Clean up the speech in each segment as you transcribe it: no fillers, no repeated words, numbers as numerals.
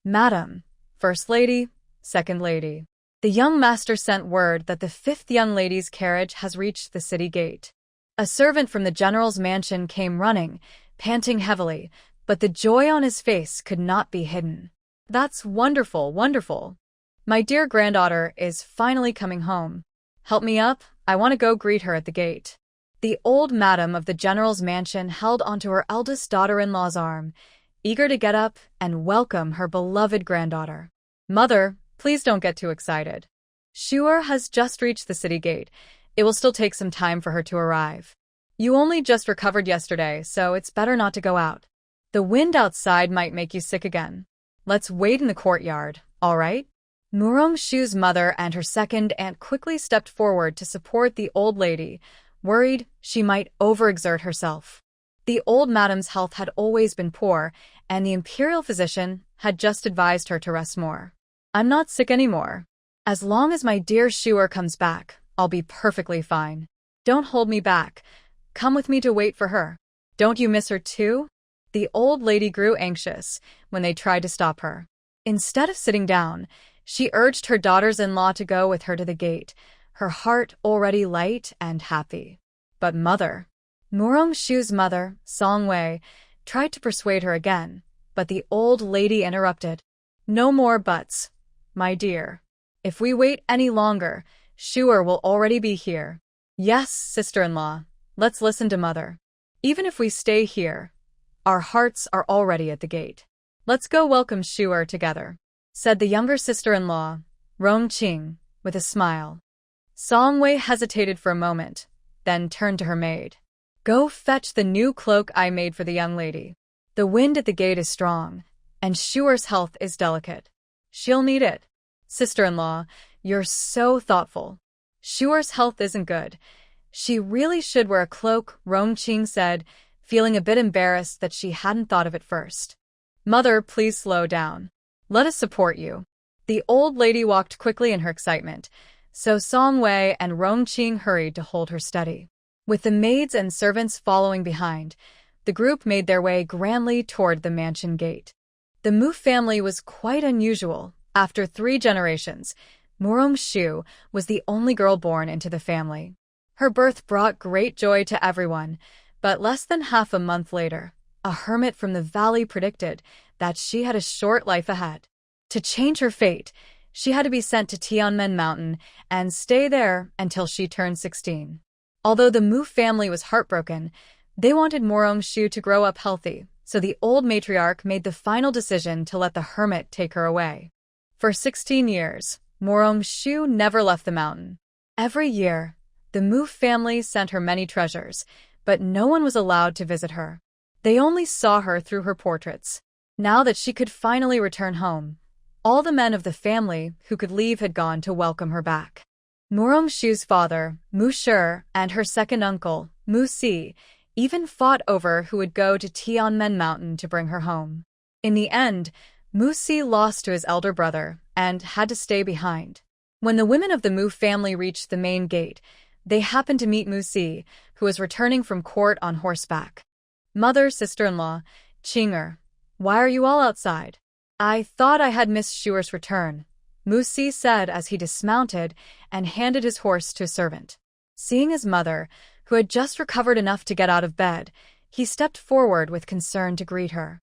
Madam, First Lady, Second Lady. The young master sent word that the fifth young lady's carriage has reached the city gate. A servant from the general's mansion came running, panting heavily, but the joy on his face could not be hidden. That's wonderful, wonderful. My dear granddaughter is finally coming home. Help me up, I want to go greet her at the gate. The old madam of the general's mansion held onto her eldest daughter-in-law's arm, eager to get up and welcome her beloved granddaughter. Mother, please don't get too excited. Shuer has just reached the city gate. It will still take some time for her to arrive. You only just recovered yesterday, so it's better not to go out. The wind outside might make you sick again. Let's wait in the courtyard, all right? Murong-shu's mother and her second aunt quickly stepped forward to support the old lady, worried she might overexert herself. The old madam's health had always been poor, and the imperial physician had just advised her to rest more. I'm not sick anymore. As long as my dear Shuer comes back, I'll be perfectly fine. Don't hold me back. Come with me to wait for her. Don't you miss her too? The old lady grew anxious when they tried to stop her. Instead of sitting down, she urged her daughters-in-law to go with her to the gate, her heart already light and happy. But mother, Murong-shu's mother, Song-wei, tried to persuade her again, but the old lady interrupted. No more buts, my dear. If we wait any longer, Shuer will already be here. Yes, sister-in-law, let's listen to mother. Even if we stay here, our hearts are already at the gate. Let's go welcome Shuer together, said the younger sister-in-law, Rong-ching, with a smile. Song-wei hesitated for a moment, then turned to her maid. Go fetch the new cloak I made for the young lady. The wind at the gate is strong, and Shuer's health is delicate. She'll need it. Sister-in-law, you're so thoughtful. Shuer's health isn't good. She really should wear a cloak, Rong-ching said, feeling a bit embarrassed that she hadn't thought of it first. Mother, please slow down. Let us support you. The old lady walked quickly in her excitement, so Song-wei and Rong-ching hurried to hold her steady. With the maids and servants following behind, the group made their way grandly toward the mansion gate. The Mu family was quite unusual. After 3 generations, Murong-shu was the only girl born into the family. Her birth brought great joy to everyone, but less than half a month later, a hermit from the valley predicted that she had a short life ahead. To change her fate, she had to be sent to Tianmen Mountain and stay there until she turned 16. Although the Mu family was heartbroken, they wanted Murong-shu to grow up healthy, so the old matriarch made the final decision to let the hermit take her away. For 16 years, Murong-shu never left the mountain. Every year, the Mu family sent her many treasures, but no one was allowed to visit her. They only saw her through her portraits. Now that she could finally return home, all the men of the family who could leave had gone to welcome her back. Murong-shu's father, Mu Shi, and her second uncle, Mu Si, even fought over who would go to Tianmen Mountain to bring her home. In the end, Mu Si lost to his elder brother and had to stay behind. When the women of the Mu family reached the main gate, they happened to meet Mu Si, who was returning from court on horseback. Mother, sister-in-law, Chinger, why are you all outside? I thought I had missed Shuer's return, Mu Si said as he dismounted and handed his horse to a servant. Seeing his mother, who had just recovered enough to get out of bed, he stepped forward with concern to greet her.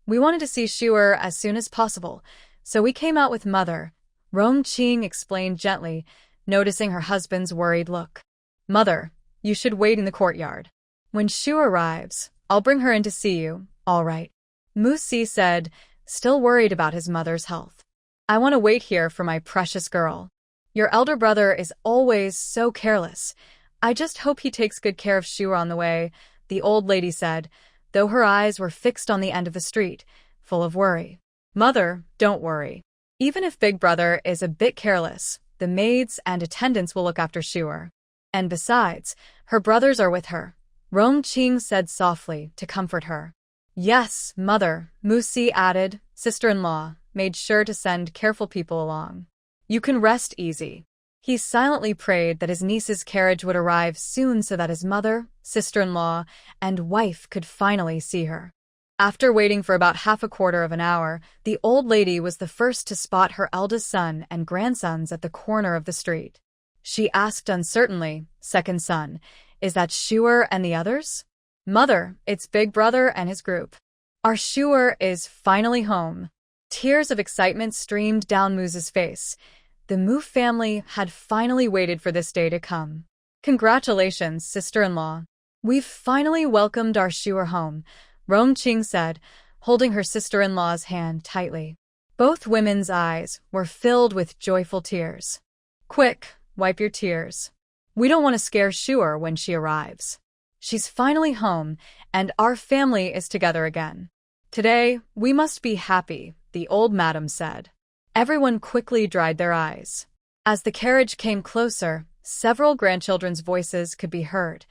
We wanted to see Shuer as soon as possible, so we came out with mother, Rong-ching explained gently, noticing her husband's worried look. Mother, you should wait in the courtyard. When Shuer arrives, I'll bring her in to see you, all right? Mu Si said, still worried about his mother's health. I want to wait here for my precious girl. Your elder brother is always so careless. I just hope he takes good care of Shuer on the way, the old lady said, though her eyes were fixed on the end of the street, full of worry. Mother, don't worry. Even if Big Brother is a bit careless, the maids and attendants will look after Shuer. And besides, her brothers are with her, Rong-ching said softly to comfort her. Yes, mother, Mu Si added, sister-in-law, made sure to send careful people along. You can rest easy. He silently prayed that his niece's carriage would arrive soon so that his mother, sister-in-law, and wife could finally see her. After waiting for about half a quarter of an hour, the old lady was the first to spot her eldest son and grandsons at the corner of the street. She asked uncertainly, "Second son, is that Shuer and the others?" "Mother, it's Big Brother and his group. Our Shuer is finally home." Tears of excitement streamed down Moose's face. The Moo family had finally waited for this day to come. "Congratulations, sister-in-law. We've finally welcomed our Shuer home," Rongqing said, holding her sister-in-law's hand tightly. Both women's eyes were filled with joyful tears. "Quick, wipe your tears. We don't want to scare Shuer when she arrives. She's finally home, and our family is together again. Today, we must be happy," the old madam said. Everyone quickly dried their eyes. As the carriage came closer, several grandchildren's voices could be heard.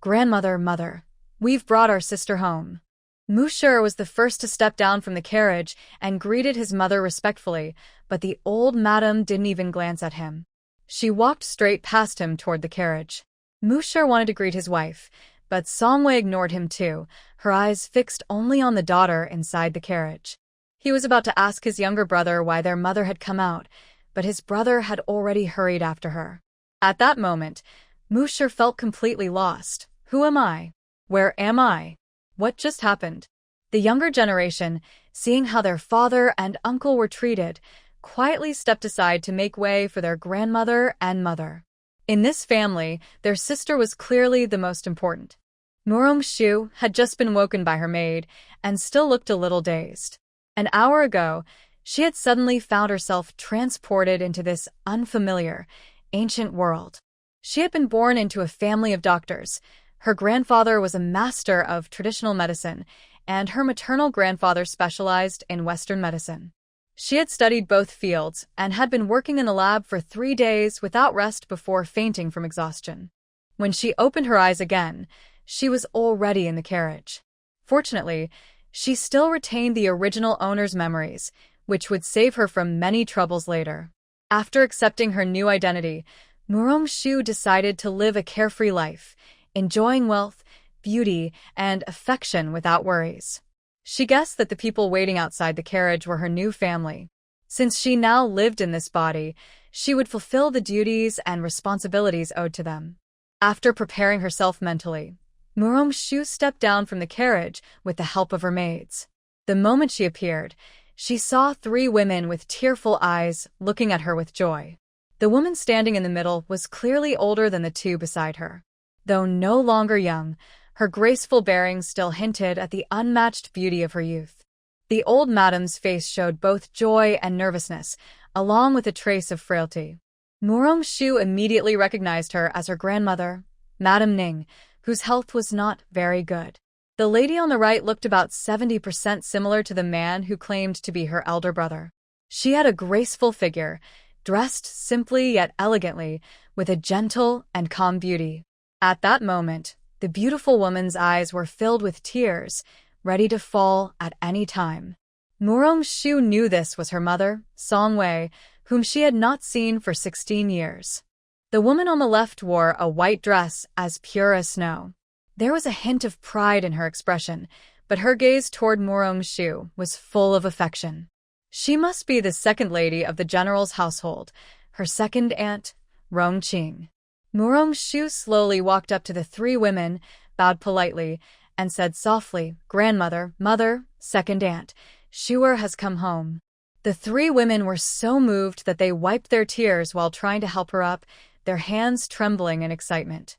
"Grandmother, mother, we've brought our sister home." Musher was the first to step down from the carriage and greeted his mother respectfully, but the old madam didn't even glance at him. She walked straight past him toward the carriage. Musher wanted to greet his wife, but Songwei ignored him too, her eyes fixed only on the daughter inside the carriage. He was about to ask his younger brother why their mother had come out, but his brother had already hurried after her. At that moment, Musher felt completely lost. Who am I? Where am I? What just happened? The younger generation, seeing how their father and uncle were treated, quietly stepped aside to make way for their grandmother and mother. In this family, their sister was clearly the most important. Murong-shu had just been woken by her maid and still looked a little dazed. An hour ago, she had suddenly found herself transported into this unfamiliar, ancient world. She had been born into a family of doctors. Her grandfather was a master of traditional medicine, and her maternal grandfather specialized in Western medicine. She had studied both fields and had been working in the lab for 3 days without rest before fainting from exhaustion. When she opened her eyes again, she was already in the carriage. Fortunately, she still retained the original owner's memories, which would save her from many troubles later. After accepting her new identity, Murong-shu decided to live a carefree life, enjoying wealth, beauty, and affection without worries. She guessed that the people waiting outside the carriage were her new family. Since she now lived in this body, she would fulfill the duties and responsibilities owed to them. After preparing herself mentally, Murong-shu stepped down from the carriage with the help of her maids. The moment she appeared, she saw 3 women with tearful eyes looking at her with joy. The woman standing in the middle was clearly older than the 2 beside her. Though no longer young, her graceful bearing still hinted at the unmatched beauty of her youth. The old madam's face showed both joy and nervousness, along with a trace of frailty. Murong-shu immediately recognized her as her grandmother, Madame Ning, whose health was not very good. The lady on the right looked about 70% similar to the man who claimed to be her elder brother. She had a graceful figure, dressed simply yet elegantly, with a gentle and calm beauty. At that moment, the beautiful woman's eyes were filled with tears, ready to fall at any time. Murong-shu knew this was her mother, Songwei, whom she had not seen for 16 years. The woman on the left wore a white dress as pure as snow. There was a hint of pride in her expression, but her gaze toward Murong-shu was full of affection. She must be the second lady of the general's household, her second aunt, Rongqing. Murong-shu slowly walked up to the 3 women, bowed politely, and said softly, "Grandmother, mother, second aunt, Shuer has come home." The 3 women were so moved that they wiped their tears while trying to help her up, their hands trembling in excitement.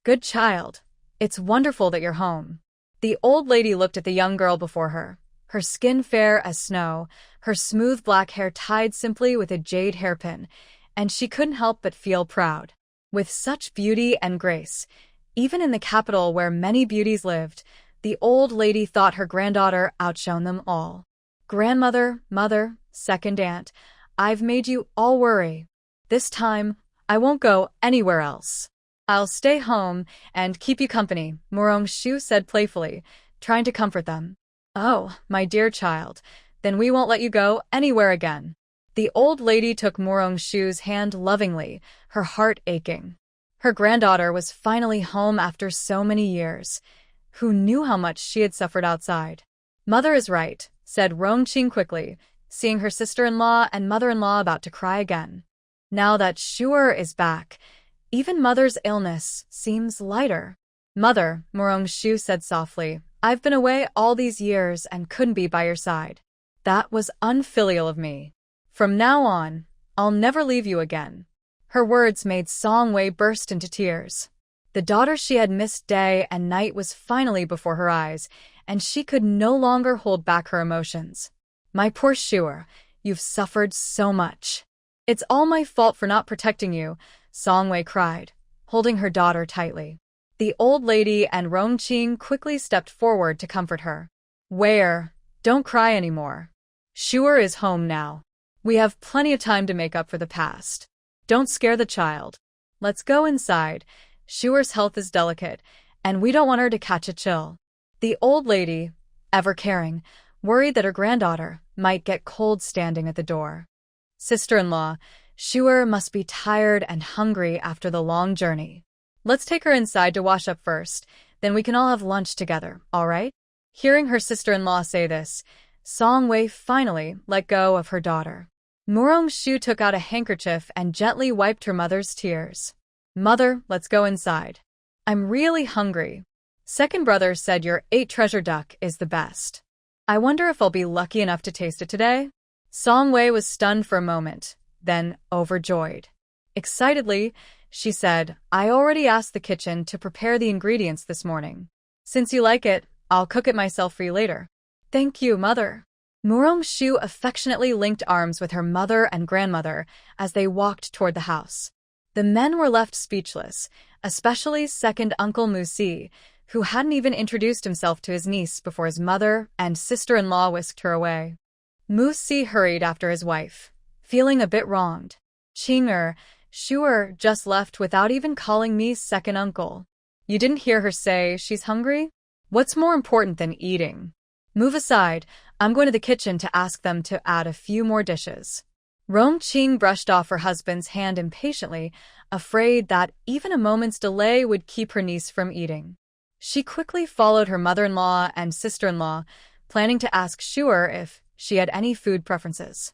"Good child. It's wonderful that you're home." The old lady looked at the young girl before her, her skin fair as snow, her smooth black hair tied simply with a jade hairpin, and she couldn't help but feel proud. With such beauty and grace, even in the capital where many beauties lived, the old lady thought her granddaughter outshone them all. "Grandmother, mother, second aunt, I've made you all worry. This time, I won't go anywhere else. I'll stay home and keep you company," Murong-shu said playfully, trying to comfort them. "Oh, my dear child, then we won't let you go anywhere again." The old lady took Murong-shu's hand lovingly, her heart aching. Her granddaughter was finally home after so many years. Who knew how much she had suffered outside? Mother is right, said Rongqing quickly, seeing her sister-in-law and mother-in-law about to cry again. Now that Shuer is back, even Mother's illness seems lighter. Mother, Murong-shu said softly, I've been away all these years and couldn't be by your side. That was unfilial of me. From now on, I'll never leave you again. Her words made Song Wei burst into tears. The daughter she had missed day and night was finally before her eyes, and she could no longer hold back her emotions. My poor Shuer, you've suffered so much. It's all my fault for not protecting you, Song Wei cried, holding her daughter tightly. The old lady and Rongqing quickly stepped forward to comfort her. Where? Don't cry anymore. Shuer is home now. We have plenty of time to make up for the past. Don't scare the child. Let's go inside. Shuer's health is delicate, and we don't want her to catch a chill. The old lady, ever caring, worried that her granddaughter might get cold standing at the door. Sister-in-law, Shuer must be tired and hungry after the long journey. Let's take her inside to wash up first, then we can all have lunch together, all right? Hearing her sister-in-law say this, Song Wei finally let go of her daughter. Murong-shu took out a handkerchief and gently wiped her mother's tears. Mother, let's go inside. I'm really hungry. Second brother said your 8 treasure duck is the best. I wonder if I'll be lucky enough to taste it today? Song Wei was stunned for a moment, then overjoyed. Excitedly, she said, I already asked the kitchen to prepare the ingredients this morning. Since you like it, I'll cook it myself for you later. Thank you, Mother. Murong-shu affectionately linked arms with her mother and grandmother as they walked toward the house. The men were left speechless, especially second Uncle Mu-si, who hadn't even introduced himself to his niece before his mother and sister-in-law whisked her away. Mu-si hurried after his wife, feeling a bit wronged. Ching-er, Shuer just left without even calling me second uncle. You didn't hear her say she's hungry? What's more important than eating? Move aside, I'm going to the kitchen to ask them to add a few more dishes. Rongqing brushed off her husband's hand impatiently, afraid that even a moment's delay would keep her niece from eating. She quickly followed her mother-in-law and sister-in-law, planning to ask Shuer if she had any food preferences.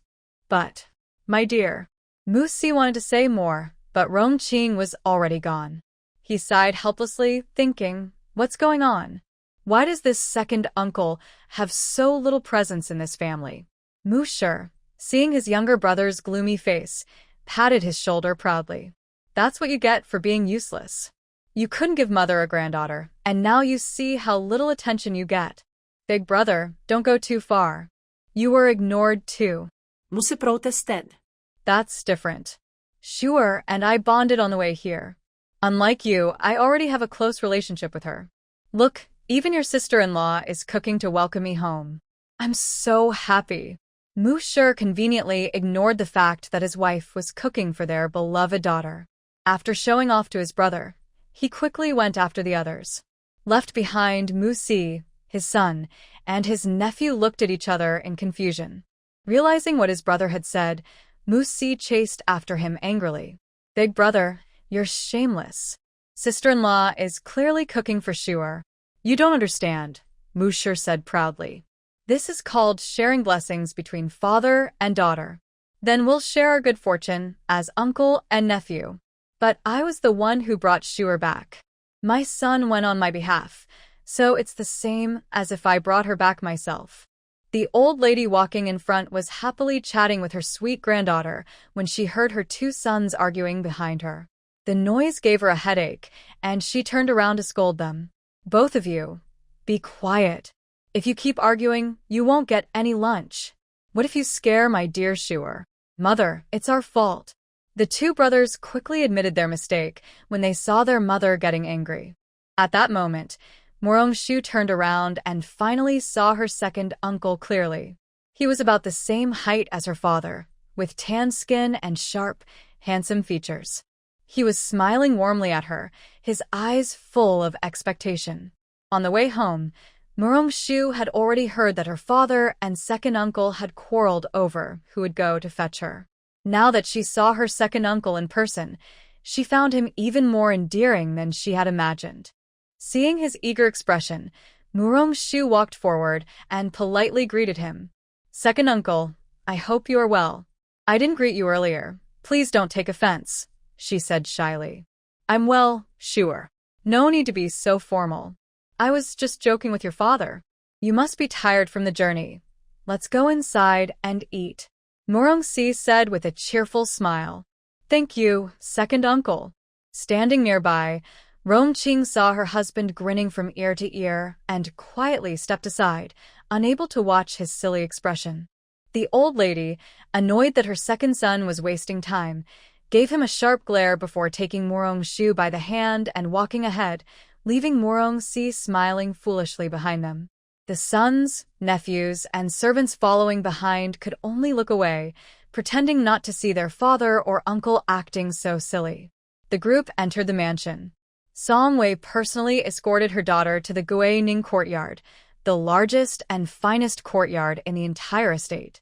But, my dear, Mu-si wanted to say more, but Rongqing was already gone. He sighed helplessly, thinking, what's going on? Why does this second uncle have so little presence in this family? Mu-shi, seeing his younger brother's gloomy face, patted his shoulder proudly. That's what you get for being useless. You couldn't give Mother a granddaughter, and now you see how little attention you get. Big brother, don't go too far. You were ignored too. Musi protested. That's different. Shuer and I bonded on the way here. Unlike you, I already have a close relationship with her. Look, even your sister-in-law is cooking to welcome me home. I'm so happy. Mu-shi conveniently ignored the fact that his wife was cooking for their beloved daughter. After showing off to his brother, he quickly went after the others. Left behind, Mu-si, his son, and his nephew looked at each other in confusion. Realizing what his brother had said, Mu-si chased after him angrily. Big brother, you're shameless. Sister-in-law is clearly cooking for Shuer. You don't understand, Mu-shi said proudly. This is called sharing blessings between father and daughter. Then we'll share our good fortune as uncle and nephew. But I was the one who brought Shuer back. My son went on my behalf, so it's the same as if I brought her back myself. The old lady walking in front was happily chatting with her sweet granddaughter when she heard her 2 sons arguing behind her. The noise gave her a headache, and she turned around to scold them. Both of you, be quiet. If you keep arguing, you won't get any lunch. What if you scare my dear Shuer? Mother, it's our fault. The 2 brothers quickly admitted their mistake when they saw their mother getting angry. At that moment, Murong-shu turned around and finally saw her second uncle clearly. He was about the same height as her father, with tan skin and sharp, handsome features. He was smiling warmly at her, his eyes full of expectation. On the way home, Murong-shu had already heard that her father and second uncle had quarreled over who would go to fetch her. Now that she saw her second uncle in person, she found him even more endearing than she had imagined. Seeing his eager expression, Murong-shu walked forward and politely greeted him. Second uncle, I hope you are well. I didn't greet you earlier. Please don't take offense, she said shyly. I'm well, sure. No need to be so formal. I was just joking with your father. You must be tired from the journey. Let's go inside and eat, Murong-si said with a cheerful smile. Thank you, second uncle. Standing nearby, Rong-ching saw her husband grinning from ear to ear and quietly stepped aside, unable to watch his silly expression. The old lady, annoyed that her second son was wasting time, gave him a sharp glare before taking Murong-shu by the hand and walking ahead, leaving Murong-si smiling foolishly behind them. The sons, nephews, and servants following behind could only look away, pretending not to see their father or uncle acting so silly. The group entered the mansion. Song Wei personally escorted her daughter to the Guining courtyard, the largest and finest courtyard in the entire estate.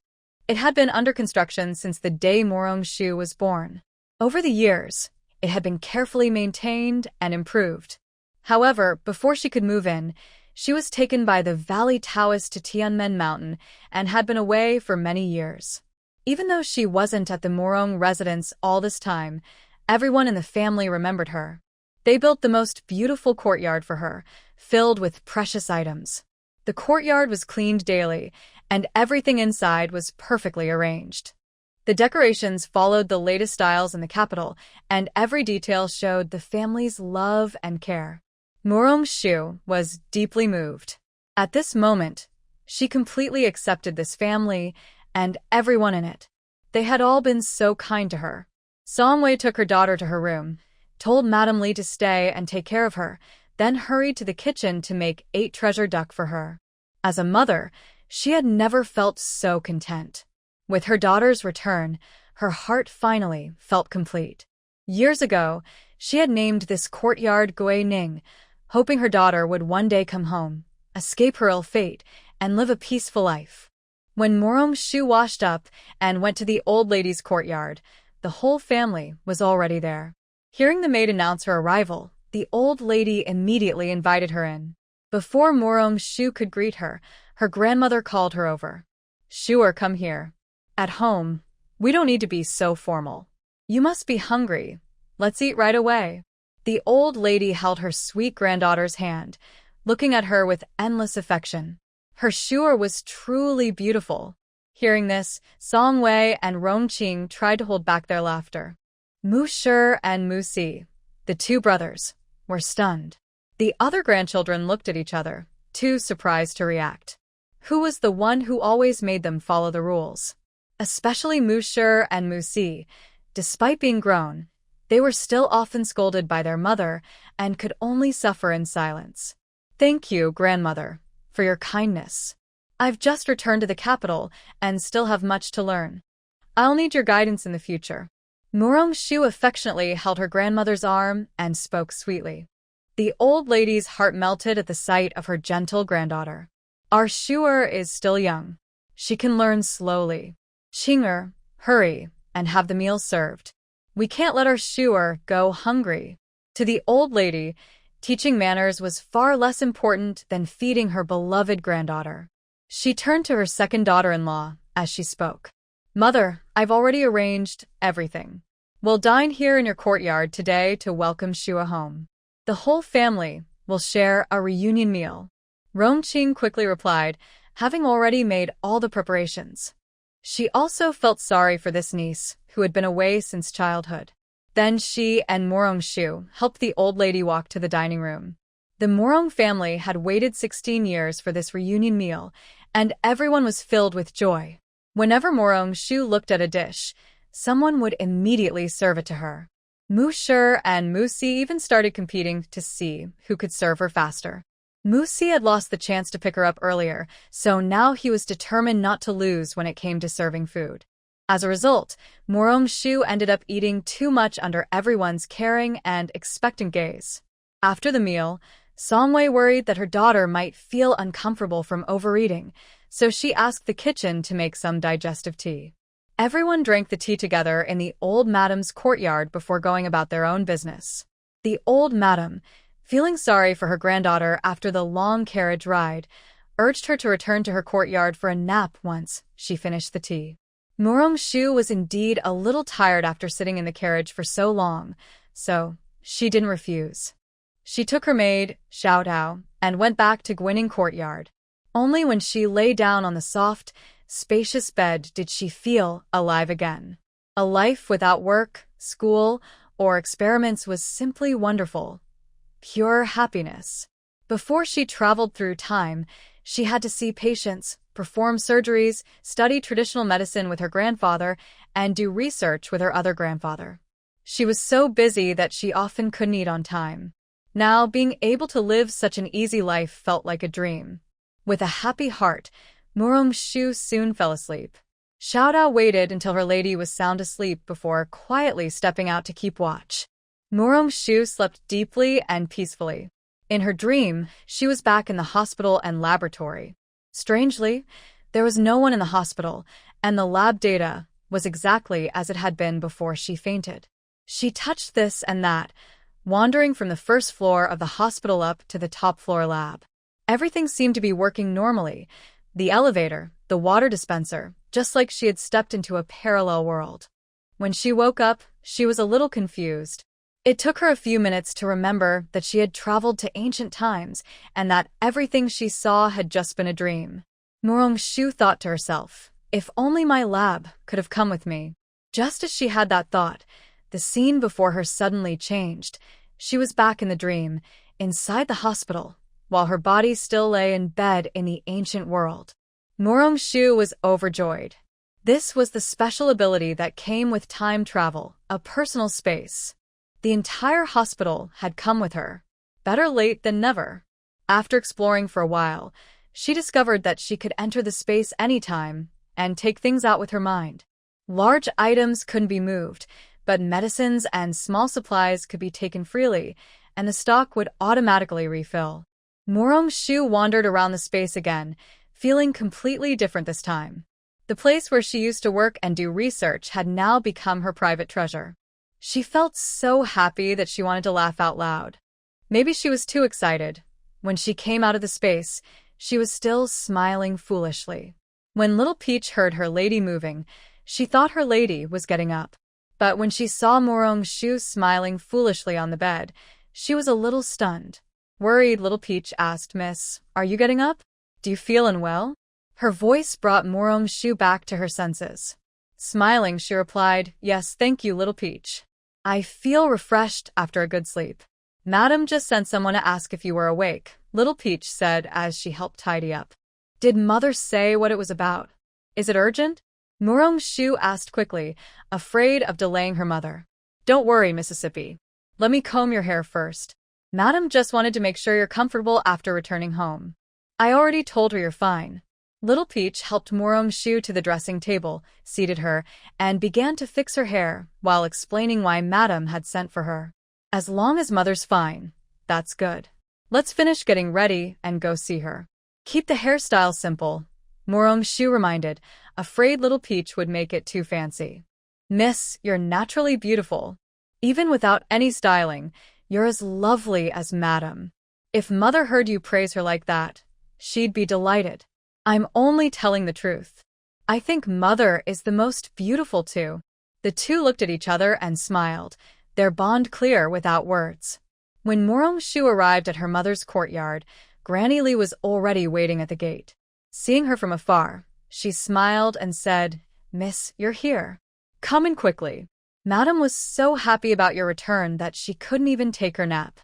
It had been under construction since the day Murong-shu was born. Over the years, it had been carefully maintained and improved. However, before she could move in, she was taken by the Valley Taoist to Tianmen Mountain and had been away for many years. Even though she wasn't at the Murong residence all this time, everyone in the family remembered her. They built the most beautiful courtyard for her, filled with precious items. The courtyard was cleaned daily, and everything inside was perfectly arranged. The decorations followed the latest styles in the capital, and every detail showed the family's love and care. Murong-shu was deeply moved. At this moment, she completely accepted this family and everyone in it. They had all been so kind to her. Song Wei took her daughter to her room, told Madame Li to stay and take care of her, then hurried to the kitchen to make 8 treasure duck for her. As a mother, she had never felt so content. With her daughter's return, her heart finally felt complete. Years ago, she had named this courtyard Guining, hoping her daughter would one day come home, escape her ill fate, and live a peaceful life. When Murong-shu washed up and went to the old lady's courtyard, the whole family was already there. Hearing the maid announce her arrival, the old lady immediately invited her in. Before Murong-shu could greet her, her grandmother called her over. Sure, come here. At home, we don't need to be so formal. You must be hungry. Let's eat right away. The old lady held her sweet granddaughter's hand, looking at her with endless affection. Her sure was truly beautiful. Hearing this, Song Wei and Rong-ching tried to hold back their laughter. Mu Shi and Mu Si, the two brothers, were stunned. The other grandchildren looked at each other, too surprised to react. Who was the one who always made them follow the rules? Especially Mu Shi and Mu Si, despite being grown, they were still often scolded by their mother and could only suffer in silence. Thank you, grandmother, for your kindness. I've just returned to the capital and still have much to learn. I'll need your guidance in the future. Murong-shu affectionately held her grandmother's arm and spoke sweetly. The old lady's heart melted at the sight of her gentle granddaughter. Our Shuer is still young. She can learn slowly. Chinger, hurry, and have the meal served. We can't let our Shuer go hungry. To the old lady, teaching manners was far less important than feeding her beloved granddaughter. She turned to her second daughter-in-law as she spoke. Mother, I've already arranged everything. We'll dine here in your courtyard today to welcome Shua home. The whole family will share a reunion meal. Rong-ching quickly replied, having already made all the preparations. She also felt sorry for this niece, who had been away since childhood. Then she and Murong-shu helped the old lady walk to the dining room. The Murong family had waited 16 years for this reunion meal, and everyone was filled with joy. Whenever Murong-shu looked at a dish, someone would immediately serve it to her. Mu Shi and Mu Si even started competing to see who could serve her faster. Mu Si had lost the chance to pick her up earlier, so now he was determined not to lose when it came to serving food. As a result, Murong-shu ended up eating too much under everyone's caring and expectant gaze. After the meal, Song Wei worried that her daughter might feel uncomfortable from overeating, so she asked the kitchen to make some digestive tea. Everyone drank the tea together in the old madam's courtyard before going about their own business. The old madam, feeling sorry for her granddaughter after the long carriage ride, urged her to return to her courtyard for a nap once she finished the tea. Murong-shu was indeed a little tired after sitting in the carriage for so long, so she didn't refuse. She took her maid, Xiao Dao, and went back to Gwining courtyard. Only when she lay down on the soft, spacious bed did she feel alive again. A life without work, school, or experiments was simply wonderful. Pure happiness. Before she traveled through time, she had to see patients, perform surgeries, study traditional medicine with her grandfather, and do research with her other grandfather. She was so busy that she often couldn't eat on time. Now, being able to live such an easy life felt like a dream. With a happy heart, Murong-shu soon fell asleep. Xiao Dao waited until her lady was sound asleep before quietly stepping out to keep watch. Murong-shu slept deeply and peacefully. In her dream, she was back in the hospital and laboratory. Strangely, there was no one in the hospital, and the lab data was exactly as it had been before she fainted. She touched this and that, wandering from the first floor of the hospital up to the top floor lab. Everything seemed to be working normally. The elevator, the water dispenser, just like she had stepped into a parallel world. When she woke up, she was a little confused. It took her a few minutes to remember that she had traveled to ancient times and that everything she saw had just been a dream. Murong-shu thought to herself, if only my lab could have come with me. Just as she had that thought, the scene before her suddenly changed. She was back in the dream, inside the hospital, while her body still lay in bed in the ancient world. Murong-shu was overjoyed. This was the special ability that came with time travel, a personal space. The entire hospital had come with her. Better late than never. After exploring for a while, she discovered that she could enter the space anytime and take things out with her mind. Large items couldn't be moved, but medicines and small supplies could be taken freely, and the stock would automatically refill. Murong-shu wandered around the space again, feeling completely different this time. The place where she used to work and do research had now become her private treasure. She felt so happy that she wanted to laugh out loud. Maybe she was too excited. When she came out of the space, she was still smiling foolishly. When Little Peach heard her lady moving, she thought her lady was getting up. But when she saw Murong-shu smiling foolishly on the bed, she was a little stunned. Worried, Little Peach asked, "Miss, are you getting up? Do you feel unwell?" Her voice brought Murong-shu back to her senses. Smiling, she replied, "Yes, thank you, Little Peach. I feel refreshed after a good sleep." "Madam just sent someone to ask if you were awake," Little Peach said as she helped tidy up. "Did Mother say what it was about? Is it urgent?" Murong-shu asked quickly, afraid of delaying her mother. "Don't worry, Mississippi. Let me comb your hair first. Madam just wanted to make sure you're comfortable after returning home. I already told her you're fine." Little Peach helped Murong-shu to the dressing table, seated her, and began to fix her hair while explaining why Madam had sent for her. "As long as Mother's fine, that's good. Let's finish getting ready and go see her. Keep the hairstyle simple," Murong-shu reminded, afraid Little Peach would make it too fancy. "Miss, you're naturally beautiful. Even without any styling, you're as lovely as Madam. If Mother heard you praise her like that, she'd be delighted. I'm only telling the truth. I think Mother is the most beautiful too." The two looked at each other and smiled, their bond clear without words. When Murong-shu arrived at her mother's courtyard, Granny Li was already waiting at the gate. Seeing her from afar, she smiled and said, "Miss, you're here. Come in quickly. Madam was so happy about your return that she couldn't even take her nap."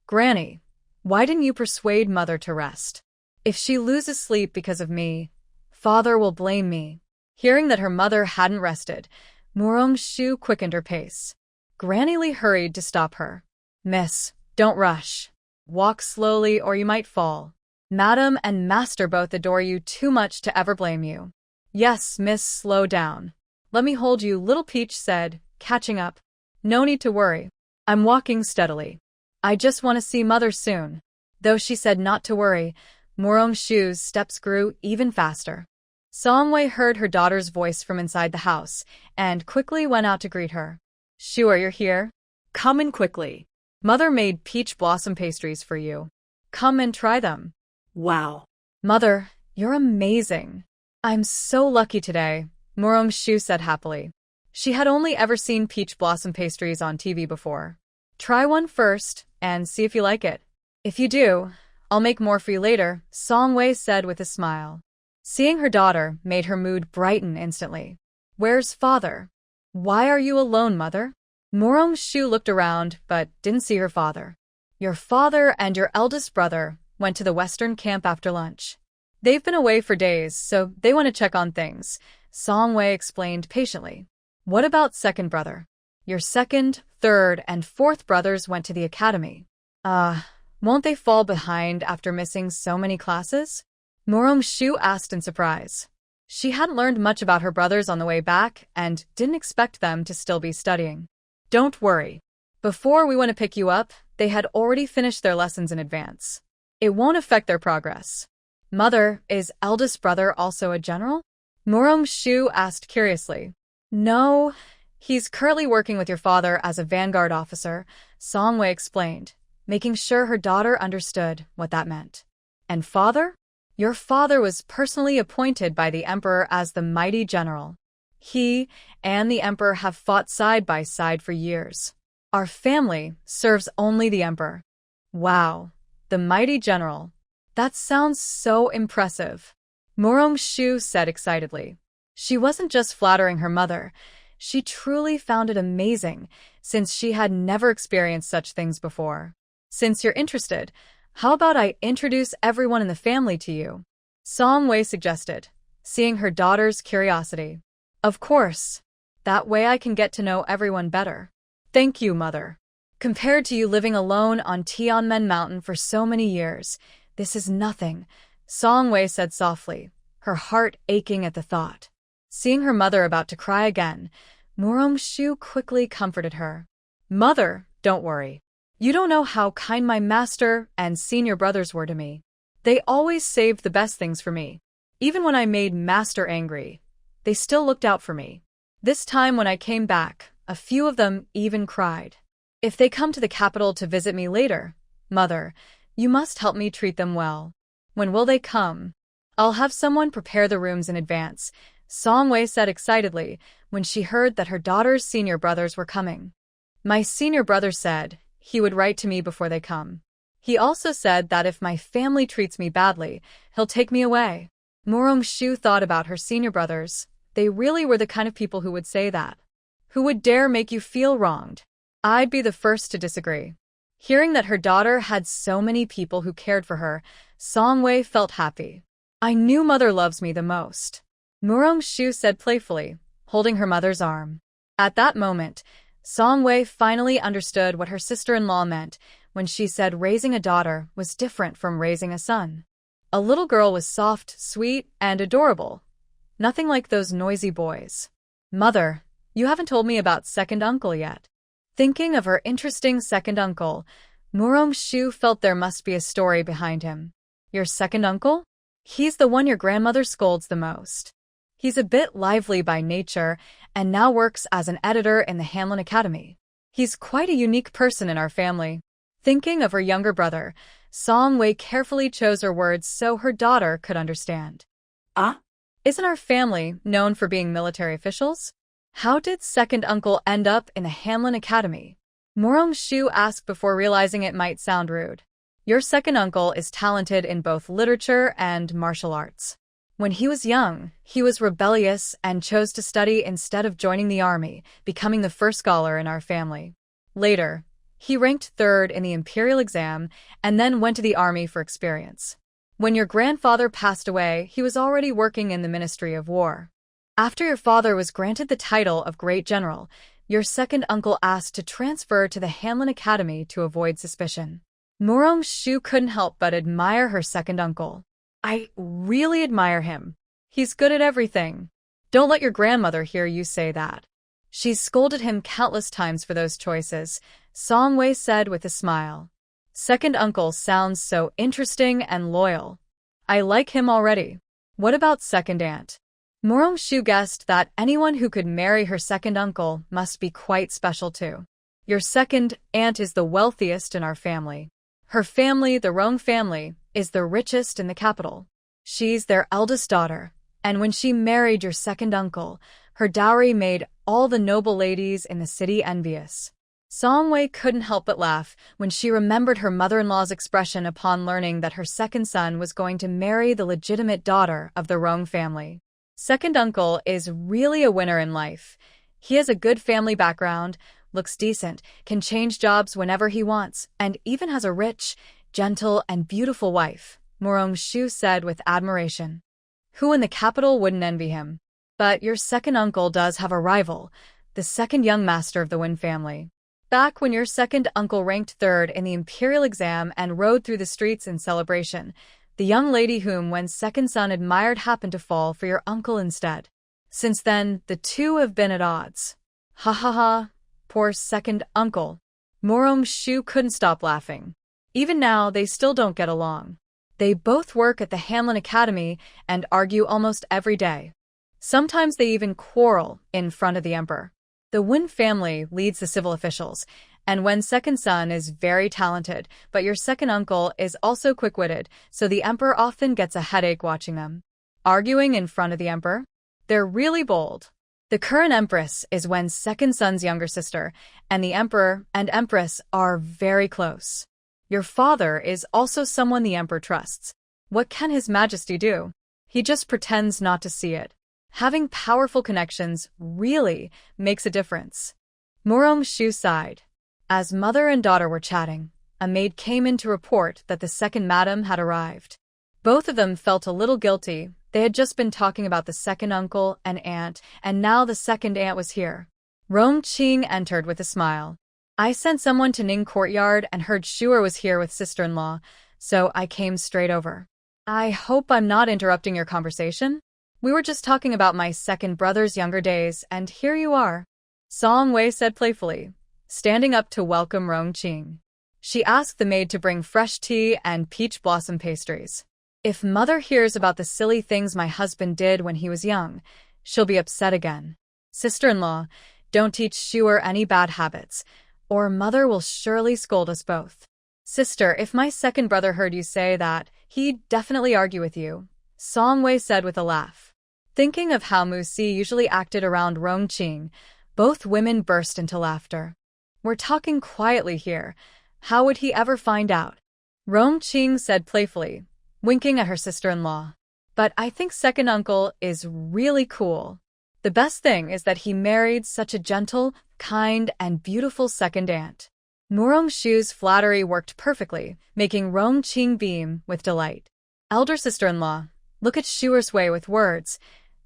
"Granny, why didn't you persuade Mother to rest? If she loses sleep because of me, Father will blame me." Hearing that her mother hadn't rested, Murong-shu quickened her pace. Granny Li hurried to stop her. "Miss, don't rush. Walk slowly or you might fall. Madam and Master both adore you too much to ever blame you." "Yes, Miss, slow down. Let me hold you," Little Peach said, catching up. "No need to worry. I'm walking steadily. I just want to see Mother soon." Though she said not to worry, Murong-shu's steps grew even faster. Song-wei heard her daughter's voice from inside the house and quickly went out to greet her. "Sure, you're here? Come in quickly." Mother made peach blossom pastries for you. Come and try them. Wow. Mother, you're amazing. I'm so lucky today, Shu said happily. She had only ever seen peach blossom pastries on TV before. Try one first and see if you like it. If you do, I'll make more for you later, Songwei said with a smile. Seeing her daughter made her mood brighten instantly. Where's father? Why are you alone, mother? Shu looked around but didn't see her father. Your father and your eldest brother went to the western camp after lunch. They've been away for days, so they want to check on things, Songwei explained patiently. What about second brother? Your second, third, and fourth brothers went to the academy. Won't they fall behind after missing so many classes? Shu asked in surprise. She hadn't learned much about her brothers on the way back and didn't expect them to still be studying. Don't worry. Before we went to pick you up, they had already finished their lessons in advance. It won't affect their progress. Mother, is eldest brother also a general? Shu asked curiously. No, he's currently working with your father as a vanguard officer, Songwei explained, making sure her daughter understood what that meant. And father? Your father was personally appointed by the emperor as the mighty general. He and the emperor have fought side by side for years. Our family serves only the emperor. Wow, the mighty general. That sounds so impressive, Shu said excitedly. She wasn't just flattering her mother. She truly found it amazing, since she had never experienced such things before. Since you're interested, how about I introduce everyone in the family to you? Songwei suggested, seeing her daughter's curiosity. Of course. That way I can get to know everyone better. Thank you, mother. Compared to you living alone on Tianmen Mountain for so many years, this is nothing, Songwei said softly, her heart aching at the thought. Seeing her mother about to cry again, Shu quickly comforted her. Mother, don't worry. You don't know how kind my master and senior brothers were to me. They always saved the best things for me. Even when I made master angry, they still looked out for me. This time when I came back, a few of them even cried. If they come to the capital to visit me later, mother, you must help me treat them well. When will they come? I'll have someone prepare the rooms in advance, Songwei said excitedly when she heard that her daughter's senior brothers were coming. My senior brother said he would write to me before they come. He also said that if my family treats me badly, he'll take me away. Shu thought about her senior brothers. They really were the kind of people who would say that. Who would dare make you feel wronged? I'd be the first to disagree. Hearing that her daughter had so many people who cared for her, Songwei felt happy. I knew mother loves me the most, Shu said playfully, holding her mother's arm. At that moment, Songwei finally understood what her sister-in-law meant when she said raising a daughter was different from raising a son. A little girl was soft, sweet, and adorable. Nothing like those noisy boys. Mother, you haven't told me about second uncle yet. Thinking of her interesting second uncle, Shu felt there must be a story behind him. Your second uncle? He's the one your grandmother scolds the most. He's a bit lively by nature and now works as an editor in the Hanlin Academy. He's quite a unique person in our family. Thinking of her younger brother, Songwei carefully chose her words so her daughter could understand. Isn't our family known for being military officials? How did second uncle end up in the Hanlin Academy? Shu asked before realizing it might sound rude. Your second uncle is talented in both literature and martial arts. When he was young, he was rebellious and chose to study instead of joining the army, becoming the first scholar in our family. Later, he ranked third in the imperial exam and then went to the army for experience. When your grandfather passed away, he was already working in the Ministry of War. After your father was granted the title of Great General, your second uncle asked to transfer to the Hanlin Academy to avoid suspicion. Shu couldn't help but admire her second uncle. I really admire him. He's good at everything. Don't let your grandmother hear you say that. She's scolded him countless times for those choices, Songwei said with a smile. Second uncle sounds so interesting and loyal. I like him already. What about second aunt? Shu guessed that anyone who could marry her second uncle must be quite special too. Your second aunt is the wealthiest in our family. Her family, the Rong family, is the richest in the capital. She's their eldest daughter, and when she married your second uncle, her dowry made all the noble ladies in the city envious. Song Wei couldn't help but laugh when she remembered her mother-in-law's expression upon learning that her second son was going to marry the legitimate daughter of the Rong family. Second uncle is really a winner in life. He has a good family background, looks decent, can change jobs whenever he wants, and even has a rich, gentle, and beautiful wife, Morong Shu said with admiration. Who in the capital wouldn't envy him? But your second uncle does have a rival, the second young master of the Wen family. Back when your second uncle ranked third in the imperial exam and rode through the streets in celebration, the young lady whom Wen's second son admired happened to fall for your uncle instead. Since then, the two have been at odds. Ha ha ha, poor second uncle. Morong Shu couldn't stop laughing. Even now, they still don't get along. They both work at the Hanlin Academy and argue almost every day. Sometimes they even quarrel in front of the emperor. The Wen family leads the civil officials, and Wen's second son is very talented, but your second uncle is also quick-witted, so the emperor often gets a headache watching them. Arguing in front of the emperor? They're really bold. The current empress is Wen's second son's younger sister, and the emperor and empress are very close. Your father is also someone the emperor trusts. What can His Majesty do? He just pretends not to see it. Having powerful connections really makes a difference. Morong Shu sighed. As mother and daughter were chatting, a maid came in to report that the second madam had arrived. Both of them felt a little guilty. They had just been talking about the second uncle and aunt, and now the second aunt was here. Rong Qing entered with a smile. I sent someone to Ning Courtyard and heard Shuer was here with sister-in-law, so I came straight over. I hope I'm not interrupting your conversation? We were just talking about my second brother's younger days, and here you are. Song Wei said playfully, standing up to welcome Rong Qing. She asked the maid to bring fresh tea and peach blossom pastries. If mother hears about the silly things my husband did when he was young, she'll be upset again. Sister-in-law, don't teach Shuer any bad habits, or mother will surely scold us both. Sister, if my second brother heard you say that, he'd definitely argue with you, Song Wei said with a laugh. Thinking of how Mu Si usually acted around Rong Qing, both women burst into laughter. We're talking quietly here. How would he ever find out? Rong Qing said playfully, winking at her sister-in-law. But I think second uncle is really cool. The best thing is that he married such a gentle, kind, and beautiful second aunt. Morong Shu's flattery worked perfectly, making Rong Qing beam with delight. Elder sister-in-law, look at Shuer's way with words.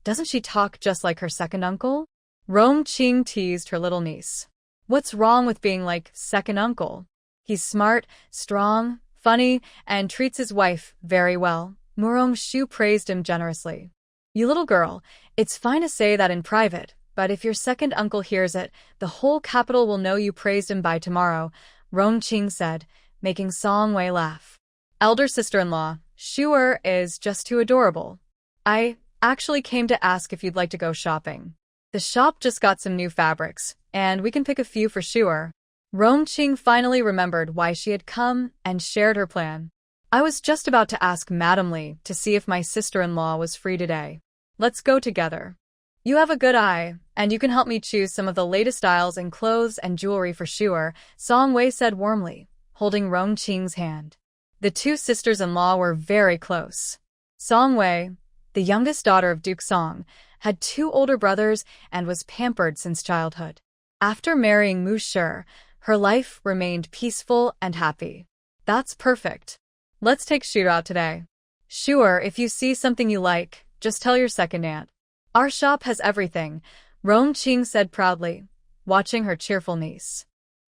Doesn't she talk just like her second uncle? Rong Qing teased her little niece. What's wrong with being like second uncle? He's smart, strong, funny, and treats his wife very well. Morong Shu praised him generously. You little girl, it's fine to say that in private, but if your second uncle hears it, the whole capital will know you praised him by tomorrow, Rong Qing said, making Song Wei laugh. Elder sister-in-law, Shuer is just too adorable. I actually came to ask if you'd like to go shopping. The shop just got some new fabrics, and we can pick a few for Shuer. Rong Qing finally remembered why she had come and shared her plan. I was just about to ask Madam Li to see if my sister-in-law was free today. Let's go together. You have a good eye, and you can help me choose some of the latest styles in clothes and jewelry for Shuer, Song Wei said warmly, holding Rong Qing's hand. The two sisters-in-law were very close. Song Wei, the youngest daughter of Duke Song, had two older brothers and was pampered since childhood. After marrying Mu Shi, her life remained peaceful and happy. That's perfect. Let's take Shuer out today. Shuer, if you see something you like, just tell your second aunt. Our shop has everything, Rong Qing said proudly, watching her cheerful niece.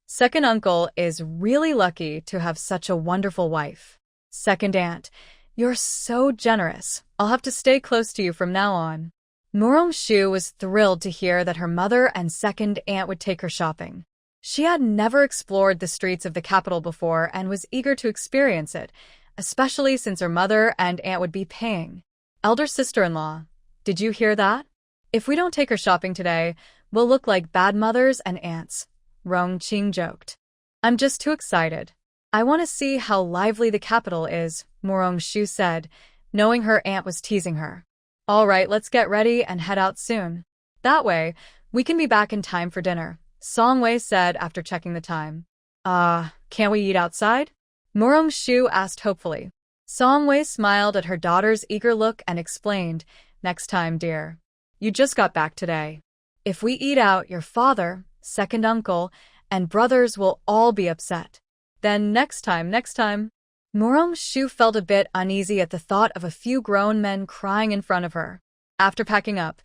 Second uncle is really lucky to have such a wonderful wife. Second aunt, you're so generous. I'll have to stay close to you from now on. Morong Shu was thrilled to hear that her mother and second aunt would take her shopping. She had never explored the streets of the capital before and was eager to experience it, especially since her mother and aunt would be paying. Elder sister-in-law, did you hear that? If we don't take her shopping today, we'll look like bad mothers and aunts, Rong Qing joked. I'm just too excited. I want to see how lively the capital is, Morong Shu said, knowing her aunt was teasing her. All right, let's get ready and head out soon. That way, we can be back in time for dinner, Song Wei said after checking the time. Can't we eat outside? Morong Shu asked hopefully. Song Wei smiled at her daughter's eager look and explained, next time, dear. You just got back today. If we eat out, your father, second uncle, and brothers will all be upset. Then next time. Morong Shu felt a bit uneasy at the thought of a few grown men crying in front of her. After packing up,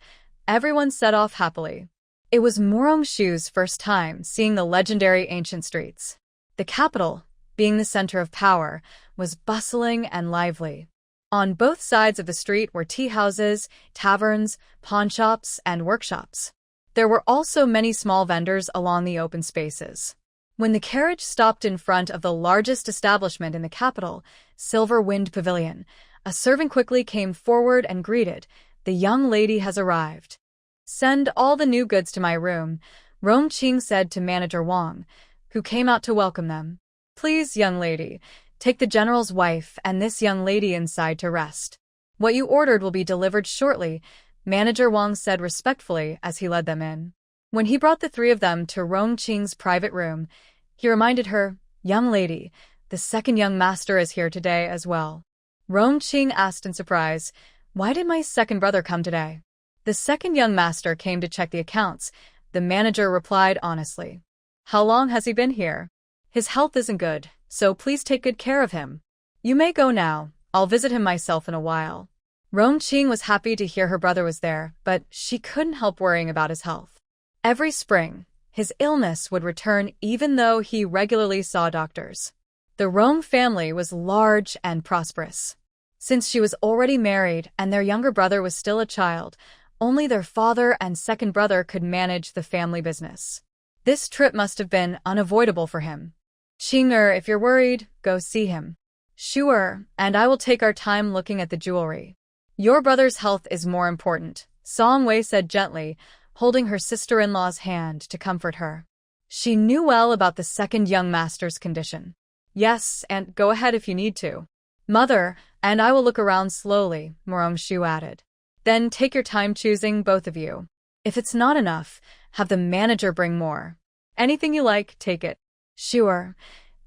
everyone set off happily. It was Morong Shu's first time seeing the legendary ancient streets. The capital, being the center of power, was bustling and lively. On both sides of the street were tea houses, taverns, pawnshops, and workshops. There were also many small vendors along the open spaces. When the carriage stopped in front of the largest establishment in the capital, Silver Wind Pavilion, a servant quickly came forward and greeted, "The young lady has arrived." "Send all the new goods to my room," Rong Qing said to Manager Wang, who came out to welcome them. "Please, young lady, take the general's wife and this young lady inside to rest. What you ordered will be delivered shortly," Manager Wang said respectfully as he led them in. When he brought the three of them to Rong Qing's private room, he reminded her, "Young lady, the second young master is here today as well." Rong Qing asked in surprise, "Why did my second brother come today?" "The second young master came to check the accounts," the manager replied honestly. "How long has he been here?" "His health isn't good, so please take good care of him." "You may go now. I'll visit him myself in a while." Rong Qing was happy to hear her brother was there, but she couldn't help worrying about his health. Every spring, his illness would return even though he regularly saw doctors. The Rong family was large and prosperous. Since she was already married and their younger brother was still a child, only their father and second brother could manage the family business. This trip must have been unavoidable for him. "Qing'er, if you're worried, go see him." "Sure, and I will take our time looking at the jewelry." "Your brother's health is more important," Song Wei said gently, holding her sister-in-law's hand to comfort her. She knew well about the second young master's condition. "Yes, and go ahead if you need to." "Mother, and I will look around slowly," Morong Shu added. "Then take your time choosing, both of you. If it's not enough, have the manager bring more. Anything you like, take it." "Sure.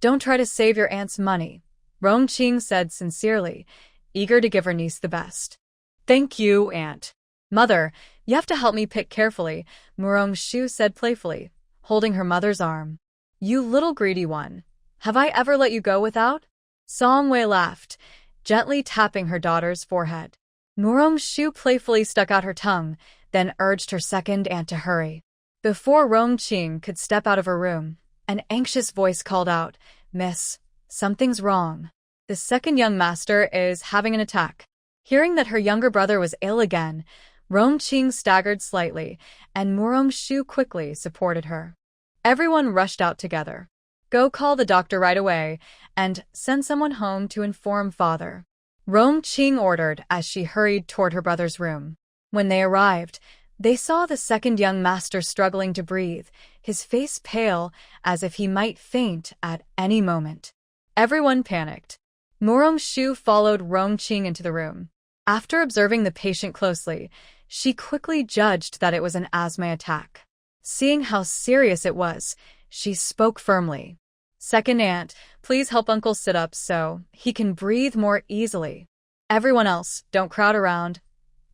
Don't try to save your aunt's money," Rong Qing said sincerely, eager to give her niece the best. "Thank you, aunt." "Mother, you have to help me pick carefully," Morong Shu said playfully, holding her mother's arm. "You little greedy one. Have I ever let you go without?" Song Wei laughed, gently tapping her daughter's forehead. Morong Shu playfully stuck out her tongue, then urged her second aunt to hurry. Before Rong Qing could step out of her room, an anxious voice called out, "Miss, something's wrong. The second young master is having an attack." Hearing that her younger brother was ill again, Rong Qing staggered slightly, and Morong Shu quickly supported her. Everyone rushed out together. "Go call the doctor right away, and send someone home to inform father," Rong Qing ordered as she hurried toward her brother's room. When they arrived, they saw the second young master struggling to breathe, his face pale as if he might faint at any moment. Everyone panicked. Morong Shu followed Rong Qing into the room. After observing the patient closely, she quickly judged that it was an asthma attack. Seeing how serious it was, she spoke firmly. "Second aunt, please help uncle sit up so he can breathe more easily. Everyone else, don't crowd around.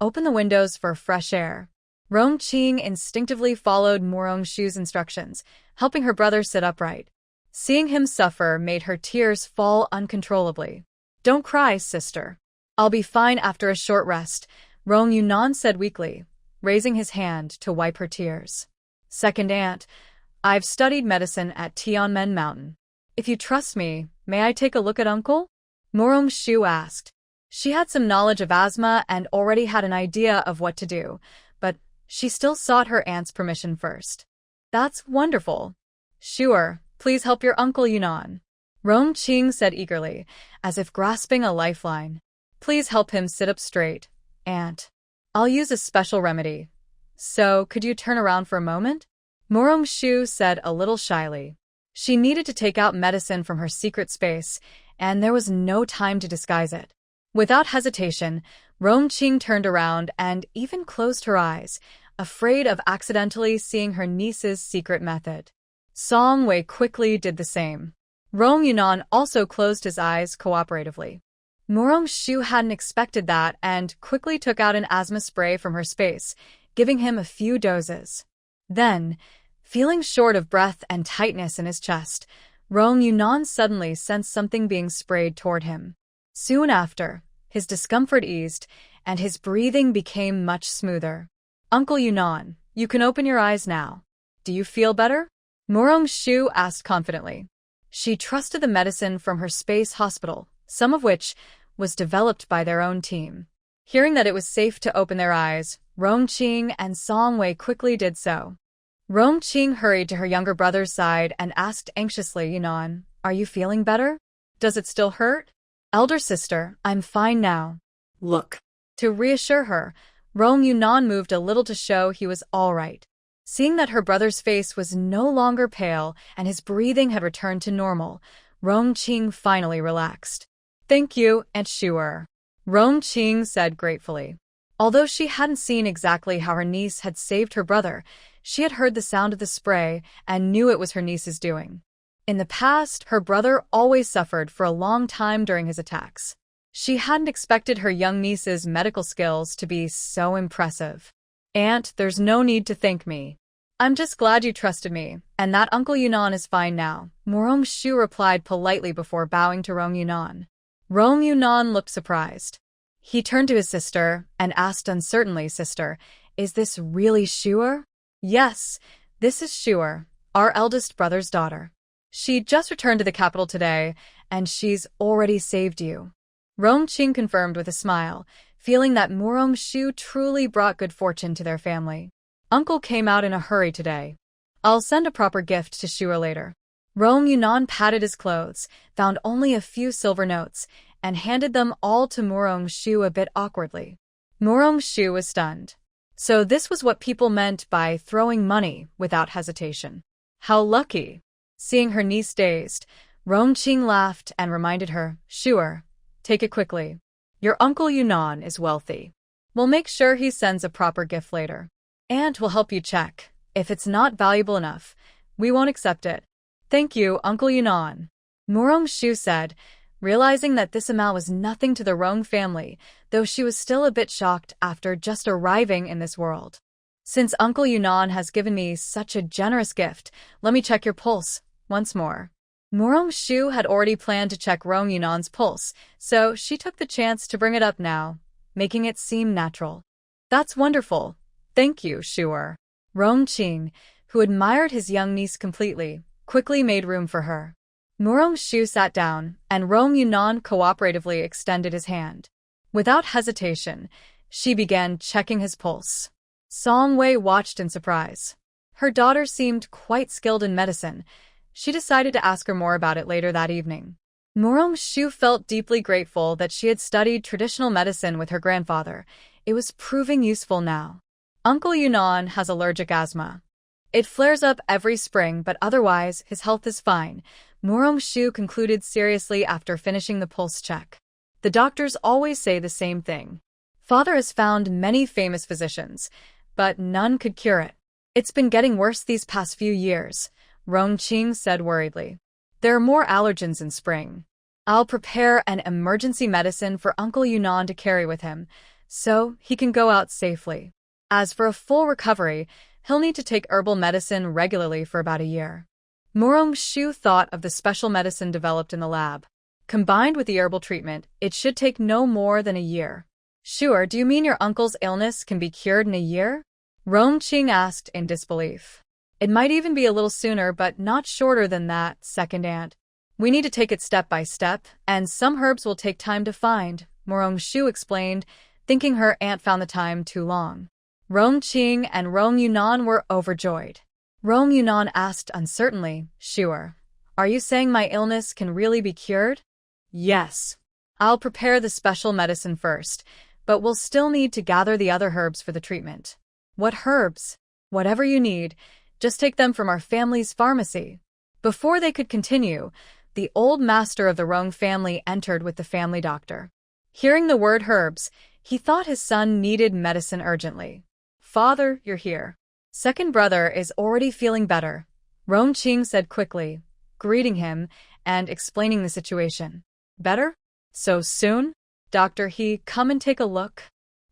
Open the windows for fresh air." Rong Qing instinctively followed Morong Shu's instructions, helping her brother sit upright. Seeing him suffer made her tears fall uncontrollably. "Don't cry, sister. I'll be fine after a short rest," Rong Yunan said weakly, raising his hand to wipe her tears. "Second aunt, I've studied medicine at Tianmen Mountain. If you trust me, may I take a look at uncle?" Morong Shu asked. She had some knowledge of asthma and already had an idea of what to do, but she still sought her aunt's permission first. "That's wonderful." "Sure, please help your uncle Yunan," Rong Qing said eagerly, as if grasping a lifeline. "Please help him sit up straight, aunt. I'll use a special remedy. So, could you turn around for a moment?" Morong-shu said a little shyly. She needed to take out medicine from her secret space, and there was no time to disguise it. Without hesitation, Rong-ching turned around and even closed her eyes, afraid of accidentally seeing her niece's secret method. Song-wei quickly did the same. Rong-yunan also closed his eyes cooperatively. Morong-shu hadn't expected that and quickly took out an asthma spray from her space, giving him a few doses. Then, feeling short of breath and tightness in his chest, Rong-yunan suddenly sensed something being sprayed toward him. Soon after, his discomfort eased, and his breathing became much smoother. "Uncle Yunan, you can open your eyes now. Do you feel better?" Morong-shu asked confidently. She trusted the medicine from her space hospital, some of which was developed by their own team. Hearing that it was safe to open their eyes, Rong-ching and Song-wei quickly did so. Rong-ching hurried to her younger brother's side and asked anxiously, "Yunan, are you feeling better? Does it still hurt?" "Elder sister, I'm fine now." Look. To reassure her, Rong-yunan moved a little to show he was all right. Seeing that her brother's face was no longer pale and his breathing had returned to normal, Rong-ching finally relaxed. "Thank you, Aunt Shuer," Rong-ching said gratefully. Although she hadn't seen exactly how her niece had saved her brother, she had heard the sound of the spray and knew it was her niece's doing. In the past, her brother always suffered for a long time during his attacks. She hadn't expected her young niece's medical skills to be so impressive. "Aunt, there's no need to thank me. I'm just glad you trusted me, and that Uncle Yunan is fine now," Morong-shu replied politely before bowing to Rong-yunan. Rong-yunan looked surprised. He turned to his sister and asked uncertainly, "Sister, is this really Shuer?" "Yes, this is Shuer, our eldest brother's daughter. She just returned to the capital today, and she's already saved you." Rong-ching confirmed with a smile, feeling that Morong-shu truly brought good fortune to their family. "Uncle came out in a hurry today. I'll send a proper gift to Shuer later." Rong-yunan patted his clothes, found only a few silver notes, and handed them all to Morong-shu a bit awkwardly. Morong-shu was stunned. So this was what people meant by throwing money without hesitation. How lucky! Seeing her niece dazed, Rong-ching laughed and reminded her, "Shuer, take it quickly. Your Uncle Yunan is wealthy. We'll make sure he sends a proper gift later. And we'll help you check. If it's not valuable enough, we won't accept it." "Thank you, Uncle Yunan," Morong-shu said, realizing that this amount was nothing to the Rong family, though she was still a bit shocked after just arriving in this world. "Since Uncle Yunan has given me such a generous gift, let me check your pulse once more." Morong-shu had already planned to check Rong-yunan's pulse, so she took the chance to bring it up now, making it seem natural. "That's wonderful. Thank you, Shuer." Rong-ching, who admired his young niece completely, quickly made room for her. Morong-shu sat down, and Rong-yunan cooperatively extended his hand. Without hesitation, she began checking his pulse. Song-wei watched in surprise. Her daughter seemed quite skilled in medicine. She decided to ask her more about it later that evening. Morong-shu felt deeply grateful that she had studied traditional medicine with her grandfather. It was proving useful now. Uncle Yunan has allergic asthma. It flares up every spring, but otherwise, his health is fine, Morong-shu concluded seriously after finishing the pulse check. The doctors always say the same thing. Father has found many famous physicians, but none could cure it. It's been getting worse these past few years, Rong-ching said worriedly. There are more allergens in spring. I'll prepare an emergency medicine for Uncle Yunan to carry with him, so he can go out safely. As for a full recovery, he'll need to take herbal medicine regularly for about a year. Morong-shu thought of the special medicine developed in the lab. Combined with the herbal treatment, it should take no more than a year. Sure, do you mean your uncle's illness can be cured in a year? Rong-ching asked in disbelief. It might even be a little sooner, but not shorter than that, second aunt. We need to take it step by step, and some herbs will take time to find, Morong-shu explained, thinking her aunt found the time too long. Rong-ching and Rong-yunan were overjoyed. Rong-yunan asked uncertainly, Sure, are you saying my illness can really be cured? Yes. I'll prepare the special medicine first, but we'll still need to gather the other herbs for the treatment. What herbs? Whatever you need, Just take them from our family's pharmacy. Before they could continue, the old master of the Rong family entered with the family doctor. Hearing the word herbs, he thought his son needed medicine urgently. Father, you're here. Second brother is already feeling better, Rong Qing said quickly, greeting him and explaining the situation. Better? So soon? Dr. He, come and take a look.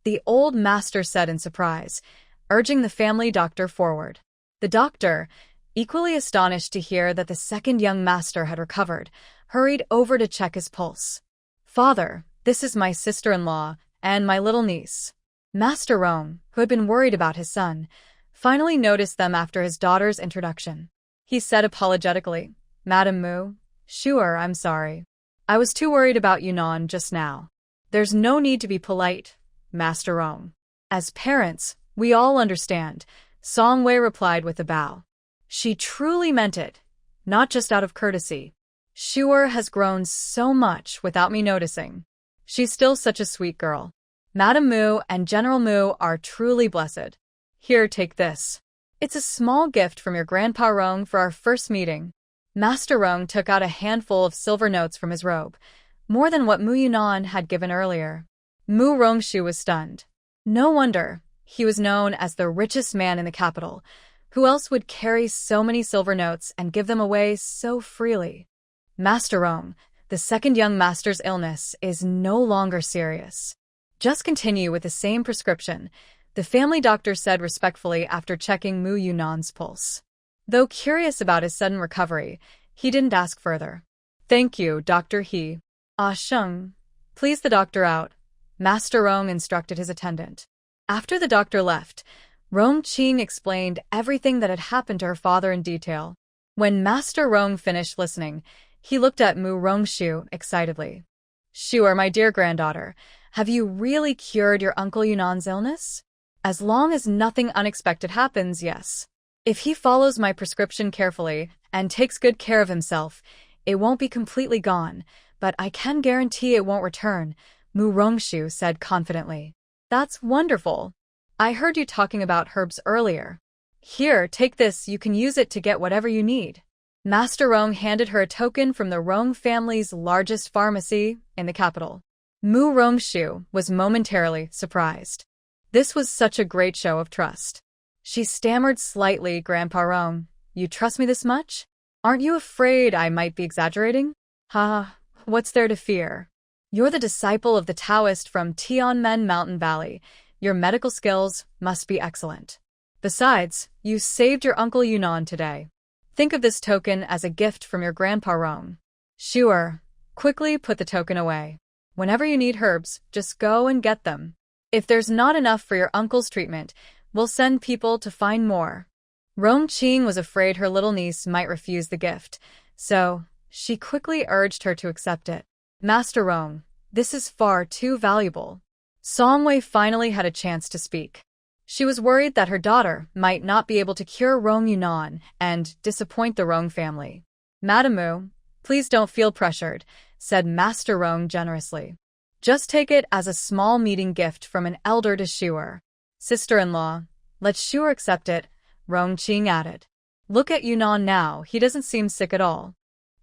The old master said in surprise, urging the family doctor forward. The doctor, equally astonished to hear that the second young master had recovered, hurried over to check his pulse. Father, this is my sister-in-law and my little niece. Master Rong, who had been worried about his son, finally noticed them after his daughter's introduction. He said apologetically, Madam Mu, sure, I'm sorry. I was too worried about Yunnan just now. There's no need to be polite, Master Rong. As parents, we all understand, Song Wei replied with a bow. She truly meant it, not just out of courtesy. Sure has grown so much without me noticing. She's still such a sweet girl. Madam Mu and General Mu are truly blessed. Here, take this. It's a small gift from your Grandpa Rong for our first meeting. Master Rong took out a handful of silver notes from his robe, more than what Mu Yunnan had given earlier. Mu Rongshu was stunned. No wonder, he was known as the richest man in the capital. Who else would carry so many silver notes and give them away so freely? Master Rong, the second young master's illness is no longer serious. Just continue with the same prescription, the family doctor said respectfully after checking Mu Yunnan's pulse. Though curious about his sudden recovery, he didn't ask further. Thank you, Dr. He. Ah Sheng, please the doctor out, Master Rong instructed his attendant. After the doctor left, Rong Qing explained everything that had happened to her father in detail. When Master Rong finished listening, he looked at Mu Rongshu excitedly. Sure, my dear granddaughter, have you really cured your Uncle Yunnan's illness? As long as nothing unexpected happens, yes. If he follows my prescription carefully and takes good care of himself, it won't be completely gone, but I can guarantee it won't return, Mu Rongshu said confidently. That's wonderful. I heard you talking about herbs earlier. Here, take this, you can use it to get whatever you need. Master Rong handed her a token from the Rong family's largest pharmacy in the capital. Mu Rongshu was momentarily surprised. This was such a great show of trust. She stammered slightly, Grandpa Rong, you trust me this much? Aren't you afraid I might be exaggerating? Ha, what's there to fear? You're the disciple of the Taoist from Tianmen Mountain Valley. Your medical skills must be excellent. Besides, you saved your Uncle Yunnan today. Think of this token as a gift from your Grandpa Rong. Sure, quickly put the token away. Whenever you need herbs, just go and get them. If there's not enough for your uncle's treatment, we'll send people to find more. Rong Qing was afraid her little niece might refuse the gift, so she quickly urged her to accept it. Master Rong, this is far too valuable. Song Wei finally had a chance to speak. She was worried that her daughter might not be able to cure Rong Yunnan and disappoint the Rong family. Madam Mu, please don't feel pressured, said Master Rong generously. Just take it as a small meeting gift from an elder to Shure. Sister-in-law, let Shure accept it, Rong Qing added. Look at Yunnan now, he doesn't seem sick at all.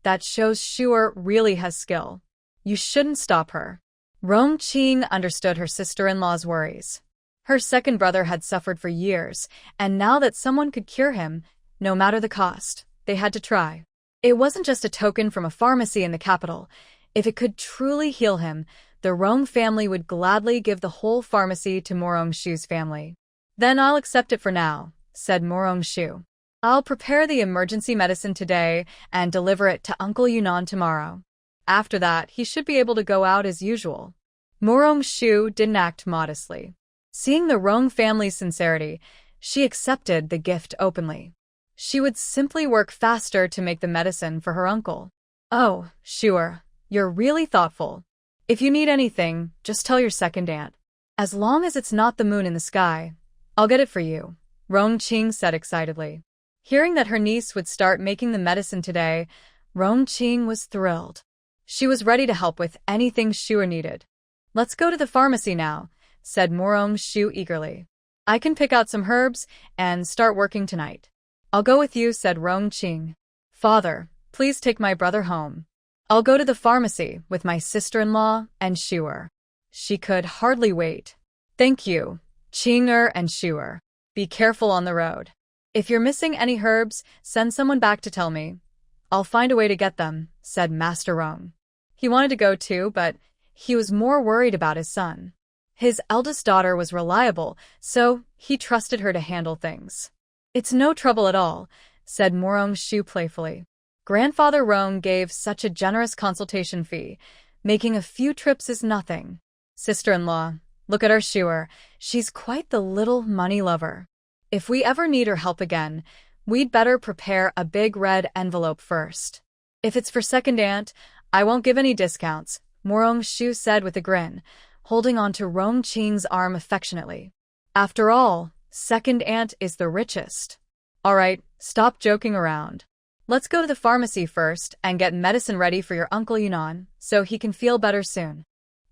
That shows Shure really has skill. You shouldn't stop her. Rong Qing understood her sister-in-law's worries. Her second brother had suffered for years, and now that someone could cure him, no matter the cost, they had to try. It wasn't just a token from a pharmacy in the capital. If it could truly heal him, the Rong family would gladly give the whole pharmacy to Morongshu's family. Then I'll accept it for now, said Morongshu. I'll prepare the emergency medicine today and deliver it to Uncle Yunnan tomorrow. After that, he should be able to go out as usual. Morongshu didn't act modestly. Seeing the Rong family's sincerity, she accepted the gift openly. She would simply work faster to make the medicine for her uncle. Oh, sure, you're really thoughtful. If you need anything, just tell your second aunt. As long as it's not the moon in the sky, I'll get it for you, Rong Qing said excitedly. Hearing that her niece would start making the medicine today, Rong Qing was thrilled. She was ready to help with anything Shure needed. Let's go to the pharmacy now, said Morongshu eagerly. I can pick out some herbs and start working tonight. I'll go with you, said Rong Qing. Father, please take my brother home. I'll go to the pharmacy with my sister-in-law and Shuer. She could hardly wait. Thank you, Qing'er and Shuer. Be careful on the road. If you're missing any herbs, send someone back to tell me. I'll find a way to get them, said Master Rong. He wanted to go too, but he was more worried about his son. His eldest daughter was reliable, so he trusted her to handle things. It's no trouble at all, said Morong Shu playfully. Grandfather Rong gave such a generous consultation fee. Making a few trips is nothing. Sister-in-law, look at our Shuer. She's quite the little money lover. If we ever need her help again, we'd better prepare a big red envelope first. If it's for second aunt, I won't give any discounts, Morong Shu said with a grin, holding on to Rong Qing's arm affectionately. After all, second aunt is the richest. All right, stop joking around. Let's go to the pharmacy first and get medicine ready for your Uncle Yunnan, so he can feel better soon.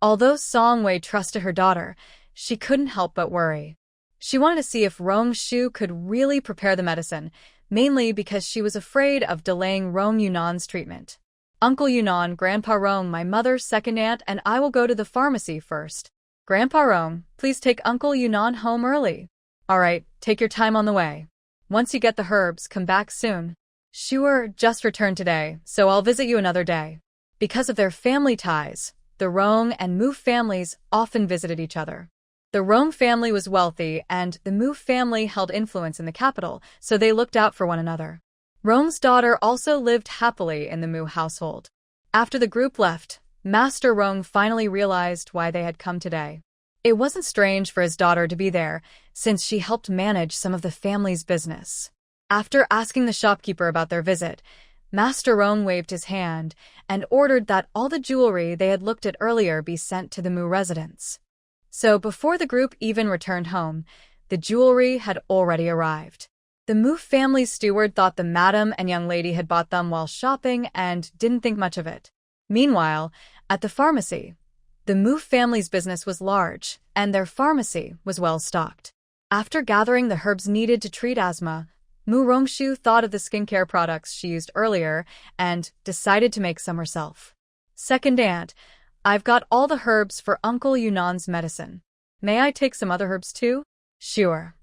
Although Song Wei trusted her daughter, she couldn't help but worry. She wanted to see if Rong Shu could really prepare the medicine, mainly because she was afraid of delaying Rong Yunnan's treatment. Uncle Yunnan, Grandpa Rong, my mother's second aunt, and I will go to the pharmacy first. Grandpa Rong, please take Uncle Yunnan home early. All right, take your time on the way. Once you get the herbs, come back soon. Shuer just returned today, so I'll visit you another day. Because of their family ties, the Rong and Mu families often visited each other. The Rong family was wealthy, and the Mu family held influence in the capital, so they looked out for one another. Rong's daughter also lived happily in the Mu household. After the group left, Master Rong finally realized why they had come today. It wasn't strange for his daughter to be there, since she helped manage some of the family's business. After asking the shopkeeper about their visit, Master Rong waved his hand and ordered that all the jewelry they had looked at earlier be sent to the Mu residence. So before the group even returned home, the jewelry had already arrived. The Mu family steward thought the madam and young lady had bought them while shopping and didn't think much of it. Meanwhile, at the pharmacy, the Mu family's business was large, and their pharmacy was well stocked. After gathering the herbs needed to treat asthma, Mu Rongshu thought of the skincare products she used earlier and decided to make some herself. Second aunt, I've got all the herbs for Uncle Yunnan's medicine. May I take some other herbs too? Sure.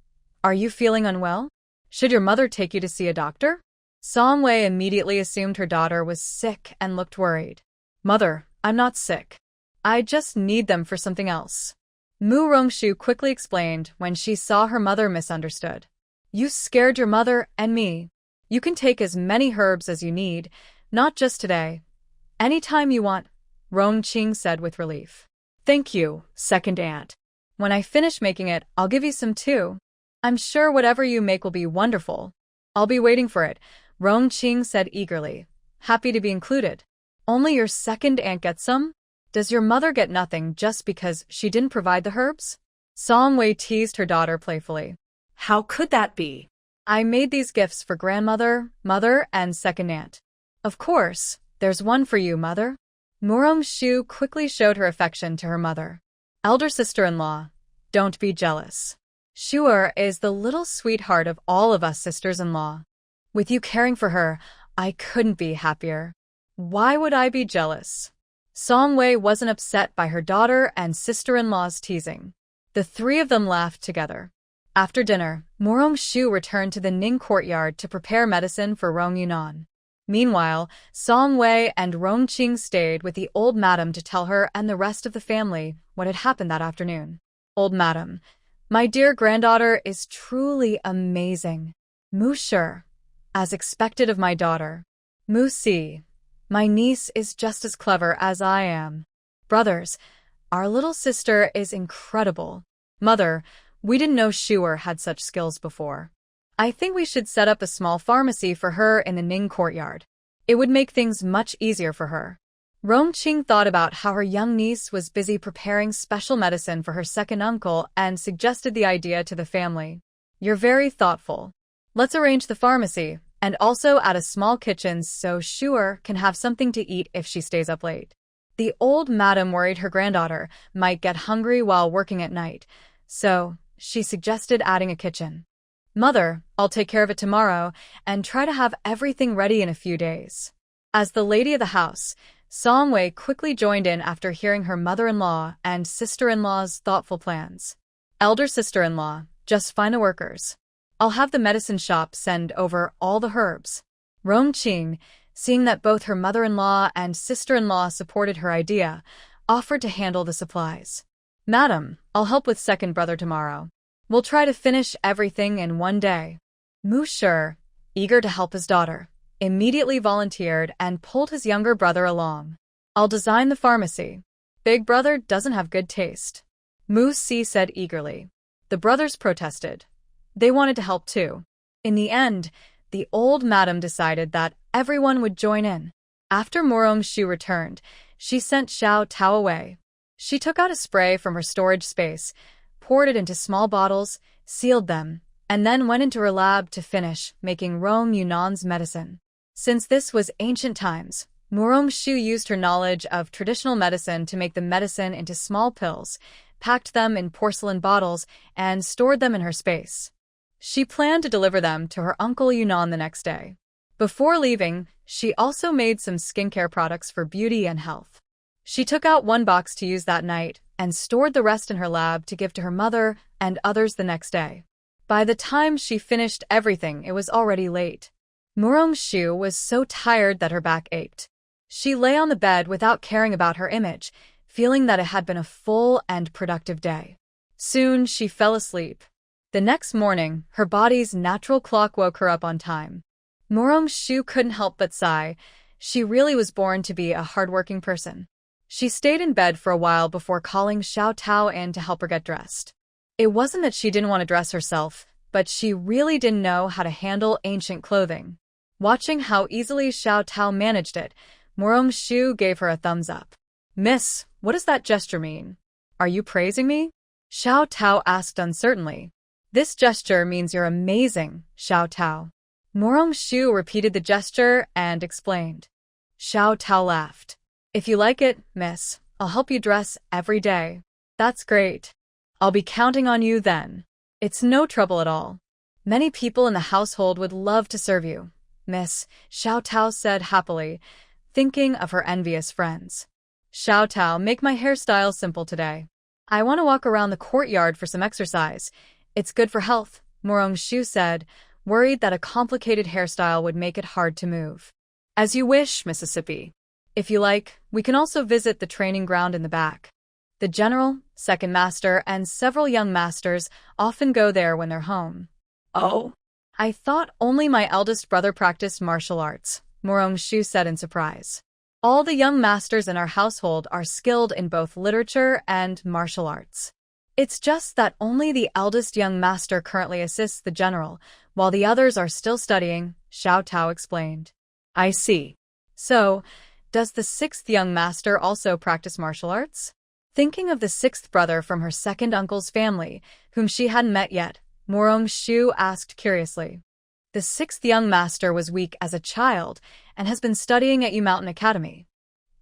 Are you feeling unwell? Should your mother take you to see a doctor? Song Wei immediately assumed her daughter was sick and looked worried. Mother, I'm not sick. I just need them for something else. Mu Rongshu quickly explained when she saw her mother misunderstood. You scared your mother and me. You can take as many herbs as you need, not just today. Anytime you want, Rong Qing said with relief. Thank you, second aunt. When I finish making it, I'll give you some too. I'm sure whatever you make will be wonderful. I'll be waiting for it, Rong Qing said eagerly, happy to be included. Only your second aunt gets some? Does your mother get nothing just because she didn't provide the herbs? Song Wei teased her daughter playfully. How could that be? I made these gifts for grandmother, mother, and second aunt. Of course, there's one for you, mother. Murong Shu quickly showed her affection to her mother. Elder sister-in-law, don't be jealous. Shuer is the little sweetheart of all of us sisters-in-law. With you caring for her, I couldn't be happier. Why would I be jealous? Song Wei wasn't upset by her daughter and sister-in-law's teasing. The three of them laughed together. After dinner, Murong Shu returned to the Ning courtyard to prepare medicine for Rong Yunnan. Meanwhile, Song Wei and Rong Qing stayed with the old madam to tell her and the rest of the family what had happened that afternoon. Old madam, my dear granddaughter is truly amazing. Mu Shi, as expected of my daughter. Mu Si, my niece is just as clever as I am. Brothers, our little sister is incredible. Mother, we didn't know Shuer had such skills before. I think we should set up a small pharmacy for her in the Ning courtyard. It would make things much easier for her. Rong Qing thought about how her young niece was busy preparing special medicine for her second uncle and suggested the idea to the family. You're very thoughtful. Let's arrange the pharmacy and also add a small kitchen so Shuer can have something to eat if she stays up late. The old madam worried her granddaughter might get hungry while working at night, so she suggested adding a kitchen. Mother, I'll take care of it tomorrow and try to have everything ready in a few days. As the lady of the house, Songwei quickly joined in after hearing her mother-in-law and sister-in-law's thoughtful plans. Elder sister-in-law, just find the workers. I'll have the medicine shop send over all the herbs. Rong Qing, seeing that both her mother-in-law and sister-in-law supported her idea, offered to handle the supplies. Madam, I'll help with second brother tomorrow. We'll try to finish everything in one day. Mu Shi, eager to help his daughter, immediately volunteered and pulled his younger brother along. I'll design the pharmacy. Big brother doesn't have good taste. Mu Si said eagerly. The brothers protested. They wanted to help too. In the end, the old madam decided that everyone would join in. After Morong Shu returned, she sent Xiao Tao away. She took out a spray from her storage space, poured it into small bottles, sealed them, and then went into her lab to finish making Rong Yunan's medicine. Since this was ancient times, Morong Shu used her knowledge of traditional medicine to make the medicine into small pills, packed them in porcelain bottles, and stored them in her space. She planned to deliver them to her uncle Yunan the next day. Before leaving, she also made some skincare products for beauty and health. She took out one box to use that night and stored the rest in her lab to give to her mother and others the next day. By the time she finished everything, it was already late. Morong Shu was so tired that her back ached. She lay on the bed without caring about her image, feeling that it had been a full and productive day. Soon she fell asleep. The next morning, her body's natural clock woke her up on time. Morong Shu couldn't help but sigh. She really was born to be a hardworking person. She stayed in bed for a while before calling Xiao Tao in to help her get dressed. It wasn't that she didn't want to dress herself, but she really didn't know how to handle ancient clothing. Watching how easily Xiao Tao managed it, Morong Shu gave her a thumbs up. Miss, what does that gesture mean? Are you praising me? Xiao Tao asked uncertainly. This gesture means you're amazing, Xiao Tao. Morong Shu repeated the gesture and explained. Xiao Tao laughed. If you like it, miss, I'll help you dress every day. That's great. I'll be counting on you then. It's no trouble at all. Many people in the household would love to serve you, miss, Xiao Tao said happily, thinking of her envious friends. Xiao Tao, make my hairstyle simple today. I want to walk around the courtyard for some exercise. It's good for health, Morong Shu said, worried that a complicated hairstyle would make it hard to move. As you wish, Mississippi. If you like, we can also visit the training ground in the back. The general, second master, and several young masters often go there when they're home. Oh, I thought only my eldest brother practiced martial arts, Morong Shu said in surprise. All the young masters in our household are skilled in both literature and martial arts. It's just that only the eldest young master currently assists the general, while the others are still studying, Xiao Tao explained. I see. So, does the sixth young master also practice martial arts? Thinking of the sixth brother from her second uncle's family, whom she hadn't met yet, Morong Shu asked curiously. The sixth young master was weak as a child and has been studying at Yu Mountain Academy.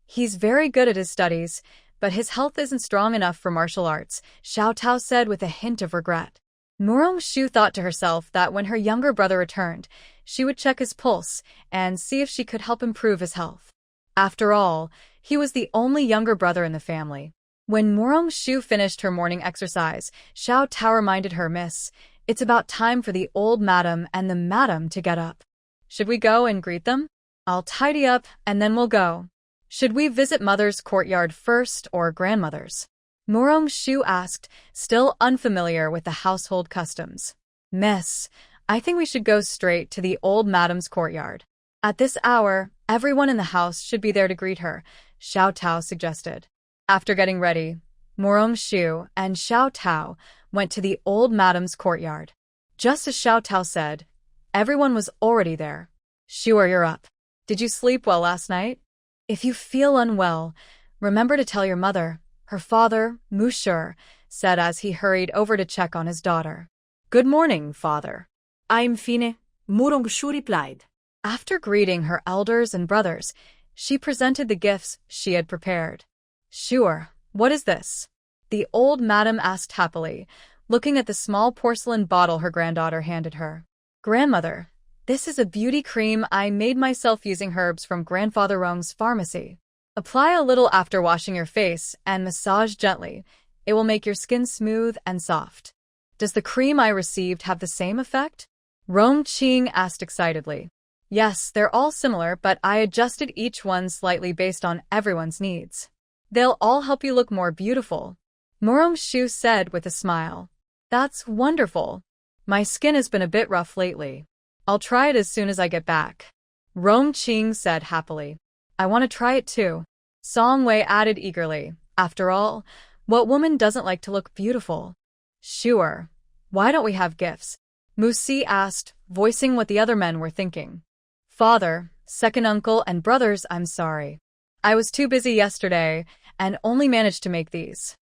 He's very good at his studies, but his health isn't strong enough for martial arts, Xiao Tao said with a hint of regret. Morong Shu thought to herself that when her younger brother returned, she would check his pulse and see if she could help improve his health. After all, he was the only younger brother in the family. When Morong Shu finished her morning exercise, Xiao Tao reminded her, Miss, it's about time for the old madam and the madam to get up. Should we go and greet them? I'll tidy up and then we'll go. Should we visit mother's courtyard first or grandmother's? Morong Shu asked, still unfamiliar with the household customs. Miss, I think we should go straight to the old madam's courtyard. At this hour, everyone in the house should be there to greet her, Xiao Tao suggested. After getting ready, Morong Shu and Xiao Tao went to the old madam's courtyard. Just as Xiao Tao said, everyone was already there. Shu, you're up. Did you sleep well last night? If you feel unwell, remember to tell your mother, her father, Mu Shi, said as he hurried over to check on his daughter. Good morning, father. I'm fine, Morong Shu replied. After greeting her elders and brothers, she presented the gifts she had prepared. Sure, what is this? The old madam asked happily, looking at the small porcelain bottle her granddaughter handed her. "Grandmother, this is a beauty cream I made myself using herbs from Grandfather Rong's pharmacy. Apply a little after washing your face and massage gently. It will make your skin smooth and soft." "Does the cream I received have the same effect?" Rong Qing asked excitedly. "Yes, they're all similar, but I adjusted each one slightly based on everyone's needs. They'll all help you look more beautiful," Morong Shu said with a smile. "That's wonderful. My skin has been a bit rough lately. I'll try it as soon as I get back," Rong Qing said happily. "I want to try it too," Song Wei added eagerly. "After all, what woman doesn't like to look beautiful?" "Sure. Why don't we have gifts?" Mu Si asked, voicing what the other men were thinking. "Father, second uncle, and brothers, I'm sorry. I was too busy yesterday and only managed to make these.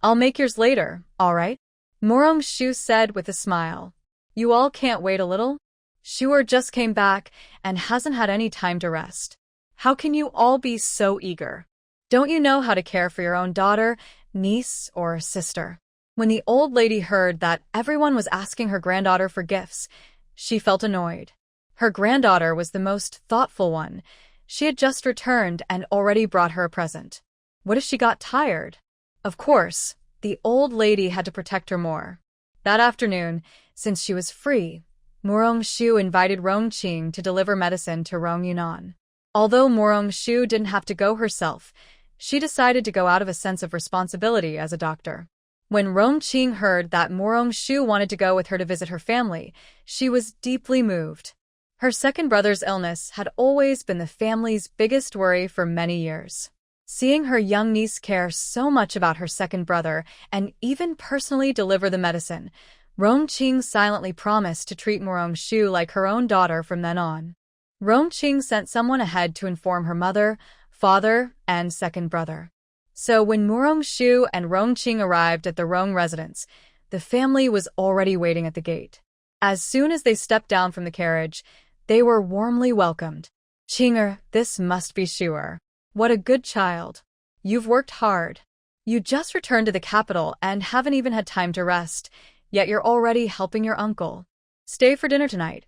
I'll make yours later, all right?" Morong Shu said with a smile. "You all can't wait a little? Shuer just came back and hasn't had any time to rest. How can you all be so eager? Don't you know how to care for your own daughter, niece, or sister?" When the old lady heard that everyone was asking her granddaughter for gifts, she felt annoyed. Her granddaughter was the most thoughtful one. She had just returned and already brought her a present. What if she got tired? Of course, the old lady had to protect her more. That afternoon, since she was free, Morong Shu invited Rong Qing to deliver medicine to Rong Yunan. Although Morong Shu didn't have to go herself, she decided to go out of a sense of responsibility as a doctor. When Rong Qing heard that Morong Shu wanted to go with her to visit her family, she was deeply moved. Her second brother's illness had always been the family's biggest worry for many years. Seeing her young niece care so much about her second brother and even personally deliver the medicine, Rong Qing silently promised to treat Morong Shu like her own daughter from then on. Rong Qing sent someone ahead to inform her mother, father, and second brother. So when Morong Shu and Rong Qing arrived at the Rong residence, the family was already waiting at the gate. As soon as they stepped down from the carriage, they were warmly welcomed. "Qinger, this must be Shuer. What a good child. You've worked hard. You just returned to the capital and haven't even had time to rest, yet you're already helping your uncle. Stay for dinner tonight.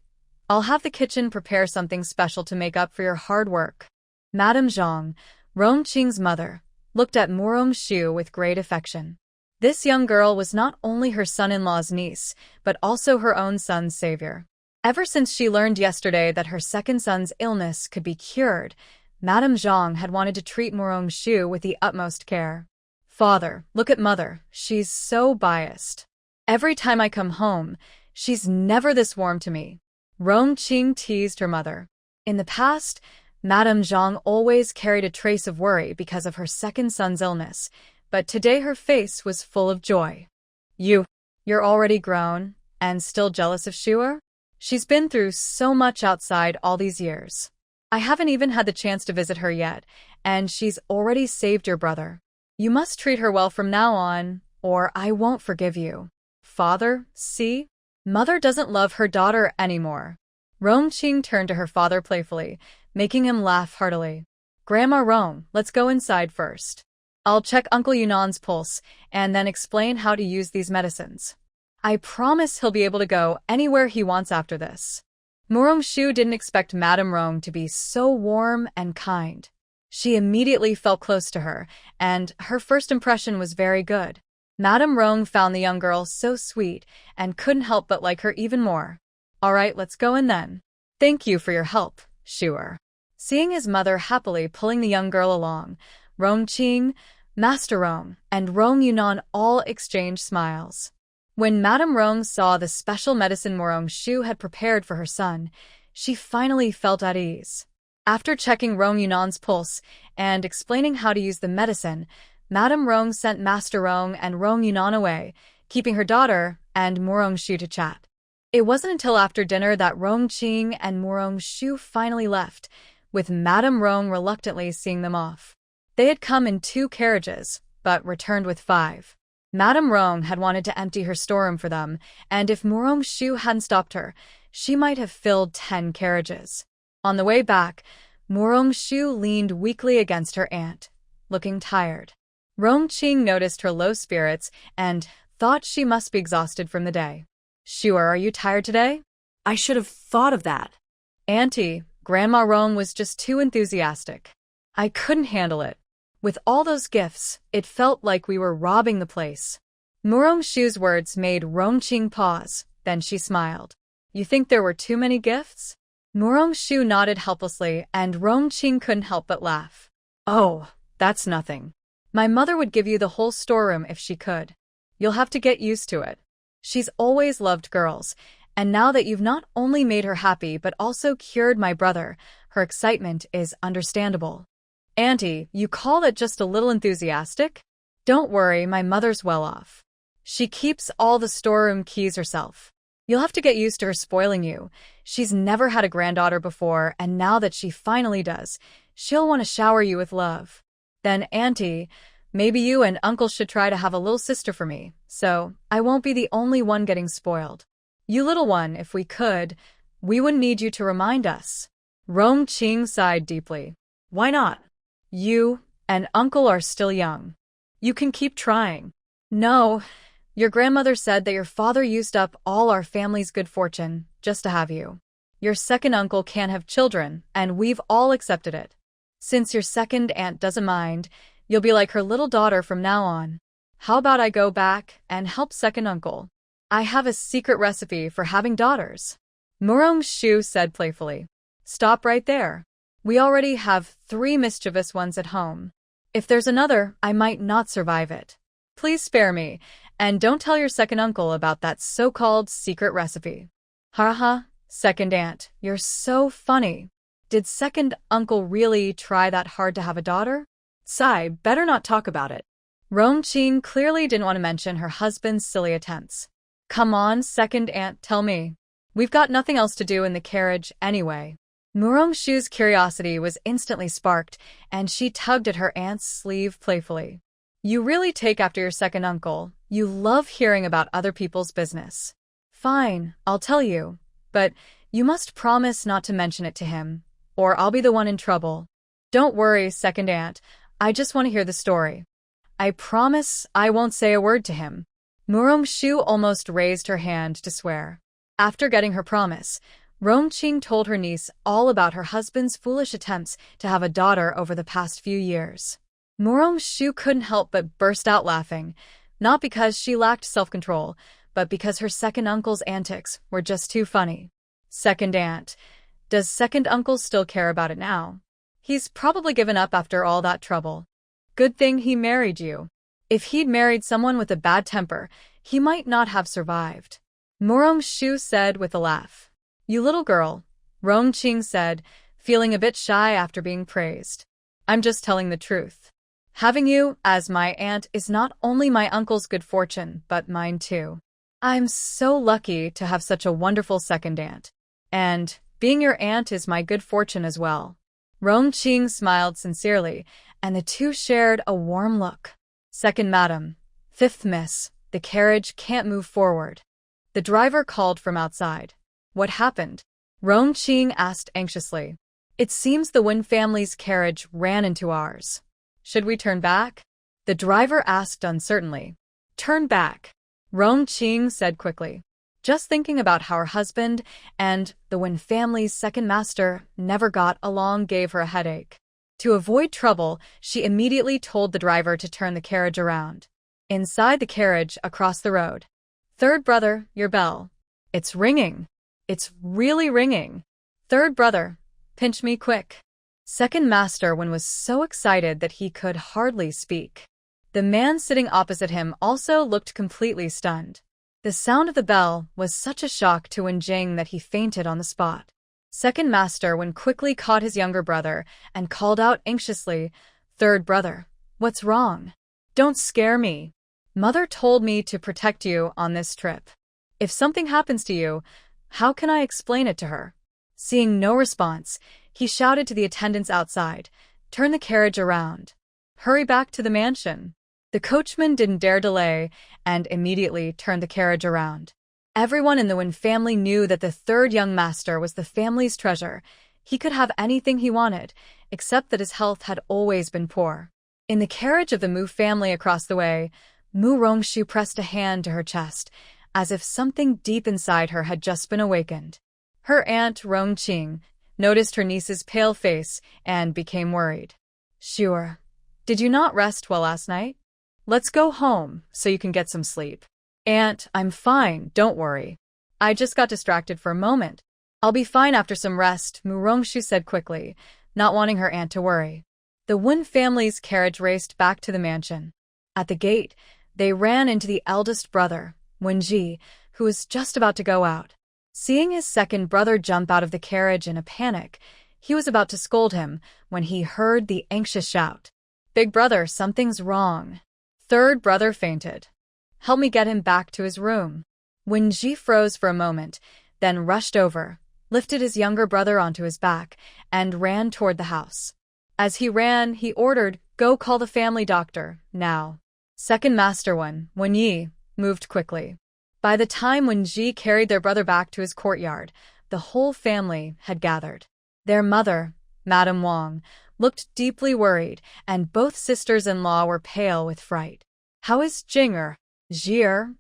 I'll have the kitchen prepare something special to make up for your hard work." Madame Zhang, Rong Qing's mother, looked at Morong Shu with great affection. This young girl was not only her son-in-law's niece, but also her own son's savior. Ever since she learned yesterday that her second son's illness could be cured, Madame Zhang had wanted to treat Morong Shu with the utmost care. "Father, look at mother. She's so biased. Every time I come home, she's never this warm to me," Rong Qing teased her mother. In the past, Madame Zhang always carried a trace of worry because of her second son's illness, but today her face was full of joy. You're already grown and still jealous of Shuer? She's been through so much outside all these years. I haven't even had the chance to visit her yet, and she's already saved your brother. You must treat her well from now on, or I won't forgive you. Father, see? Mother doesn't love her daughter anymore. Rong Qing turned to her father playfully, making him laugh heartily. "Grandma Rong, let's go inside first. I'll check Uncle Yunan's pulse and then explain how to use these medicines. I promise he'll be able to go anywhere he wants after this." Morong Shu didn't expect Madame Rong to be so warm and kind. She immediately felt close to her, and her first impression was very good. Madame Rong found the young girl so sweet and couldn't help but like her even more. "All right, let's go in then. Thank you for your help, Shuer." Seeing his mother happily pulling the young girl along, Rong Qing, Master Rong, and Rong Yunan all exchanged smiles. When Madame Rong saw the special medicine Morong Shu had prepared for her son, she finally felt at ease. After checking Rong Yunan's pulse and explaining how to use the medicine, Madame Rong sent Master Rong and Rong Yunan away, keeping her daughter and Morong Shu to chat. It wasn't until after dinner that Rong Qing and Morong Shu finally left, with Madame Rong reluctantly seeing them off. They had come in 2 carriages, but returned with 5. Madame Rong had wanted to empty her storeroom for them, and if Morong Shu hadn't stopped her, she might have filled 10 carriages. On the way back, Morong Shu leaned weakly against her aunt, looking tired. Rong Qing noticed her low spirits and thought she must be exhausted from the day. Sure, are you tired today? I should have thought of that. Auntie, Grandma Rome was just too enthusiastic. I couldn't handle it. With all those gifts, it felt like we were robbing the place. Murong-shu's words made Rong-ching pause, then she smiled. You think there were too many gifts? Murong-shu nodded helplessly, and Rong-ching couldn't help but laugh. Oh, that's nothing. My mother would give you the whole storeroom if she could. You'll have to get used to it. She's always loved girls, and now that you've not only made her happy but also cured my brother, her excitement is understandable. Auntie, you call that just a little enthusiastic? Don't worry, my mother's well off. She keeps all the storeroom keys herself. You'll have to get used to her spoiling you. She's never had a granddaughter before, and now that she finally does, she'll want to shower you with love. Then, Auntie, maybe you and Uncle should try to have a little sister for me, so I won't be the only one getting spoiled. You little one, if we could, we wouldn't need you to remind us. Rong-ching sighed deeply. Why not? You and Uncle are still young. You can keep trying. No, your grandmother said that your father used up all our family's good fortune just to have you. Your second uncle can't have children, and we've all accepted it. Since your second aunt doesn't mind, you'll be like her little daughter from now on. How about I go back and help second uncle? I have a secret recipe for having daughters. Murong-shu said playfully. Stop right there. We already have 3 mischievous ones at home. If there's another, I might not survive it. Please spare me, and don't tell your second uncle about that so-called secret recipe. Ha, second aunt, you're so funny. Did second uncle really try that hard to have a daughter? Sigh, better not talk about it. Rong-ching clearly didn't want to mention her husband's silly attempts. Come on, second aunt, tell me. We've got nothing else to do in the carriage anyway. Murong-shu's curiosity was instantly sparked, and she tugged at her aunt's sleeve playfully. You really take after your second uncle. You love hearing about other people's business. Fine, I'll tell you, but you must promise not to mention it to him, or I'll be the one in trouble. Don't worry, second aunt, I just want to hear the story. I promise I won't say a word to him. Murong-shu almost raised her hand to swear. After getting her promise, Rong-ching told her niece all about her husband's foolish attempts to have a daughter over the past few years. Murong-shu couldn't help but burst out laughing, not because she lacked self-control, but because her second uncle's antics were just too funny. Second aunt, does second uncle still care about it now? He's probably given up after all that trouble. Good thing he married you. If he'd married someone with a bad temper, he might not have survived. Murong-shu said with a laugh. You little girl, Rong-ching said, feeling a bit shy after being praised. I'm just telling the truth. Having you as my aunt is not only my uncle's good fortune, but mine too. I'm so lucky to have such a wonderful second aunt. And being your aunt is my good fortune as well. Rong-ching smiled sincerely, and the two shared a warm look. Second madam, fifth miss, the carriage can't move forward. The driver called from outside. What happened? Rong-ching asked anxiously. It seems the Wen family's carriage ran into ours. Should we turn back? The driver asked uncertainly. Turn back, Rong-ching said quickly. Just thinking about how her husband and the Wen family's second master never got along gave her a headache. To avoid trouble, she immediately told the driver to turn the carriage around. Inside the carriage, across the road. Third brother, your bell. It's ringing. It's really ringing. Third brother, pinch me quick. Second master Wen was so excited that he could hardly speak. The man sitting opposite him also looked completely stunned. The sound of the bell was such a shock to Wen Jing that he fainted on the spot. Second master Wen quickly caught his younger brother and called out anxiously, Third brother, what's wrong? Don't scare me. Mother told me to protect you on this trip. If something happens to you, how can I explain it to her? Seeing no response, he shouted to the attendants outside, Turn the carriage around. Hurry back to the mansion. The coachman didn't dare delay and immediately turned the carriage around. Everyone in the Wen family knew that the third young master was the family's treasure. He could have anything he wanted, except that his health had always been poor. In the carriage of the Mu family across the way, Mu Rongshu pressed a hand to her chest, as if something deep inside her had just been awakened. Her aunt, Rong Qing, noticed her niece's pale face and became worried. Sure. Did you not rest well last night? Let's go home so you can get some sleep. Aunt, I'm fine, don't worry. I just got distracted for a moment. I'll be fine after some rest, Mu Rongshu said quickly, not wanting her aunt to worry. The Wen family's carriage raced back to the mansion. At the gate, they ran into the eldest brother, Wenji, who was just about to go out. Seeing his second brother jump out of the carriage in a panic, he was about to scold him when he heard the anxious shout. Big brother, something's wrong. Third brother fainted. Help me get him back to his room. Wenji froze for a moment, then rushed over, lifted his younger brother onto his back, and ran toward the house. As he ran, he ordered, "Go call the family doctor, now." Second Master Wen Yi, moved quickly. By the time Wenji carried their brother back to his courtyard, the whole family had gathered. Their mother, Madame Wang, looked deeply worried, and both sisters-in-law were pale with fright. How is Jinger? Jier?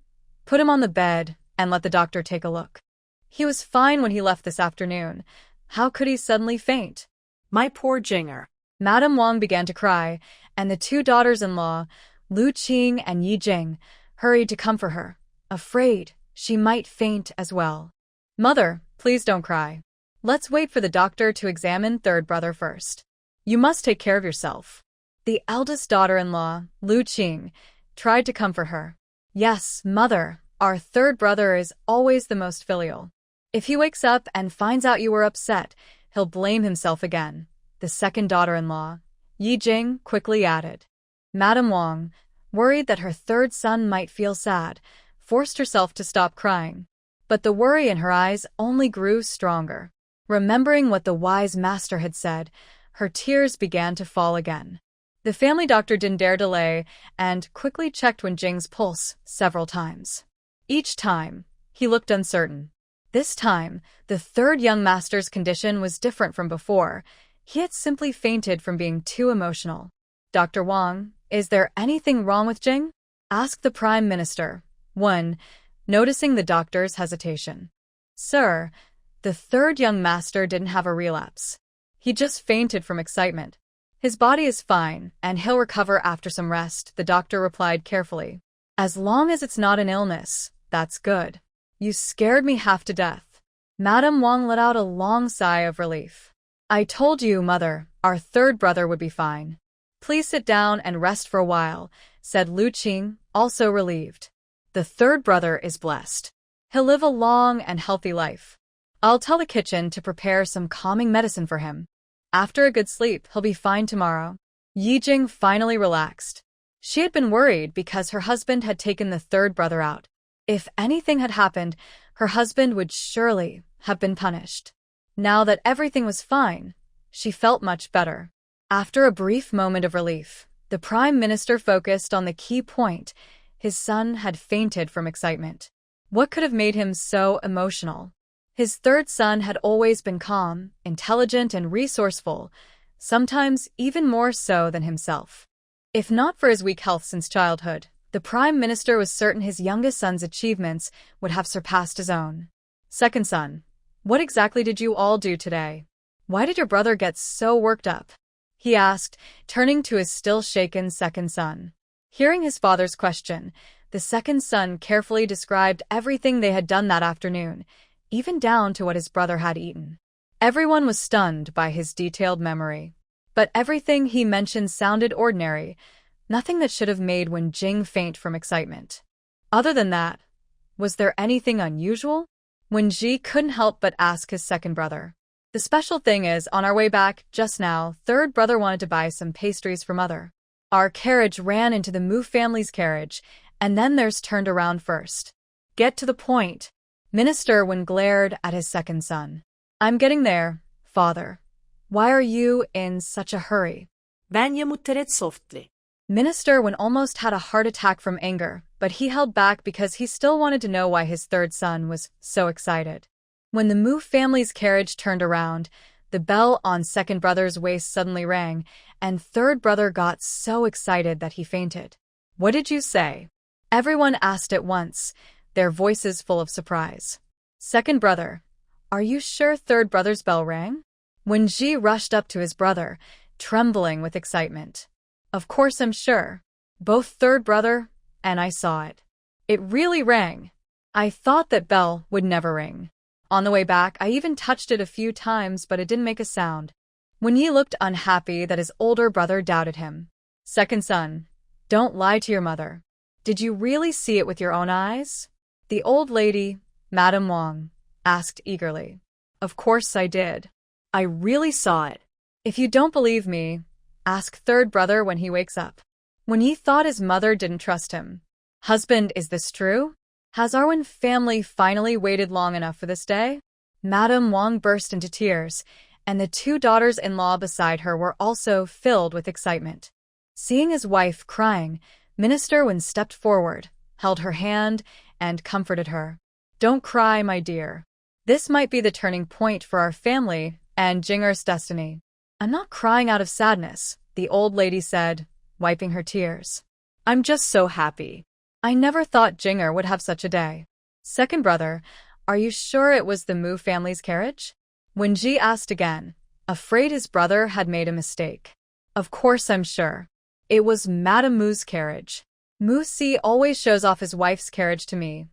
Put him on the bed and let the doctor take a look. He was fine when he left this afternoon. How could he suddenly faint? My poor Jinger. Madame Wang began to cry, and the two daughters-in-law, Lu Qing and Yi Jing, hurried to comfort her, afraid she might faint as well. Mother, please don't cry. Let's wait for the doctor to examine third brother first. You must take care of yourself. The eldest daughter-in-law, Lu Qing, tried to comfort her. Yes, mother, our third brother is always the most filial. If he wakes up and finds out you were upset, he'll blame himself again. The second daughter-in-law, Yi Jing, quickly added. Madame Wang, worried that her third son might feel sad, forced herself to stop crying. But the worry in her eyes only grew stronger. Remembering what the wise master had said, her tears began to fall again. The family doctor didn't dare delay and quickly checked Wen Jing's pulse several times. Each time, he looked uncertain. This time, the third young master's condition was different from before. He had simply fainted from being too emotional. Dr. Wang, is there anything wrong with Jing? Asked the Prime Minister, Wen, noticing the doctor's hesitation. Sir, the third young master didn't have a relapse. He just fainted from excitement. His body is fine, and he'll recover after some rest, the doctor replied carefully. As long as it's not an illness, that's good. You scared me half to death. Madame Wang let out a long sigh of relief. I told you, mother, our third brother would be fine. Please sit down and rest for a while, said Lu Qing, also relieved. The third brother is blessed. He'll live a long and healthy life. I'll tell the kitchen to prepare some calming medicine for him. After a good sleep, he'll be fine tomorrow. Yi Jing finally relaxed. She had been worried because her husband had taken the third brother out. If anything had happened, her husband would surely have been punished. Now that everything was fine, she felt much better. After a brief moment of relief, the Prime Minister focused on the key point. His son had fainted from excitement. What could have made him so emotional? His third son had always been calm, intelligent, and resourceful, sometimes even more so than himself. If not for his weak health since childhood, the Prime Minister was certain his youngest son's achievements would have surpassed his own. Second son, what exactly did you all do today? Why did your brother get so worked up? He asked, turning to his still-shaken second son. Hearing his father's question, the second son carefully described everything they had done that afternoon, even down to what his brother had eaten. Everyone was stunned by his detailed memory. But everything he mentioned sounded ordinary, nothing that should have made Wen Jing faint from excitement. Other than that, was there anything unusual? Wen Ji couldn't help but ask his second brother. The special thing is, on our way back, just now, third brother wanted to buy some pastries for mother. Our carriage ran into the Mu family's carriage, and then theirs turned around first. Get to the point. Minister Wen glared at his second son. I'm getting there, father. Why are you in such a hurry? Vanya muttered softly. Minister Wen almost had a heart attack from anger, but he held back because he still wanted to know why his third son was so excited. When the Mu family's carriage turned around, the bell on second brother's waist suddenly rang, and third brother got so excited that he fainted. What did you say? Everyone asked at once, their voices full of surprise. Second brother, are you sure third brother's bell rang? When Ji rushed up to his brother, trembling with excitement. Of course I'm sure. Both third brother and I saw it. It really rang. I thought that bell would never ring. On the way back, I even touched it a few times, but it didn't make a sound. When Yi looked unhappy that his older brother doubted him. Second son, don't lie to your mother. Did you really see it with your own eyes? The old lady, Madame Wang, asked eagerly. Of course I did. I really saw it. If you don't believe me, ask third brother when he wakes up. When Yi thought his mother didn't trust him. Husband, is this true? Has our Wen family finally waited long enough for this day? Madame Wang burst into tears, and the two daughters-in-law beside her were also filled with excitement. Seeing his wife crying, Minister Wen stepped forward, held her hand, and comforted her. Don't cry, my dear. This might be the turning point for our family and Jinger's destiny. I'm not crying out of sadness, the old lady said, wiping her tears. I'm just so happy. I never thought Jinger would have such a day. Second brother, are you sure it was the Mu family's carriage? When Ji asked again, afraid his brother had made a mistake. Of course I'm sure. It was Madame Mu's carriage. Mu Si always shows off his wife's carriage to me.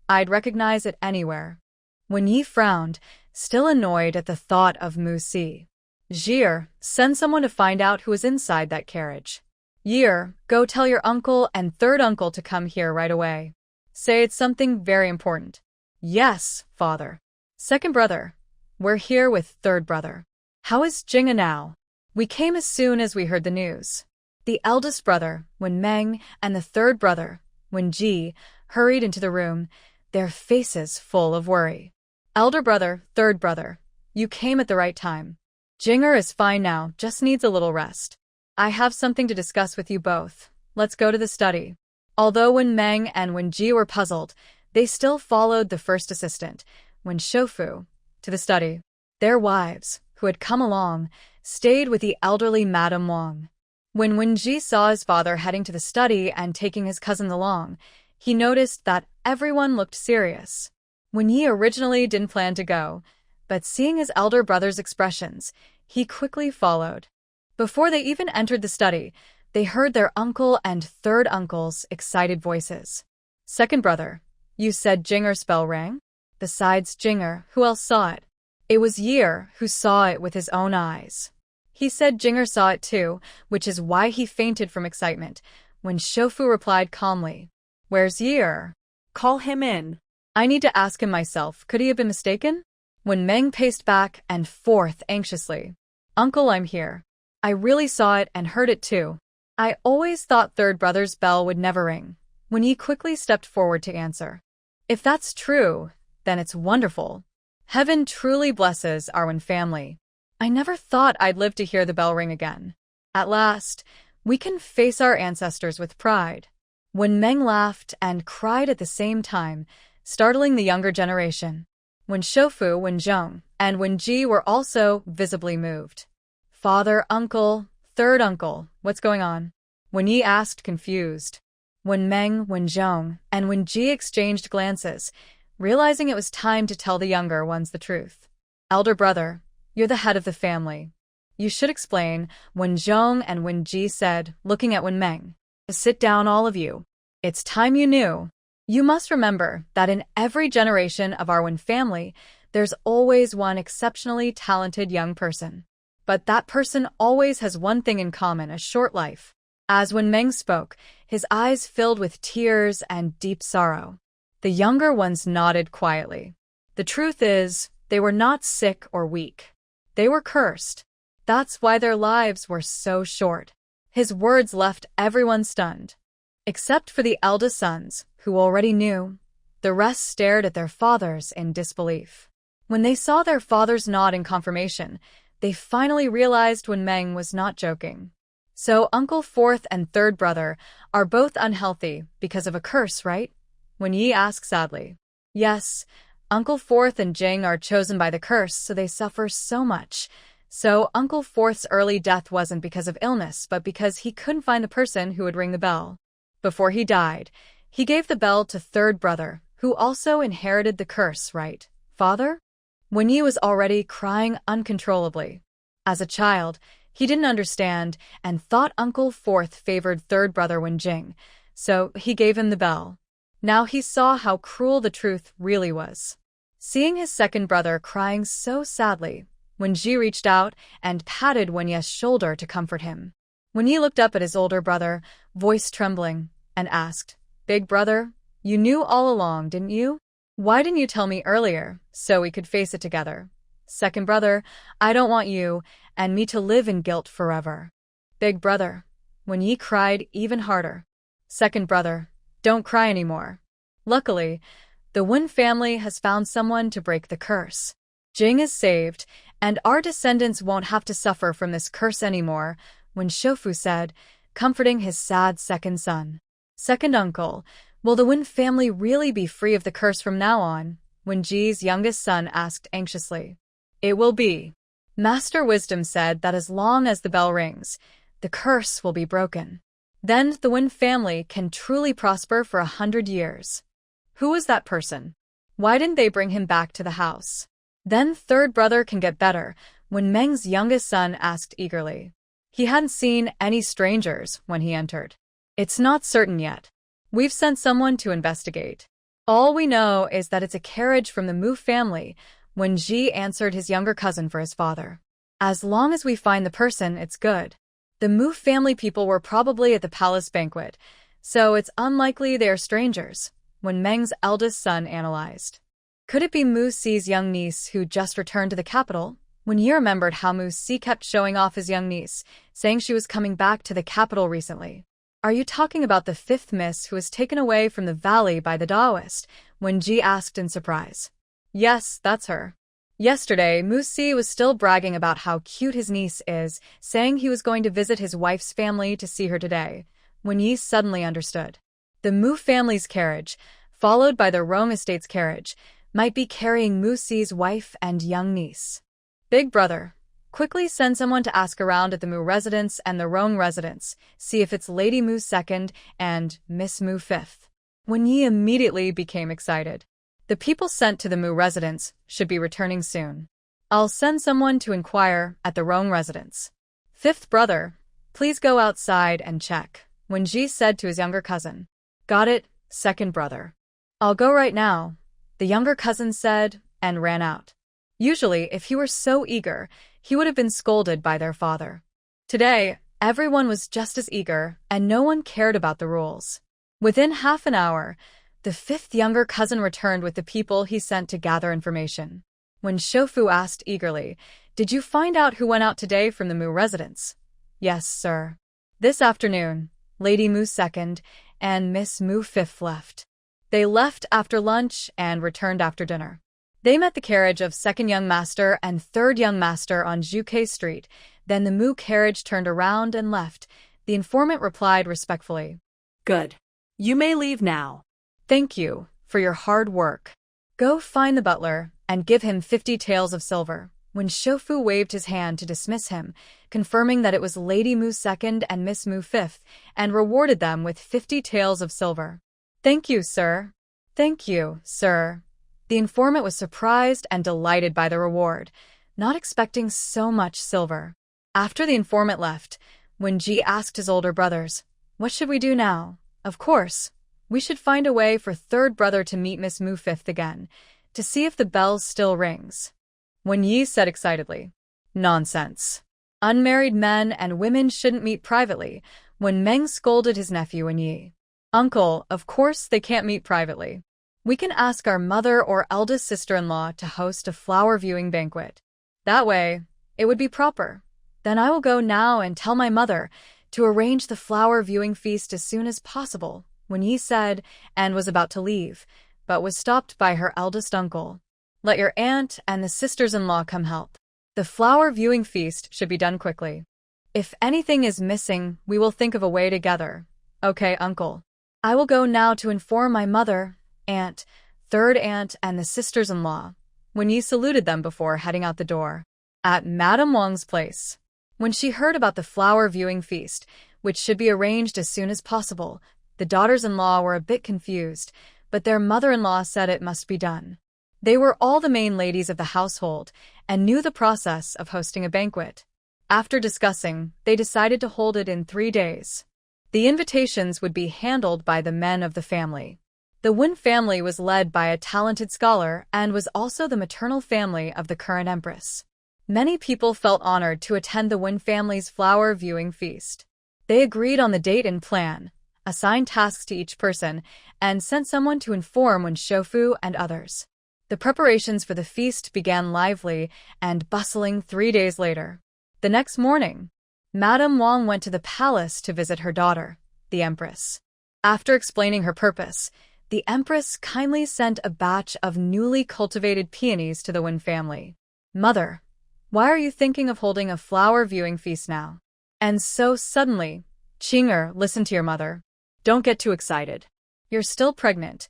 I'd recognize it anywhere. When Yi frowned, still annoyed at the thought of Mu Si. Jir, send someone to find out who is inside that carriage. Yir, go tell your uncle and third uncle to come here right away. Say it's something very important. Yes, father. Second brother, we're here with third brother. How is Jinga now? We came as soon as we heard the news. The eldest brother, Wen Meng, and the third brother, Wen Ji, hurried into the room, their faces full of worry. Elder brother, third brother, you came at the right time. Jinger is fine now, just needs a little rest. I have something to discuss with you both. Let's go to the study. Although Wen Meng and Wen Ji were puzzled, they still followed the first assistant, Wen Shoufu, to the study. Their wives, who had come along, stayed with the elderly Madame Wang. When Wen Ji saw his father heading to the study and taking his cousins along, he noticed that everyone looked serious. Wen Yi originally didn't plan to go, but seeing his elder brother's expressions, he quickly followed. Before they even entered the study, they heard their uncle and third uncle's excited voices. Second brother, you said Jinger's bell rang? Besides Jinger, who else saw it? It was Year who saw it with his own eyes. He said Jinger saw it too, which is why he fainted from excitement, when Shoufu replied calmly. Where's Year? Call him in. I need to ask him myself. Could he have been mistaken? When Meng paced back and forth anxiously. Uncle, I'm here. I really saw it and heard it too. I always thought third brother's bell would never ring. When Yi quickly stepped forward to answer. If that's true, then it's wonderful. Heaven truly blesses our Wen family. I never thought I'd live to hear the bell ring again. At last, we can face our ancestors with pride. When Meng laughed and cried at the same time, startling the younger generation. When Shoufu, Wen Zhong, and Wen Ji were also visibly moved. Father, uncle, third uncle, what's going on? Wen Yi asked, confused. When Meng, Wen Zhong, and Wen Ji exchanged glances, realizing it was time to tell the younger ones the truth. Elder brother, you're the head of the family. You should explain, Wen Zhong and Wen Ji said, looking at Wen Meng. Sit down, all of you. It's time you knew. You must remember that in every generation of our Wen family, there's always one exceptionally talented young person. But that person always has one thing in common, a short life. As Wen Meng spoke, his eyes filled with tears and deep sorrow. The younger ones nodded quietly. The truth is, they were not sick or weak. They were cursed. That's why their lives were so short. His words left everyone stunned. Except for the eldest sons, who already knew. The rest stared at their fathers in disbelief. When they saw their fathers nod in confirmation, they finally realized Wen Meng was not joking. So Uncle fourth and third brother are both unhealthy because of a curse, right? Wen Yi asked sadly. Yes, Uncle fourth and Jing are chosen by the curse, so they suffer so much. So Uncle fourth's early death wasn't because of illness, but because he couldn't find the person who would ring the bell. Before he died, He gave the bell to third brother, who also inherited the curse, right, father? Wenyi was already crying uncontrollably. As a child, he didn't understand and thought Uncle Fourth favored third brother Wenjing, so he gave him the bell. Now he saw how cruel the truth really was. Seeing his second brother crying so sadly, Wenji reached out and patted Wenye's shoulder to comfort him. Wenyi looked up at his older brother, voice trembling, and asked, "Big brother, you knew all along, didn't you? Why didn't you tell me earlier, so we could face it together? Second brother, I don't want you and me to live in guilt forever." Big brother, Wenyi cried even harder. Second brother, don't cry anymore. Luckily, the Wen family has found someone to break the curse. Jing is saved, and our descendants won't have to suffer from this curse anymore, Wen Shofu said, comforting his sad second son. Second uncle, will the Wen family really be free of the curse from now on? Wen Ji's youngest son asked anxiously. It will be. Master Wisdom said that as long as the bell rings, the curse will be broken. Then the Wen family can truly prosper for 100 years. Who was that person? Why didn't they bring him back to the house? Then third brother can get better, Wen Meng's youngest son asked eagerly. He hadn't seen any strangers when he entered. It's not certain yet. We've sent someone to investigate. All we know is that it's a carriage from the Mu family, Wen Ji answered his younger cousin for his father. As long as we find the person, it's good. The Mu family people were probably at the palace banquet, so it's unlikely they are strangers, Wen Meng's eldest son analyzed. Could it be Mu Si's young niece who just returned to the capital? Wen Yi remembered how Mu Si kept showing off his young niece, saying she was coming back to the capital recently. Are you talking about the fifth miss who was taken away from the valley by the Taoist? Wen Ji asked in surprise. Yes, that's her. Yesterday, Mu Si was still bragging about how cute his niece is, saying he was going to visit his wife's family to see her today. Wen Yi suddenly understood. The Mu family's carriage, followed by the Rong estate's carriage, might be carrying Mu Si's wife and young niece. Big brother, quickly send someone to ask around at the Mu residence and the Rong residence, see if it's Lady Mu second and Miss Mu fifth. Wen Yi immediately became excited. The people sent to the Mu residence should be returning soon. I'll send someone to inquire at the Rong residence. Fifth brother, please go outside and check, Wen Ji said to his younger cousin. Got it, second brother. I'll go right now, the younger cousin said, and ran out. Usually, if he were so eager, he would have been scolded by their father. Today, everyone was just as eager, and no one cared about the rules. Within half an hour, the fifth younger cousin returned with the people he sent to gather information. When Shofu asked eagerly, "Did you find out who went out today from the Mu residence?" "Yes, sir. This afternoon, Lady Mu second and Miss Mu fifth left. They left after lunch and returned after dinner. They met the carriage of second young master and third young master on Juke Street. Then the Mu carriage turned around and left," the informant replied respectfully. Good. You may leave now. Thank you for your hard work. Go find the butler and give him 50 taels of silver. When Shofu waved his hand to dismiss him, confirming that it was Lady Mu second and Miss Mu fifth, and rewarded them with 50 taels of silver. Thank you, sir. Thank you, sir. The informant was surprised and delighted by the reward, not expecting so much silver. After the informant left, Wen Ji asked his older brothers, "What should we do now?" "Of course, we should find a way for third brother to meet Miss Mu fifth again, to see if the bell still rings." Wen Yi said excitedly, "Nonsense. Unmarried men and women shouldn't meet privately," Wen Meng scolded his nephew Wen Yi. "Uncle, of course they can't meet privately. We can ask our mother or eldest sister-in-law to host a flower viewing banquet. That way, it would be proper. Then I will go now and tell my mother to arrange the flower viewing feast as soon as possible," Wen Yi said, and was about to leave, but was stopped by her eldest uncle. "Let your aunt and the sisters-in-law come help. The flower viewing feast should be done quickly. If anything is missing, we will think of a way together." "Okay, uncle. I will go now to inform my mother, aunt, third aunt, and the sisters-in-law." Wen Yi saluted them before heading out the door. At Madame Wang's place, when she heard about the flower viewing feast, which should be arranged as soon as possible, The daughters-in-law were a bit confused, but their mother-in-law said it must be done. They were all the main ladies of the household and knew the process of hosting a banquet. After discussing, they decided to hold it in 3 days. The invitations would be handled by the men of the family. The Wen family was led by a talented scholar and was also the maternal family of the current empress. Many people felt honored to attend the Wen family's flower viewing feast. They agreed on the date and plan, assigned tasks to each person, and sent someone to inform Wen Shofu and others. The preparations for the feast began lively and bustling 3 days later. The next morning, Madame Wang went to the palace to visit her daughter, the Empress. After explaining her purpose, the Empress kindly sent a batch of newly cultivated peonies to the Wen family. "Mother, why are you thinking of holding a flower viewing feast now? And so suddenly?" "Qing'er, listen to your mother. Don't get too excited. You're still pregnant."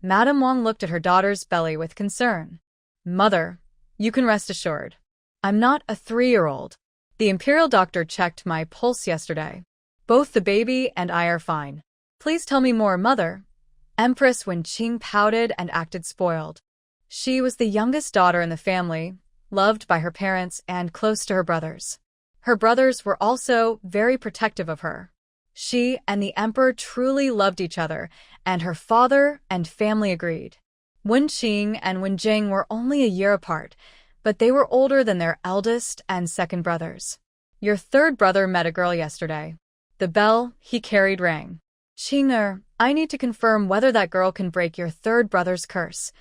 Madame Wang looked at her daughter's belly with concern. "Mother, you can rest assured. I'm not a 3-year-old. The imperial doctor checked my pulse yesterday. Both the baby and I are fine. Please tell me more, mother." Empress Wenqing pouted and acted spoiled. She was the youngest daughter in the family, loved by her parents and close to her brothers. Her brothers were also very protective of her. She and the emperor truly loved each other, and her father and family agreed. Wenqing and Wenjing were only a year apart, but they were older than their eldest and second brothers. "Your third brother met a girl yesterday." The bell he carried rang. "Qing'er, I need to confirm whether that girl can break your third brother's curse."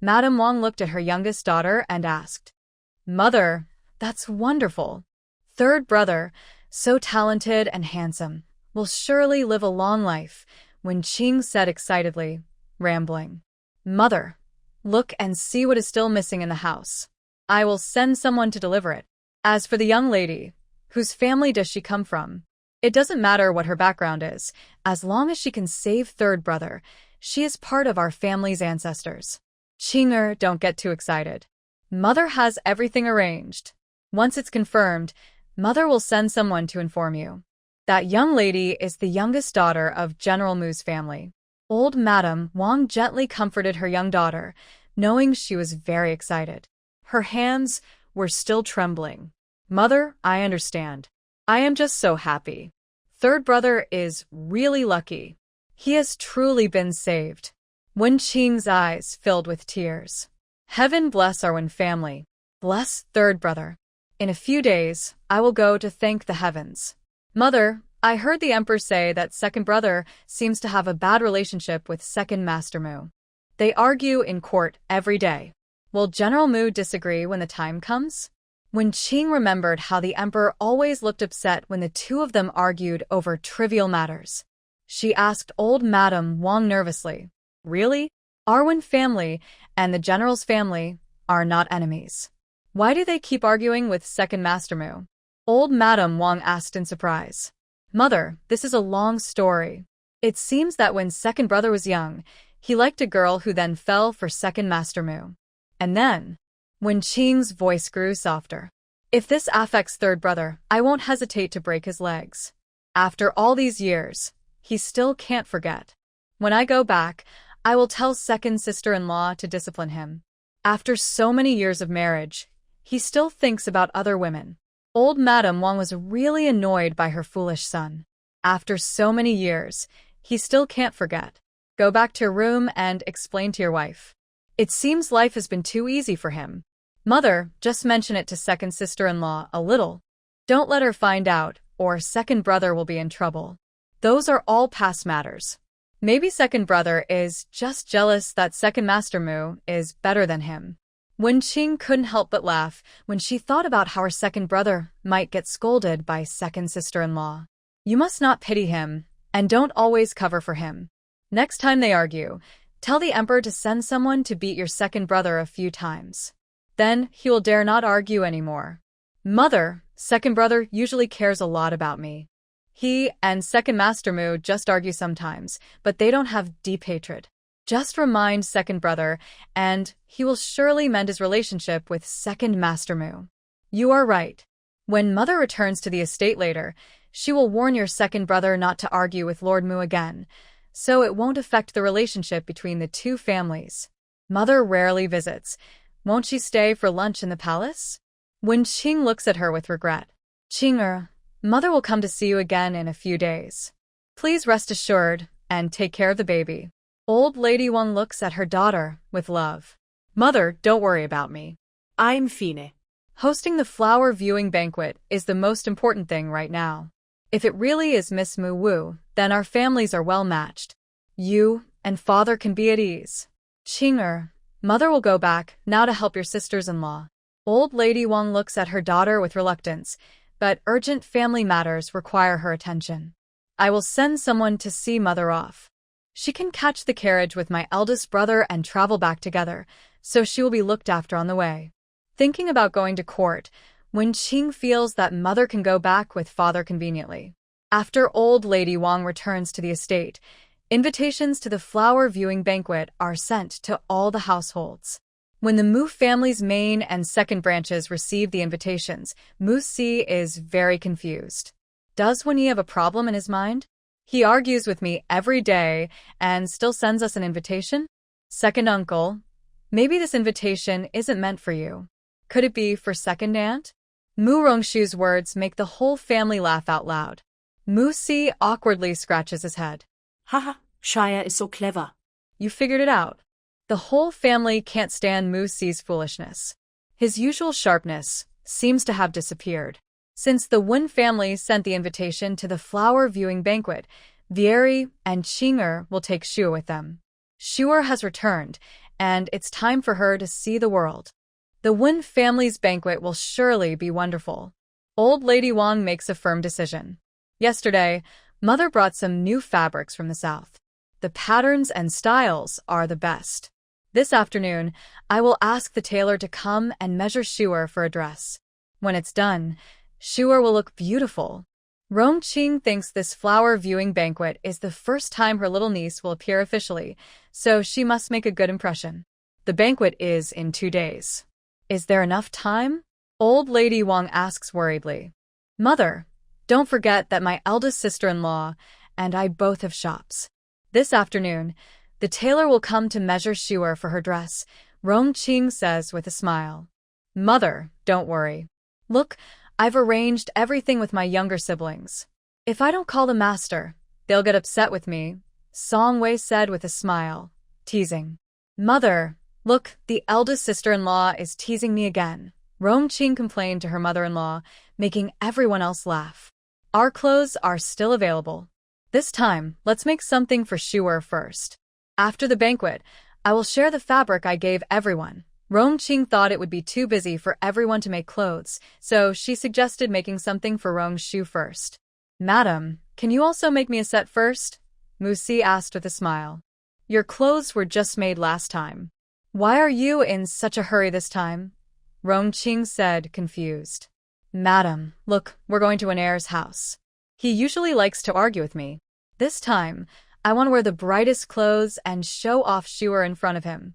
Madame Wang looked at her youngest daughter and asked, "Mother, that's wonderful. Third brother, so talented and handsome, will surely live a long life," Wenqing said excitedly, rambling. "Mother, look and see what is still missing in the house. I will send someone to deliver it. As for the young lady, whose family does she come from? It doesn't matter what her background is, as long as she can save third brother. She is part of our family's ancestors." "Qing'er, don't get too excited. Mother has everything arranged. Once it's confirmed, Mother will send someone to inform you. That young lady is the youngest daughter of General Mu's family." Old Madame Wang gently comforted her young daughter, knowing she was very excited. Her hands were still trembling. "Mother, I understand. I am just so happy. Third brother is really lucky. He has truly been saved." Wenqing's eyes filled with tears. "Heaven bless our Wen family. Bless third brother. In a few days, I will go to thank the heavens." "Mother, I heard the emperor say that second brother seems to have a bad relationship with second Master Mu. They argue in court every day. Will General Mu disagree when the time comes?" Wenqing remembered how the emperor always looked upset when the two of them argued over trivial matters. She asked old Madame Wang nervously, "Really? Our Wen family and the general's family are not enemies. Why do they keep arguing with second Master Mu?" Old Madame Wang asked in surprise. "Mother, this is a long story. It seems that when second brother was young, he liked a girl who then fell for second Master Mu. And then," Wenqing's voice grew softer, "if this affects third brother, I won't hesitate to break his legs. After all these years, he still can't forget. When I go back, I will tell second sister-in-law to discipline him. After so many years of marriage, he still thinks about other women." Old Madame Wang was really annoyed by her foolish son. After so many years, he still can't forget. "Go back to your room and explain to your wife. It seems life has been too easy for him. Mother, just mention it to second sister-in-law a little. Don't let her find out, or second brother will be in trouble. Those are all past matters. Maybe second brother is just jealous that second Master Mu is better than him." Wenqing couldn't help but laugh when she thought about how her second brother might get scolded by second sister-in-law. "You must not pity him, and don't always cover for him. Next time they argue, tell the emperor to send someone to beat your second brother a few times. Then he will dare not argue anymore." "Mother, second brother usually cares a lot about me. He and second Master Mu just argue sometimes, but they don't have deep hatred. Just remind second brother, and he will surely mend his relationship with second Master Mu." "You are right." When Mother returns to the estate later, She will warn your second brother not to argue with Lord Mu again, so it won't affect the relationship between the two families. Mother rarely visits. Won't she stay for lunch in the palace? Wen Qing looks at her with regret. Qing'er, Mother will come to see you again in a few days. Please rest assured and take care of the baby. Old Lady Wang looks at her daughter with love. Mother, don't worry about me. I'm fine. Hosting the flower viewing banquet is the most important thing right now. If it really is Miss Mu Wu, then our families are well matched. You and father can be at ease. Qing'er, Mother will go back now to help your sisters-in-law. Old Lady Wang looks at her daughter with reluctance, but urgent family matters require her attention. I will send someone to see Mother off. She can catch the carriage with my eldest brother and travel back together, so she will be looked after on the way. Thinking about going to court, Wen Qing feels that Mother can go back with father conveniently. After Old Lady Wang returns to the estate, invitations to the flower viewing banquet are sent to all the households. When the Mu family's main and second branches receive the invitations, Mu Si is very confused. Does Wen Yi have a problem in his mind? He argues with me every day and still sends us an invitation? Second uncle, maybe this invitation isn't meant for you. Could it be for second aunt? Mu Rongshu's words make the whole family laugh out loud. Mu Si awkwardly scratches his head. Haha, Shia is so clever. You figured it out. The whole family can't stand Mu Si's foolishness. His usual sharpness seems to have disappeared. Since the Wen family sent the invitation to the flower viewing banquet, Vieri and Qing'er will take Shuer with them. Shuer has returned, and it's time for her to see the world. The Wen family's banquet will surely be wonderful. Old Lady Wang makes a firm decision. Yesterday, Mother brought some new fabrics from the south. The patterns and styles are the best. This afternoon, I will ask the tailor to come and measure Shuer for a dress. When it's done, Shuer will look beautiful. Rongqing thinks this flower viewing banquet is the first time her little niece will appear officially, so she must make a good impression. The banquet is in 2 days. Is there enough time? Old Lady Wang asks worriedly. Mother, don't forget that my eldest sister-in-law and I both have shops. This afternoon, the tailor will come to measure Shuer for her dress, Rongqing says with a smile. Mother, don't worry. Look, I've arranged everything with my younger siblings. If I don't call the master, they'll get upset with me, Song Wei said with a smile, teasing. Mother, look, the eldest sister-in-law is teasing me again, Rongqing complained to her mother-in-law, making everyone else laugh. Our clothes are still available. This time, let's make something for Shuer first. After the banquet, I will share the fabric I gave everyone. Rongqing thought it would be too busy for everyone to make clothes, so she suggested making something for Rongshu first. Madam, can you also make me a set first? Mu Si asked with a smile. Your clothes were just made last time. Why are you in such a hurry this time? Rongqing said, confused. Madam, look, we're going to an heir's house. He usually likes to argue with me. This time, I want to wear the brightest clothes and show off Shuer in front of him.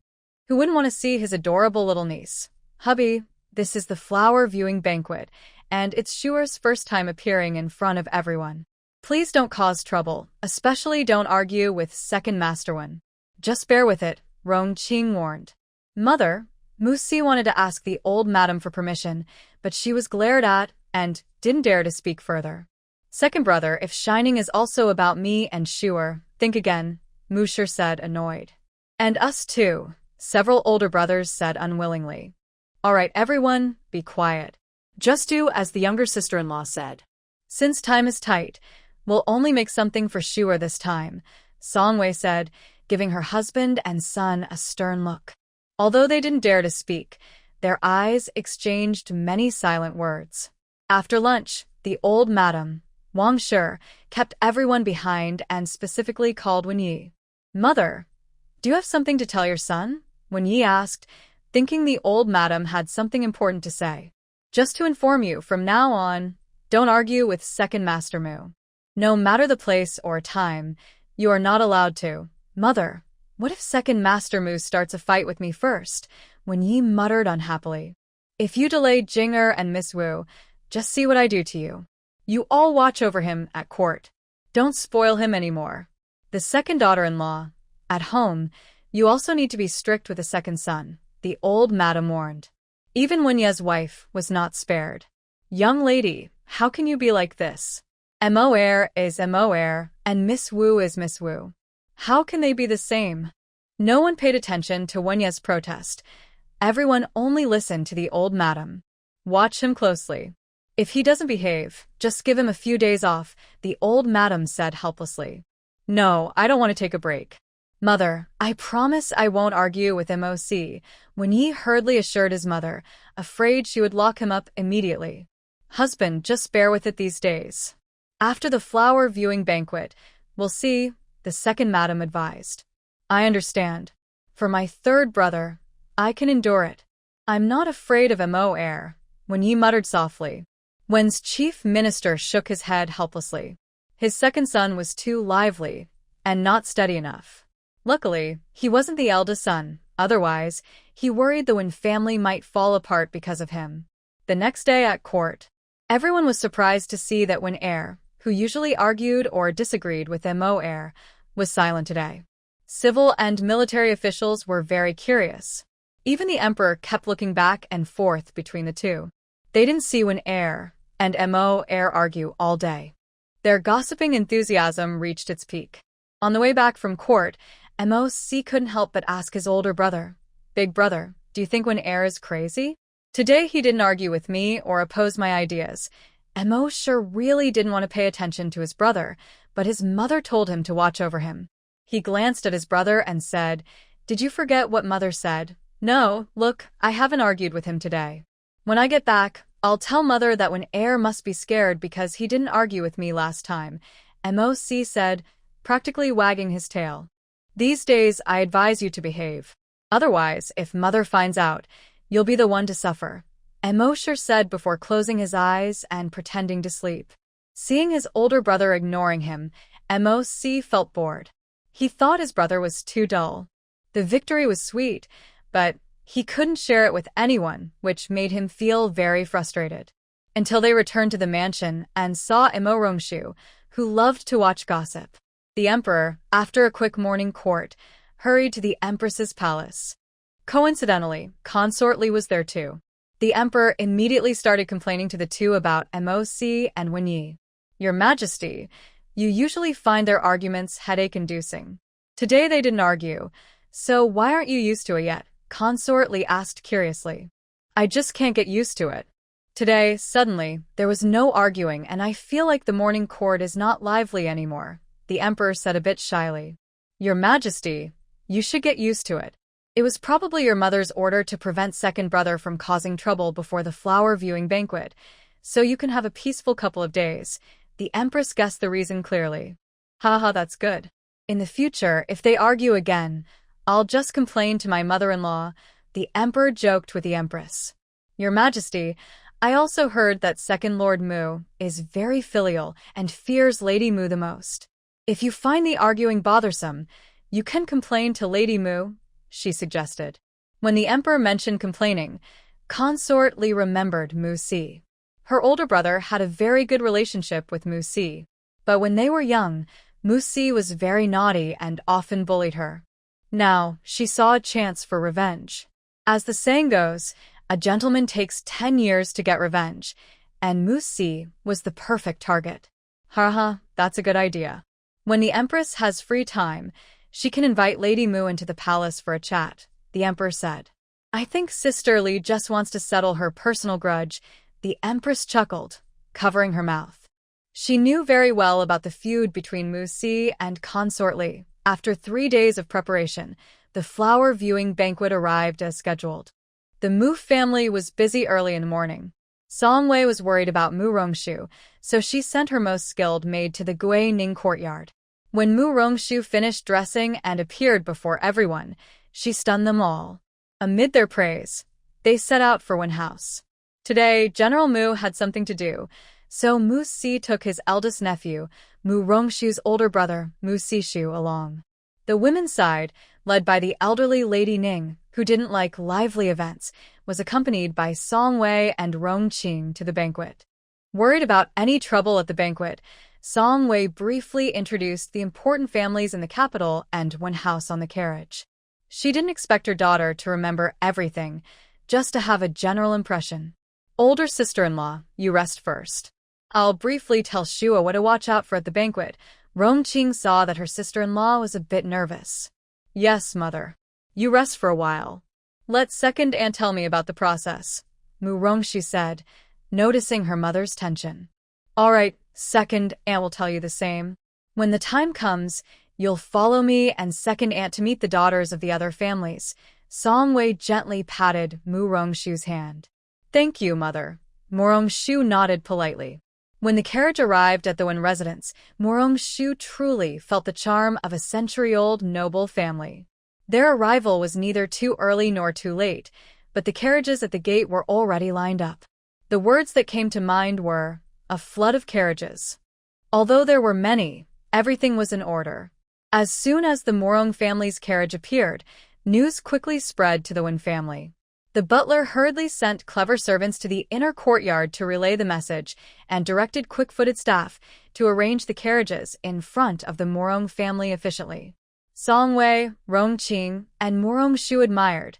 Who wouldn't want to see his adorable little niece? Hubby, this is the flower viewing banquet, and it's Shuer's first time appearing in front of everyone. Please don't cause trouble, especially don't argue with second Master Wen. Just bear with it, Rongqing warned. Mother, Mu Si wanted to ask the old madam for permission, but she was glared at and didn't dare to speak further. Second brother, if shining is also about me and Shuer, think again, Mu Shi said, annoyed. And us too, several older brothers said unwillingly. All right, everyone, be quiet. Just do as the younger sister-in-law said. Since time is tight, we'll only make something for Shuer this time, Song Wei said, giving her husband and son a stern look. Although they didn't dare to speak, their eyes exchanged many silent words. After lunch, the old madam, Wang Shi, kept everyone behind and specifically called Wen Yi. Mother, do you have something to tell your son? Wen Yi asked, thinking the old madam had something important to say. Just to inform you, from now on, don't argue with second Master Mu. No matter the place or time, you are not allowed to. Mother, what if second Master Mu starts a fight with me first? Wen Yi muttered unhappily. If you delay Jing'er and Miss Wu, just see what I do to you. You all watch over him at court. Don't spoil him anymore. The second daughter-in-law. At home, you also need to be strict with the second son, the old madam warned. Even Wen Ye's wife was not spared. Young lady, how can you be like this? Mo heir is Mo heir, and Miss Wu is Miss Wu. How can they be the same? No one paid attention to Wen Ye's protest. Everyone only listened to the old madam. Watch him closely. If he doesn't behave, just give him a few days off, the old madam said helplessly. No, I don't want to take a break. Mother, I promise I won't argue with MOC, Wen Yi hurriedly assured his mother, afraid she would lock him up immediately. Husband, just bear with it these days. After the flower viewing banquet, we'll see, the second madam advised. I understand. For my third brother, I can endure it. I'm not afraid of Mo heir, Wen Yi muttered softly. Wen's chief minister shook his head helplessly. His second son was too lively, and not steady enough. Luckily, he wasn't the eldest son, otherwise, he worried the Wen family might fall apart because of him. The next day at court, everyone was surprised to see that Wen heir, who usually argued or disagreed with Mo heir, was silent today. Civil and military officials were very curious. Even the emperor kept looking back and forth between the two. They didn't see Wen heir and Mo heir argue all day. Their gossiping enthusiasm reached its peak. On the way back from court, MOC couldn't help but ask his older brother, Big brother, do you think Wen heir is crazy? Today he didn't argue with me or oppose my ideas. Mo sure really didn't want to pay attention to his brother, but his mother told him to watch over him. He glanced at his brother and said, Did you forget what mother said? No, look, I haven't argued with him today. When I get back, I'll tell mother that Wen heir must be scared because he didn't argue with me last time, MOC said, practically wagging his tail. These days I advise you to behave. Otherwise, if mother finds out, you'll be the one to suffer, Mo sure said before closing his eyes and pretending to sleep. Seeing his older brother ignoring him, MOC felt bored. He thought his brother was too dull. The victory was sweet, but he couldn't share it with anyone, which made him feel very frustrated. Until they returned to the mansion and saw Mo Rongshu, who loved to watch gossip. The emperor, after a quick morning court, hurried to the empress's palace. Coincidentally, Consort Li was there too. The emperor immediately started complaining to the two about MOC and Wen Yi. Your Majesty, you usually find their arguments headache-inducing. Today they didn't argue, so why aren't you used to it yet? Consort Li asked curiously. I just can't get used to it. Today, suddenly, there was no arguing and I feel like the morning court is not lively anymore, the emperor said a bit shyly. Your Majesty, you should get used to it. It was probably your mother's order to prevent second brother from causing trouble before the flower viewing banquet, so you can have a peaceful couple of days. The empress guessed the reason clearly. Haha, that's good. In the future, if they argue again, I'll just complain to my mother-in-law, the emperor joked with the empress. Your Majesty, I also heard that second Lord Mu is very filial and fears Lady Mu the most. If you find the arguing bothersome, you can complain to Lady Mu, she suggested. When the emperor mentioned complaining, Consort Li remembered Mu Si. Her older brother had a very good relationship with Mu Si, but when they were young, Mu Si was very naughty and often bullied her. Now, she saw a chance for revenge. As the saying goes, a gentleman takes 10 years to get revenge, and Mu Si was the perfect target. Haha, that's a good idea. When the empress has free time, she can invite Lady Mu into the palace for a chat, the emperor said. I think Sister Li just wants to settle her personal grudge, the empress chuckled, covering her mouth. She knew very well about the feud between Mu Si and Consort Li. After 3 days of preparation, the flower viewing banquet arrived as scheduled. The Mu family was busy early in the morning. Song Wei was worried about Mu Rongshu, so she sent her most skilled maid to the Gui Ning courtyard. When Mu Rongshu finished dressing and appeared before everyone, she stunned them all. Amid their praise, they set out for Wen House. Today, General Mu had something to do, so Mu Si took his eldest nephew, Mu Rongshu's older brother, Mu Sishu, along. The women's side, led by the elderly Lady Ning, who didn't like lively events, was accompanied by Song Wei and Rong Qing to the banquet. Worried about any trouble at the banquet, Song Wei briefly introduced the important families in the capital and one house on the carriage. She didn't expect her daughter to remember everything, just to have a general impression. Older sister-in-law, you rest first. I'll briefly tell Shua what to watch out for at the banquet. Rongqing saw that her sister-in-law was a bit nervous. Yes, mother. You rest for a while. Let second aunt tell me about the process, Mu Rongxu said, noticing her mother's tension. All right, second aunt will tell you the same. When the time comes, you'll follow me and second aunt to meet the daughters of the other families. Song Wei gently patted Mu Rongxu's hand. Thank you, mother. Mu Rongxu nodded politely. When the carriage arrived at the Wen residence, Mu Rongxu truly felt the charm of a century-old noble family. Their arrival was neither too early nor too late, but the carriages at the gate were already lined up. The words that came to mind were, a flood of carriages. Although there were many, everything was in order. As soon as the Morong family's carriage appeared, news quickly spread to the Wen family. The butler hurriedly sent clever servants to the inner courtyard to relay the message and directed quick-footed staff to arrange the carriages in front of the Morong family efficiently. Song Wei, Rongqing, and Mu Rongxu admired.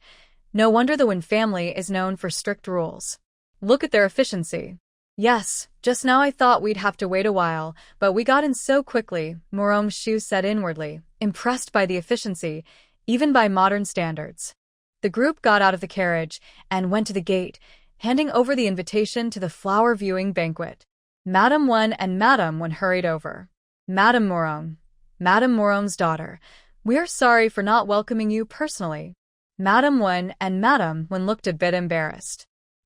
No wonder the Wen family is known for strict rules. Look at their efficiency. Yes, just now I thought we'd have to wait a while, but we got in so quickly, Mu Rongxu said inwardly, impressed by the efficiency, even by modern standards. The group got out of the carriage and went to the gate, handing over the invitation to the flower viewing banquet. Madame Wen and Madame Wen hurried over. Madame Morong, Madame Morong's daughter, we're sorry for not welcoming you personally. Madame Wen and Madame Wen looked a bit embarrassed.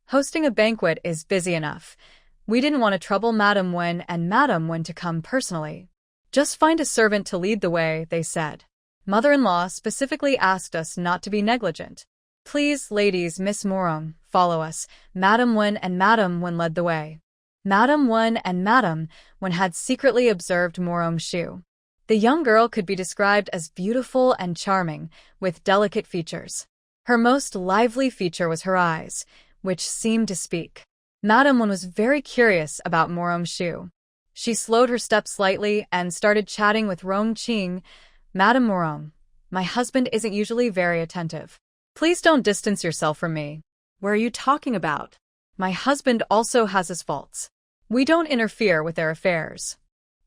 Hosting a banquet is busy enough. We didn't want to trouble Madame Wen and Madame Wen to come personally. Just find a servant to lead the way, they said. Mother-in-law specifically asked us not to be negligent. Please, ladies, Miss Morong, follow us. Madame Wen and Madame Wen led the way. Madame Wen and Madame Wen had secretly observed Mu Rongxu. The young girl could be described as beautiful and charming, with delicate features. Her most lively feature was her eyes, which seemed to speak. Madame Wen was very curious about Mu Rongxu. She slowed her steps slightly and started chatting with Rongqing. Madame Morong, my husband isn't usually very attentive. Please don't distance yourself from me. What are you talking about? My husband also has his faults. We don't interfere with their affairs.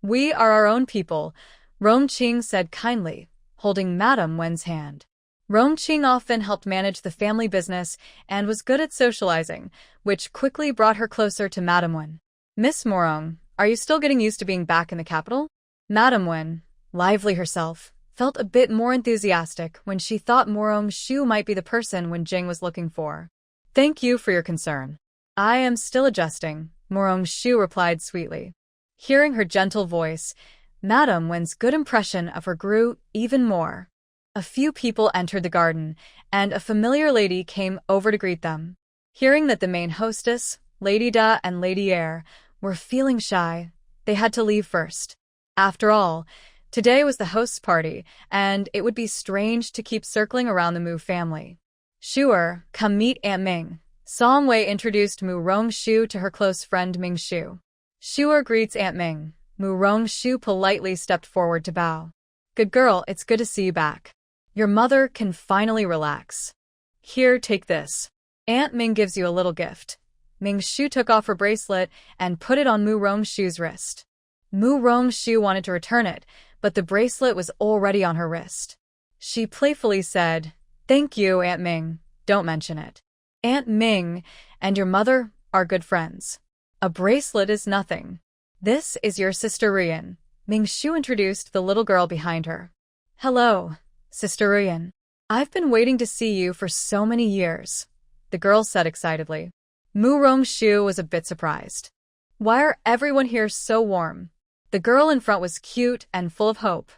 We are our own people, Rongqing said kindly, holding Madame Wen's hand. Rongqing often helped manage the family business and was good at socializing, which quickly brought her closer to Madame Wen. Miss Morong, are you still getting used to being back in the capital? Madame Wen, lively herself, felt a bit more enthusiastic when she thought Mu Rongxu might be the person Wen Jing was looking for. Thank you for your concern. I am still adjusting, Mu Rongxu replied sweetly. Hearing her gentle voice, Madame Wen's good impression of her grew even more. A few people entered the garden, and a familiar lady came over to greet them. Hearing that the main hostess, Lady Da and Lady Air, were feeling shy, they had to leave first. After all, today was the host's party, and it would be strange to keep circling around the Mu family. Shuer, come meet Aunt Ming. Song Wei introduced Mu Rongxu to her close friend Ming Shu. Shuer greets Aunt Ming. Mu Rongxu politely stepped forward to bow. Good girl, it's good to see you back. Your mother can finally relax. Here, take this. Aunt Ming gives you a little gift. Ming Shu took off her bracelet and put it on Mu Rongxu's wrist. Mu Rongxu wanted to return it, but the bracelet was already on her wrist. She playfully said, Thank you, Aunt Ming. Don't mention it. Aunt Ming and your mother are good friends. A bracelet is nothing. This is your sister Rian. Ming Shu introduced the little girl behind her. Hello, Sister Rian. I've been waiting to see you for so many years, the girl said excitedly. Mu Rongxu was a bit surprised. Why are everyone here so warm? The girl in front was cute and full of hope.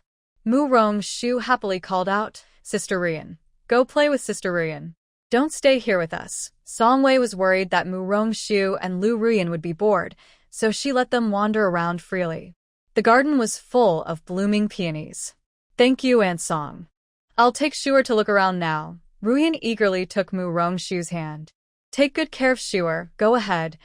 Mu Rongxu happily called out, Sister Rian, go play with Sister Rian. Don't stay here with us. Song Wei was worried that Mu Rongxu and Lu Rian would be bored, so she let them wander around freely. The garden was full of blooming peonies. Thank you, Aunt Song. I'll take Shuer to look around now. Ruyan eagerly took Mu Rongxu's hand. Take good care of Shuer, go ahead.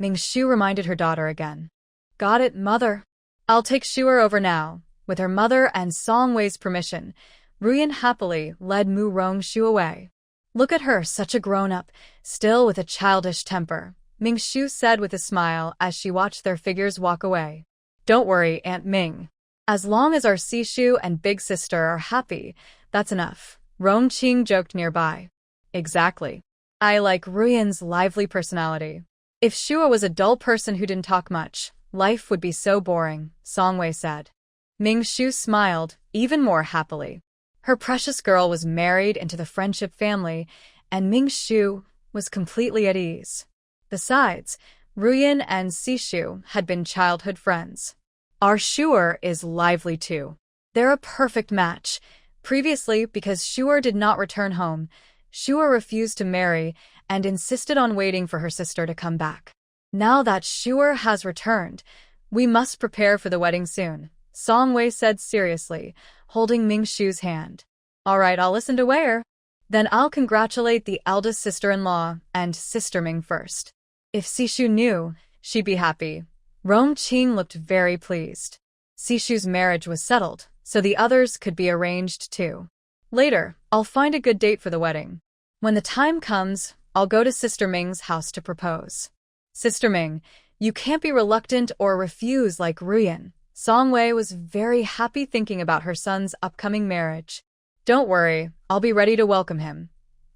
Ming-Shu reminded her daughter again. Got it, mother. I'll take Shu'er over now. With her mother and Song Wei's permission, Ruyan happily led Mu Rong-shu away. Look at her, such a grown-up, still with a childish temper, Ming-Shu said with a smile as she watched their figures walk away. Don't worry, Aunt Ming. As long as our Sishu and big sister are happy, that's enough, Rong-Qing joked nearby. Exactly. I like Ruyan's lively personality. If Shu'er was a dull person who didn't talk much, life would be so boring, Song Wei said. Ming-Shu smiled, even more happily. Her precious girl was married into the friendship family, and Ming-Shu was completely at ease. Besides, Ruyan and Sishu had been childhood friends. Our Shu'er is lively too. They're a perfect match. Previously, because Shu'er did not return home, Shu'er refused to marry and insisted on waiting for her sister to come back. Now that Shu'er has returned, we must prepare for the wedding soon, Song Wei said seriously, holding Ming-Shu's hand. All right, I'll listen to Wei. Then I'll congratulate the eldest sister-in-law and Sister Ming first. If Sishu knew, she'd be happy. Rong-Qing looked very pleased. Sishu's marriage was settled, so the others could be arranged too. Later, I'll find a good date for the wedding. When the time comes, I'll go to Sister Ming's house to propose. Sister Ming, you can't be reluctant or refuse like Ruyan. Song Wei was very happy thinking about her son's upcoming marriage. Don't worry, I'll be ready to welcome him.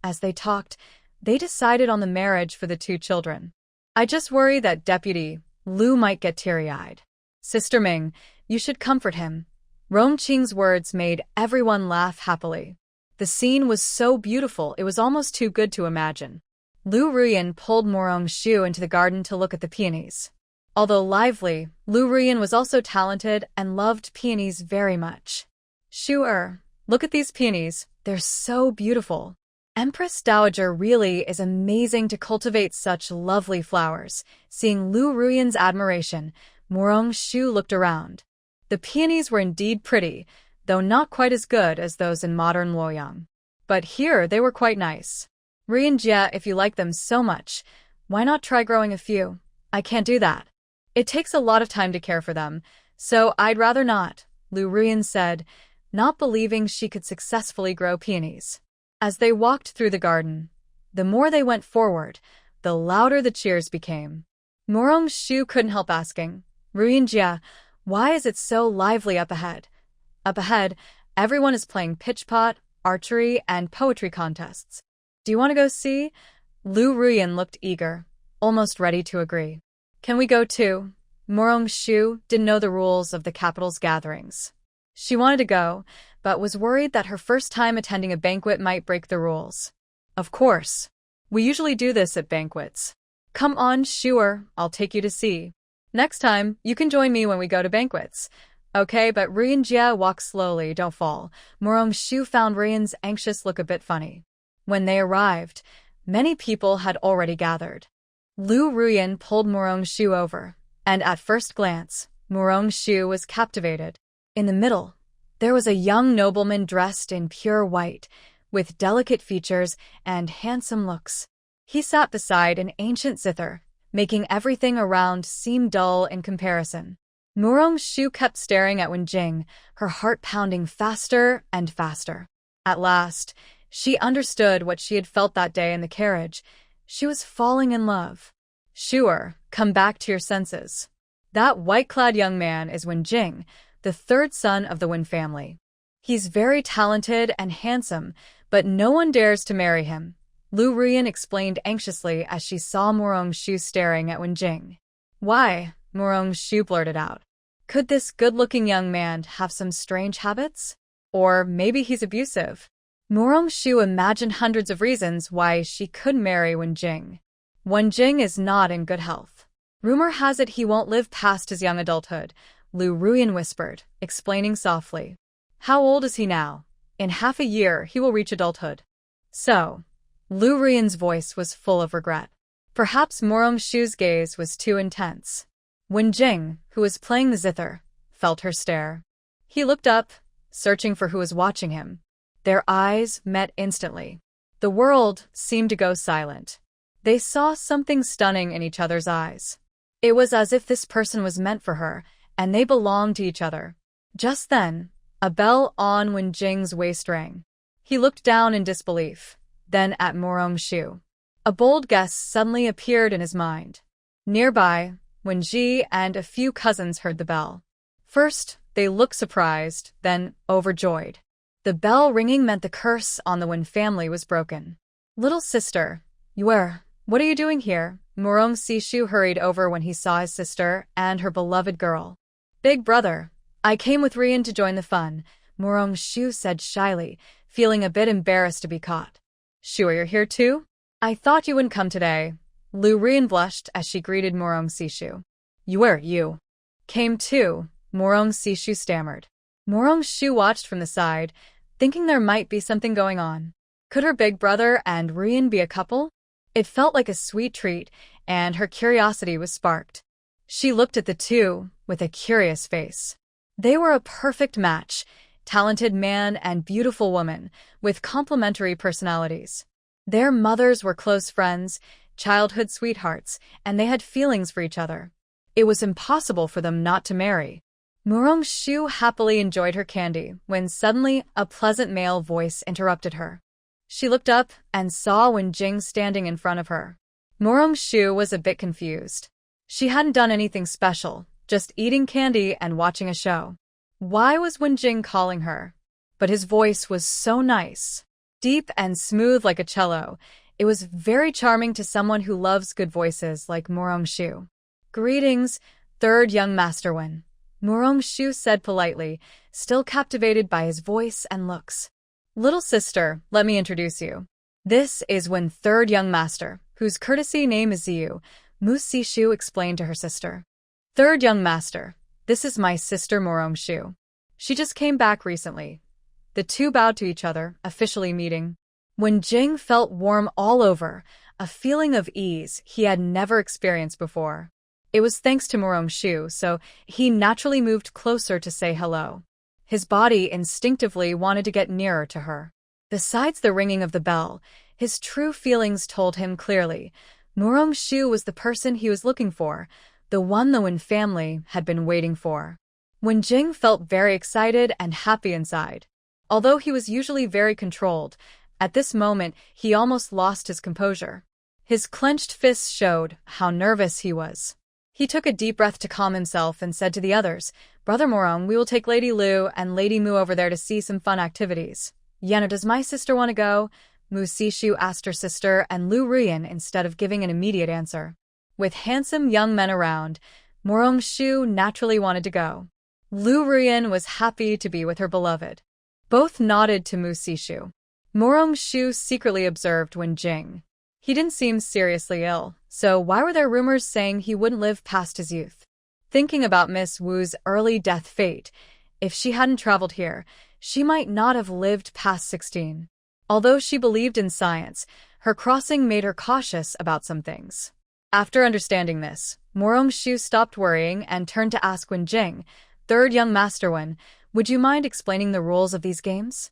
As they talked, they decided on the marriage for the two children. I just worry that Deputy Lu might get teary-eyed. Sister Ming, you should comfort him. Rong-Qing's words made everyone laugh happily. The scene was so beautiful it was almost too good to imagine. Lu Ruyan pulled Rong-Shu into the garden to look at the peonies. Although lively, Lu Ruyan was also talented and loved peonies very much. Shu'er, look at these peonies, they're so beautiful. Empress Dowager really is amazing to cultivate such lovely flowers. Seeing Lu Ruyan's admiration, Rong-Shu looked around. The peonies were indeed pretty, though not quite as good as those in modern Luoyang. But here they were quite nice. Ruyan-jia, if you like them so much, why not try growing a few? I can't do that. It takes a lot of time to care for them, so I'd rather not, Lu Ruyan said, not believing she could successfully grow peonies. As they walked through the garden, the more they went forward, the louder the cheers became. Rong-Shu couldn't help asking, Ruyan-jia, why is it so lively up ahead? Up ahead, everyone is playing pitch-pot, archery, and poetry contests. Do you want to go see? Lu Ruyan looked eager, almost ready to agree. Can we go too? Rong-Shu didn't know the rules of the capital's gatherings. She wanted to go, but was worried that her first time attending a banquet might break the rules. Of course. We usually do this at banquets. Come on, Shu'er, I'll take you to see. Next time, you can join me when we go to banquets. Okay, but Ruyan-jia, walk slowly, don't fall. Rong-Shu found Ruyan's anxious look a bit funny. When they arrived, many people had already gathered. Lu Ruyan pulled Rong-Shu over, and at first glance, Rong-Shu was captivated. In the middle, there was a young nobleman dressed in pure white, with delicate features and handsome looks. He sat beside an ancient zither, making everything around seem dull in comparison. Rong-Shu kept staring at Wenjing, her heart pounding faster and faster. At last, she understood what she had felt that day in the carriage. She was falling in love. Shu'er, come back to your senses. That white-clad young man is Wenjing, the third son of the Wen family. He's very talented and handsome, but no one dares to marry him, Lu Ruyan explained anxiously as she saw Rong-Shu staring at Wenjing. Why? Rong-Shu blurted out. Could this good-looking young man have some strange habits? Or maybe he's abusive? Rong-Shu imagined hundreds of reasons why she could marry Wenjing. Wenjing is not in good health. Rumor has it he won't live past his young adulthood, Lu Ruyan whispered, explaining softly. How old is he now? In half a year he will reach adulthood. So, Lu Ruyan's voice was full of regret. Perhaps Rong-Shu's gaze was too intense. Wenjing, who was playing the zither, felt her stare. He looked up, searching for who was watching him. Their eyes met instantly. The world seemed to go silent. They saw something stunning in each other's eyes. It was as if this person was meant for her, and they belonged to each other. Just then, a bell on Wenjing's waist rang. He looked down in disbelief, then at Morong-shu. A bold guess suddenly appeared in his mind. Nearby, Wenji and a few cousins heard the bell. First, they looked surprised, then overjoyed. The bell ringing meant the curse on the Wen family was broken. "Little sister, what are you doing here?" Morong-shu hurried over when he saw his sister and her beloved girl. "Big brother, I came with Rian to join the fun," Morong-shu said shyly, feeling a bit embarrassed to be caught. "Shu, you're here too? I thought you wouldn't come today." Lu Rian blushed as she greeted Morong-shu. You came too," Morong-shu stammered. Morong-shu watched from the side, thinking there might be something going on. Could her big brother and Rian be a couple? It felt like a sweet treat, and her curiosity was sparked. She looked at the two with a curious face. They were a perfect match, talented man and beautiful woman, with complementary personalities. Their mothers were close friends, childhood sweethearts, and they had feelings for each other. It was impossible for them not to marry. Morong-shu happily enjoyed her candy when suddenly a pleasant male voice interrupted her. She looked up and saw Wenjing standing in front of her. Morong-shu was a bit confused. She hadn't done anything special, just eating candy and watching a show. Why was Wenjing calling her? But his voice was so nice. Deep and smooth like a cello. It was very charming to someone who loves good voices like Morong-shu. "Greetings, third young master Wen," Morong-shu said politely, still captivated by his voice and looks. "Little sister, let me introduce you. This is Wen third young master, whose courtesy name is Ziyu," Mu-si-shu explained to her sister. "Third young master, this is my sister Morong-shu. She just came back recently." The two bowed to each other, officially meeting. Wenjing felt warm all over, a feeling of ease he had never experienced before. It was thanks to Morong-shu, so he naturally moved closer to say hello. His body instinctively wanted to get nearer to her. Besides the ringing of the bell, his true feelings told him clearly. Morong-shu was the person he was looking for, the one the Wen family had been waiting for. Wenjing felt very excited and happy inside. Although he was usually very controlled, at this moment he almost lost his composure. His clenched fists showed how nervous he was. He took a deep breath to calm himself and said to the others, "Brother Morong, we will take Lady Lu and Lady Mu over there to see some fun activities." "Yana, does my sister want to go?" Mu-si-shu asked her sister and Lu Rian instead of giving an immediate answer. With handsome young men around, Morong-shu naturally wanted to go. Lu Rian was happy to be with her beloved. Both nodded to Mu-si-shu. Morong-shu secretly observed Wenjing. He didn't seem seriously ill, so why were there rumors saying he wouldn't live past his youth? Thinking about Miss Wu's early death fate, if she hadn't traveled here, she might not have lived past 16. Although she believed in science, her crossing made her cautious about some things. After understanding this, Morong-shu stopped worrying and turned to ask Wenjing, "Third young master Wen, would you mind explaining the rules of these games?"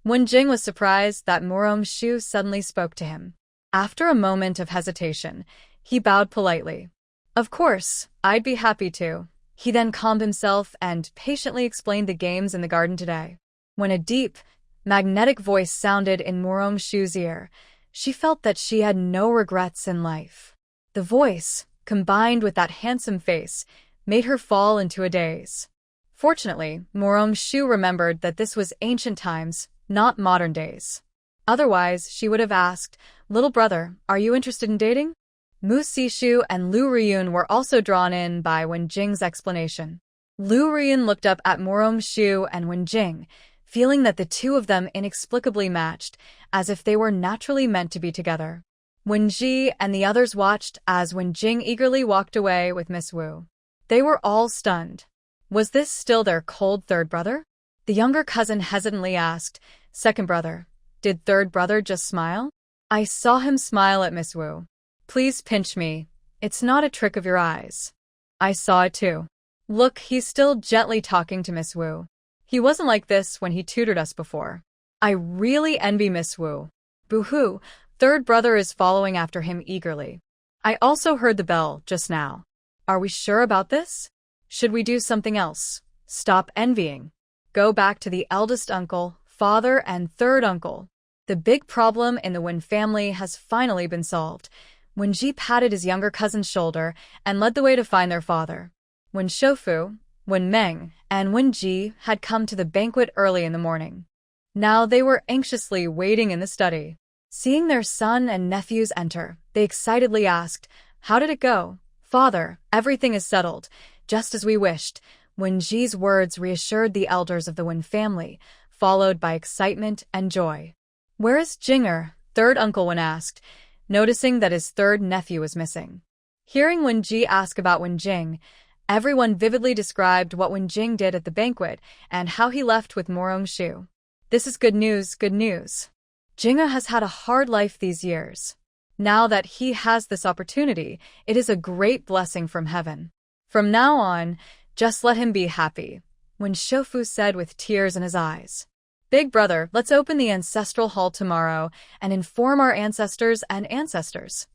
Wenjing was surprised that Morong-shu suddenly spoke to him. After a moment of hesitation, he bowed politely. "Of course, I'd be happy to." He then calmed himself and patiently explained the games in the garden today. When a deep, magnetic voice sounded in Morong-shu's ear, she felt that she had no regrets in life. The voice, combined with that handsome face, made her fall into a daze. Fortunately, Morong-shu remembered that this was ancient times, not modern days. Otherwise, she would have asked, "Little brother, are you interested in dating?" Mu-si-shu and Lu Rian were also drawn in by Wenjing's explanation. Lu Rian looked up at Morong-shu and Wenjing, feeling that the two of them inexplicably matched, as if they were naturally meant to be together. Wenji and the others watched as Wenjing eagerly walked away with Miss Wu. They were all stunned. Was this still their cold third brother? The younger cousin hesitantly asked, "Second brother, did third brother just smile?" "I saw him smile at Miss Wu. Please pinch me. It's not a trick of your eyes." "I saw it too. Look, he's still gently talking to Miss Wu. He wasn't like this when he tutored us before. I really envy Miss Wu." "Boo-hoo, Third brother is following after him eagerly. I also heard the bell just now. Are we sure about this? Should we do something else? Stop envying. Go back to the eldest uncle, father, and third uncle. The big problem in the Wen family has finally been solved. Wen Ji patted his younger cousin's shoulder and led the way to find their father. Wen Shoufu, Wen Meng, and Wen Ji had come to the banquet early in the morning. Now they were anxiously waiting in the study. Seeing their son and nephews enter, they excitedly asked, "How did it go?" "Father, everything is settled, just as we wished." Wen Ji's words reassured the elders of the Wen family, followed by excitement and joy. "Where is Jinger?" third uncle Wen asked, noticing that his third nephew was missing. Hearing Wen Ji ask about Wen Jing, everyone vividly described what Wen Jing did at the banquet and how he left with Morong Shu. "This is good news, good news. Jinger has had a hard life these years. Now that he has this opportunity, it is a great blessing from heaven. From now on, just let him be happy," Wen Shoufu said with tears in his eyes. "Big brother, let's open the ancestral hall tomorrow and inform our ancestors and ancestors."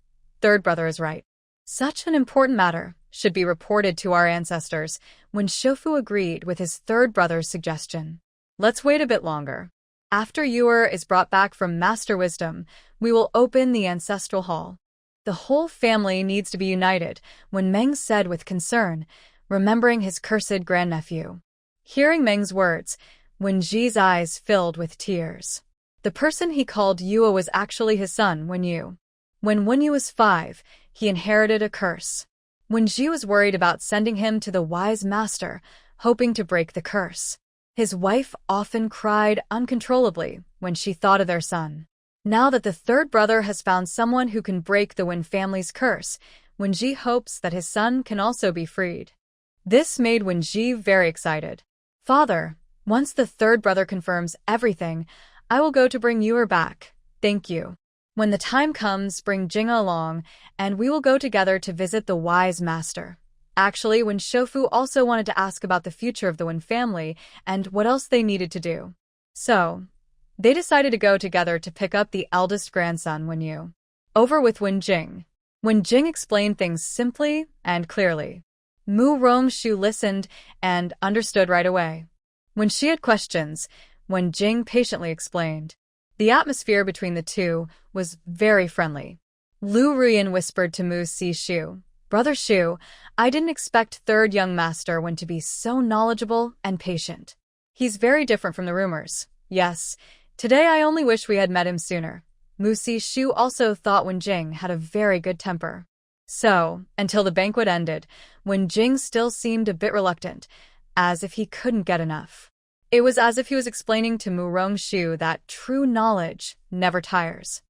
Third brother is right. Such an important matter should be reported to our ancestors. Wen Shoufu agreed with his third brother's suggestion. "Let's wait a bit longer. After Yuer is brought back from Master Wisdom, we will open the ancestral hall. The whole family needs to be united," Wen Meng said with concern, remembering his cursed grandnephew. Hearing Meng's words, Wen Ji's eyes filled with tears. The person he called Yue was actually his son, Wen Yu. When Wen Yu was 5, he inherited a curse. Wen Ji was worried about sending him to the wise master, hoping to break the curse. His wife often cried uncontrollably when she thought of their son. Now that the third brother has found someone who can break the Wen family's curse, Wen Ji hopes that his son can also be freed. This made Wen Ji very excited. "Father, once the third brother confirms everything, I will go to bring Yuer back. Thank you. When the time comes, bring Jinga along, and we will go together to visit the wise master." Actually, Wen Shoufu also wanted to ask about the future of the Wen family and what else they needed to do. So, they decided to go together to pick up the eldest grandson, Wen Yu. Over with Wen Jing. Wen Jing explained things simply and clearly. Mu Rongshu listened and understood right away. When she had questions, Wen Jing patiently explained. The atmosphere between the two was very friendly. Lu Ruyan whispered to Mu Si Shu, "Brother Shu, I didn't expect third young master Wen to be so knowledgeable and patient. He's very different from the rumors. Yes, today I only wish we had met him sooner." Mu Si Shu also thought Wen Jing had a very good temper. So, until the banquet ended, Wen Jing still seemed a bit reluctant, as if he couldn't get enough. It was as if he was explaining to Mu Rongshu that true knowledge never tires.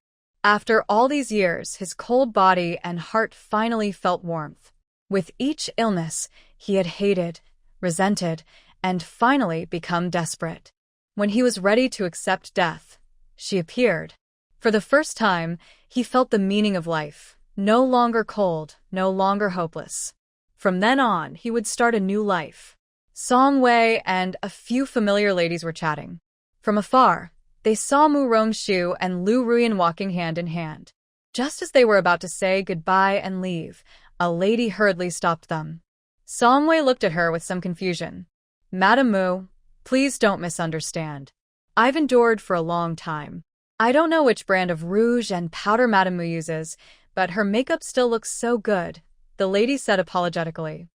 After all these years, his cold body and heart finally felt warmth. With each illness, he had hated, resented, and finally become desperate. When he was ready to accept death, she appeared. For the first time, he felt the meaning of life. No longer cold, no longer hopeless. From then on, he would start a new life. Song Wei and a few familiar ladies were chatting. From afar, they saw Mu Rongshu and Lu Ruyan walking hand in hand. Just as they were about to say goodbye and leave, a lady hurriedly stopped them. Song Wei looked at her with some confusion. "Madam Mu, please don't misunderstand. I've endured for a long time. I don't know which brand of rouge and powder Madam Mu uses, but her makeup still looks so good," the lady said apologetically.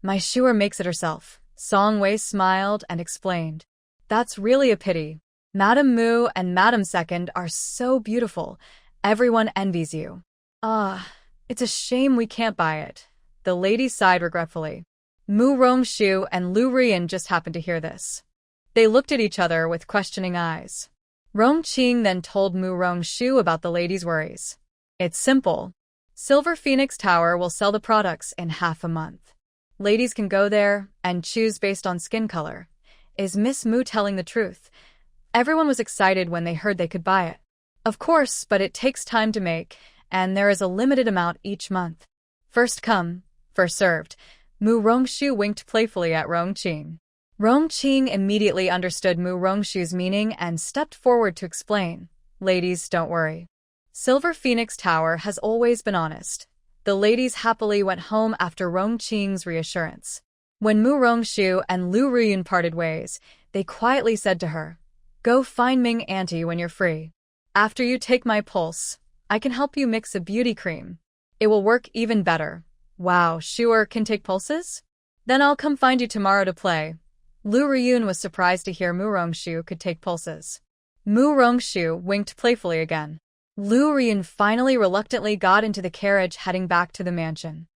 My Shuer makes it herself." Song Wei smiled and explained. "That's really a pity. Madam Mu and Madam Second are so beautiful. Everyone envies you." It's a shame we can't buy it." The lady sighed regretfully. Mu Rongshu and Lu Ruyan just happened to hear this. They looked at each other with questioning eyes. Rongqing then told Mu Rongshu about the lady's worries. "It's simple. Silver Phoenix Tower will sell the products in half a month. Ladies can go there and choose based on skin color. Is Miss Mu telling the truth?" Everyone was excited when they heard they could buy it. "Of course, but it takes time to make, and there is a limited amount each month. First come, first served." Mu Rongshu winked playfully at Rongqing. Rongqing immediately understood Mu Rongshu's meaning and stepped forward to explain. Ladies, don't worry. Silver Phoenix Tower has always been honest. The ladies happily went home after Rongqing's reassurance. When Mu Rongshu and Lu Ruyun parted ways, they quietly said to her, "Go find Ming Auntie when you're free. After you take my pulse, I can help you mix a beauty cream. It will work even better." Wow, Shuer can take pulses? Then I'll come find you tomorrow to play. Lu Ruyun was surprised to hear Mu Rongshu could take pulses. Mu Rongshu winked playfully again. Lu Ruyun finally reluctantly got into the carriage heading back to the mansion.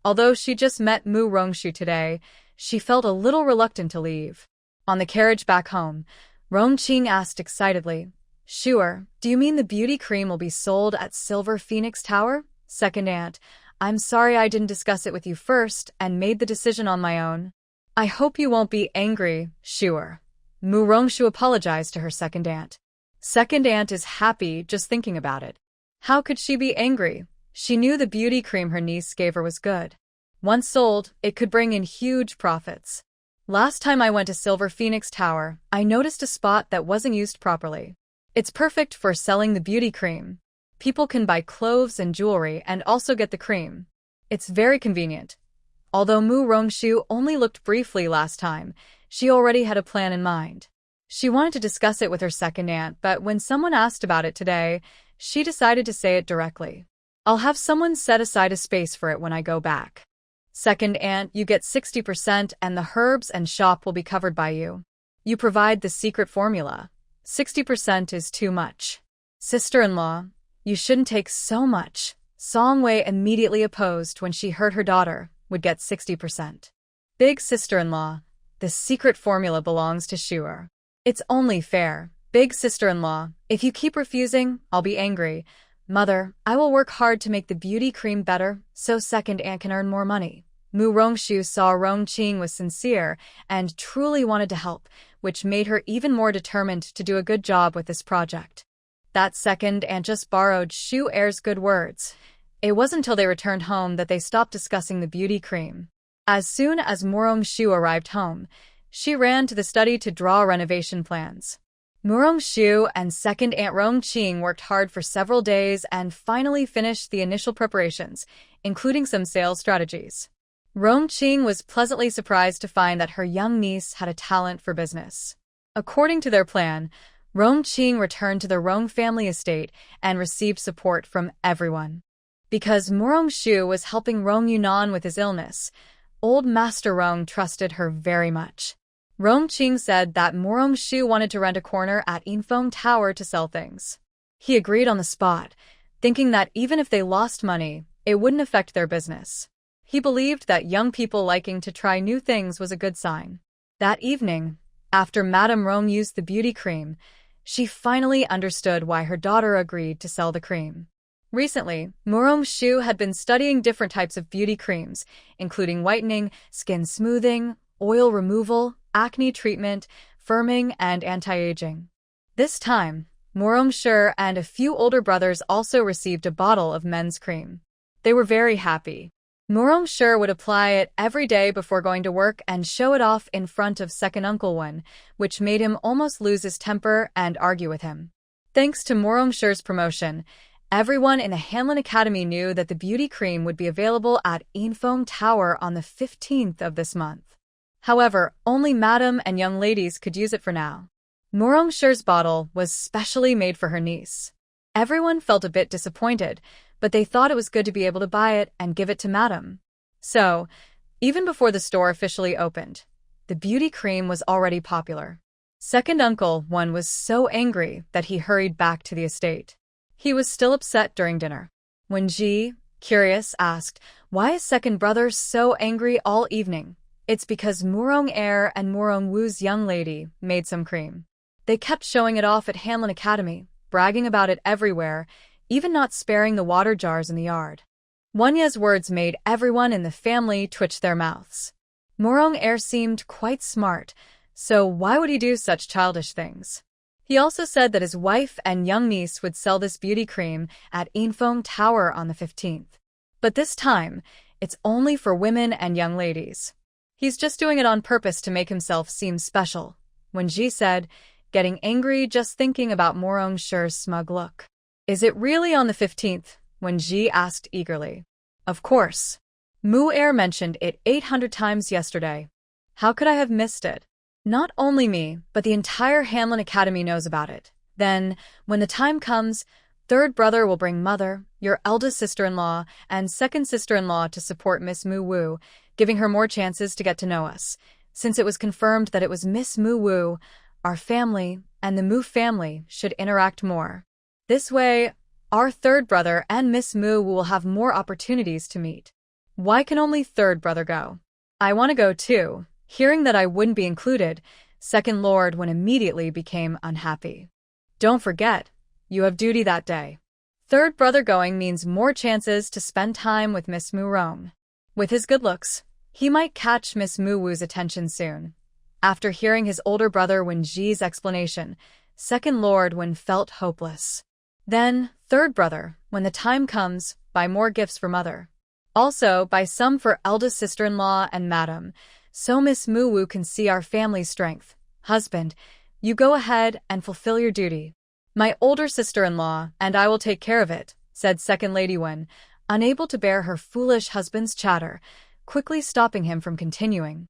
Although she just met Mu Rongshu today, she felt a little reluctant to leave. On the carriage back home, Rongqing asked excitedly, "Shuer, do you mean the beauty cream will be sold at Silver Phoenix Tower?" Second aunt, "I'm sorry I didn't discuss it with you first and made the decision on my own. I hope you won't be angry, Shuer." Mu Rongshu apologized to her second aunt. Second aunt is happy just thinking about it. How could she be angry? She knew the beauty cream her niece gave her was good. Once sold, it could bring in huge profits. Last time I went to Silver Phoenix Tower, I noticed a spot that wasn't used properly. It's perfect for selling the beauty cream. People can buy clothes and jewelry and also get the cream. It's very convenient. Although Mu Rongshu only looked briefly last time, she already had a plan in mind. She wanted to discuss it with her second aunt, but when someone asked about it today, she decided to say it directly. "I'll have someone set aside a space for it when I go back. Second aunt, you get 60% and the herbs and shop will be covered by you. You provide the secret formula. 60% is too much. Sister-in-law, you shouldn't take so much." Song Wei immediately opposed when she heard her daughter would get 60%. "Big sister-in-law, the secret formula belongs to Shuer. It's only fair. Big sister-in-law, if you keep refusing, I'll be angry. Mother, I will work hard to make the beauty cream better so second aunt can earn more money." Mu Rongshu saw Rongqing was sincere and truly wanted to help, which made her even more determined to do a good job with this project. That second aunt just borrowed Shu Er's good words. It wasn't until they returned home that they stopped discussing the beauty cream. As soon as Mu Rongshu arrived home, she ran to the study to draw renovation plans. Mu Rongshu and second aunt Rongqing worked hard for several days and finally finished the initial preparations, including some sales strategies. Rongqing was pleasantly surprised to find that her young niece had a talent for business. According to their plan, Rongqing returned to the Rong family estate and received support from everyone. Because Mu Rongshu was helping Rong Yunan with his illness, old Master Rong trusted her very much. Rongqing said that Mu Rongshu wanted to rent a corner at Infeng Tower to sell things. He agreed on the spot, thinking that even if they lost money, it wouldn't affect their business. He believed that young people liking to try new things was a good sign. That evening, after Madame Rong used the beauty cream, she finally understood why her daughter agreed to sell the cream. Recently, Mu Rongshu had been studying different types of beauty creams, including whitening, skin smoothing, oil removal, acne treatment, firming, and anti-aging. This time, Mu Rongshu and a few older brothers also received a bottle of men's cream. They were very happy. Mu Rongshu would apply it every day before going to work and show it off in front of second Uncle Wen, which made him almost lose his temper and argue with him. Thanks to Mu Rongshu's promotion, everyone in the Hanlin Academy knew that the beauty cream would be available at Infeng Tower on the 15th of this month. However, only madam and young ladies could use it for now. Mu Rongshu's bottle was specially made for her niece. Everyone felt a bit disappointed, but they thought it was good to be able to buy it and give it to madam. So, even before the store officially opened, the beauty cream was already popular. Second Uncle Wen was so angry that he hurried back to the estate. He was still upset during dinner. When Ji, curious, asked, "Why is second brother so angry all evening?" It's because Murong Air and Murong Wu's young lady made some cream. They kept showing it off at Hanlin Academy, bragging about it everywhere, even not sparing the water jars in the yard. Wanya's words made everyone in the family twitch their mouths. Murong Air seemed quite smart, so why would he do such childish things? He also said that his wife and young niece would sell this beauty cream at Infeng Tower on the 15th. But this time, it's only for women and young ladies. He's just doing it on purpose to make himself seem special. When Ji said, getting angry just thinking about Morong-shu's smug look. Is it really on the 15th? Wen-ji asked eagerly. Of course. Mu-er mentioned it 800 times yesterday. How could I have missed it? Not only me, but the entire Hanlin Academy knows about it. Then, when the time comes, third brother will bring mother, your eldest sister-in-law, and second sister-in-law to support Miss Mu-woo, giving her more chances to get to know us. Since it was confirmed that it was Miss Mu-woo, our family and the Mu family should interact more. This way, our third brother and Miss Mu-woo will have more opportunities to meet. Why can only third brother go? I want to go too. Hearing that I wouldn't be included, Second Lord Wen immediately became unhappy. Don't forget, you have duty that day. Third brother going means more chances to spend time with Miss Mu-rong. With his good looks, he might catch Miss Mu-woo's attention soon. After hearing his older brother Wen-ji's explanation, Second Lord Wen felt hopeless. Then, third brother, when the time comes, buy more gifts for mother. Also, buy some for eldest sister-in-law and madam, so Miss Mu-woo can see our family's strength. Husband, you go ahead and fulfill your duty. My older sister-in-law and I will take care of it, said Second Lady Wen, unable to bear her foolish husband's chatter, quickly stopping him from continuing.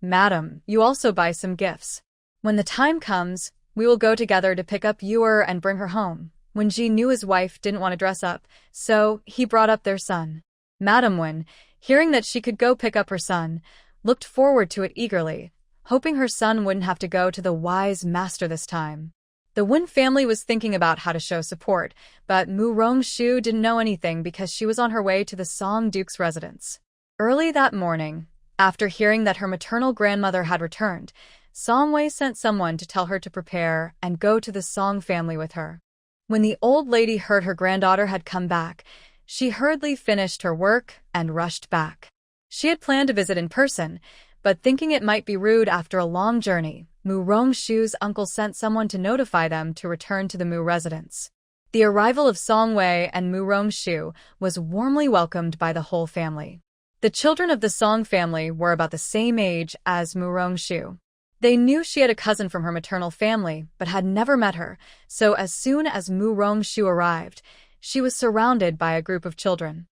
Madam, you also buy some gifts. When the time comes, we will go together to pick up Yu-er and bring her home. Wen-ji knew his wife didn't want to dress up, so he brought up their son. Madam Wen, hearing that she could go pick up her son, looked forward to it eagerly, hoping her son wouldn't have to go to the wise master this time. The Wen family was thinking about how to show support, but Morong-shu didn't know anything because she was on her way to the Song Duke's residence. Early that morning, after hearing that her maternal grandmother had returned, Song Wei sent someone to tell her to prepare and go to the Song family with her. When the old lady heard her granddaughter had come back, she hurriedly finished her work and rushed back. She had planned to visit in person, but thinking it might be rude after a long journey, Morong-shu's uncle sent someone to notify them to return to the Mu residence. The arrival of Song Wei and Morong-shu was warmly welcomed by the whole family. The children of the Song family were about the same age as Morong-shu. They knew she had a cousin from her maternal family, but had never met her, so as soon as Morong-shu arrived, she was surrounded by a group of children.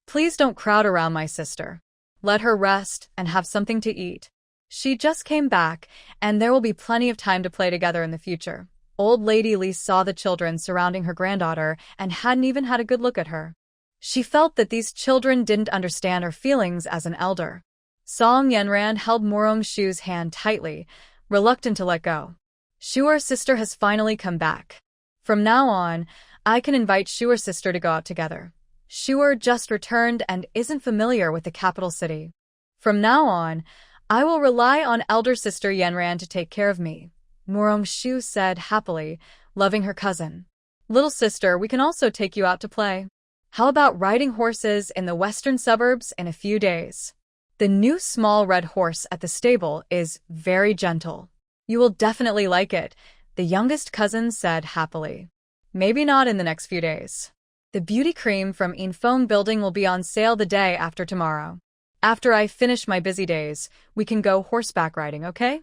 Please don't crowd around my sister. Let her rest and have something to eat. She just came back, and there will be plenty of time to play together in the future. Old Lady Li saw the children surrounding her granddaughter and hadn't even had a good look at her. She felt that these children didn't understand her feelings as an elder. Song Yanran held Morong-shu's hand tightly, reluctant to let go. Shu'er's sister has finally come back. From now on, I can invite Shu'er's sister to go out together. Shu'er just returned and isn't familiar with the capital city. From now on, I will rely on elder sister Yanran to take care of me, Morong-shu said happily, loving her cousin. Little sister, we can also take you out to play. How about riding horses in the western suburbs in a few days? The new small red horse at the stable is very gentle. You will definitely like it, the youngest cousin said happily. Maybe not in the next few days. The beauty cream from Infong Building will be on sale the day after tomorrow. After I finish my busy days, we can go horseback riding, okay?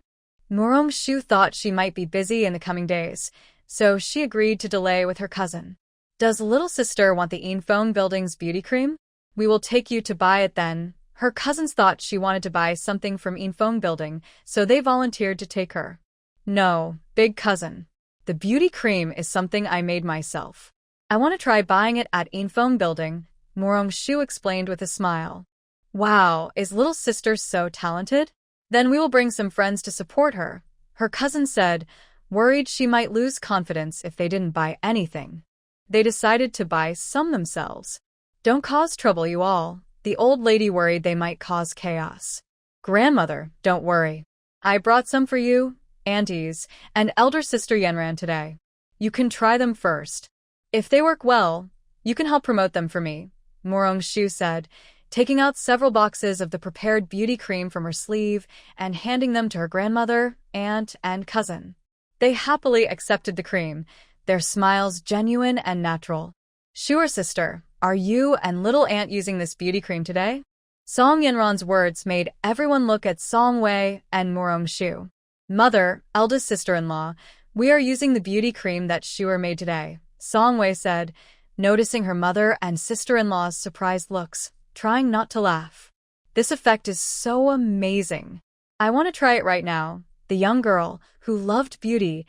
Morong-shu thought she might be busy in the coming days, so she agreed to delay with her cousin. Does little sister want the Infong Building's beauty cream? We will take you to buy it then. Her cousins thought she wanted to buy something from Infong Building, so they volunteered to take her. No, big cousin. The beauty cream is something I made myself. I want to try buying it at Infong Building, Morong-shu explained with a smile. Wow, is little sister so talented? Then we will bring some friends to support her, her cousin said, worried she might lose confidence if they didn't buy anything. They decided to buy some themselves. Don't cause trouble, you all. The old lady worried they might cause chaos. Grandmother, don't worry. I brought some for you, aunties, and elder sister Yanran today. You can try them first. If they work well, you can help promote them for me, Morong-shu said, taking out several boxes of the prepared beauty cream from her sleeve and handing them to her grandmother, aunt, and cousin. They happily accepted the cream, their smiles genuine and natural. Sure, sister, are you and little aunt using this beauty cream today? Song Yanran's words made everyone look at Song Wei and Morong-shu. Mother, eldest sister-in-law, We are using the beauty cream that Shuer made today, Songwei said, noticing her mother and sister-in-law's surprised looks, trying not to laugh. This effect is so amazing. I want to try it right now. The young girl, who loved beauty,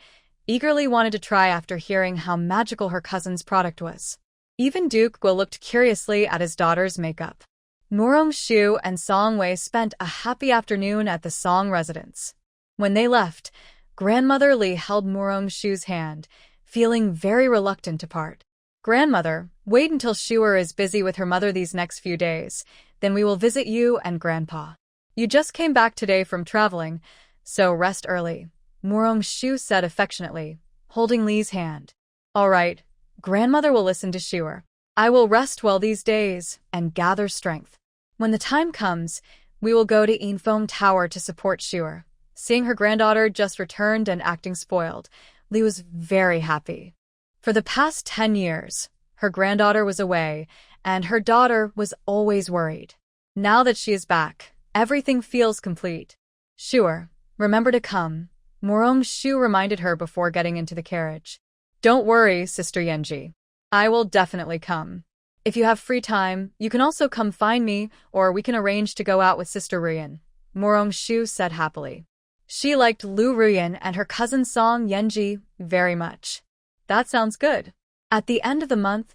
eagerly wanted to try after hearing how magical her cousin's product was. Even Duke Guo looked curiously at his daughter's makeup. Morong Shu and Song Wei spent a happy afternoon at the Song residence. When they left, Grandmother Li held Morong Shu's hand, feeling very reluctant to part. Grandmother, wait until Shuer is busy with her mother these next few days, then we will visit you and Grandpa. You just came back today from traveling, so rest early, Morong Shu said affectionately, holding Li's hand. All right, Grandmother will listen to Shuer. I will rest well these days and gather strength. When the time comes, we will go to Infom Tower to support Shuer. Seeing her granddaughter just returned and acting spoiled, Li was very happy. For the past 10 years, her granddaughter was away, and her daughter was always worried. Now that she is back, everything feels complete. Shuer, remember to come, Morong Shu reminded her before getting into the carriage. Don't worry, Sister Yenji. I will definitely come. If you have free time, you can also come find me, or we can arrange to go out with Sister Ruyan, Morong Shu said happily. She liked Lu Ruyan and her cousin Song Yenji very much. That sounds good. At the end of the month,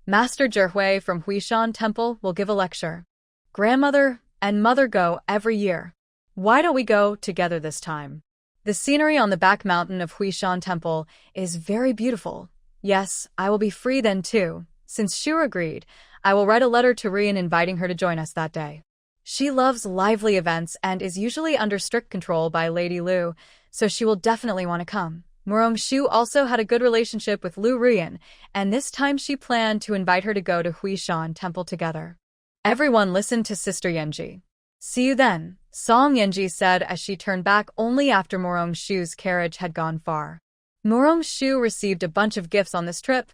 Master Zhihui from Huishan Temple will give a lecture. Grandmother and mother go every year. Why don't we go together this time? The scenery on the back mountain of Huishan Temple is very beautiful. Yes, I will be free then too. Since Shu agreed, I will write a letter to Rian inviting her to join us that day. She loves lively events and is usually under strict control by Lady Lu, so she will definitely want to come. Morong Shu also had a good relationship with Lu Ruyan, and this time she planned to invite her to go to Huishan Temple together. Everyone listened to Sister Yenji. See you then, Song Yenji said as she turned back only after Morong Shu's carriage had gone far. Morong Shu received a bunch of gifts on this trip,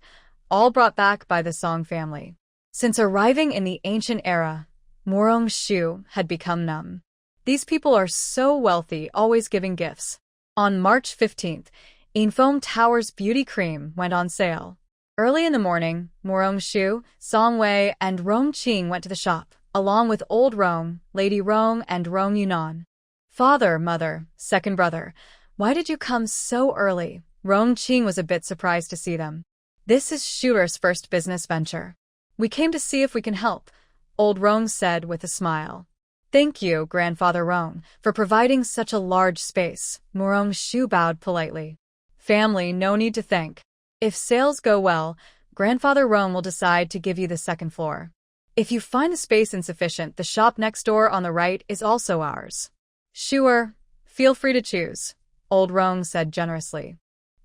all brought back by the Song family. Since arriving in the ancient era, Morong Shu had become numb. These people are so wealthy, always giving gifts. On March 15th, Infom Tower's beauty cream went on sale. Early in the morning, Morong Shu, Song Wei, and Rong Qing went to the shop, along with Old Rong, Lady Rong, and Rong Yunan. Father, mother, second brother, why did you come so early? Rong Qing was a bit surprised to see them. This is Shuer's first business venture. We came to see if we can help, Old Rong said with a smile. Thank you, Grandfather Rong, for providing such a large space, Morong Shu bowed politely. Family, no need to thank. If sales go well, Grandfather Rong will decide to give you the second floor. If you find the space insufficient, the shop next door on the right is also ours. Shuer, feel free to choose, Old Rong said generously.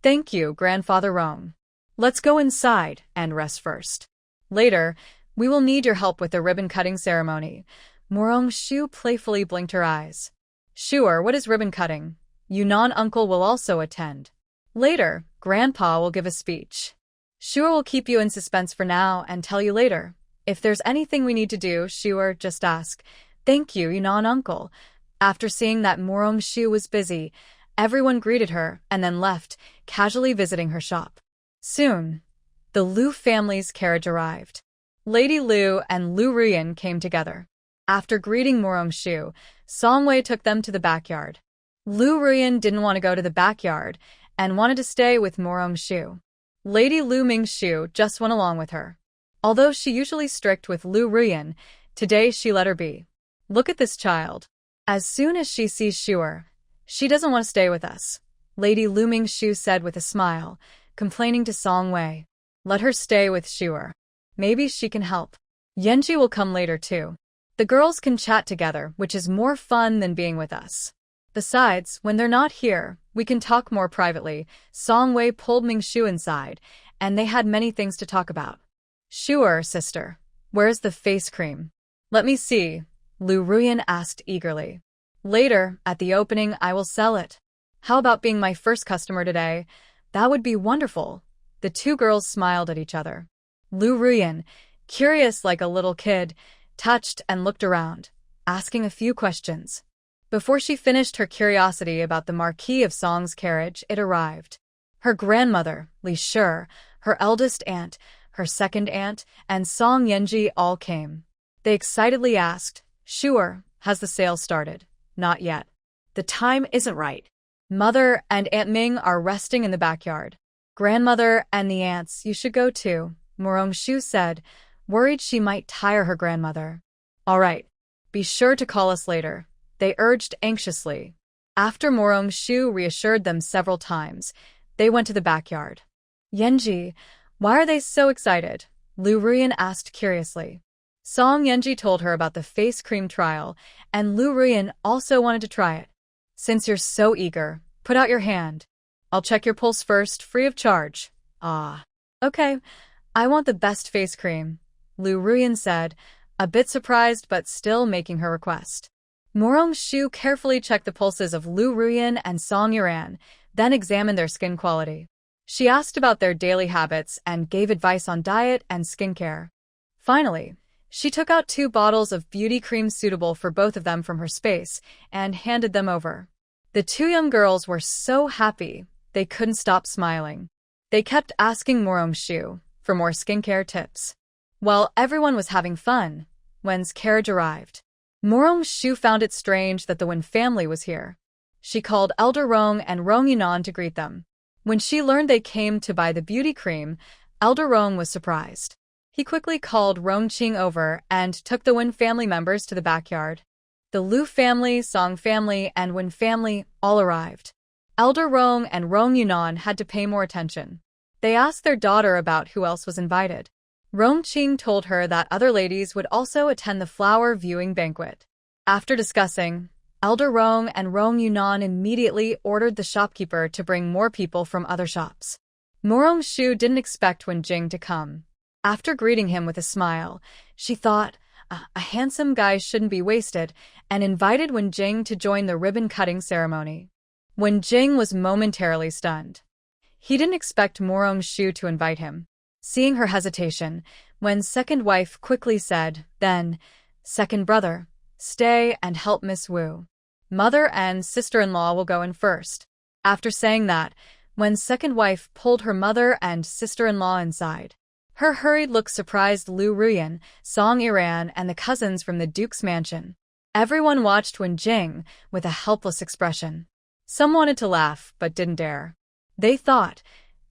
Thank you, Grandfather Rong. Let's go inside and rest first. Later, we will need your help with the ribbon-cutting ceremony. Morong Shu playfully blinked her eyes. Shuer, what is ribbon cutting? Yunan uncle will also attend. Later, Grandpa will give a speech. Shuer will keep you in suspense for now and tell you later. If there's anything we need to do, Shuer, just ask. Thank you, Yunan uncle. After seeing that Morong Shu was busy, everyone greeted her and then left, casually visiting her shop. Soon, the Lu family's carriage arrived. Lady Lu and Lu Ruyan came together. After greeting Morong Shu, Song Wei took them to the backyard. Lu Ruyan didn't want to go to the backyard and wanted to stay with Morong Shu. Lady Lu Mingshu just went along with her. Although she usually strict with Lu Ruyan, today she let her be. Look at this child. As soon as she sees Shuer, she doesn't want to stay with us, Lady Lu Mingshu said with a smile, complaining to Song Wei. Let her stay with Shuer. Maybe she can help. Yenji will come later too. The girls can chat together, which is more fun than being with us. Besides, when they're not here, we can talk more privately. Song Wei pulled Mingshu inside, and they had many things to talk about. Shuer, sister, where's the face cream? Let me see, Lu Ruyan asked eagerly. Later, at the opening, I will sell it. How about being my first customer today? That would be wonderful. The two girls smiled at each other. Lu Ruyan, curious like a little kid, touched and looked around, asking a few questions. Before she finished her curiosity about the Marquis of Song's carriage, it arrived. Her grandmother, Li Shi, her eldest aunt, her second aunt, and Song Yenji all came. They excitedly asked, "Sure, has the sale started?" "Not yet. The time isn't right. Mother and Aunt Ming are resting in the backyard." "Grandmother and the aunts, you should go too," Morong-shu said, worried she might tire her grandmother. "All right. Be sure to call us later," they urged anxiously. After Morong-shu reassured them several times, they went to the backyard. "Yenji, why are they so excited?" Lu Ruyan asked curiously. Song Yenji told her about the face cream trial, and Lu Ruyan also wanted to try it. "Since you're so eager, put out your hand. I'll check your pulse first, free of charge." "Ah. Okay, I want the best face cream," Lu Ruyan said, a bit surprised but still making her request. Morong-shu carefully checked the pulses of Lu Ruyan and Song Yuran, then examined their skin quality. She asked about their daily habits and gave advice on diet and skincare. Finally, she took out 2 bottles of beauty cream suitable for both of them from her space and handed them over. The 2 young girls were so happy, they couldn't stop smiling. They kept asking Morong-shu for more skincare tips. While everyone was having fun, Wen's carriage arrived. Morong-shu found it strange that the Wen family was here. She called Elder Rong and Rong Yunan to greet them. When she learned they came to buy the beauty cream, Elder Rong was surprised. He quickly called Rong Qing over and took the Wen family members to the backyard. The Lu family, Song family, and Wen family all arrived. Elder Rong and Rong Yunan had to pay more attention. They asked their daughter about who else was invited. Rong Qing told her that other ladies would also attend the flower viewing banquet. After discussing, Elder Rong and Rong Yunan immediately ordered the shopkeeper to bring more people from other shops. Morong-shu didn't expect Wen Jing to come. After greeting him with a smile, she thought, a handsome guy shouldn't be wasted, and invited Wen Jing to join the ribbon-cutting ceremony. Wen Jing was momentarily stunned. He didn't expect Morong-shu to invite him. Seeing her hesitation, Wen's second wife quickly said, "Then, second brother, stay and help Miss Wu. Mother and sister-in-law will go in first." After saying that, Wen's second wife pulled her mother and sister-in-law inside. Her hurried look surprised Lu Ruyan, Song Iran, and the cousins from the Duke's mansion. Everyone watched Wen Jing with a helpless expression. Some wanted to laugh, but didn't dare. They thought,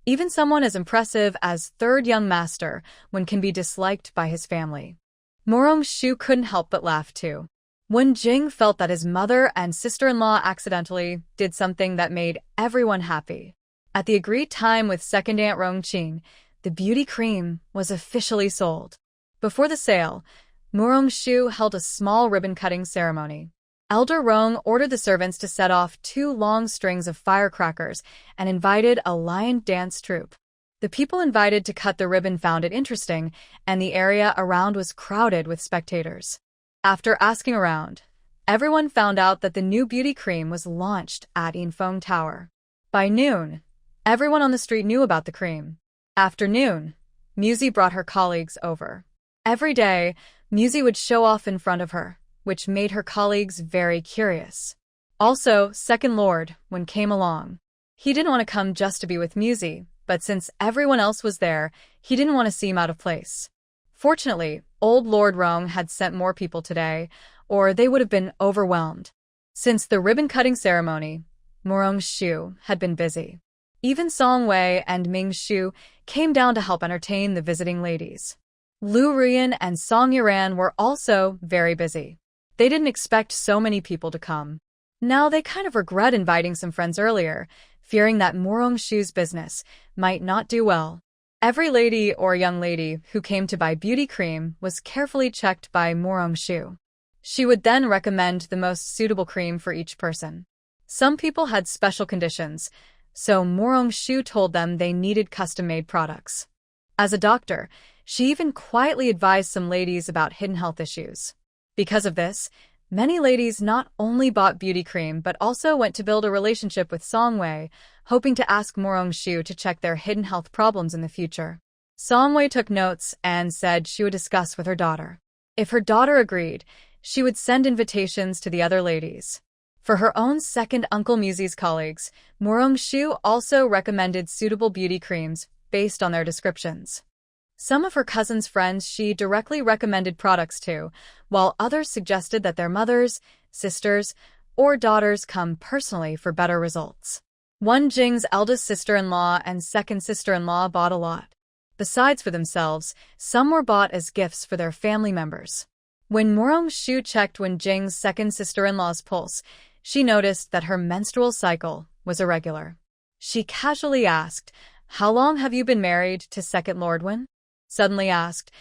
even someone as impressive as third young master, Wen can be disliked by his family. Morong-shu couldn't help but laugh too. Wen Jing felt that his mother and sister-in-law accidentally did something that made everyone happy. At the agreed time with second aunt Rong Qing, the beauty cream was officially sold. Before the sale, Morong-shu held a small ribbon-cutting ceremony. Elder Rong ordered the servants to set off 2 long strings of firecrackers and invited a lion dance troupe. The people invited to cut the ribbon found it interesting, and the area around was crowded with spectators. After asking around, everyone found out that the new beauty cream was launched at Yinfeng Tower. By noon, everyone on the street knew about the cream. After noon, Musi brought her colleagues over. Every day, Musi would show off in front of her, which made her colleagues very curious. Also, Second Lord, Wen came along. He didn't want to come just to be with Musi, but since everyone else was there, he didn't want to seem out of place. Fortunately, old Lord Rong had sent more people today, or they would have been overwhelmed. Since the ribbon-cutting ceremony, Morong-shu had been busy. Even Song Wei and Ming Shu came down to help entertain the visiting ladies. Lu Ruyan and Song Yuran were also very busy. They didn't expect so many people to come. Now they kind of regret inviting some friends earlier, fearing that Morong-shu's business might not do well. Every lady or young lady who came to buy beauty cream was carefully checked by Morong-shu. She would then recommend the most suitable cream for each person. Some people had special conditions, so Morong-shu told them they needed custom-made products. As a doctor, she even quietly advised some ladies about hidden health issues. Because of this, many ladies not only bought beauty cream but also went to build a relationship with Song Wei, hoping to ask Morong-shu to check their hidden health problems in the future. Song Wei took notes and said she would discuss with her daughter. If her daughter agreed, she would send invitations to the other ladies. For her own second Uncle Muzi's colleagues, Morong-shu also recommended suitable beauty creams based on their descriptions. Some of her cousin's friends she directly recommended products to, while others suggested that their mothers, sisters, or daughters come personally for better results. One Jing's eldest sister-in-law and second sister-in-law bought a lot. Besides for themselves, some were bought as gifts for their family members. When Morong-shu checked Jing's second sister-in-law's pulse, she noticed that her menstrual cycle was irregular. She casually asked, "How long have you been married to second Lord Wen?" Suddenly asked,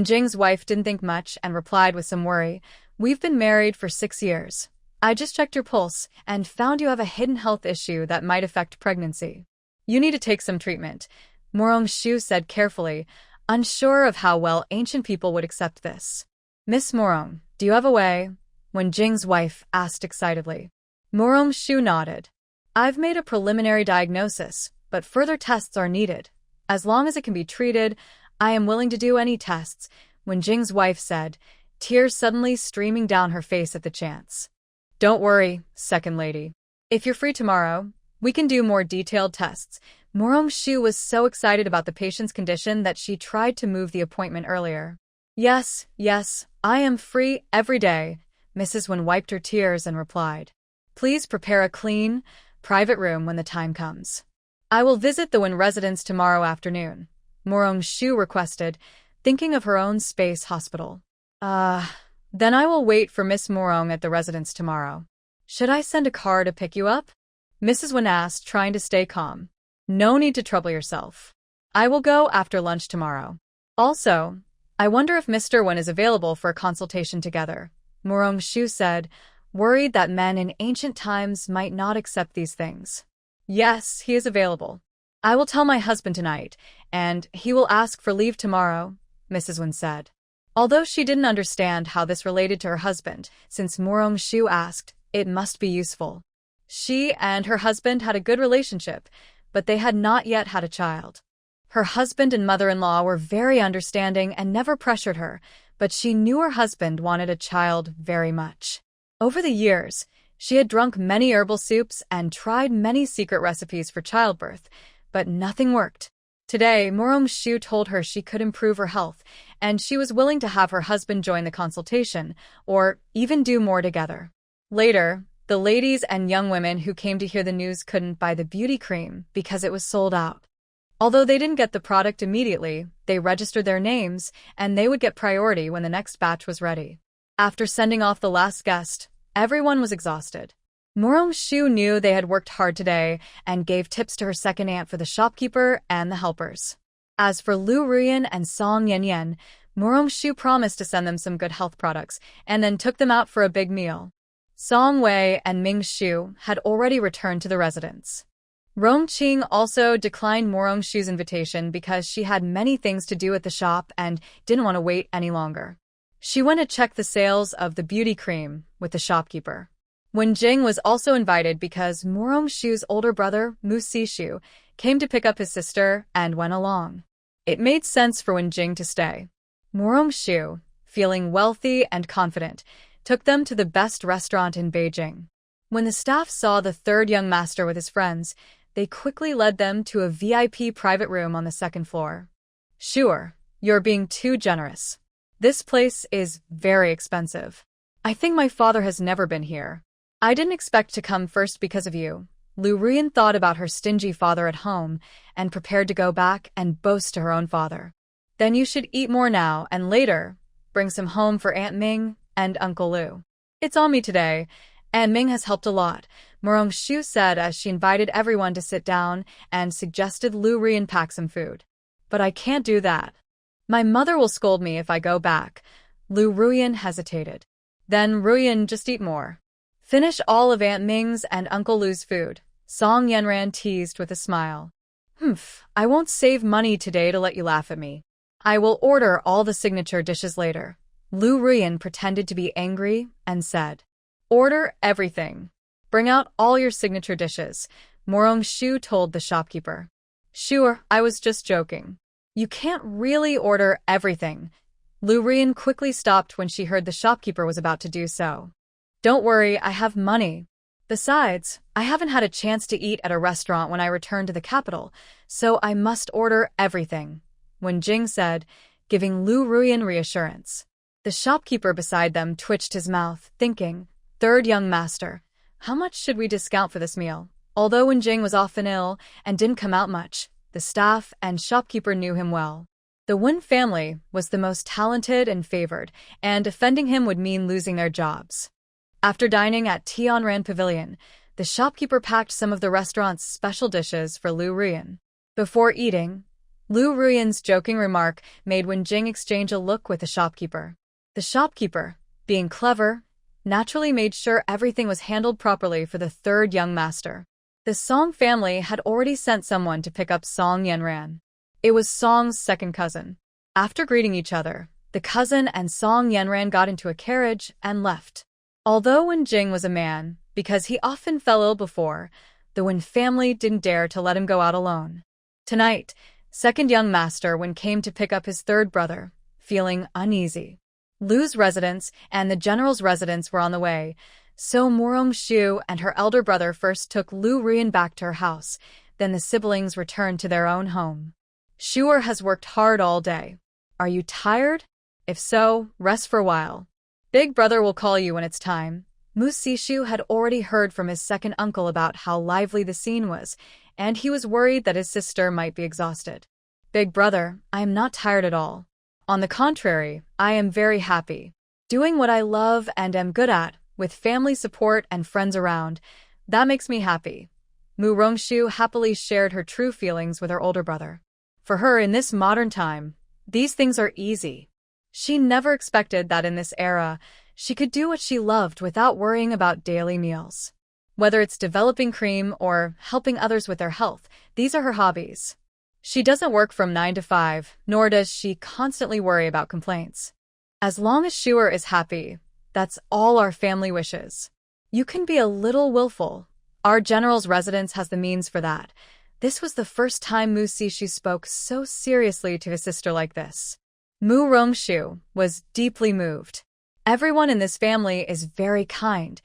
Jing's wife didn't think much and replied with some worry, "We've been married for 6 years. I just checked your pulse and found you have a hidden health issue that might affect pregnancy. You need to take some treatment," Morong-shu said carefully, unsure of how well ancient people would accept this. "Miss Morong, do you have a way?" Jing's wife asked excitedly. Morong-shu nodded. "I've made a preliminary diagnosis, but further tests are needed. As long as it can be treated, I am willing to do any tests," Jing's wife said, tears suddenly streaming down her face at the chance. "Don't worry, second lady. If you're free tomorrow, we can do more detailed tests." Morong-shu was so excited about the patient's condition that she tried to move the appointment earlier. Yes, I am free every day," Mrs. Wen wiped her tears and replied. "Please prepare a clean, private room when the time comes. I will visit the Wen residence tomorrow afternoon," Morong-shu requested, thinking of her own space hospital. Then I will wait for Miss Morong at the residence tomorrow. Should I send a car to pick you up?" Mrs. Wen asked, trying to stay calm. "No need to trouble yourself. I will go after lunch tomorrow. Also, I wonder if Mr. Wen is available for a consultation together," Morong-shu said, worried that men in ancient times might not accept these things. "Yes, he is available. I will tell my husband tonight, and he will ask for leave tomorrow," Mrs. Wen said. Although she didn't understand how this related to her husband, since Morong-shu asked, it must be useful. She and her husband had a good relationship, but they had not yet had a child. Her husband and mother-in-law were very understanding and never pressured her, but she knew her husband wanted a child very much. Over the years, she had drunk many herbal soups and tried many secret recipes for childbirth, but nothing worked. Today, Morong-shu told her she could improve her health, and she was willing to have her husband join the consultation, or even do more together. Later, the ladies and young women who came to hear the news couldn't buy the beauty cream because it was sold out. Although they didn't get the product immediately, they registered their names, and they would get priority when the next batch was ready. After sending off the last guest, everyone was exhausted. Morong-shu knew they had worked hard today and gave tips to her second aunt for the shopkeeper and the helpers. As for Lu Ruyan and Song Yanyan, Morong-shu promised to send them some good health products and then took them out for a big meal. Song Wei and Ming Shu had already returned to the residence. Rong Qing also declined Morong-shu's invitation because she had many things to do at the shop and didn't want to wait any longer. She went to check the sales of the beauty cream with the shopkeeper. Wen Jing was also invited because Morong-shu's older brother, Mu Sishu, came to pick up his sister and went along. It made sense for Wen Jing to stay. Morong-shu, feeling wealthy and confident, took them to the best restaurant in Beijing. When the staff saw the third young master with his friends, they quickly led them to a VIP private room on the second floor. "Sure, you're being too generous. This place is very expensive. I think my father has never been here. I didn't expect to come first because of you." Lu Ruyan thought about her stingy father at home and prepared to go back and boast to her own father. "Then you should eat more now and later bring some home for Aunt Ming and Uncle Lu. It's on me today. Aunt Ming has helped a lot," Morong-shu said as she invited everyone to sit down and suggested Lu Ruyan pack some food. "But I can't do that. My mother will scold me if I go back." Lu Ruyan hesitated. "Then Ruyan, just eat more. Finish all of Aunt Ming's and Uncle Lu's food," Song Yanran teased with a smile. I won't save money today to let you laugh at me. I will order all the signature dishes later." Lu Ruyan pretended to be angry and said, "Order everything. Bring out all your signature dishes," Morong-shu told the shopkeeper. "Sure, I was just joking. You can't really order everything." Lu Ruyan quickly stopped when she heard the shopkeeper was about to do so. "Don't worry, I have money. Besides, I haven't had a chance to eat at a restaurant when I return to the capital, so I must order everything, Wen-jing said, giving Lu Ruyan reassurance. The shopkeeper beside them twitched his mouth, thinking, "Third young master, how much should we discount for this meal?" Although Wen-jing was often ill and didn't come out much, the staff and shopkeeper knew him well. The Wen family was the most talented and favored, and offending him would mean losing their jobs. After dining at Tianran Pavilion, the shopkeeper packed some of the restaurant's special dishes for Lu Ruyan. Before eating, Lu Ruyan's joking remark made Wen-jing exchange a look with the shopkeeper. The shopkeeper, being clever, naturally made sure everything was handled properly for the third young master. The Song family had already sent someone to pick up Song Yanran. It was Song's second cousin. After greeting each other, the cousin and Song Yanran got into a carriage and left. Although Wen-jing was a man, because he often fell ill before, the Wen family didn't dare to let him go out alone. Tonight, second young master Wen came to pick up his third brother, feeling uneasy. Lu's residence and the general's residence were on the way, so Morong-shu and her elder brother first took Lu Ruyan back to her house, then the siblings returned to their own home. "Shu'er has worked hard all day. Are you tired? If so, rest for a while. Big brother will call you when it's time." Mu Sishu had already heard from his second uncle about how lively the scene was, and he was worried that his sister might be exhausted. "Big brother, I am not tired at all. On the contrary, I am very happy. Doing what I love and am good at, with family support and friends around, that makes me happy." Mu Rongshu happily shared her true feelings with her older brother. For her in this modern time, these things are easy. She never expected that in this era, she could do what she loved without worrying about daily meals. Whether it's developing cream or helping others with their health, these are her hobbies. She doesn't work from 9 to 5, nor does she constantly worry about complaints. As long as Shu'er is happy, that's all our family wishes. You can be a little willful. Our general's residence has the means for that. This was the first time Mu Sishu spoke so seriously to his sister like this. Mu Rongshu was deeply moved. Everyone in this family is very kind,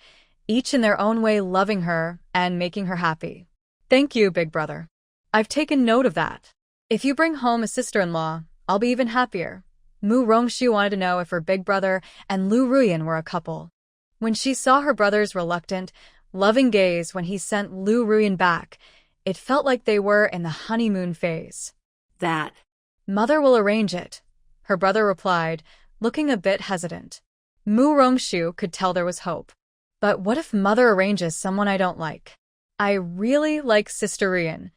each in their own way loving her and making her happy. "Thank you, big brother. I've taken note of that. If you bring home a sister-in-law, I'll be even happier." Mu Rongshu wanted to know if her big brother and Lu Ruyan were a couple. When she saw her brother's reluctant, loving gaze when he sent Lu Ruyan back, it felt like they were in the honeymoon phase. That. "Mother will arrange it," her brother replied, looking a bit hesitant. Mu Rongshu could tell there was hope. "But what if mother arranges someone I don't like? I really like Sister Ruyan."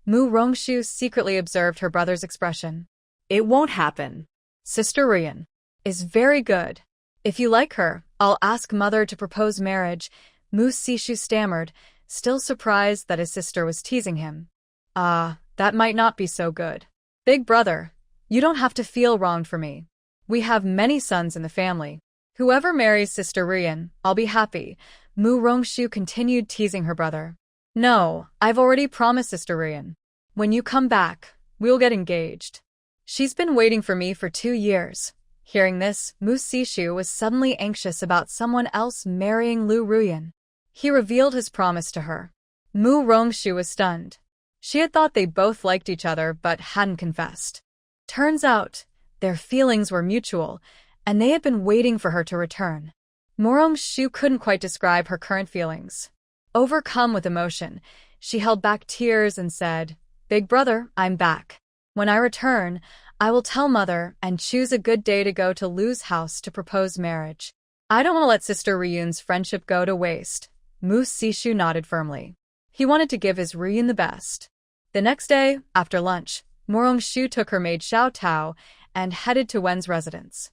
Mu Rongshu secretly observed her brother's expression. It won't happen. "Sister Ruyan is very good. If you like her, I'll ask mother to propose marriage," Mu Sishu stammered, still surprised that his sister was teasing him. That might not be so good. "Big brother, you don't have to feel wronged for me. We have many sons in the family. Whoever marries Sister Ruyan, I'll be happy." Mu Rongshu continued teasing her brother. "No, I've already promised Sister Ruyan. When you come back, we'll get engaged. She's been waiting for me for 2 years. Hearing this, Mu Sishu was suddenly anxious about someone else marrying Lu Ruyan. He revealed his promise to her. Mu Rongshu was stunned. She had thought they both liked each other but hadn't confessed. Turns out, their feelings were mutual, and they had been waiting for her to return. Morong-shu couldn't quite describe her current feelings. Overcome with emotion, she held back tears and said, "Big brother, I'm back. When I return, I will tell mother and choose a good day to go to Lu's house to propose marriage. I don't want to let Sister Ryun's friendship go to waste." Mu Sishu nodded firmly. He wanted to give his Ryun the best. The next day, after lunch, Morong-shu took her maid Xiao Tao and headed to Wen's residence.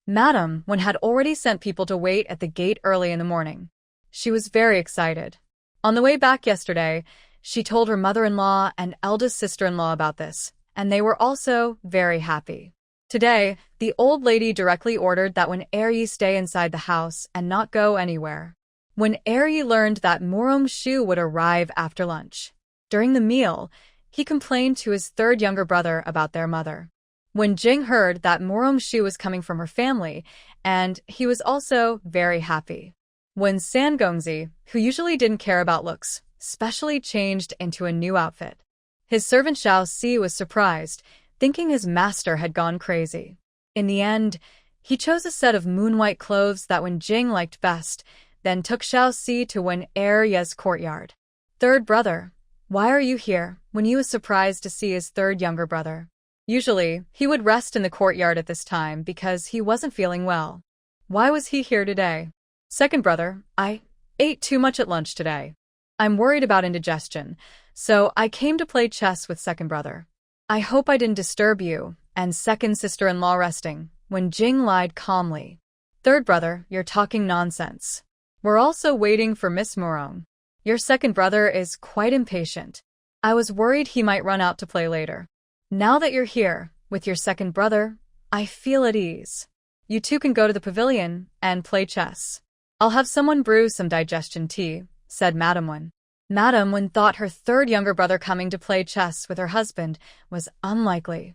Madam Wen had already sent people to wait at the gate early in the morning. She was very excited. On the way back yesterday, she told her mother-in-law and eldest sister-in-law about this, and they were also very happy. Today, the old lady directly ordered that Wen Eryi stay inside the house and not go anywhere. When Eryi learned that Morong-shu would arrive after lunch. During the meal, he complained to his third younger brother about their mother. When Jing heard that Morong-shu was coming from her family, and he was also very happy. When Sangongzi, who usually didn't care about looks, specially changed into a new outfit. His servant Xiao Si was surprised, thinking his master had gone crazy. In the end, he chose a set of moon-white clothes that Wen Jing liked best, then took Xiao Si to Wen Ye's courtyard. Third brother, why are you here? Wen Yi was surprised to see his third younger brother. Usually, he would rest in the courtyard at this time because he wasn't feeling well. Why was he here today? Second brother, I ate too much at lunch today. I'm worried about indigestion, so I came to play chess with second brother. I hope I didn't disturb you, and second sister-in-law resting, Wen Jing lied calmly. Third brother, you're talking nonsense. We're also waiting for Miss Morong. Your second brother is quite impatient. I was worried he might run out to play later. Now that you're here, with your second brother, I feel at ease. You two can go to the pavilion and play chess. I'll have someone brew some digestion tea, said Madame Wen. Madame Wen thought her third younger brother coming to play chess with her husband was unlikely.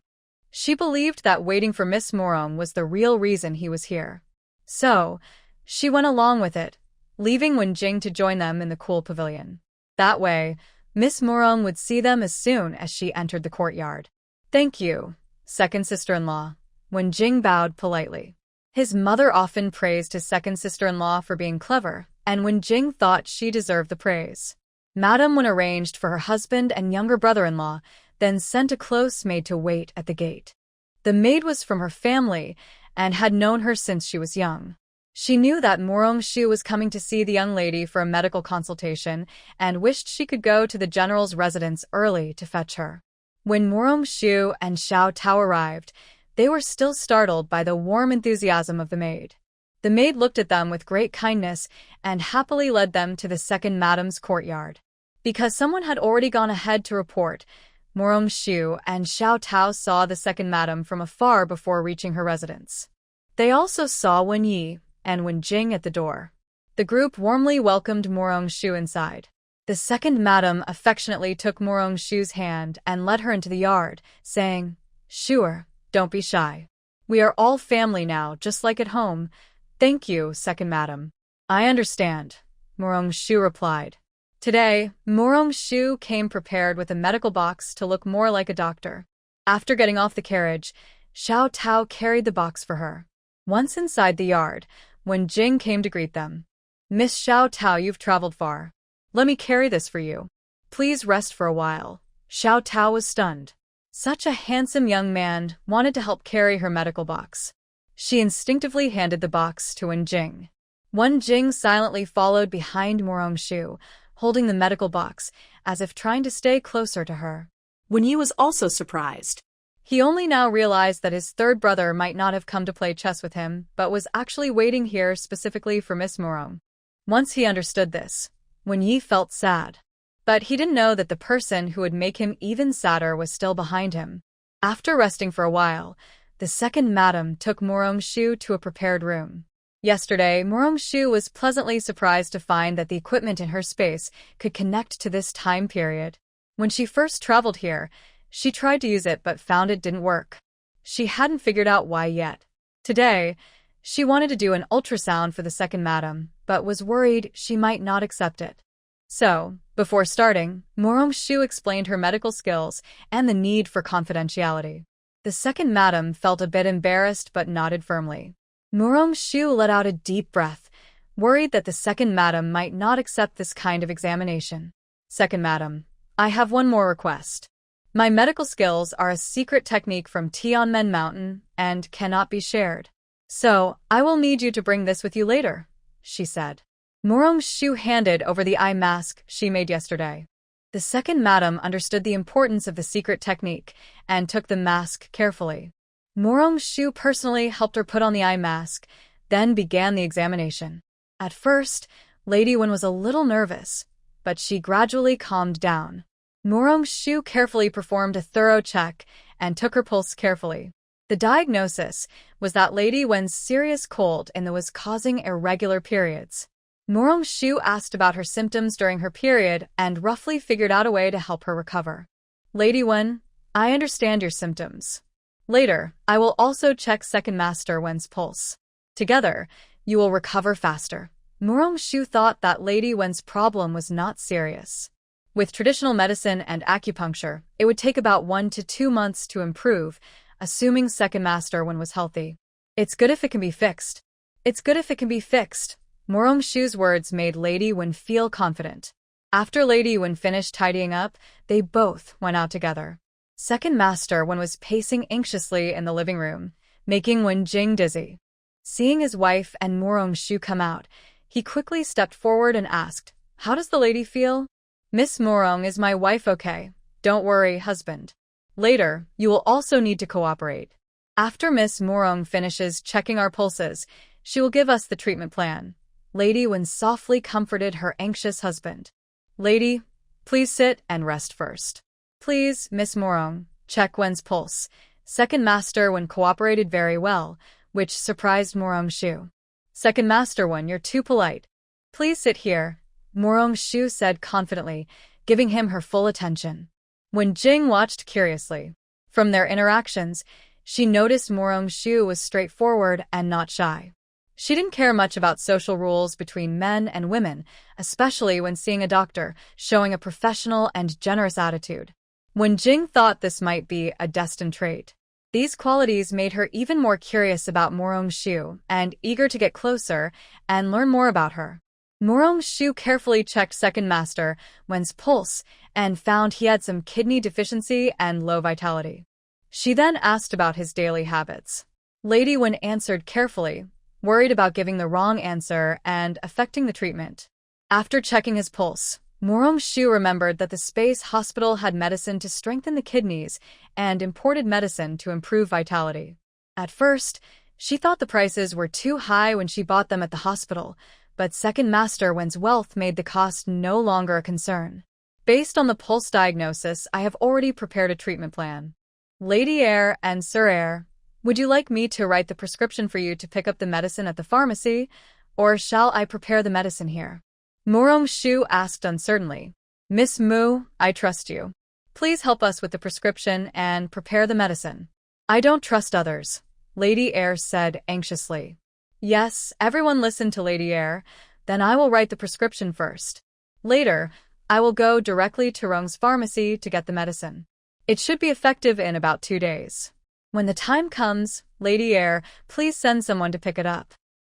She believed that waiting for Miss Morong was the real reason he was here. So, she went along with it, leaving Wen Jing to join them in the cool pavilion. That way, Miss Morong would see them as soon as she entered the courtyard. Thank you, second sister-in-law. Wen Jing bowed politely. His mother often praised his second sister-in-law for being clever, and Wen Jing thought she deserved the praise. Madame Wen arranged for her husband and younger brother-in-law, then sent a close maid to wait at the gate. The maid was from her family and had known her since she was young. She knew that Morong Shu was coming to see the young lady for a medical consultation and wished she could go to the general's residence early to fetch her. When Morong Shu and Xiao Tao arrived, they were still startled by the warm enthusiasm of the maid. The maid looked at them with great kindness and happily led them to the second madame's courtyard. Because someone had already gone ahead to report, Morong Shu and Xiao Tao saw the second madame from afar before reaching her residence. They also saw Wen Yi and Wen Jing at the door. The group warmly welcomed Morong Shu inside. The second madame affectionately took Morong Shu's hand and led her into the yard, saying, "Sure, don't be shy. We are all family now, just like at home." "Thank you, second madam. I understand," Morong Shu replied. Today, Morong Shu came prepared with a medical box to look more like a doctor. After getting off the carriage, Xiao Tao carried the box for her. Once inside the yard, Wen Jing came to greet them. "Miss Xiao Tao, you've traveled far. Let me carry this for you. Please rest for a while." Xiao Tao was stunned. Such a handsome young man wanted to help carry her medical box. She instinctively handed the box to Wen Jing. Wen Jing silently followed behind Morong Shu, holding the medical box, as if trying to stay closer to her. Wen Yi was also surprised. He only now realized that his third brother might not have come to play chess with him, but was actually waiting here specifically for Miss Morong. Once he understood this, Wen Yi felt sad. But he didn't know that the person who would make him even sadder was still behind him. After resting for a while, the second madam took Morong Shu to a prepared room. Yesterday, Morong Shu was pleasantly surprised to find that the equipment in her space could connect to this time period. When she first traveled here, she tried to use it but found it didn't work. She hadn't figured out why yet. Today, she wanted to do an ultrasound for the second madam, but was worried she might not accept it. So, before starting, Morong Shu explained her medical skills and the need for confidentiality. The second madam felt a bit embarrassed but nodded firmly. Morong Shu let out a deep breath, worried that the second madam might not accept this kind of examination. "Second madam, I have one more request. My medical skills are a secret technique from Tianmen Mountain and cannot be shared. So, I will need you to bring this with you later," she said. Morong Shu handed over the eye mask she made yesterday. The second madam understood the importance of the secret technique and took the mask carefully. Morong Shu personally helped her put on the eye mask, then began the examination. At first, Lady Wen was a little nervous, but she gradually calmed down. Morong Shu carefully performed a thorough check and took her pulse carefully. The diagnosis was that Lady Wen's serious cold and that was causing irregular periods. Morong Shu asked about her symptoms during her period and roughly figured out a way to help her recover. "Lady Wen, I understand your symptoms. Later, I will also check Second Master Wen's pulse. Together, you will recover faster," Murong-shu thought that Lady Wen's problem was not serious. With traditional medicine and acupuncture, it would take about 1 to 2 months to improve, assuming second master Wen was healthy. It's good if it can be fixed. It's good if it can be fixed. Murong-shu's words made Lady Wen feel confident. After Lady Wen finished tidying up, they both went out together. Second master Wen was pacing anxiously in the living room, making Wen Jing dizzy. Seeing his wife and Murong-shu come out, he quickly stepped forward and asked, "How does the lady feel?" "Miss Murong is my wife, okay? Don't worry, husband. Later, you will also need to cooperate. After Miss Murong finishes checking our pulses, she will give us the treatment plan." Lady Wen softly comforted her anxious husband. "Lady, please sit and rest first." "Please, Miss Murong, check Wen's pulse." Second master Wen cooperated very well, which surprised Murong-shu. "Second master Wen, you're too polite. Please sit here," Murong-shu said confidently, giving him her full attention. Wen Jing watched curiously. From their interactions, she noticed Murong-shu was straightforward and not shy. She didn't care much about social rules between men and women, especially when seeing a doctor, showing a professional and generous attitude. Wen Jing thought this might be a destined trait. These qualities made her even more curious about Murong-shu and eager to get closer and learn more about her. Murong-shu carefully checked second master Wen's pulse and found he had some kidney deficiency and low vitality. She then asked about his daily habits. Lady Wen answered carefully, worried about giving the wrong answer and affecting the treatment. After checking his pulse, Murong-shu remembered that the space hospital had medicine to strengthen the kidneys and imported medicine to improve vitality. At first, she thought the prices were too high when she bought them at the hospital, but second master Wen's wealth made the cost no longer a concern. Based on the pulse diagnosis, I have already prepared a treatment plan. Lady Eyre and Sir Eyre, would you like me to write the prescription for you to pick up the medicine at the pharmacy, or shall I prepare the medicine here? Murong-shu asked uncertainly. Miss Mu, I trust you. Please help us with the prescription and prepare the medicine. I don't trust others, Lady Eyre said anxiously. Yes, everyone listen to Lady Eyre, then I will write the prescription first. Later, I will go directly to Rong's pharmacy to get the medicine. It should be effective in about 2 days. When the time comes, Lady Eyre, please send someone to pick it up.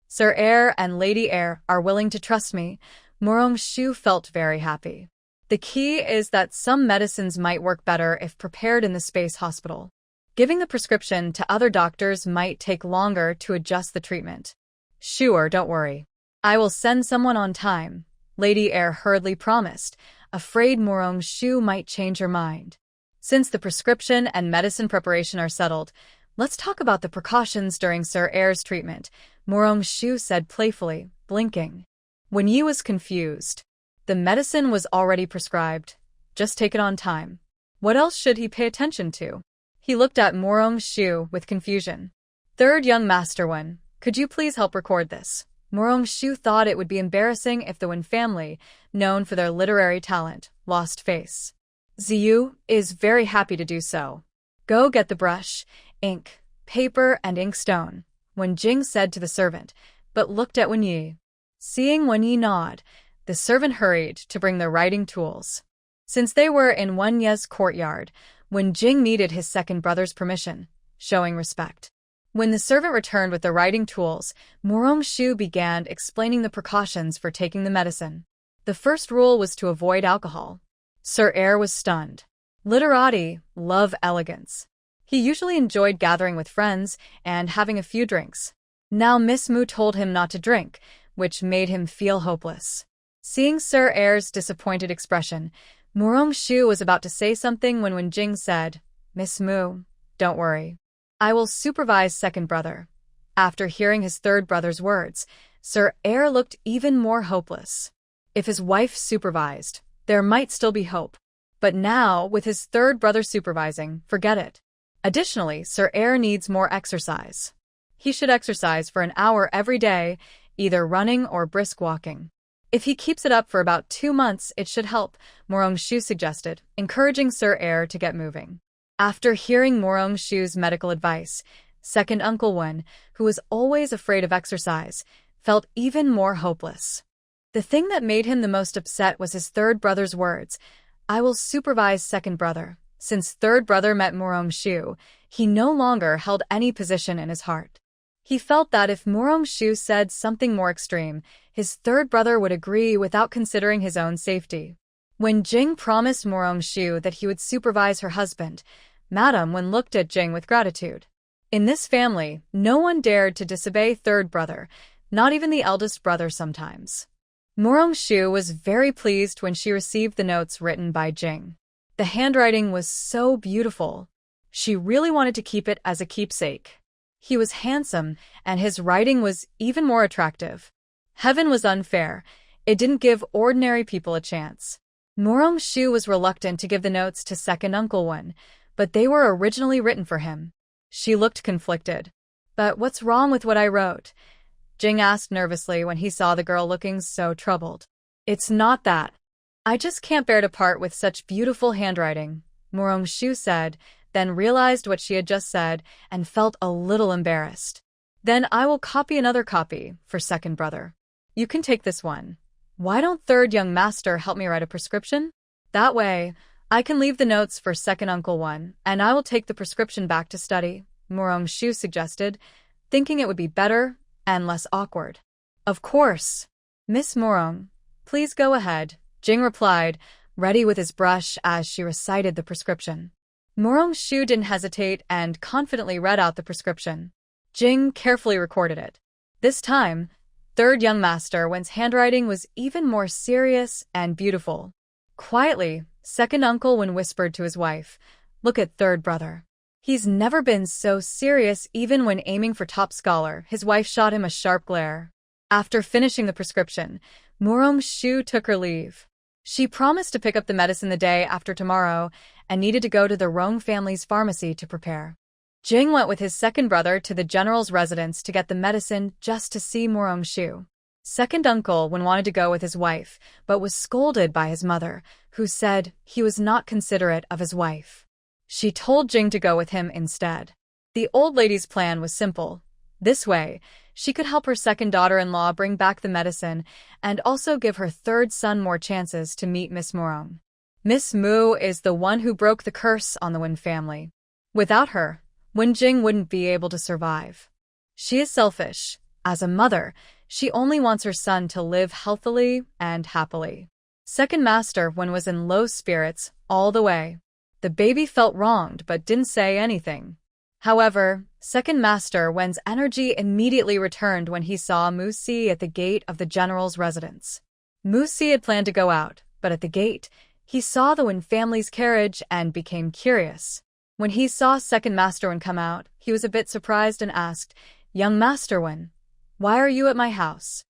Sir Eyre and Lady Eyre are willing to trust me. Murong-shu felt very happy. The key is that some medicines might work better if prepared in the space hospital. Giving the prescription to other doctors might take longer to adjust the treatment. Sure, don't worry. I will send someone on time, Lady Eyre hurriedly promised, afraid Murong-shu might change her mind. Since the prescription and medicine preparation are settled, let's talk about the precautions during Sir Eyre's treatment, Murong-shu said playfully, blinking. Wen Yi was confused. The medicine was already prescribed. Just take it on time. What else should he pay attention to? He looked at Murong-shu with confusion. Third young master Wen, could you please help record this? Murong-shu thought it would be embarrassing if the Wen family, known for their literary talent, lost face. Ziyu is very happy to do so. Go get the brush, ink, paper, and inkstone, Wen Jing said to the servant, but looked at Wen Yi. Seeing Wen Yi nod, the servant hurried to bring the writing tools. Since they were in Wen Ye's courtyard, Wen Jing needed his second brother's permission, showing respect. When the servant returned with the writing tools, Murong-shu began explaining the precautions for taking the medicine. The first rule was to avoid alcohol. Sir Eyre was stunned. Literati love elegance. He usually enjoyed gathering with friends and having a few drinks. Now Miss Mu told him not to drink, which made him feel hopeless. Seeing Sir Eyre's disappointed expression, Murong-shu was about to say something when Wen Jing said, Miss Mu, don't worry. I will supervise second brother. After hearing his third brother's words, Sir Eyre looked even more hopeless. If his wife supervised, there might still be hope. But now, with his third brother supervising, forget it. Additionally, Sir Eyre needs more exercise. He should exercise for an hour every day, either running or brisk walking. If he keeps it up for about 2 months, it should help, Murong-shu suggested, encouraging Sir Eyre to get moving. After hearing Murong-shu's medical advice, second Uncle Wen, who was always afraid of exercise, felt even more hopeless. The thing that made him the most upset was his third brother's words, "I will supervise second brother." Since third brother met Morong-shu, he no longer held any position in his heart. He felt that if Morong-shu said something more extreme, his third brother would agree without considering his own safety. When Jing promised Morong-shu that he would supervise her husband, Madam Wen looked at Jing with gratitude. In this family, no one dared to disobey third brother, not even the eldest brother sometimes. Morong-shu was very pleased when she received the notes written by Jing. The handwriting was so beautiful. She really wanted to keep it as a keepsake. He was handsome, and his writing was even more attractive. Heaven was unfair. It didn't give ordinary people a chance. Morong-shu was reluctant to give the notes to second Uncle Wen, but they were originally written for him. She looked conflicted. "But what's wrong with what I wrote?" Jing asked nervously when he saw the girl looking so troubled. "It's not that. I just can't bear to part with such beautiful handwriting," Morong-shu said, then realized what she had just said and felt a little embarrassed. "Then I will copy another copy for second brother. You can take this one. Why don't third young master help me write a prescription? That way, I can leave the notes for second Uncle Wen, and I will take the prescription back to study," Morong-shu suggested, thinking it would be better and less awkward. "Of course. Miss Morong, please go ahead," Jing replied, ready with his brush as she recited the prescription. Morong-shu didn't hesitate and confidently read out the prescription. Jing carefully recorded it. This time, third young master Wen's handwriting was even more serious and beautiful. Quietly, second Uncle Wen whispered to his wife, "Look at third brother. He's never been so serious even when aiming for top scholar." His wife shot him a sharp glare. After finishing the prescription, Morong-shu took her leave. She promised to pick up the medicine the day after tomorrow and needed to go to the Rong family's pharmacy to prepare. Jing went with his second brother to the general's residence to get the medicine just to see Morong-shu. Second Uncle Wen wanted to go with his wife, but was scolded by his mother, who said he was not considerate of his wife. She told Jing to go with him instead. The old lady's plan was simple. This way, she could help her second daughter-in-law bring back the medicine and also give her third son more chances to meet Miss Morong. Miss Mu is the one who broke the curse on the Wen family. Without her, Wen Jing wouldn't be able to survive. She is selfish. As a mother, she only wants her son to live healthily and happily. Second Master Wen was in low spirits all the way. The baby felt wronged but didn't say anything. However, Second Master Wen's energy immediately returned when he saw Mu-si at the gate of the general's residence. Mu-si had planned to go out, but at the gate, he saw the Wen family's carriage and became curious. When he saw Second Master Wen come out, he was a bit surprised and asked, "Young Master Wen, why are you at my house?"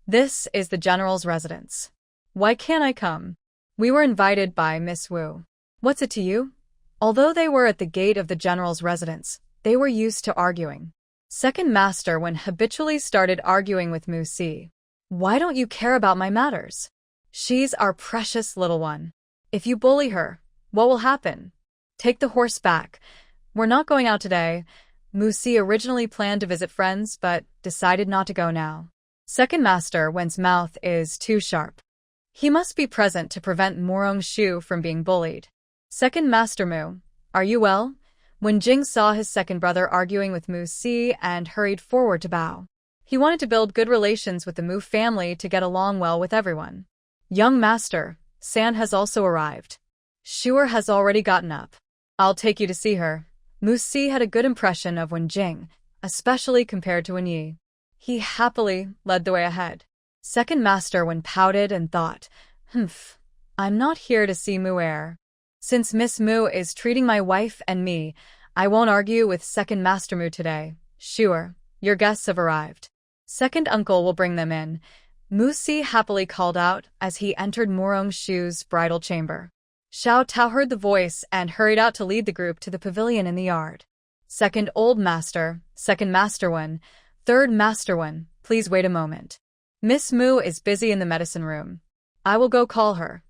"This is the general's residence. Why can't I come?" "We were invited by Miss Wu." "What's it to you?" Although they were at the gate of the general's residence, they were used to arguing. Second Master Wen habitually started arguing with Mu-si. "Why don't you care about my matters? She's our precious little one. If you bully her, what will happen? Take the horse back. We're not going out today." Mu-si originally planned to visit friends, but decided not to go now. Second Master Wen's mouth is too sharp. He must be present to prevent Morong-shu from being bullied. "Second Master Mu, are you well?" When Jing saw his second brother arguing with Mu-si and hurried forward to bow. He wanted to build good relations with the Mu family to get along well with everyone. "Young Master, San has also arrived. Shuer has already gotten up. I'll take you to see her." Mu-si had a good impression of Wen Jing, especially compared to Wen Yi. He happily led the way ahead. Second Master Wen pouted and thought, I'm not here to see Mu'er. Since Miss Mu is treating my wife and me, I won't argue with Second Master Mu today. Sure, your guests have arrived. Second Uncle will bring them in," Mu-si happily called out as he entered Morong-shu's bridal chamber. Xiao Tao heard the voice and hurried out to lead the group to the pavilion in the yard. "Second Old Master, Second Master Wen, Third Master Wen, please wait a moment. Miss Mu is busy in the medicine room. I will go call her.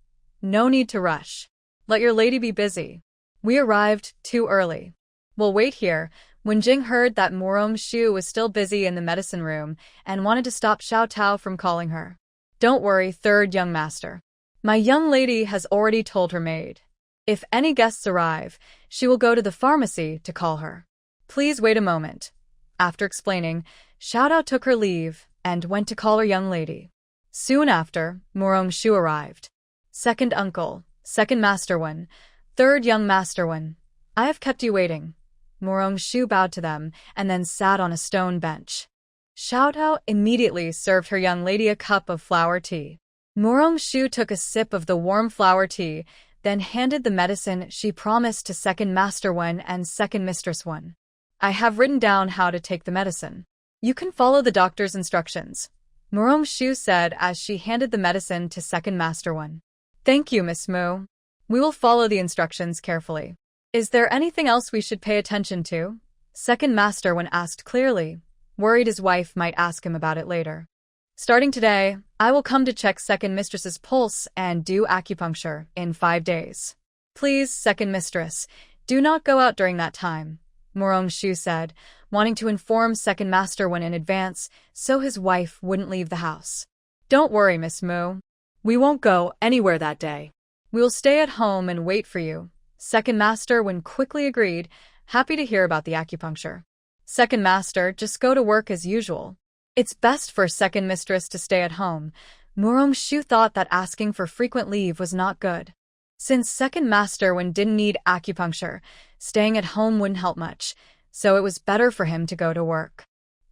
No need to rush. Let your lady be busy. We arrived too early. We'll wait here," When Jing heard that Morong Shu was still busy in the medicine room and wanted to stop Xiao Tao from calling her. Don't worry, third young master. My young lady has already told her maid. If any guests arrive, she will go to the pharmacy to call her. Please wait a moment. After explaining, Xiao Tao took her leave and went to call her young lady. Soon after, Morong Shu arrived. Second uncle, second master one, third young master one. I have kept you waiting. Morong Shu bowed to them and then sat on a stone bench. Xiao Tao immediately served her young lady a cup of flower tea. Morong Shu took a sip of the warm flower tea, then handed the medicine she promised to second master one and second mistress one. I have written down how to take the medicine. You can follow the doctor's instructions, Morong Shu said as she handed the medicine to second master one. Thank you, Miss Mu. We will follow the instructions carefully. Is there anything else we should pay attention to? Second master one asked clearly, worried his wife might ask him about it later. Starting today, I will come to check second mistress's pulse and do acupuncture in 5 days. Please, second mistress, do not go out during that time, Morong Shu said, wanting to inform second master one in advance so his wife wouldn't leave the house. Don't worry, Miss Mu. We won't go anywhere that day. We will stay at home and wait for you. Second master one quickly agreed, happy to hear about the acupuncture. Second master, just go to work as usual. It's best for second mistress to stay at home. Morong Shu thought that asking for frequent leave was not good. Since second master one didn't need acupuncture, staying at home wouldn't help much, so it was better for him to go to work.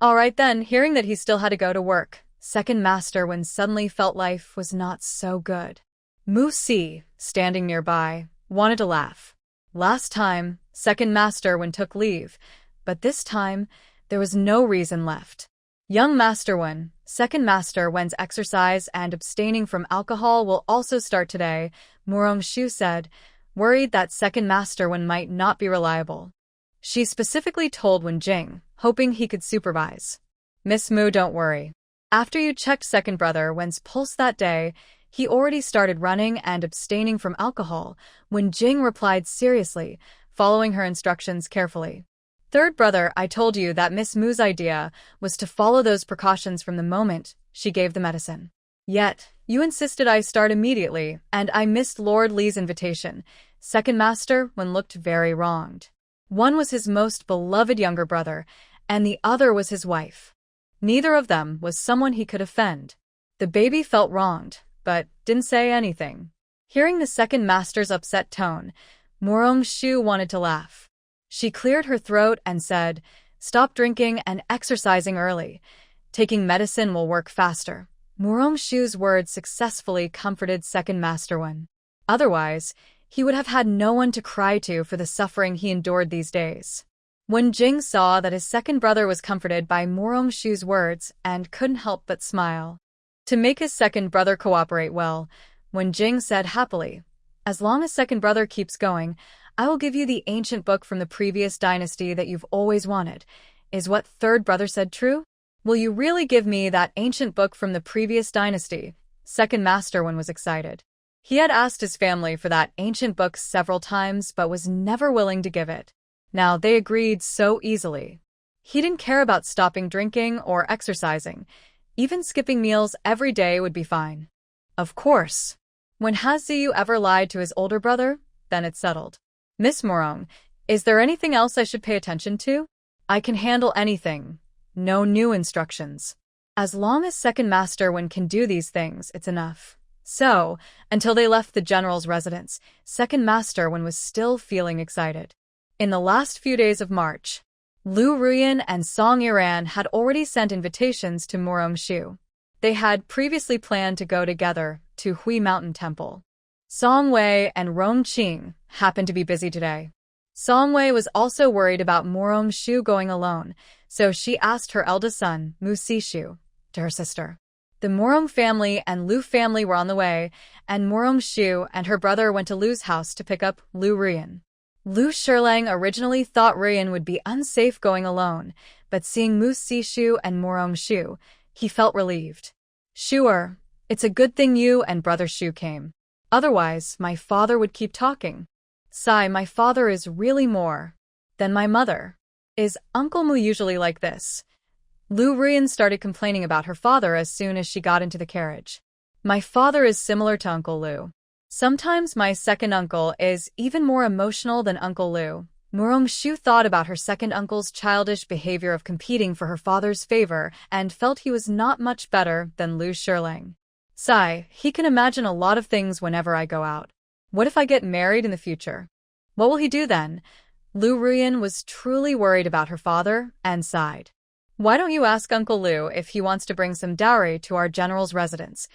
Alright then, hearing that he still had to go to work, second master one suddenly felt life was not so good. Mu Si, standing nearby, wanted to laugh. Last time, second master one took leave, but this time, there was no reason left. Young master one, second master one's exercise and abstaining from alcohol will also start today, Morong Shu said, worried that second master one might not be reliable. She specifically told Wen Jing, hoping he could supervise. Miss Mu, don't worry. After you checked second brother Wen's pulse that day, he already started running and abstaining from alcohol, when Jing replied seriously, following her instructions carefully. Third brother, I told you that Miss Mu's idea was to follow those precautions from the moment she gave the medicine. Yet, you insisted I start immediately, and I missed Lord Li's invitation. Second master Wen looked very wronged. One was his most beloved younger brother, and the other was his wife. Neither of them was someone he could offend. The baby felt wronged, but didn't say anything. Hearing the second master's upset tone, Morong Shu wanted to laugh. She cleared her throat and said, stop drinking and exercising early. Taking medicine will work faster. Morong Shu's words successfully comforted second master Wen. Otherwise, he would have had no one to cry to for the suffering he endured these days. When Jing saw that his second brother was comforted by Morong Shu's words and couldn't help but smile. To make his second brother cooperate well, Wen Jing said happily, as long as second brother keeps going, I will give you the ancient book from the previous dynasty that you've always wanted. Is what third brother said true? Will you really give me that ancient book from the previous dynasty? Second master Wen was excited. He had asked his family for that ancient book several times but was never willing to give it. Now they agreed so easily. He didn't care about stopping drinking or exercising. Even skipping meals every day would be fine. Of course. When has Ziyu ever lied to his older brother? Then it's settled. Miss Morong, is there anything else I should pay attention to? I can handle anything. No new instructions. As long as second master Wen can do these things, it's enough. So, until they left the general's residence, second master Wen was still feeling excited. In the last few days of March, Lu Ruyan and Song Yiran had already sent invitations to Morong Shu. They had previously planned to go together to Hui Mountain Temple. Song Wei and Rong Qing happened to be busy today. Song Wei was also worried about Morong Shu going alone, so she asked her eldest son, Mu Sishu, to her sister. The Morong family and Lu family were on the way, and Morong Shu and her brother went to Lu's house to pick up Lu Ruyan. Lu Shilang originally thought Ruyan would be unsafe going alone, but seeing Mu Sishu and Morong Shu, he felt relieved. Sure, it's a good thing you and brother Shu came. Otherwise, my father would keep talking. Sigh, my father is really more than my mother. Is Uncle Mu usually like this? Lu Ruyan started complaining about her father as soon as she got into the carriage. My father is similar to Uncle Lu. Sometimes my second uncle is even more emotional than Uncle Lu. Murong-shu thought about her second uncle's childish behavior of competing for her father's favor and felt he was not much better than Lu Shiling. Sigh, he can imagine a lot of things whenever I go out. What if I get married in the future? What will he do then? Lu Ruyan was truly worried about her father and sighed. Why don't you ask Uncle Lu if he wants to bring some dowry to our general's residence?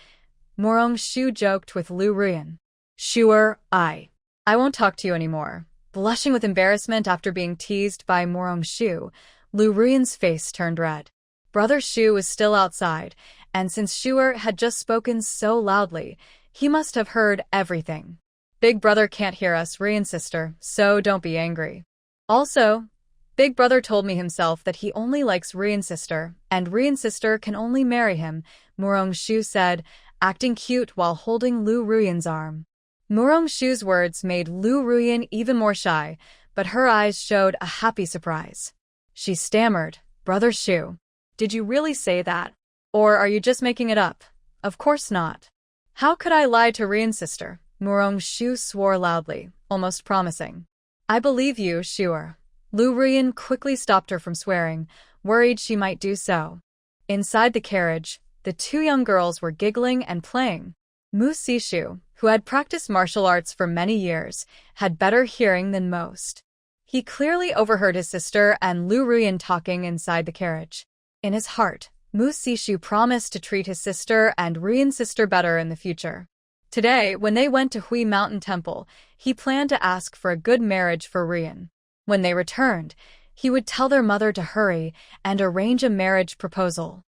Murong-shu joked with Lu Ruyan. Sure, I won't talk to you anymore. Blushing with embarrassment after being teased by Murong-shu, Lu Ruyan's face turned red. Brother Shu was still outside, and since Shuer had just spoken so loudly, he must have heard everything. Big brother can't hear us, Ruyan sister, so don't be angry. Also, Big brother told me himself that he only likes Ruyan sister, and Ruyan sister can only marry him, Murong-shu said, acting cute while holding Lu Ruyan's arm. Murong-shu's words made Lu Ruyan even more shy, but her eyes showed a happy surprise. She stammered, Brother Shu, did you really say that? Or are you just making it up? Of course not. How could I lie to Ruyan sister? Murong-shu swore loudly, almost promising. I believe you, sure. Lu Ruyan quickly stopped her from swearing, worried she might do so. Inside the carriage, the two young girls were giggling and playing. Mu Sishu, who had practiced martial arts for many years, had better hearing than most. He clearly overheard his sister and Lu Ruyan talking inside the carriage. In his heart, Mu Sishu promised to treat his sister and Ruyan's sister better in the future. Today, when they went to Hui Mountain Temple, he planned to ask for a good marriage for Ruyan. When they returned, he would tell their mother to hurry and arrange a marriage proposal.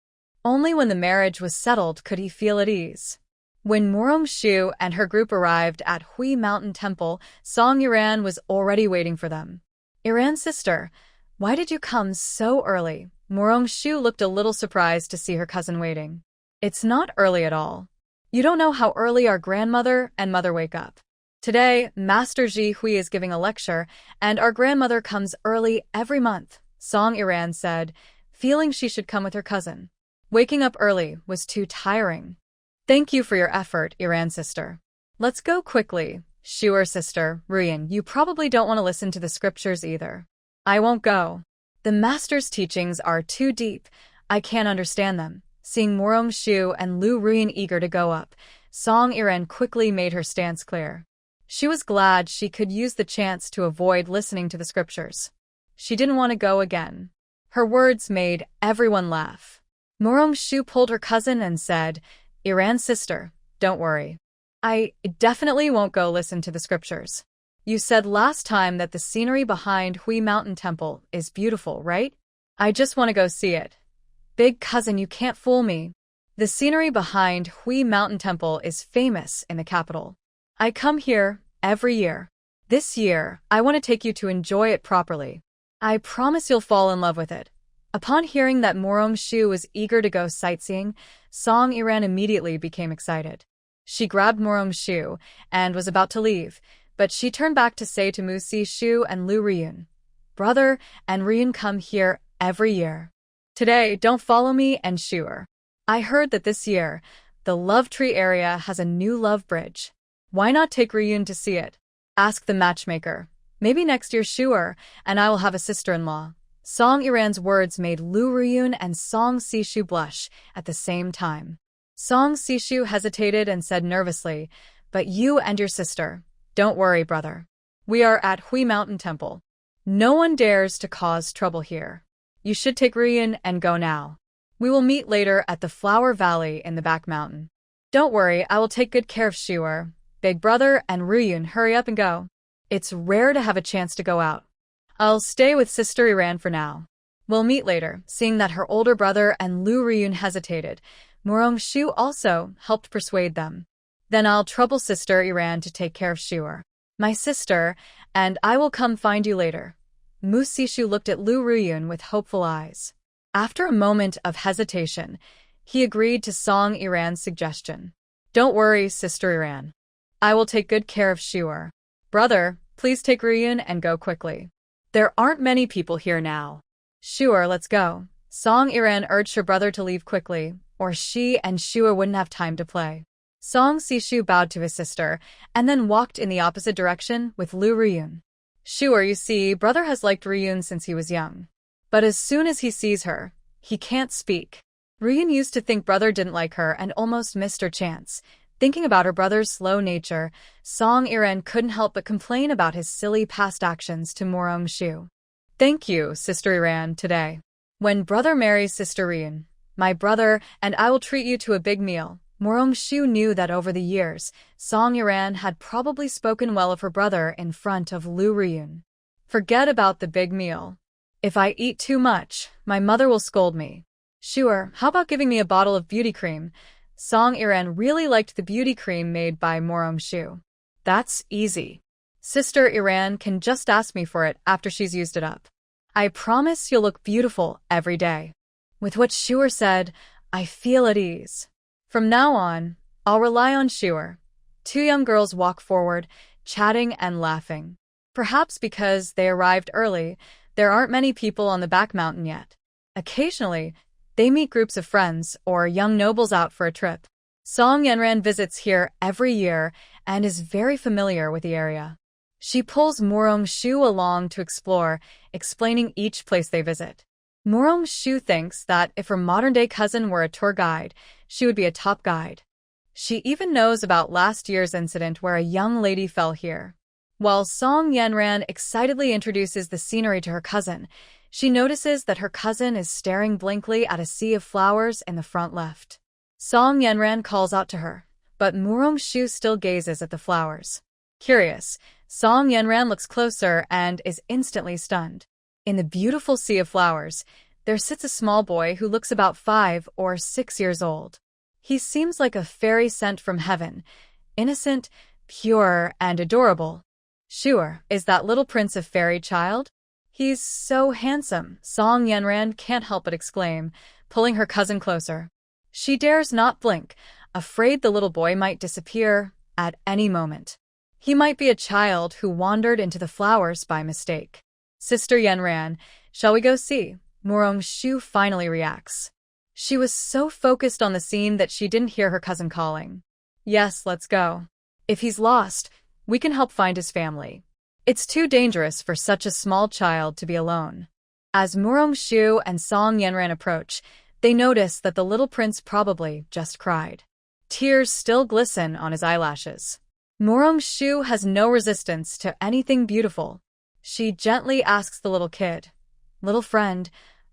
Only when the marriage was settled could he feel at ease. When Murong-shu and her group arrived at Hui Mountain Temple, Song Iran was already waiting for them. Iran's sister, why did you come so early? Murong-shu looked a little surprised to see her cousin waiting. It's not early at all. You don't know how early our grandmother and mother wake up. Today, Master Ji Hui is giving a lecture, and our grandmother comes early every month, Song Iran said, feeling she should come with her cousin. Waking up early was too tiring. Thank you for your effort, Iran sister. Let's go quickly. Shuer sister, Ruyan, you probably don't want to listen to the scriptures either. I won't go. The master's teachings are too deep. I can't understand them. Seeing Murong-shu and Lu Ruyan eager to go up, Song Iran quickly made her stance clear. She was glad she could use the chance to avoid listening to the scriptures. She didn't want to go again. Her words made everyone laugh. Murong-shu pulled her cousin and said, Iran's sister, don't worry. I definitely won't go listen to the scriptures. You said last time that the scenery behind Hui Mountain Temple is beautiful, right? I just want to go see it. Big cousin, you can't fool me. The scenery behind Hui Mountain Temple is famous in the capital. I come here every year. This year, I want to take you to enjoy it properly. I promise you'll fall in love with it. Upon hearing that Murong-shu was eager to go sightseeing, Song Iran immediately became excited. She grabbed Murong-shu and was about to leave, but she turned back to say to Mu Si-shu and Lu Ruyan, Brother and Ruyan come here every year. Today, don't follow me and Shuer. I heard that this year, the Love Tree area has a new love bridge. Why not take Ruyan to see it? Ask the matchmaker. Maybe next year Shuer and I will have a sister-in-law. Song Iran's words made Lu Ruyan and Song Si-shu blush at the same time. Song Si-shu hesitated and said nervously, But you and your sister, don't worry, brother. We are at Hui Mountain Temple. No one dares to cause trouble here. You should take Ruyan and go now. We will meet later at the Flower Valley in the back mountain. Don't worry, I will take good care of Shuer. Big brother and Ruyan, hurry up and go. It's rare to have a chance to go out. I'll stay with Sister Iran for now. We'll meet later. Seeing that her older brother and Lu Ruyan hesitated, Murong-shu also helped persuade them. Then I'll trouble Sister Iran to take care of Shuer. My sister, and I will come find you later. Mu Si-shu looked at Lu Ruyan with hopeful eyes. After a moment of hesitation, he agreed to Song Iran's suggestion. Don't worry, Sister Iran. I will take good care of Shuer. Brother, please take Ruyan and go quickly. There aren't many people here now. Sure, let's go. Song Iran urged her brother to leave quickly, or she and Shua wouldn't have time to play. Song Sishu bowed to his sister, and then walked in the opposite direction with Lu Ryun. Sure, you see, brother has liked Ryun since he was young. But as soon as he sees her, he can't speak. Ryun used to think brother didn't like her and almost missed her chance. Thinking about her brother's slow nature, Song Iran couldn't help but complain about his silly past actions to Morong Shu. Thank you, Sister Iran, today. When brother marries Sister Ryun, my brother and I will treat you to a big meal. Morong Shu knew that over the years, Song Iran had probably spoken well of her brother in front of Lu Ryun. Forget about the big meal. If I eat too much, my mother will scold me. Sure, how about giving me a bottle of beauty cream? Song Iran really liked the beauty cream made by Morong Shu. That's easy. Sister Iran can just ask me for it after she's used it up. I promise you'll look beautiful every day. With what Shuer said, I feel at ease. From now on, I'll rely on Shuer. Two young girls walk forward, chatting and laughing. Perhaps because they arrived early, there aren't many people on the back mountain yet. Occasionally, they meet groups of friends or young nobles out for a trip. Song Yenran visits here every year and is very familiar with the area. She pulls Morong Shu along to explore, explaining each place they visit. Morong Shu thinks that if her modern-day cousin were a tour guide, she would be a top guide. She even knows about last year's incident where a young lady fell here. While Song Yenran excitedly introduces the scenery to her cousin, she notices that her cousin is staring blankly at a sea of flowers in the front left. Song Yenran calls out to her, but Morong Shu still gazes at the flowers. Curious, Song Yenran looks closer and is instantly stunned. In the beautiful sea of flowers, there sits a small boy who looks about 5 or 6 years old. He seems like a fairy sent from heaven, innocent, pure, and adorable. Sure, is that little prince a fairy child? He's so handsome, Song Yenran can't help but exclaim, pulling her cousin closer. She dares not blink, afraid the little boy might disappear at any moment. He might be a child who wandered into the flowers by mistake. Sister Yenran, shall we go see? Morong Shu finally reacts. She was so focused on the scene that she didn't hear her cousin calling. Yes, let's go. If he's lost, we can help find his family. It's too dangerous for such a small child to be alone. As Morong Shu and Song Yenran approach, they notice that the little prince probably just cried. Tears still glisten on his eyelashes. Morong Shu has no resistance to anything beautiful. She gently asks the little kid, "Little friend,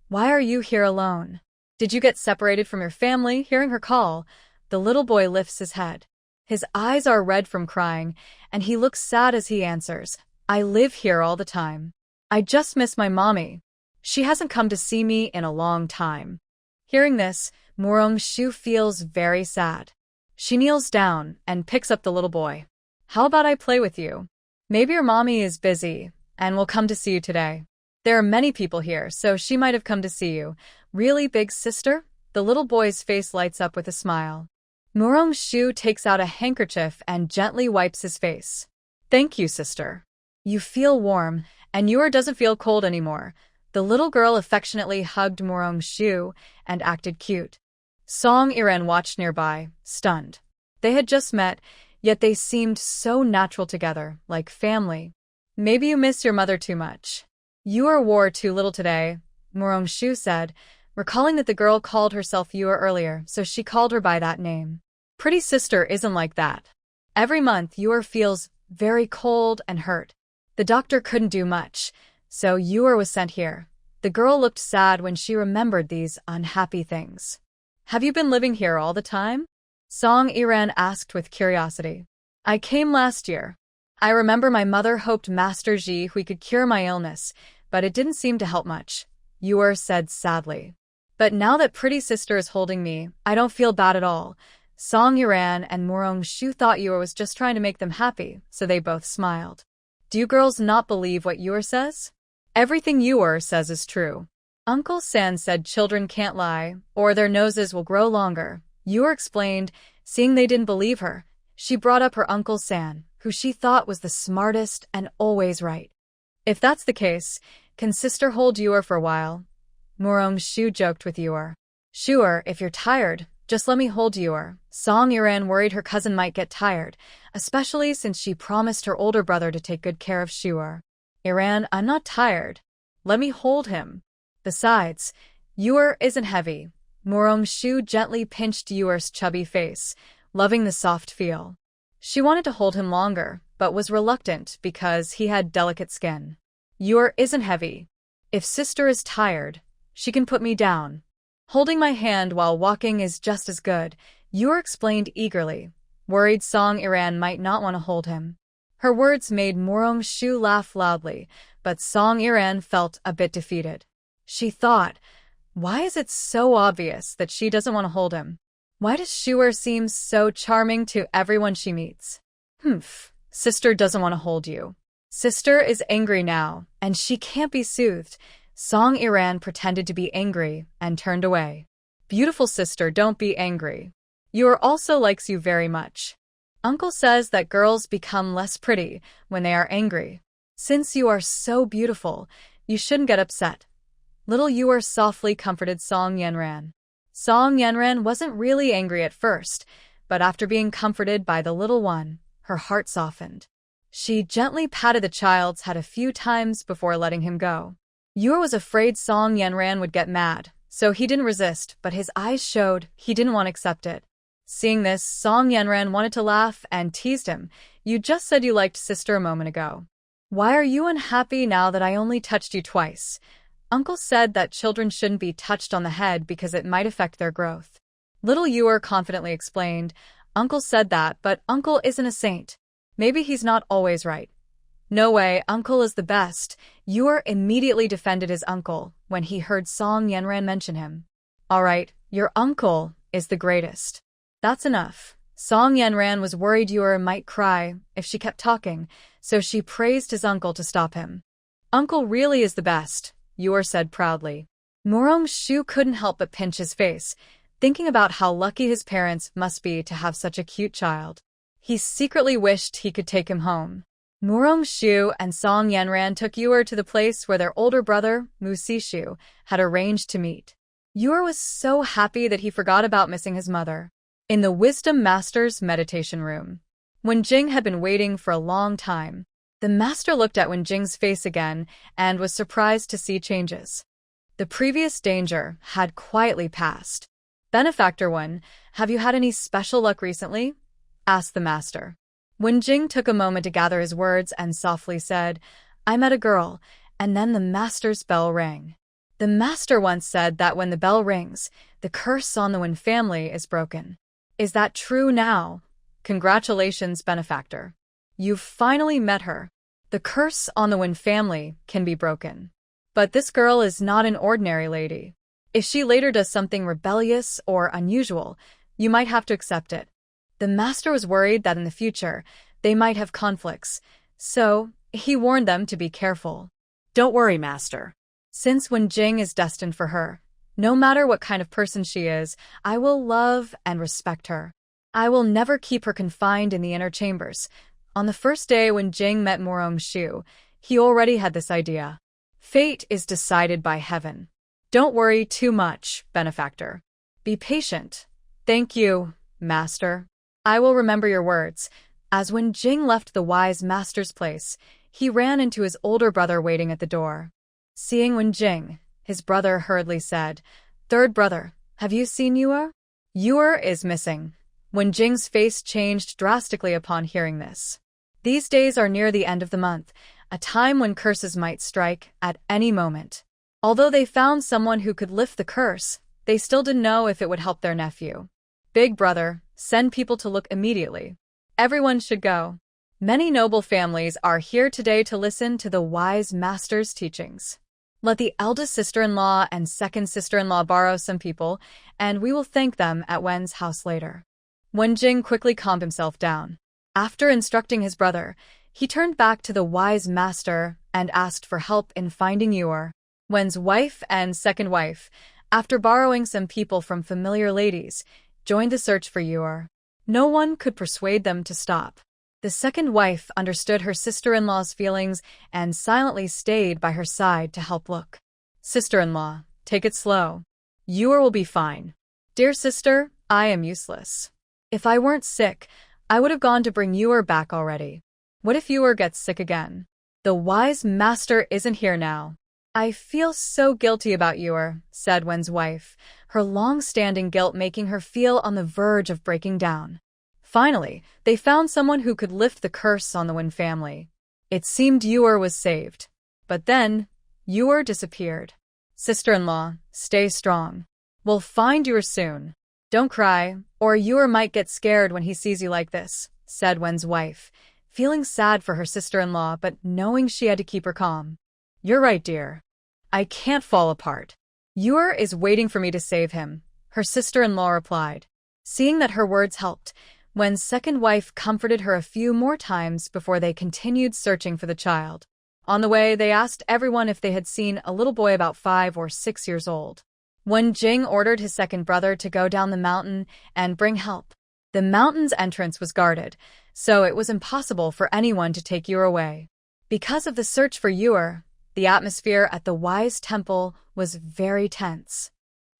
why are you here alone? Did you get separated from your family?" Hearing her call, the little boy lifts his head. His eyes are red from crying, and he looks sad as he answers, "I live here all the time. I just miss my mommy. She hasn't come to see me in a long time." Hearing this, Morong Shu feels very sad. She kneels down and picks up the little boy. "How about I play with you? Maybe your mommy is busy and will come to see you today. There are many people here, so she might have come to see you." "Really, big sister?" The little boy's face lights up with a smile. Morong Shu takes out a handkerchief and gently wipes his face. "Thank you, sister. You feel warm, and Yor doesn't feel cold anymore." The little girl affectionately hugged Morong Shu and acted cute. Song Iran watched nearby, stunned. They had just met, yet they seemed so natural together, like family. "Maybe you miss your mother too much. Yor wore too little today," Morong Shu said, recalling that the girl called herself Yor earlier, so she called her by that name. Pretty sister isn't like that. Every month Yor feels very cold and hurt. The doctor couldn't do much, so Yor was sent here. The girl looked sad when she remembered these unhappy things. "Have you been living here all the time?" Song Iran asked with curiosity. "I came last year. I remember my mother hoped Master Ji we could cure my illness, but it didn't seem to help much," Yor said sadly. "But now that pretty sister is holding me, I don't feel bad at all." Song Iran and Morong Shu thought Yor was just trying to make them happy, so they both smiled. "Do you girls not believe what Yor says?" "Everything Yor says is true. Uncle San said children can't lie, or their noses will grow longer," Yor explained. Seeing they didn't believe her, she brought up her Uncle San, who she thought was the smartest and always right. If that's the case, can sister hold Yor for a while? Murong Shu joked with Yor. Sure, if you're tired, just let me hold Yor. Song Iran worried her cousin might get tired, especially since she promised her older brother to take good care of Shuar. Iran, I'm not tired. Let me hold him. Besides, Yor isn't heavy. Murong Shu gently pinched Yor's chubby face, loving the soft feel. She wanted to hold him longer, but was reluctant because he had delicate skin. Yor isn't heavy. If sister is tired, she can put me down. Holding my hand while walking is just as good, Yor explained eagerly, worried Song Iran might not want to hold him. Her words made Murong Shu laugh loudly, but Song Iran felt a bit defeated. She thought, why is it so obvious that she doesn't want to hold him? Why does Shuar seem so charming to everyone she meets? Sister doesn't want to hold you. Sister is angry now, and she can't be soothed. Song Iran pretended to be angry and turned away. Beautiful sister, don't be angry. Yor also likes you very much. Uncle says that girls become less pretty when they are angry. Since you are so beautiful, you shouldn't get upset. Little Yor softly comforted Song Yenran. Song Yenran wasn't really angry at first, but after being comforted by the little one, her heart softened. She gently patted the child's head a few times before letting him go. Yor was afraid Song Yenran would get mad, so he didn't resist, but his eyes showed he didn't want to accept it. Seeing this, Song Yenran wanted to laugh and teased him. You just said you liked sister a moment ago. Why are you unhappy now that I only touched you twice? Uncle said that children shouldn't be touched on the head because it might affect their growth. Little Yor confidently explained, Uncle said that, but Uncle isn't a saint. Maybe he's not always right. No way, Uncle is the best. Yor immediately defended his uncle when he heard Song Yenran mention him. All right, your uncle is the greatest. That's enough. Song Yenran was worried Yor might cry if she kept talking, so she praised his uncle to stop him. Uncle really is the best, Yor said proudly. Murong Shu couldn't help but pinch his face, thinking about how lucky his parents must be to have such a cute child. He secretly wished he could take him home. Murong Shu and Song Yenran took Yor to the place where their older brother, Mu Sishu, had arranged to meet. Yor was so happy that he forgot about missing his mother. In the Wisdom Master's meditation room, Wenjing had been waiting for a long time. The master looked at Wenjing's face again and was surprised to see changes. The previous danger had quietly passed. Benefactor Wen, have you had any special luck recently? Asked the master. Wenjing took a moment to gather his words and softly said, I met a girl, and then the master's bell rang. The master once said that when the bell rings, the curse on the Wen family is broken. Is that true now? Congratulations, benefactor. You've finally met her. The curse on the Wen family can be broken. But this girl is not an ordinary lady. If she later does something rebellious or unusual, you might have to accept it. The master was worried that in the future, they might have conflicts, so he warned them to be careful. Don't worry, master. Since Wenjing is destined for her, no matter what kind of person she is, I will love and respect her. I will never keep her confined in the inner chambers. On the first day when Jing met Murong Shu, he already had this idea. Fate is decided by heaven. Don't worry too much, benefactor. Be patient. Thank you, master. I will remember your words. As when Jing left the wise master's place, he ran into his older brother waiting at the door. Seeing Wen Jing, his brother hurriedly said, Third brother, have you seen Yor? Yor is missing. Wen Jing's face changed drastically upon hearing this. These days are near the end of the month, a time when curses might strike at any moment. Although they found someone who could lift the curse, they still didn't know if it would help their nephew. Big brother, send people to look immediately. Everyone should go. Many noble families are here today to listen to the wise master's teachings. Let the eldest sister-in-law and second sister-in-law borrow some people, and we will thank them at Wen's house later. Wen Jing quickly calmed himself down. After instructing his brother, he turned back to the wise master and asked for help in finding Yor. Wen's wife and second wife, after borrowing some people from familiar ladies, joined the search for Yor. No one could persuade them to stop. The second wife understood her sister-in-law's feelings and silently stayed by her side to help look. Sister-in-law, take it slow. Yor will be fine. Dear sister, I am useless. If I weren't sick, I would have gone to bring Yor back already. What if Yor gets sick again? The wise master isn't here now. I feel so guilty about Yor, said Wen's wife, her long-standing guilt making her feel on the verge of breaking down. Finally, they found someone who could lift the curse on the Wen family. It seemed Yor was saved. But then, Yor disappeared. Sister-in-law, stay strong. We'll find Yor soon. Don't cry, or Yor might get scared when he sees you like this, said Wen's wife, feeling sad for her sister-in-law but knowing she had to keep her calm. You're right, dear. I can't fall apart. Yor is waiting for me to save him, her sister-in-law replied. Seeing that her words helped, Wen's second wife comforted her a few more times before they continued searching for the child. On the way, they asked everyone if they had seen a little boy about 5 or 6 years old. Wen Jing ordered his second brother to go down the mountain and bring help. The mountain's entrance was guarded, so it was impossible for anyone to take Yor away. Because of the search for Yor, the atmosphere at the Wise Temple was very tense.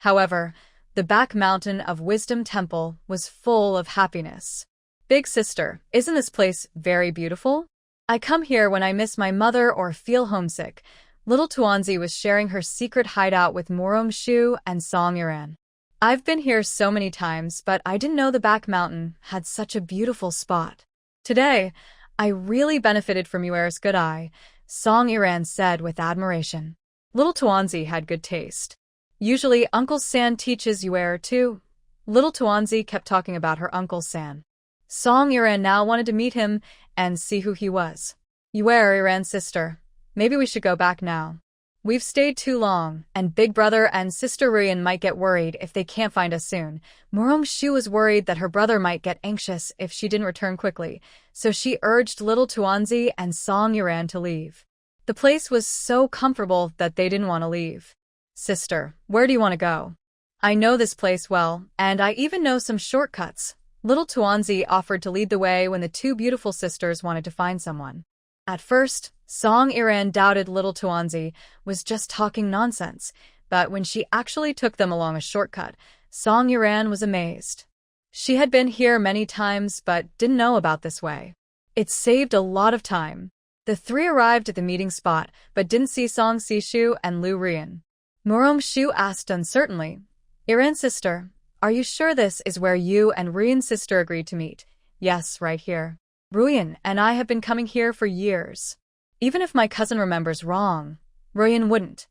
However, the back mountain of Wisdom Temple was full of happiness. Big sister, isn't this place very beautiful? I come here when I miss my mother or feel homesick. Little Tuanzi was sharing her secret hideout with Morong Shu and Song Yiran. I've been here so many times, but I didn't know the back mountain had such a beautiful spot. Today, I really benefited from Yuer's good eye, Song Yiran said with admiration. Little Tuanzi had good taste. Usually, Uncle San teaches Yuer too. Little Tuanzi kept talking about her Uncle San. Song Yiran now wanted to meet him and see who he was. Yuer, Yiran's sister. Maybe we should go back now. We've stayed too long, and Big Brother and Sister Ruyan might get worried if they can't find us soon. Morong Shu was worried that her brother might get anxious if she didn't return quickly, so she urged Little Tuanzi and Song Yiran to leave. The place was so comfortable that they didn't want to leave. Sister, where do you want to go? I know this place well, and I even know some shortcuts. Little Tuanzi offered to lead the way when the two beautiful sisters wanted to find someone. At first, Song Yiran doubted Little Tuanzi was just talking nonsense, but when she actually took them along a shortcut, Song Yiran was amazed. She had been here many times but didn't know about this way. It saved a lot of time. The three arrived at the meeting spot but didn't see Song Sishu and Lu Rian. Morong Shu asked uncertainly, Yiran's sister, are you sure this is where you and Ruyan's sister agreed to meet? Yes, right here. Ruyan and I have been coming here for years. Even if my cousin remembers wrong, Ruyan wouldn't.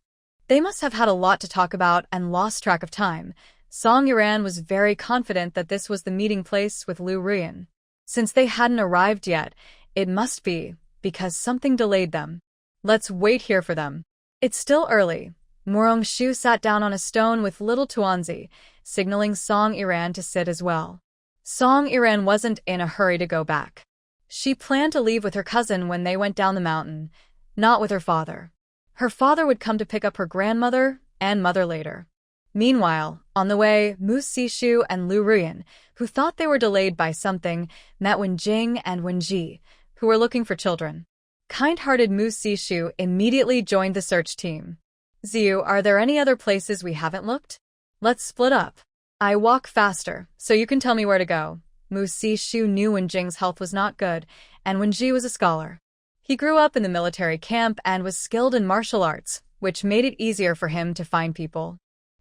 They must have had a lot to talk about and lost track of time. Song Yiran was very confident that this was the meeting place with Lu Ruyan. Since they hadn't arrived yet, it must be because something delayed them. Let's wait here for them. It's still early. Morong Shu sat down on a stone with Little Tuanzi, signaling Song Yiran to sit as well. Song Yiran wasn't in a hurry to go back. She planned to leave with her cousin when they went down the mountain, not with her father. Her father would come to pick up her grandmother and mother later. Meanwhile, on the way, Mu Sishu and Lu Ruyan, who thought they were delayed by something, met Wen Jing and Wen Ji, who were looking for children. Kind-hearted Mu Sishu immediately joined the search team. Ziyu, are there any other places we haven't looked? Let's split up. I walk faster, so you can tell me where to go. Mu Sishu knew Wen Jing's health was not good, and Wen Ji was a scholar. He grew up in the military camp and was skilled in martial arts, which made it easier for him to find people.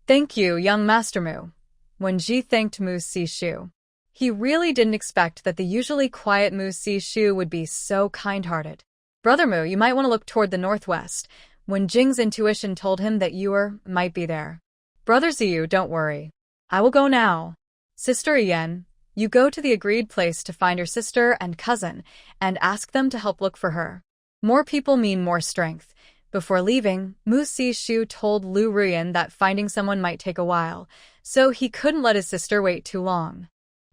Thank you, young Master Mu. Wen Ji thanked Mu Sishu. He really didn't expect that the usually quiet Mu Sishu would be so kind-hearted. Brother Mu, you might want to look toward the northwest. Wen Jing's intuition told him that Yuer might be there. Brother Ziyu, don't worry. I will go now. Sister Yen, you go to the agreed place to find your sister and cousin and ask them to help look for her. More people mean more strength. Before leaving, Mu Sishu told Lu Ruyan that finding someone might take a while, so he couldn't let his sister wait too long.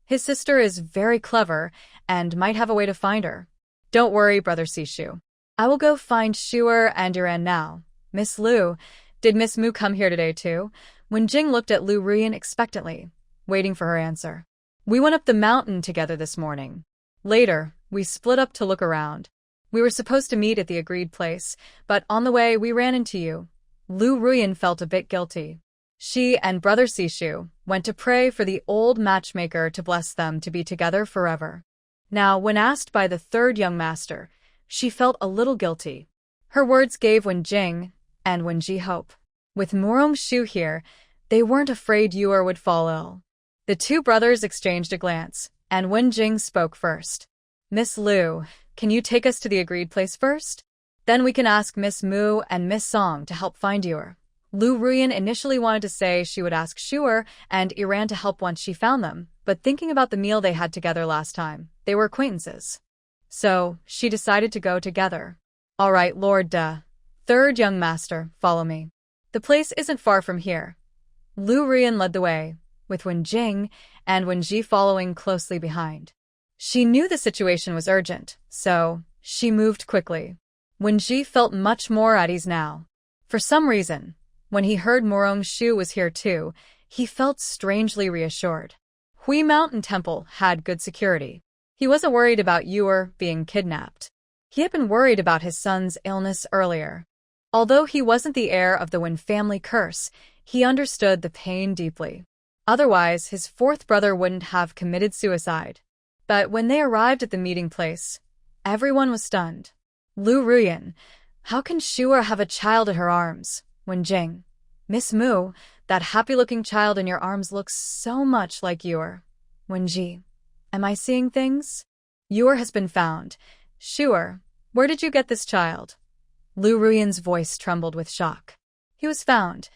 His sister is very clever and might have a way to find her. Don't worry, Brother Sishu. I will go find Shuer and Yiran now. Miss Lu, did Miss Mu come here today too? Wen Jing looked at Lu Ruyan expectantly, waiting for her answer. We went up the mountain together this morning. Later, We split up to look around. We were supposed to meet at the agreed place, but on the way we ran into you. Lu Ruyan felt a bit guilty. She and brother Sishu went to pray for the old matchmaker to bless them to be together forever. Now, when asked by the third young master, she felt a little guilty. Her words gave Wenjing and Wenji hope. With Murong-shu here, they weren't afraid Yuer would fall ill. The two brothers exchanged a glance, and Wenjing spoke first. Miss Lu, can you take us to the agreed place first? Then we can ask Miss Mu and Miss Song to help find Yuer. Lu Ruyan initially wanted to say she would ask Shuer and Iran to help once she found them, but thinking about the meal they had together last time, they were acquaintances. So, she decided to go together. All right, Lord Da. Third young master, follow me. The place isn't far from here. Lu Ruyan led the way, with Wenjing and Wenji following closely behind. She knew the situation was urgent, so she moved quickly. Wenji felt much more at ease now. For some reason, when he heard Murong-shu was here too, he felt strangely reassured. Hui Mountain Temple had good security. He wasn't worried about Yuer being kidnapped. He had been worried about his son's illness earlier. Although he wasn't the heir of the Wen family curse, he understood the pain deeply. Otherwise, his fourth brother wouldn't have committed suicide. But when they arrived at the meeting place, everyone was stunned. Lu Ruyan, how can Shuer have a child at her arms? Wenjing, Miss Mu, that happy-looking child in your arms looks so much like Yuer. Wenji, am I seeing things? Yuer has been found. Shuer, where did you get this child? Lu Ruyan's voice trembled with shock. He was found.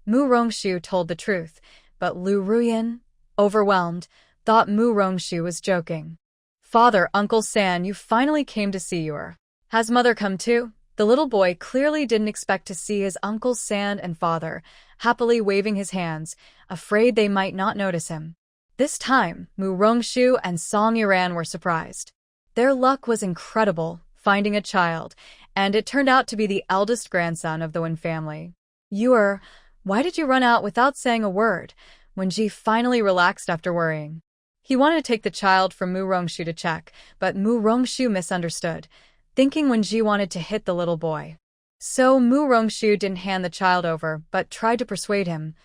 Murong-shu told the truth, but Lu Ruyan, overwhelmed, thought Murong-shu was joking. Father, Uncle San, you finally came to see Yuer. Has mother come too? The little boy clearly didn't expect to see his Uncle San and father, happily waving his hands, afraid they might not notice him. This time, Murong-shu and Song Yiran were surprised. Their luck was incredible, finding a child, and it turned out to be the eldest grandson of the Wen family. Yuer, why did you run out without saying a word? Wenji finally relaxed after worrying. He wanted to take the child from Murong-shu to check, but Murong-shu misunderstood, thinking Wenji wanted to hit the little boy. So Murong-shu didn't hand the child over, but tried to persuade him.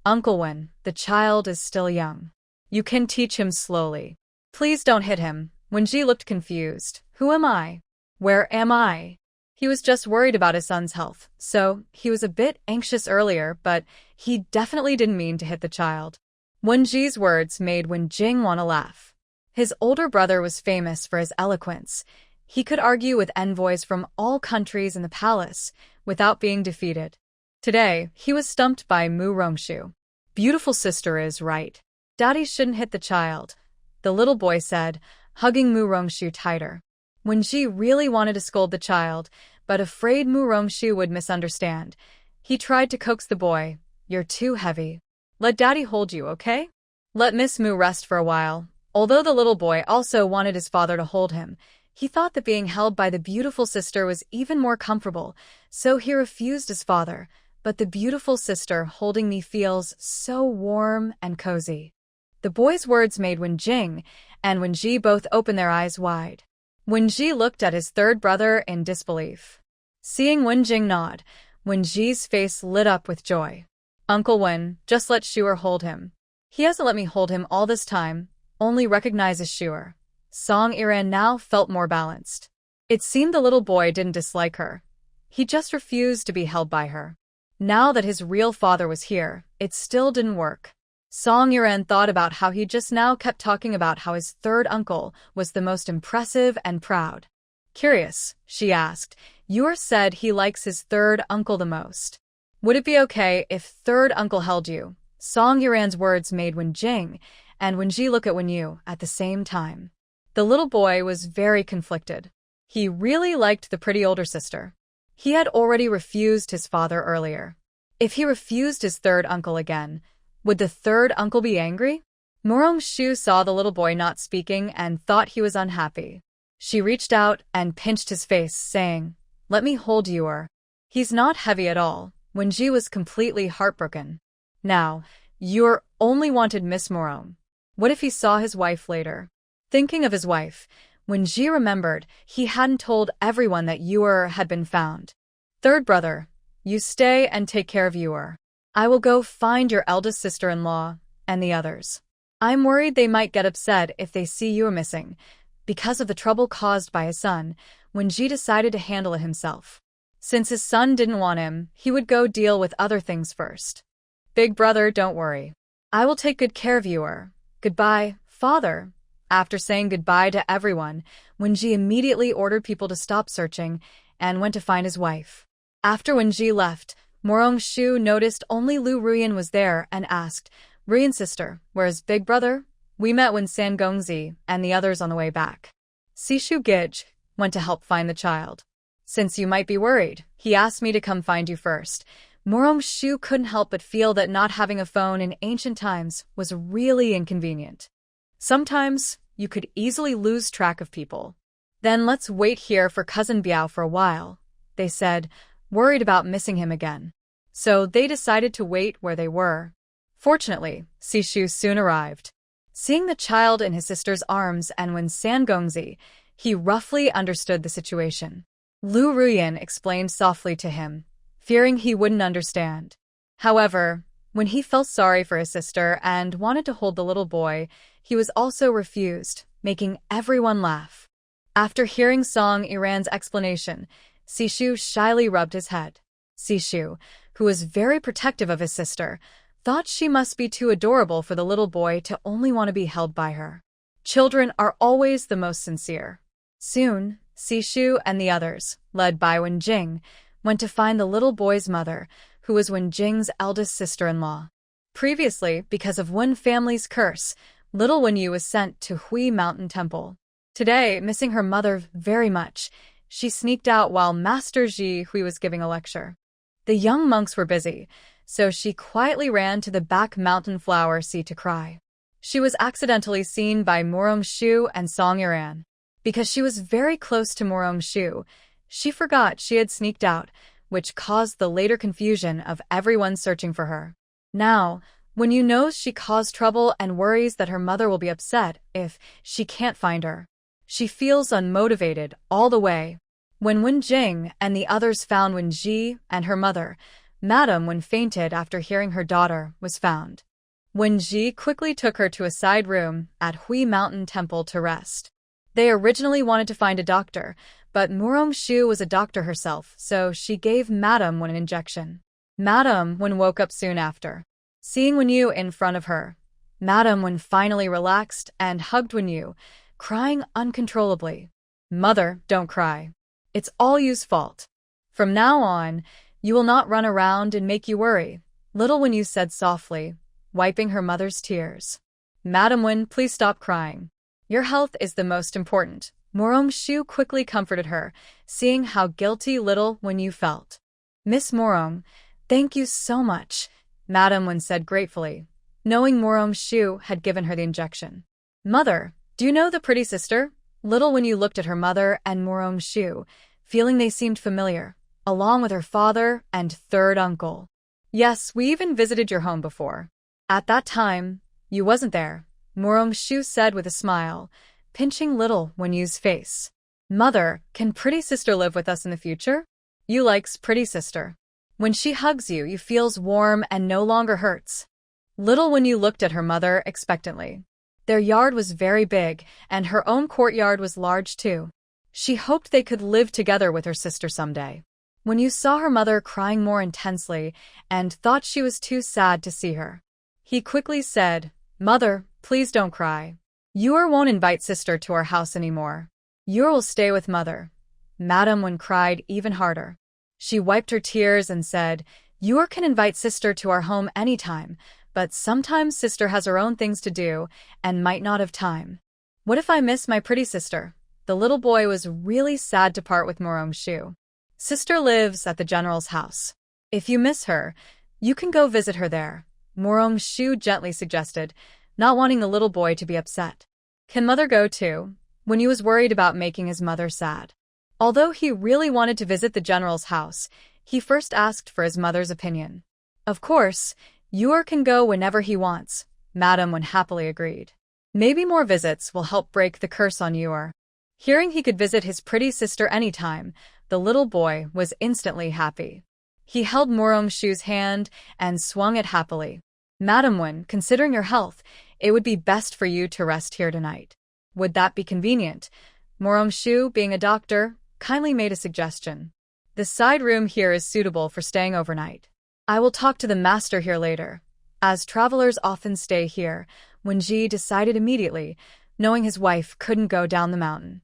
Uncle Wen, the child is still young. You can teach him slowly. Please don't hit him. Wenji looked confused. Who am I? Where am I? He was just worried about his son's health, so he was a bit anxious earlier, but he definitely didn't mean to hit the child. Wenji's words made Wenjing want to laugh. His older brother was famous for his eloquence. He could argue with envoys from all countries in the palace without being defeated. Today, he was stumped by Murong-shu. Beautiful sister is right. Daddy shouldn't hit the child, the little boy said, hugging Murong-shu tighter. Wenji really wanted to scold the child, but afraid Murong-shu would misunderstand. He tried to coax the boy. You're too heavy. Let Daddy hold you, okay? Let Miss Mu rest for a while. Although the little boy also wanted his father to hold him, he thought that being held by the beautiful sister was even more comfortable, so he refused his father. But the beautiful sister holding me feels so warm and cozy. The boy's words made Wenjing and Wenji both open their eyes wide. Wenji looked at his third brother in disbelief. Seeing Wenjing nod, Wenji's face lit up with joy. Uncle Wen, just let Shuer hold him. He hasn't let me hold him all this time, only recognizes Shuer. Song Yiran now felt more balanced. It seemed the little boy didn't dislike her. He just refused to be held by her. Now that his real father was here, it still didn't work. Song Yiran thought about how he just now kept talking about how his third uncle was the most impressive and proud. Curious, she asked, Yuer said he likes his third uncle the most. Would it be okay if third uncle held you? Song Yiran's words made Wenjing and Wenji look at Wenyu at the same time. The little boy was very conflicted. He really liked the pretty older sister. He had already refused his father earlier. If he refused his third uncle again, would the third uncle be angry? Murong-shu saw the little boy not speaking and thought he was unhappy. She reached out and pinched his face, saying, Let me hold Yuer. He's not heavy at all. Wenji was completely heartbroken. Now, Yuer only wanted Miss Murong. What if he saw his wife later? Thinking of his wife, When Ji remembered, he hadn't told everyone that Yuer had been found. Third brother, you stay and take care of Yuer. I will go find your eldest sister-in-law and the others. I'm worried they might get upset if they see you are missing, because of the trouble caused by his son, when Ji decided to handle it himself. Since his son didn't want him, he would go deal with other things first. Big brother, don't worry. I will take good care of you. Goodbye, father. After saying goodbye to everyone, Wenji immediately ordered people to stop searching and went to find his wife. After Wenji left, Morong-shu noticed only Lu Ruyan was there and asked, Ruyan's sister, where's big brother? We met when Sangongzi and the others on the way back. Sishu Gij went to help find the child. Since you might be worried, he asked me to come find you first. Morong-shu couldn't help but feel that not having a phone in ancient times was really inconvenient. Sometimes, you could easily lose track of people. Then let's wait here for Cousin Biao for a while, they said, worried about missing him again. So they decided to wait where they were. Fortunately, Sishu soon arrived. Seeing the child in his sister's arms and when Sangongzi, he roughly understood the situation. Lu Ruyan explained softly to him, fearing he wouldn't understand. However, when he felt sorry for his sister and wanted to hold the little boy, he was also refused, making everyone laugh. After hearing Song Iran's explanation, Sishu shyly rubbed his head. Sishu, who was very protective of his sister, thought she must be too adorable for the little boy to only want to be held by her. Children are always the most sincere. Soon, Sishu and the others, led by Wenjing, went to find the little boy's mother, who was Wenjing's eldest sister-in-law. Previously, because of Wen family's curse, little Wenyu was sent to Hui Mountain Temple. Today, missing her mother very much, she sneaked out while Master Ji Hui was giving a lecture. The young monks were busy, so she quietly ran to the back mountain flower sea to cry. She was accidentally seen by Morong-shu and Song Iran. Because she was very close to Morong-shu, she forgot she had sneaked out, which caused the later confusion of everyone searching for her. Now, Wenyu knows she caused trouble and worries that her mother will be upset if she can't find her. She feels unmotivated all the way. When Wenjing and the others found Wenji and her mother, Madam Wen fainted after hearing her daughter was found. Wenji quickly took her to a side room at Hui Mountain Temple to rest. They originally wanted to find a doctor, but Morong-shu was a doctor herself, so she gave Madam Wen an injection. Madam Wen woke up soon after. Seeing Wenyu in front of her, Madam Wen finally relaxed and hugged Wenyu, crying uncontrollably. Mother, don't cry. It's all you's fault. From now on, you will not run around and make you worry, little Wenyu said softly, wiping her mother's tears. Madam Wen, please stop crying. Your health is the most important. Morong-shu quickly comforted her, seeing how guilty little Wenyu felt. Miss Morong, thank you so much, Madam Wen said gratefully, knowing Morong-shu had given her the injection. Mother, do you know the pretty sister? Little Wenyu looked at her mother and Morong-shu, feeling they seemed familiar, along with her father and third uncle. Yes, we even visited your home before. At that time, you wasn't there, Morong-shu said with a smile, pinching little Wenyu's face. Mother, can pretty sister live with us in the future? You likes pretty sister. When she hugs you, you feels warm and no longer hurts. Little Wenyu looked at her mother expectantly. Their yard was very big, and her own courtyard was large too. She hoped they could live together with her sister someday. Wenyu saw her mother crying more intensely and thought she was too sad to see her. He quickly said, Mother, please don't cry. Yuer won't invite sister to our house anymore. Yuer will stay with mother. Madam Wen cried even harder. She wiped her tears and said, Yuer can invite sister to our home anytime, but sometimes sister has her own things to do and might not have time. What if I miss my pretty sister? The little boy was really sad to part with Morong-shu. Sister lives at the general's house. If you miss her, you can go visit her there, Morong-shu gently suggested, not wanting the little boy to be upset. Can mother go too? When he was worried about making his mother sad. Although he really wanted to visit the general's house, he first asked for his mother's opinion. Of course, Yuer can go whenever he wants, Madam Wen happily agreed. Maybe more visits will help break the curse on Yuer. Hearing he could visit his pretty sister anytime, the little boy was instantly happy. He held Murong-shu's hand and swung it happily. Madam Wen, considering your health, it would be best for you to rest here tonight. Would that be convenient? Murong-shu, being a doctor, kindly made a suggestion. The side room here is suitable for staying overnight. I will talk to the master here later. As travelers often stay here, Wenji decided immediately, knowing his wife couldn't go down the mountain.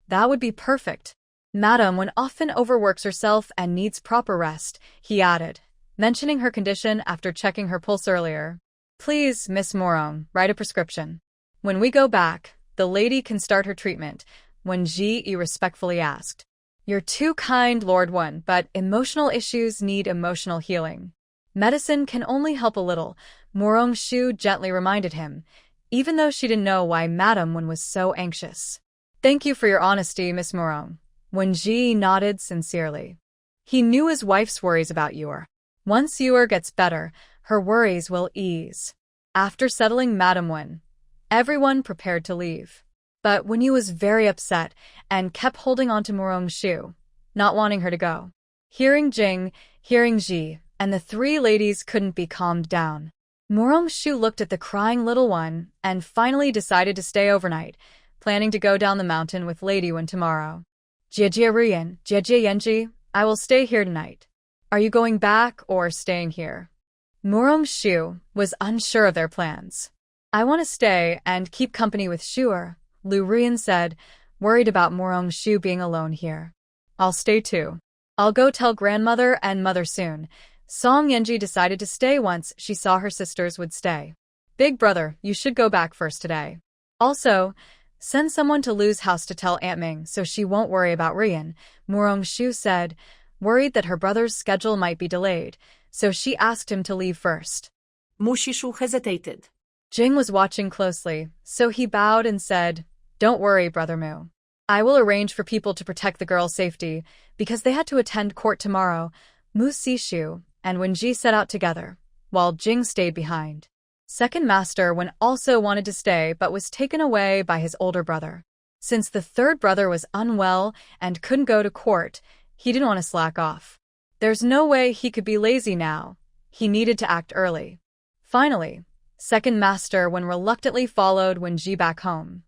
That would be perfect. Madam Wen often overworks herself and needs proper rest, he added, mentioning her condition after checking her pulse earlier. Please, Miss Morong, write a prescription. When we go back, the lady can start her treatment, Wenji respectfully asked. You're too kind, Lord Wen, but emotional issues need emotional healing. Medicine can only help a little, Murong-shu gently reminded him, even though she didn't know why Madam Wen was so anxious. Thank you for your honesty, Miss Morong. Wenji nodded sincerely. He knew his wife's worries about Yor. Once Yor gets better, her worries will ease. After settling Madam Wen, everyone prepared to leave. But Wenyu was very upset and kept holding on to Murong-shu, not wanting her to go. Hearing Jing, hearing Ji, and the three ladies couldn't be calmed down. Murong-shu looked at the crying little one and finally decided to stay overnight, planning to go down the mountain with Lady Wen tomorrow. Jie Rian, Jie Yenji, I will stay here tonight. Are you going back or staying here? Murong-shu was unsure of their plans. I want to stay and keep company with Shu'er, Lu Rian said, worried about Murong-shu being alone here. I'll stay too. I'll go tell grandmother and mother soon. Song Yenji decided to stay once she saw her sisters would stay. Big brother, you should go back first today. Also, send someone to Lu's house to tell Aunt Ming so she won't worry about Rian, Murong-shu said, worried that her brother's schedule might be delayed, so she asked him to leave first. Mushishu hesitated. Jing was watching closely, so he bowed and said, Don't worry, Brother Mu. I will arrange for people to protect the girl's safety, because they had to attend court tomorrow. Mu Sishu and Wenji set out together, while Jing stayed behind. Second Master Wen also wanted to stay but was taken away by his older brother. Since the third brother was unwell and couldn't go to court, he didn't want to slack off. There's no way he could be lazy now. He needed to act early. Finally, Second Master Wen reluctantly followed Wenji back home.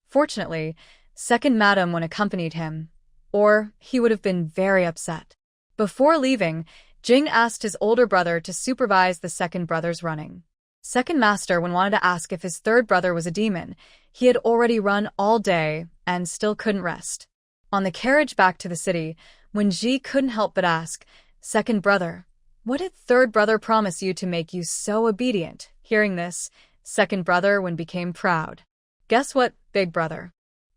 Fortunately, Second Madam Wen accompanied him, or he would have been very upset. Before leaving, Jing asked his older brother to supervise the second brother's running. Second Master Wen wanted to ask if his third brother was a demon. He had already run all day and still couldn't rest. On the carriage back to the city, Wenji couldn't help but ask, Second brother, what did third brother promise you to make you so obedient? Hearing this, second brother Wen became proud. Guess what, big brother?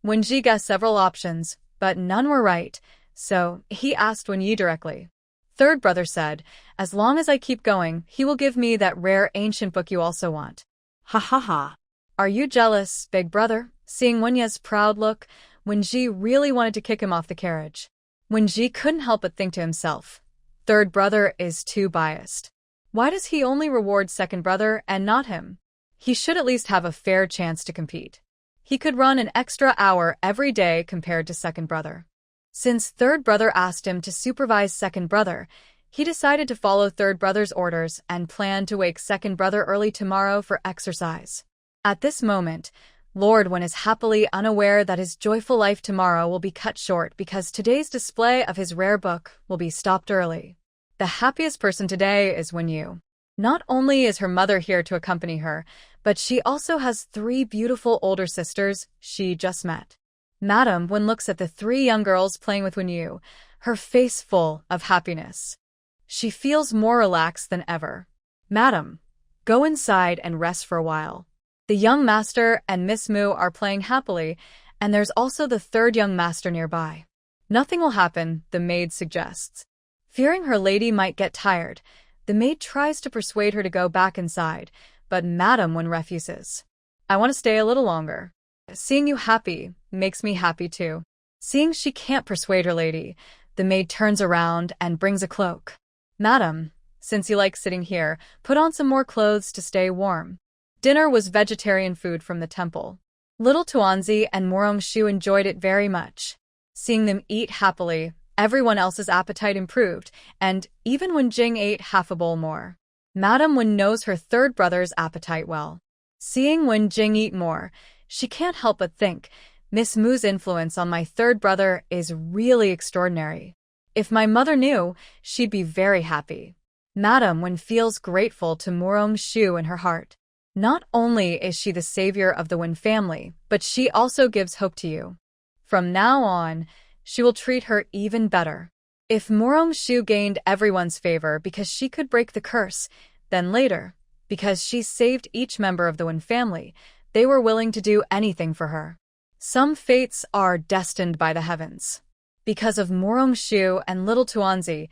Wenji guessed several options, but none were right, so he asked Wenyi directly. Third brother said, as long as I keep going, he will give me that rare ancient book you also want. Ha ha ha. Are you jealous, big brother? Seeing Wenya's proud look, Wenji really wanted to kick him off the carriage. Wenji couldn't help but think to himself, third brother is too biased. Why does he only reward second brother and not him? He should at least have a fair chance to compete. He could run an extra hour every day compared to second brother. Since third brother asked him to supervise second brother, he decided to follow third brother's orders and planned to wake second brother early tomorrow for exercise. At this moment, Lord Wen is happily unaware that his joyful life tomorrow will be cut short because today's display of his rare book will be stopped early. The happiest person today is Wenyu. Not only is her mother here to accompany her, but she also has 3 beautiful older sisters she just met. Madam Wen looks at the 3 young girls playing with Wenyu, her face full of happiness. She feels more relaxed than ever. Madam, go inside and rest for a while. The young master and Miss Mu are playing happily, and there's also the third young master nearby. Nothing will happen, the maid suggests. Fearing her lady might get tired, the maid tries to persuade her to go back inside, but Madam Wen refuses. I want to stay a little longer. Seeing you happy makes me happy too. Seeing she can't persuade her lady, the maid turns around and brings a cloak. Madam, since you like sitting here, put on some more clothes to stay warm. Dinner was vegetarian food from the temple. Little Tuanzi and Morongshu enjoyed it very much. Seeing them eat happily, everyone else's appetite improved, and even when Jing ate half a bowl more. Madam Wen knows her third brother's appetite well. Seeing Wen Jing eat more, she can't help but think, Miss Mu's influence on my third brother is really extraordinary. If my mother knew, she'd be very happy. Madam Wen feels grateful to Morongshu in her heart. Not only is she the savior of the Wen family, but she also gives hope to you. From now on, she will treat her even better. If Morongshu gained everyone's favor because she could break the curse, then later, because she saved each member of the Wen family, they were willing to do anything for her. Some fates are destined by the heavens. Because of Morongshu and Little Tuanzi,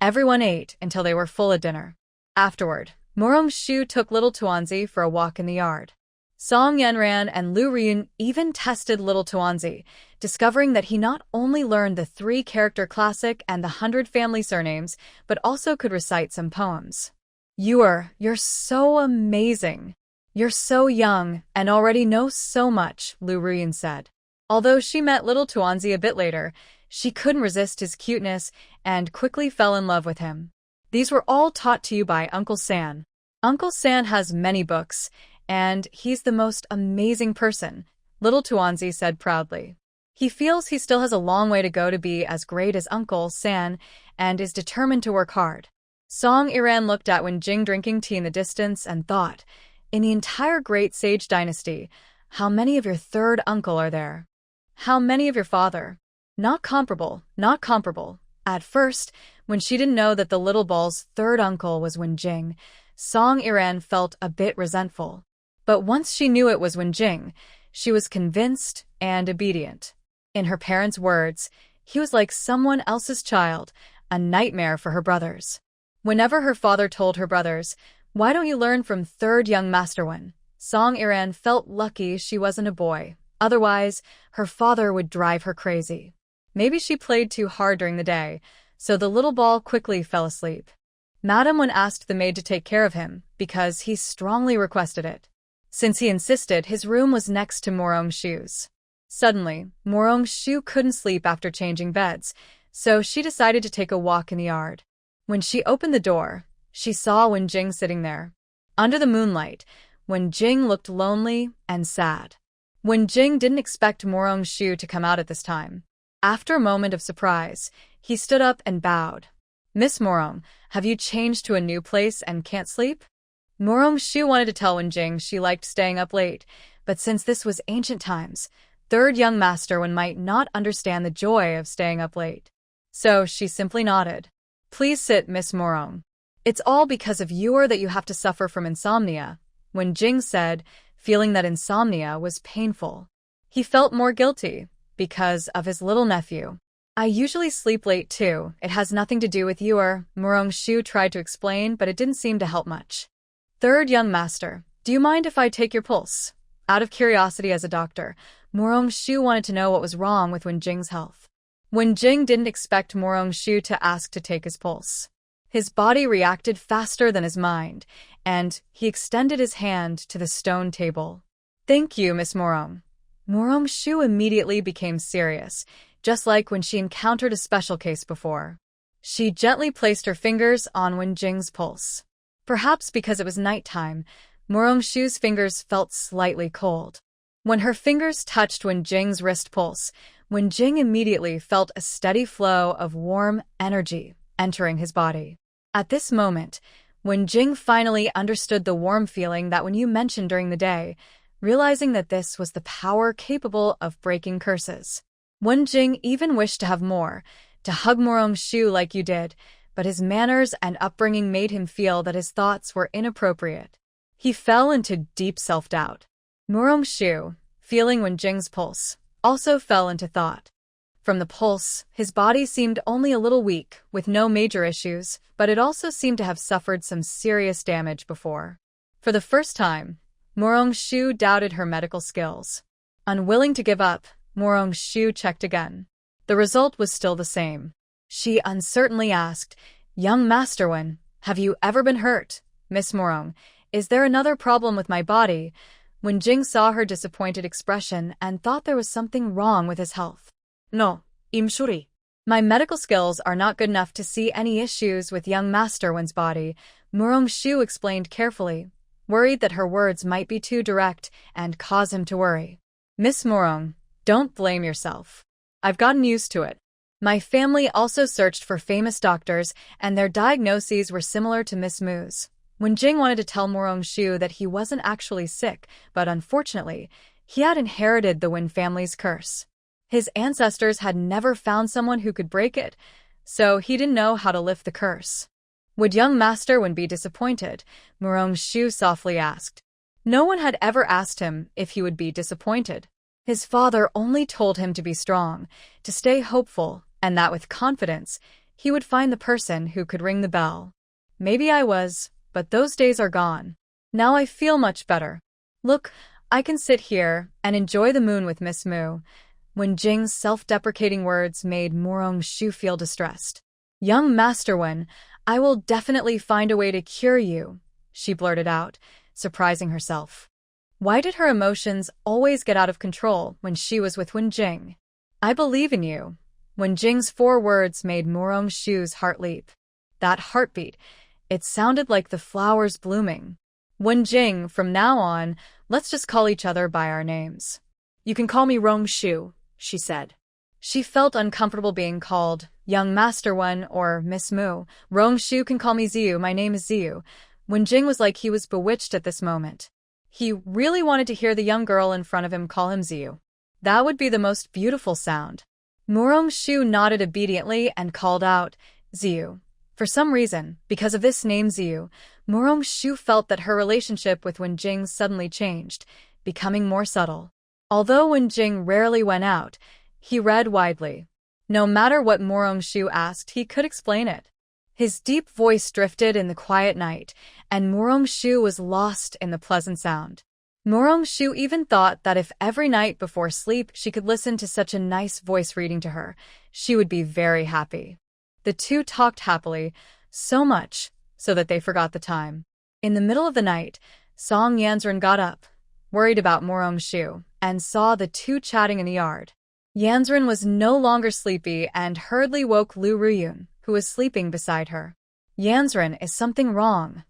everyone ate until they were full of dinner. Afterward, Morongshu took Little Tuanzi for a walk in the yard. Song Yanran and Lu Ryun even tested Little Tuanzi, discovering that he not only learned the 3-character classic and the 100 family surnames, but also could recite some poems. You're so amazing. You're so young and already know so much, Lu Ryun said. Although she met Little Tuanzi a bit later, she couldn't resist his cuteness and quickly fell in love with him. These were all taught to you by Uncle San. Uncle San has many books, and he's the most amazing person, Little Tuanzi said proudly. He feels he still has a long way to go to be as great as Uncle San and is determined to work hard. Song Iran looked at Wen Jing drinking tea in the distance and thought, in the entire great sage dynasty, how many of your third uncle are there? How many of your father? Not comparable, not comparable. At first, when she didn't know that the little ball's third uncle was Wen Jing, Song Iran felt a bit resentful. But once she knew it was Wen Jing, she was convinced and obedient. In her parents' words, he was like someone else's child, a nightmare for her brothers. Whenever her father told her brothers, "Why don't you learn from third young Master Wen?" Song Iran felt lucky she wasn't a boy. Otherwise, her father would drive her crazy. Maybe she played too hard during the day, so the little ball quickly fell asleep. Madam Wen asked the maid to take care of him, because he strongly requested it. Since he insisted, his room was next to Morongshu's. Suddenly, Morongshu couldn't sleep after changing beds, so she decided to take a walk in the yard. When she opened the door, she saw Wen Jing sitting there. Under the moonlight, Wen Jing looked lonely and sad. Wen Jing didn't expect Morongshu to come out at this time. After a moment of surprise, he stood up and bowed. "Miss Morong, have you changed to a new place and can't sleep?" Morongshu wanted to tell Wen Jing she liked staying up late, but since this was ancient times, third young Master Wen might not understand the joy of staying up late. So she simply nodded. "Please sit, Miss Morong. It's all because of you that you have to suffer from insomnia," Wen Jing said, feeling that insomnia was painful. He felt more guilty because of his little nephew. "I usually sleep late too. It has nothing to do with you," Morongshu tried to explain, but it didn't seem to help much. "Third young master, do you mind if I take your pulse?" Out of curiosity as a doctor, Morongshu wanted to know what was wrong with Wen Jing's health. Wen Jing didn't expect Morongshu to ask to take his pulse. His body reacted faster than his mind, and he extended his hand to the stone table. "Thank you, Miss Morong." Morongshu immediately became serious, just like when she encountered a special case before. She gently placed her fingers on Wen Jing's pulse. Perhaps because it was nighttime, Morongshu's fingers felt slightly cold. When her fingers touched Wen Jing's wrist pulse, Wen Jing immediately felt a steady flow of warm energy entering his body. At this moment, Wen Jing finally understood the warm feeling that Wen Yu mentioned during the day, realizing that this was the power capable of breaking curses. Wen Jing even wished to have more, to hug Morongshu like you did, but his manners and upbringing made him feel that his thoughts were inappropriate. He fell into deep self-doubt. Morongshu, feeling Wen Jing's pulse, also fell into thought. From the pulse, his body seemed only a little weak, with no major issues, but it also seemed to have suffered some serious damage before. For the first time, Morongshu doubted her medical skills. Unwilling to give up, Morongshu checked again. The result was still the same. She uncertainly asked, "Young Master Wen, have you ever been hurt?" "Miss Morong, is there another problem with my body?" Wenjing saw her disappointed expression and thought there was something wrong with his health. No, 임수리. My medical skills are not good enough to see any issues with young Master Wen's body, Murong-shu explained carefully, worried that her words might be too direct and cause him to worry. Miss Murong, don't blame yourself. I've gotten used to it. My family also searched for famous doctors, and their diagnoses were similar to Miss Mu's. Wenjing wanted to tell Murong-shu that he wasn't actually sick, but unfortunately, he had inherited the Wen family's curse. His ancestors had never found someone who could break it, so he didn't know how to lift the curse. Would young Master Wen be disappointed? Murong-shu softly asked. No one had ever asked him if he would be disappointed. His father only told him to be strong, to stay hopeful, and that with confidence, he would find the person who could ring the bell. Maybe I was, but those days are gone. Now I feel much better. Look, I can sit here and enjoy the moon with Miss Mu. Wenjing's self-deprecating words made Murong-shu feel distressed. Young Master Wen, I will definitely find a way to cure you, she blurted out, surprising herself. Why did her emotions always get out of control when she was with Wenjing? I believe in you. Wenjing's 4 words made Murong-shu's heart leap. That heartbeat, it sounded like the flowers blooming. Wenjing, from now on, let's just call each other by our names. You can call me Rong-shu, she said. She felt uncomfortable being called Young Master Wen or Miss Mu. Rong-shu can call me Ziyu, my name is Ziyu. Wenjing was like he was bewitched at this moment. He really wanted to hear the young girl in front of him call him Ziyu. That would be the most beautiful sound. Murong-shu nodded obediently and called out, Ziyu. For some reason, because of this name Ziyu, Murong-shu felt that her relationship with Wenjing suddenly changed, becoming more subtle. Although Wenjing rarely went out, he read widely. No matter what Murong-shu asked, he could explain it. His deep voice drifted in the quiet night, and Murong-shu was lost in the pleasant sound. Murong-shu even thought that if every night before sleep she could listen to such a nice voice reading to her, she would be very happy. The two talked happily, so much so that they forgot the time. In the middle of the night, Song Yanzren got up, worried about Murong-shu, and saw the two chatting in the yard. Yanzren was no longer sleepy and hurriedly woke Lu Ruyun, who was sleeping beside her. Yanzren, is something wrong?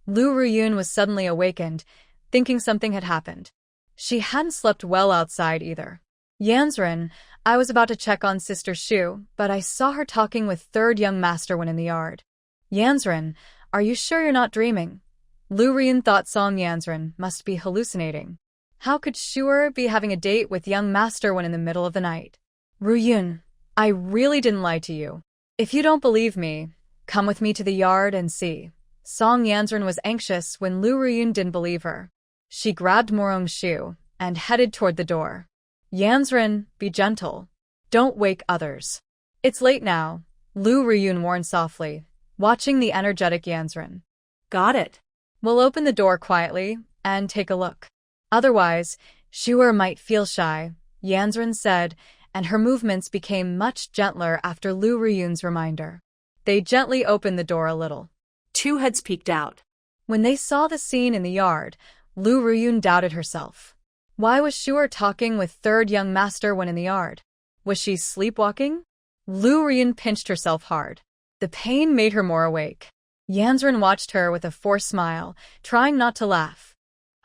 Lu Ruyun was suddenly awakened, thinking something had happened. She hadn't slept well outside either. Yanzren, I was about to check on Sister Shu, but I saw her talking with third young Master Wen in the yard. Yanzren, are you sure you're not dreaming? Lu Ruyun thought Song Yanzren must be hallucinating. How could Shu'er be having a date with young Master Wen in the middle of the night? Ruyun, I really didn't lie to you. If you don't believe me, come with me to the yard and see. Song Yanzren was anxious when Lu Ruyun didn't believe her. She grabbed Murong-shu and headed toward the door. Yanzren, be gentle. Don't wake others. It's late now, Lu Ruyun warned softly, watching the energetic Yanzren. Got it. We'll open the door quietly and take a look. Otherwise, Shu'er might feel shy, Yanzren said, and her movements became much gentler after Lu Ruyun's reminder. They gently opened the door a little. 2 heads peeked out. When they saw the scene in the yard, Lu Ruyun doubted herself. Why was Shu'er talking with third young Master Wen in the yard? Was she sleepwalking? Lu Ruyun pinched herself hard. The pain made her more awake. Yanzren watched her with a forced smile, trying not to laugh.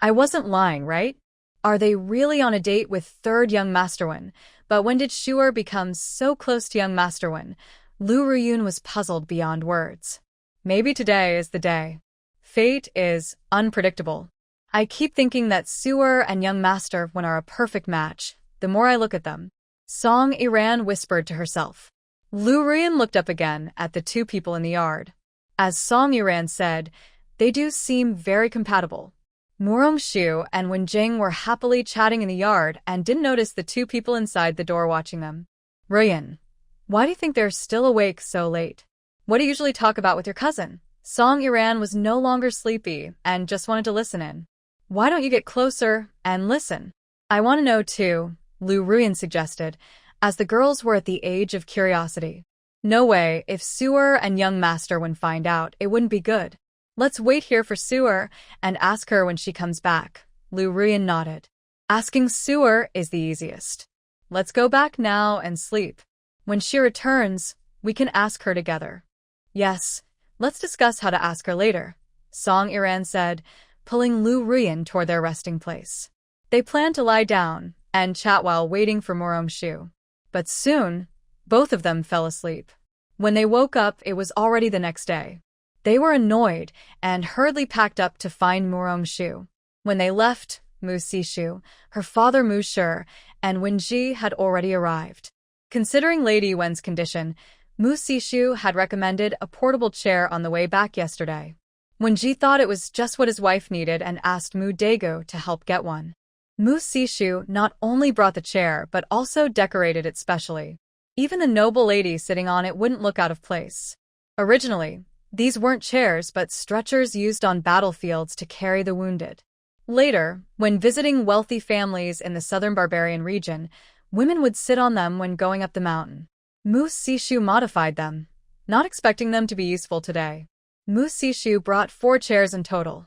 I wasn't lying, right? Are they really on a date with third young Master Wen? But when did Shu'er become so close to young Master Wen? Lu Ruyun was puzzled beyond words. Maybe today is the day. Fate is unpredictable. I keep thinking that Shu'er and young Master Wen are a perfect match, the more I look at them. Song Iran whispered to herself. Lu Ruyun looked up again at the two people in the yard. As Song Iran said, they do seem very compatible. Murong-shu and Wenjing were happily chatting in the yard and didn't notice the two people inside the door watching them. Ruyun, why do you think they're still awake so late? What do you usually talk about with your cousin? Song Iran was no longer sleepy and just wanted to listen in. Why don't you get closer and listen? I want to know too, Lu Ruyun suggested, as the girls were at the age of curiosity. No way, if Shu'er and young Master Wen find out, it wouldn't be good. Let's wait here for Shu'er and ask her when she comes back, Lu Ruyan nodded. Asking Sewer is the easiest. Let's go back now and sleep. When she returns, we can ask her together. Yes, let's discuss how to ask her later, Song Iran said, pulling Lu Ruyan toward their resting place. They planned to lie down and chat while waiting for Moromshu. But soon, both of them fell asleep. When they woke up, it was already the next day. They were annoyed and hurriedly packed up to find Moromshu. When they left, Mu Sishu, her father Mu Shur, and Wenji had already arrived. Considering Lady Wen's condition, Mu Sishu had recommended a portable chair on the way back yesterday. Wenji thought it was just what his wife needed and asked Mu Dago to help get one. Mu Sishu not only brought the chair but also decorated it specially. Even the noble lady sitting on it wouldn't look out of place. Originally, these weren't chairs but stretchers used on battlefields to carry the wounded. Later, when visiting wealthy families in the southern barbarian region, women would sit on them when going up the mountain. Mu Sishu modified them, not expecting them to be useful today. Mu Sishu brought 4 chairs in total,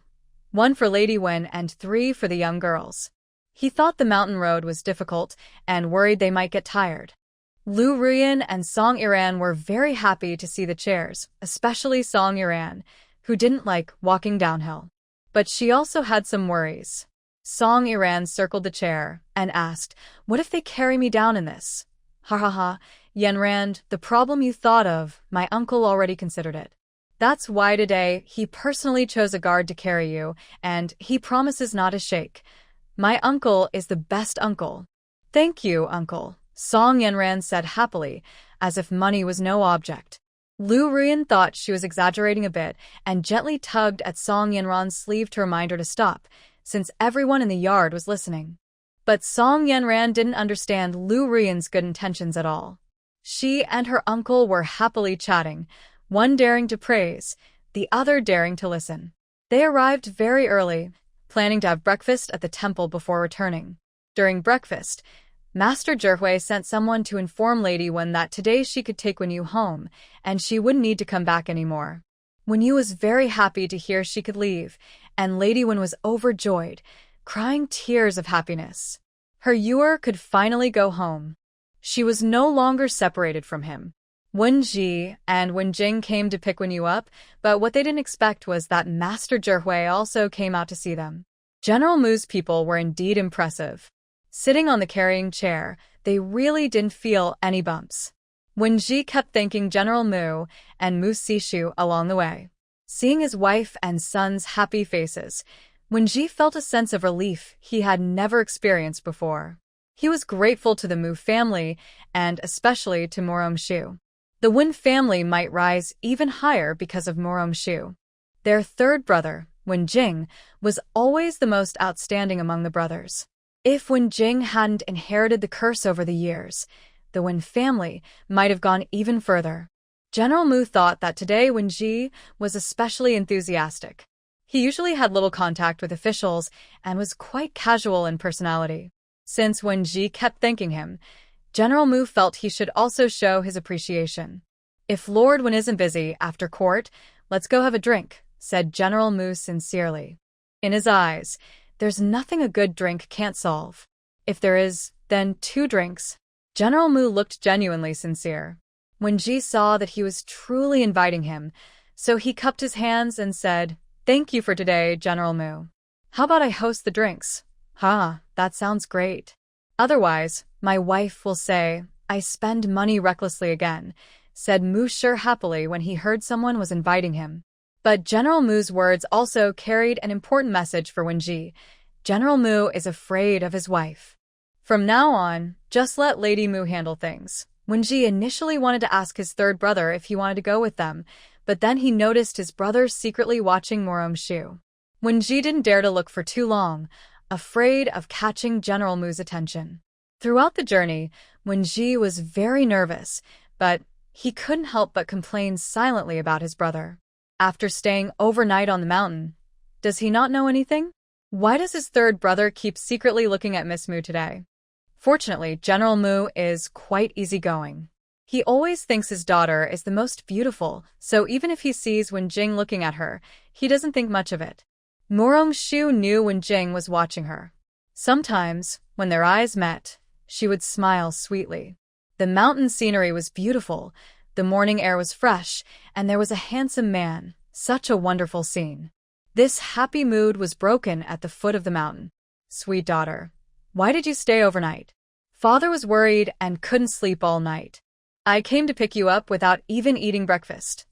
1 for Lady Wen and 3 for the young girls. He thought the mountain road was difficult and worried they might get tired. Lu Ruyan and Song Iran were very happy to see the chairs, especially Song Iran, who didn't like walking downhill. But she also had some worries. Song Iran circled the chair and asked, "What if they carry me down in this?" "Ha ha ha, Yenrand, the problem you thought of, my uncle already considered it. That's why today he personally chose a guard to carry you, and he promises not to shake. My uncle is the best uncle." "Thank you, uncle," Song Yenran said happily, as if money was no object. Lu Ruyan thought she was exaggerating a bit and gently tugged at Song Yenran's sleeve to remind her to stop, since everyone in the yard was listening. But Song Yenran didn't understand Lu Ruyan's good intentions at all. She and her uncle were happily chatting, one daring to praise, the other daring to listen. They arrived very early, planning to have breakfast at the temple before returning. During breakfast, Master Zhihui sent someone to inform Lady Wen that today she could take Wenyu home, and she wouldn't need to come back anymore. Wenyu was very happy to hear she could leave, and Lady Wen was overjoyed, crying tears of happiness. Her Yuer could finally go home. She was no longer separated from him. Wenji and Wenjing came to pick Wenyu up, but what they didn't expect was that Master Zhihui also came out to see them. General Mu's people were indeed impressive. Sitting on the carrying chair, they really didn't feel any bumps. Wenji kept thanking General Mu and Mu Sishu along the way. Seeing his wife and son's happy faces, Wenji felt a sense of relief he had never experienced before. He was grateful to the Mu family and especially to Moromshu. The Wen family might rise even higher because of Moromshu. Their third brother, Wenjing, was always the most outstanding among the brothers. If Wenjing hadn't inherited the curse over the years, the Wen family might have gone even further. General Mu thought that today Wenji was especially enthusiastic. He usually had little contact with officials and was quite casual in personality. Since Wenji kept thanking him, General Mu felt he should also show his appreciation. "If Lord Wen isn't busy after court, let's go have a drink," said General Mu sincerely. In his eyes, there's nothing a good drink can't solve. If there is, then 2 drinks. General Mu looked genuinely sincere. Wenji saw that he was truly inviting him, so he cupped his hands and said, "Thank you for today, General Mu. How about I host the drinks?" "Ha, that sounds great. Otherwise, my wife will say, I spend money recklessly again," said Mu Shur happily when he heard someone was inviting him. But General Mu's words also carried an important message for Wenji. General Mu is afraid of his wife. From now on, just let Lady Mu handle things. Wenji initially wanted to ask his third brother if he wanted to go with them, but then he noticed his brother secretly watching Moromshu. Wenji didn't dare to look for too long, afraid of catching General Mu's attention. Throughout the journey, Wenji was very nervous, but he couldn't help but complain silently about his brother. After staying overnight on the mountain, does he not know anything? Why does his third brother keep secretly looking at Miss Mu today? Fortunately, General Mu is quite easygoing. He always thinks his daughter is the most beautiful, so even if he sees Wenjing looking at her, he doesn't think much of it. Murong-shu knew when Jing was watching her. Sometimes, when their eyes met, she would smile sweetly. The mountain scenery was beautiful, the morning air was fresh, and there was a handsome man. Such a wonderful scene. This happy mood was broken at the foot of the mountain. Sweet daughter, why did you stay overnight? Father was worried and couldn't sleep all night. I came to pick you up without even eating breakfast.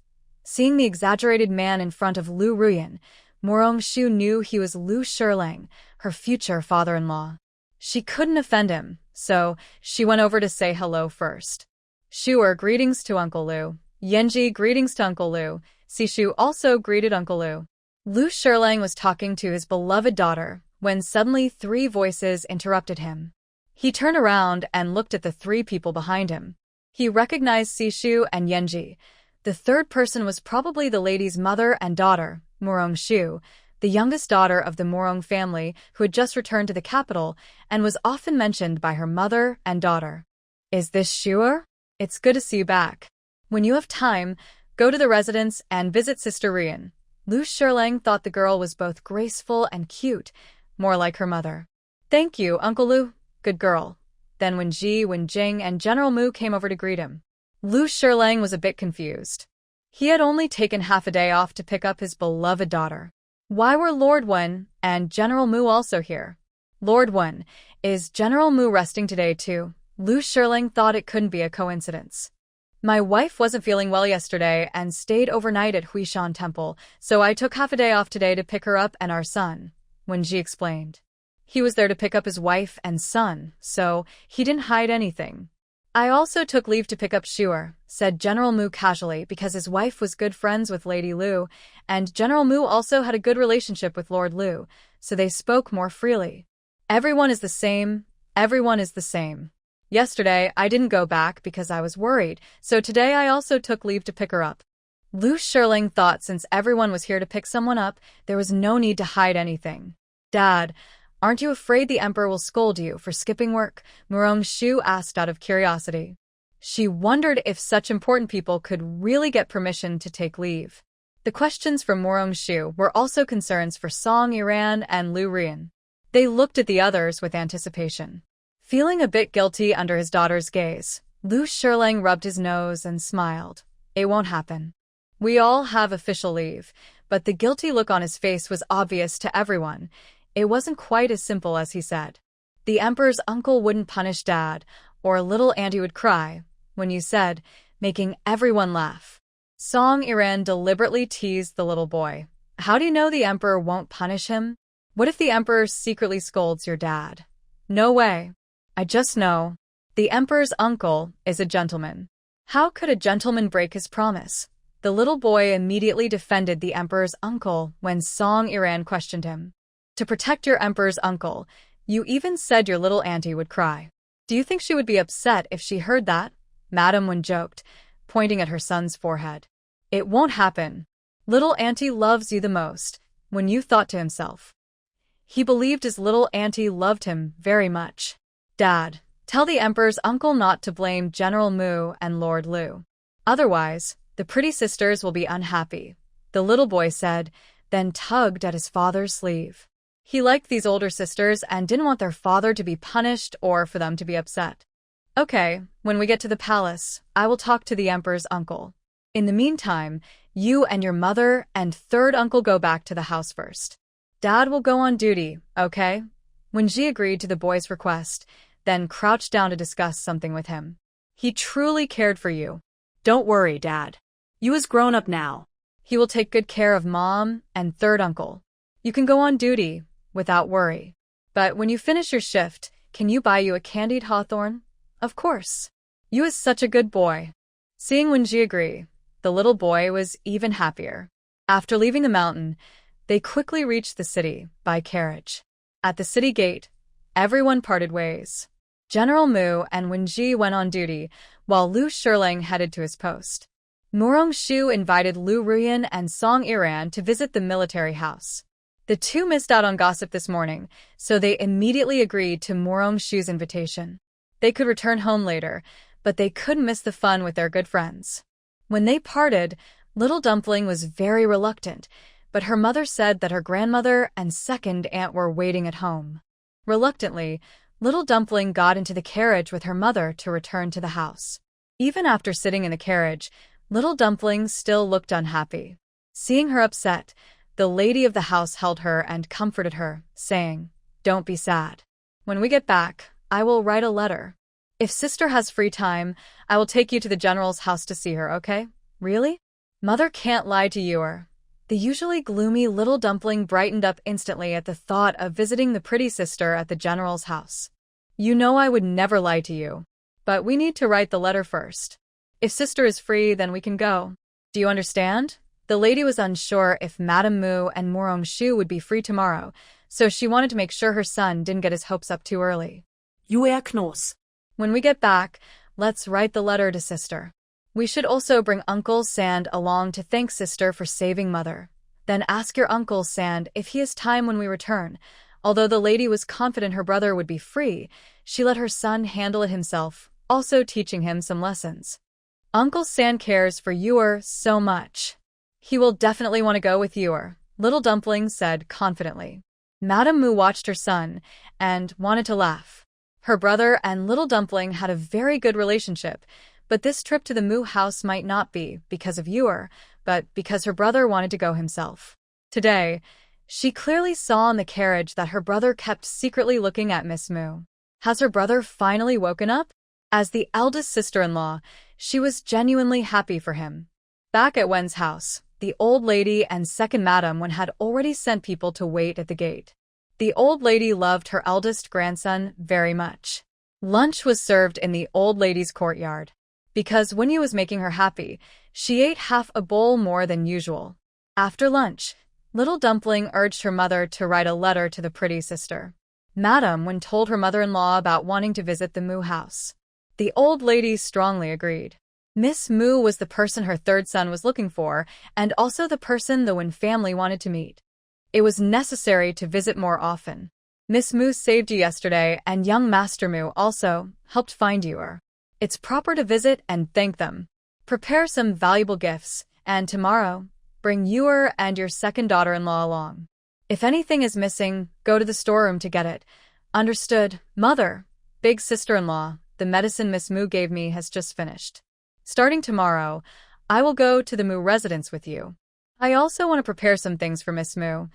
Seeing the exaggerated man in front of Lu Ruyan, Murong-shu knew he was Lu Shilang, her future father-in-law. She couldn't offend him, so she went over to say hello first. Shuer, greetings to Uncle Lu. Yanji, greetings to Uncle Lu. Sishu also greeted Uncle Lu. Lu Shilang was talking to his beloved daughter when suddenly 3 voices interrupted him. He turned around and looked at the 3 people behind him. He recognized Sishu and Yanji. The third person was probably the lady's mother and daughter, Murong-shu, the youngest daughter of the Murong family who had just returned to the capital and was often mentioned by her mother and daughter. Is this Shuer? It's good to see you back. When you have time, go to the residence and visit Sister Rian. Lu Shilang thought the girl was both graceful and cute, more like her mother. Thank you, Uncle Lu. Good girl. Then when Jing and General Mu came over to greet him, Lu Shilang was a bit confused. He had only taken half a day off to pick up his beloved daughter. Why were Lord Wen and General Mu also here? Lord Wen, is General Mu resting today too? Lu Shilang thought it couldn't be a coincidence. My wife wasn't feeling well yesterday and stayed overnight at Huishan Temple, so I took half a day off today to pick her up and our son, Wenji explained. He was there to pick up his wife and son, so he didn't hide anything. I also took leave to pick up Shuer, said General Mu casually because his wife was good friends with Lady Lu, and General Mu also had a good relationship with Lord Lu, so they spoke more freely. Everyone is the same. Everyone is the same. Yesterday, I didn't go back because I was worried, so today I also took leave to pick her up. Lu Shiling thought since everyone was here to pick someone up, there was no need to hide anything. Dad, aren't you afraid the Emperor will scold you for skipping work? Murong-shu asked out of curiosity. She wondered if such important people could really get permission to take leave. The questions from Murong-shu were also concerns for Song Iran and Lu Rian. They looked at the others with anticipation. Feeling a bit guilty under his daughter's gaze, Lu Shiling rubbed his nose and smiled. It won't happen. We all have official leave, but the guilty look on his face was obvious to everyone. It wasn't quite as simple as he said. The Emperor's uncle wouldn't punish Dad, or little Auntie would cry, when you said, making everyone laugh. Song Iran deliberately teased the little boy. How do you know the Emperor won't punish him? What if the Emperor secretly scolds your dad? No way. I just know. The Emperor's uncle is a gentleman. How could a gentleman break his promise? The little boy immediately defended the Emperor's uncle when Song Iran questioned him. To protect your Emperor's uncle, you even said your little auntie would cry. Do you think she would be upset if she heard that? Madam Wen joked, pointing at her son's forehead. It won't happen. Little auntie loves you the most, Wen Yu thought to himself. He believed his little auntie loved him very much. Dad, tell the Emperor's uncle not to blame General Mu and Lord Lu. Otherwise, the pretty sisters will be unhappy, the little boy said, then tugged at his father's sleeve. He liked these older sisters and didn't want their father to be punished or for them to be upset. Okay, when we get to the palace, I will talk to the Emperor's uncle. In the meantime, you and your mother and third uncle go back to the house first. Dad will go on duty, okay? Wenji agreed to the boy's request, then crouched down to discuss something with him. He truly cared for you. Don't worry, Dad. You is grown up now. He will take good care of Mom and third uncle. You can go on duty without worry. But when you finish your shift, can you buy you a candied hawthorn? Of course. You is such a good boy. Seeing Wenji agree, the little boy was even happier. After leaving the mountain, they quickly reached the city by carriage. At the city gate, everyone parted ways. General Mu and Wenji went on duty, while Lu Shiling headed to his post. Murong-shu invited Lu Ruyan and Song Iran to visit the military house. The two missed out on gossip this morning, so they immediately agreed to Murong-shu's invitation. They could return home later, but they couldn't miss the fun with their good friends. When they parted, Little Dumpling was very reluctant, but her mother said that her grandmother and second aunt were waiting at home. Reluctantly, Little Dumpling got into the carriage with her mother to return to the house. Even after sitting in the carriage, Little Dumpling still looked unhappy. Seeing her upset, the lady of the house held her and comforted her, saying, "Don't be sad. When we get back, I will write a letter. If sister has free time, I will take you to the general's house to see her, okay? Really? Mother can't lie to you." The usually gloomy Little Dumpling brightened up instantly at the thought of visiting the pretty sister at the general's house. "You know I would never lie to you. But we need to write the letter first. If sister is free, then we can go. Do you understand?" The lady was unsure if Madame Mu and Murong-shu would be free tomorrow, so she wanted to make sure her son didn't get his hopes up too early. Knows. When we get back, let's write the letter to sister. We should also bring Uncle Sand along to thank sister for saving mother. Then ask your Uncle Sand if he has time when we return. Although the lady was confident her brother would be free, she let her son handle it himself, also teaching him some lessons. Uncle Sand cares for you so much. He will definitely want to go with you, Little Dumpling said confidently. Madame Mu watched her son and wanted to laugh. Her brother and Little Dumpling had a very good relationship, but this trip to the Mu house might not be because of Ewer, but because her brother wanted to go himself. Today, she clearly saw in the carriage that her brother kept secretly looking at Miss Mu. Has her brother finally woken up? As the eldest sister-in-law, she was genuinely happy for him. Back at Wen's house, the old lady and second Madam Wen had already sent people to wait at the gate. The old lady loved her eldest grandson very much. Lunch was served in the old lady's courtyard. Because Winnie was making her happy, she ate half a bowl more than usual. After lunch, Little Dumpling urged her mother to write a letter to the pretty sister. Madame Wen told her mother-in-law about wanting to visit the Mu house. The old lady strongly agreed. Miss Mu was the person her third son was looking for, and also the person the Wen family wanted to meet. It was necessary to visit more often. Miss Mu saved you yesterday, and young Master Mu also helped find you. It's proper to visit and thank them. Prepare some valuable gifts, and tomorrow, bring you and your second daughter-in-law along. If anything is missing, go to the storeroom to get it. Understood, mother. Big sister-in-law, the medicine Miss Mu gave me has just finished. Starting tomorrow, I will go to the Mu residence with you. I also want to prepare some things for Miss Mu.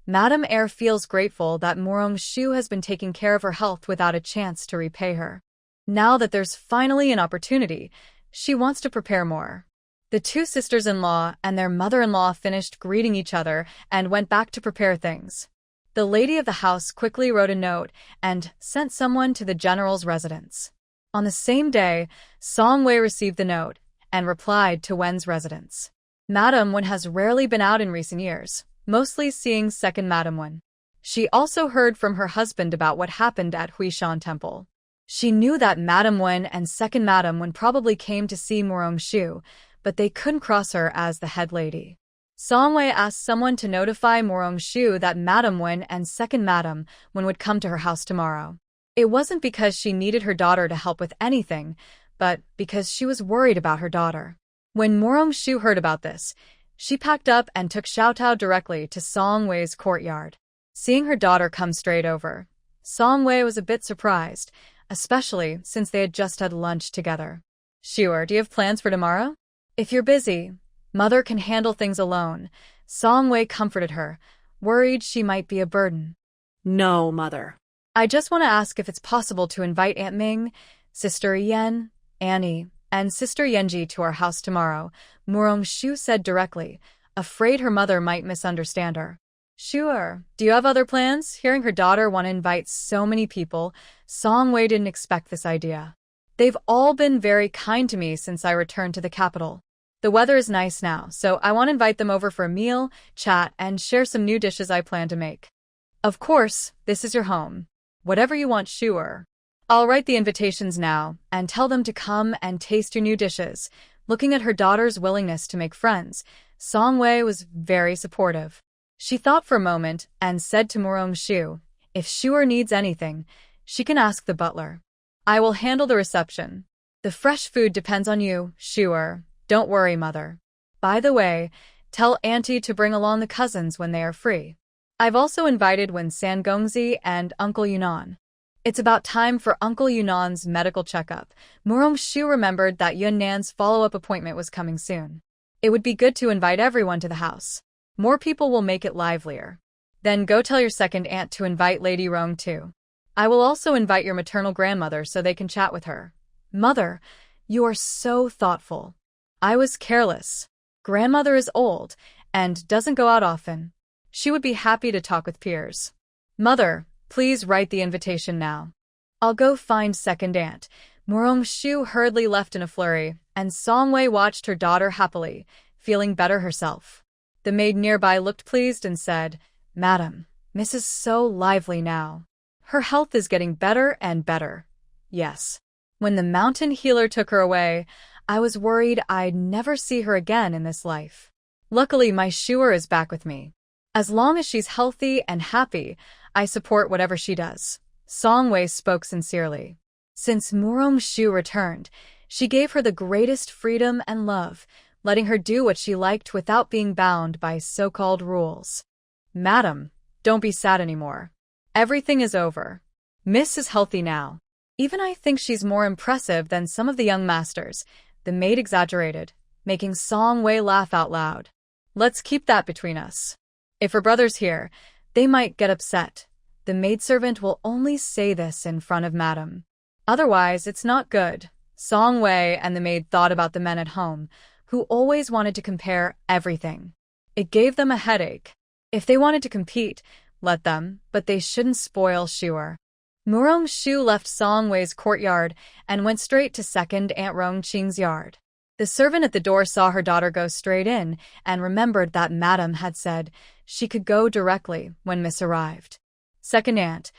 Madame Air feels grateful that Murong-shu has been taking care of her health without a chance to repay her. Now that there's finally an opportunity, she wants to prepare more. The two sisters-in-law and their mother-in-law finished greeting each other and went back to prepare things. The lady of the house quickly wrote a note and sent someone to the general's residence. On the same day, Song Wei received the note and replied to Wen's residence. Madame Wen has rarely been out in recent years, mostly seeing second Madame Wen. She also heard from her husband about what happened at Huishan Temple. She knew that Madame Wen and second Madame Wen probably came to see Murong-shu, but they couldn't cross her as the head lady. Song Wei asked someone to notify Murong-shu that Madame Wen and second Madame Wen would come to her house tomorrow. It wasn't because she needed her daughter to help with anything, but because she was worried about her daughter. When Murong-shu heard about this, she packed up and took Xiaotao directly to Song Wei's courtyard. Seeing her daughter come straight over, Song Wei was a bit surprised, especially since they had just had lunch together. "Sure, do you have plans for tomorrow?" "If you're busy, mother can handle things alone," Song Wei comforted her, worried she might be a burden. "No, mother. I just want to ask if it's possible to invite Aunt Ming, Sister Yen, Annie, and Sister Yenji to our house tomorrow," Murong-shu said directly, afraid her mother might misunderstand her. "Sure. Do you have other plans?" Hearing her daughter want to invite so many people, Song Wei didn't expect this idea. "They've all been very kind to me since I returned to the capital. The weather is nice now, so I want to invite them over for a meal, chat, and share some new dishes I plan to make. Of course, this is your home. Whatever you want, sure. I'll write the invitations now and tell them to come and taste your new dishes." Looking at her daughter's willingness to make friends, Song Wei was very supportive. She thought for a moment and said to Murong-shu, "If Shuer needs anything, she can ask the butler. I will handle the reception. The fresh food depends on you, Shuer. Don't worry, mother. By the way, Tell Auntie to bring along the cousins when they are free. I've also invited Wen Sangongzi and Uncle Yunan. It's about time for Uncle Yunan's medical checkup. Murong-shu remembered that Yunnan's follow-up appointment was coming soon. It would be good to invite everyone to the house. More people will make it livelier. Then go tell your second aunt to invite Lady Rong too. I will also invite your maternal grandmother so they can chat with her. Mother, you are so thoughtful. I was careless. Grandmother is old and doesn't go out often. She would be happy to talk with peers. Mother, please write the invitation now. I'll go find second aunt. Murong-shu hurriedly left in a flurry, and Song-wei watched her daughter happily, feeling better herself. The maid nearby looked pleased and said, Madam, Miss is so lively now. Her health is getting better and better. Yes. When the mountain healer took her away, I was worried I'd never see her again in this life. Luckily, my Shuer is back with me. As long as she's healthy and happy, I support whatever she does. Song-wei spoke sincerely. Since Murong-shu returned, she gave her the greatest freedom and love, letting her do what she liked without being bound by so-called rules. Madam, don't be sad anymore. Everything is over. Miss is healthy now. Even I think she's more impressive than some of the young masters, the maid exaggerated, making Song-wei laugh out loud. Let's keep that between us. If her brother's here, they might get upset. The maidservant will only say this in front of Madam. Otherwise, it's not good. Song-wei and the maid thought about the men at home, who always wanted to compare everything. It gave them a headache. If they wanted to compete, let them, but they shouldn't spoil Shuer. Murong-shu left Song-wei's courtyard and went straight to second Aunt Rong-qing's yard. The servant at the door saw her daughter go straight in and remembered that Madam had said she could go directly when Miss arrived. Second aunt,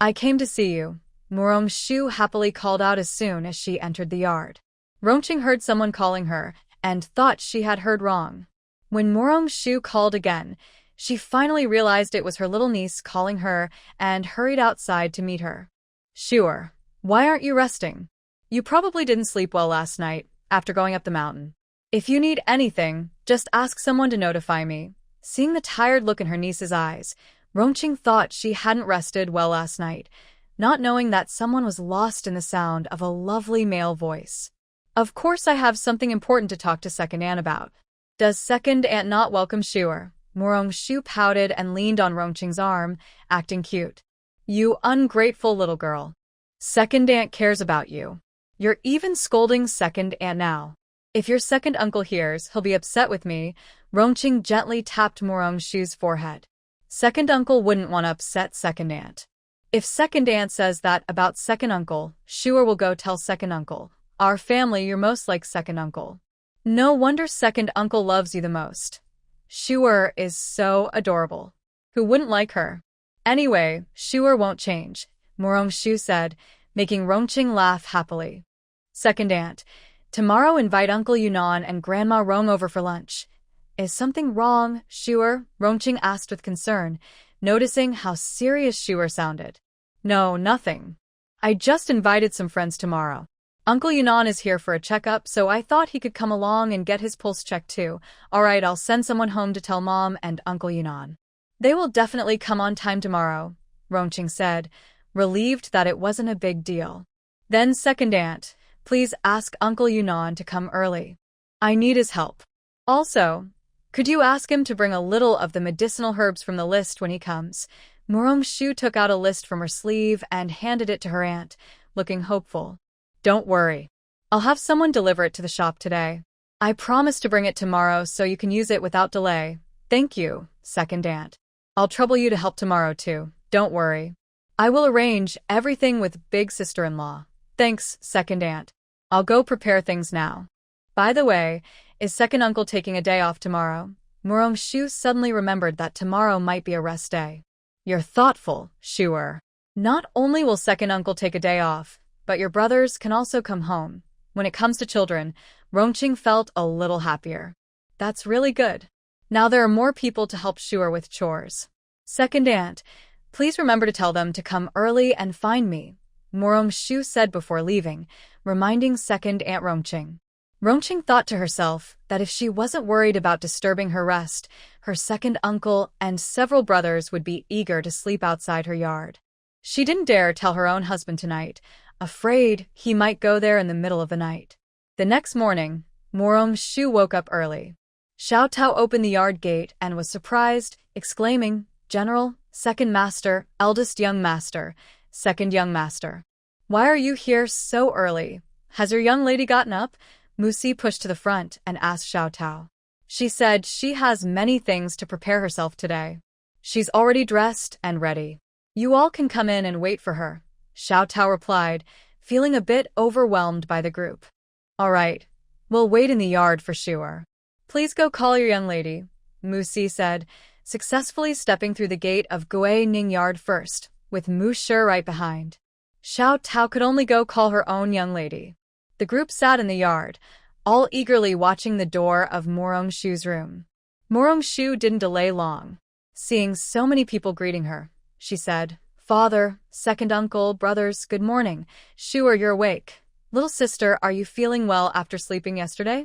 I came to see you. Murong-shu happily called out as soon as she entered the yard. Rongqing heard someone calling her and thought she had heard wrong. When Murong-shu called again, she finally realized it was her little niece calling her and hurried outside to meet her. Shuer, why aren't you resting? You probably didn't sleep well last night after going up the mountain. If you need anything, just ask someone to notify me. Seeing the tired look in her niece's eyes, Rongqing thought she hadn't rested well last night, not knowing that someone was lost in the sound of a lovely male voice. Of course I have something important to talk to second aunt about. Does second aunt not welcome Shuer? Murong-shu pouted and leaned on Rongqing's arm, acting cute. You ungrateful little girl. Second aunt cares about you. You're even scolding second aunt now. If your second uncle hears, he'll be upset with me. Rongqing gently tapped Murong-shu's forehead. Second uncle wouldn't want to upset second aunt. If second aunt says that about second uncle, Shuer will go tell second uncle. Our family, you're most like second uncle. No wonder second uncle loves you the most. Shuer is so adorable. Who wouldn't like her? Anyway, Shuer won't change, Murong-shu said, making Rongqing laugh happily. Second aunt, tomorrow invite Uncle Yunan and Grandma Rong over for lunch. Is something wrong, Shuer? Rongqing asked with concern, noticing how serious Shuer sounded. No, nothing. I just invited some friends tomorrow. Uncle Yunan is here for a checkup, so I thought he could come along and get his pulse checked too. All right, I'll send someone home to tell Mom and Uncle Yunan. They will definitely come on time tomorrow, Rongqing said, relieved that it wasn't a big deal. Then second aunt, please ask Uncle Yunan to come early. I need his help. Also, could you ask him to bring a little of the medicinal herbs from the list when he comes? Murong-shu took out a list from her sleeve and handed it to her aunt, looking hopeful. Don't worry. I'll have someone deliver it to the shop today. I promise to bring it tomorrow so you can use it without delay. Thank you, second aunt. I'll trouble you to help tomorrow too. Don't worry. I will arrange everything with big sister-in-law. Thanks, second aunt. I'll go prepare things now. By the way, is second uncle taking a day off tomorrow? Murong-shu suddenly remembered that tomorrow might be a rest day. You're thoughtful, Shuer. Not only will second uncle take a day off, but your brothers can also come home. When it comes to children, Rongqing felt a little happier. That's really good. Now there are more people to help Shuer with chores. Second aunt, please remember to tell them to come early and find me, Murong-shu said before leaving, reminding second aunt Rongqing. Rongqing thought to herself that if she wasn't worried about disturbing her rest, her second uncle and several brothers would be eager to sleep outside her yard. She didn't dare tell her own husband tonight, afraid he might go there in the middle of the night. The next morning, Morong-shu woke up early. Xiao Tao opened the yard gate and was surprised, exclaiming, "General, second master, eldest young master, second young master. Why are you here so early? Has your young lady gotten up?" Musi pushed to the front and asked Xiao Tao. She said she has many things to prepare herself today. She's already dressed and ready. You all can come in and wait for her, Xiao Tao replied, feeling a bit overwhelmed by the group. All right, we'll wait in the yard for Shuer. Please go call your young lady, Musi said, successfully stepping through the gate of Gui Ning Yard first, with Mu Shi right behind. Xiao Tao could only go call her own young lady. The group sat in the yard, all eagerly watching the door of Morong-shu's room. Morong-shu didn't delay long. Seeing so many people greeting her, she said, "Father, second uncle, brothers, good morning. Shuer, you're awake. Little sister, are you feeling well after sleeping yesterday?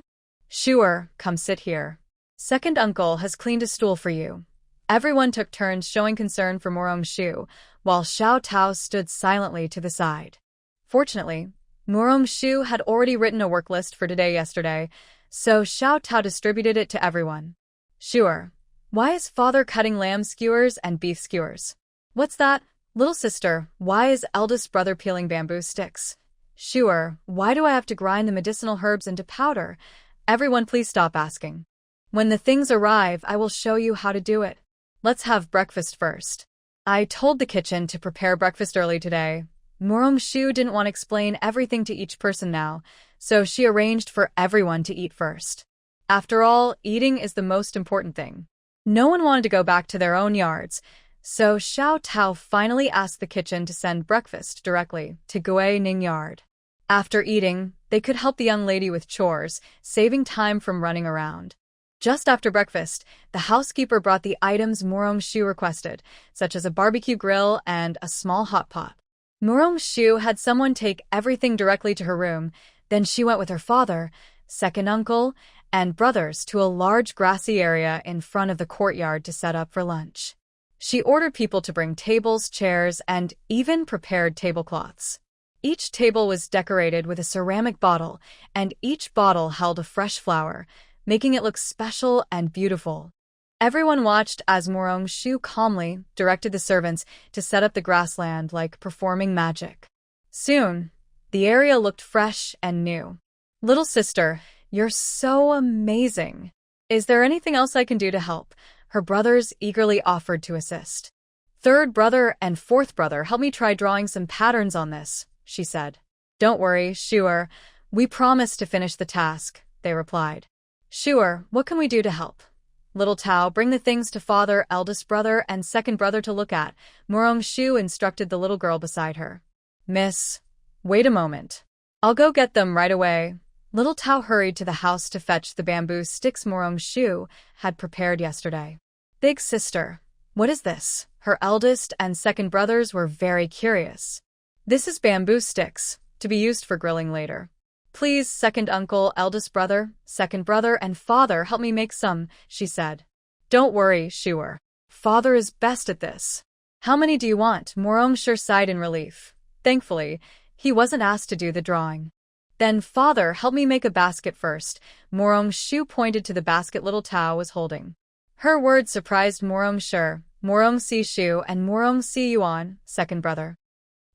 Shuer, come sit here. Second uncle has cleaned a stool for you." Everyone took turns showing concern for Morong-shu, while Xiao Tao stood silently to the side. Fortunately, Morong-shu had already written a work list for today yesterday, so Xiao Tao distributed it to everyone. Shuer, why is father cutting lamb skewers and beef skewers? What's that? Little sister, why is eldest brother peeling bamboo sticks? Shuer, why do I have to grind the medicinal herbs into powder? Everyone please stop asking. When the things arrive, I will show you how to do it. Let's have breakfast first. I told the kitchen to prepare breakfast early today. Morong-shu didn't want to explain everything to each person now, so she arranged for everyone to eat first. After all, eating is the most important thing. No one wanted to go back to their own yards, so Xiao Tao finally asked the kitchen to send breakfast directly to Gui Ning Yard. After eating, they could help the young lady with chores, saving time from running around. Just after breakfast, the housekeeper brought the items Morong-shu requested, such as a barbecue grill and a small hot pot. Morong-shu had someone take everything directly to her room, then she went with her father, second uncle, and brothers to a large grassy area in front of the courtyard to set up for lunch. She ordered people to bring tables, chairs, and even prepared tablecloths. Each table was decorated with a ceramic bottle, and each bottle held a fresh flower, making it look special and beautiful. Everyone watched as Morong-shu calmly directed the servants to set up the grassland like performing magic. Soon, the area looked fresh and new. Little sister, you're so amazing. Is there anything else I can do to help? Her brothers eagerly offered to assist. Third brother and fourth brother, help me try drawing some patterns on this, she said. Don't worry, Shuer. We promise to finish the task, they replied. Shuer, what can we do to help? Little Tao, bring the things to father, eldest brother, and second brother to look at, Morong-shu instructed the little girl beside her. Miss, wait a moment. I'll go get them right away. Little Tao hurried to the house to fetch the bamboo sticks Morong-shu had prepared yesterday. Big sister, what is this? Her eldest and second brothers were very curious. This is bamboo sticks, to be used for grilling later. Please, second uncle, eldest brother, second brother, and father, help me make some, she said. Don't worry, Shuer. Father is best at this. How many do you want? Morong-shu sighed in relief. Thankfully, he wasn't asked to do the drawing. Then father, help me make a basket first. Morong-shu pointed to the basket little Tao was holding. Her words surprised Morong-shu, Morong-si-shu, and Morong-si-yuan, second brother.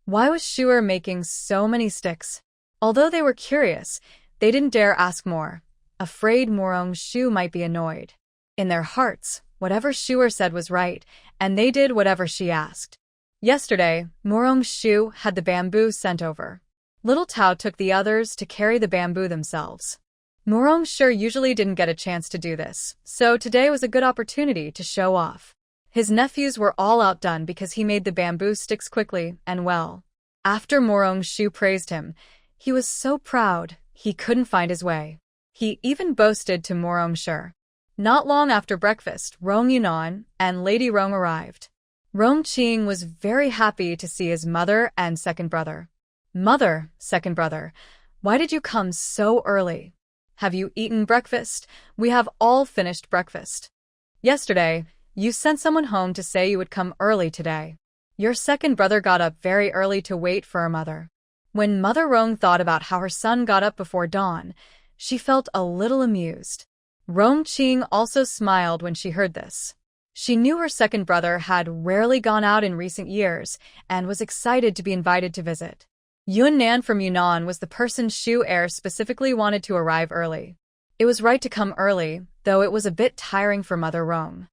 Why was Shuer making so many sticks? Although they were curious, they didn't dare ask more, afraid Morong-shu might be annoyed. In their hearts, whatever Shuer said was right, and they did whatever she asked. Yesterday, Morong-shu had the bamboo sent over. Little Tao took the others to carry the bamboo themselves. Morong-shu usually didn't get a chance to do this, so today was a good opportunity to show off. His nephews were all outdone because he made the bamboo sticks quickly and well. After Morong-shu praised him, he was so proud, he couldn't find his way. He even boasted to Morong-shu. Not long after breakfast, Rong Yunan and Lady Rong arrived. Rong Qing was very happy to see his mother and second brother. Mother, second brother, why did you come so early? Have you eaten breakfast? We have all finished breakfast. Yesterday, you sent someone home to say you would come early today. Your second brother got up very early to wait for her mother. When Mother Rong thought about how her son got up before dawn, she felt a little amused. Rong Qing also smiled when she heard this. She knew her second brother had rarely gone out in recent years and was excited to be invited to visit. Yunnan from Yunnan was the person Xu Er specifically wanted to arrive early. It was right to come early, though it was a bit tiring for Mother Rong.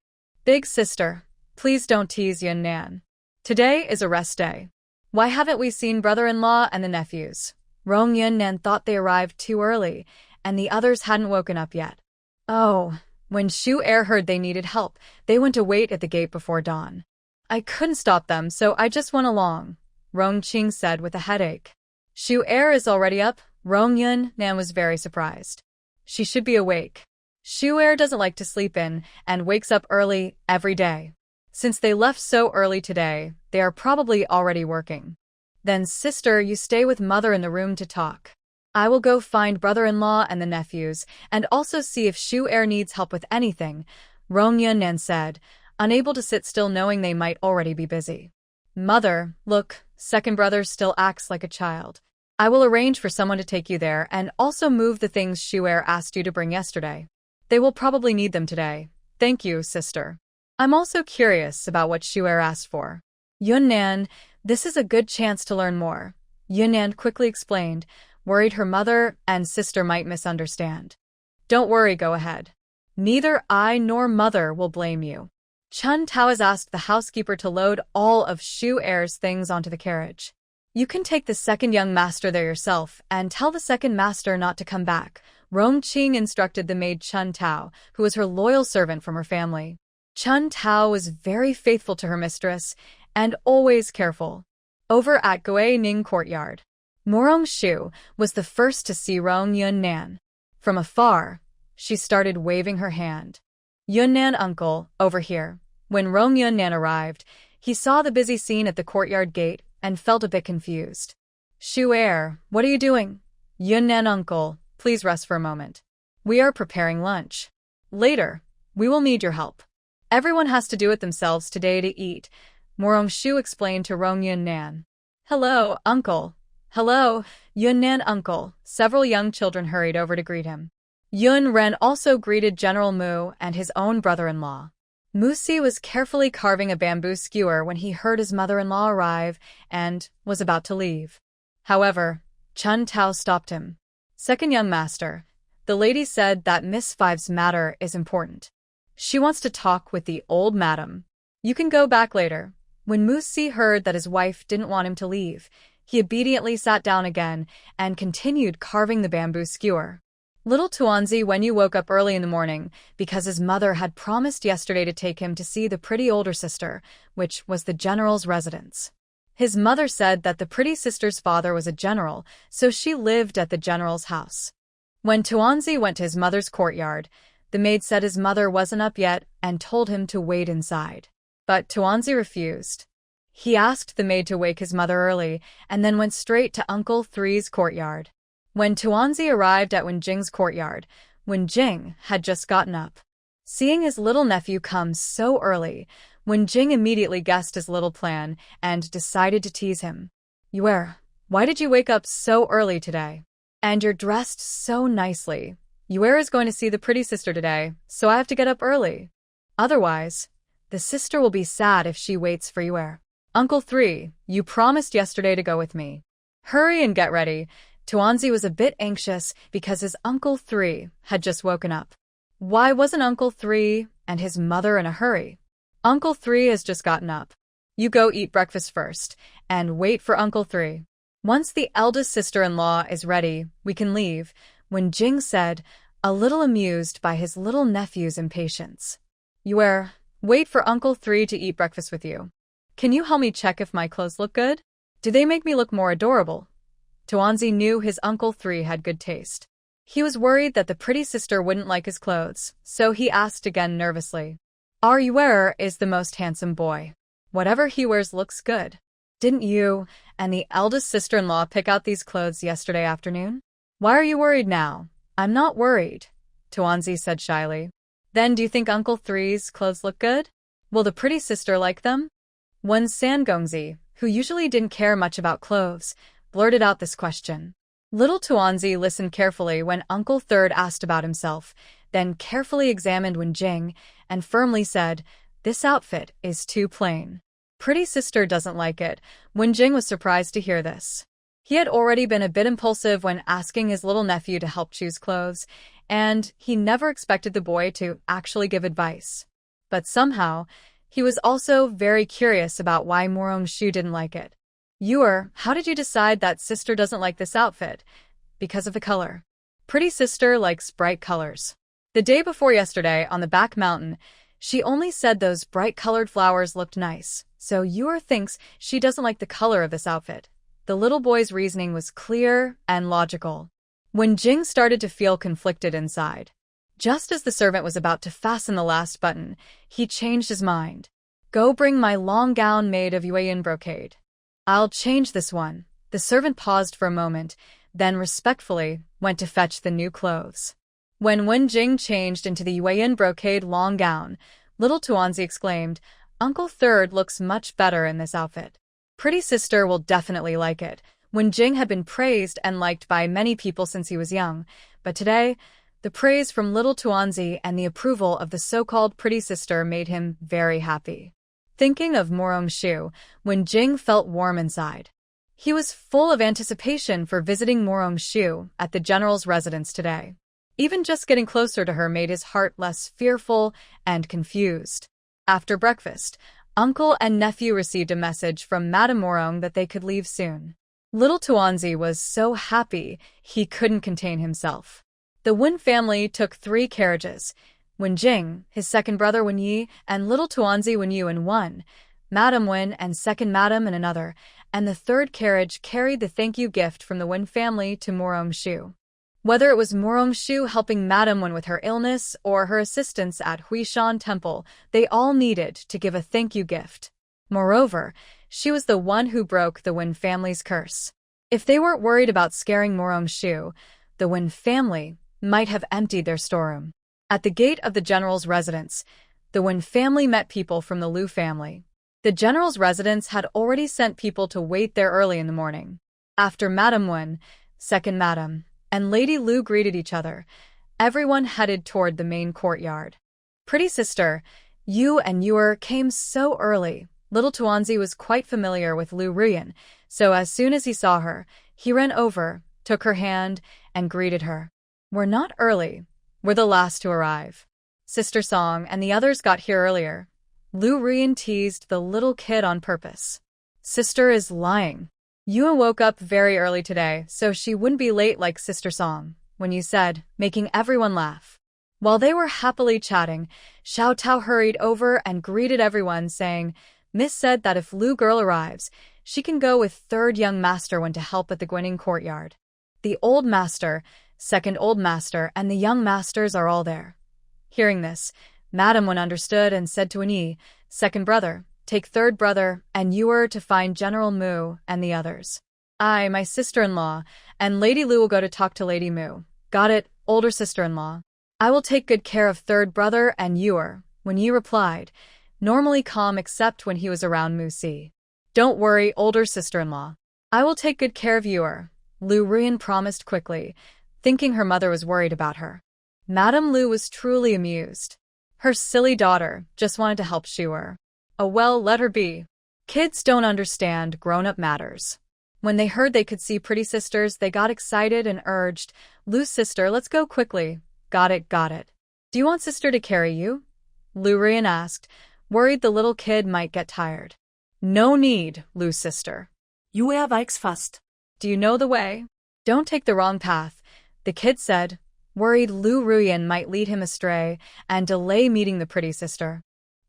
Big sister, please don't tease Yunnan. Today is a rest day. Why haven't we seen brother-in-law and the nephews? Rong Yunnan thought they arrived too early, and the others hadn't woken up yet. Oh, when Xu Er heard they needed help, they went to wait at the gate before dawn. I couldn't stop them, so I just went along, Rong Qing said with a headache. Xu Er is already up. Rong Yunnan was very surprised. She should be awake. Xu Er doesn't like to sleep in and wakes up early every day. Since they left so early today, they are probably already working. Then, sister, you stay with mother in the room to talk. I will go find brother-in-law and the nephews, and also see if Xu Er needs help with anything, Rong Yunnan said, unable to sit still knowing they might already be busy. Mother, look, second brother still acts like a child. I will arrange for someone to take you there and also move the things Xu Er asked you to bring yesterday. They will probably need them today. Thank you, sister. I'm also curious about what Xu Er asked for. Yunnan, this is a good chance to learn more, Yunnan quickly explained, worried her mother and sister might misunderstand. Don't worry, go ahead. Neither I nor mother will blame you. Chun Tao has asked the housekeeper to load all of Xu Er's things onto the carriage. You can take the second young master there yourself and tell the second master not to come back, Rong Qing instructed the maid Chun Tao, who was her loyal servant from her family. Chun Tao was very faithful to her mistress and always careful. Over at Gui Ning courtyard, Morong Shu was the first to see Rong Yunnan. From afar, she started waving her hand. Yunnan uncle, over here. When Rong Yunnan arrived, he saw the busy scene at the courtyard gate and felt a bit confused. Xu Er, what are you doing? Yunnan uncle, please rest for a moment. We are preparing lunch. Later, we will need your help. Everyone has to do it themselves today to eat, Morong Shu explained to Rong Yunnan. Hello, uncle. Hello, Yunnan uncle. Several young children hurried over to greet him. Yun Ren also greeted General Mu and his own brother-in-law. Mu Si was carefully carving a bamboo skewer when he heard his mother-in-law arrive and was about to leave. However, Chun Tao stopped him. Second young master, the lady said that Miss Five's matter is important. She wants to talk with the old madam. You can go back later. When Mu Si heard that his wife didn't want him to leave, he obediently sat down again and continued carving the bamboo skewer. Little Tuanzi when you woke up early in the morning because his mother had promised yesterday to take him to see the pretty older sister, which was the general's residence. His mother said that the pretty sister's father was a general, so she lived at the general's house. When Tuanzi went to his mother's courtyard, the maid said his mother wasn't up yet and told him to wait inside. But Tuanzi refused. He asked the maid to wake his mother early and then went straight to Uncle Three's courtyard. When Tuanzi arrived at Wenjing's courtyard, Wenjing had just gotten up. Seeing his little nephew come so early, Wenjing immediately guessed his little plan and decided to tease him. Yue, why did you wake up so early today? And you're dressed so nicely. Yue is going to see the pretty sister today, so I have to get up early. Otherwise, the sister will be sad if she waits for Yue. Uncle Three, you promised yesterday to go with me. Hurry and get ready. Tuanzi was a bit anxious because his Uncle Three had just woken up. Why wasn't Uncle Three and his mother in a hurry? Uncle Three has just gotten up. You go eat breakfast first and wait for Uncle Three. Once the eldest sister-in-law is ready, we can leave, when Jing said, a little amused by his little nephew's impatience. Yue, wait for Uncle Three to eat breakfast with you. Can you help me check if my clothes look good? Do they make me look more adorable? Tuanzi knew his Uncle Three had good taste. He was worried that the pretty sister wouldn't like his clothes, so he asked again nervously. Our Yue is the most handsome boy. Whatever he wears looks good. Didn't you and the eldest sister-in-law pick out these clothes yesterday afternoon? Why are you worried now? I'm not worried, Tuanzi said shyly. Then do you think Uncle Three's clothes look good? Will the pretty sister like them? Wen Sangongzi, who usually didn't care much about clothes, blurted out this question. Little Tuanzi listened carefully when Uncle Third asked about himself, then carefully examined Wen Jing and firmly said, "This outfit is too plain." Pretty sister doesn't like it. Wen Jing was surprised to hear this. He had already been a bit impulsive when asking his little nephew to help choose clothes, and he never expected the boy to actually give advice. But somehow, he was also very curious about why Morong-shu didn't like it. "You're, how did you decide that sister doesn't like this outfit?" "Because of the color. Pretty sister likes bright colors. The day before yesterday, on the back mountain, she only said those bright-colored flowers looked nice, so Yor thinks she doesn't like the color of this outfit." The little boy's reasoning was clear and logical. When Jing started to feel conflicted inside, just as the servant was about to fasten the last button, he changed his mind. "Go bring my long gown made of Yuan brocade." "I'll change this one." The servant paused for a moment, then respectfully went to fetch the new clothes. When Wen Jing changed into the Yuan brocade long gown, little Tuanzi exclaimed, "Uncle Third looks much better in this outfit. Pretty sister will definitely like it." Wen Jing had been praised and liked by many people since he was young, but today, the praise from little Tuanzi and the approval of the so-called pretty sister made him very happy. Thinking of Morong-shu, Wen Jing felt warm inside. He was full of anticipation for visiting Morong-shu at the general's residence today. Even just getting closer to her made his heart less fearful and confused. After breakfast, uncle and nephew received a message from Madame Morong that they could leave soon. Little Tuanzi was so happy he couldn't contain himself. The Wen family took 3 carriages: Wen Jing, his second brother Wen Yi, and little Tuanzi Wen Yu in one, Madame Wen and second Madame in another, and the third carriage carried the thank you gift from the Wen family to Morong-shu. Whether it was Morong-shu helping Madame Wen with her illness or her assistance at Huishan Temple, they all needed to give a thank you gift. Moreover, she was the one who broke the Wen family's curse. If they weren't worried about scaring Morong-shu, the Wen family might have emptied their storeroom. At the gate of the general's residence, the Wen family met people from the Liu family. The general's residence had already sent people to wait there early in the morning. After Madame Wen, second Madame, and Lady Liu greeted each other, everyone headed toward the main courtyard. "Pretty sister, you and Yor came so early." Little Tuanzi was quite familiar with Liu Ruyan, so as soon as he saw her, he ran over, took her hand, and greeted her. "We're not early. We're the last to arrive. Sister Song and the others got here earlier." Liu Ruyan teased the little kid on purpose. "Sister is lying. Yuan woke up very early today, so she wouldn't be late like Sister Song," when you said, making everyone laugh. While they were happily chatting, Xiao Tao hurried over and greeted everyone, saying, "Miss said that if Liu girl arrives, she can go with third young master Wen to help at the Guining courtyard. The old master, second old master, and the young masters are all there." Hearing this, Madame Wen understood and said to Wen Yi, "Second brother, take third brother, and you are to find General Mu and the others. I, my sister-in-law, and Lady Liu will go to talk to Lady Mu." "Got it, older sister-in-law. I will take good care of third brother and Yor," Wen Yi replied, normally calm except when he was around Mu Si. "Don't worry, older sister-in-law. I will take good care of Yor," Liu Ruyan promised quickly, thinking her mother was worried about her. Madame Liu was truly amused. Her silly daughter just wanted to help Shuer. Oh well, let her be. Kids don't understand grown-up matters. When they heard they could see pretty sisters, they got excited and urged, "Liu's sister, let's go quickly." "Got it, got it. Do you want sister to carry you?" Liu Ruyan asked, worried the little kid might get tired. "No need, Liu's sister. You are Vikes fast. Do you know the way? Don't take the wrong path," the kid said, worried Liu Ruyan might lead him astray and delay meeting the pretty sister.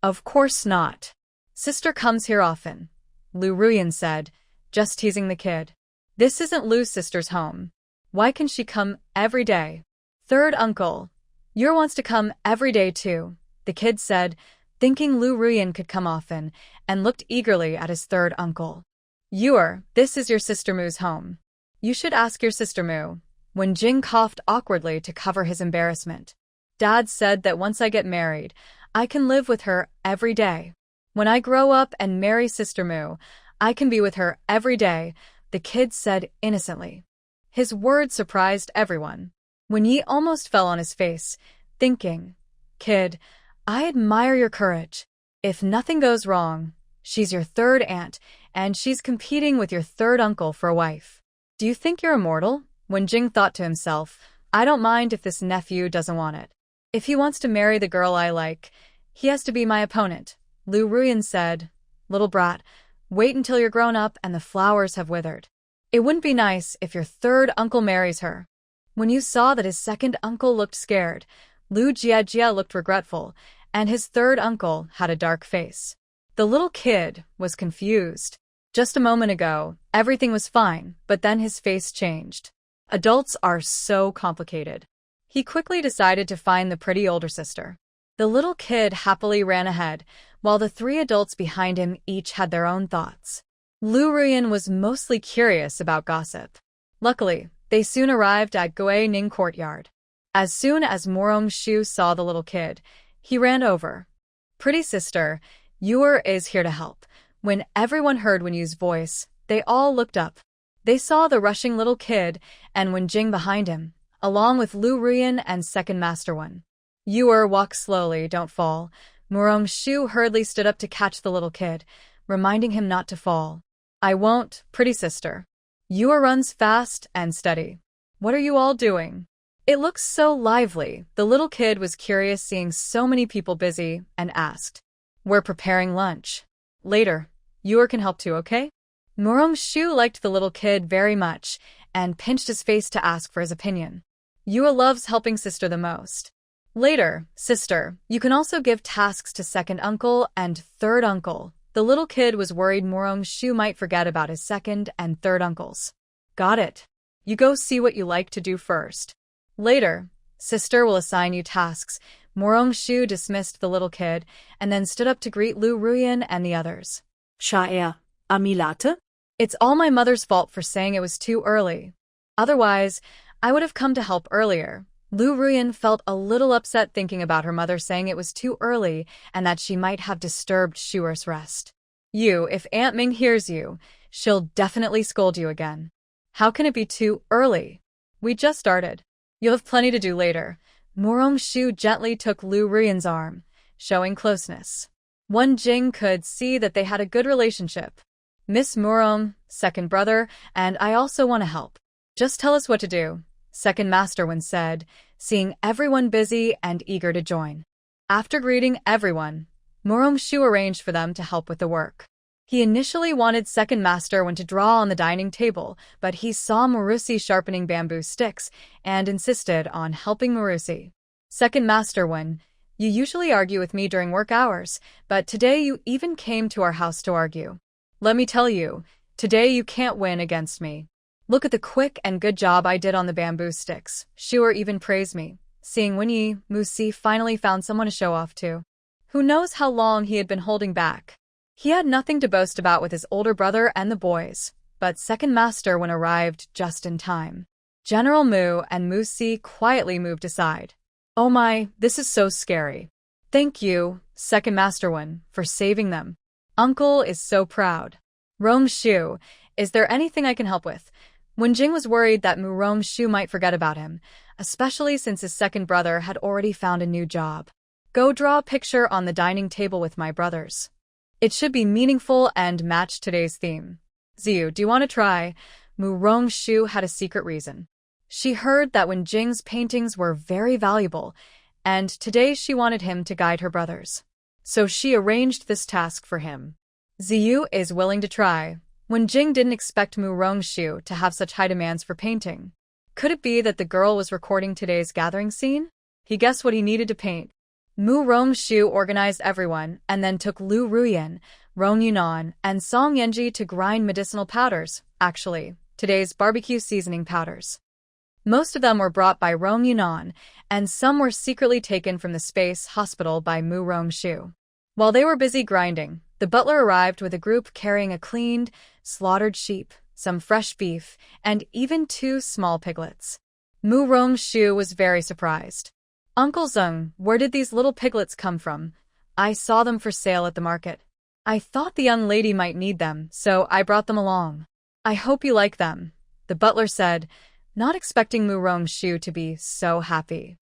"Of course not. Sister comes here often," Liu Ruyan said, just teasing the kid. "This isn't Liu's sister's home. Why can she come every day?" "Third uncle, Yor wants to come every day too," the kid said, thinking Liu Ruyan could come often, and looked eagerly at his third uncle. "Yor, this is your sister Mu's home. You should ask your sister Mu," When Jing coughed awkwardly to cover his embarrassment. Dad said that once I get married, I can live with her every day. When I grow up and marry Sister Mu, I can be with her every day, the kid said innocently. His words surprised everyone. Wen Yi almost fell on his face, thinking, "Kid, I admire your courage. If nothing goes wrong, she's your third aunt, and she's competing with your third uncle for a wife. Do you think you're immortal?" When Jing thought to himself, "I don't mind if this nephew doesn't want it. If he wants to marry the girl I like, he has to be my opponent." Lu Ruyan said, "Little brat, wait until you're grown up and the flowers have withered. It wouldn't be nice if your third uncle marries her." When you saw that his second uncle looked scared, Lu Jiajia looked regretful, and his third uncle had a dark face. The little kid was confused. Just a moment ago, everything was fine, but then his face changed. Adults are so complicated. He quickly decided to find the pretty older sister. The little kid happily ran ahead, while the three adults behind him each had their own thoughts. Lu Ruyan was mostly curious about gossip. Luckily, they soon arrived at Gui Ning courtyard. As soon as Morong Shu saw the little kid, he ran over. "Pretty sister, Yor is here to help." When everyone heard Wen Yu's voice, they all looked up. They saw the rushing little kid and Wen Jing behind him, along with Lu Ruyan and second master Wen. "Yor, walk slowly, don't fall." Morong Shu hurriedly stood up to catch the little kid, reminding him not to fall. "I won't, pretty sister." Yor runs fast and steady. "What are you all doing? It looks so lively." The little kid was curious seeing so many people busy and asked. "We're preparing lunch. Later, Yor can help too, okay?" Morong Shu liked the little kid very much and pinched his face to ask for his opinion. "Yor loves helping sister the most. Later, sister, you can also give tasks to second uncle and third uncle." The little kid was worried Morong Shu might forget about his second and third uncles. "Got it. You go see what you like to do first. Later, sister will assign you tasks." Morong Shu dismissed the little kid and then stood up to greet Lu Ruyan and the others. Sha'er, Amilate? "It's all my mother's fault for saying it was too early. Otherwise, I would have come to help earlier." Lu Ruyan felt a little upset thinking about her mother saying it was too early and that she might have disturbed Shuer's rest. If Aunt Ming hears you, she'll definitely scold you again. How can it be too early? We just started. You'll have plenty to do later." Morong Shu gently took Lu Ruyan's arm, showing closeness. Wen Jing could see that they had a good relationship. "Miss Morong, second brother, and I also want to help. Just tell us what to do," second master Wen said, seeing everyone busy and eager to join. After greeting everyone, Morong Shu arranged for them to help with the work. He initially wanted second master Wen to draw on the dining table, but he saw Marusi sharpening bamboo sticks and insisted on helping Marusi. "Second master Wen, you usually argue with me during work hours, but today you even came to our house to argue. Let me tell you, today you can't win against me. Look at the quick and good job I did on the bamboo sticks." Shuer even praised me. Seeing Wen Yi, Musi finally found someone to show off to. Who knows how long he had been holding back. He had nothing to boast about with his older brother and the boys, but second master Wen arrived just in time. General Mu and Musi quietly moved aside. "Oh my, this is so scary." "Thank you, second master Wen, for saving them. Uncle is so proud." "Rong Shu, is there anything I can help with?" Wen Jing was worried that Morong Shu might forget about him, especially since his second brother had already found a new job. "Go draw a picture on the dining table with my brothers. It should be meaningful and match today's theme." "Ziyu, do you want to try?" Morong Shu had a secret reason. She heard that Wen Jing's paintings were very valuable, and today she wanted him to guide her brothers. So she arranged this task for him. Ziyu is willing to try. Wen Jing didn't expect Morong Shu to have such high demands for painting. Could it be that the girl was recording today's gathering scene? He guessed what he needed to paint. Morong Shu organized everyone and then took Lu Ruyan, Rong Yunan, and Song Yenji to grind medicinal powders, actually, today's barbecue seasoning powders. Most of them were brought by Rong Yunan, and some were secretly taken from the space hospital by Morong Shu. While they were busy grinding, the butler arrived with a group carrying a cleaned, slaughtered sheep, some fresh beef, and even 2 small piglets. Mu Rongshu was very surprised. Uncle Zeng, where did these little piglets come from? I saw them for sale at the market. I thought the young lady might need them, so I brought them along. I hope you like them, the butler said, not expecting Mu Rongshu to be so happy.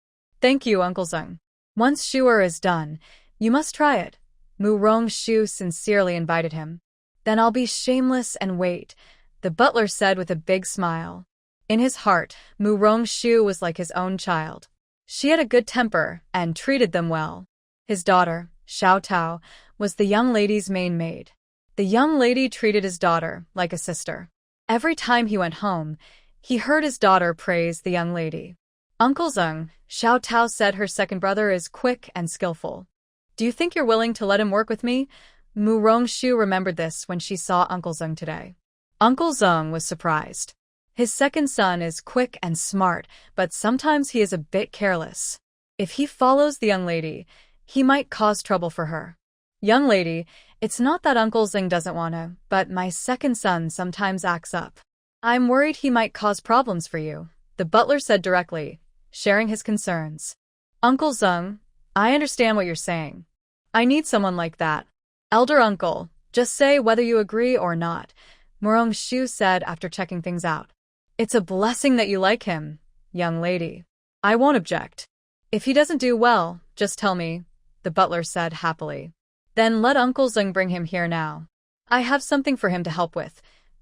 Thank you, Uncle Zeng. Once Shu'er is done, you must try it. Mu Rongshu sincerely invited him. Then I'll be shameless and wait, the butler said with a big smile. In his heart, Mu Rongshu was like his own child. She had a good temper and treated them well. His daughter, Xiao Tao, was the young lady's main maid. The young lady treated his daughter like a sister. Every time he went home, he heard his daughter praise the young lady. Uncle Zeng, Xiao Tao said her second brother is quick and skillful. Do you think you're willing to let him work with me? Mu Rongshu remembered this when she saw Uncle Zeng today. Uncle Zeng was surprised. His second son is quick and smart, but sometimes he is a bit careless. If he follows the young lady, he might cause trouble for her. Young lady, it's not that Uncle Zeng doesn't wanna, but my second son sometimes acts up. I'm worried he might cause problems for you, the butler said directly, sharing his concerns. Uncle Zeng, I understand what you're saying. I need someone like that. Elder uncle, just say whether you agree or not, Mu Rongshu said after checking things out. It's a blessing that you like him, young lady. I won't object. If he doesn't do well, just tell me, the butler said happily. Then let Uncle Zeng bring him here now. I have something for him to help with,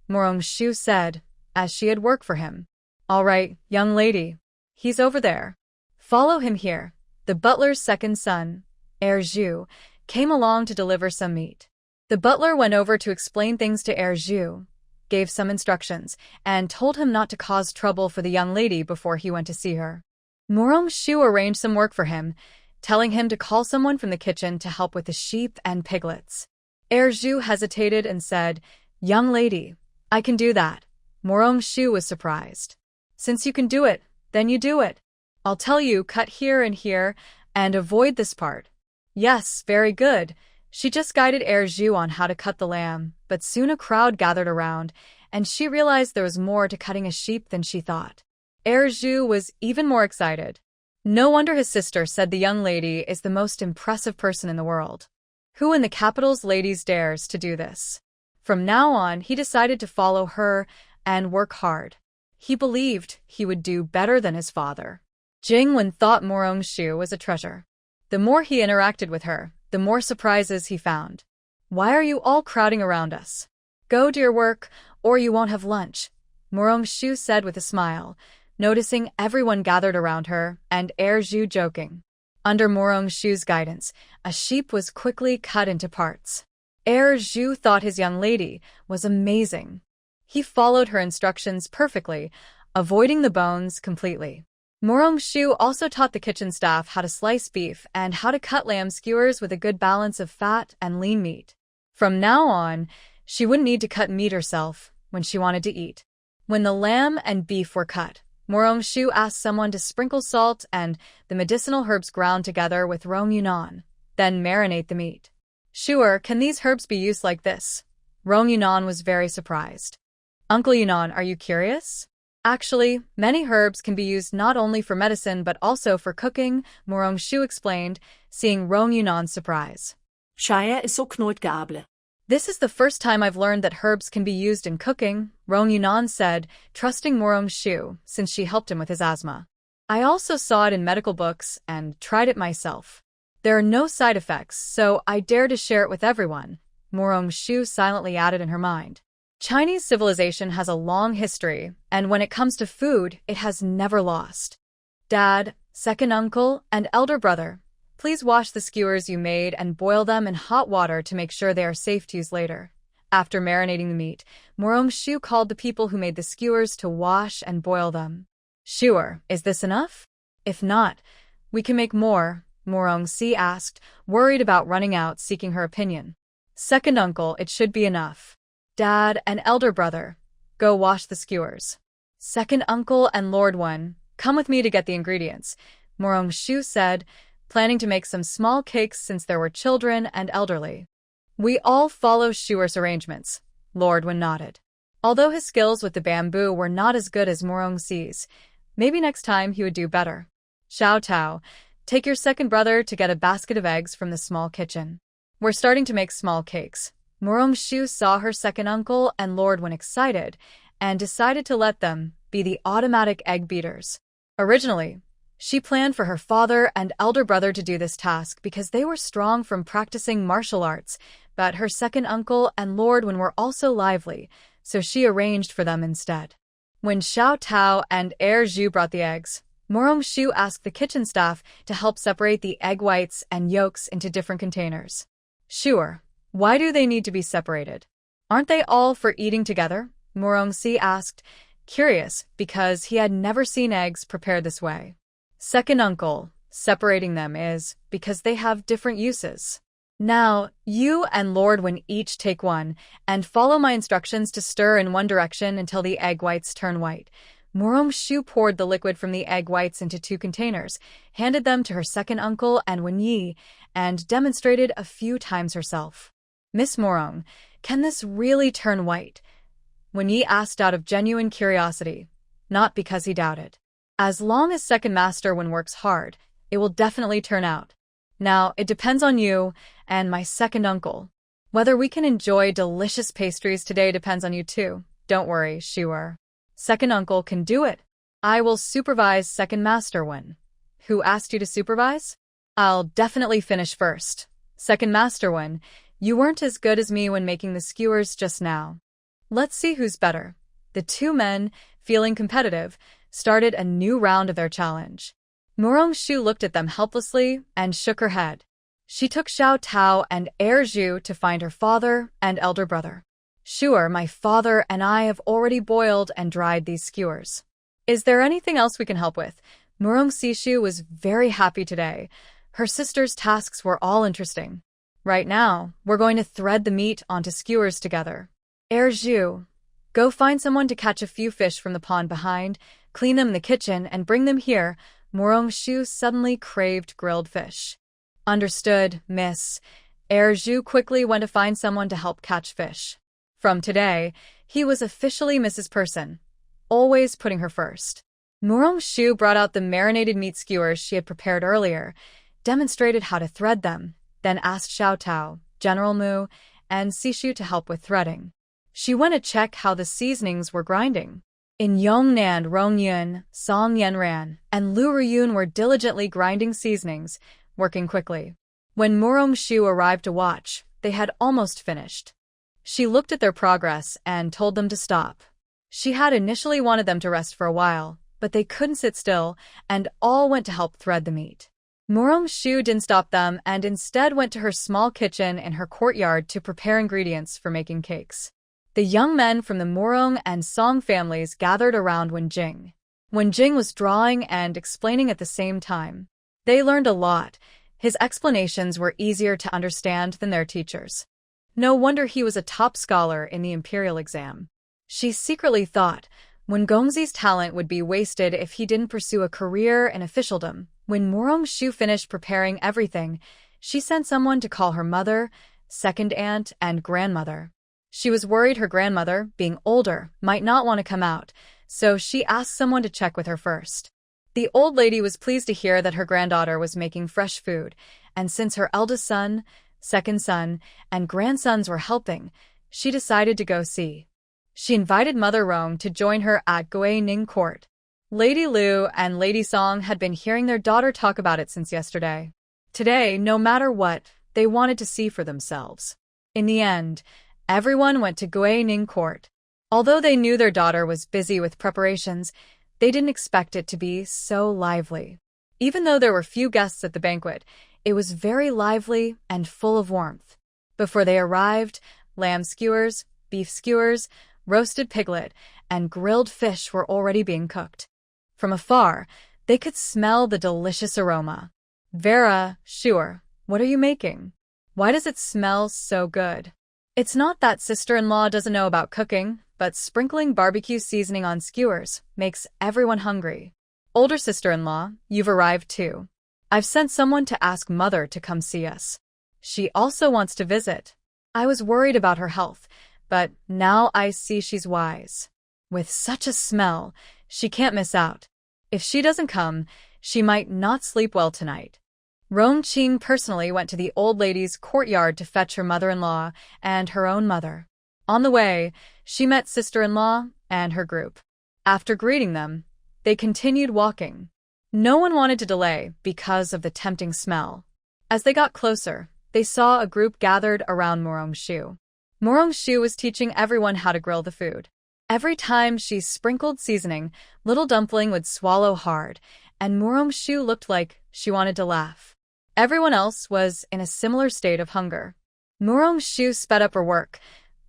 Mu Rongshu said, as she had work for him. All right, young lady. He's over there. Follow him here. The butler's second son, Zhu, came along to deliver some meat. The butler went over to explain things to Zhu, gave some instructions, and told him not to cause trouble for the young lady before he went to see her. Mu Rongshu arranged some work for him, telling him to call someone from the kitchen to help with the sheep and piglets. Zhu hesitated and said, Young lady, I can do that. Mu Rongshu was surprised. Since you can do it, then you do it. I'll tell you, cut here and avoid this part. Yes, very good. She just guided Zhu on how to cut the lamb, but soon a crowd gathered around, and she realized there was more to cutting a sheep than she thought. Zhu was even more excited. No wonder his sister said the young lady is the most impressive person in the world. Who in the capital's ladies dares to do this? From now on, he decided to follow her and work hard. He believed he would do better than his father. Jingwen thought Mu Rongshu was a treasure. The more he interacted with her, the more surprises he found. Why are you all crowding around us? Go to your work, or you won't have lunch, Mu Rongshu said with a smile, noticing everyone gathered around her and Zhu joking. Under Mu Rongshu's guidance, a sheep was quickly cut into parts. Zhu thought his young lady was amazing. He followed her instructions perfectly, avoiding the bones completely. Mu Rongshu also taught the kitchen staff how to slice beef and how to cut lamb skewers with a good balance of fat and lean meat. From now on, she wouldn't need to cut meat herself when she wanted to eat. When the lamb and beef were cut, Mu Rongshu asked someone to sprinkle salt and the medicinal herbs ground together with Rong Yunan, then marinate the meat. Sure, can these herbs be used like this? Rong Yunan was very surprised. Uncle Yunan, are you curious? Actually, many herbs can be used not only for medicine but also for cooking, Mu Rongshu explained, seeing Rong Yunan's surprise. Shia is so knotgable. This is the first time I've learned that herbs can be used in cooking, Rong Yunan said, trusting Mu Rongshu since she helped him with his asthma. I also saw it in medical books and tried it myself. There are no side effects, so I dare to share it with everyone, Mu Rongshu silently added in her mind. Chinese civilization has a long history, and when it comes to food, it has never lost. Dad, second uncle, and elder brother, please wash the skewers you made and boil them in hot water to make sure they are safe to use later. After marinating the meat, Mu Rongshu called the people who made the skewers to wash and boil them. Sure, is this enough? If not, we can make more, Mu Rongshu asked, worried about running out, seeking her opinion. Second uncle, it should be enough. Dad and elder brother, go wash the skewers. Second uncle and Lord One, come with me to get the ingredients, Mu Rongshu said, planning to make some small cakes since there were children and elderly. We all follow Shuer's arrangements, Lord One nodded. Although his skills with the bamboo were not as good as Mu Rongshu's, Maybe next time he would do better. Xiao Tao, take your second brother to get a basket of eggs from the small kitchen. We're starting to make small cakes. Murong Shu saw her second uncle and Lord when excited, and decided to let them be the automatic egg beaters. Originally, she planned for her father and elder brother to do this task because they were strong from practicing martial arts, but her second uncle and Lord Wen were also lively, so she arranged for them instead. When Xiao Tao and Heir Zhu brought the eggs, Murong Shu asked the kitchen staff to help separate the egg whites and yolks into different containers. Sure, why do they need to be separated? Aren't they all for eating together? Murong Si asked, curious because he had never seen eggs prepared this way. Second uncle, separating them is because they have different uses. Now, you and Lord Wen each take one, and follow my instructions to stir in one direction until the egg whites turn white. Murong Shu poured the liquid from the egg whites into 2 containers, handed them to her second uncle and Wen Yi, and demonstrated a few times herself. Miss Murong, can this really turn white? Wen Yi asked out of genuine curiosity, not because he doubted. As long as second master Wen works hard, it will definitely turn out. Now, it depends on you and my second uncle. Whether we can enjoy delicious pastries today depends on you too. Don't worry, Shuer. Second uncle can do it. I will supervise second master Wen. Who asked you to supervise? I'll definitely finish first. Second master Wen, you weren't as good as me when making the skewers just now. Let's see who's better. The 2 men, feeling competitive, started a new round of their challenge. Murong Shu looked at them helplessly and shook her head. She took Xiao Tao and Heir Zhu to find her father and elder brother. Sure, my father and I have already boiled and dried these skewers. Is there anything else we can help with? Murong Sishu was very happy today. Her sister's tasks were all interesting. Right now, we're going to thread the meat onto skewers together. Heir Zhu, go find someone to catch a few fish from the pond behind, clean them in the kitchen, and bring them here. Murong Shu suddenly craved grilled fish. Understood, miss. Heir Zhu quickly went to find someone to help catch fish. From today, he was officially Mrs. Person, always putting her first. Murong Shu brought out the marinated meat skewers she had prepared earlier, demonstrated how to thread them, then asked Xiao Tao, General Mu, and Sishu to help with threading. She went to check how the seasonings were grinding. In Yongnan, Rongyun, Song Yenran, and Lu Ruyun were diligently grinding seasonings, working quickly. When Murong Shu arrived to watch, they had almost finished. She looked at their progress and told them to stop. She had initially wanted them to rest for a while, but they couldn't sit still, and all went to help thread the meat. Murong Shu didn't stop them and instead went to her small kitchen in her courtyard to prepare ingredients for making cakes. The young men from the Murong and Song families gathered around Wenjing. Wenjing was drawing and explaining at the same time. They learned a lot. His explanations were easier to understand than their teachers. No wonder he was a top scholar in the imperial exam. She secretly thought Wen Gongzi's talent would be wasted if he didn't pursue a career in officialdom. When Murong Shu finished preparing everything, she sent someone to call her mother, second aunt, and grandmother. She was worried her grandmother, being older, might not want to come out, so she asked someone to check with her first. The old lady was pleased to hear that her granddaughter was making fresh food, and since her eldest son, second son, and grandsons were helping, she decided to go see. She invited Mother Rong to join her at Gui Ning Court. Lady Lu and Lady Song had been hearing their daughter talk about it since yesterday. Today, no matter what, they wanted to see for themselves. In the end, everyone went to Gui Ning Court. Although they knew their daughter was busy with preparations, they didn't expect it to be so lively. Even though there were few guests at the banquet, it was very lively and full of warmth. Before they arrived, lamb skewers, beef skewers, roasted piglet, and grilled fish were already being cooked. From afar, they could smell the delicious aroma. Vera, sure, what are you making? Why does it smell so good? It's not that sister-in-law doesn't know about cooking, but sprinkling barbecue seasoning on skewers makes everyone hungry. Older sister-in-law, you've arrived too. I've sent someone to ask Mother to come see us. She also wants to visit. I was worried about her health, but now I see she's wise. With such a smell, she can't miss out. If she doesn't come, she might not sleep well tonight. Rongqing personally went to the old lady's courtyard to fetch her mother-in-law and her own mother. On the way, she met sister-in-law and her group. After greeting them, they continued walking. No one wanted to delay because of the tempting smell. As they got closer, they saw a group gathered around Murong-shu. Murong-shu was teaching everyone how to grill the food. Every time she sprinkled seasoning, Little Dumpling would swallow hard, and Murong-shu looked like she wanted to laugh. Everyone else was in a similar state of hunger. Murong-shu sped up her work,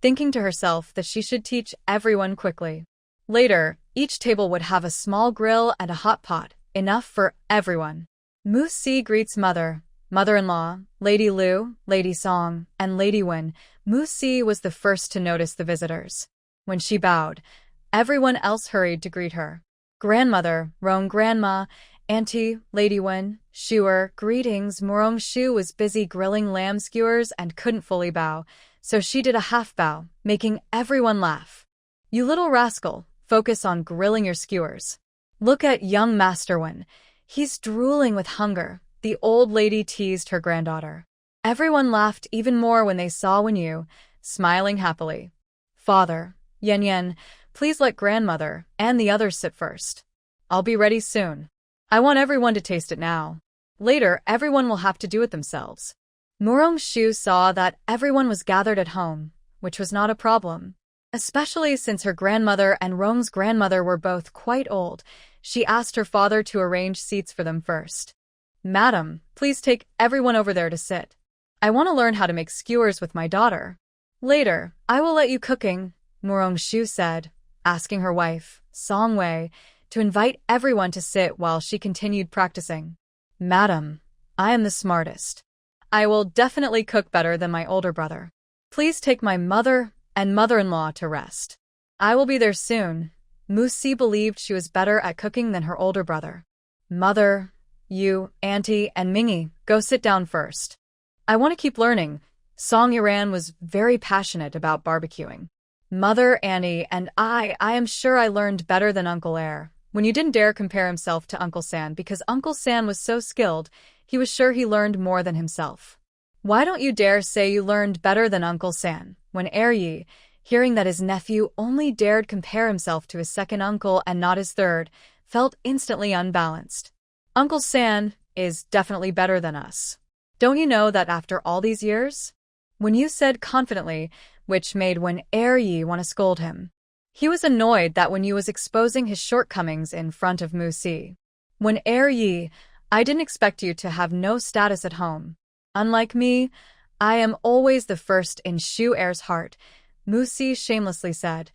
thinking to herself that she should teach everyone quickly. Later, each table would have a small grill and a hot pot, enough for everyone. Mu-si greets mother-in-law, Lady Lu, Lady Song, and Lady Wen. Mu-si was the first to notice the visitors. When she bowed, everyone else hurried to greet her. Grandmother, Rong Grandma, Auntie, Lady Wen, Shuer, greetings. Murong-shu was busy grilling lamb skewers and couldn't fully bow, so she did a half bow, making everyone laugh. You little rascal, focus on grilling your skewers. Look at young Master Wen. He's drooling with hunger, the old lady teased her granddaughter. Everyone laughed even more when they saw Wen Yu, smiling happily. Father, Yen, please let grandmother and the others sit first. I'll be ready soon. I want everyone to taste it now. Later, everyone will have to do it themselves. Murong-shu saw that everyone was gathered at home, which was not a problem. Especially since her grandmother and Rong's grandmother were both quite old, she asked her father to arrange seats for them first. Madam, please take everyone over there to sit. I want to learn how to make skewers with my daughter. Later, I will let you cooking, Murong-shu said, asking her wife, Song Wei, to invite everyone to sit while she continued practicing. Madam, I am the smartest. I will definitely cook better than my older brother. Please take my mother and mother-in-law to rest. I will be there soon. Mu-si believed she was better at cooking than her older brother. Mother, you, Auntie, and Mingy, go sit down first. I want to keep learning. Song Yiran was very passionate about barbecuing. Mother, Annie, and I am sure I learned better than Uncle Air. When you didn't dare compare himself to Uncle San because Uncle San was so skilled, he was sure he learned more than himself. Why don't you dare say you learned better than Uncle San? When Yi, hearing that his nephew only dared compare himself to his second uncle and not his third, felt instantly unbalanced. Uncle San is definitely better than us. Don't you know that after all these years? When you said confidently, which made Wen Yi want to scold him. He was annoyed that Wen Yu was exposing his shortcomings in front of Mu-si. Wen Yi, I didn't expect you to have no status at home. Unlike me, I am always the first in Shu Air's heart, Mu-si shamelessly said,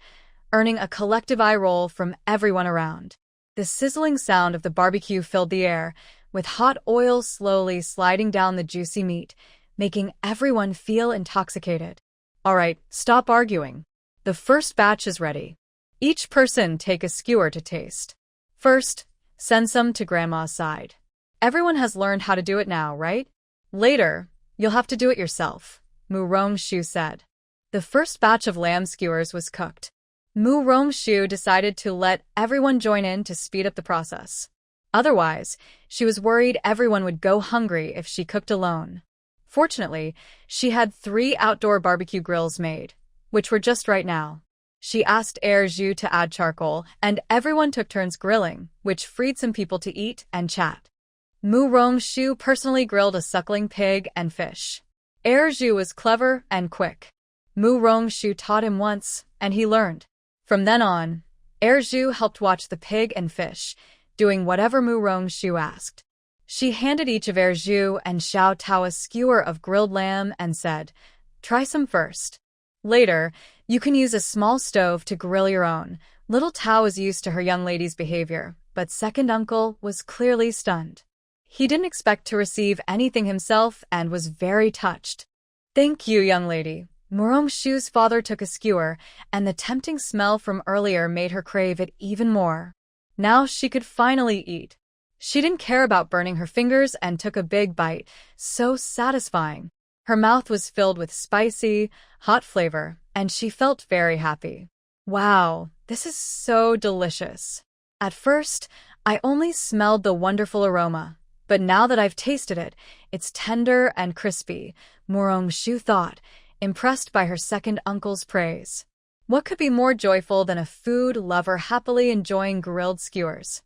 earning a collective eye roll from everyone around. The sizzling sound of the barbecue filled the air, with hot oil slowly sliding down the juicy meat, making everyone feel intoxicated. All right, stop arguing. The first batch is ready. Each person take a skewer to taste. First, send some to Grandma's side. Everyone has learned how to do it now, right? Later, you'll have to do it yourself, Murong-shu said. The first batch of lamb skewers was cooked. Murong-shu decided to let everyone join in to speed up the process. Otherwise, she was worried everyone would go hungry if she cooked alone. Fortunately, she had 3 outdoor barbecue grills made, which were just right now. She asked Zhu to add charcoal, and everyone took turns grilling, which freed some people to eat and chat. Murong-shu personally grilled a suckling pig and fish. Zhu was clever and quick. Murong-shu taught him once, and he learned. From then on, Zhu helped watch the pig and fish, doing whatever Murong-shu asked. She handed each of Zhu and Xiao Tao a skewer of grilled lamb and said, "Try some first. Later, you can use a small stove to grill your own." Little Tao was used to her young lady's behavior, but second uncle was clearly stunned. He didn't expect to receive anything himself and was very touched. "Thank you, young lady." Murong-shu's father took a skewer, and the tempting smell from earlier made her crave it even more. Now she could finally eat. She didn't care about burning her fingers and took a big bite, so satisfying. Her mouth was filled with spicy, hot flavor, and she felt very happy. Wow, this is so delicious. At first, I only smelled the wonderful aroma, but now that I've tasted it, it's tender and crispy, Morong-shu thought, impressed by her second uncle's praise. What could be more joyful than a food lover happily enjoying grilled skewers?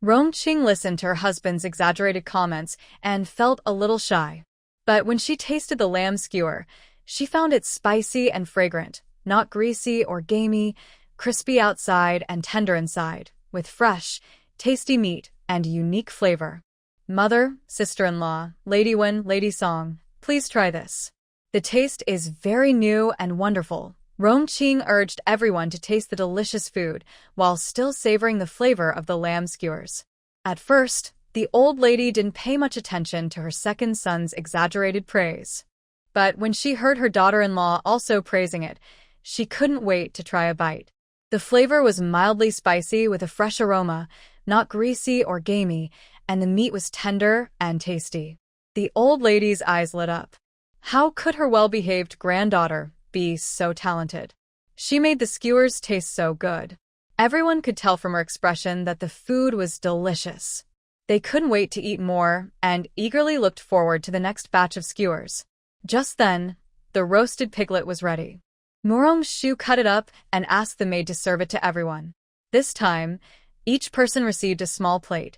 Rong-ching listened to her husband's exaggerated comments and felt a little shy. But when she tasted the lamb skewer, she found it spicy and fragrant, not greasy or gamey, crispy outside and tender inside, with fresh, tasty meat and unique flavor. Mother, sister-in-law, Lady Wen, Lady Song, please try this. The taste is very new and wonderful. Rong-ching urged everyone to taste the delicious food while still savoring the flavor of the lamb skewers. At first, the old lady didn't pay much attention to her second son's exaggerated praise. But when she heard her daughter-in-law also praising it, she couldn't wait to try a bite. The flavor was mildly spicy with a fresh aroma, not greasy or gamey, and the meat was tender and tasty. The old lady's eyes lit up. How could her well-behaved granddaughter be so talented? She made the skewers taste so good. Everyone could tell from her expression that the food was delicious. They couldn't wait to eat more and eagerly looked forward to the next batch of skewers. Just then, the roasted piglet was ready. Morong-shu cut it up and asked the maid to serve it to everyone. This time, each person received a small plate,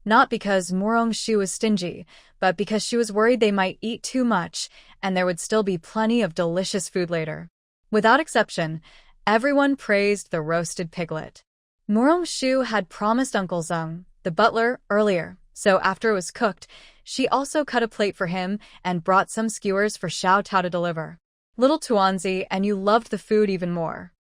not because Morong-shu was stingy, but because she was worried they might eat too much and there would still be plenty of delicious food later. Without exception, everyone praised the roasted piglet. Morong-shu had promised Uncle Zeng, the butler, earlier, so after it was cooked, she also cut a plate for him and brought some skewers for Xiao Tao to deliver. Little Tuanzi and you loved the food even more.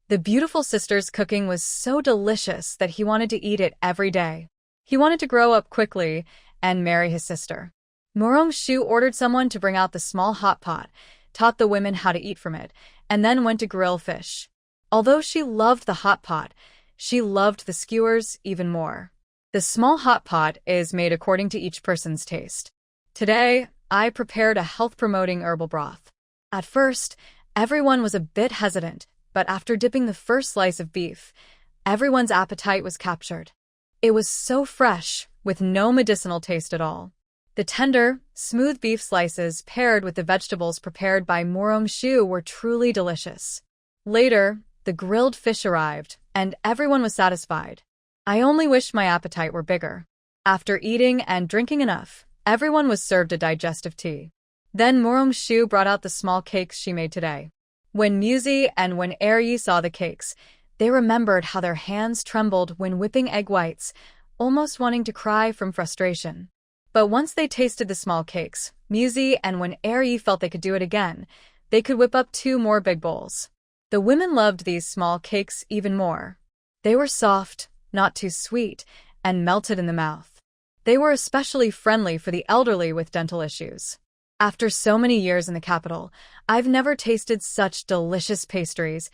The beautiful sister's cooking was so delicious that he wanted to eat it every day. He wanted to grow up quickly and marry his sister. Morong-shu ordered someone to bring out the small hot pot, taught the women how to eat from it, and then went to grill fish. Although she loved the hot pot, she loved the skewers even more. The small hot pot is made according to each person's taste. Today, I prepared a health-promoting herbal broth. At first, everyone was a bit hesitant, but after dipping the first slice of beef, everyone's appetite was captured. It was so fresh, with no medicinal taste at all. The tender, smooth beef slices paired with the vegetables prepared by Morong-shu were truly delicious. Later, the grilled fish arrived, and everyone was satisfied. I only wish my appetite were bigger. After eating and drinking enough, everyone was served a digestive tea. Then Morong-shu brought out the small cakes she made today. When Muzi and when Er-yi saw the cakes, they remembered how their hands trembled when whipping egg whites, almost wanting to cry from frustration. But once they tasted the small cakes, Muzi and when Er-yi felt they could do it again, they could whip up 2 more big bowls. The women loved these small cakes even more. They were soft, not too sweet, and melted in the mouth. They were especially friendly for the elderly with dental issues. After so many years in the capital, I've never tasted such delicious pastries.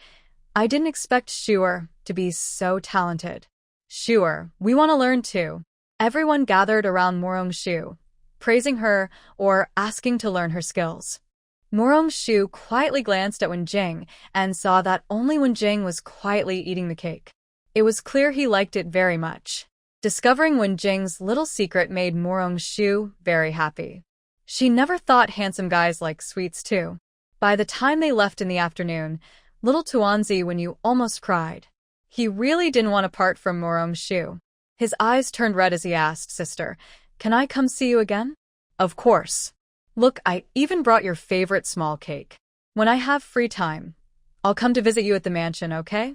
I didn't expect Shuer to be so talented. Shuer, we want to learn too. Everyone gathered around Morong-shu, praising her or asking to learn her skills. Morong-shu quietly glanced at Wen-jing and saw that only Wen-jing was quietly eating the cake. It was clear he liked it very much. Discovering Wen-jing's little secret made Morong-shu very happy. She never thought handsome guys liked sweets too. By the time they left in the afternoon, little Tuanzi Wenyu almost cried. He really didn't want to part from Morong-shu. His eyes turned red as he asked, "Sister, can I come see you again?" "Of course. Look, I even brought your favorite small cake. When I have free time, I'll come to visit you at the mansion, okay?"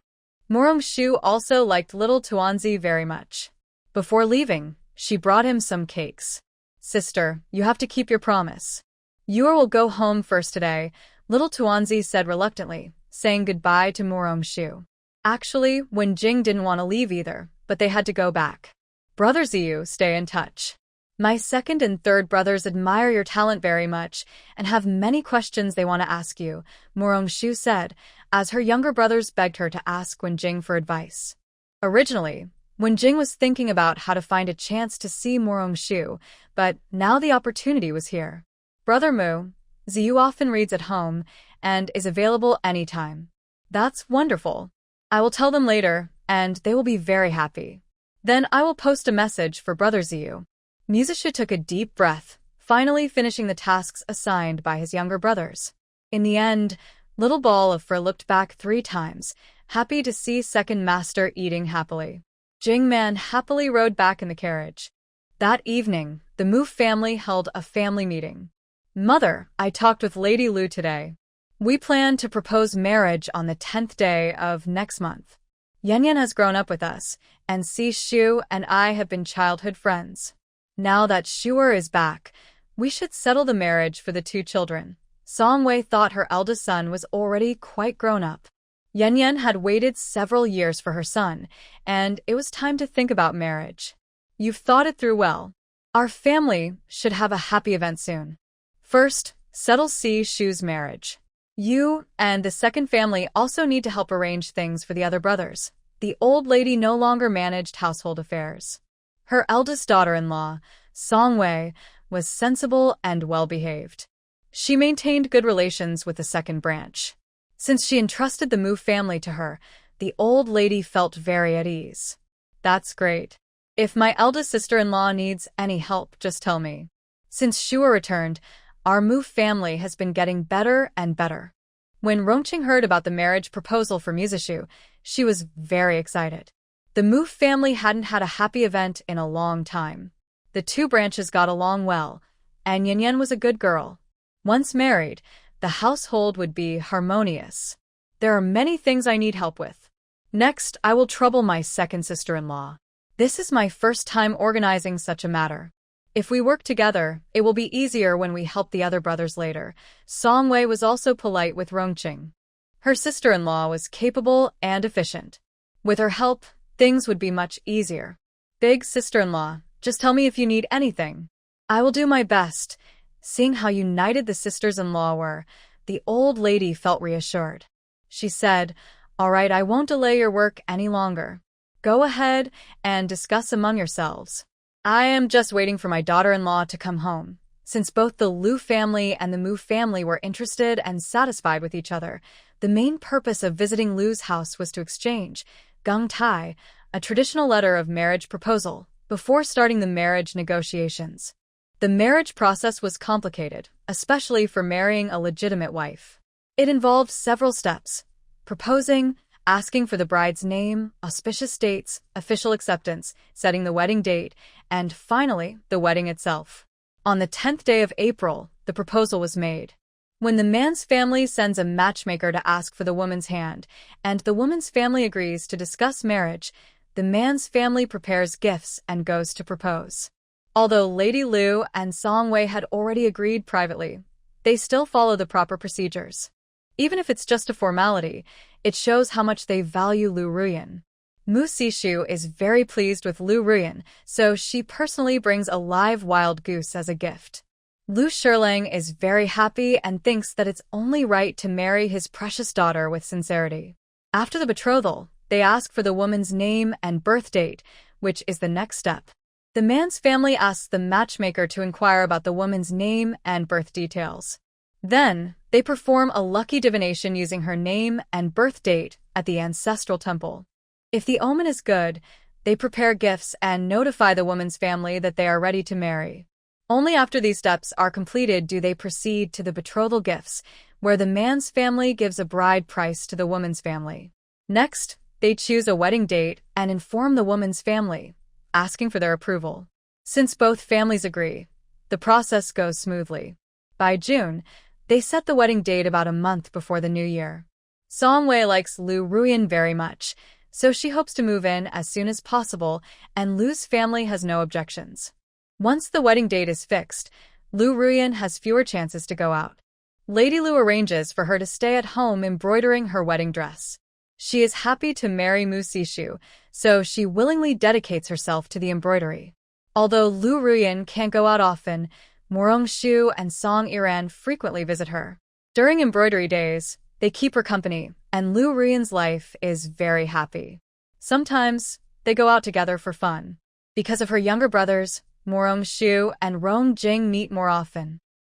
Morong-shu also liked little Tuanzi very much. Before leaving, she brought him some cakes. "Sister, you have to keep your promise. You will go home first today," little Tuanzi said reluctantly, saying goodbye to Morong-shu. Actually, Wen-jing didn't want to leave either, but they had to go back. "Brother Ziyu, stay in touch. My second and third brothers admire your talent very much and have many questions they want to ask you," Morong-shu said, as her younger brothers begged her to ask Wen-jing for advice. Originally, Wen-jing was thinking about how to find a chance to see Morong-shu, but now the opportunity was here. "Brother Mu, Ziyu often reads at home and is available anytime." "That's wonderful. I will tell them later, and they will be very happy." Then I will post a message for Brother Ziyu. Musishu took a deep breath, finally finishing the tasks assigned by his younger brothers. In the end, little ball of fur looked back 3 times, happy to see second master eating happily. Jingman happily rode back in the carriage. That evening, the Mu family held a family meeting. Mother, I talked with Lady Lu today. We plan to propose marriage on the 10th day of next month. Yan has grown up with us, and Si Shu and I have been childhood friends. Now that Shuer is back, we should settle the marriage for the 2 children. Song Wei thought her eldest son was already quite grown up. Yan had waited several years for her son, and it was time to think about marriage. You've thought it through well. Our family should have a happy event soon. First, settle Si Shu's marriage. You and the second family also need to help arrange things for the other brothers. The old lady no longer managed household affairs. Her eldest daughter-in-law, Song Wei, was sensible and well-behaved. She maintained good relations with the second branch. Since she entrusted the Mu family to her, the old lady felt very at ease. That's great. If my eldest sister-in-law needs any help, just tell me. Since Shuer returned, our Mu family has been getting better and better. When Rongqing heard about the marriage proposal for Musishu, she was very excited. The Mu family hadn't had a happy event in a long time. The 2 branches got along well, and Yan was a good girl. Once married, the household would be harmonious. There are many things I need help with. Next, I will trouble my second sister-in-law. This is my first time organizing such a matter. If we work together, it will be easier when we help the other brothers later. Song Wei was also polite with Rongqing. Her sister-in-law was capable and efficient. With her help, things would be much easier. Big sister-in-law, just tell me if you need anything. I will do my best. Seeing how united the sisters-in-law were, the old lady felt reassured. She said, "All right, I won't delay your work any longer. Go ahead and discuss among yourselves. I am just waiting for my daughter-in-law to come home." Since both the Lu family and the Mu family were interested and satisfied with each other, the main purpose of visiting Lu's house was to exchange Gung Tai, a traditional letter of marriage proposal, before starting the marriage negotiations. The marriage process was complicated, especially for marrying a legitimate wife. It involved several steps: proposing, asking for the bride's name, auspicious dates, official acceptance, setting the wedding date, and finally, the wedding itself. On the 10th day of April, the proposal was made. When the man's family sends a matchmaker to ask for the woman's hand, and the woman's family agrees to discuss marriage, the man's family prepares gifts and goes to propose. Although Lady Lu and Song Wei had already agreed privately, they still follow the proper procedures. Even if it's just a formality, it shows how much they value Lu Ruyan. Mu Sishu is very pleased with Lu Ruyan, so she personally brings a live wild goose as a gift. Lu Shirlang is very happy and thinks that it's only right to marry his precious daughter with sincerity. After the betrothal, they ask for the woman's name and birth date, which is the next step. The man's family asks the matchmaker to inquire about the woman's name and birth details. Then, they perform a lucky divination using her name and birth date at the ancestral temple. If the omen is good, they prepare gifts and notify the woman's family that they are ready to marry. Only after these steps are completed do they proceed to the betrothal gifts, where the man's family gives a bride price to the woman's family. Next, they choose a wedding date and inform the woman's family, asking for their approval. Since both families agree, the process goes smoothly. By June, they set the wedding date about a month before the new year. Song Wei likes Lu Ruyan very much, so she hopes to move in as soon as possible, and Lu's family has no objections. Once the wedding date is fixed, Lu Ruyan has fewer chances to go out. Lady Lu arranges for her to stay at home embroidering her wedding dress. She is happy to marry Mu Sishu, so she willingly dedicates herself to the embroidery. Although Lu Ruyan can't go out often, Morong Shu and Song Iran frequently visit her. During embroidery days, they keep her company, and Lu Ruyan's life is very happy. Sometimes, they go out together for fun. Because of her younger brothers, Morong Shu and Rong Jing meet more often.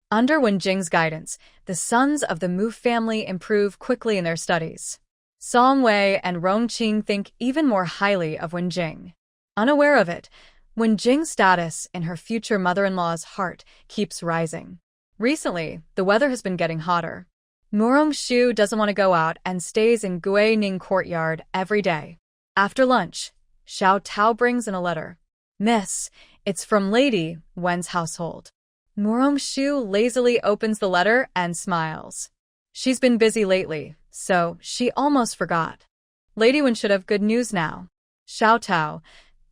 Under Wen Jing's guidance, the sons of the Mu family improve quickly in their studies. Song Wei and Rong Qing think even more highly of Wen Jing. unaware of it, when Jing's status in her future mother-in-law's heart keeps rising. Recently, the weather has been getting hotter. Murong-shu doesn't want to go out and stays in Guining courtyard every day. After lunch, Xiao Tao brings in a letter. Miss, it's from Lady Wen's household. Murong-shu lazily opens the letter and smiles. She's been busy lately, so she almost forgot. Lady Wen should have good news now. Xiao Tao,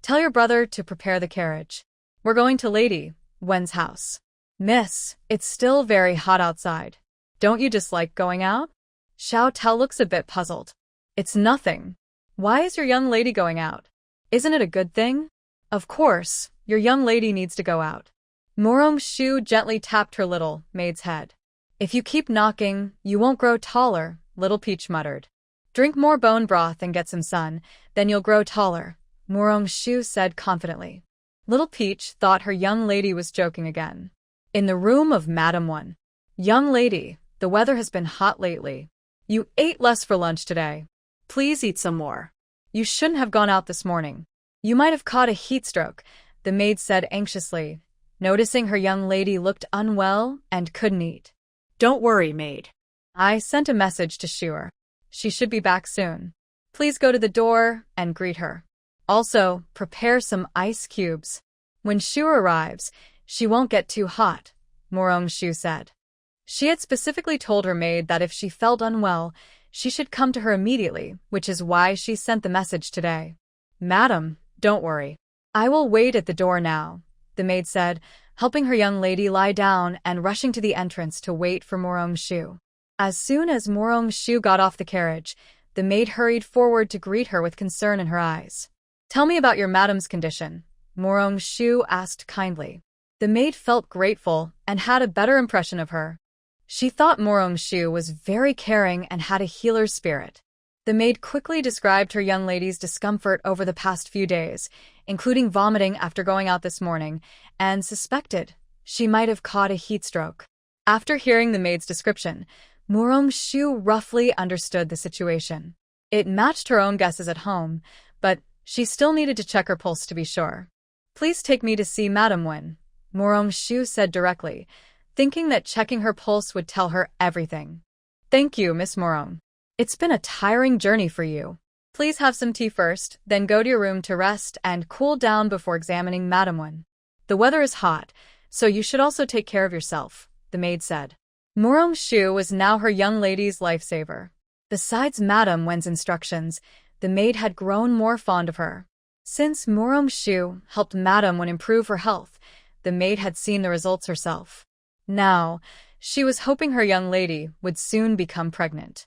tell your brother to prepare the carriage. We're going to Lady Wen's house. Miss, it's still very hot outside. Don't you dislike going out? Xiao Tao looks a bit puzzled. It's nothing. Why is your young lady going out? Isn't it a good thing? Of course, your young lady needs to go out. Murong-shu gently tapped her little maid's head. If you keep knocking, you won't grow taller, Little Peach muttered. Drink more bone broth and get some sun, then you'll grow taller, Murong-shu said confidently. Little Peach thought her young lady was joking again. In the room of Madam Wen. Young lady, the weather has been hot lately. You ate less for lunch today. Please eat some more. You shouldn't have gone out this morning. You might have caught a heat stroke, the maid said anxiously, noticing her young lady looked unwell and couldn't eat. Don't worry, maid. I sent a message to Shuer. She should be back soon. Please go to the door and greet her. Also, prepare some ice cubes. When Shuer arrives, she won't get too hot, Murong-shu said. She had specifically told her maid that if she felt unwell, she should come to her immediately, which is why she sent the message today. Madam, don't worry. I will wait at the door now, the maid said, helping her young lady lie down and rushing to the entrance to wait for Murong-shu. As soon as Murong-shu got off the carriage, the maid hurried forward to greet her with concern in her eyes. Tell me about your madam's condition, Murong-shu asked kindly. The maid felt grateful and had a better impression of her. She thought Murong-shu was very caring and had a healer's spirit. The maid quickly described her young lady's discomfort over the past few days, including vomiting after going out this morning, and suspected she might have caught a heat stroke. After hearing the maid's description, Murong-shu roughly understood the situation. It matched her own guesses at home, but she still needed to check her pulse to be sure. Please take me to see Madam Wen, Murong-shu said directly, thinking that checking her pulse would tell her everything. Thank you, Miss Murong. It's been a tiring journey for you. Please have some tea first, then go to your room to rest and cool down before examining Madam Wen. The weather is hot, so you should also take care of yourself, the maid said. Murong-shu was now her young lady's lifesaver. Besides Madam Wen's instructions, the maid had grown more fond of her. Since Murong-shu helped Madam Wen improve her health, the maid had seen the results herself. Now, she was hoping her young lady would soon become pregnant.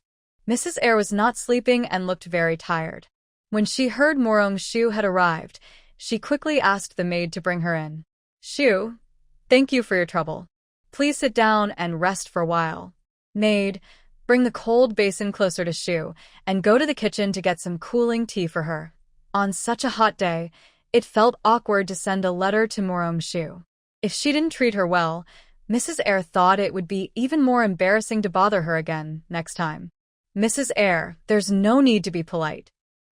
Mrs. Eyre was not sleeping and looked very tired. When she heard Murong-shu had arrived, she quickly asked the maid to bring her in. Shu, thank you for your trouble. Please sit down and rest for a while. Maid, bring the cold basin closer to Shu and go to the kitchen to get some cooling tea for her. On such a hot day, it felt awkward to send a letter to Murong-shu. If she didn't treat her well, Mrs. Eyre thought it would be even more embarrassing to bother her again next time. Mrs. Eyre, there's no need to be polite.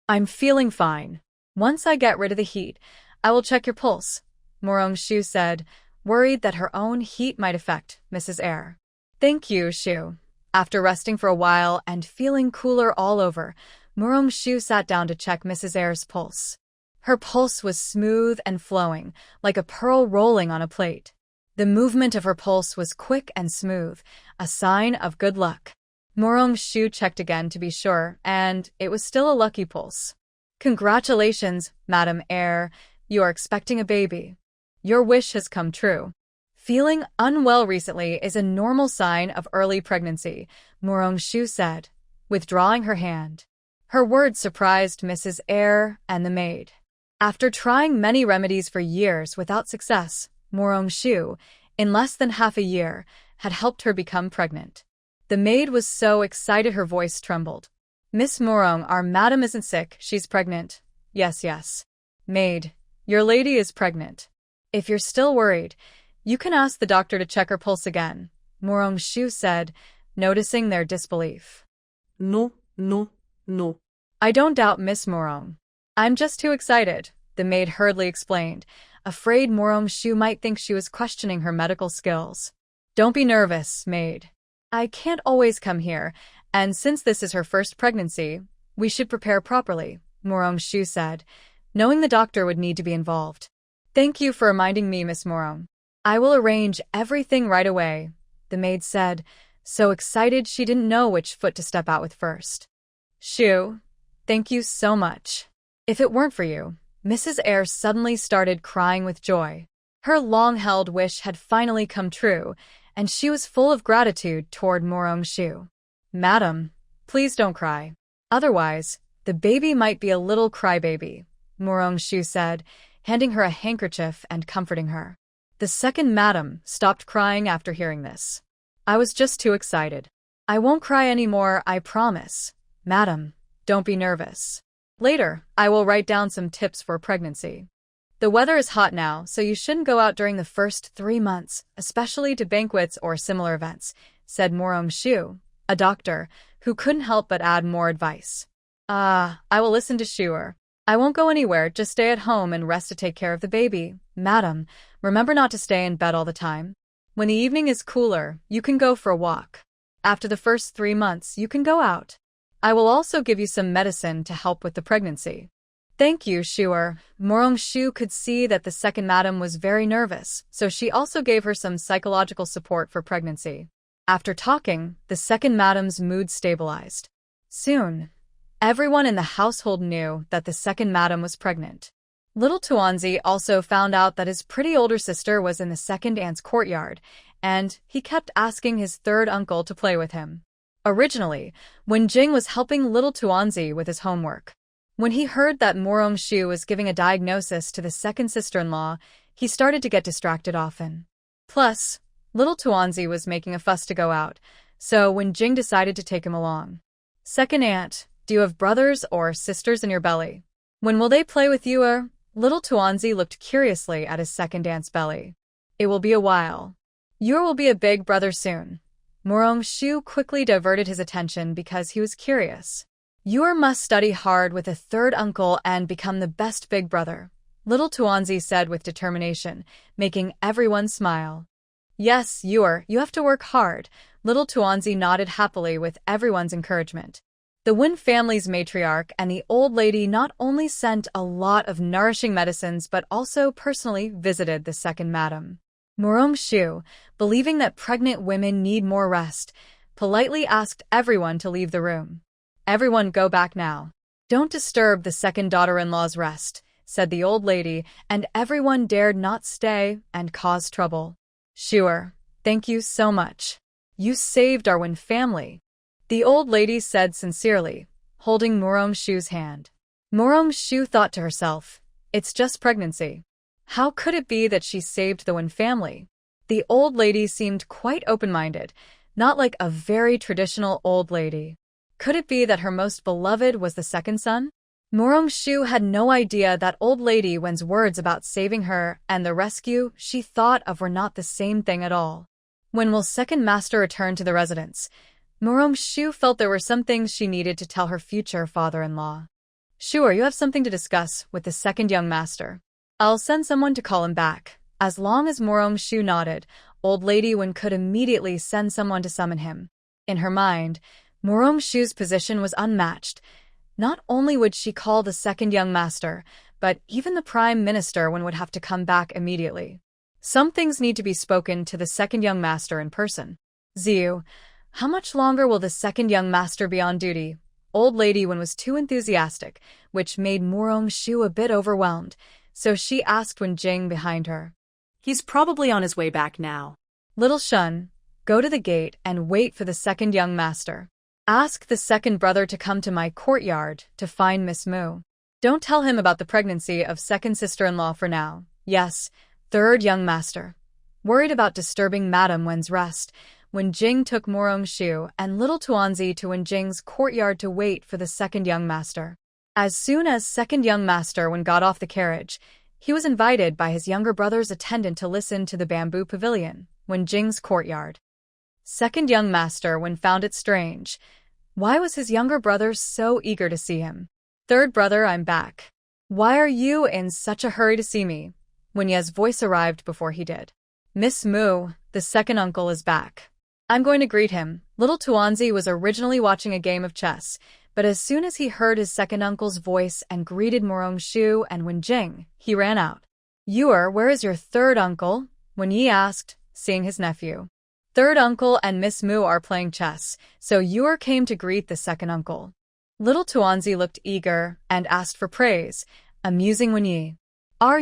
I'm feeling fine. Once I get rid of the heat, I will check your pulse, Murong-shu said, worried that her own heat might affect Mrs. Eyre. Thank you, Shu. After resting for a while and feeling cooler all over, Murong-shu sat down to check Mrs. Eyre's pulse. Her pulse was smooth and flowing, like a pearl rolling on a plate. The movement of her pulse was quick and smooth, a sign of good luck. Murong-shu checked again to be sure, and it was still a lucky pulse. Congratulations, Madam Eyre, you are expecting a baby. Your wish has come true. Feeling unwell recently is a normal sign of early pregnancy, Murong-shu said, withdrawing her hand. Her words surprised Mrs. Eyre and the maid. After trying many remedies for years without success, Murong-shu, in less than half a year, had helped her become pregnant. The maid was so excited her voice trembled. Miss Murong, our madam isn't sick, she's pregnant. Yes. Maid, your lady is pregnant. If you're still worried, you can ask the doctor to check her pulse again, Murong-shu said, noticing their disbelief. No. I don't doubt Miss Murong. I'm just too excited, the maid hurriedly explained, afraid Morong-shu might think she was questioning her medical skills. Don't be nervous, maid. I can't always come here, and since this is her first pregnancy, we should prepare properly, Morong-shu said, knowing the doctor would need to be involved. Thank you for reminding me, Miss Morong. I will arrange everything right away, the maid said, so excited she didn't know which foot to step out with first. Shu, thank you so much. If it weren't for you, Mrs. Eyre suddenly started crying with joy. Her long-held wish had finally come true, and she was full of gratitude toward Morong-shu. Madam, please don't cry. Otherwise, the baby might be a little crybaby, Morong-shu said, handing her a handkerchief and comforting her. The second madam stopped crying after hearing this. I was just too excited. I won't cry anymore, I promise. Madam, don't be nervous. Later, I will write down some tips for pregnancy. The weather is hot now, so you shouldn't go out during the first 3 months, especially to banquets or similar events, said Morong-shu, a doctor, who couldn't help but add more advice. I will listen to Shuer. I won't go anywhere, just stay at home and rest to take care of the baby. Madam, remember not to stay in bed all the time. When the evening is cooler, you can go for a walk. After the first 3 months, you can go out. I will also give you some medicine to help with the pregnancy. Thank you, Shuer. Morong-shu could see that the second madam was very nervous, so she also gave her some psychological support for pregnancy. After talking, the second madam's mood stabilized. Soon, everyone in the household knew that the second madam was pregnant. Little Tuanzi also found out that his pretty older sister was in the second aunt's courtyard, and he kept asking his third uncle to play with him. Originally, when Jing was helping little Tuanzi with his homework. When he heard that Morong-shu was giving a diagnosis to the second sister-in-law, he started to get distracted often. Plus, little Tuanzi was making a fuss to go out, so when Jing decided to take him along. Second aunt, do you have brothers or sisters in your belly? When will they play with you? Little Tuanzi looked curiously at his second aunt's belly. It will be a while. You will be a big brother soon. Morong-shu quickly diverted his attention because he was curious. You must study hard with a third uncle and become the best big brother, little Tuanzi said with determination, making everyone smile. Yes, you have to work hard, little Tuanzi nodded happily with everyone's encouragement. The Wen family's matriarch and the old lady not only sent a lot of nourishing medicines but also personally visited the second madam. Morong-shu, believing that pregnant women need more rest, politely asked everyone to leave the room. Everyone go back now. Don't disturb the second daughter-in-law's rest, said the old lady, and everyone dared not stay and cause trouble. Shuer, thank you so much. You saved our Wen family, the old lady said sincerely, holding Morong-shu's hand. Morong-shu thought to herself, it's just pregnancy. How could it be that she saved the Wen family? The old lady seemed quite open-minded, not like a very traditional old lady. Could it be that her most beloved was the second son? Morong-shu had no idea that old lady Wen's words about saving her and the rescue she thought of were not the same thing at all. When will second master return to the residence? Morong-shu felt there were some things she needed to tell her future father-in-law. Sure, you have something to discuss with the second young master. I'll send someone to call him back. As long as Morong-shu nodded, old lady Wen could immediately send someone to summon him. In her mind, Morong-shu's position was unmatched. Not only would she call the second young master, but even the prime minister would have to come back immediately. Some things need to be spoken to the second young master in person. Ziyu, how much longer will the second young master be on duty? Old lady Wen was too enthusiastic, which made Morong-shu a bit overwhelmed, so she asked Wen Jing behind her. He's probably on his way back now. Little Shun, go to the gate and wait for the second young master. Ask the second brother to come to my courtyard to find Miss Mu. Don't tell him about the pregnancy of second sister-in-law for now. Yes, third young master. Worried about disturbing Madame Wen's rest, Wen Jing took Morong-shu and little Tuanzi to Wen Jing's courtyard to wait for the second young master. As soon as second young master Wen got off the carriage, he was invited by his younger brother's attendant to listen to the bamboo pavilion, Wen Jing's courtyard. Second young master Wen found it strange. Why was his younger brother so eager to see him? Third brother, I'm back. Why are you in such a hurry to see me? Wenye's voice arrived before he did. Miss Mu, the second uncle is back. I'm going to greet him. Little Tuanzi was originally watching a game of chess, but as soon as he heard his second uncle's voice and greeted Shu and Wenjing, he ran out. Where is your third uncle? Wenyi asked, seeing his nephew. Third uncle and Miss Mu are playing chess, so came to greet the second uncle. Little Tuanzi looked eager and asked for praise, amusing Wenyi. Our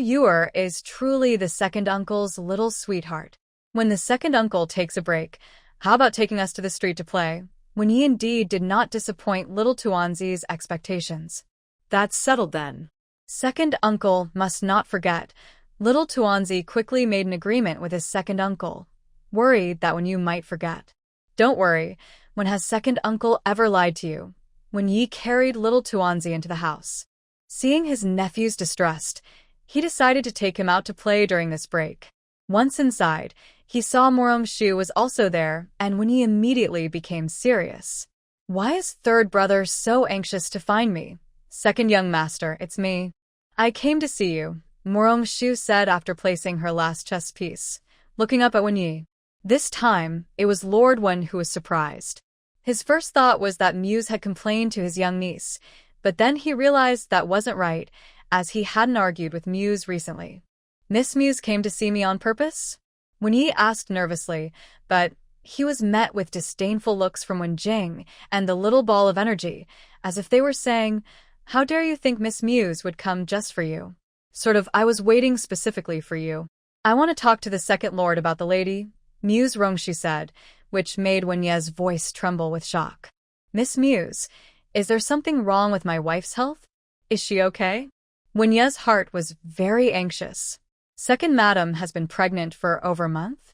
is truly the second uncle's little sweetheart. When the second uncle takes a break, how about taking us to the street to play? Wenyi indeed did not disappoint little Tuanzi's expectations. That's settled then. Second uncle must not forget. Little Tuanzi quickly made an agreement with his second uncle, worried that Wenyi might forget. Don't worry, when has second uncle ever lied to you? Wenyi carried little Tuanzi into the house. Seeing his nephew's distressed, he decided to take him out to play during this break. Once inside, he saw Shu was also there, and Wenyi immediately became serious. Why is third brother so anxious to find me? Second young master, it's me. I came to see you, Shu said after placing her last chess piece, looking up at Wenyi. This time, it was Lord Wen who was surprised. His first thought was that Muse had complained to his young niece, but then he realized that wasn't right, as he hadn't argued with Muse recently. Miss Muse came to see me on purpose? Wenyi asked nervously, but he was met with disdainful looks from Wenjing and the little ball of energy, as if they were saying, how dare you think Miss Muse would come just for you? I was waiting specifically for you. I want to talk to the second lord about the lady, Muse Rongxu said, which made Wenye's voice tremble with shock. Miss Muse, is there something wrong with my wife's health? Is she okay? Wenye's heart was very anxious. Second madam has been pregnant for over a month?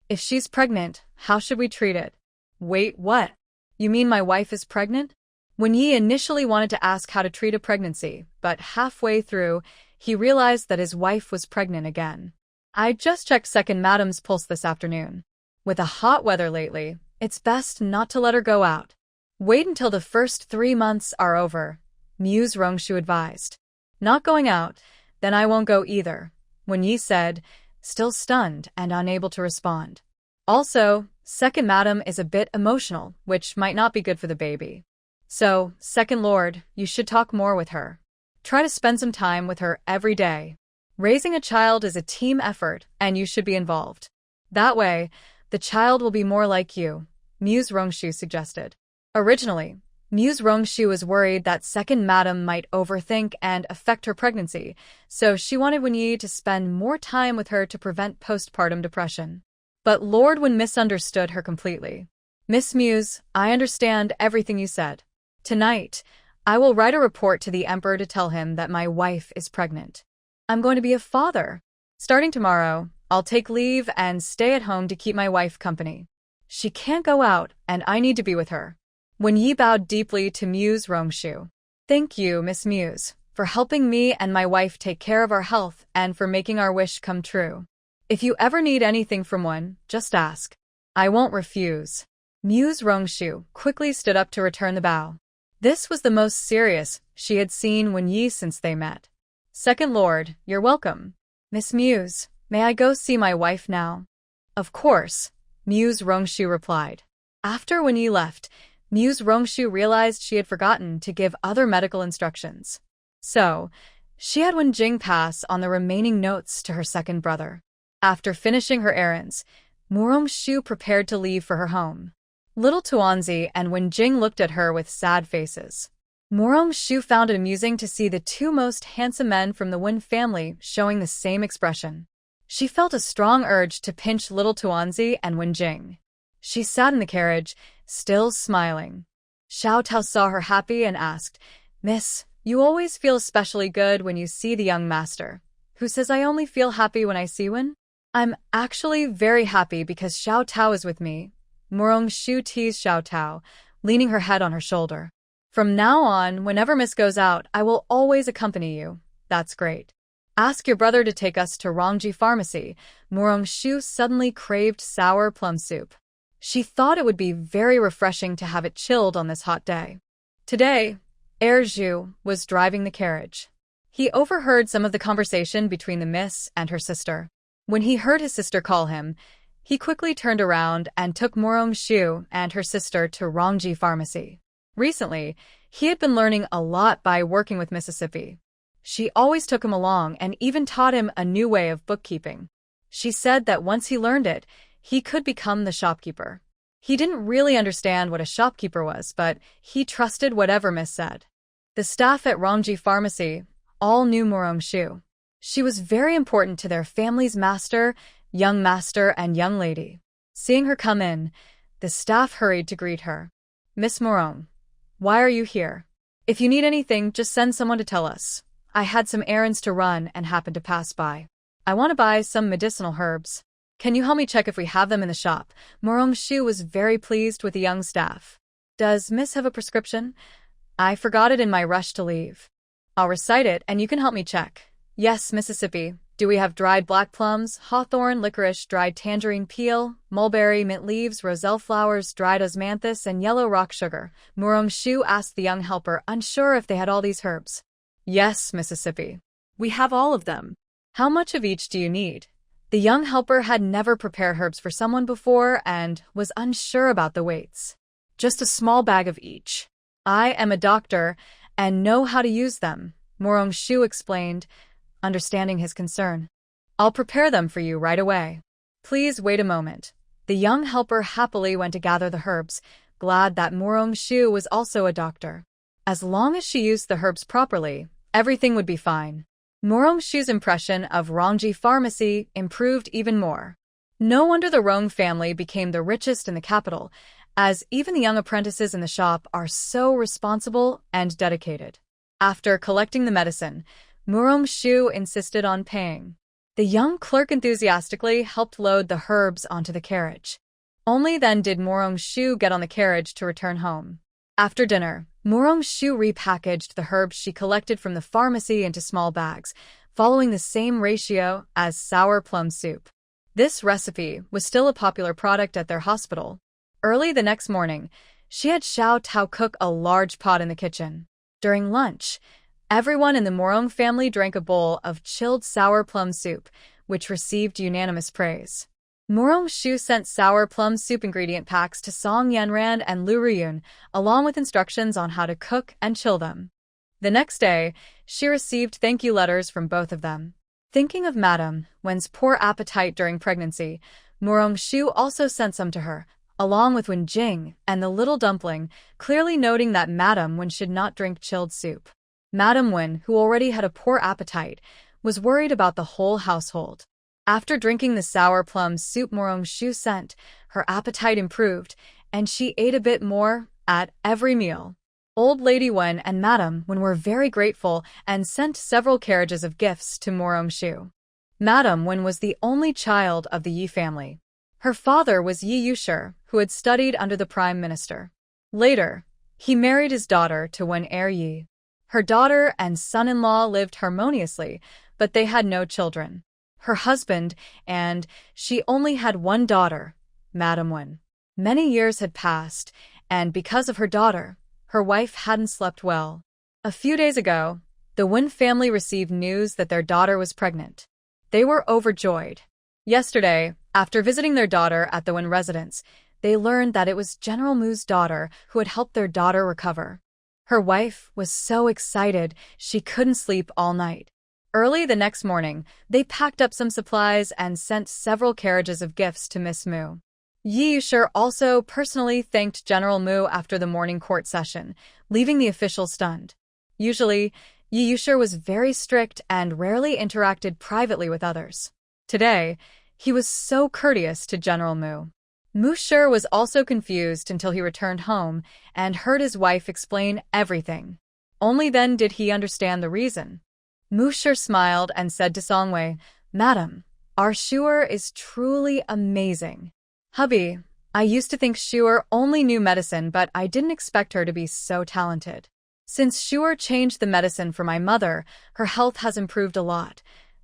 If she's pregnant, how should we treat it? Wait, what? You mean my wife is pregnant? Wenyi initially wanted to ask how to treat a pregnancy, but halfway through, he realized that his wife was pregnant again. I just checked second madam's pulse this afternoon. With the hot weather lately, it's best not to let her go out. Wait until the first 3 months are over, Muse Rongxu advised. Not going out, then I won't go either, Wenyi said, still stunned and unable to respond. Also, second madam is a bit emotional, which might not be good for the baby. So, second lord, you should talk more with her. Try to spend some time with her every day. Raising a child is a team effort, and you should be involved. That way, the child will be more like you, Muse Rongxu suggested. Originally, Muse Rongxu was worried that second madam might overthink and affect her pregnancy, so she wanted Wenyi to spend more time with her to prevent postpartum depression. But Lord Wen misunderstood her completely. Miss Muse, I understand everything you said. Tonight, I will write a report to the emperor to tell him that my wife is pregnant. I'm going to be a father. Starting tomorrow, I'll take leave and stay at home to keep my wife company. She can't go out, and I need to be with her. Wenyi bowed deeply to Muse Rongxu. Thank you, Miss Muse, for helping me and my wife take care of our health and for making our wish come true. If you ever need anything from one, just ask. I won't refuse. Muse Rongxu quickly stood up to return the bow. This was the most serious she had seen Wenyi since they met. Second lord, you're welcome. Miss Muse, may I go see my wife now? Of course, Muse Rongxu replied. After Wenyi left, Muse Rongxu realized she had forgotten to give other medical instructions. So, she had Wenjing pass on the remaining notes to her second brother. After finishing her errands, Shu prepared to leave for her home. Little Tuanzi and Wenjing looked at her with sad faces. Shu found it amusing to see the two most handsome men from the Wen family showing the same expression. She felt a strong urge to pinch little Tuanzi and Wenjing. She sat in the carriage, still smiling. Xiao Tao saw her happy and asked, Miss, you always feel especially good when you see the young master. Who says I only feel happy when I see Wen? I'm actually very happy because Xiao Tao is with me. Shu teased Xiao Tao, leaning her head on her shoulder. From now on, whenever Miss goes out, I will always accompany you. That's great. Ask your brother to take us to Rongji Pharmacy. Shu suddenly craved sour plum soup. She thought it would be very refreshing to have it chilled on this hot day. Today, Zhu was driving the carriage. He overheard some of the conversation between the miss and her sister. When he heard his sister call him, he quickly turned around and took Morong-shu and her sister to Rongji Pharmacy. Recently, he had been learning a lot by working with Mississippi. She always took him along and even taught him a new way of bookkeeping. She said that once he learned it, he could become the shopkeeper. He didn't really understand what a shopkeeper was, but he trusted whatever Miss said. The staff at Rongji Pharmacy all knew Morong-shu. She was very important to their family's master, and young lady. Seeing her come in, the staff hurried to greet her. Miss Morong, why are you here? If you need anything, just send someone to tell us. I had some errands to run and happened to pass by. I want to buy some medicinal herbs. Can you help me check if we have them in the shop? Morong-shu was very pleased with the young staff. Does Miss have a prescription? I forgot it in my rush to leave. I'll recite it and you can help me check. Yes, Mississippi. Do we have dried black plums, hawthorn, licorice, dried tangerine peel, mulberry, mint leaves, roselle flowers, dried osmanthus, and yellow rock sugar? Morong-shu asked the young helper, unsure if they had all these herbs. Yes, Mississippi. We have all of them. How much of each do you need? The young helper had never prepared herbs for someone before and was unsure about the weights. Just a small bag of each. I am a doctor and know how to use them, Morong-shu explained, understanding his concern. I'll prepare them for you right away. Please wait a moment. The young helper happily went to gather the herbs, glad that Morong-shu was also a doctor. As long as she used the herbs properly, everything would be fine. Morong-shu's impression of Rongji Pharmacy improved even more. No wonder the Rong family became the richest in the capital, as even the young apprentices in the shop are so responsible and dedicated. After collecting the medicine, Morong-shu insisted on paying. The young clerk enthusiastically helped load the herbs onto the carriage. Only then did Morong-shu get on the carriage to return home. After dinner, Morong-shu repackaged the herbs she collected from the pharmacy into small bags, following the same ratio as sour plum soup. This recipe was still a popular product at their hospital. Early the next morning, she had Xiao Tao cook a large pot in the kitchen. During lunch, everyone in the Morong family drank a bowl of chilled sour plum soup, which received unanimous praise. Morong-shu sent sour plum soup ingredient packs to Song Yanran and Lu Riyun, along with instructions on how to cook and chill them. The next day, she received thank you letters from both of them. Thinking of Madame Wen's poor appetite during pregnancy, Morong-shu also sent some to her, along with Wen Jing and the little dumpling, clearly noting that Madame Wen should not drink chilled soup. Madame Wen, who already had a poor appetite, was worried about the whole household. After drinking the sour plum soup Morong-shu sent, her appetite improved, and she ate a bit more at every meal. Old Lady Wen and Madame Wen were very grateful and sent several carriages of gifts to Morong-shu. Madame Wen was the only child of the Yi family. Her father was Yi Yushi, who had studied under the Prime Minister. Later, he married his daughter to Wen Yi. Her daughter and son-in-law lived harmoniously, but they had no children. Her husband and she only had one daughter, Madame Wen. Many years had passed, and because of her daughter, her wife hadn't slept well. A few days ago, the Wen family received news that their daughter was pregnant. They were overjoyed. Yesterday, after visiting their daughter at the Wen residence, they learned that it was General Mu's daughter who had helped their daughter recover. Her wife was so excited she couldn't sleep all night. Early the next morning, they packed up some supplies and sent several carriages of gifts to Miss Mu. Yi Yushi also personally thanked General Mu after the morning court session, leaving the official stunned. Usually, Yi Yushi was very strict and rarely interacted privately with others. Today, he was so courteous to General Mu. Mu Shi was also confused until he returned home and heard his wife explain everything. Only then did he understand the reason. Mu Shi smiled and said to Songwei, Madam, our Shuer is truly amazing. Hubby, I used to think Shuer only knew medicine, but I didn't expect her to be so talented. Since Shuer changed the medicine for my mother, her health has improved a lot.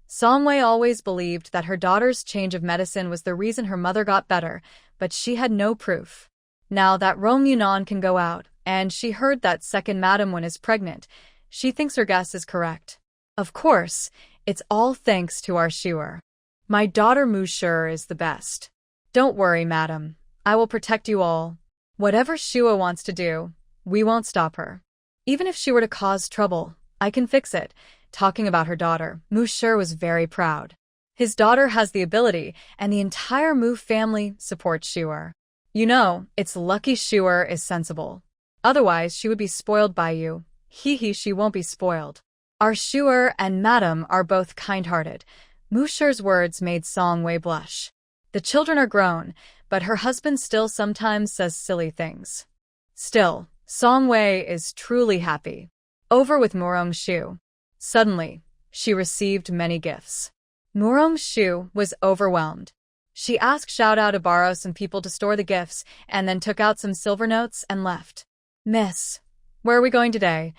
Songwei always believed that her daughter's change of medicine was the reason her mother got better, but she had no proof. Now that Rong Yunan can go out, and she heard that second Madam Wen is pregnant, she thinks her guess is correct. Of course, it's all thanks to our Shuer. My daughter Mushur is the best. Don't worry, madam. I will protect you all. Whatever Shua wants to do, we won't stop her. Even if she were to cause trouble, I can fix it. Talking about her daughter, Mushur was very proud. His daughter has the ability, and the entire Mu family supports Shuer. You know, it's lucky Shuer is sensible. Otherwise, she would be spoiled by you. She won't be spoiled. Our Shuer and madam are both kind-hearted. Mushur's words made Song Wei blush. The children are grown, but her husband still sometimes says silly things. Still, Song Wei is truly happy. Over with Murong Shu. Suddenly, she received many gifts. Murong Shu was overwhelmed. She asked Xiaodao to borrow some people to store the gifts and then took out some silver notes and left. Miss, where are we going today?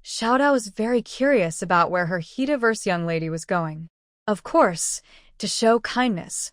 Xiaodao was very curious about where her Hita-verse young lady was going. Of course, to show kindness,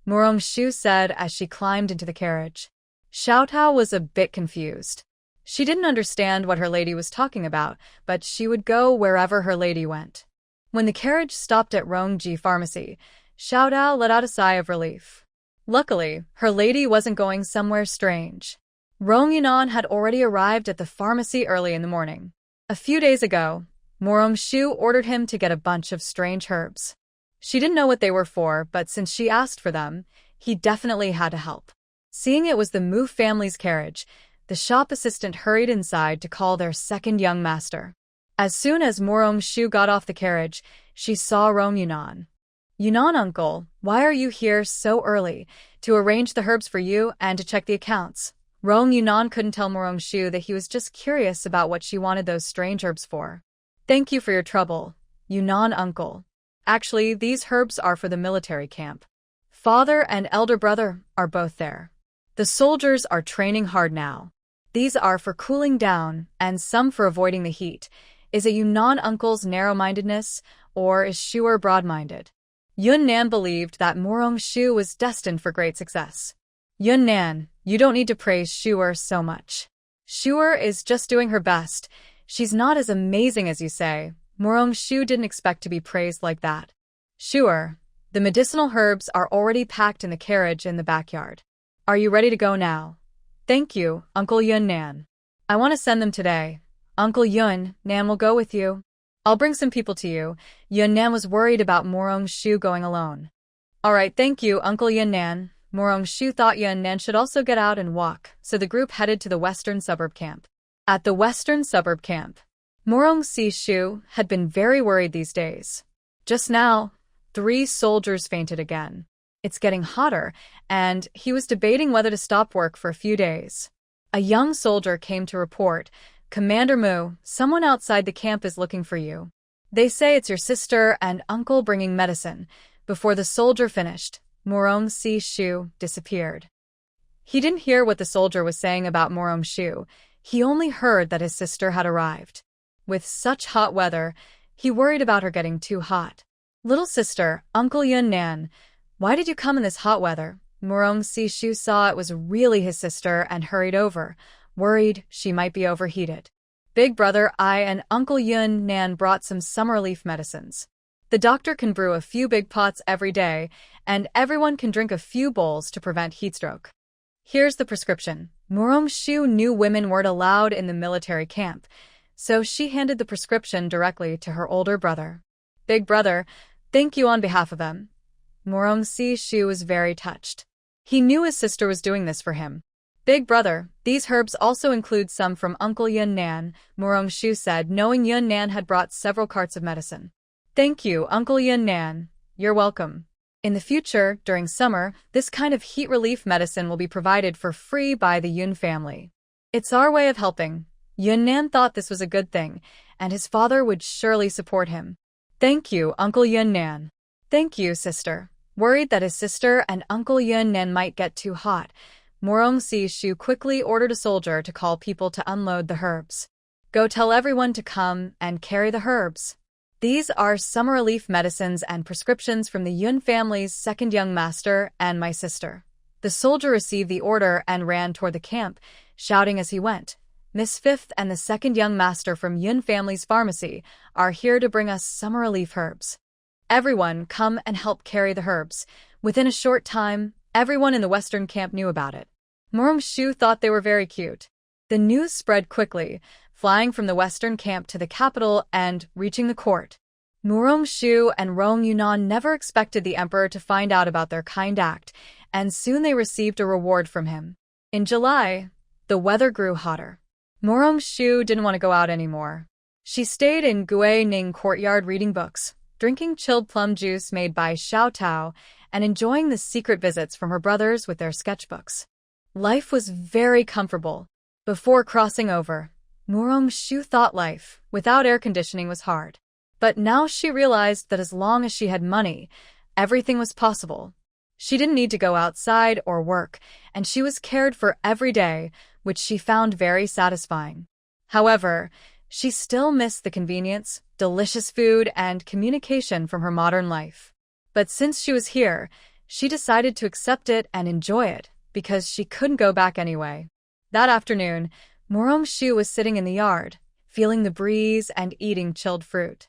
Murong Shu said as she climbed into the carriage. Xiaodao was a bit confused. She didn't understand what her lady was talking about, but she would go wherever her lady went. When the carriage stopped at Rongji Pharmacy, Xiaodao let out a sigh of relief. Luckily, her lady wasn't going somewhere strange. Rong Yunan had already arrived at the pharmacy early in the morning. A few days ago, Murong Shu ordered him to get a bunch of strange herbs. She didn't know what they were for, but since she asked for them, he definitely had to help. Seeing it was the Mu family's carriage, the shop assistant hurried inside to call their second young master. As soon as Murong Shu got off the carriage, she saw Rong Yunan. Yunan uncle, why are you here so early? To arrange the herbs for you and to check the accounts. Rong Yunan couldn't tell Murong Shu that he was just curious about what she wanted those strange herbs for. Thank you for your trouble, Yunan uncle. Actually, these herbs are for the military camp. Father and elder brother are both there. The soldiers are training hard now. These are for cooling down and some for avoiding the heat. Is it Yunan uncle's narrow-mindedness, or is Shuer broad-minded? Yun Nan believed that Murong Shu was destined for great success. Yun Nan, you don't need to praise Shuer so much. Shuer is just doing her best. She's not as amazing as you say. Murong Shu didn't expect to be praised like that. Shuer, the medicinal herbs are already packed in the carriage in the backyard. Are you ready to go now? Thank you, Uncle Yun Nan. I want to send them today. Uncle Yun Nan will go with you. I'll bring some people to you. Yun Nan was worried about Murong Shu going alone. All right, thank you, Uncle Yun Nan. Murong Shu thought Yun Nan should also get out and walk, so the group headed to the western suburb camp. At the western suburb camp, Murong Shu had been very worried these days. Just now, 3 soldiers fainted again. It's getting hotter, and he was debating whether to stop work for a few days. A young soldier came to report, Commander Mu, someone outside the camp is looking for you. They say it's your sister and uncle bringing medicine. Before the soldier finished, Murong Shu disappeared. He didn't hear what the soldier was saying about Murong Shu. He only heard that his sister had arrived. With such hot weather, he worried about her getting too hot. Little sister, Uncle Yun Nan, why did you come in this hot weather? Murong Shu saw it was really his sister and hurried over, worried she might be overheated. Big brother I and Uncle Yun Nan brought some summer relief medicines. The doctor can brew a few big pots every day, and everyone can drink a few bowls to prevent heatstroke. Here's the prescription. Murong Shu knew women weren't allowed in the military camp, so she handed the prescription directly to her older brother. Big brother, thank you on behalf of them. Murong Shu was very touched. He knew his sister was doing this for him. Big brother, these herbs also include some from Uncle Yun Nan, Murong Shu said, knowing Yun Nan had brought several carts of medicine. Thank you, Uncle Yun Nan. You're welcome. In the future, during summer, this kind of heat relief medicine will be provided for free by the Yun family. It's our way of helping. Yun Nan thought this was a good thing, and his father would surely support him. Thank you, Uncle Yun Nan. Thank you, sister. Worried that his sister and Uncle Yun Nan might get too hot, Murong Shu quickly ordered a soldier to call people to unload the herbs. Go tell everyone to come and carry the herbs. These are summer relief medicines and prescriptions from the Yun family's second young master and my sister. The soldier received the order and ran toward the camp, shouting as he went, Miss Fifth and the second young master from Yun family's pharmacy are here to bring us summer relief herbs. Everyone, come and help carry the herbs. Within a short time, everyone in the western camp knew about it. Murong-shu thought they were very cute. The news spread quickly, flying from the western camp to the capital and reaching the court. Murong-shu and Rong Yunan never expected the emperor to find out about their kind act, and soon they received a reward from him. In July, the weather grew hotter. Murong-shu didn't want to go out anymore. She stayed in Gui Ning courtyard reading books, drinking chilled plum juice made by Xiao Tao, and enjoying the secret visits from her brothers with their sketchbooks. Life was very comfortable. Before crossing over, Murong-shu thought life without air conditioning was hard. But now she realized that as long as she had money, everything was possible. She didn't need to go outside or work, and she was cared for every day, which she found very satisfying. However, she still missed the convenience, delicious food, and communication from her modern life. But since she was here, she decided to accept it and enjoy it, because she couldn't go back anyway. That afternoon, Murong-shu was sitting in the yard, feeling the breeze and eating chilled fruit.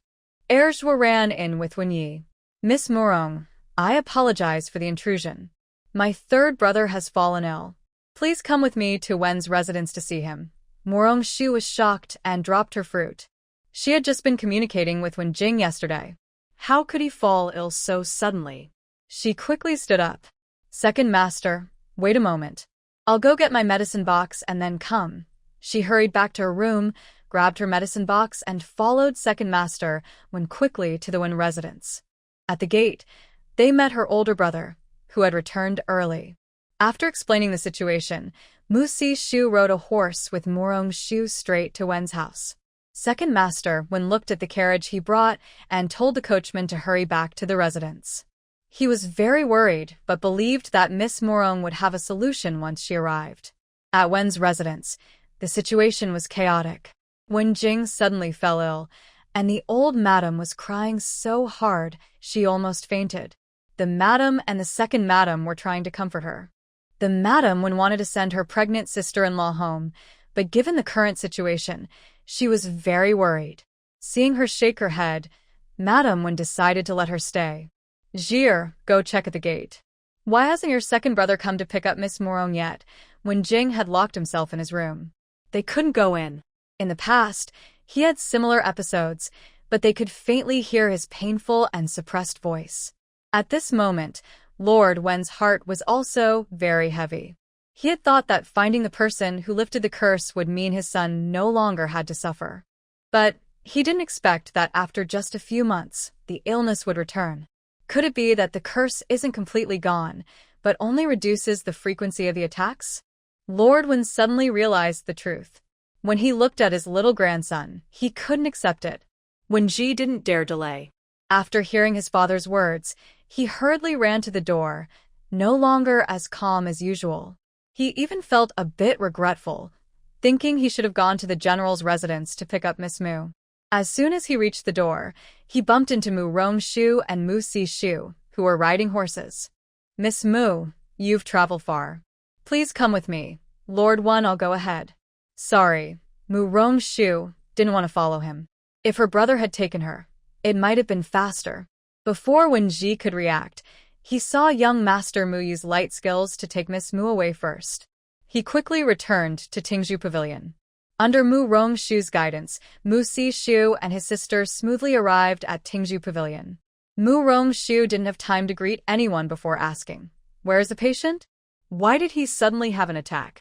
Erjwa ran in with Wenyi. Miss Murong, I apologize for the intrusion. My third brother has fallen ill. Please come with me to Wen's residence to see him. Murong-shu was shocked and dropped her fruit. She had just been communicating with Wen Jing yesterday. How could he fall ill so suddenly? She quickly stood up. Second master, wait a moment. I'll go get my medicine box and then come. She hurried back to her room, grabbed her medicine box, and followed second master Wen quickly to the Wen residence. At the gate, they met her older brother, who had returned early. After explaining the situation, Mu Si-shu rode a horse with Murong-shu straight to Wen's house. Second master Wen looked at the carriage he brought and told the coachman to hurry back to the residence. He was very worried, but believed that Miss Murong would have a solution once she arrived. At Wen's residence, the situation was chaotic. Wen Jing suddenly fell ill, and the old madam was crying so hard she almost fainted. The madam and the second madam were trying to comfort her. The madam wanted to send her pregnant sister-in-law home, but given the current situation, she was very worried. Seeing her shake her head, Madam decided to let her stay. Jir, go check at the gate. Why hasn't your second brother come to pick up Miss Murong yet? When Jing had locked himself in his room. They couldn't go in. In the past, he had similar episodes, but they could faintly hear his painful and suppressed voice. At this moment, Lord Wen's heart was also very heavy. He had thought that finding the person who lifted the curse would mean his son no longer had to suffer. But he didn't expect that after just a few months, the illness would return. Could it be that the curse isn't completely gone, but only reduces the frequency of the attacks? Lord Wen suddenly realized the truth. When he looked at his little grandson, he couldn't accept it. Wen Ji didn't dare delay. After hearing his father's words, he hurriedly ran to the door, no longer as calm as usual. He even felt a bit regretful, thinking he should have gone to the general's residence to pick up Miss Mu. As soon as he reached the door, he bumped into Murong-shu and Mu Si-shu, who were riding horses. Miss Mu, you've traveled far. Please come with me. Lord Wen, I'll go ahead. Sorry, Murong-shu didn't want to follow him. If her brother had taken her, it might have been faster. Before Wen Ji could react, he saw young Master Mu use light skills to take Miss Mu away first. He quickly returned to Tingzhu Pavilion. Under Murong-shu's guidance, Mu Si-shu and his sister smoothly arrived at Tingzhu Pavilion. Murong-shu didn't have time to greet anyone before asking, "Where is the patient? Why did he suddenly have an attack?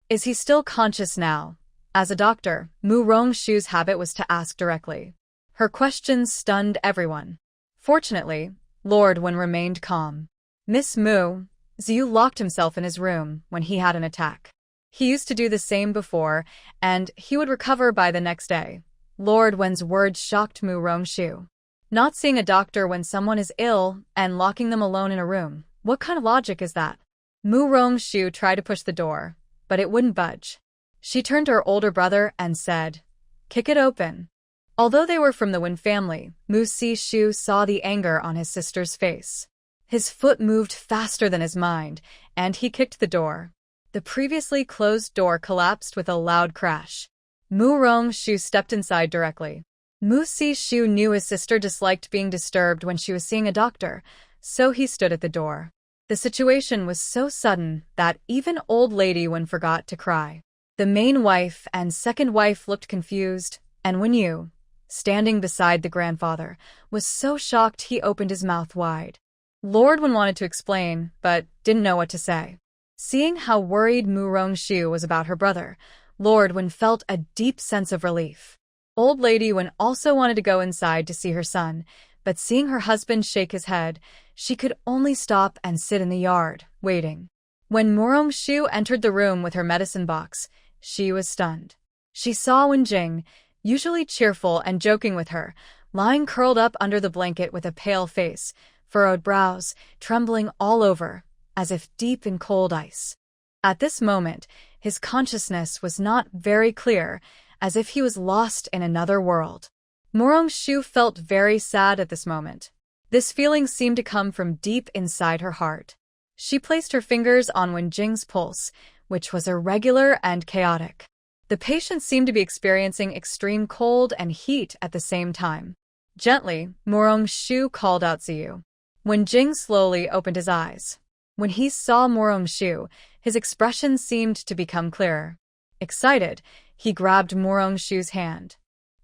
Is he still conscious now?" As a doctor, Murong-shu's habit was to ask directly. Her questions stunned everyone. Fortunately, Lord Wen remained calm. Miss Mu, Ziyu locked himself in his room when he had an attack. He used to do the same before, and he would recover by the next day. Lord Wen's words shocked Murong-shu. Not seeing a doctor when someone is ill and locking them alone in a room. What kind of logic is that? Murong-shu tried to push the door, but it wouldn't budge. She turned to her older brother and said, "Kick it open." Although they were from the Wen family, Mu Si-shu saw the anger on his sister's face. His foot moved faster than his mind, and he kicked the door. The previously closed door collapsed with a loud crash. Mu Rongshu stepped inside directly. Mu Si-shu knew his sister disliked being disturbed when she was seeing a doctor, so he stood at the door. The situation was so sudden that even old lady Wen forgot to cry. The main wife and second wife looked confused, and Wen Yu, standing beside the grandfather, was so shocked he opened his mouth wide. Lord Wen wanted to explain, but didn't know what to say. Seeing how worried Mu Rongshu was about her brother, Lord Wen felt a deep sense of relief. Old lady Wen also wanted to go inside to see her son, but seeing her husband shake his head, she could only stop and sit in the yard, waiting. When Mu Rongshu entered the room with her medicine box, she was stunned. She saw Wen Jing, usually cheerful and joking with her, lying curled up under the blanket with a pale face, furrowed brows, trembling all over, as if deep in cold ice. At this moment, his consciousness was not very clear, as if he was lost in another world. Mu Rongshu felt very sad at this moment. This feeling seemed to come from deep inside her heart. She placed her fingers on Wen Jing's pulse, which was irregular and chaotic. The patient seemed to be experiencing extreme cold and heat at the same time. Gently, Mu Rongshu called out Ziyu. Wen Jing slowly opened his eyes. When he saw Mu Rongshu, his expression seemed to become clearer. Excited, he grabbed Mu Rongshu's hand.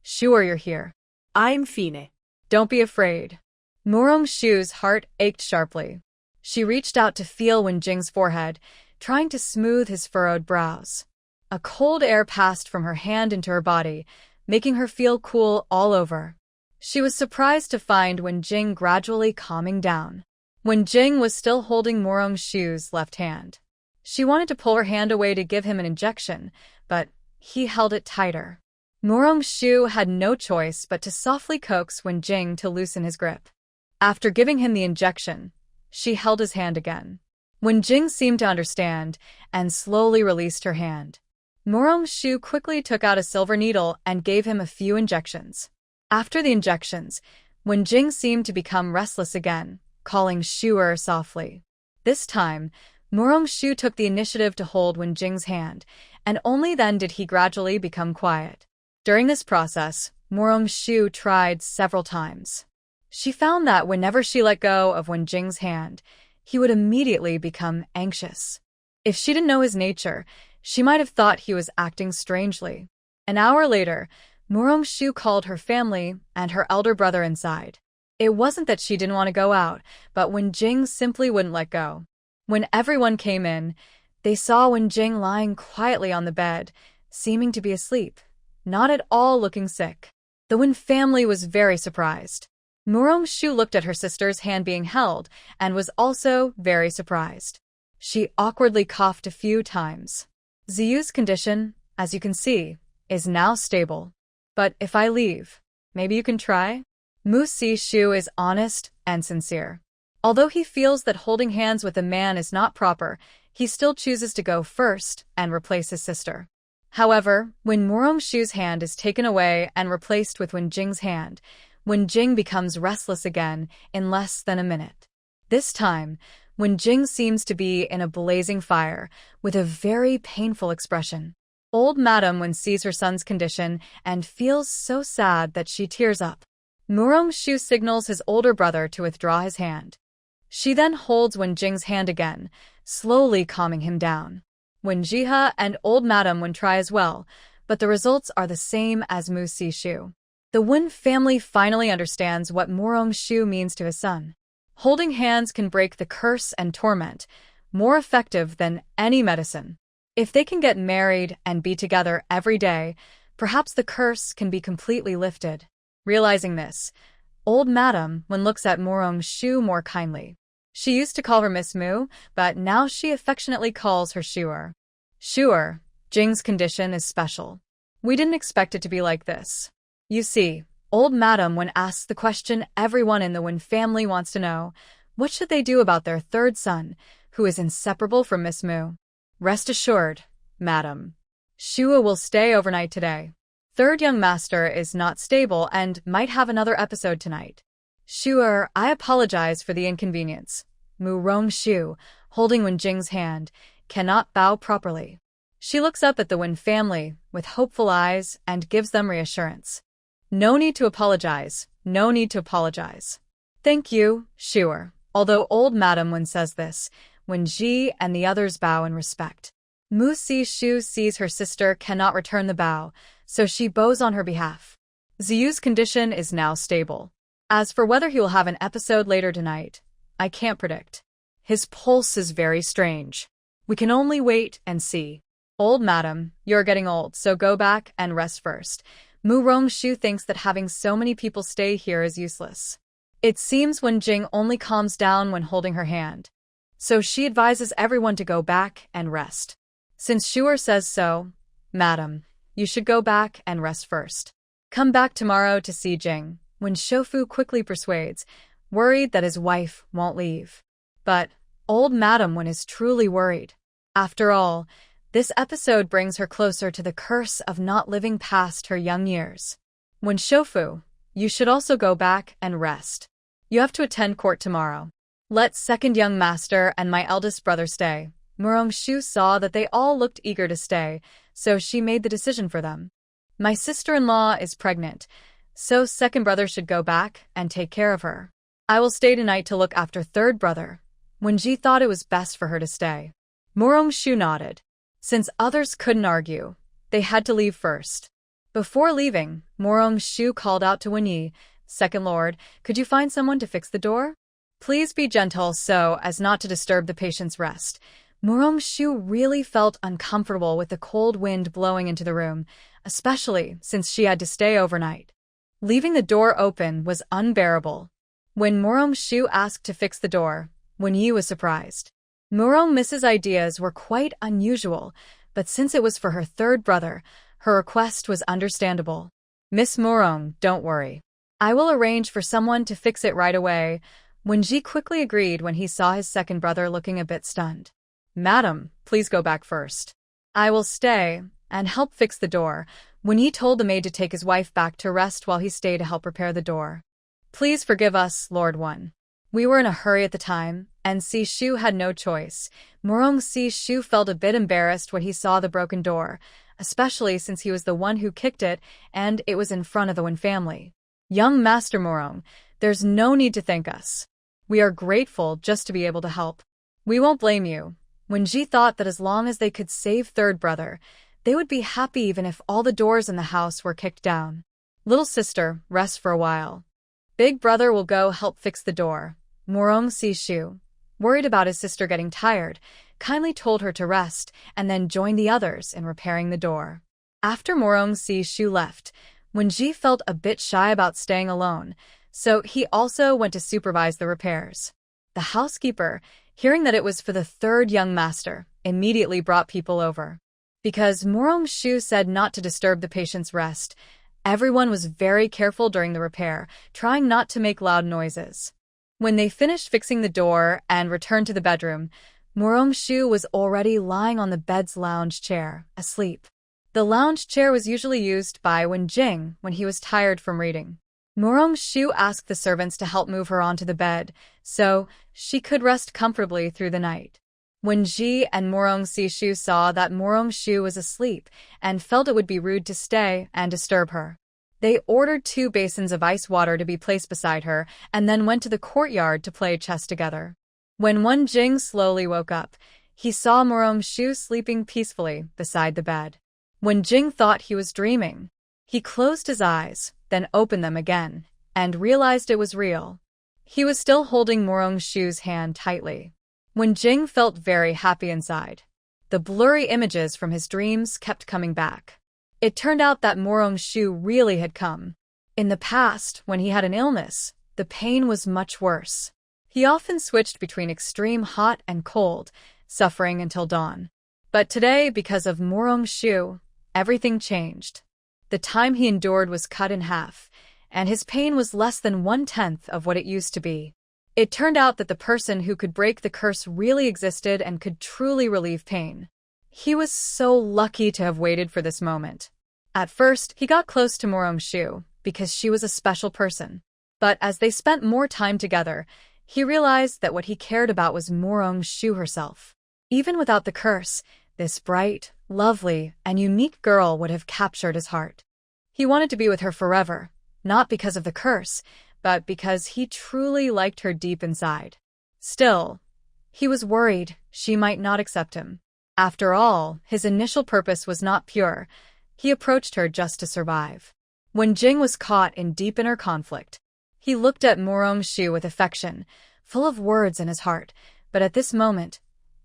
Sure, you're here. I'm Fine. Don't be afraid. Mu Rongshu's heart ached sharply. She reached out to feel Wen Jing's forehead, trying to smooth his furrowed brows. A cold air passed from her hand into her body, making her feel cool all over. She was surprised to find Wen Jing gradually calming down. Wen Jing was still holding Mu Rongshu's left hand. She wanted to pull her hand away to give him an injection, but he held it tighter. Mu Rongshu had no choice but to softly coax Wen Jing to loosen his grip. After giving him the injection, she held his hand again. Wen Jing seemed to understand and slowly released her hand. Mu Rongshu quickly took out a silver needle and gave him a few injections. After the injections, Wen Jing seemed to become restless again, calling Shu'er softly. This time, Mu Rongshu took the initiative to hold Wen Jing's hand, and only then did he gradually become quiet. During this process, Mu Rongshu tried several times. She found that whenever she let go of Wen Jing's hand, he would immediately become anxious. If she didn't know his nature, she might have thought he was acting strangely. An hour later, Mu Rongshu called her family and her elder brother inside. It wasn't that she didn't want to go out, but Wen Jing simply wouldn't let go. When everyone came in, they saw Wen Jing lying quietly on the bed, seeming to be asleep, not at all looking sick. The Wen family was very surprised. Mu Rongshu looked at her sister's hand being held and was also very surprised. She awkwardly coughed a few times. Ziyu's condition, as you can see, is now stable. But if I leave, maybe you can try? Mu Si-shu is honest and sincere. Although he feels that holding hands with a man is not proper, he still chooses to go first and replace his sister. However, when Mu Rongshu's hand is taken away and replaced with Wen Jing's hand, Wen Jing becomes restless again in less than a minute. This time, Wen Jing seems to be in a blazing fire, with a very painful expression. Old Madam Wen sees her son's condition and feels so sad that she tears up. Mu Rongshu signals his older brother to withdraw his hand. She then holds Wen Jing's hand again, slowly calming him down. Wen Jiha and Old Madam Wen try as well, but the results are the same as Mu Si-shu. The Wen family finally understands what Mu Rongshu means to his son. Holding hands can break the curse and torment, more effective than any medicine. If they can get married and be together every day, perhaps the curse can be completely lifted. Realizing this, Old Madam Wen looks at Mu Rongshu more kindly. She used to call her Miss Mu, but now she affectionately calls her Shu'er. Shu'er, Jing's condition is special. We didn't expect it to be like this. You see, Old Madam Wen asks the question everyone in the Wen family wants to know: what should they do about their third son, who is inseparable from Miss Mu? Rest assured, Madam. Shu'er will stay overnight today. Third young master is not stable and might have another episode tonight. Shu'er, I apologize for the inconvenience. Mu Rongshu, holding Wen Jing's hand, cannot bow properly. She looks up at the Wen family with hopeful eyes and gives them reassurance. No need to apologize. No need to apologize. Thank you, Shuer. Although old Madam Wen says this, Wen Ji and the others bow in respect. Mu Si Shu sees her sister cannot return the bow, so she bows on her behalf. Ziyu's condition is now stable. As for whether he will have an episode later tonight, I can't predict. His pulse is very strange. We can only wait and see. Old Madam, you're getting old, so go back and rest first. Mu Rongshu thinks that having so many people stay here is useless. It seems Wen Jing only calms down when holding her hand. So she advises everyone to go back and rest. Since Shuer says so, Madam, you should go back and rest first. Come back tomorrow to see Jing, when Shofu quickly persuades, worried that his wife won't leave. But old Madam Wen is truly worried. After all, this episode brings her closer to the curse of not living past her young years. When Shofu, you should also go back and rest. You have to attend court tomorrow. Let second young master and my eldest brother stay. Murong-shu saw that they all looked eager to stay, so she made the decision for them. My sister-in-law is pregnant, so second brother should go back and take care of her. I will stay tonight to look after third brother. Wenji thought it was best for her to stay. Murong-shu nodded. Since others couldn't argue, they had to leave first. Before leaving, Murong-shu called out to Wenyi, Second Lord, could you find someone to fix the door? Please be gentle so as not to disturb the patient's rest. Murong-shu really felt uncomfortable with the cold wind blowing into the room, especially since she had to stay overnight. Leaving the door open was unbearable. When Murong-shu asked to fix the door, Wenyi was surprised. Murong-miss's ideas were quite unusual, but since it was for her third brother, her request was understandable. Miss Murong, don't worry. I will arrange for someone to fix it right away. Wenji quickly agreed when he saw his second brother looking a bit stunned. Madam, please go back first. I will stay and help fix the door. Wenyi told the maid to take his wife back to rest while he stayed to help repair the door. Please forgive us, Lord One. We were in a hurry at the time, and Si Shu had no choice. Murong Si Shu felt a bit embarrassed when he saw the broken door, especially since he was the one who kicked it and it was in front of the Wen family. Young Master Murong, there's no need to thank us. We are grateful just to be able to help. We won't blame you. Wenji thought that as long as they could save third brother, they would be happy even if all the doors in the house were kicked down. Little sister, rest for a while. Big brother will go help fix the door. Murong Si Shu, worried about his sister getting tired, kindly told her to rest and then joined the others in repairing the door. After Murong Si Shu left, Wenji felt a bit shy about staying alone, so he also went to supervise the repairs. The housekeeper, hearing that it was for the third young master, immediately brought people over. Because Murong-shu said not to disturb the patient's rest, everyone was very careful during the repair, trying not to make loud noises. When they finished fixing the door and returned to the bedroom, Murong-shu was already lying on the bed's lounge chair, asleep. The lounge chair was usually used by Wen Jing when he was tired from reading. Murong-shu asked the servants to help move her onto the bed, so she could rest comfortably through the night. Wen Ji and Murong Si Shu saw that Murong-shu was asleep and felt it would be rude to stay and disturb her. They ordered 2 basins of ice water to be placed beside her and then went to the courtyard to play chess together. When Wen Jing slowly woke up, he saw Murong-shu sleeping peacefully beside the bed. Wen Jing thought he was dreaming. He closed his eyes, then opened them again, and realized it was real. He was still holding Murong-shu's hand tightly. Wen Jing felt very happy inside. The blurry images from his dreams kept coming back. It turned out that Murong-shu really had come. In the past, when he had an illness, the pain was much worse. He often switched between extreme hot and cold, suffering until dawn. But today, because of Murong-shu, everything changed. The time he endured was cut in half, and his pain was less than 1/10 of what it used to be. It turned out that the person who could break the curse really existed and could truly relieve pain. He was so lucky to have waited for this moment. At first, he got close to Murong-shu because she was a special person. But as they spent more time together, he realized that what he cared about was Murong-shu herself. Even without the curse, this bright, lovely, and unique girl would have captured his heart. He wanted to be with her forever, not because of the curse, but because he truly liked her deep inside. Still, he was worried she might not accept him. After all, his initial purpose was not pure. He approached her just to survive. When Jing was caught in deep inner conflict, he looked at Morong-shu with affection, full of words in his heart, but at this moment,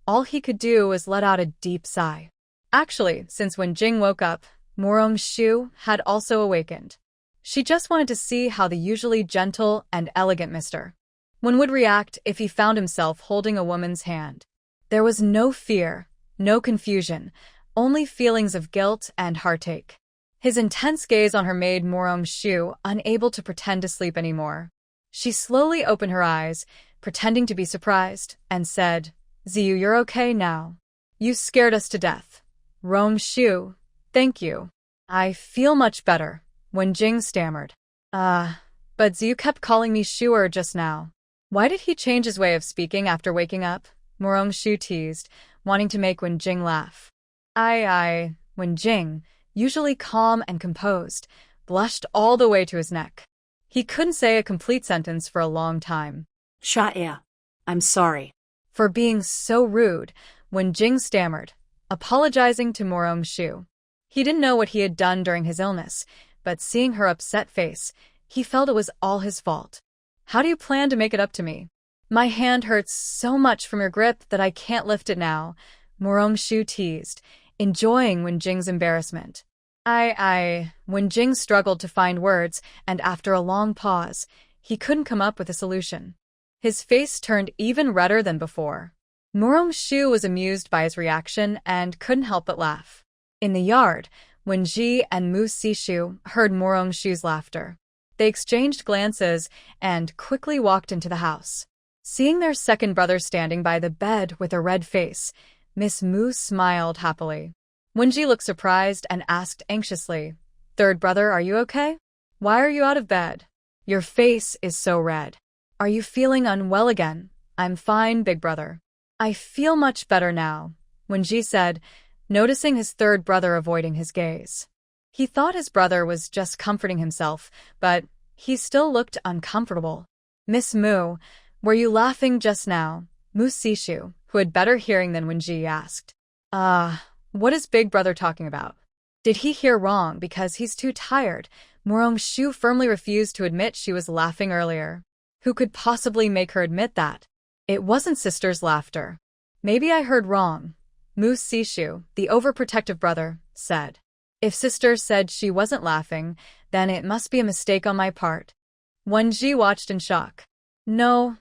all he could do was let out a deep sigh. Actually, since when Jing woke up, Morong-shu had also awakened. She just wanted to see how the usually gentle and elegant Mr. One would react if he found himself holding a woman's hand. There was no fear, no confusion, only feelings of guilt and heartache. His intense gaze on her made Morong-shu unable to pretend to sleep anymore. She slowly opened her eyes, pretending to be surprised, and said, "Ziyu, you're okay now. You scared us to death." "Rong-shu, thank you. I feel much better," when Jing stammered. But Ziyu kept calling me Shuer just now." Why did he change his way of speaking after waking up? Morong-shu teased, wanting to make Wen Jing laugh. Wen Jing, usually calm and composed, blushed all the way to his neck. He couldn't say a complete sentence for a long time. Sha'er, I'm sorry. For being so rude, Wen Jing stammered, apologizing to Morong-shu. He didn't know what he had done during his illness, but seeing her upset face, he felt it was all his fault. "How do you plan to make it up to me? My hand hurts so much from your grip that I can't lift it now," Morong-shu teased, enjoying Wen Jing's embarrassment. Wen Jing struggled to find words, and after a long pause, he couldn't come up with a solution. His face turned even redder than before. Morong-shu was amused by his reaction and couldn't help but laugh. In the yard, Wen Ji and Mu Sishu heard Morong-shu's laughter. They exchanged glances and quickly walked into the house. Seeing their second brother standing by the bed with a red face, Miss Mu smiled happily. Wen Ji looked surprised and asked anxiously, "Third brother, are you okay? Why are you out of bed? Your face is so red. Are you feeling unwell again?" "I'm fine, big brother. I feel much better now," Wen Ji said, noticing his third brother avoiding his gaze. He thought his brother was just comforting himself, but he still looked uncomfortable. "Miss Mu, were you laughing just now?" Mu Sishu, who had better hearing than Wen Ji, asked. What is big brother talking about? Did he hear wrong because he's too tired?" Morong-shu firmly refused to admit she was laughing earlier. Who could possibly make her admit that? It wasn't sister's laughter. "Maybe I heard wrong," Mu Sishu, the overprotective brother, said. "If sister said she wasn't laughing, then it must be a mistake on my part." Wen Ji watched in shock. "No,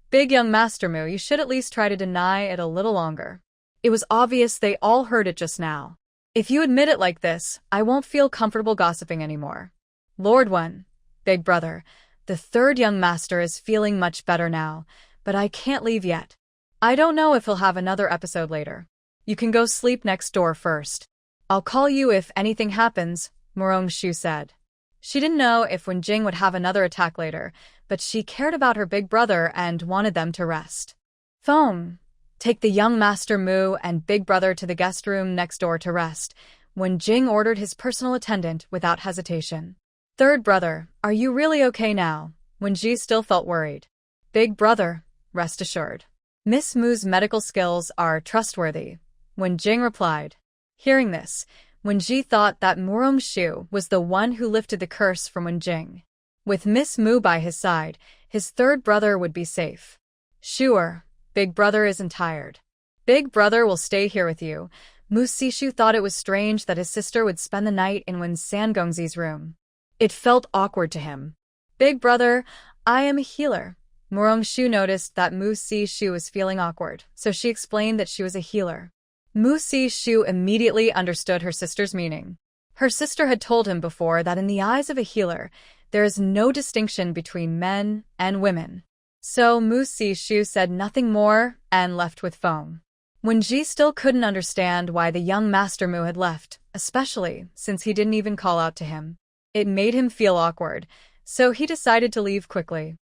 big young Master Mu, you should at least try to deny it a little longer. It was obvious they all heard it just now. If you admit it like this, I won't feel comfortable gossiping anymore." "Lord Wen, big brother, the third young master is feeling much better now, but I can't leave yet. I don't know if he'll have another episode later. You can go sleep next door first. I'll call you if anything happens," Morong-shu said. She didn't know if Wen Jing would have another attack later, but she cared about her big brother and wanted them to rest. "Phone. Take the young Master Mu and big brother to the guest room next door to rest," Wen Jing ordered his personal attendant without hesitation. "Third brother, are you really okay now?" Wen Ji still felt worried. "Big brother, rest assured. Miss Mu's medical skills are trustworthy," Wen Jing replied. Hearing this, Wen Ji thought that Morong-shu was the one who lifted the curse from Wen Jing. With Miss Mu by his side, his third brother would be safe. "Sure, big brother isn't tired. Big brother will stay here with you." Mu Sishu thought it was strange that his sister would spend the night in Wen Sangongzi's room. It felt awkward to him. "Big brother, I am a healer." Morong-shu noticed that Mu Sishu was feeling awkward, so she explained that she was a healer. Mu Sishu immediately understood her sister's meaning. Her sister had told him before that in the eyes of a healer, there is no distinction between men and women. So Mu Sishu said nothing more and left with Feng. Wen Ji still couldn't understand why the young Master Mu had left, especially since he didn't even call out to him. It made him feel awkward, so he decided to leave quickly.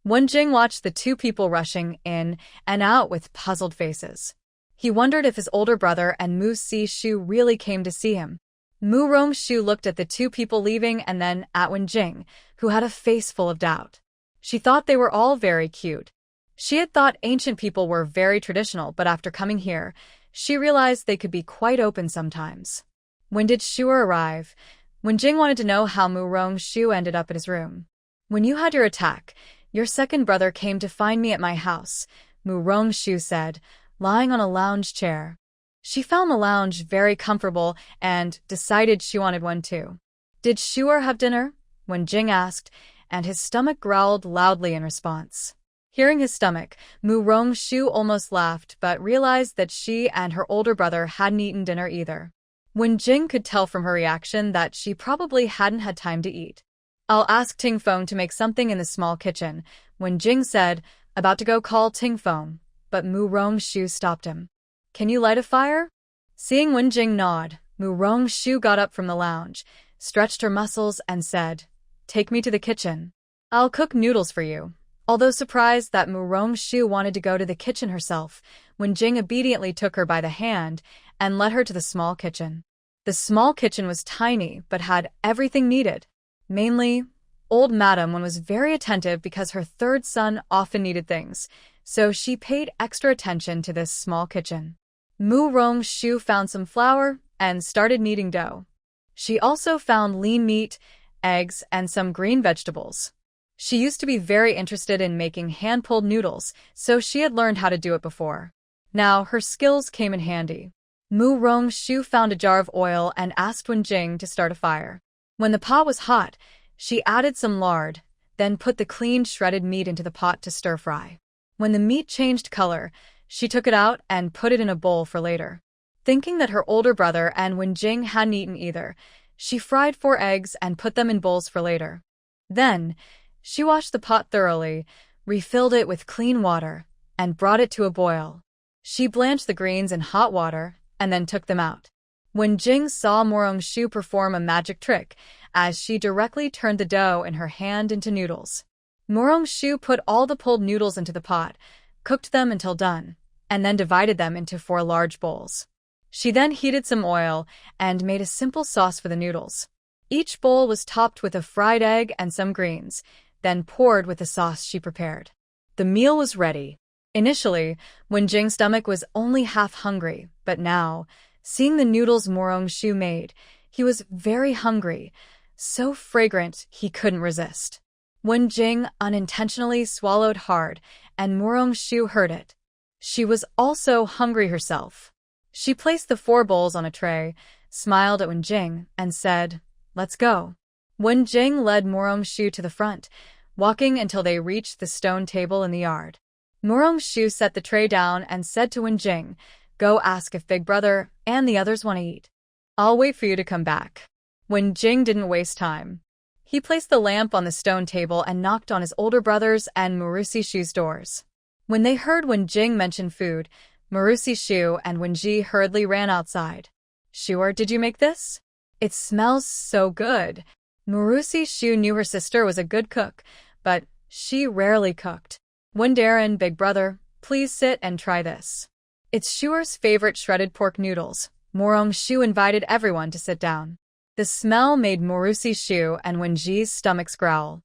Wen Jing watched the two people rushing in and out with puzzled faces. He wondered if his older brother and Mu Si-shu really came to see him. Mu Rong-shu looked at the two people leaving and then at Wen-jing, who had a face full of doubt. She thought they were all very cute. She had thought ancient people were very traditional, but after coming here, she realized they could be quite open sometimes. When did Shuer arrive? Wen-jing wanted to know how Mu Rong-shu ended up at his room. When you had your attack, your second brother came to find me at my house, Mu Rong-shu said, lying on a lounge chair. She found the lounge very comfortable and decided she wanted one too. Did Shuer have dinner? Wen-jing asked, and his stomach growled loudly in response. Hearing his stomach, Mu Rong-shu almost laughed but realized that she and her older brother hadn't eaten dinner either. Wen-jing could tell from her reaction that she probably hadn't had time to eat. I'll ask Ting-feng to make something in the small kitchen, Wen-jing said, about to go call Ting-feng, but Mu Rong-shu stopped him. Can you light a fire? Seeing Wen-jing nod, Mu Rong-shu got up from the lounge, stretched her muscles and said, Take me to the kitchen. I'll cook noodles for you. Although surprised that Mu Rong-shu wanted to go to the kitchen herself, Wen-jing obediently took her by the hand and led her to the small kitchen. The small kitchen was tiny but had everything needed. Mainly, old Madam Wen was very attentive because her third son often needed things, so she paid extra attention to this small kitchen. Mu Rong-shu found some flour and started kneading dough. She also found lean meat, eggs, and some green vegetables. She used to be very interested in making hand-pulled noodles, so she had learned how to do it before. Now her skills came in handy. Mu Rong-shu found a jar of oil and asked Wen-jing to start a fire. When the pot was hot, she added some lard, then put the cleaned shredded meat into the pot to stir-fry. When the meat changed color, she took it out and put it in a bowl for later. Thinking that her older brother and Wen-jing hadn't eaten either, she fried 4 eggs and put them in bowls for later. Then, she washed the pot thoroughly, refilled it with clean water, and brought it to a boil. She blanched the greens in hot water and then took them out. Wen-jing saw Mu Rong-shu perform a magic trick as she directly turned the dough in her hand into noodles. Mu Rong-shu put all the pulled noodles into the pot, cooked them until done, and then divided them into 4 large bowls. She then heated some oil and made a simple sauce for the noodles. Each bowl was topped with a fried egg and some greens, then poured with the sauce she prepared. The meal was ready. Initially, Wen-jing's stomach was only half hungry, but now, seeing the noodles Mu Rong-shu made, he was very hungry, so fragrant he couldn't resist. Wen-jing unintentionally swallowed hard, and Mu Rong-shu heard it. She was also hungry herself. She placed the 4 bowls on a tray, smiled at Wen-jing, and said, Let's go. Wen-jing led Mu Rong-shu to the front, walking until they reached the stone table in the yard. Mu Rong-shu set the tray down and said to Wen-jing, Go ask if Big Brother and the others want to eat. I'll wait for you to come back. Wen-jing didn't waste time. He placed the lamp on the stone table and knocked on his older brother's and Mu Si-shu's doors. When they heard Wen-jing mention food, Mu Si-shu and Wen-ji hurriedly ran outside. Shuer, did you make this? It smells so good. Mu Si-shu knew her sister was a good cook, but she rarely cooked. Wen-darin, Big Brother, please sit and try this. It's Shuer's favorite shredded pork noodles. Mu Rong-shu invited everyone to sit down. The smell made Mu Si-shu and Wen-ji's stomachs growl.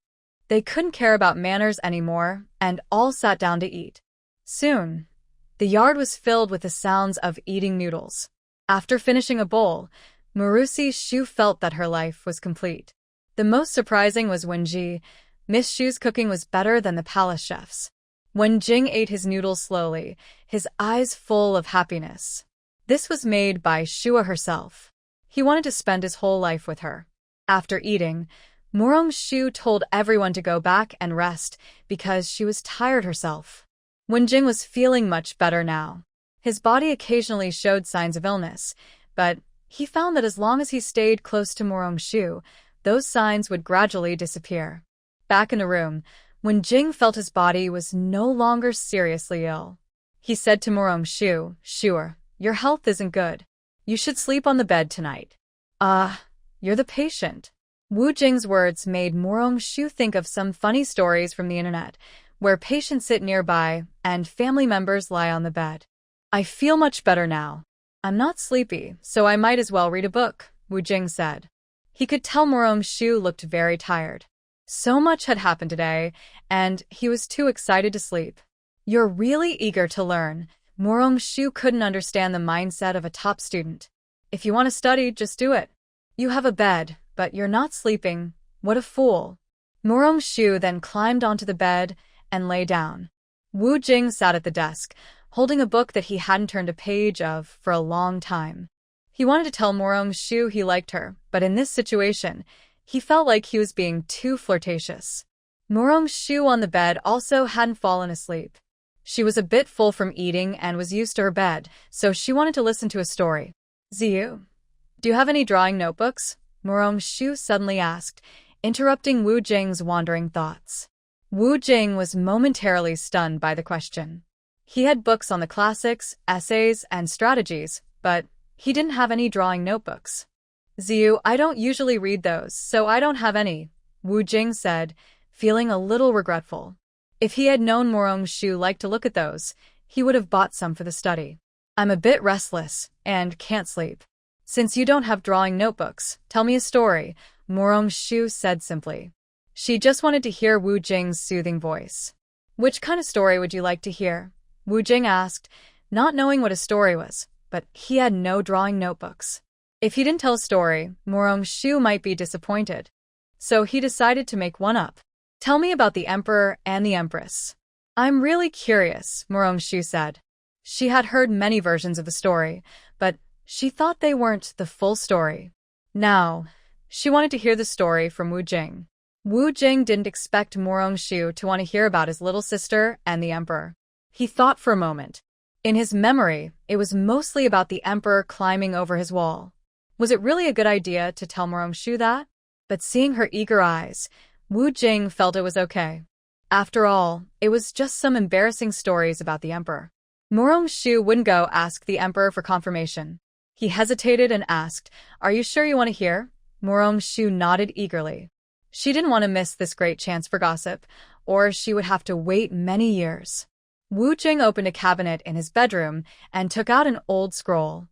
They couldn't care about manners anymore, and all sat down to eat. Soon, the yard was filled with the sounds of eating noodles. After finishing a bowl, Mu Si-shu felt that her life was complete. The most surprising was Wen-ji. Miss Shu's cooking was better than the palace chef's. Wen-jing ate his noodles slowly, his eyes full of happiness. This was made by Shuer herself. He wanted to spend his whole life with her. After eating, Mu Rong-shu told everyone to go back and rest because she was tired herself. Wen-jing was feeling much better now. His body occasionally showed signs of illness, but he found that as long as he stayed close to Mu Rong-shu, those signs would gradually disappear. Back in the room, Wen-jing felt his body was no longer seriously ill. He said to Mu Rong-shu, Shuer, your health isn't good. You should sleep on the bed tonight. You're the patient. Wu Jing's words made Mu Rong-shu think of some funny stories from the internet, where patients sit nearby and family members lie on the bed. I feel much better now. I'm not sleepy, so I might as well read a book, Wu Jing said. He could tell Shu looked very tired. So much had happened today, and he was too excited to sleep. You're really eager to learn. Shu couldn't understand the mindset of a top student. If you want to study, just do it. You have a bed, but you're not sleeping. What a fool. Shu then climbed onto the bed and lay down. Wu Jing sat at the desk, holding a book that he hadn't turned a page of for a long time. He wanted to tell Shu he liked her, but in this situation, he felt like he was being too flirtatious. Shu on the bed also hadn't fallen asleep. She was a bit full from eating and was used to her bed, so she wanted to listen to a story. Ziyu, do you have any drawing notebooks? Shu suddenly asked, interrupting Wu Jing's wandering thoughts. Wu Jing was momentarily stunned by the question. He had books on the classics, essays, and strategies, but he didn't have any drawing notebooks. Ziyu, I don't usually read those, so I don't have any, Wu Jing said, feeling a little regretful. If he had known Shu liked to look at those, he would have bought some for the study. I'm a bit restless and can't sleep. Since you don't have drawing notebooks, tell me a story, Shu said simply. She just wanted to hear Wu Jing's soothing voice. Which kind of story would you like to hear? Wu Jing asked, not knowing what a story was, but he had no drawing notebooks. If he didn't tell a story, Shu might be disappointed. So he decided to make one up. Tell me about the Emperor and the Empress. I'm really curious, Shu said. She had heard many versions of the story, but she thought they weren't the full story. Now, she wanted to hear the story from Wu Jing. Wu Jing didn't expect Shu to want to hear about his little sister and the Emperor. He thought for a moment. In his memory, it was mostly about the Emperor climbing over his wall. Was it really a good idea to tell Shu that? But seeing her eager eyes, Wu Jing felt it was okay. After all, it was just some embarrassing stories about the Emperor. Shu wouldn't go ask the Emperor for confirmation. He hesitated and asked, Are you sure you want to hear? Shu nodded eagerly. She didn't want to miss this great chance for gossip, or she would have to wait many years. Wu Jing opened a cabinet in his bedroom and took out an old scroll.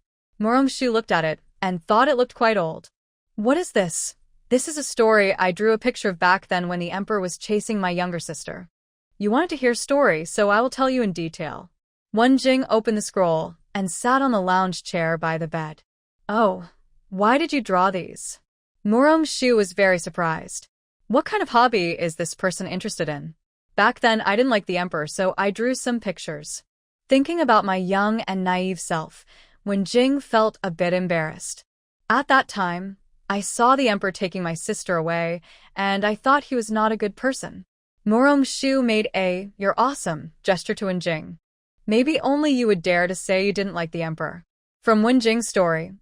Shu looked at it and thought it looked quite old. What is this? This is a story I drew a picture of back then when the Emperor was chasing my younger sister. You wanted to hear a story, so I will tell you in detail. Wu Jing opened the scroll and sat on the lounge chair by the bed. Oh, why did you draw these? Shu was very surprised. What kind of hobby is this person interested in? Back then, I didn't like the Emperor, so I drew some pictures. Thinking about my young and naive self, Wu Jing felt a bit embarrassed. At that time, I saw the Emperor taking my sister away, and I thought he was not a good person. Shu made a, "You're awesome," gesture to Wu Jing. Maybe only you would dare to say you didn't like the Emperor. From Wu Jing's story,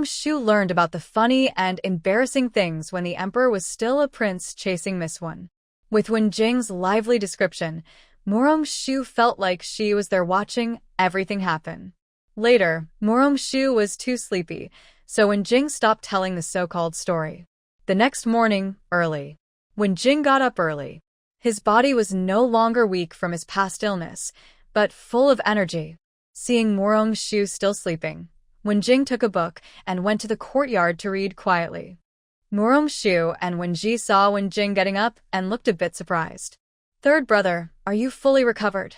Shu learned about the funny and embarrassing things when the Emperor was still a prince chasing Miss One. With Wu Jing's lively description, Shu felt like she was there watching everything happen. Later, Shu was too sleepy, so Wu Jing stopped telling the so-called story. The next morning, early, Wu Jing got up early. His body was no longer weak from his past illness, but full of energy. Seeing Shu still sleeping, Wu Jing took a book and went to the courtyard to read quietly. Shu and Wu Ji saw Wu Jing getting up and looked a bit surprised. Third brother, are you fully recovered?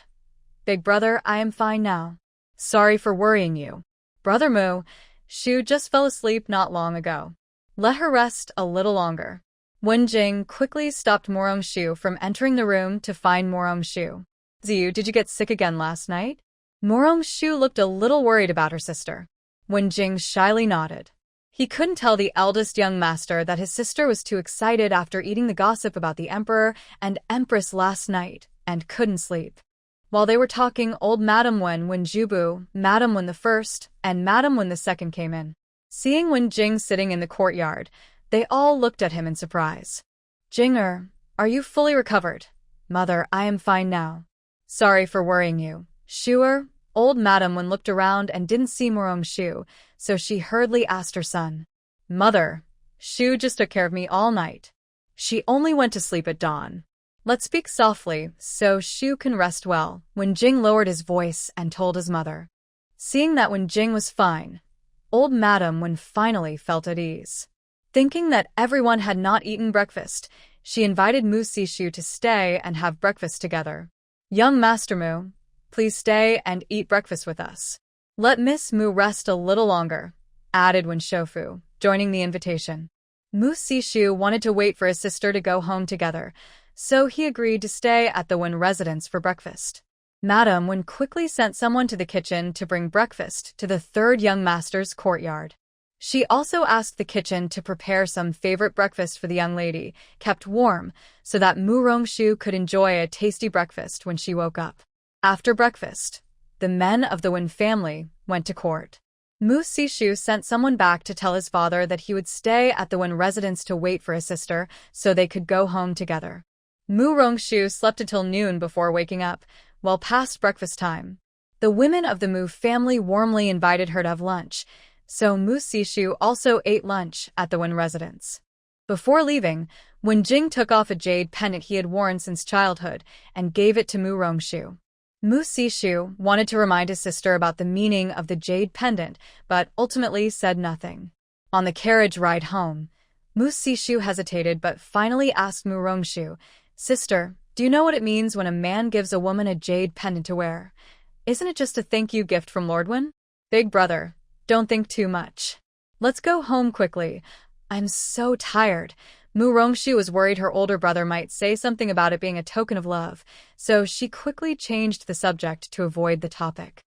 Big brother, I am fine now. Sorry for worrying you. Brother Mu, Shu just fell asleep not long ago. Let her rest a little longer. Wu Jing quickly stopped Shu from entering the room to find Shu. Ziyu, did you get sick again last night? Shu looked a little worried about her sister. Wu Jing shyly nodded. He couldn't tell the eldest young master that his sister was too excited after eating the gossip about the Emperor and Empress last night and couldn't sleep. While they were talking, old Madam Wen Jubu, Madam Wen the First, and Madam Wen the Second came in. Seeing Wu Jing sitting in the courtyard, they all looked at him in surprise. Jinger, are you fully recovered? Mother, I am fine now. Sorry for worrying you. Shuer, old Madam Wen looked around and didn't see Shu, so she hurriedly asked her son. Mother, Shu just took care of me all night. She only went to sleep at dawn. Let's speak softly, so Shu can rest well. Wu Jing lowered his voice and told his mother. Seeing that Wen Jing was fine, old Madam Wen finally felt at ease. Thinking that everyone had not eaten breakfast, she invited Mu Sishu to stay and have breakfast together. "Young Master Mu, please stay and eat breakfast with us. Let Miss Mu rest a little longer," added Wen Shofu, joining the invitation. Mu Sishu wanted to wait for his sister to go home together, so he agreed to stay at the Wen residence for breakfast. Madam Wen quickly sent someone to the kitchen to bring breakfast to the third young master's courtyard. She also asked the kitchen to prepare some favorite breakfast for the young lady, kept warm, so that Mu Rongshu could enjoy a tasty breakfast when she woke up. After breakfast, the men of the Wen family went to court. Mu Sishu sent someone back to tell his father that he would stay at the Wen residence to wait for his sister so they could go home together. Mu Rongshu slept until noon before waking up, well past breakfast time. The women of the Mu family warmly invited her to have lunch, so Mu Sishu also ate lunch at the Wen residence. Before leaving, Wen Jing took off a jade pendant he had worn since childhood and gave it to Mu Rongshu. Mu Sishu wanted to remind his sister about the meaning of the jade pendant, but ultimately said nothing. On the carriage ride home, Mu Sishu hesitated but finally asked Mu Rongshu, "Sister, do you know what it means when a man gives a woman a jade pendant to wear? Isn't it just a thank you gift from Lord Wen?" "Big brother, don't think too much. Let's go home quickly. I'm so tired." Mu Rongshu was worried her older brother might say something about it being a token of love, so she quickly changed the subject to avoid the topic.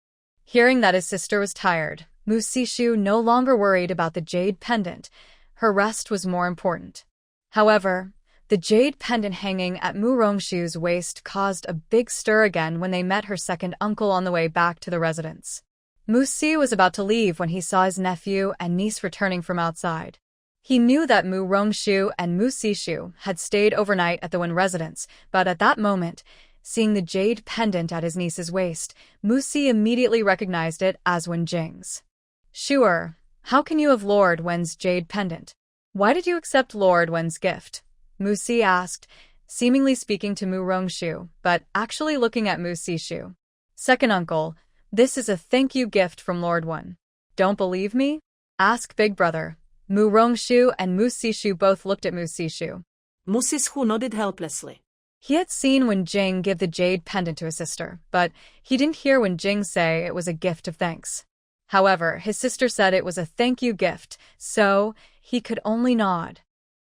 Hearing that his sister was tired, Mu Sishu no longer worried about the jade pendant. Her rest was more important. However, the jade pendant hanging at Mu Rongshu's waist caused a big stir again when they met her second uncle on the way back to the residence. Mu Si was about to leave when he saw his nephew and niece returning from outside. He knew that Mu Rongshu and Mu Sishu had stayed overnight at the Wen residence, but at that moment, seeing the jade pendant at his niece's waist, Mu Si immediately recognized it as Wen Jing's. "Sure, how can you have Lord Wen's jade pendant? Why did you accept Lord Wen's gift?" Mu Si asked, seemingly speaking to Mu Rongshu, but actually looking at Mu Sishu. "Second uncle, this is a thank you gift from Lord Wen. Don't believe me? Ask big brother." Mu Rongshu and Mu Sishu both looked at Mu Sishu. Mu Sishu nodded helplessly. He had seen Wen Jing give the jade pendant to his sister, but he didn't hear Wen Jing say it was a gift of thanks. However, his sister said it was a thank you gift, so he could only nod.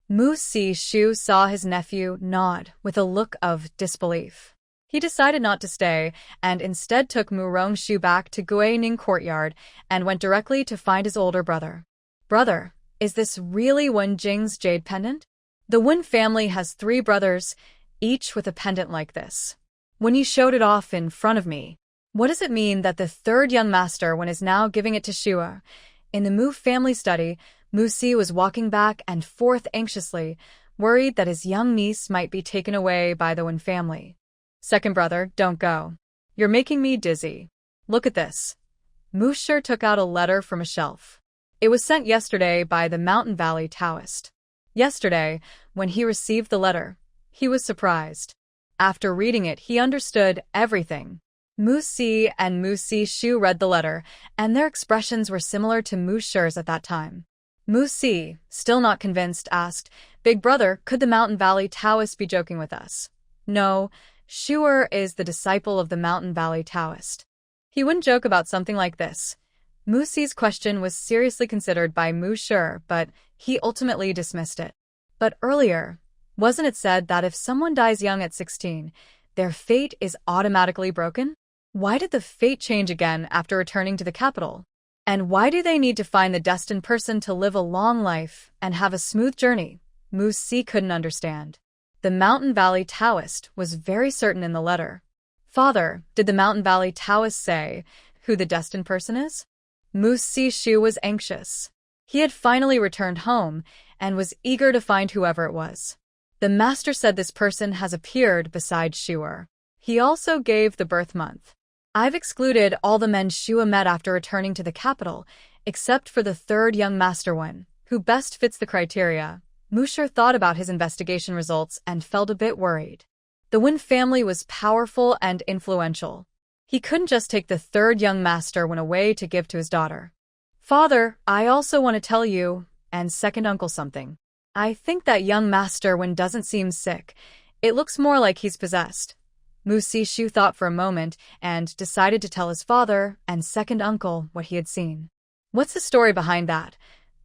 Mu Sishu saw his nephew nod with a look of disbelief. He decided not to stay and instead took Mu Rongshu back to Guining Courtyard and went directly to find his older brother. "Brother, is this really Wen Jing's jade pendant? The Wen family has 3 brothers, each with a pendant like this. When you showed it off in front of me, what does it mean that the third young master Wen is now giving it to Shua?" In the Mu family study, Mu Si was walking back and forth anxiously, worried that his young niece might be taken away by the Wen family. "Second brother, don't go. You're making me dizzy. Look at this." Mu Shi took out a letter from a shelf. It was sent yesterday by the Mountain Valley Taoist. Yesterday, when he received the letter, he was surprised. After reading it, he understood everything. Mu Si and Mu Sishu read the letter, and their expressions were similar to Mu Shi's at that time. Mu Si, still not convinced, asked, "Big brother, could the Mountain Valley Taoist be joking with us?" "No, Shu'er is the disciple of the Mountain Valley Taoist. He wouldn't joke about something like this." Mu Si's question was seriously considered by Mu Shi, but he ultimately dismissed it. "But earlier, wasn't it said that if someone dies young at 16, their fate is automatically broken? Why did the fate change again after returning to the capital? And why do they need to find the destined person to live a long life and have a smooth journey?" Mu Si couldn't understand. The Mountain Valley Taoist was very certain in the letter. "Father, did the Mountain Valley Taoist say who the destined person is?" Mu Sishu was anxious. He had finally returned home and was eager to find whoever it was. "The master said this person has appeared beside Shua. He also gave the birth month. I've excluded all the men Shua met after returning to the capital, except for the third young master one, who best fits the criteria." Mu Shi thought about his investigation results and felt a bit worried. The Wen family was powerful and influential. He couldn't just take the third young master Wen away to give to his daughter. Father, I also want to tell you, and second uncle something. I think that young master Wen doesn't seem sick. It looks more like he's possessed. Mu Sishu thought for a moment and decided to tell his father and second uncle what he had seen. What's the story behind that?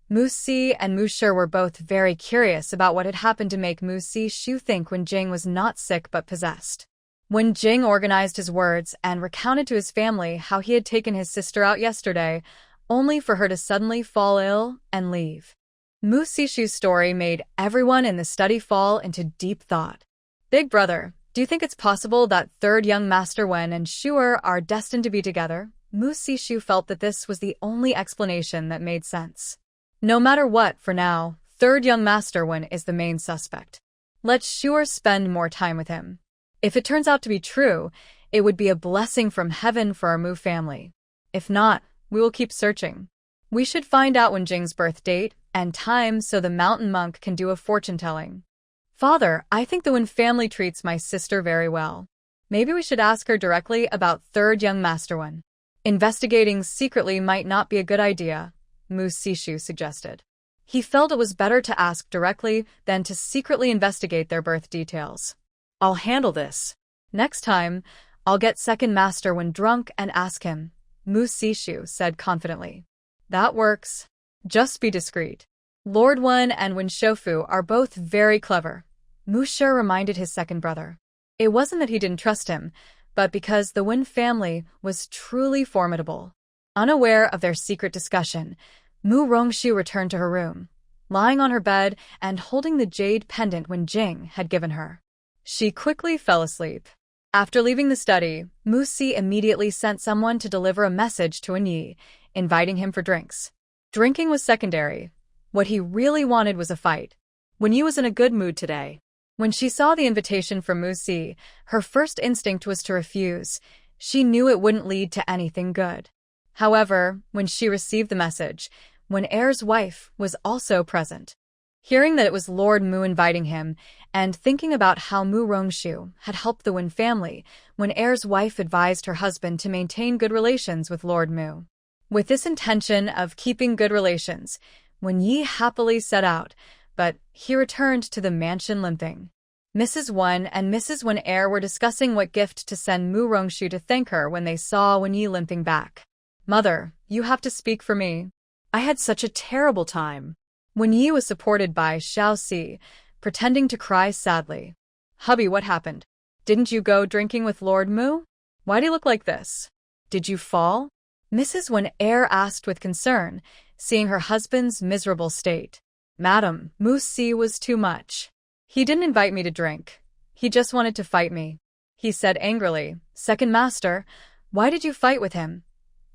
Mu Si and Mu Shi were both very curious about what had happened to make Mu Sishu think Wen Jing was not sick but possessed. When Jing organized his words and recounted to his family how he had taken his sister out yesterday, only for her to suddenly fall ill and leave. Mu Sishu's story made everyone in the study fall into deep thought. Big brother, do you think it's possible that third young master Wen and Shuer are destined to be together? Mu Sishu felt that this was the only explanation that made sense. No matter what, for now, third young master Wen is the main suspect. Let Shuer spend more time with him. If it turns out to be true, it would be a blessing from heaven for our Mu family. If not, we will keep searching. We should find out Wen Jing's birth date and time so the mountain monk can do a fortune-telling. Father, I think the Wen family treats my sister very well. Maybe we should ask her directly about third young master Wen. Investigating secretly might not be a good idea, Mu Sishu suggested. He felt it was better to ask directly than to secretly investigate their birth details. I'll handle this. Next time, I'll get second master Wen drunk and ask him, Mu Sishu said confidently. That works. Just be discreet. Lord Wen and Wen Shofu are both very clever, Mu Shi reminded his second brother. It wasn't that he didn't trust him, but because the Wen family was truly formidable. Unaware of their secret discussion, Mu Rongshu returned to her room, lying on her bed and holding the jade pendant Wen Jing had given her. She quickly fell asleep. After leaving the study, Mu Si immediately sent someone to deliver a message to Wen Yi, inviting him for drinks. Drinking was secondary. What he really wanted was a fight. Wen Yi was in a good mood today. When she saw the invitation from Mu Si, her first instinct was to refuse. She knew it wouldn't lead to anything good. However, when she received the message, Wen Er's wife was also present. Hearing that it was Lord Mu inviting him, and thinking about how Mu Rongshu had helped the Wen family, Wen Er's wife advised her husband to maintain good relations with Lord Mu. With this intention of keeping good relations, Wen Yi happily set out, but he returned to the mansion limping. Mrs. Wen and Mrs. Wen Er were discussing what gift to send Mu Rongshu to thank her when they saw Wen Yi limping back. Mother, you have to speak for me. I had such a terrible time. Wen Yi was supported by Xiao Si, pretending to cry sadly. Hubby, what happened? Didn't you go drinking with Lord Mu? Why'd he look like this? Did you fall? Mrs. Wen Er asked with concern, seeing her husband's miserable state. Madam, Mu Si was too much. He didn't invite me to drink. He just wanted to fight me. He said angrily, Second Master, why did you fight with him?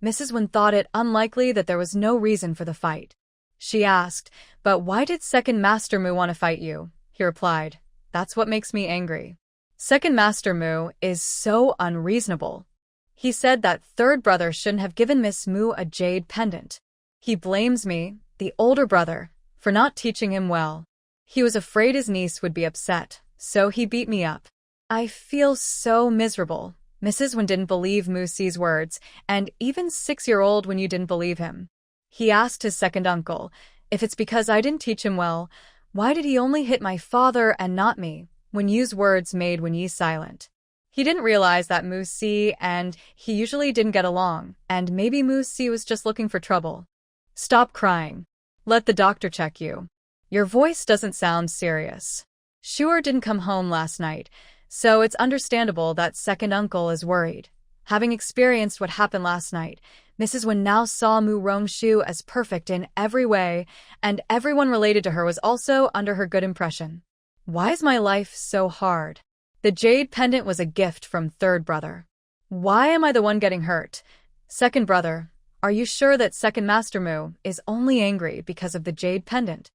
Mrs. Wen thought it unlikely that there was no reason for the fight. She asked, but why did Second Master Mu want to fight you? He replied, that's what makes me angry. Second Master Mu is so unreasonable. He said that third brother shouldn't have given Miss Mu a jade pendant. He blames me, the older brother, for not teaching him well. He was afraid his niece would be upset, so he beat me up. I feel so miserable. Mrs. Wen didn't believe Mu Si's words, and even 6-year-old Wen Yu didn't believe him. He asked his second uncle, if it's because I didn't teach him well, why did he only hit my father and not me? Wen Yu's words made Wen Yi silent. He didn't realize that Mu Si and he usually didn't get along, and maybe Mu Si was just looking for trouble. Stop crying. Let the doctor check you. Your voice doesn't sound serious. Shuer didn't come home last night, so it's understandable that second uncle is worried. Having experienced what happened last night, Mrs. Wen now saw Mu Rongshu as perfect in every way, and everyone related to her was also under her good impression. Why is my life so hard? The jade pendant was a gift from third brother. Why am I the one getting hurt? Second brother, are you sure that Second Master Mu is only angry because of the jade pendant?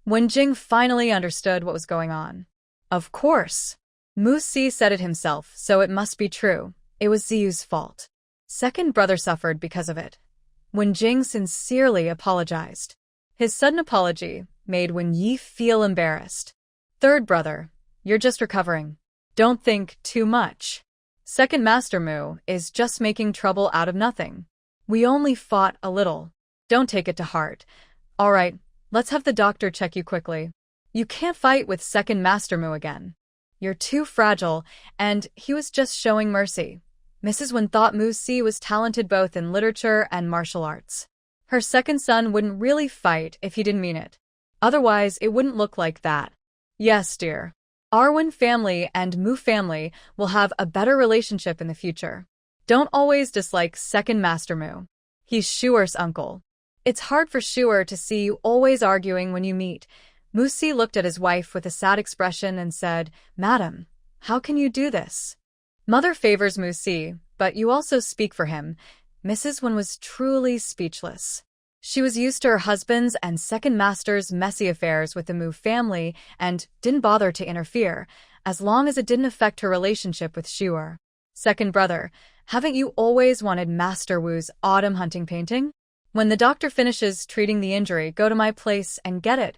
Wen Jing finally understood what was going on. Of course. Mu Si said it himself, so it must be true. It was Ziyu's fault. Second brother suffered because of it. Wen Jing sincerely apologized. His sudden apology made Wen Yi feel embarrassed. Third brother, you're just recovering. Don't think too much. Second Master Mu is just making trouble out of nothing. We only fought a little. Don't take it to heart. All right, let's have the doctor check you quickly. You can't fight with Second Master Mu again. You're too fragile, and he was just showing mercy. Mrs. Wen thought Mu Si was talented both in literature and martial arts. Her second son wouldn't really fight if he didn't mean it. Otherwise, it wouldn't look like that. Yes, dear. Our Wen family and Mu family will have a better relationship in the future. Don't always dislike Second Master Mu. He's Shuer's uncle. It's hard for Shuer to see you always arguing when you meet. Mu Si looked at his wife with a sad expression and said, Madam, how can you do this? Mother favors Mu Si, but you also speak for him. Mrs. Wen was truly speechless. She was used to her husband's and second master's messy affairs with the Mu family and didn't bother to interfere, as long as it didn't affect her relationship with Shuer. Second brother, haven't you always wanted Master Wu's autumn hunting painting? When the doctor finishes treating the injury, go to my place and get it.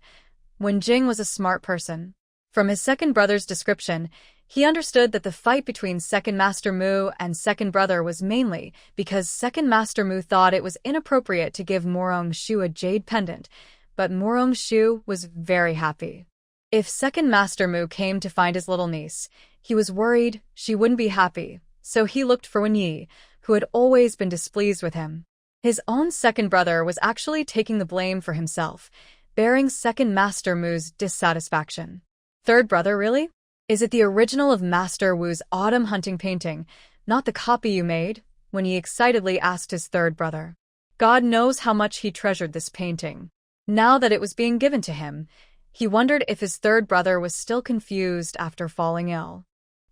Wen Jing was a smart person. From his second brother's description, he understood that the fight between Second Master Mu and second brother was mainly because Second Master Mu thought it was inappropriate to give Morong Shu a jade pendant, but Morong Shu was very happy. If Second Master Mu came to find his little niece, he was worried she wouldn't be happy, so he looked for Wen Yi, who had always been displeased with him. His own second brother was actually taking the blame for himself, bearing Second Master Mu's dissatisfaction. Third brother, really? Is it the original of Master Wu's autumn hunting painting, not the copy you made? When he excitedly asked his third brother. God knows how much he treasured this painting. Now that it was being given to him, he wondered if his third brother was still confused after falling ill.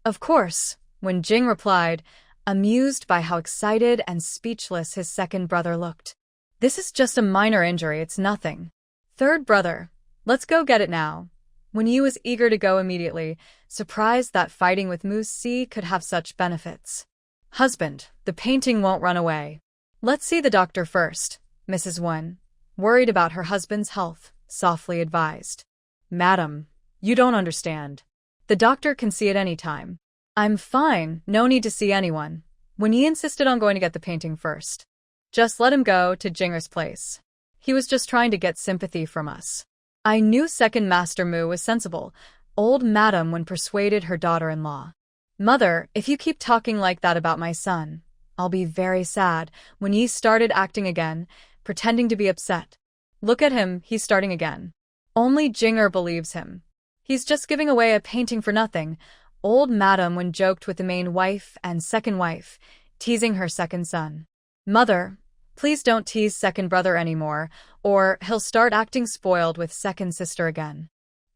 Of course, when Jing replied, amused by how excited and speechless his second brother looked. This is just a minor injury, it's nothing. Third brother, let's go get it now. Wen Yi was eager to go immediately, surprised that fighting with Mu Si could have such benefits. Husband, the painting won't run away. Let's see the doctor first, Mrs. Wen, worried about her husband's health, softly advised. Madam, you don't understand. The doctor can see at any time. I'm fine, no need to see anyone. Wen Yi insisted on going to get the painting first. Just let him go to Jinger's place. He was just trying to get sympathy from us. I knew Second Master Mu was sensible, old Madam Wen persuaded her daughter-in-law. Mother, if you keep talking like that about my son, I'll be very sad. Wen Yi started acting again, pretending to be upset. Look at him, he's starting again. Only Jinger believes him. He's just giving away a painting for nothing. Old Madam Wen joked with the main wife and second wife, teasing her second son. Mother, please don't tease second brother anymore, or he'll start acting spoiled with second sister again.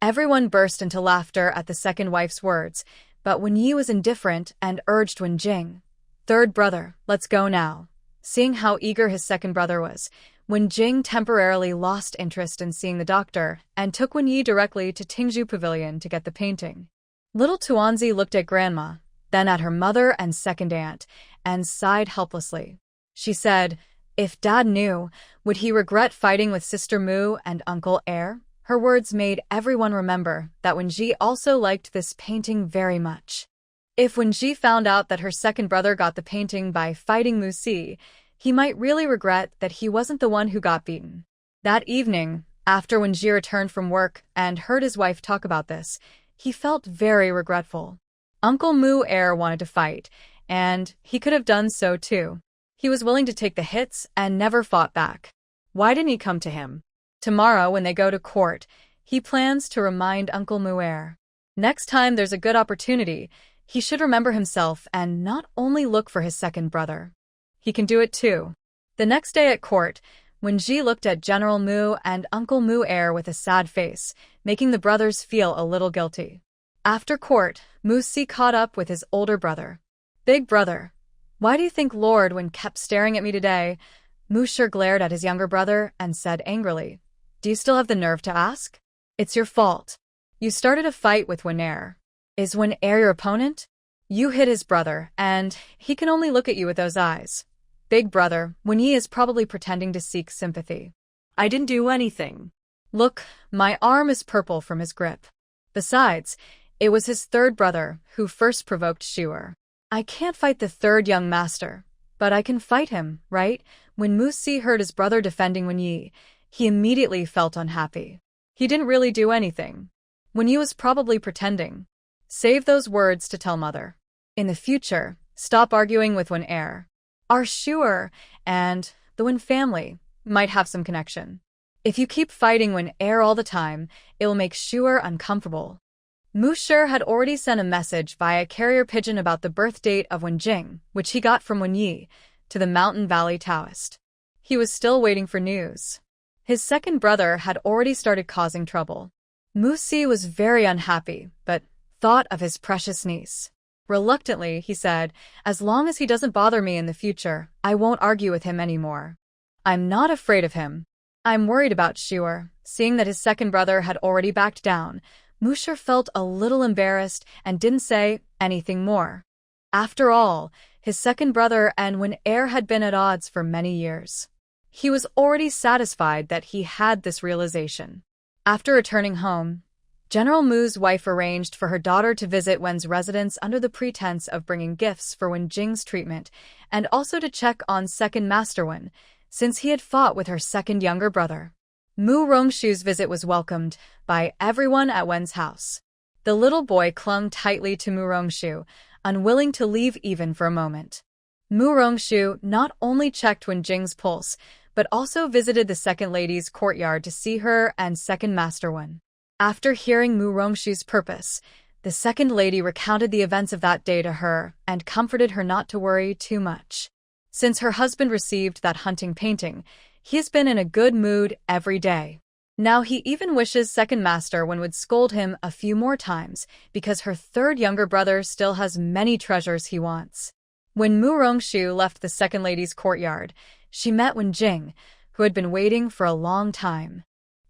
Everyone burst into laughter at the second wife's words, but Wen Yi was indifferent and urged Wen Jing. Third brother, let's go now. Seeing how eager his second brother was, Wen Jing temporarily lost interest in seeing the doctor and took Wen Yi directly to Tingzhu Pavilion to get the painting. Little Tuanzi looked at Grandma, then at her mother and second aunt, and sighed helplessly. She said, if Dad knew, would he regret fighting with Sister Mu and Uncle Air? Her words made everyone remember that Wen Ji also liked this painting very much. If Wen Ji found out that her second brother got the painting by fighting Mu Si, he might really regret that he wasn't the one who got beaten. That evening, after Wen Ji returned from work and heard his wife talk about this, he felt very regretful. Uncle Mu Air wanted to fight, and he could have done so too. He was willing to take the hits and never fought back. Why didn't he come to him? Tomorrow, when they go to court, he plans to remind Uncle Mu'er. Next time there's a good opportunity, he should remember himself and not only look for his second brother. He can do it too. The next day at court, Wen Ji looked at General Mu and Uncle Mu'er with a sad face, making the brothers feel a little guilty. After court, Mu Si caught up with his older brother. Big brother, why do you think Lord Wen kept staring at me today? Mu Shi glared at his younger brother and said angrily, do you still have the nerve to ask? It's your fault. You started a fight with Wen Er. Is Wen Er your opponent? You hit his brother, and he can only look at you with those eyes. Big brother, Wen Yi is probably pretending to seek sympathy. I didn't do anything. Look, my arm is purple from his grip. Besides, it was his third brother who first provoked Shuer. I can't fight the third young master, but I can fight him, right? When Mu Si heard his brother defending Wen Yi, he immediately felt unhappy. He didn't really do anything. Wen Yi was probably pretending. Save those words to tell mother. In the future, stop arguing with Wen Er. Our Shuer and the Wen family might have some connection. If you keep fighting Wen Er all the time, it will make Shuer uncomfortable. Mu Shi had already sent a message via carrier pigeon about the birth date of Wen Jing, which he got from Wen Yi, to the Mountain Valley Taoist. He was still waiting for news. His second brother had already started causing trouble. Mu Si was very unhappy, but thought of his precious niece. Reluctantly, he said, as long as he doesn't bother me in the future, I won't argue with him anymore. I'm not afraid of him. I'm worried about Shuer. Seeing that his second brother had already backed down, Mu Shi felt a little embarrassed and didn't say anything more. After all, his second brother and Wen Er had been at odds for many years. He was already satisfied that he had this realization. After returning home, General Mu's wife arranged for her daughter to visit Wen's residence under the pretense of bringing gifts for Wen Jing's treatment and also to check on second Master Wen, since he had fought with her second younger brother. Mu Rongshu's visit was welcomed by everyone at Wen's house. The little boy clung tightly to Mu Rongshu, unwilling to leave even for a moment. Mu Rongshu not only checked Wen Jing's pulse, but also visited the second lady's courtyard to see her and second Master Wen. After hearing Mu Rongshu's purpose, the second lady recounted the events of that day to her and comforted her not to worry too much. Since her husband received that hunting painting, he has been in a good mood every day. Now he even wishes second Master Wen would scold him a few more times because her third younger brother still has many treasures he wants. When Mu Rongshu left the second lady's courtyard, she met Wen Jing, who had been waiting for a long time.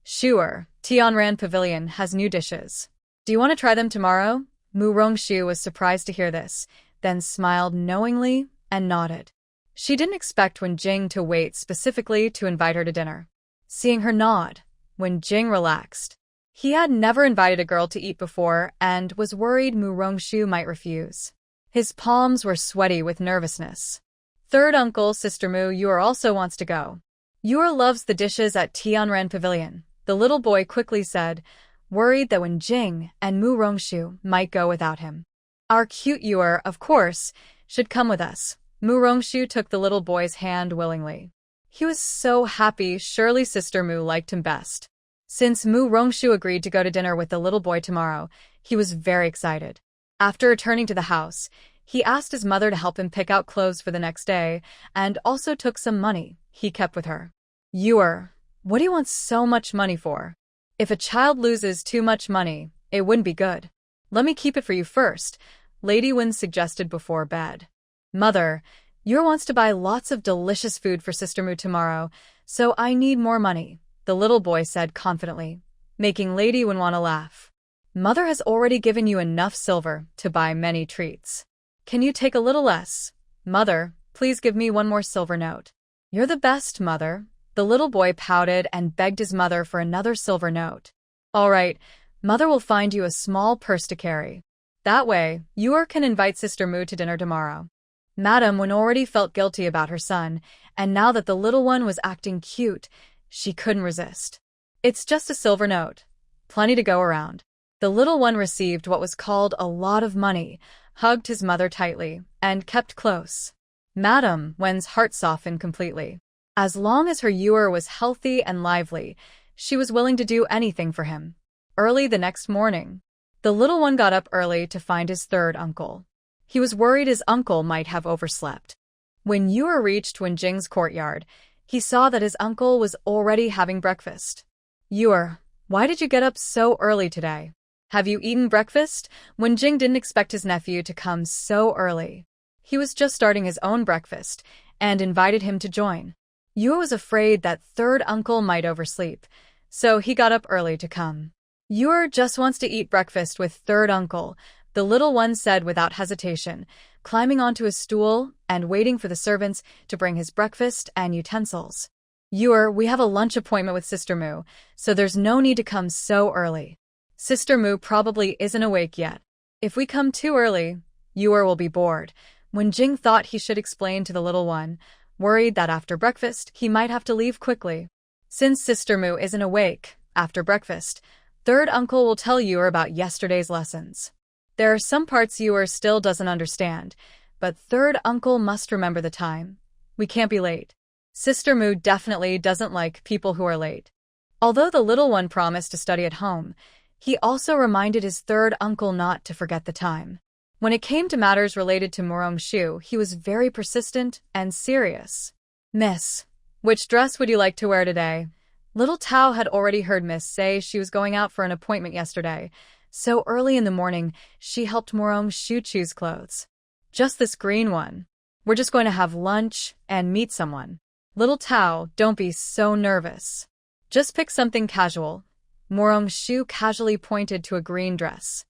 Shuer, Tianran Pavilion has new dishes. Do you want to try them tomorrow? Mu Rongshu was surprised to hear this, then smiled knowingly and nodded. She didn't expect Wen Jing to wait specifically to invite her to dinner. Seeing her nod, Wen Jing relaxed. He had never invited a girl to eat before and was worried Mu Rongshu might refuse. His palms were sweaty with nervousness. Third uncle, Sister Mu Yor also wants to go. Yor loves the dishes at Tianran Pavilion, the little boy quickly said, worried that Wen Jing and Mu Rongshu might go without him. Our cute Yor, of course, should come with us. Mu Rongshu took the little boy's hand willingly. He was so happy, surely Sister Mu liked him best. Since Mu Rongshu agreed to go to dinner with the little boy tomorrow, he was very excited. After returning to the house, he asked his mother to help him pick out clothes for the next day and also took some money he kept with her. Yor, what do you want so much money for? If a child loses too much money, it wouldn't be good. Let me keep it for you first, Lady Wen suggested before bed. Mother, Yor wants to buy lots of delicious food for Sister Mu tomorrow, so I need more money, the little boy said confidently, making Lady Wen want to laugh. Mother has already given you enough silver to buy many treats. Can you take a little less? Mother, please give me one more silver note. You're the best, Mother. The little boy pouted and begged his mother for another silver note. All right, Mother will find you a small purse to carry. That way, Yor can invite Sister Mu to dinner tomorrow. Madam Wen already felt guilty about her son, and now that the little one was acting cute, she couldn't resist. It's just a silver note. Plenty to go around. The little one received what was called a lot of money, hugged his mother tightly, and kept close. Madam Wen's heart softened completely. As long as her Yor was healthy and lively, she was willing to do anything for him. Early the next morning, the little one got up early to find his third uncle. He was worried his uncle might have overslept. When Yor reached Wen Jing's courtyard, he saw that his uncle was already having breakfast. Yor, why did you get up so early today? Have you eaten breakfast? Wen Jing didn't expect his nephew to come so early. He was just starting his own breakfast and invited him to join. Yor was afraid that third uncle might oversleep, so he got up early to come. Yor just wants to eat breakfast with third uncle, the little one said without hesitation, climbing onto his stool and waiting for the servants to bring his breakfast and utensils. Yor, we have a lunch appointment with Sister Mu, so there's no need to come so early. Sister Mu probably isn't awake yet. If we come too early, Yor will be bored. When Jing thought he should explain to the little one, worried that after breakfast he might have to leave quickly. Since Sister Mu isn't awake, after breakfast, third uncle will tell Yor about yesterday's lessons. There are some parts Yor still doesn't understand, but third uncle must remember the time. We can't be late. Sister Mu definitely doesn't like people who are late. Although the little one promised to study at home, he also reminded his third uncle not to forget the time. When it came to matters related to Morong-shu, he was very persistent and serious. Miss, which dress would you like to wear today? Little Tao had already heard Miss say she was going out for an appointment yesterday, so early in the morning she helped Morong-shu choose clothes. Just this green one. We're just going to have lunch and meet someone. Little Tao, don't be so nervous. Just pick something casual. Morong-shu casually pointed to a green dress.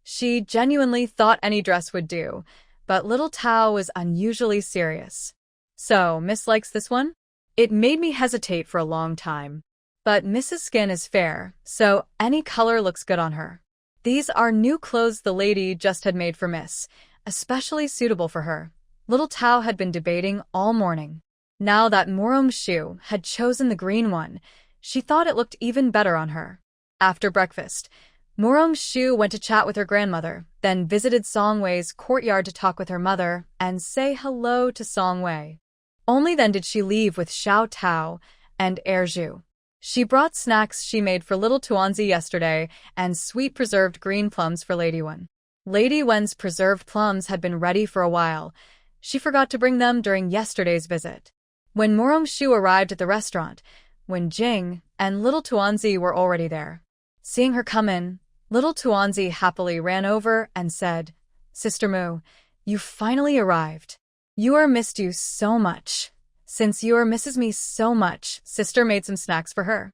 She genuinely thought any dress would do, but little Tao was unusually serious. So, Miss likes this one? It made me hesitate for a long time. But Mrs. Skin is fair, so any color looks good on her. These are new clothes the lady just had made for Miss, especially suitable for her. Little Tao had been debating all morning. Now that Morong-shu had chosen the green one, she thought it looked even better on her. After breakfast, Morong-shu went to chat with her grandmother, then visited Song-wei's courtyard to talk with her mother and say hello to Song-wei. Only then did she leave with Xiao Tao and Erju. She brought snacks she made for little Tuanzi yesterday and sweet preserved green plums for Lady Wen. Lady Wen's preserved plums had been ready for a while. She forgot to bring them during yesterday's visit. When Morong-shu arrived at the restaurant, Wen Jing and little Tuanzi were already there. Seeing her come in, little Tuanzi happily ran over and said, "Sister Mu, you finally arrived. Yor missed you so much. Since Yor misses me so much, Sister made some snacks for her."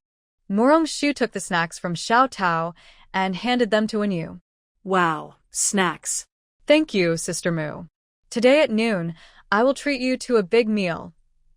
Morong-shu took the snacks from Xiao Tao and handed them to Wen. Wow, snacks. Thank you, Sister Mu. Today at noon, I will treat you to a big meal.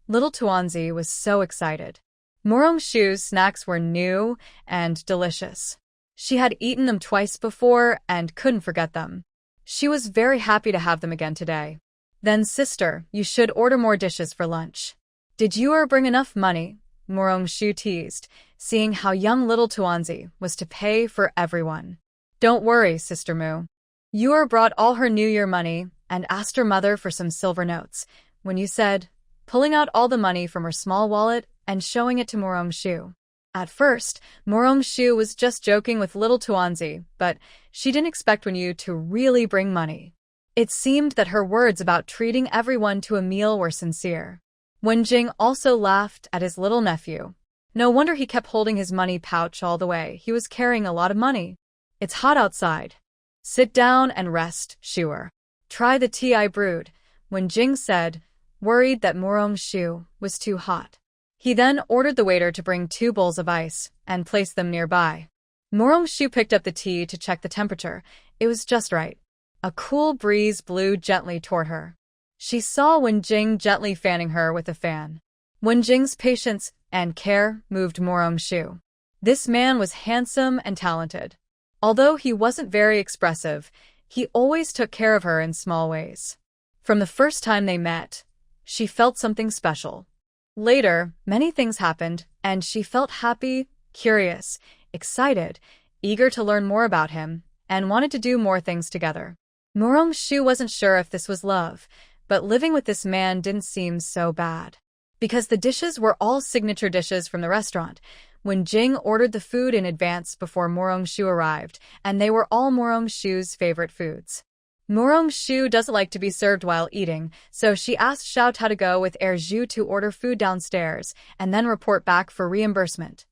Little Tuanzi was so excited. Morong-shu's snacks were new and delicious. She had eaten them twice before and couldn't forget them. She was very happy to have them again today. Then, sister, you should order more dishes for lunch. Did Yor bring enough money? Morong-shu teased, seeing how young little Tuanzi was to pay for everyone. Don't worry, Sister Mu. Yor brought all her New Year money and asked her mother for some silver notes, when you said, pulling out all the money from her small wallet and showing it to Morong-shu. At first, Morong-shu was just joking with little Tuanzi, but she didn't expect Wen to really bring money. It seemed that her words about treating everyone to a meal were sincere. Wen Jing also laughed at his little nephew. No wonder he kept holding his money pouch all the way. He was carrying a lot of money. It's hot outside. Sit down and rest, Shuer. Try the tea I brewed, Wen Jing said, worried that Morong-shu was too hot. He then ordered the waiter to bring 2 bowls of ice and place them nearby. Morong-shu picked up the tea to check the temperature. It was just right. A cool breeze blew gently toward her. She saw Wen Jing gently fanning her with a fan. Wen Jing's patience and care moved Morong-shu. This man was handsome and talented. Although he wasn't very expressive, he always took care of her in small ways. From the first time they met, she felt something special. Later, many things happened, and she felt happy, curious, excited, eager to learn more about him, and wanted to do more things together. Morong-shu wasn't sure if this was love, but living with this man didn't seem so bad. Because the dishes were all signature dishes from the restaurant, Wen Jing ordered the food in advance before Morong-shu arrived, and they were all Morong-shu's favorite foods. Morong-shu doesn't like to be served while eating, so she asked Xiao Tao to go with Erju to order food downstairs and then report back for reimbursement.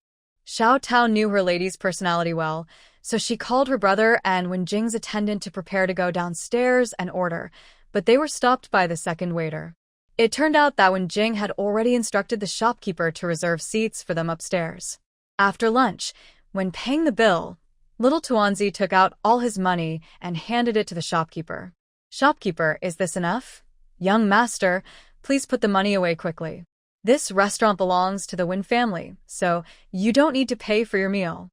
Xiao Tao knew her lady's personality well, so she called her brother and Wen Jing's attendant to prepare to go downstairs and order, but they were stopped by the second waiter. It turned out that Wen Jing had already instructed the shopkeeper to reserve seats for them upstairs. After lunch, when paying the bill, little Tuanzi took out all his money and handed it to the shopkeeper. "Shopkeeper, is this enough? Young master, please put the money away quickly. This restaurant belongs to the Wen family, so you don't need to pay for your meal."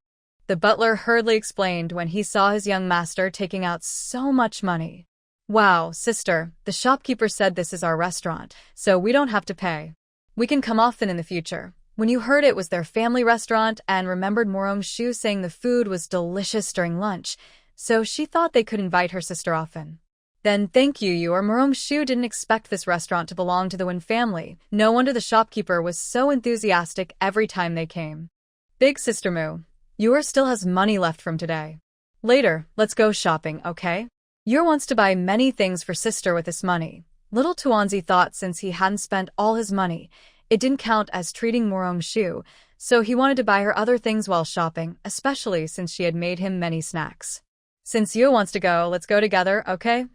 The butler hurriedly explained when he saw his young master taking out so much money. Wow, sister, the shopkeeper said this is our restaurant, so we don't have to pay. We can come often in the future. When you heard it was their family restaurant and remembered Morong-shu saying the food was delicious during lunch, so she thought they could invite her sister often. Then thank you or Morong-shu didn't expect this restaurant to belong to the Win family. No wonder the shopkeeper was so enthusiastic every time they came. Big sister Moo, Yor still has money left from today. Later, let's go shopping, okay? Yor wants to buy many things for sister with this money. Little Tuanzi thought since he hadn't spent all his money, it didn't count as treating Morong-shu, so he wanted to buy her other things while shopping, especially since she had made him many snacks. Since Yu wants to go, let's go together, okay?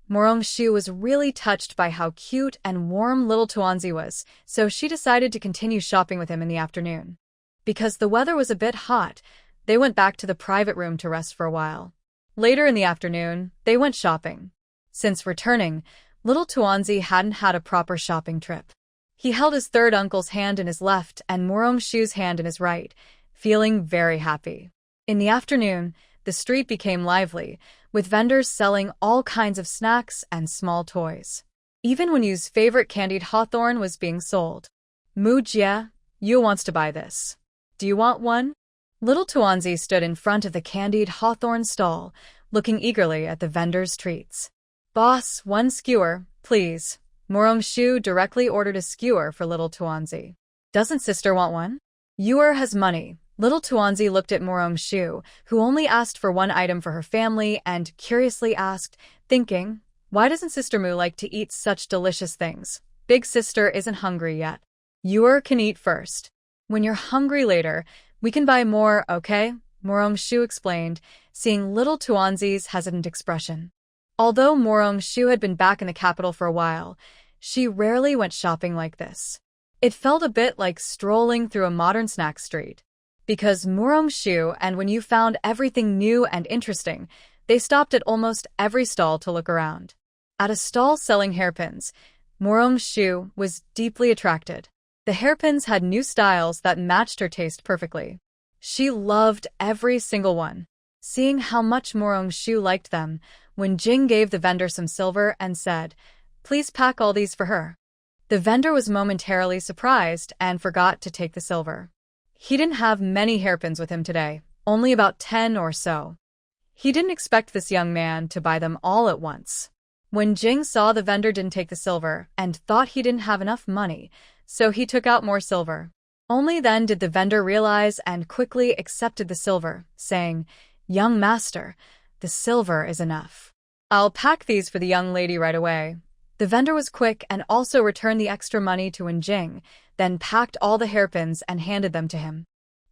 Morong-shu was really touched by how cute and warm little Tuanzi was, so she decided to continue shopping with him in the afternoon. Because the weather was a bit hot, they went back to the private room to rest for a while. Later in the afternoon, they went shopping. Since returning, little Tuanzi hadn't had a proper shopping trip. He held his third uncle's hand in his left and Morong-shu's hand in his right, feeling very happy. In the afternoon, the street became lively, with vendors selling all kinds of snacks and small toys. Even when Yu's favorite candied hawthorn was being sold. Mu Jia, Yu wants to buy this. Do you want one? Little Tuanzi stood in front of the candied hawthorn stall, looking eagerly at the vendor's treats. Boss, one skewer, please. Morong-shu directly ordered a skewer for little Tuanzi. Doesn't sister want one? Yor has money. Little Tuanzi looked at Morong-shu, who only asked for one item for her family, and curiously asked, thinking, why doesn't Sister Mu like to eat such delicious things? Big sister isn't hungry yet. Yor can eat first. When you're hungry later, we can buy more, okay? Morong-shu explained, seeing little Tuanzi's hesitant expression. Although Morong-shu had been back in the capital for a while, she rarely went shopping like this. It felt a bit like strolling through a modern snack street. Because Morong-shu and when you found everything new and interesting, they stopped at almost every stall to look around. At a stall selling hairpins, Morong-shu was deeply attracted. The hairpins had new styles that matched her taste perfectly. She loved every single one. Seeing how much Morong-shu liked them, when Jing gave the vendor some silver and said, please pack all these for her. The vendor was momentarily surprised and forgot to take the silver. He didn't have many hairpins with him today, only about 10 or so. He didn't expect this young man to buy them all at once. When Jing saw the vendor didn't take the silver and thought he didn't have enough money, so he took out more silver. Only then did the vendor realize and quickly accepted the silver, saying, young master, the silver is enough. I'll pack these for the young lady right away. The vendor was quick and also returned the extra money to Wen Jing, then packed all the hairpins and handed them to him.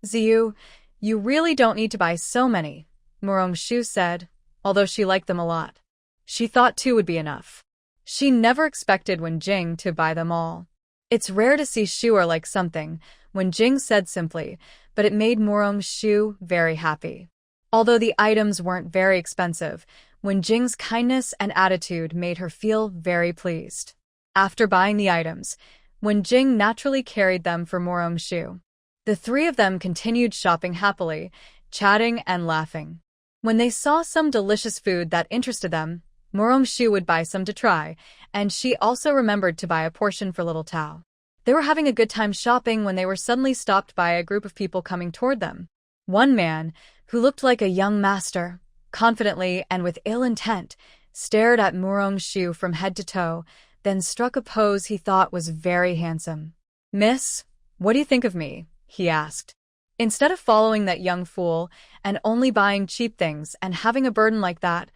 Ziyu, you really don't need to buy so many, Morong-shu said, although she liked them a lot. She thought 2 would be enough. She never expected Wen Jing to buy them all. It's rare to see Shuer like something, Wen Jing said simply, but it made Morong-shu very happy. Although the items weren't very expensive, Wen Jing's kindness and attitude made her feel very pleased. After buying the items, Wen Jing naturally carried them for Morong-shu. The 3 of them continued shopping happily, chatting and laughing. When they saw some delicious food that interested them, Morong-shu would buy some to try, and she also remembered to buy a portion for little Tao. They were having a good time shopping when they were suddenly stopped by a group of people coming toward them. One man, who looked like a young master, confidently and with ill intent, stared at Morong-shu from head to toe, then struck a pose he thought was very handsome. Miss, what do you think of me? He asked. Instead of following that young fool and only buying cheap things and having a burden like that,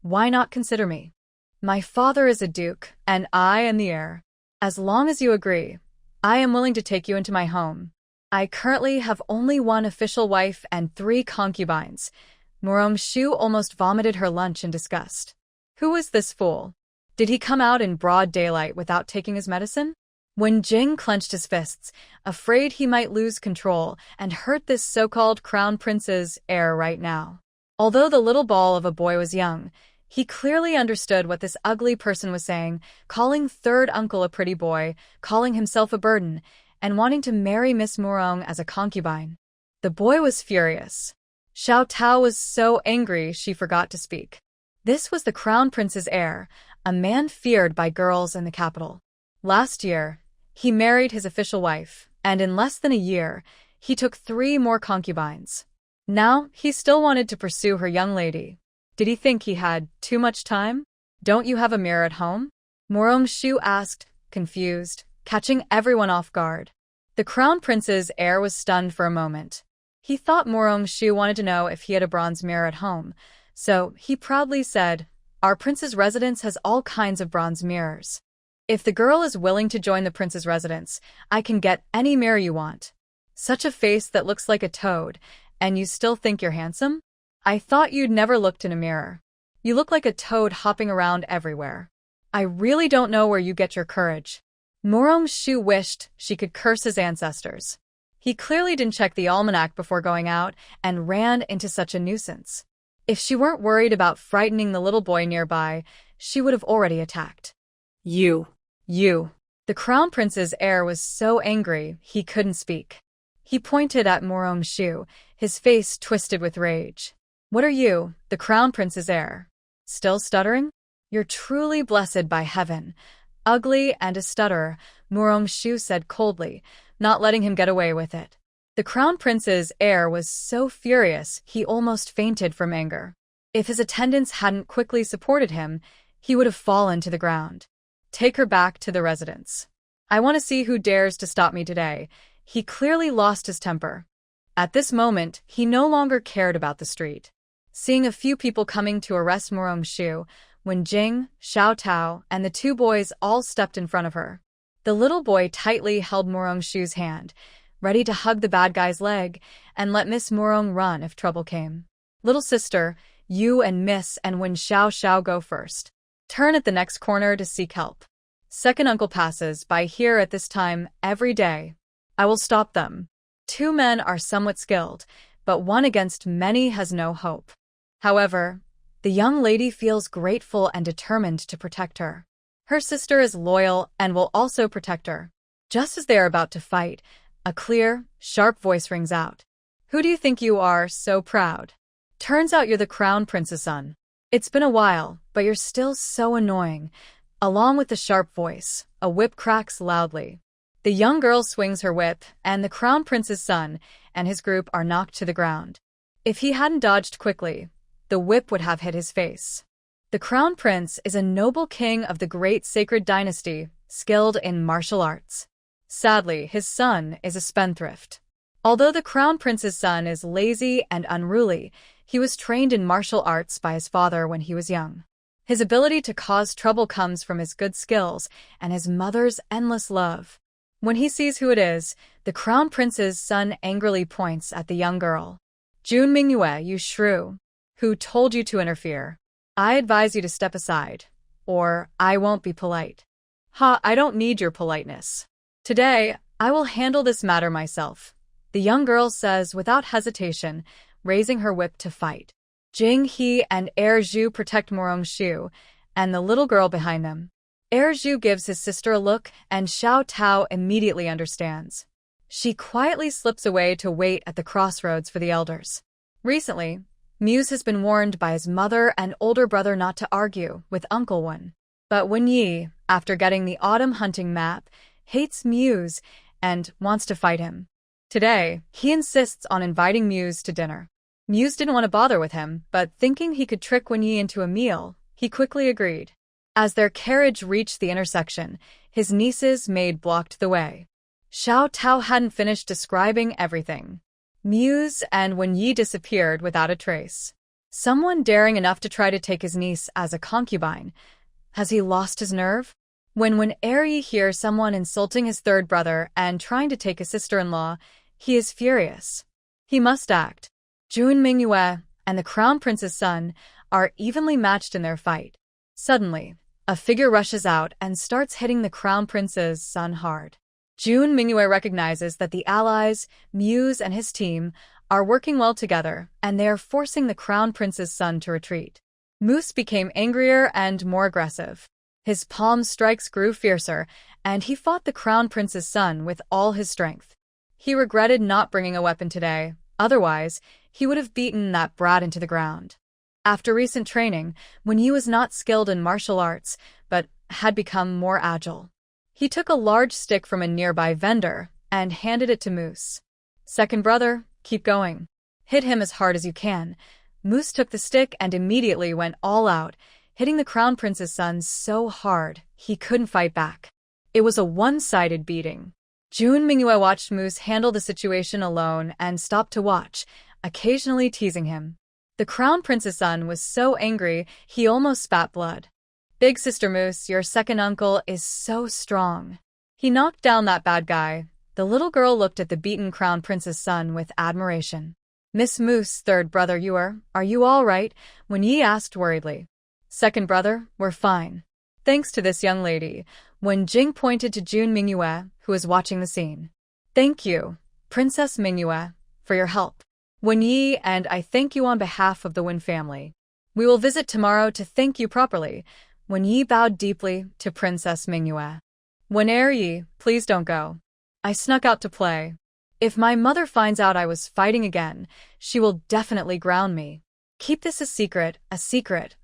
why not consider me? My father is a duke, and I am the heir. As long as you agree, I am willing to take you into my home. I currently have only 1 official wife and 3 concubines. Morong-shu almost vomited her lunch in disgust. Who was this fool? Did he come out in broad daylight without taking his medicine? Wen Jing clenched his fists, afraid he might lose control and hurt this so-called crown prince's heir right now. Although the little ball of a boy was young, he clearly understood what this ugly person was saying, calling third uncle a pretty boy, calling himself a burden, and wanting to marry Miss Morong as a concubine. The boy was furious. Xiao Tao was so angry she forgot to speak. This was the crown prince's heir, a man feared by girls in the capital. Last year, he married his official wife, and in less than a year, he took 3 more concubines. Now, he still wanted to pursue her young lady. Did he think he had too much time? Don't you have a mirror at home? Morong-shu asked, confused, catching everyone off guard. The crown prince's heir was stunned for a moment. He thought Morong-shu wanted to know if he had a bronze mirror at home, so he proudly said, "Our prince's residence has all kinds of bronze mirrors. If the girl is willing to join the prince's residence, I can get any mirror you want." Such a face that looks like a toad, and you still think you're handsome? I thought you'd never looked in a mirror. You look like a toad hopping around everywhere. I really don't know where you get your courage. Morong-shu wished she could curse his ancestors. He clearly didn't check the almanac before going out and ran into such a nuisance. If she weren't worried about frightening the little boy nearby, she would have already attacked. You. The crown prince's heir was so angry he couldn't speak. He pointed at Morong-shu, his face twisted with rage. What are you, the crown prince's heir? Still stuttering? You're truly blessed by heaven. Ugly and a stutterer, Morong-shu said coldly, not letting him get away with it. The crown prince's heir was so furious he almost fainted from anger. If his attendants hadn't quickly supported him, he would have fallen to the ground. Take her back to the residence. I want to see who dares to stop me today. He clearly lost his temper. At this moment, he no longer cared about the street. Seeing a few people coming to arrest Morong-shu, when Jing, Xiao Tao, and the 2 boys all stepped in front of her. The little boy tightly held Morong-shu's hand, ready to hug the bad guy's leg and let Miss Morong run if trouble came. Little sister, you and Miss and when Xiao go first. Turn at the next corner to seek help. Second uncle passes by here at this time every day. I will stop them. 2 men are somewhat skilled, but 1 against many has no hope. However, the young lady feels grateful and determined to protect her. Her sister is loyal and will also protect her. Just as they are about to fight, a clear, sharp voice rings out. Who do you think you are, so proud? Turns out you're the crown prince's son. It's been a while, but you're still so annoying. Along with the sharp voice, a whip cracks loudly. The young girl swings her whip, and the crown prince's son and his group are knocked to the ground. If he hadn't dodged quickly, the whip would have hit his face. The crown prince is a noble king of the great sacred dynasty, skilled in martial arts. Sadly, his son is a spendthrift. Although the crown prince's son is lazy and unruly, he was trained in martial arts by his father when he was young. His ability to cause trouble comes from his good skills and his mother's endless love. When he sees who it is, the crown prince's son angrily points at the young girl. Jun Mingyue, you shrew. Who told you to interfere? I advise you to step aside, or I won't be polite. Ha, I don't need your politeness. Today, I will handle this matter myself, the young girl says without hesitation, raising her whip to fight. Jing He and Er Zhu protect Morong-shu, and the little girl behind them. Er Zhu gives his sister a look, and Xiao Tao immediately understands. She quietly slips away to wait at the crossroads for the elders. Recently, Muse has been warned by his mother and older brother not to argue with Uncle Wen. But Wen Yi, after getting the autumn hunting map, hates Muse and wants to fight him. Today, he insists on inviting Muse to dinner. Muse didn't want to bother with him, but thinking he could trick Wen Yi into a meal, he quickly agreed. As their carriage reached the intersection, his niece's maid blocked the way. Xiao Tao hadn't finished describing everything. Muse and Wen Yi disappeared without a trace. Someone daring enough to try to take his niece as a concubine. Has he lost his nerve? When Er Yi hears someone insulting his third brother and trying to take his sister-in-law, he is furious. He must act. Jun Mingyue and the crown prince's son are evenly matched in their fight. Suddenly, a figure rushes out and starts hitting the crown prince's son hard. Jun Mingyue recognizes that the allies, Muse and his team, are working well together, and they are forcing the crown prince's son to retreat. Moose became angrier and more aggressive. His palm strikes grew fiercer, and he fought the crown prince's son with all his strength. He regretted not bringing a weapon today, otherwise, he would have beaten that brat into the ground. After recent training, Wenyi was not skilled in martial arts, but had become more agile. He took a large stick from a nearby vendor and handed it to Moose. Second brother, keep going. Hit him as hard as you can. Moose took the stick and immediately went all out, hitting the Crown Prince's son so hard he couldn't fight back. It was a one-sided beating. Jun Mingyue watched Moose handle the situation alone and stopped to watch, occasionally teasing him. The Crown Prince's son was so angry he almost spat blood. Big sister Moose, your second uncle is so strong. He knocked down that bad guy. The little girl looked at the beaten Crown Prince's son with admiration. Miss Moose, third brother, are you all right? Wenyi asked worriedly. Second brother, we're fine. Thanks to this young lady. When Jing pointed to Jun Mingyue, who was watching the scene. Thank you, Princess Mingyue, for your help. Wenyi, and I thank you on behalf of the Wen family. We will visit tomorrow to thank you properly. Wenyi bowed deeply to Princess Mingyue. Yi, please don't go. I snuck out to play. If my mother finds out I was fighting again, she will definitely ground me. Keep this a secret,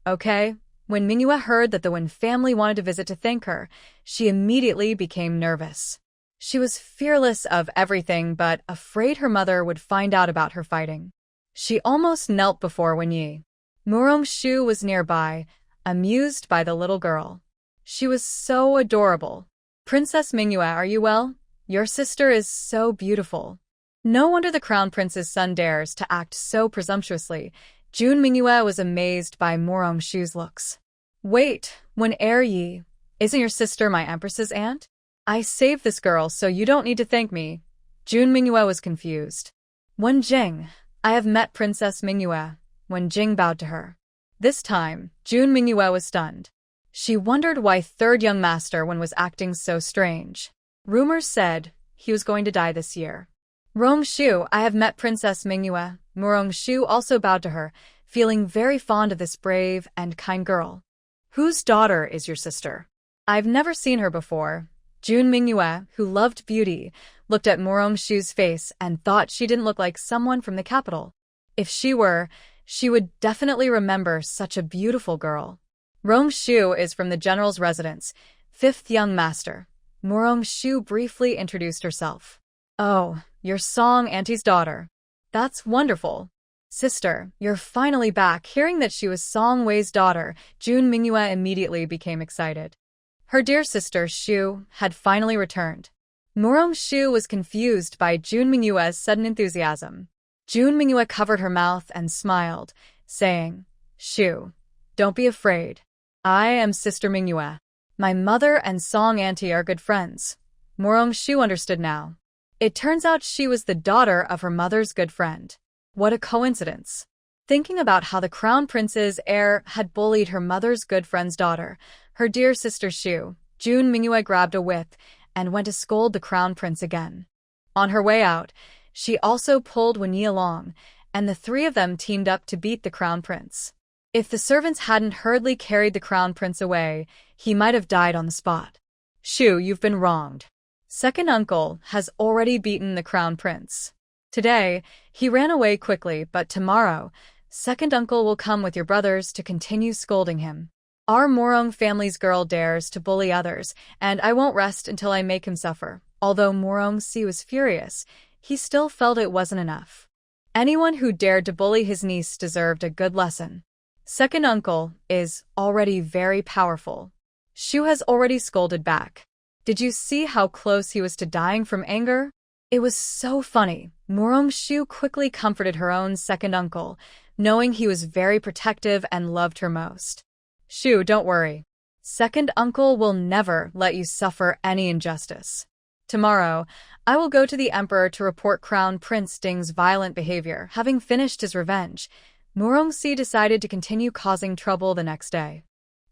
okay? When Mingyue heard that the Wen family wanted to visit to thank her, she immediately became nervous. She was fearless of everything but afraid her mother would find out about her fighting. She almost knelt before Wenyi. Murong-shu was nearby, amused by the little girl. She was so adorable. Princess Mingyue, are you well? Your sister is so beautiful. No wonder the Crown Prince's son dares to act so presumptuously. Jun Mingyue was amazed by Murong-shu's looks. Wait, Yi, isn't your sister my empress's aunt? I saved this girl so you don't need to thank me. Jun Mingyue was confused. Jing, I have met Princess Mingyue. Jing bowed to her. This time, Jun Mingyue was stunned. She wondered why third young master was acting so strange. Rumors said he was going to die this year. Rong-shu, I have met Princess Mingyue. Murong-shu also bowed to her, feeling very fond of this brave and kind girl. Whose daughter is your sister? I've never seen her before. Jun Mingyue, who loved beauty, looked at Murong-shu's face and thought she didn't look like someone from the capital. If she were, she would definitely remember such a beautiful girl. Rong-shu is from the general's residence, fifth young master. Murong-shu briefly introduced herself. Oh, you're Song Auntie's daughter. That's wonderful. Sister, you're finally back. Hearing that she was Song Wei's daughter, Jun Mingyue immediately became excited. Her dear sister, Shu, had finally returned. Murong-shu was confused by Jun Mingyue's sudden enthusiasm. Jun Mingyue covered her mouth and smiled, saying, Shu, don't be afraid. I am Sister Mingyue. My mother and Song Auntie are good friends. Murong-shu understood now. It turns out she was the daughter of her mother's good friend. What a coincidence. Thinking about how the Crown Prince's heir had bullied her mother's good friend's daughter, her dear sister Shu, Jun Mingyue grabbed a whip and went to scold the Crown Prince again. On her way out, she also pulled Wenyi along, and the three of them teamed up to beat the Crown Prince. If the servants hadn't hurriedly carried the Crown Prince away, he might have died on the spot. Shu, you've been wronged. Second uncle has already beaten the Crown Prince. Today, he ran away quickly, but tomorrow, second uncle will come with your brothers to continue scolding him. Our Murong family's girl dares to bully others, and I won't rest until I make him suffer. Although Murong-si was furious, he still felt it wasn't enough. Anyone who dared to bully his niece deserved a good lesson. Second uncle is already very powerful. Shu has already scolded back. Did you see how close he was to dying from anger? It was so funny. Murong-shu quickly comforted her own second uncle, knowing he was very protective and loved her most. Shu, don't worry. Second uncle will never let you suffer any injustice. Tomorrow, I will go to the emperor to report Crown Prince Ding's violent behavior. Having finished his revenge, Murong-si decided to continue causing trouble the next day.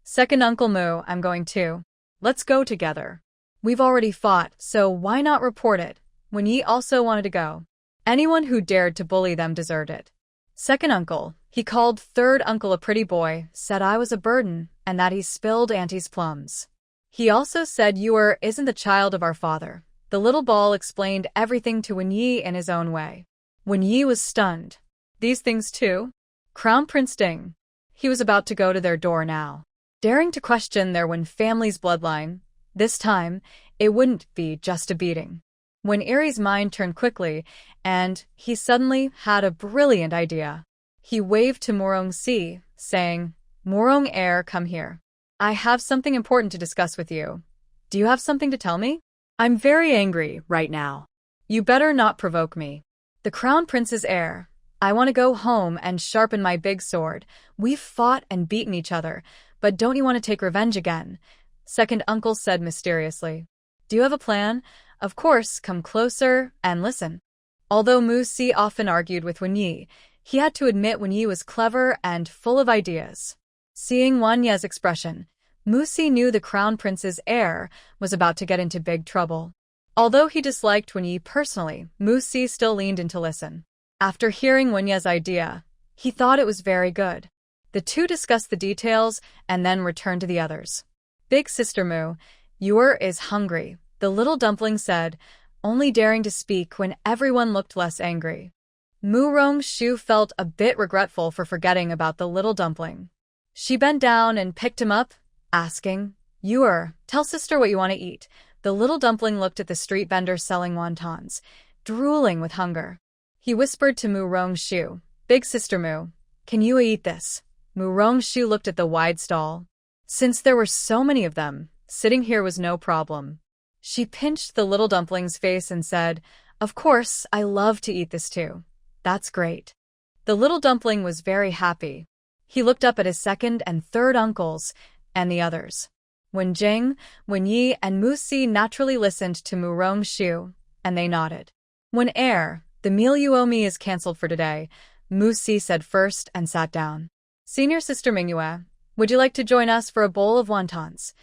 Second Uncle Mu, I'm going too. Let's go together. We've already fought, so why not report it? Wenyi also wanted to go. Anyone who dared to bully them deserved it. Second uncle, he called third uncle a pretty boy, said I was a burden, and that he spilled Auntie's plums. He also said you isn't the child of our father. The little ball explained everything to Wenyi in his own way. Wenyi was stunned. These things too? Crown Prince Ding. He was about to go to their door now, daring to question their family's bloodline. This time, it wouldn't be just a beating. When Erie's mind turned quickly, and he suddenly had a brilliant idea. He waved to Morong-si, saying, "Morong-air, come here. I have something important to discuss with you. Do you have something to tell me?" I'm very angry right now. "You better not provoke me. The Crown Prince's heir. I want to go home and sharpen my big sword. We've fought and beaten each other, but don't you want to take revenge again?" Second uncle said mysteriously. "Do you have a plan? Of course, come closer and listen." Although Mu-si often argued with Wenyi, he had to admit Wenyi was clever and full of ideas. Seeing Wenyi's expression, Mu-si knew the Crown Prince's heir was about to get into big trouble. Although he disliked Wenyi personally, Mu-si still leaned in to listen. After hearing Wenyi's idea, he thought it was very good. The two discussed the details and then returned to the others. "Big sister Mu, Yor is hungry," the little dumpling said, only daring to speak when everyone looked less angry. Morong-shu felt a bit regretful for forgetting about the little dumpling. She bent down and picked him up, asking, "Yor, tell sister what you want to eat." The little dumpling looked at the street vendor selling wontons, drooling with hunger. He whispered to Morong-shu, "Big sister Mu, can you eat this?" Morong-shu looked at the wide stall. Since there were so many of them, sitting here was no problem. She pinched the little dumpling's face and said, "Of course, I love to eat this too." "That's great." The little dumpling was very happy. He looked up at his second and third uncles and the others. Wenjing, Wenyi, and Mu-si naturally listened to Morong-shu, and they nodded. "Wen-air, the meal you owe me is cancelled for today," Mu-si said first and sat down. "Senior sister Mingyue, would you like to join us for a bowl of wontons?"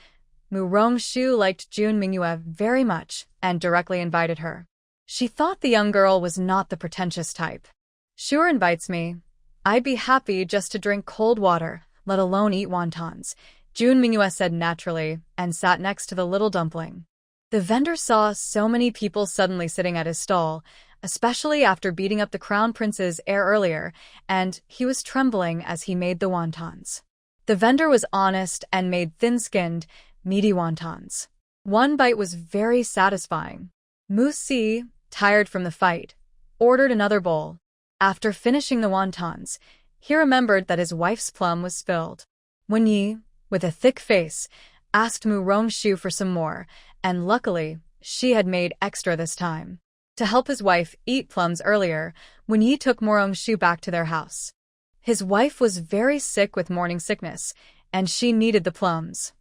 Morong-shu liked June Mingyue very much and directly invited her. She thought the young girl was not the pretentious type. "Sure invites me. I'd be happy just to drink cold water, let alone eat wontons," June Mingyue said naturally and sat next to the little dumpling. The vendor saw so many people suddenly sitting at his stall, especially after beating up the Crown Prince's heir earlier, and he was trembling as he made the wontons. The vendor was honest and made thin-skinned, meaty wontons. One bite was very satisfying. Mu-si, tired from the fight, ordered another bowl. After finishing the wontons, he remembered that his wife's plum was spilled. Wenyi, with a thick face, asked Morong-shu for some more, and luckily, she had made extra this time. To help his wife eat plums earlier, Wenyi took Morong-shu back to their house. His wife was very sick with morning sickness, and she needed the plums.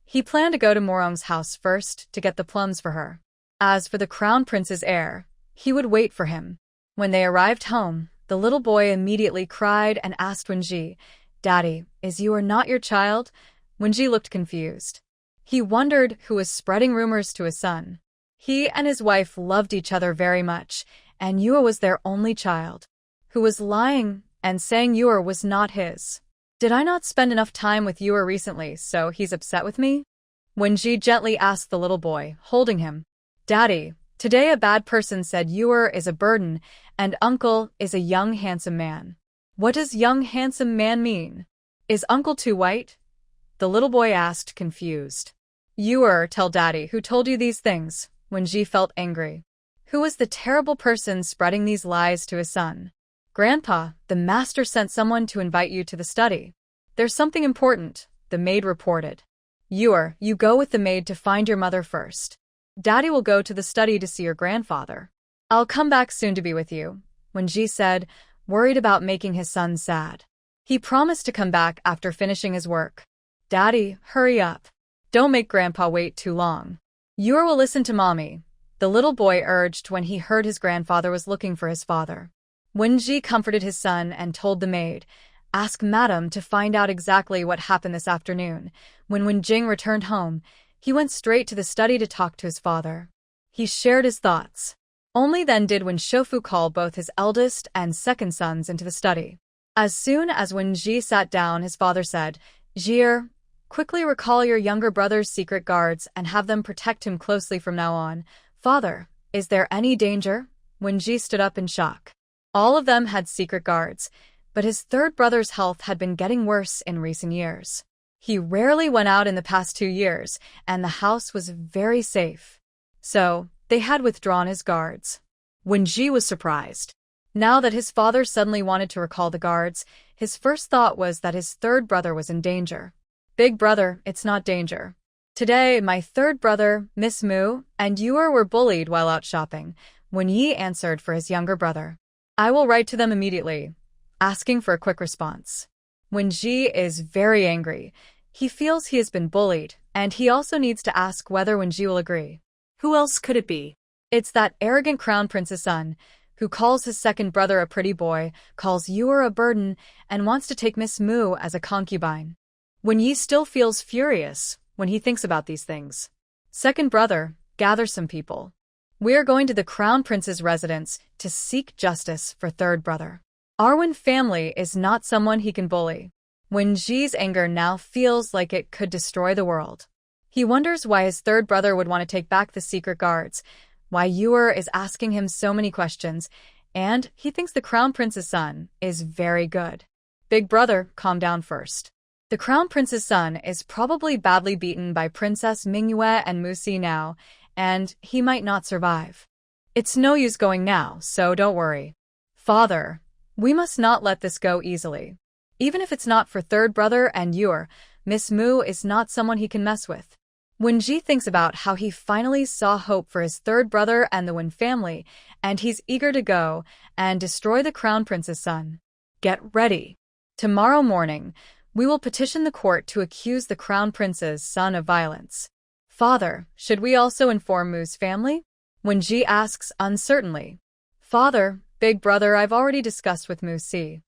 He planned to go to Morong's house first to get the plums for her. As for the Crown Prince's heir, he would wait for him. When they arrived home, the little boy immediately cried and asked Wenji, "Daddy, is you or not your child?" Wenji looked confused. He wondered who was spreading rumors to his son. He and his wife loved each other very much, and Yua was their only child. Who was lying and saying Yua was not his? Did I not spend enough time with Yua recently, so he's upset with me? Wenji gently asked the little boy, holding him. "Daddy, today a bad person said Yua is a burden, and Uncle is a young handsome man." "What does young handsome man mean? Is Uncle too white?" The little boy asked, confused. "Yua, tell Daddy who told you these things." Wenji felt angry. Who was the terrible person spreading these lies to his son? "Grandpa, the master sent someone to invite you to the study. There's something important," the maid reported. "Yua, you go with the maid to find your mother first. Daddy will go to the study to see your grandfather. I'll come back soon to be with you," Wenji said, worried about making his son sad. He promised to come back after finishing his work. "Daddy, hurry up. Don't make Grandpa wait too long. Yua will listen to Mommy," the little boy urged when he heard his grandfather was looking for his father. Wenji comforted his son and told the maid, "Ask Madam to find out exactly what happened this afternoon." When Wenjing returned home, he went straight to the study to talk to his father. He shared his thoughts. Only then did Shofu call both his eldest and second sons into the study. As soon as Wenji sat down, his father said, "Jir, quickly recall your younger brother's secret guards and have them protect him closely from now on." "Father, is there any danger?" Wenji stood up in shock. All of them had secret guards. but his third brother's health had been getting worse in recent years. He rarely went out in the past 2 years, and the house was very safe. So, they had withdrawn his guards. Wenji was surprised. Now that his father suddenly wanted to recall the guards, his first thought was that his third brother was in danger. Big brother, it's not danger. Today, my third brother, Miss Mu, and you were bullied while out shopping, Wen Yi answered for his younger brother. I will write to them immediately, asking for a quick response. Wen Ji is very angry. He feels he has been bullied, and he also needs to ask whether Wen Ji will agree. Who else could it be? It's that arrogant crown prince's son, who calls his second brother a pretty boy, calls Yuer a burden, and wants to take Miss Mu as a concubine. Wen Yi still feels furious when he thinks about these things. Second brother, gather some people. We are going to the crown prince's residence to seek justice for third brother. Arwen family is not someone he can bully. Wen Ji's anger now feels like it could destroy the world. He wonders why his third brother would want to take back the secret guards, why Yuer is asking him so many questions, and he thinks the crown prince's son is very good. Big brother, calm down first. The crown prince's son is probably badly beaten by Princess Mingyue and Musi now, and he might not survive. It's no use going now, so don't worry. Father, we must not let this go easily. Even if it's not for third brother and Yuer, Miss Mu is not someone he can mess with. Wen Ji thinks about how he finally saw hope for his third brother and the Wen family, and he's eager to go and destroy the crown prince's son. Get ready. Tomorrow morning, we will petition the court to accuse the crown prince's son of violence. Father, should we also inform Mu's family? Wen Ji asks uncertainly. Father, big brother, I've already discussed with Mu Si.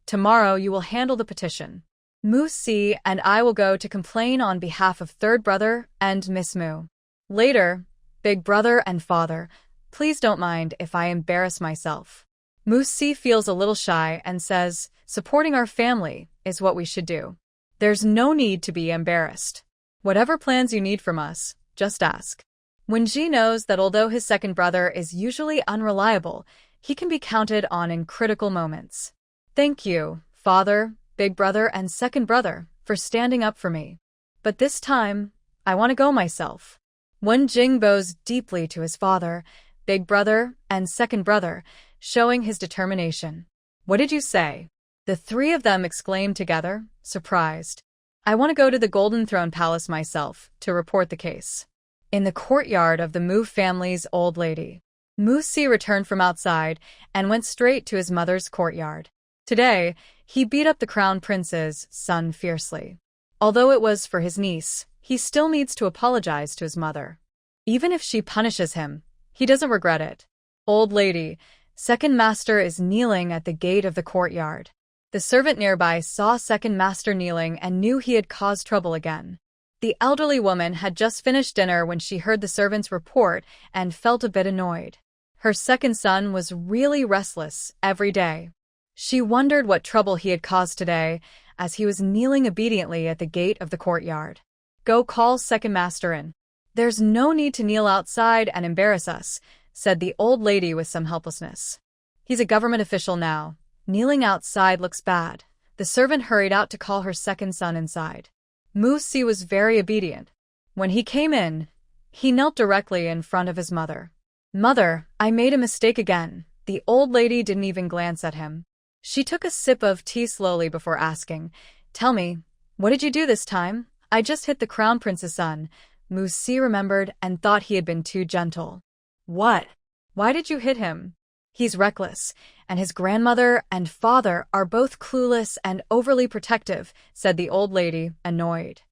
Tomorrow you will handle the petition. Mu Si and I will go to complain on behalf of third brother and Miss Mu. Later, big brother and father, please don't mind if I embarrass myself. Mu Si feels a little shy and says, supporting our family is what we should do. There's no need to be embarrassed. Whatever plans you need from us, just ask. Wen Ji knows that although his second brother is usually unreliable, he can be counted on in critical moments. Thank you, father, big brother, and second brother, for standing up for me. But this time, I want to go myself. Wen Jing bows deeply to his father, big brother, and second brother, showing his determination. What did you say? The three of them exclaimed together, surprised. I want to go to the Golden Throne Palace myself to report the case. In the courtyard of the Mu family's old lady, Mu Si returned from outside and went straight to his mother's courtyard. Today, he beat up the crown prince's son fiercely. Although it was for his niece, he still needs to apologize to his mother. Even if she punishes him, he doesn't regret it. Old lady, second master is kneeling at the gate of the courtyard. The servant nearby saw second master kneeling and knew he had caused trouble again. The elderly woman had just finished dinner when she heard the servant's report and felt a bit annoyed. Her second son was really restless every day. She wondered what trouble he had caused today as he was kneeling obediently at the gate of the courtyard. Go call second master in. There's no need to kneel outside and embarrass us, said the old lady with some helplessness. He's a government official now. Kneeling outside looks bad. The servant hurried out to call her second son inside. Mu Si was very obedient. When he came in, he knelt directly in front of his mother. Mother, I made a mistake again. The old lady didn't even glance at him. She took a sip of tea slowly before asking, tell me, what did you do this time? I just hit the crown prince's son. Mu Si remembered and thought he had been too gentle. What? Why did you hit him? He's reckless, and his grandmother and father are both clueless and overly protective, said the old lady, annoyed.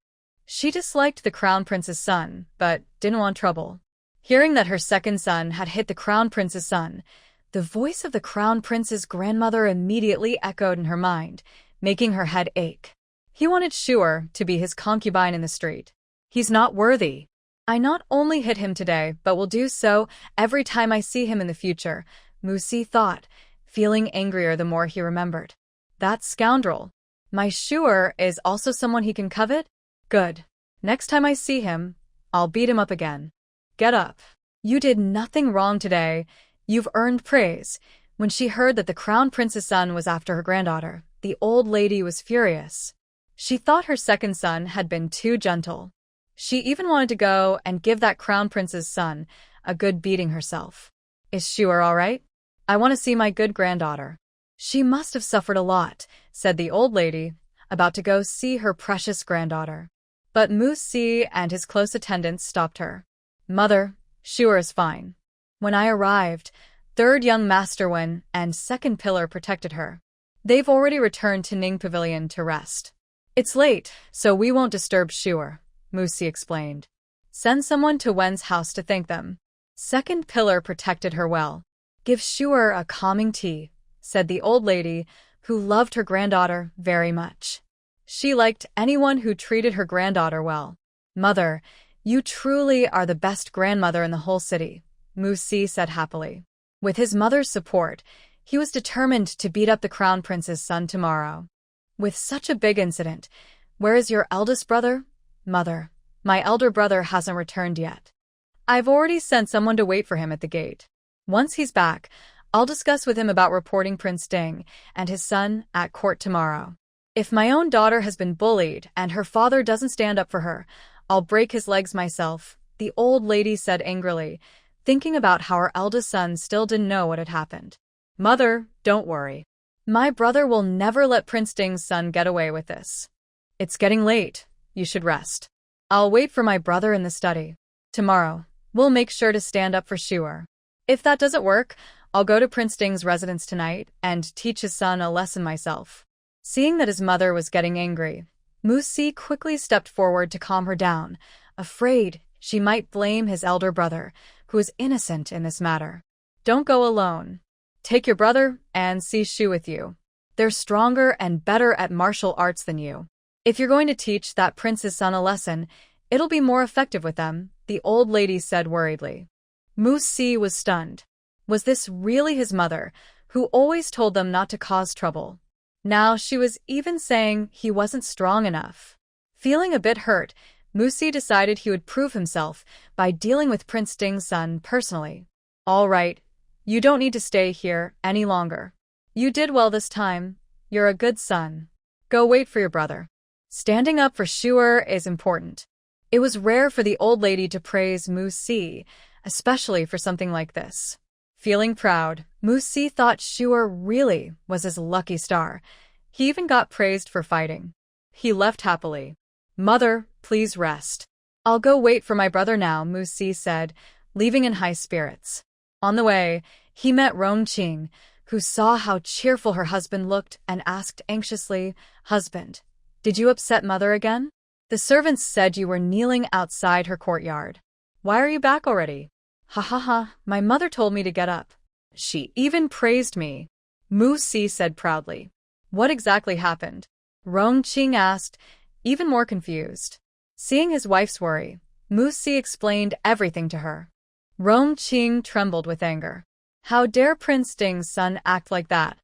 She disliked the crown prince's son, but didn't want trouble. Hearing that her second son had hit the crown prince's son, the voice of the crown prince's grandmother immediately echoed in her mind, making her head ache. He wanted Shuer to be his concubine in the street. He's not worthy. I not only hit him today, but will do so every time I see him in the future, Mu Si thought, feeling angrier the more he remembered. That scoundrel. My Shuer is also someone he can covet? Good. Next time I see him, I'll beat him up again. Get up. You did nothing wrong today. You've earned praise. When she heard that the crown prince's son was after her granddaughter, the old lady was furious. She thought her second son had been too gentle. She even wanted to go and give that crown prince's son a good beating herself. Is Shuer all right? I want to see my good granddaughter. She must have suffered a lot, said the old lady, about to go see her precious granddaughter. But Mu-si and his close attendants stopped her. Mother, Shuer is fine. When I arrived, third young Master Wen and second pillar protected her. They've already returned to Ning Pavilion to rest. It's late, so we won't disturb Shuer, Mu-si explained. Send someone to Wen's house to thank them. Second pillar protected her well. Give Shuer a calming tea, said the old lady, who loved her granddaughter very much. She liked anyone who treated her granddaughter well. Mother, you truly are the best grandmother in the whole city, Mu-si said happily. With his mother's support, he was determined to beat up the crown prince's son tomorrow. With such a big incident, where is your eldest brother? Mother, my elder brother hasn't returned yet. I've already sent someone to wait for him at the gate. Once he's back, I'll discuss with him about reporting Prince Ding and his son at court tomorrow. If my own daughter has been bullied and her father doesn't stand up for her, I'll break his legs myself, the old lady said angrily, thinking about how her eldest son still didn't know what had happened. Mother, don't worry. My brother will never let Prince Ding's son get away with this. It's getting late. You should rest. I'll wait for my brother in the study. Tomorrow, we'll make sure to stand up for Shuer. If that doesn't work, I'll go to Prince Ding's residence tonight and teach his son a lesson myself. Seeing that his mother was getting angry, Mu-si quickly stepped forward to calm her down, afraid she might blame his elder brother, who is innocent in this matter. Don't go alone. Take your brother and see Shu with you. They're stronger and better at martial arts than you. If you're going to teach that prince's son a lesson, it'll be more effective with them, the old lady said worriedly. Mu-si was stunned. Was this really his mother, who always told them not to cause trouble? Now she was even saying he wasn't strong enough. Feeling a bit hurt, Mu-si decided he would prove himself by dealing with Prince Ding's son personally. All right, you don't need to stay here any longer. You did well this time. You're a good son. Go wait for your brother. Standing up for Shuer is important. It was rare for the old lady to praise Mu-si, especially for something like this. Feeling proud, Mu-si thought Shuer really was his lucky star. He even got praised for fighting. He left happily. Mother, please rest. I'll go wait for my brother now, Mu-si said, leaving in high spirits. On the way, he met Rong-ching, who saw how cheerful her husband looked and asked anxiously, Husband, did you upset Mother again? The servants said you were kneeling outside her courtyard. Why are you back already? Ha ha ha, my mother told me to get up. She even praised me, Mu-si said proudly. What exactly happened? Rong-ching asked, even more confused. Seeing his wife's worry, Mu-si explained everything to her. Rong-ching trembled with anger. How dare Prince Ding's son act like that?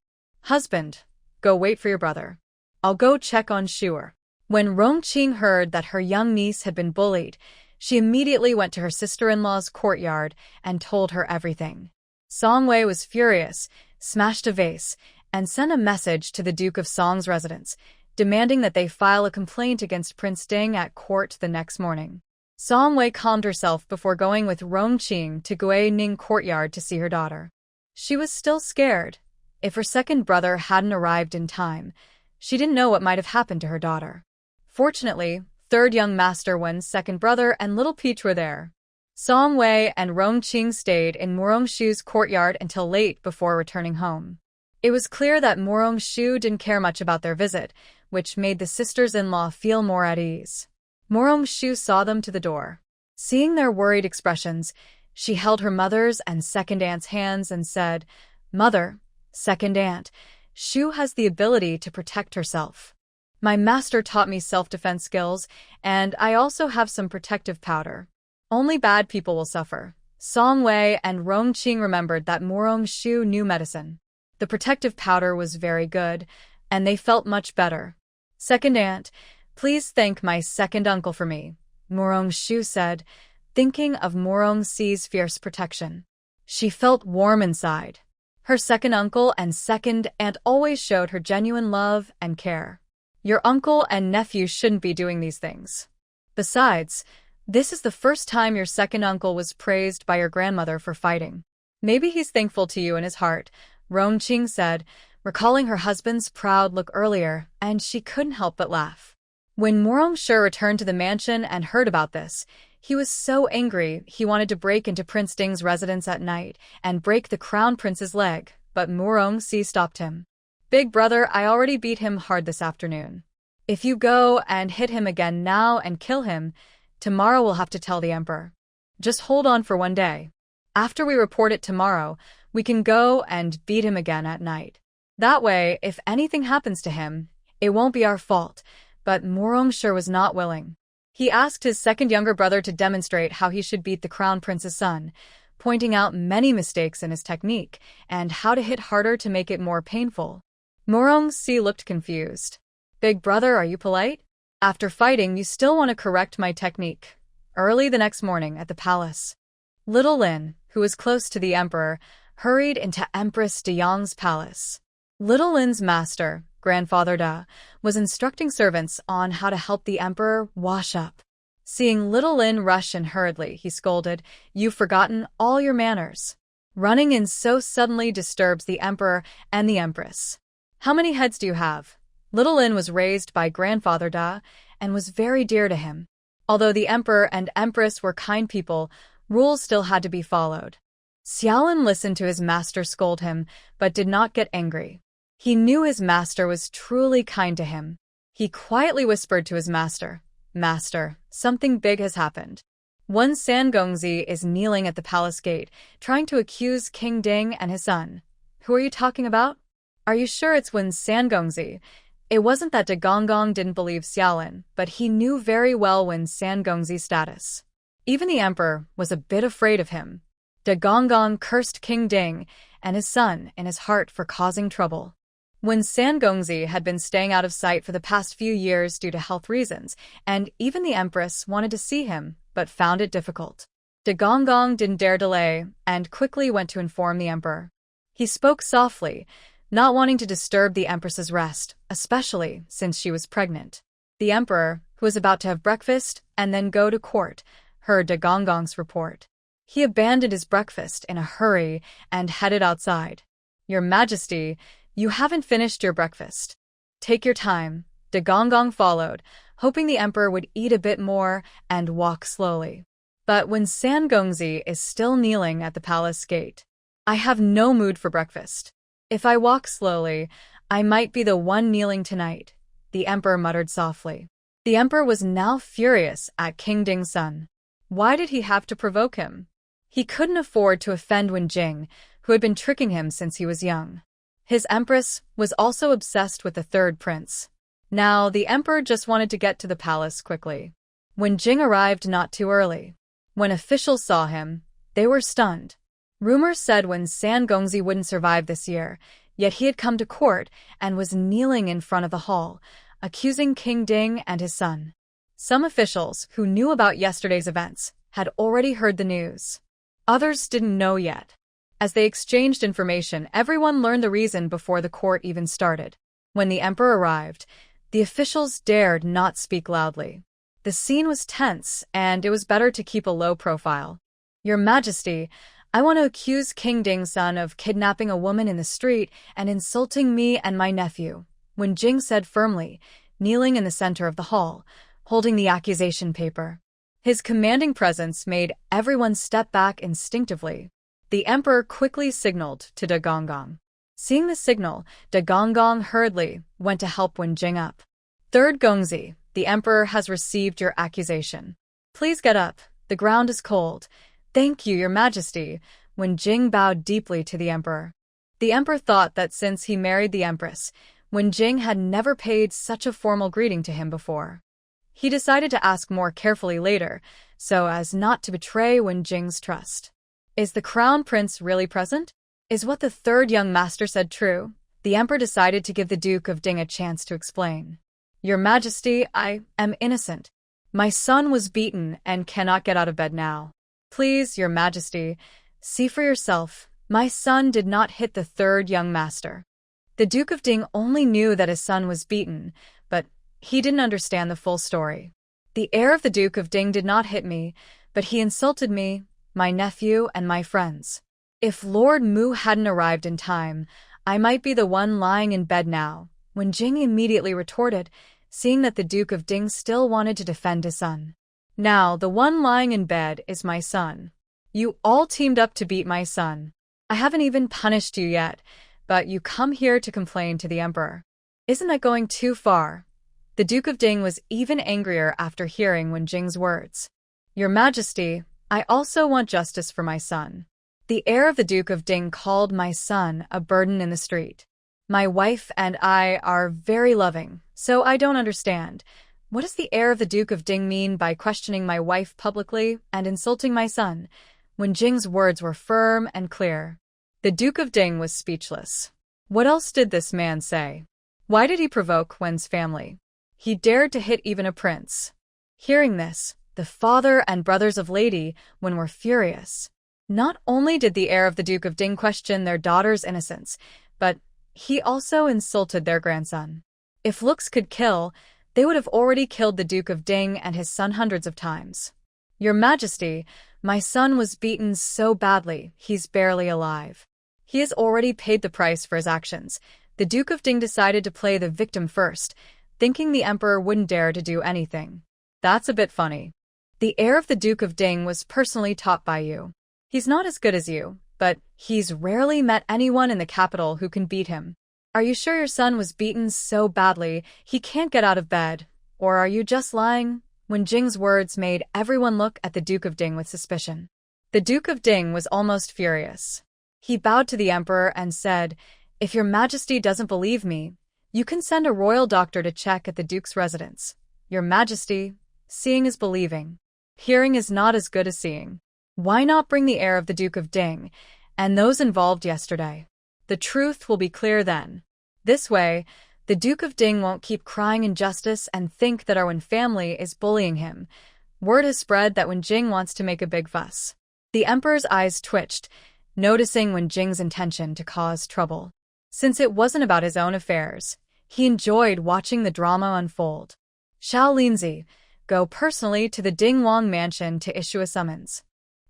Husband, go wait for your brother. I'll go check on Shuer. When Rong-ching heard that her young niece had been bullied, she immediately went to her sister-in-law's courtyard and told her everything. Song-wei was furious, smashed a vase, and sent a message to the Duke of Song's residence, demanding that they file a complaint against Prince Ding at court the next morning. Song-wei calmed herself before going with Rong-ching to Gui Ning courtyard to see her daughter. She was still scared. If her second brother hadn't arrived in time, she didn't know what might have happened to her daughter. Fortunately, third young Master Wen's second brother and little Peach were there. Song-wei and Rong-ching stayed in Murong-shu's courtyard until late before returning home. It was clear that Murong-shu didn't care much about their visit, which made the sisters-in-law feel more at ease. Murong-shu saw them to the door. Seeing their worried expressions, she held her mother's and second aunt's hands and said, Mother, second aunt, Shu has the ability to protect herself. My master taught me self-defense skills, and I also have some protective powder. Only bad people will suffer. Song-wei and Rong-ching remembered that Murong-shu knew medicine. The protective powder was very good, and they felt much better. Second aunt, please thank my second uncle for me, Murong-shu said, thinking of Murong-si's fierce protection. She felt warm inside. Her second uncle and second aunt always showed her genuine love and care. Your uncle and nephew shouldn't be doing these things. Besides, this is the first time your second uncle was praised by your grandmother for fighting. Maybe he's thankful to you in his heart, Rongqing said, recalling her husband's proud look earlier, and she couldn't help but laugh. When Morongshi returned to the mansion and heard about this, he was so angry he wanted to break into Prince Ding's residence at night and break the crown prince's leg, but Morongshi stopped him. Big brother, I already beat him hard this afternoon. If you go and hit him again now and kill him, tomorrow we'll have to tell the emperor. Just hold on for one day. After we report it tomorrow, we can go and beat him again at night. That way, if anything happens to him, it won't be our fault. But Morongshi was not willing. He asked his second younger brother to demonstrate how he should beat the crown prince's son, pointing out many mistakes in his technique and how to hit harder to make it more painful. Morongshi looked confused. Big brother, are you polite? After fighting, you still want to correct my technique. Early the next morning at the palace, Little Lin, who was close to the emperor, hurried into Empress Deyang's palace. Little Lin's master, Grandfather Da, was instructing servants on how to help the emperor wash up. Seeing Little Lin rush in hurriedly, he scolded, "You've forgotten all your manners. Running in so suddenly disturbs the emperor and the empress. How many heads do you have?" Little Lin was raised by Grandfather Da and was very dear to him. Although the emperor and empress were kind people, rules still had to be followed. Xiaolin listened to his master scold him, but did not get angry. He knew his master was truly kind to him. He quietly whispered to his master, "Master, something big has happened. One Sangongzi is kneeling at the palace gate, trying to accuse King Ding and his son." "Who are you talking about?" "Are you sure it's Wen Sangongzi?" It wasn't that De Gonggong didn't believe Xiaolin, but he knew very well Wen Sangongzi's status. Even the emperor was a bit afraid of him. De Gonggong cursed King Ding and his son in his heart for causing trouble. When Sangongzi had been staying out of sight for the past few years due to health reasons, and even the empress wanted to see him, but found it difficult. De Gonggong didn't dare delay, and quickly went to inform the emperor. He spoke softly, not wanting to disturb the empress's rest, especially since she was pregnant. The emperor, who was about to have breakfast and then go to court, heard De Gonggong's report. He abandoned his breakfast in a hurry and headed outside. "Your Majesty, you haven't finished your breakfast. Take your time." De Gonggong followed, hoping the emperor would eat a bit more and walk slowly. But when Sangongzi is still kneeling at the palace gate, "I have no mood for breakfast. If I walk slowly, I might be the one kneeling tonight," the emperor muttered softly. The emperor was now furious at King Ding's son. Why did he have to provoke him? He couldn't afford to offend Wen Jing, who had been tricking him since he was young. His empress was also obsessed with the third prince. Now, the emperor just wanted to get to the palace quickly. Wen Jing arrived not too early. When officials saw him, they were stunned. Rumors said Wen Sangongzi wouldn't survive this year, yet he had come to court and was kneeling in front of the hall, accusing King Ding and his son. Some officials who knew about yesterday's events had already heard the news. Others didn't know yet. As they exchanged information, everyone learned the reason before the court even started. When the emperor arrived, the officials dared not speak loudly. The scene was tense, and it was better to keep a low profile. "Your Majesty, I want to accuse King Ding's son of kidnapping a woman in the street and insulting me and my nephew," Wen Jing said firmly, kneeling in the center of the hall, holding the accusation paper. His commanding presence made everyone step back instinctively. The emperor quickly signaled to De Gonggong. Seeing the signal, De Gonggong hurriedly went to help Wen Jing up. "Third Gongzi, the emperor has received your accusation. Please get up, the ground is cold." "Thank you, your Majesty," Wen Jing bowed deeply to the emperor. The emperor thought that since he married the empress, Wen Jing had never paid such a formal greeting to him before. He decided to ask more carefully later, so as not to betray Wen Jing's trust. "Is the crown prince really present? Is what the third young master said true?" The emperor decided to give the Duke of Ding a chance to explain. "Your Majesty, I am innocent. My son was beaten and cannot get out of bed now. Please, your Majesty, see for yourself," My son did not hit the third young master. The Duke of Ding only knew that his son was beaten, but he didn't understand the full story. The heir of the Duke of Ding did not hit me, but he insulted me, my nephew, and my friends. If Lord Mu hadn't arrived in time, I might be the one lying in bed now, Wen Jing immediately retorted, seeing that the Duke of Ding still wanted to defend his son. Now, the one lying in bed is my son. You all teamed up to beat my son. I haven't even punished you yet, but you come here to complain to the emperor. Isn't that going too far? The Duke of Ding was even angrier after hearing Wen Jing's words. Your Majesty, I also want justice for my son. The heir of the Duke of Ding called my son a burden in the street. My wife and I are very loving, so I don't understand. What does the heir of the Duke of Ding mean by questioning my wife publicly and insulting my son? Wen Jing's words were firm and clear. The Duke of Ding was speechless. What else did this man say? Why did he provoke Wen's family? He dared to hit even a prince. Hearing this, the father and brothers of Lady Wen were furious. Not only did the heir of the Duke of Ding question their daughter's innocence, but he also insulted their grandson. If looks could kill, they would have already killed the Duke of Ding and his son hundreds of times. Your Majesty, my son was beaten so badly, he's barely alive. He has already paid the price for his actions. The Duke of Ding decided to play the victim first, thinking the emperor wouldn't dare to do anything. That's a bit funny. The heir of the Duke of Ding was personally taught by you. He's not as good as you, but he's rarely met anyone in the capital who can beat him. Are you sure your son was beaten so badly he can't get out of bed? Or are you just lying? Wen Jing's words made everyone look at the Duke of Ding with suspicion. The Duke of Ding was almost furious. He bowed to the emperor and said, If your Majesty doesn't believe me, you can send a royal doctor to check at the Duke's residence. Your Majesty, seeing is believing. Hearing is not as good as seeing. Why not bring the heir of the Duke of Ding and those involved yesterday? The truth will be clear then. This way, the Duke of Ding won't keep crying injustice and think that our Wen family is bullying him. Word has spread that Wen Jing wants to make a big fuss. The emperor's eyes twitched, noticing Wen Jing's intention to cause trouble. Since it wasn't about his own affairs, he enjoyed watching the drama unfold. Xiao Linzi, go personally to the Ding Wang mansion to issue a summons.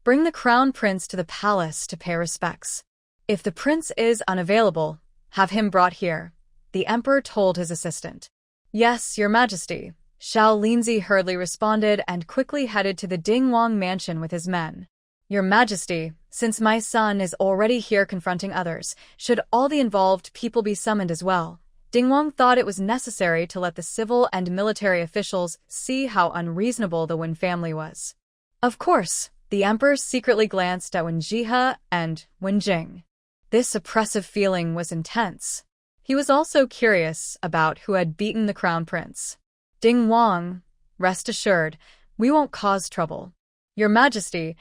Bring the crown prince to the palace to pay respects. If the prince is unavailable, have him brought here, the emperor told his assistant. Yes, your Majesty, Xiao Linzi hurriedly responded and quickly headed to the Ding Wang mansion with his men. Your Majesty, since my son is already here confronting others, should all the involved people be summoned as well? Ding Wang thought it was necessary to let the civil and military officials see how unreasonable the Wen family was. Of course, the emperor secretly glanced at Wen Jihe and Wen Jing. This oppressive feeling was intense. He was also curious about who had beaten the crown prince. Ding Wang, rest assured, we won't cause trouble. Your Majesty,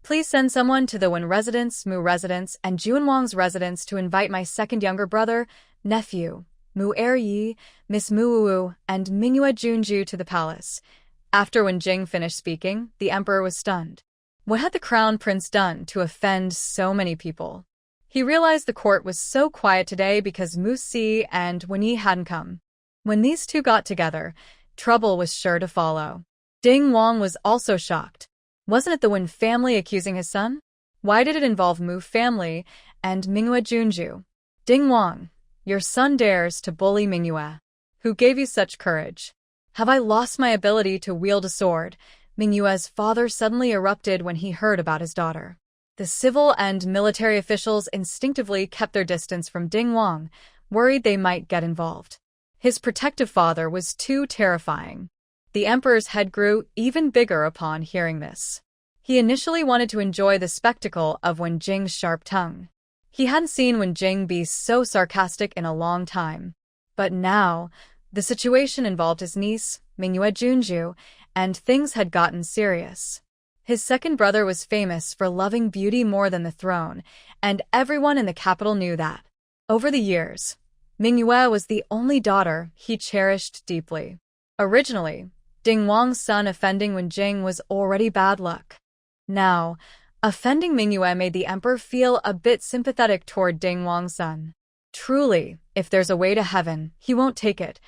please send someone to the Wen residence, Mu residence, and Juan Wang's residence to invite my second younger brother, nephew, Mu Er-yi, Miss Muwu, and Mingyue Junju to the palace. After Wen Jing finished speaking, the emperor was stunned. What had the crown prince done to offend so many people? He realized the court was so quiet today because Mu Si and Wen Yi hadn't come. When these two got together, trouble was sure to follow. Ding Wang was also shocked. Wasn't it the Wen family accusing his son? Why did it involve Mu family and Mingyue Junju? Ding Wang, your son dares to bully Mingyue. Who gave you such courage? Have I lost my ability to wield a sword? Mingyue's father suddenly erupted when he heard about his daughter. The civil and military officials instinctively kept their distance from Ding Wang, worried they might get involved. His protective father was too terrifying. The emperor's head grew even bigger upon hearing this. He initially wanted to enjoy the spectacle of Wen Jing's sharp tongue. He hadn't seen Wen Jing be so sarcastic in a long time. But now, the situation involved his niece, Mingyue Junju, and things had gotten serious. His second brother was famous for loving beauty more than the throne, and everyone in the capital knew that. Over the years, Mingyue was the only daughter he cherished deeply. Originally, Ding Wang's son offending Wen Jing was already bad luck. Now, Offending Mingyue made the emperor feel a bit sympathetic toward Ding Wang's son. Truly, if there's a way to heaven, he won't take it.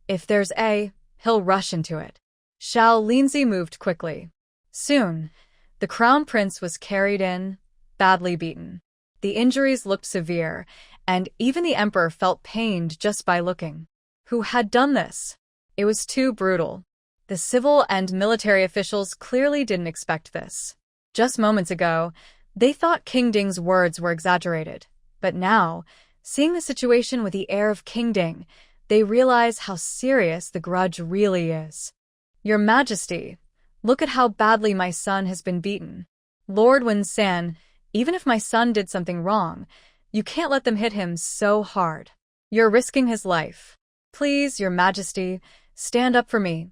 If there's he'll rush into it. Xiao Linzi moved quickly. Soon, the crown prince was carried in, badly beaten. The injuries looked severe, and even the emperor felt pained just by looking. Who had done this? It was too brutal. The civil and military officials clearly didn't expect this. Just moments ago, they thought King Ding's words were exaggerated. But now, seeing the situation with the air of King Ding, they realize how serious the grudge really is. Your Majesty, look at how badly my son has been beaten. Lord Wen-san, even if my son did something wrong, you can't let them hit him so hard. You're risking his life. Please, Your Majesty, stand up for me.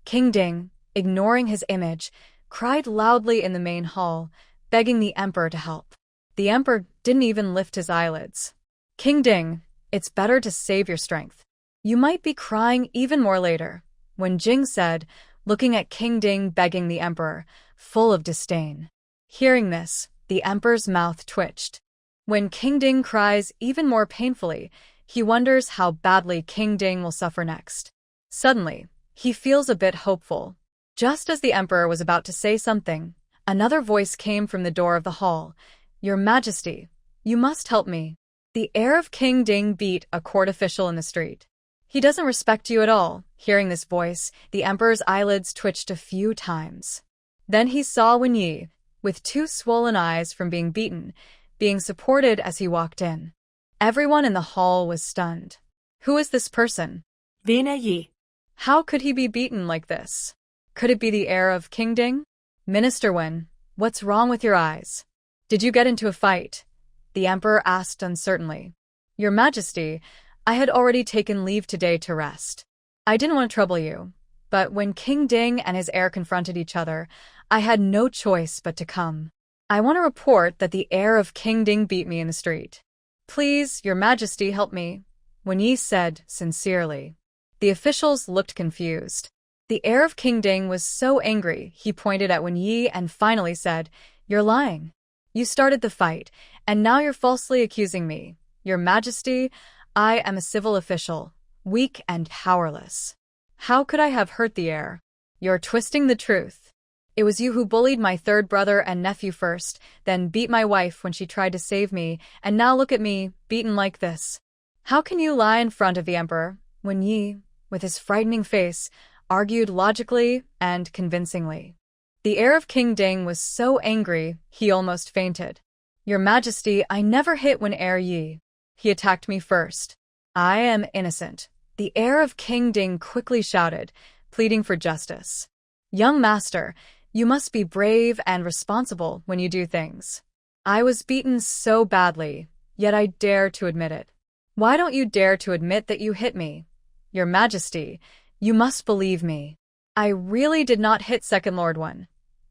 King Ding, ignoring his image, cried loudly in the main hall, begging the emperor to help. The emperor didn't even lift his eyelids. King Ding, it's better to save your strength. You might be crying even more later, Wen Jing said, looking at King Ding begging the emperor, full of disdain. Hearing this, the emperor's mouth twitched. When King Ding cries even more painfully, he wonders how badly King Ding will suffer next. Suddenly, he feels a bit hopeful. Just as the emperor was about to say something, another voice came from the door of the hall. Your Majesty, you must help me. The air of King Ding beat a court official in the street. He doesn't respect you at all. Hearing this voice, the emperor's eyelids twitched a few times. Then he saw Wen Yi, with two swollen eyes from being beaten, being supported as he walked in. Everyone in the hall was stunned. Who is this person? Vina Yi. How could he be beaten like this? Could it be the heir of King Ding? Minister Wen, what's wrong with your eyes? Did you get into a fight? The emperor asked uncertainly. Your Majesty, I had already taken leave today to rest. I didn't want to trouble you, but when King Ding and his heir confronted each other, I had no choice but to come. I want to report that the heir of King Ding beat me in the street. Please, Your Majesty, help me, Wen Yi said sincerely. The officials looked confused. The heir of King Ding was so angry, he pointed at Wen Yi and finally said, You're lying. You started the fight, and now you're falsely accusing me. Your Majesty, I am a civil official, weak and powerless. How could I have hurt the heir? You're twisting the truth. It was you who bullied my third brother and nephew first, then beat my wife when she tried to save me, and now look at me, beaten like this. How can you lie in front of the emperor? Wen Yi, with his frightening face, argued logically and convincingly. The heir of King Ding was so angry, he almost fainted. Your Majesty, I never hit Wen Yi. He attacked me first. I am innocent. The heir of King Ding quickly shouted, pleading for justice. Young master, you must be brave and responsible when you do things. I was beaten so badly, yet I dare to admit it. Why don't you dare to admit that you hit me? Your Majesty, you must believe me. I really did not hit Second Lord Wen.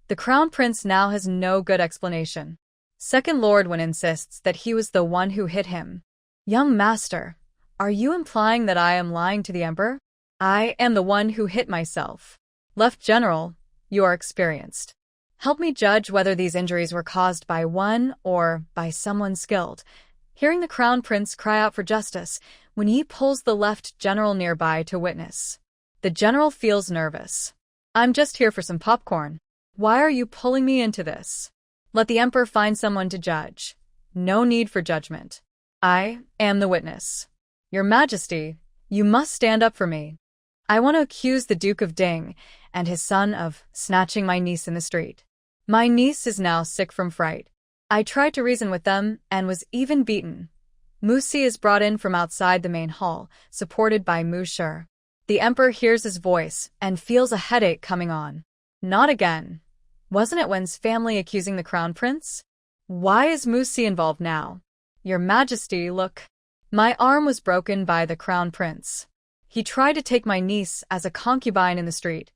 The Crown Prince now has no good explanation. Second Lord Wen insists that he was the one who hit him. Young master, are you implying that I am lying to the emperor? I am the one who hit myself. Left General, you are experienced. Help me judge whether these injuries were caused by one or by someone skilled. Hearing the Crown Prince cry out for justice, Wen Yi pulls the left general nearby to witness. The general feels nervous. I'm just here for some popcorn. Why are you pulling me into this? Let the emperor find someone to judge. No need for judgment. I am the witness. Your Majesty, you must stand up for me. I want to accuse the Duke of Ding and his son of snatching my niece in the street. My niece is now sick from fright. I tried to reason with them and was even beaten. Musi is brought in from outside the main hall, supported by Mu Shi. The emperor hears his voice and feels a headache coming on. Not again. Wasn't it Wen's family accusing the crown prince? Why is Musi involved now? Your Majesty, look. My arm was broken by the crown prince. He tried to take my niece as a concubine in the street.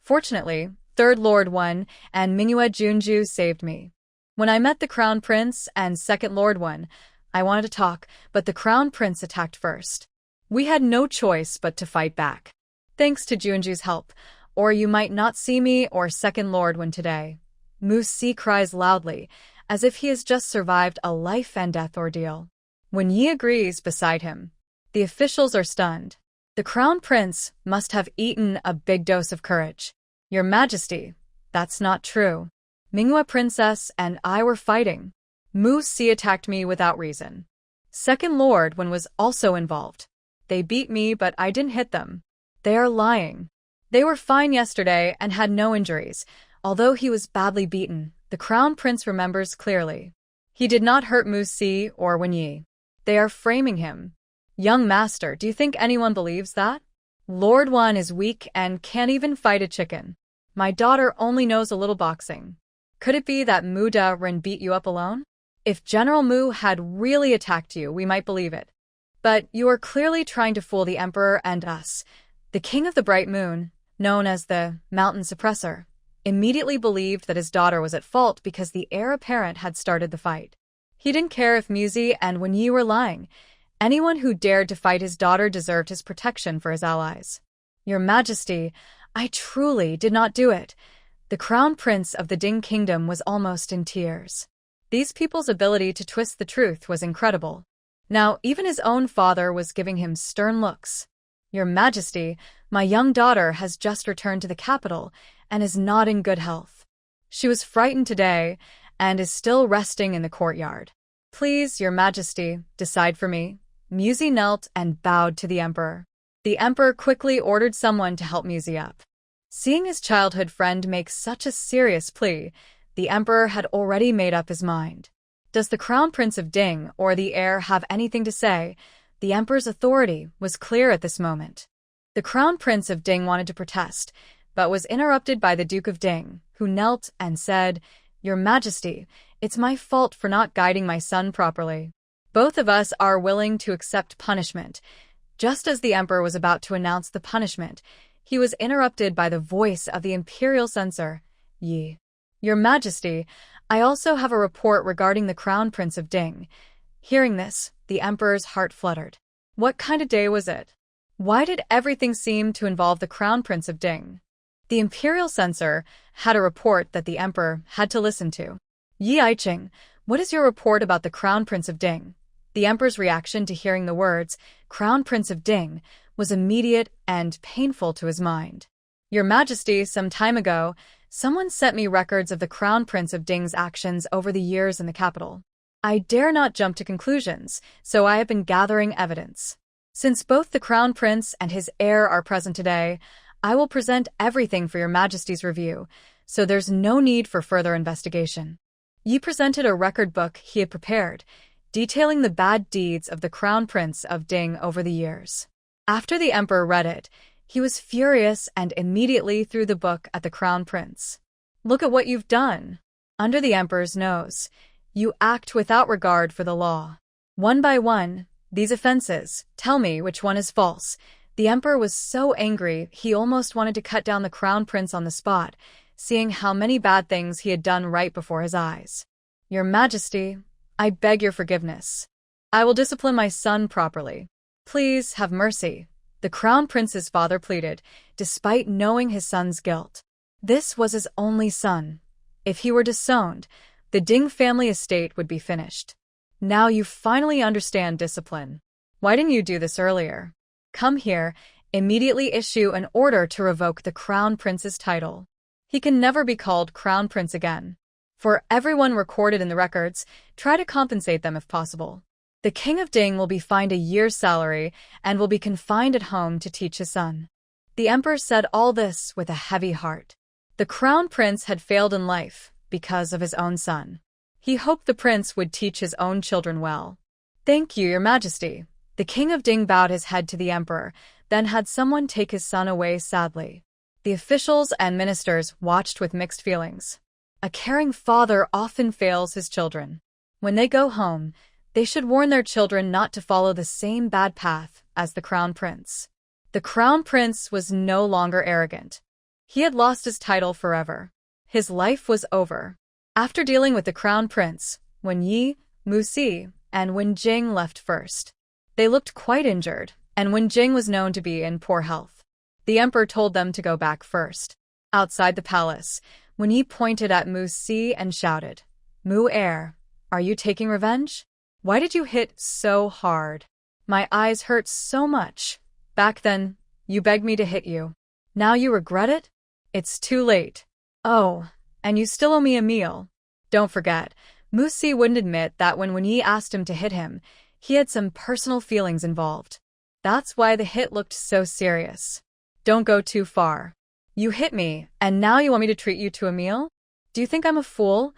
Fortunately, Third Lord Wen and Mingyue Junju saved me. When I met the crown prince and Second Lord Wen, I wanted to talk, but the crown prince attacked first. We had no choice but to fight back. Thanks to Junju's help, or you might not see me or Second Lord Wen today. Mu Si cries loudly, as if he has just survived a life-and-death ordeal. Wen Yi agrees beside him. The officials are stunned. The crown prince must have eaten a big dose of courage. Your Majesty, that's not true. Manhwa princess and I were fighting. Mu Si attacked me without reason. Second Lord Wen was also involved. They beat me, but I didn't hit them. They are lying. They were fine yesterday and had no injuries. Although he was badly beaten, the crown prince remembers clearly. He did not hurt Mu Si or Wen Yi. They are framing him. Young master, do you think anyone believes that? Lord Wan is weak and can't even fight a chicken. My daughter only knows a little boxing. Could it be that Mu Da Ren beat you up alone? If General Mu had really attacked you, we might believe it. But you are clearly trying to fool the Emperor and us. The King of the Bright Moon, known as the Mountain Suppressor, immediately believed that his daughter was at fault because the heir apparent had started the fight. He didn't care if Mu Si and Wen Yi were lying. Anyone who dared to fight his daughter deserved his protection for his allies. Your Majesty, I truly did not do it. The crown prince of the Ding Kingdom was almost in tears. These people's ability to twist the truth was incredible. Now, even his own father was giving him stern looks. Your Majesty, my young daughter has just returned to the capital and is not in good health. She was frightened today and is still resting in the courtyard. Please, Your Majesty, decide for me. Mu Si knelt and bowed to the Emperor. The Emperor quickly ordered someone to help Mu Si up. Seeing his childhood friend make such a serious plea, the Emperor had already made up his mind. Does the Crown Prince of Ding or the heir have anything to say? The Emperor's authority was clear at this moment. The Crown Prince of Ding wanted to protest, but was interrupted by the Duke of Ding, who knelt and said, Your Majesty, it's my fault for not guiding my son properly. Both of us are willing to accept punishment. Just as the Emperor was about to announce the punishment, he was interrupted by the voice of the Imperial Censor, Yi. Your Majesty, I also have a report regarding the Crown Prince of Ding. Hearing this, the Emperor's heart fluttered. What kind of day was it? Why did everything seem to involve the Crown Prince of Ding? The Imperial Censor had a report that the Emperor had to listen to. Yi Aiqing, what is your report about the Crown Prince of Ding? The Emperor's reaction to hearing the words, Crown Prince of Ding, was immediate and painful to his mind. Your Majesty, some time ago, someone sent me records of the Crown Prince of Ding's actions over the years in the capital. I dare not jump to conclusions, so I have been gathering evidence. Since both the Crown Prince and his heir are present today, I will present everything for Your Majesty's review, so there's no need for further investigation. Yi presented a record book he had prepared, detailing the bad deeds of the Crown Prince of Ding over the years. After the Emperor read it, he was furious and immediately threw the book at the Crown Prince. Look at what you've done. Under the Emperor's nose, you act without regard for the law. One by one, these offenses, tell me which one is false. The Emperor was so angry he almost wanted to cut down the Crown Prince on the spot, seeing how many bad things he had done right before his eyes. Your Majesty, I beg your forgiveness. I will discipline my son properly. Please have mercy, the Crown Prince's father pleaded, despite knowing his son's guilt. This was his only son. If he were disowned, the Ding family estate would be finished. Now you finally understand discipline. Why didn't you do this earlier? Come here, immediately issue an order to revoke the Crown Prince's title. He can never be called Crown Prince again. For everyone recorded in the records, try to compensate them if possible. The King of Ding will be fined a year's salary and will be confined at home to teach his son. The Emperor said all this with a heavy heart. The Crown Prince had failed in life because of his own son. He hoped the prince would teach his own children well. Thank you, Your Majesty. The King of Ding bowed his head to the Emperor, then had someone take his son away sadly. The officials and ministers watched with mixed feelings. A caring father often fails his children. When they go home, they should warn their children not to follow the same bad path as the Crown Prince. The Crown Prince was no longer arrogant. He had lost his title forever. His life was over. After dealing with the Crown Prince, Wen Yi, Mu Si, and Wen Jing left first. They looked quite injured, and Wen Jing was known to be in poor health. The Emperor told them to go back first. Outside the palace, when he pointed at Mu Si and shouted, "Mu Air, are you taking revenge? Why did you hit so hard? My eyes hurt so much. Back then, you begged me to hit you. Now you regret it? It's too late. Oh, and you still owe me a meal." Don't forget, Mu Si wouldn't admit that when Yi asked him to hit him, he had some personal feelings involved. That's why the hit looked so serious. Don't go too far. You hit me, and now you want me to treat you to a meal? Do you think I'm a fool?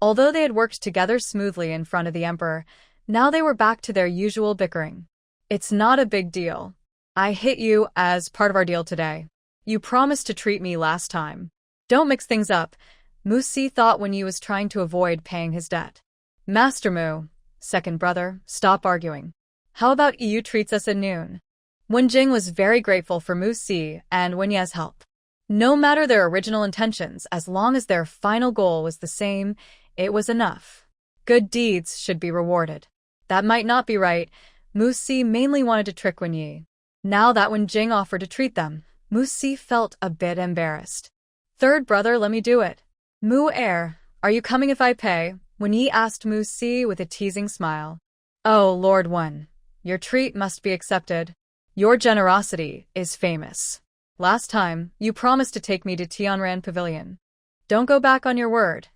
Although they had worked together smoothly in front of the emperor, now they were back to their usual bickering. It's not a big deal. I hit you as part of our deal today. You promised to treat me last time. Don't mix things up, Mu Si thought when Yi was trying to avoid paying his debt. Master Mu, second brother, stop arguing. How about you treats us at noon? Wenjing was very grateful for Mu Si and Wenye's help. No matter their original intentions, as long as their final goal was the same, it was enough. Good deeds should be rewarded. That might not be right. Mu Si mainly wanted to trick Wenyi. Now that Wenjing offered to treat them, Mu Si felt a bit embarrassed. Third brother, let me do it. Mu Air, are you coming if I pay? Wenyi asked Mu Si with a teasing smile. Oh, Lord One, your treat must be accepted. Your generosity is famous. Last time, you promised to take me to Tianran Pavilion. Don't go back on your word.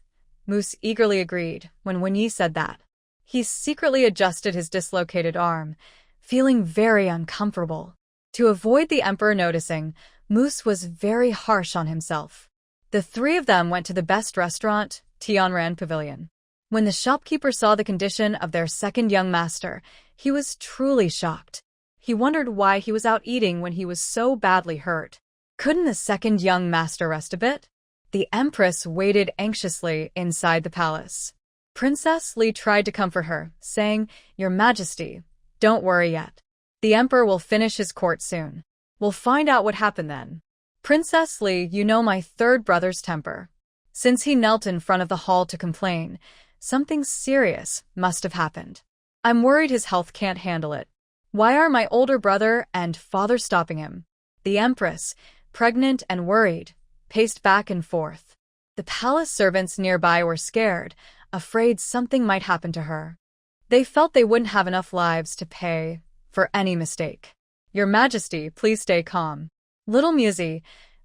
Moose eagerly agreed when Wenyi said that. He secretly adjusted his dislocated arm, feeling very uncomfortable. To avoid the emperor noticing, Moose was very harsh on himself. The three of them went to the best restaurant, Tianran Pavilion. When the shopkeeper saw the condition of their second young master, he was truly shocked. He wondered why he was out eating when he was so badly hurt. Couldn't the second young master rest a bit? The empress waited anxiously inside the palace. Princess Li tried to comfort her, saying, "Your Majesty, don't worry yet. The emperor will finish his court soon. We'll find out what happened then." Princess Li, you know my third brother's temper. Since he knelt in front of the hall to complain, something serious must have happened. I'm worried his health can't handle it. Why are my older brother and father stopping him? The empress, pregnant and worried, paced back and forth. The palace servants nearby were scared, afraid something might happen to her. They felt they wouldn't have enough lives to pay for any mistake. Your Majesty, please stay calm. Little Musi,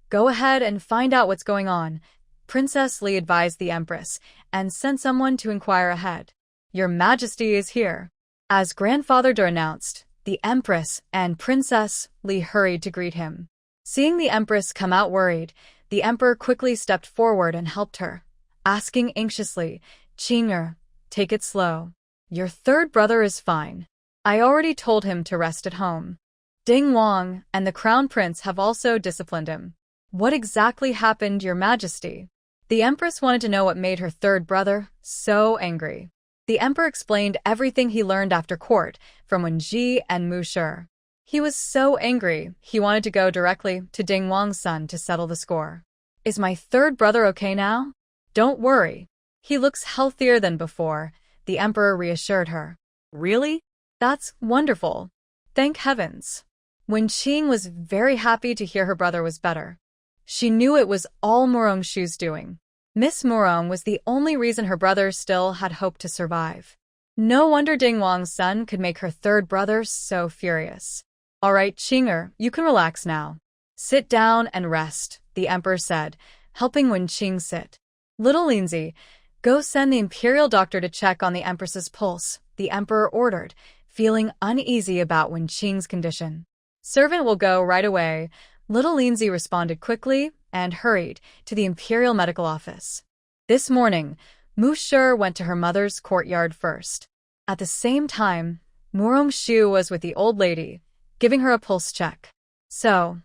go ahead and find out what's going on. Princess Li advised the empress and sent someone to inquire ahead. Your Majesty is here. As Grandfather Der announced, the empress and Princess Li hurried to greet him. Seeing the empress come out worried, the emperor quickly stepped forward and helped her, asking anxiously, "Qing'er, take it slow. Your third brother is fine. I already told him to rest at home. Ding Wang and the crown prince have also disciplined him." What exactly happened, Your Majesty? The empress wanted to know what made her third brother so angry. The emperor explained everything he learned after court from Wenji and Mu Shi. He was so angry, he wanted to go directly to Ding Wang's son to settle the score. Is my third brother okay now? Don't worry. He looks healthier than before, the emperor reassured her. Really? That's wonderful. Thank heavens. Wenqing was very happy to hear her brother was better. She knew it was all Murong-Shu's doing. Miss Murong was the only reason her brother still had hope to survive. No wonder Ding Wang's son could make her third brother so furious. All right, Qing'er, you can relax now. Sit down and rest, the emperor said, helping Wenqing sit. Little Lindsay, go send the imperial doctor to check on the empress's pulse, the emperor ordered, feeling uneasy about Wenqing's condition. Servant will go right away. Little Lindsay responded quickly and hurried to the imperial medical office. This morning, Mu Shi went to her mother's courtyard first. At the same time, Murong-Shu was with the old lady, giving her a pulse check. So,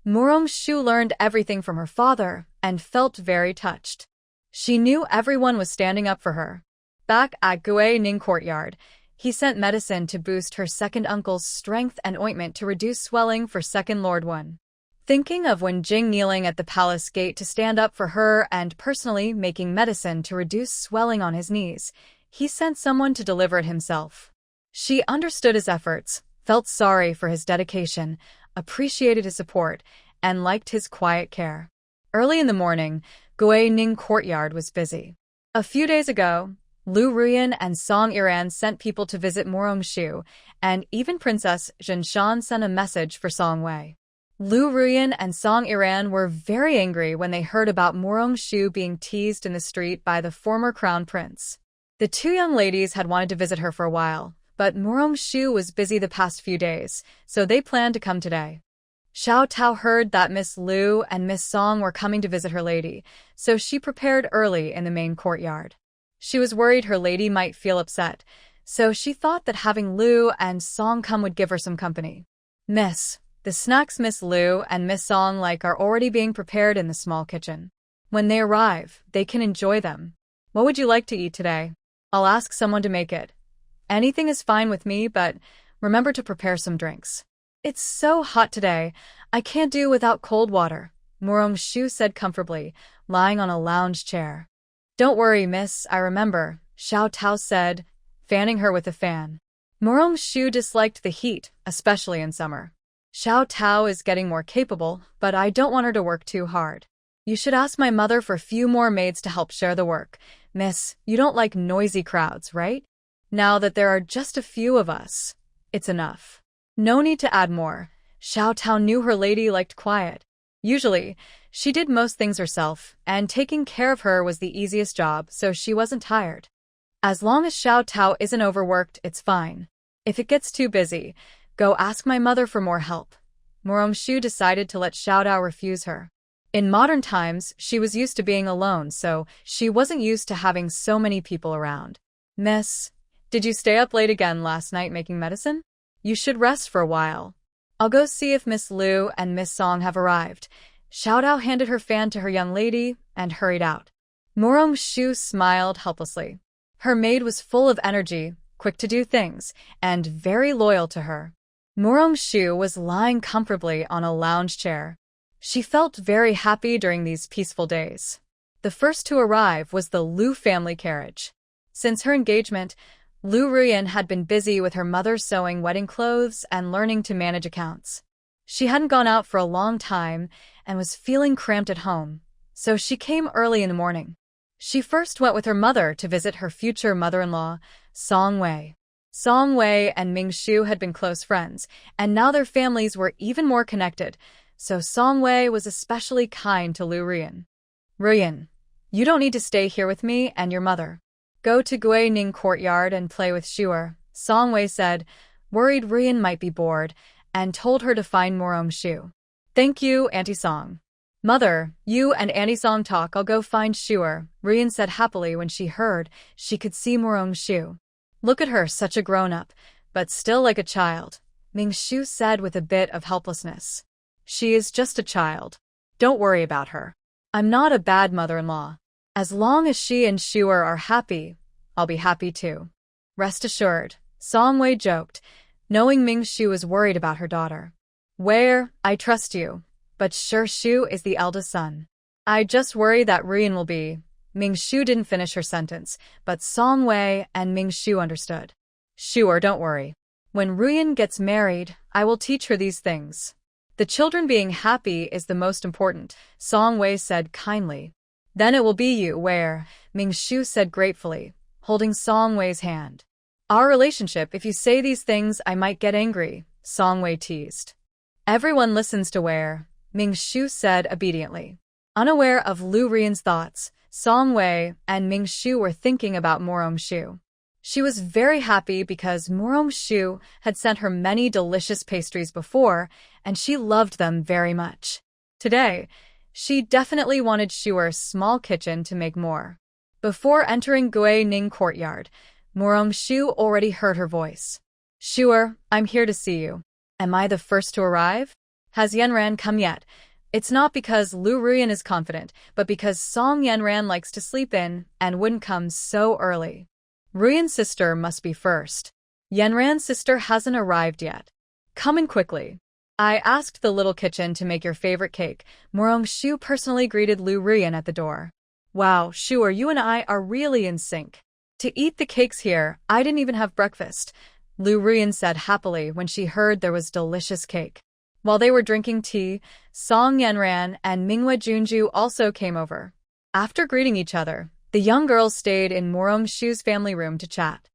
Murong-Shu learned everything from her father and felt very touched. She knew everyone was standing up for her. Back at Gui Ning courtyard, he sent medicine to boost her second uncle's strength and ointment to reduce swelling for second Lord One. Thinking of Wenjing kneeling at the palace gate to stand up for her and personally making medicine to reduce swelling on his knees, he sent someone to deliver it himself. She understood his efforts, felt sorry for his dedication, appreciated his support, and liked his quiet care. Early in the morning, Gui Ning courtyard was busy. A few days ago, Lu Ruyan and Song Iran sent people to visit Morongshu, and even Princess Zhenshan sent a message for Song Wei. Lu Ruyan and Song Iran were very angry when they heard about Morongshu being teased in the street by the former crown prince. The two young ladies had wanted to visit her for a while, but Morongshu was busy the past few days, so they planned to come today. Xiao Tao heard that Miss Lu and Miss Song were coming to visit her lady, so she prepared early in the main courtyard. She was worried her lady might feel upset, so she thought that having Lu and Song come would give her some company. Miss, the snacks Miss Lu and Miss Song like are already being prepared in the small kitchen. When they arrive, they can enjoy them. What would you like to eat today? I'll ask someone to make it. Anything is fine with me, but remember to prepare some drinks. It's so hot today, I can't do without cold water, Morongshu said comfortably, lying on a lounge chair. Don't worry, miss, I remember, Xiao Tao said, fanning her with a fan. Morongshu disliked the heat, especially in summer. Xiao Tao is getting more capable, but I don't want her to work too hard. You should ask my mother for a few more maids to help share the work. Miss, you don't like noisy crowds, right? Now that there are just a few of us, it's enough. No need to add more. Xiao Tao knew her lady liked quiet. Usually, she did most things herself, and taking care of her was the easiest job, so she wasn't tired. As long as Xiao Tao isn't overworked, it's fine. If it gets too busy, go ask my mother for more help. Morongshu decided to let Xiao Tao refuse her. In modern times, she was used to being alone, so she wasn't used to having so many people around. Miss, did you stay up late again last night making medicine? You should rest for a while. I'll go see if Miss Lu and Miss Song have arrived. Xiao Tao handed her fan to her young lady and hurried out. Morongshu smiled helplessly. Her maid was full of energy, quick to do things, and very loyal to her. Morongshu was lying comfortably on a lounge chair. She felt very happy during these peaceful days. The first to arrive was the Lu family carriage. Since her engagement, Lu Ruyan had been busy with her mother sewing wedding clothes and learning to manage accounts. She hadn't gone out for a long time and was feeling cramped at home, so she came early in the morning. She first went with her mother to visit her future mother-in-law, Song Wei. Song Wei and Ming Shu had been close friends, and now their families were even more connected, so Song Wei was especially kind to Lu Ruyan. Ruyan, you don't need to stay here with me and your mother. Go to Gui Ning courtyard and play with Shuer, Song Wei said, worried Ruyan might be bored, and told her to find Morongshu. Thank you, Auntie Song. Mother, you and Auntie Song talk, I'll go find Shuer, Ruyan said happily when she heard she could see Morongshu. Look at her, such a grown-up, but still like a child, Ming Shu said with a bit of helplessness. She is just a child. Don't worry about her. I'm not a bad mother-in-law. As long as she and Shuer are happy, I'll be happy too. Rest assured, Song Wei joked, knowing Ming Shu was worried about her daughter. Wei, I trust you, but sure Shu is the eldest son. I just worry that Ruyan will be. Ming Shu didn't finish her sentence, but Song Wei and Ming Shu understood. Shuer, don't worry. When Ruyan gets married, I will teach her these things. The children being happy is the most important, Song Wei said kindly. Then it will be you, Wei, Ming Shu said gratefully, holding Song Wei's hand. Our relationship, if you say these things, I might get angry, Song Wei teased. Everyone listens to Wei, Ming Shu said obediently. Unaware of Lu Ruyan's thoughts, Song Wei and Ming Shu were thinking about Morongshu. She was very happy because Morongshu had sent her many delicious pastries before, and she loved them very much. Today, she definitely wanted Shuer's small kitchen to make more. Before entering Gui Ning courtyard, Morongshu already heard her voice. Shuer, I'm here to see you. Am I the first to arrive? Has Yanran come yet? It's not because Lu Ruyan is confident, but because Song Yanran likes to sleep in and wouldn't come so early. Ruyan's sister must be first. Yanran's sister hasn't arrived yet. Come in quickly. I asked the little kitchen to make your favorite cake. Morongshu personally greeted Lu Ruyan at the door. Wow, Shuer, you and I are really in sync. To eat the cakes here, I didn't even have breakfast, Lu Ruyan said happily when she heard there was delicious cake. While they were drinking tea, Song Yanran and Minghua Junju also came over. After greeting each other, the young girls stayed in Morong-shu's family room to chat.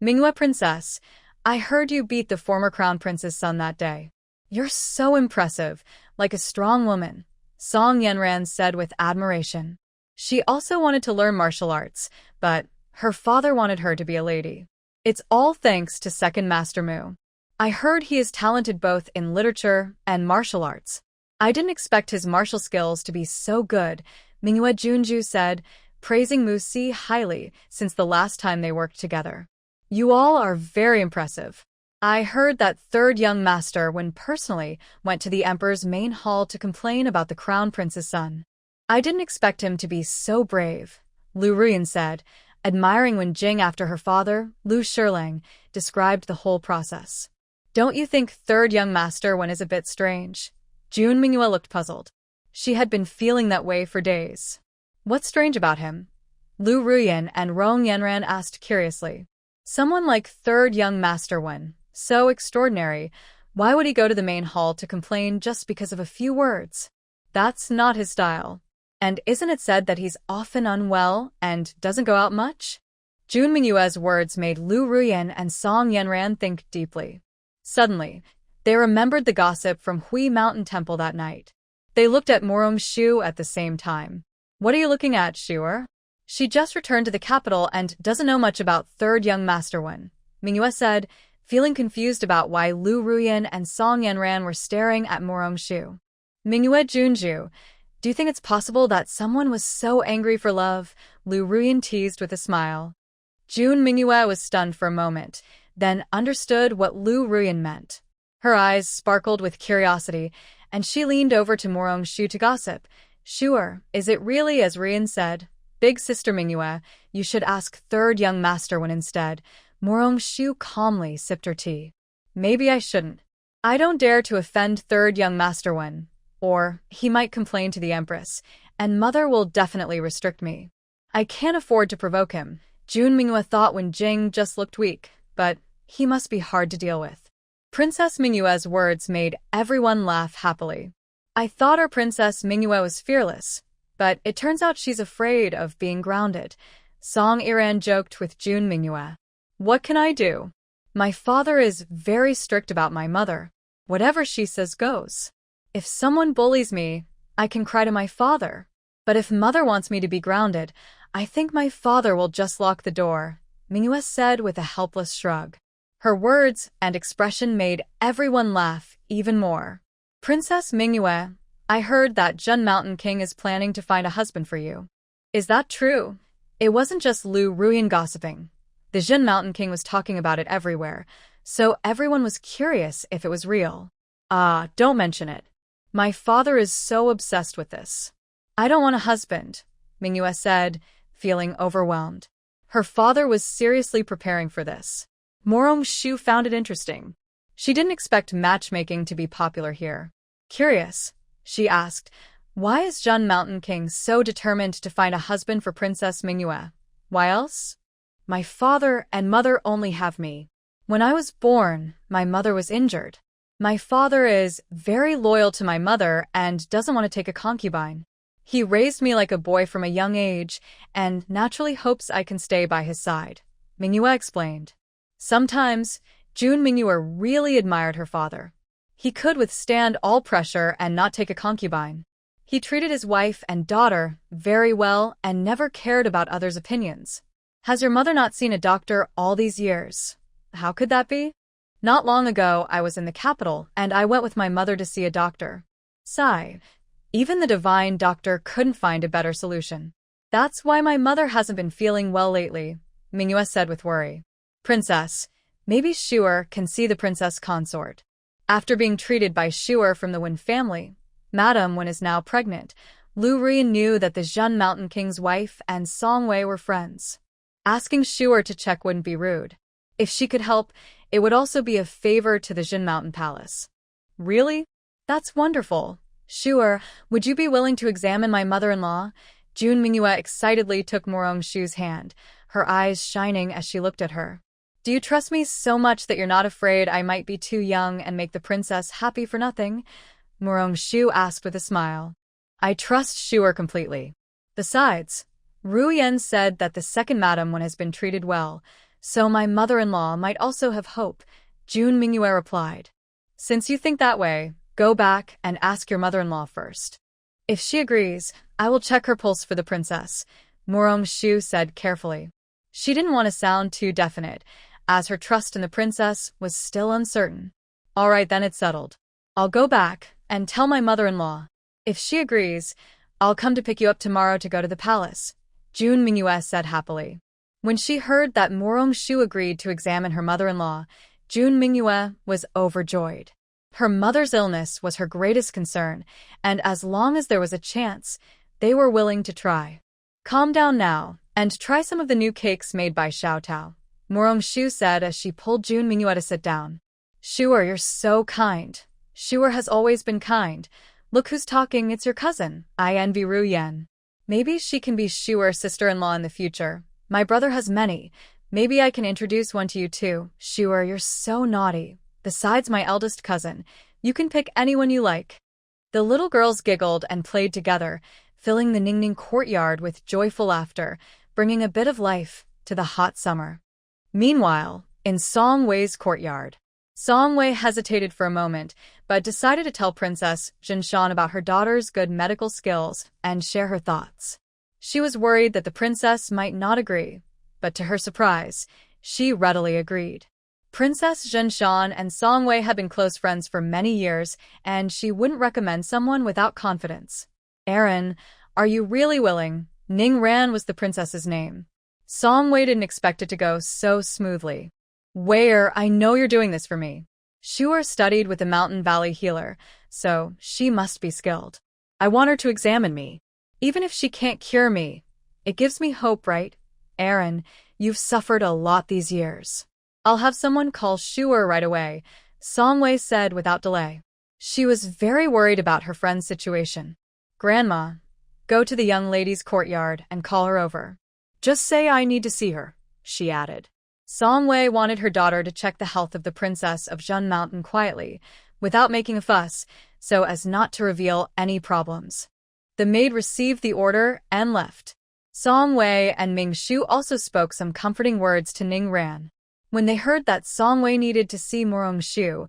Manhwa princess, I heard you beat the former crown prince's son that day. You're so impressive, like a strong woman, Song Yenran said with admiration. She also wanted to learn martial arts, but her father wanted her to be a lady. It's all thanks to Second Master Mu. I heard he is talented both in literature and martial arts. I didn't expect his martial skills to be so good, Manhwa Junju said, praising Mu Si highly since the last time they worked together. You all are very impressive. I heard that third young master personally went to the emperor's main hall to complain about the crown prince's son. I didn't expect him to be so brave, Lu Ruyan said, admiring when Jing after her father, Lu Shilang, described the whole process. Don't you think third young master is a bit strange? June Mingyue looked puzzled. She had been feeling that way for days. What's strange about him? Lu Ruyan and Rong Yenran asked curiously. Someone like third young master so extraordinary, why would he go to the main hall to complain just because of a few words? That's not his style. And isn't it said that he's often unwell and doesn't go out much? June Mingyue's words made Lu Ruyan and Song Yenran think deeply. Suddenly, they remembered the gossip from Hui Mountain Temple that night. They looked at Morong-shu at the same time. What are you looking at, Shuer? She just returned to the capital and doesn't know much about third young master Mingyue said, feeling confused about why Lu Ruyan and Song Yenran were staring at Morong-shu. Mingyue Junju, do you think it's possible that someone was so angry for love? Lu Ruyan teased with a smile. June Mingyue was stunned for a moment, then understood what Lu Ruyan meant. Her eyes sparkled with curiosity, and she leaned over to Morong-shu to gossip. Sure, is it really as Ruyan said? Big sister Mingyue, you should ask third young master instead. Morong-shu calmly sipped her tea. Maybe I shouldn't. I don't dare to offend third young master or he might complain to the empress, and mother will definitely restrict me. I can't afford to provoke him, June Mingyue thought when Jing just looked weak, but he must be hard to deal with. Princess Mingyue's words made everyone laugh happily. I thought our Princess Mingyue was fearless, but it turns out she's afraid of being grounded. Song Iran joked with June Mingyue. What can I do? My father is very strict about my mother. Whatever she says goes. If someone bullies me, I can cry to my father. But if mother wants me to be grounded, I think my father will just lock the door, Mingyue said with a helpless shrug. Her words and expression made everyone laugh even more. Princess Mingyue, I heard that Jun Mountain King is planning to find a husband for you. Is that true? It wasn't just Lu Ruyan gossiping. The Jun Mountain King was talking about it everywhere, so everyone was curious if it was real. Don't mention it. My father is so obsessed with this. I don't want a husband, Mingyue said, feeling overwhelmed. Her father was seriously preparing for this. Morong-shu found it interesting. She didn't expect matchmaking to be popular here. Curious, she asked, why is Jun Mountain King so determined to find a husband for Princess Mingyue? Why else? My father and mother only have me. When I was born, my mother was injured. My father is very loyal to my mother and doesn't want to take a concubine. He raised me like a boy from a young age and naturally hopes I can stay by his side, Mingyue explained. Sometimes, June Mingyue really admired her father. He could withstand all pressure and not take a concubine. He treated his wife and daughter very well and never cared about others' opinions. Has your mother not seen a doctor all these years? How could that be? Not long ago, I was in the capital, and I went with my mother to see a doctor. Sigh. Even the divine doctor couldn't find a better solution. That's why my mother hasn't been feeling well lately, Mingyue said with worry. Princess, maybe Shuer can see the princess consort. After being treated by Shuer from the Wen family, Madame Wen is now pregnant. Lu Ruyan knew that the Jun Mountain King's wife and Song Wei were friends. Asking Shuer to check wouldn't be rude. If she could help, it would also be a favor to the Jin Mountain Palace. Really? That's wonderful. Shuer, would you be willing to examine my mother-in-law? June Mingyue excitedly took Morong-shu's hand, her eyes shining as she looked at her. Do you trust me so much that you're not afraid I might be too young and make the princess happy for nothing? Morong-shu asked with a smile. I trust Shuer completely. Besides, Ruyen said that the second madam one has been treated well, so my mother-in-law might also have hope, Jun Mingyue replied. Since you think that way, go back and ask your mother-in-law first. If she agrees, I will check her pulse for the princess, Morong-shu said carefully. She didn't want to sound too definite, as her trust in the princess was still uncertain. All right, then it's settled. I'll go back and tell my mother-in-law. If she agrees, I'll come to pick you up tomorrow to go to the palace, Jun Mingyue said happily. When she heard that Morong-shu agreed to examine her mother-in-law, Jun Mingyue was overjoyed. Her mother's illness was her greatest concern, and as long as there was a chance, they were willing to try. Calm down now, and try some of the new cakes made by Xiaotao, Morong-shu said as she pulled Jun Mingyue to sit down. Sure, you're so kind. Sure has always been kind. Look who's talking, it's your cousin. I envy Ruyen. Maybe she can be Shuer's sister-in-law in the future. My brother has many. Maybe I can introduce one to you too. Shuer, you're so naughty. Besides my eldest cousin, you can pick anyone you like. The little girls giggled and played together, filling the Ningning courtyard with joyful laughter, bringing a bit of life to the hot summer. Meanwhile, in Song Wei's courtyard, Song Wei hesitated for a moment, but decided to tell Princess Jinshan about her daughter's good medical skills and share her thoughts. She was worried that the princess might not agree, but to her surprise, she readily agreed. Princess Jinshan and Song Wei had been close friends for many years, and she wouldn't recommend someone without confidence. Aaron, are you really willing? Ning Ran was the princess's name. Song Wei didn't expect it to go so smoothly. Wei, I know you're doing this for me. Shuer studied with the Mountain Valley healer, so she must be skilled. I want her to examine me. Even if she can't cure me, it gives me hope, right? Aaron, you've suffered a lot these years. I'll have someone call Shuer right away, Song Wei said without delay. She was very worried about her friend's situation. Grandma, go to the young lady's courtyard and call her over. Just say I need to see her, she added. Song Wei wanted her daughter to check the health of the princess of Zhen Mountain quietly, without making a fuss, so as not to reveal any problems. The maid received the order and left. Song Wei and Ming Shu also spoke some comforting words to Ning Ran. When they heard that Song Wei needed to see Morong Shu,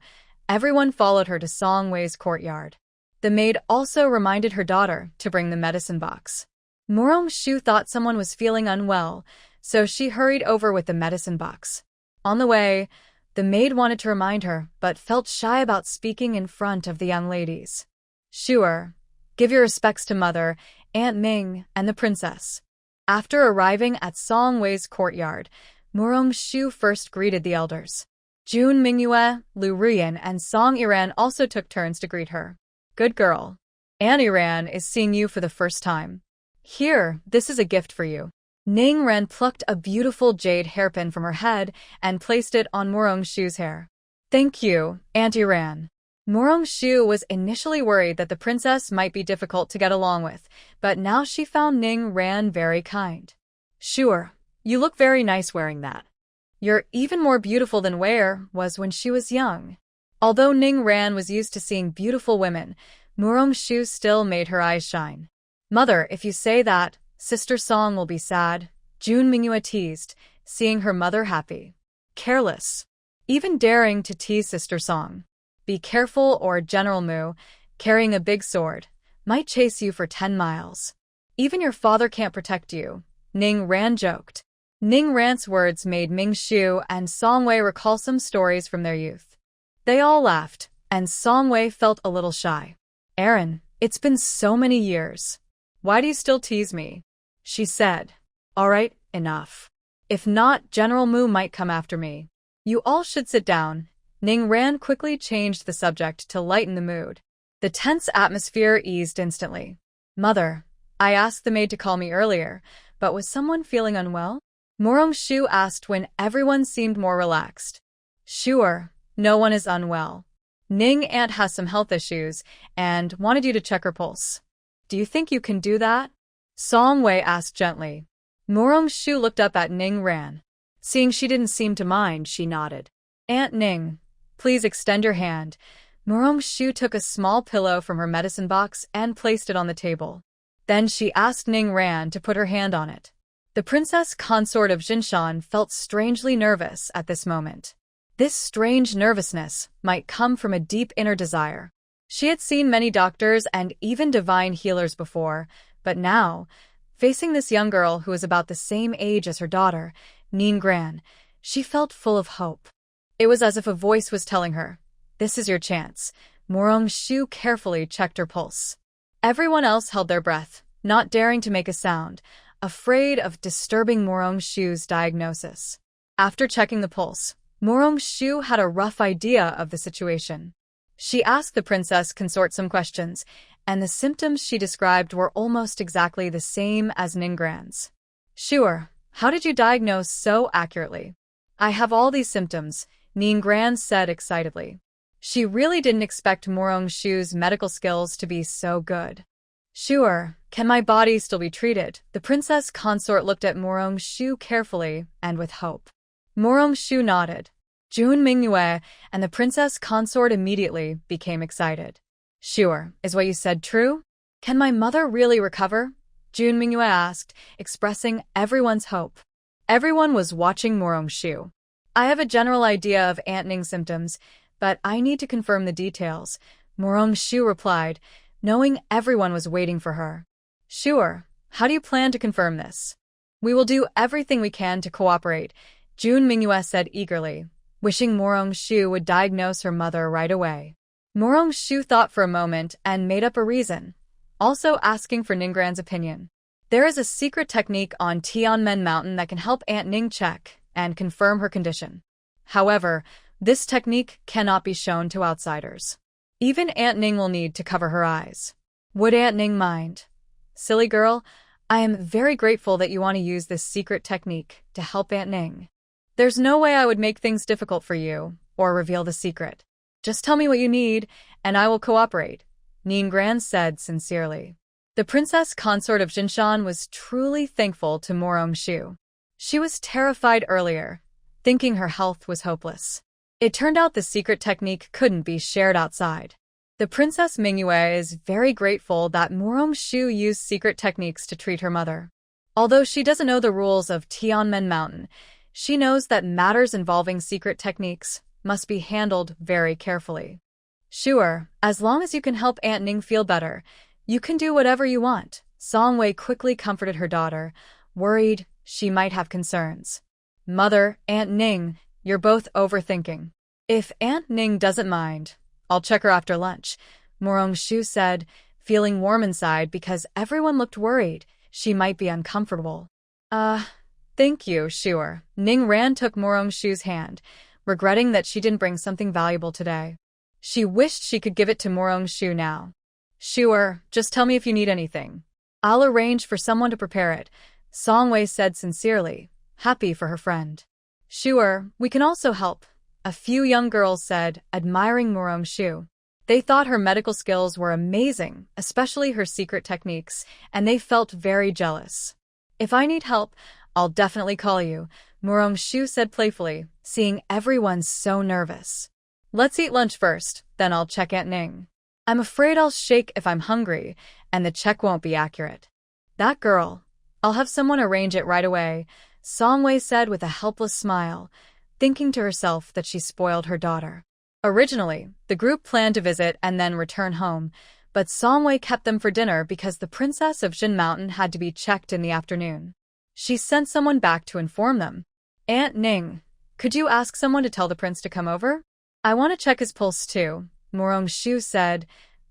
everyone followed her to Song Wei's courtyard. The maid also reminded her daughter to bring the medicine box. Morong Shu thought someone was feeling unwell, so she hurried over with the medicine box. On the way, the maid wanted to remind her, but felt shy about speaking in front of the young ladies. Shuer, give your respects to Mother, Aunt Ming, and the princess. After arriving at Song Wei's courtyard, Morong Shu first greeted the elders. Jun Mingyue, Lu Ruyen, and Song Iran also took turns to greet her. Good girl. Aunt Iran is seeing you for the first time. Here, this is a gift for you. Ning Ren plucked a beautiful jade hairpin from her head and placed it on Morong Shu's hair. Thank you, Aunt Iran. Morong Shu was initially worried that the princess might be difficult to get along with, but now she found Ning Ran very kind. Sure, you look very nice wearing that. You're even more beautiful than Wei was when she was young. Although Ning Ran was used to seeing beautiful women, Morong Shu still made her eyes shine. Mother, if you say that, Sister Song will be sad, Jun Mingyue teased, seeing her mother happy. Careless. Even daring to tease Sister Song. Be careful or General Mu, carrying a big sword, might chase you for 10 miles. Even your father can't protect you, Ning Ran joked. Ning Ran's words made Ming Shu and Song Wei recall some stories from their youth. They all laughed, and Song Wei felt a little shy. Aaron, it's been so many years. Why do you still tease me? She said. All right, enough. If not, General Mu might come after me. You all should sit down. Ning Ran quickly changed the subject to lighten the mood. The tense atmosphere eased instantly. Mother, I asked the maid to call me earlier, but was someone feeling unwell? Morong Shu asked when everyone seemed more relaxed. Sure, no one is unwell. Ning Aunt has some health issues and wanted you to check her pulse. Do you think you can do that? Song Wei asked gently. Morong Shu looked up at Ning Ran. Seeing she didn't seem to mind, she nodded. Aunt Ning, please extend your hand. Morong Shu took a small pillow from her medicine box and placed it on the table. Then she asked Ning Ran to put her hand on it. The princess consort of Jinshan felt strangely nervous at this moment. This strange nervousness might come from a deep inner desire. She had seen many doctors and even divine healers before, but now, facing this young girl who was about the same age as her daughter, Ning Gran, she felt full of hope. It was as if a voice was telling her, "This is your chance." Morong Shu carefully checked her pulse. Everyone else held their breath, not daring to make a sound, afraid of disturbing Morong Shu's diagnosis. After checking the pulse, Morong Shu had a rough idea of the situation. She asked the princess consort some questions, and the symptoms she described were almost exactly the same as Ningran's. "Sure, how did you diagnose so accurately?" "I have all these symptoms," Ningran said excitedly. She really didn't expect Morong Shu's medical skills to be so good. "Sure, can my body still be treated?" The princess consort looked at Morong Shu carefully and with hope. Morong Shu nodded. Jun Mingyue and the princess consort immediately became excited. "Sure, is what you said true? Can my mother really recover?" Jun Mingyue asked, expressing everyone's hope. Everyone was watching Morong Shu. "I have a general idea of Aunt Ning's symptoms, but I need to confirm the details," Morong Shu replied, knowing everyone was waiting for her. "Sure, how do you plan to confirm this?" "We will do everything we can to cooperate," Jun Mingyue said eagerly, wishing Morong Shu would diagnose her mother right away. Morong Shu thought for a moment and made up a reason, also asking for Ningran's opinion. "There is a secret technique on Tianmen Mountain that can help Aunt Ning check and confirm her condition. However, this technique cannot be shown to outsiders. Even Aunt Ning will need to cover her eyes. Would Aunt Ning mind?" "Silly girl, I am very grateful that you want to use this secret technique to help Aunt Ning. There's no way I would make things difficult for you or reveal the secret. Just tell me what you need, and I will cooperate," Ningran said sincerely. The princess consort of Jinshan was truly thankful to Morong Shu. She was terrified earlier, thinking her health was hopeless. It turned out the secret technique couldn't be shared outside. The Princess Mingyue is very grateful that Morong Shu used secret techniques to treat her mother. Although she doesn't know the rules of Tianmen Mountain, she knows that matters involving secret techniques must be handled very carefully. "Sure, as long as you can help Aunt Ning feel better, you can do whatever you want," Song Wei quickly comforted her daughter, worried she might have concerns. "Mother, Aunt Ning, you're both overthinking. If Aunt Ning doesn't mind, I'll check her after lunch," Morong Shu said, feeling warm inside because everyone looked worried she might be uncomfortable. Thank you, sure." Ning Ran took Morong Shu's hand, regretting that she didn't bring something valuable today. She wished she could give it to Morong Shu now. "Sure, just tell me if you need anything. I'll arrange for someone to prepare it," Song Wei said sincerely, happy for her friend. "Sure, we can also help," a few young girls said, admiring Morong Shu. They thought her medical skills were amazing, especially her secret techniques, and they felt very jealous. "If I need help, I'll definitely call you," Morong Shu said playfully, seeing everyone so nervous. "Let's eat lunch first, then I'll check Aunt Ning. I'm afraid I'll shake if I'm hungry, and the check won't be accurate." "That girl. I'll have someone arrange it right away," Song Wei said with a helpless smile, thinking to herself that she spoiled her daughter. Originally, the group planned to visit and then return home, but Song Wei kept them for dinner because the princess of Jin Mountain had to be checked in the afternoon. She sent someone back to inform them. "Aunt Ning, could you ask someone to tell the prince to come over? I want to check his pulse too," Morong Shu said,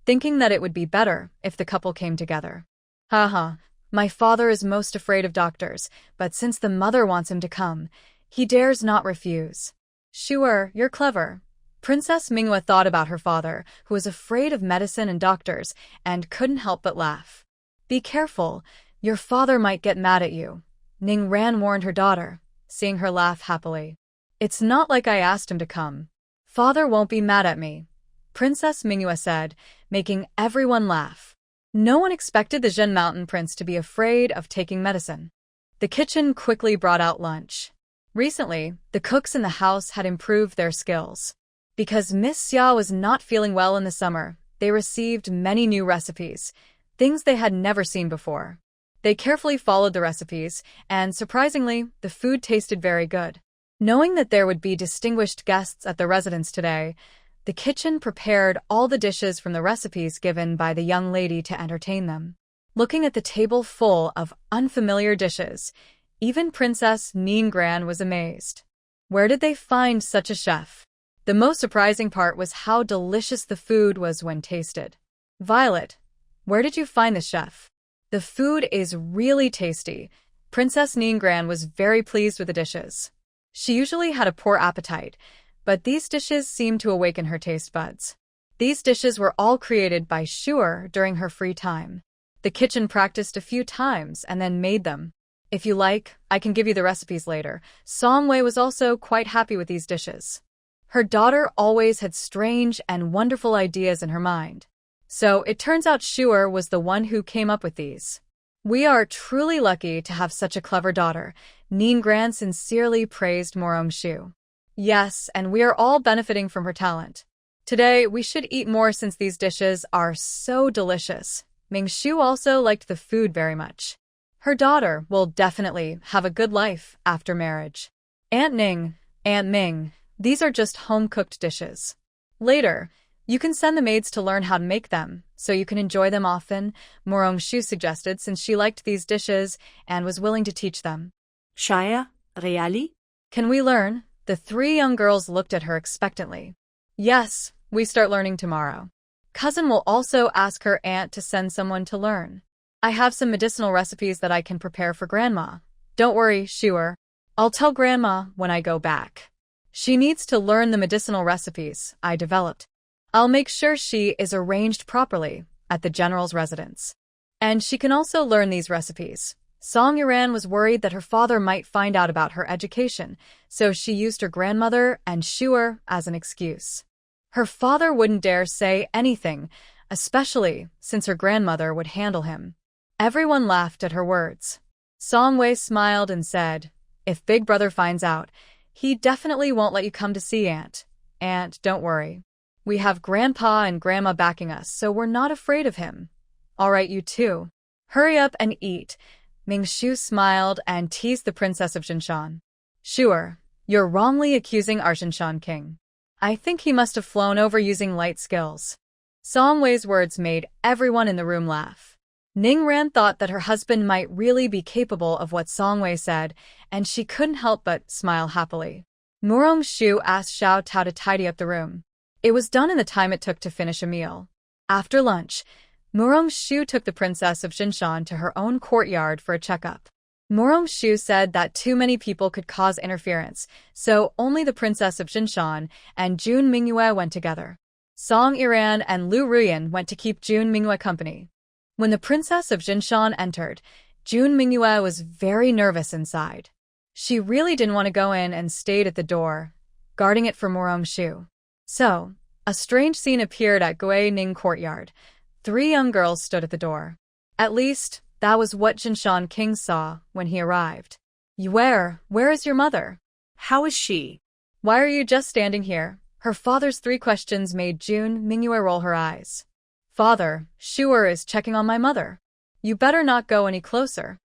thinking that it would be better if the couple came together. "Haha, my father is most afraid of doctors, but since the mother wants him to come, he dares not refuse." "Sure, you're clever." Princess Minghua thought about her father, who was afraid of medicine and doctors, and couldn't help but laugh. "Be careful, your father might get mad at you," Ning Ran warned her daughter, seeing her laugh happily. "It's not like I asked him to come. Father won't be mad at me," Princess Minghua said, making everyone laugh. No one expected the Zhen Mountain Prince to be afraid of taking medicine. The kitchen quickly brought out lunch. Recently, the cooks in the house had improved their skills. Because Miss Xia was not feeling well in the summer, they received many new recipes. things they had never seen before. They carefully followed the recipes, and surprisingly, the food tasted very good. Knowing that there would be distinguished guests at the residence today, the kitchen prepared all the dishes from the recipes given by the young lady to entertain them. Looking at the table full of unfamiliar dishes, even Princess Ningran was amazed. Where did they find such a chef? The most surprising part was how delicious the food was when tasted. Violet, where did you find the chef? The food is really tasty. Princess Ningran was very pleased with the dishes. She usually had a poor appetite, but these dishes seemed to awaken her taste buds. These dishes were all created by Shuer during her free time. The kitchen practiced a few times and then made them. If you like, I can give you the recipes later. Songwei was also quite happy with these dishes. Her daughter always had strange and wonderful ideas in her mind. So it turns out Shuer was the one who came up with these. We are truly lucky to have such a clever daughter, Ningran sincerely praised Morongshu. Yes, and we are all benefiting from her talent. Today, we should eat more since these dishes are so delicious. Mingshu also liked the food very much. Her daughter will definitely have a good life after marriage. Aunt Ning, Aunt Ming, these are just home-cooked dishes. Later, you can send the maids to learn how to make them, so you can enjoy them often, Morongshu suggested since she liked these dishes and was willing to teach them. Shaya, really? Can we learn? The three young girls looked at her expectantly. Yes, we start learning tomorrow. Cousin will also ask her aunt to send someone to learn. I have some medicinal recipes that I can prepare for Grandma. Don't worry, Shuer. I'll tell Grandma when I go back. She needs to learn the medicinal recipes I developed. I'll make sure she is arranged properly at the general's residence. And she can also learn these recipes. Song Yuran was worried that her father might find out about her education, so she used her grandmother and Shuer as an excuse. Her father wouldn't dare say anything, especially since her grandmother would handle him. Everyone laughed at her words. Song Wei smiled and said, "If Big Brother finds out, he definitely won't let you come to see Aunt. Aunt, don't worry. We have Grandpa and Grandma backing us, so we're not afraid of him. All right, you two. Hurry up and eat." Mingshu smiled and teased the Princess of Jinshan. "Shuer, you're wrongly accusing our Jinshan king. I think he must have flown over using light skills." Song Wei's words made everyone in the room laugh. Ningran thought that her husband might really be capable of what Song Wei said, and she couldn't help but smile happily. Morongshu asked Xiao Tao to tidy up the room. It was done in the time it took to finish a meal. After lunch, Morongshu took the Princess of Jinshan to her own courtyard for a checkup. Morongshu said that too many people could cause interference, so only the Princess of Jinshan and Jun Mingyue went together. Song Iran and Lu Ruyan went to keep Jun Mingyue company. When the Princess of Jinshan entered, Jun Mingyue was very nervous inside. She really didn't want to go in and stayed at the door, guarding it for Morongshu. So, a strange scene appeared at Gui Ning courtyard. 3 young girls stood at the door. At least, that was what Jinshan King saw when he arrived. Where is your mother? How is she? Why are you just standing here? Her father's 3 questions made Jun Mingyue roll her eyes. Father, Shuer is checking on my mother. You better not go any closer.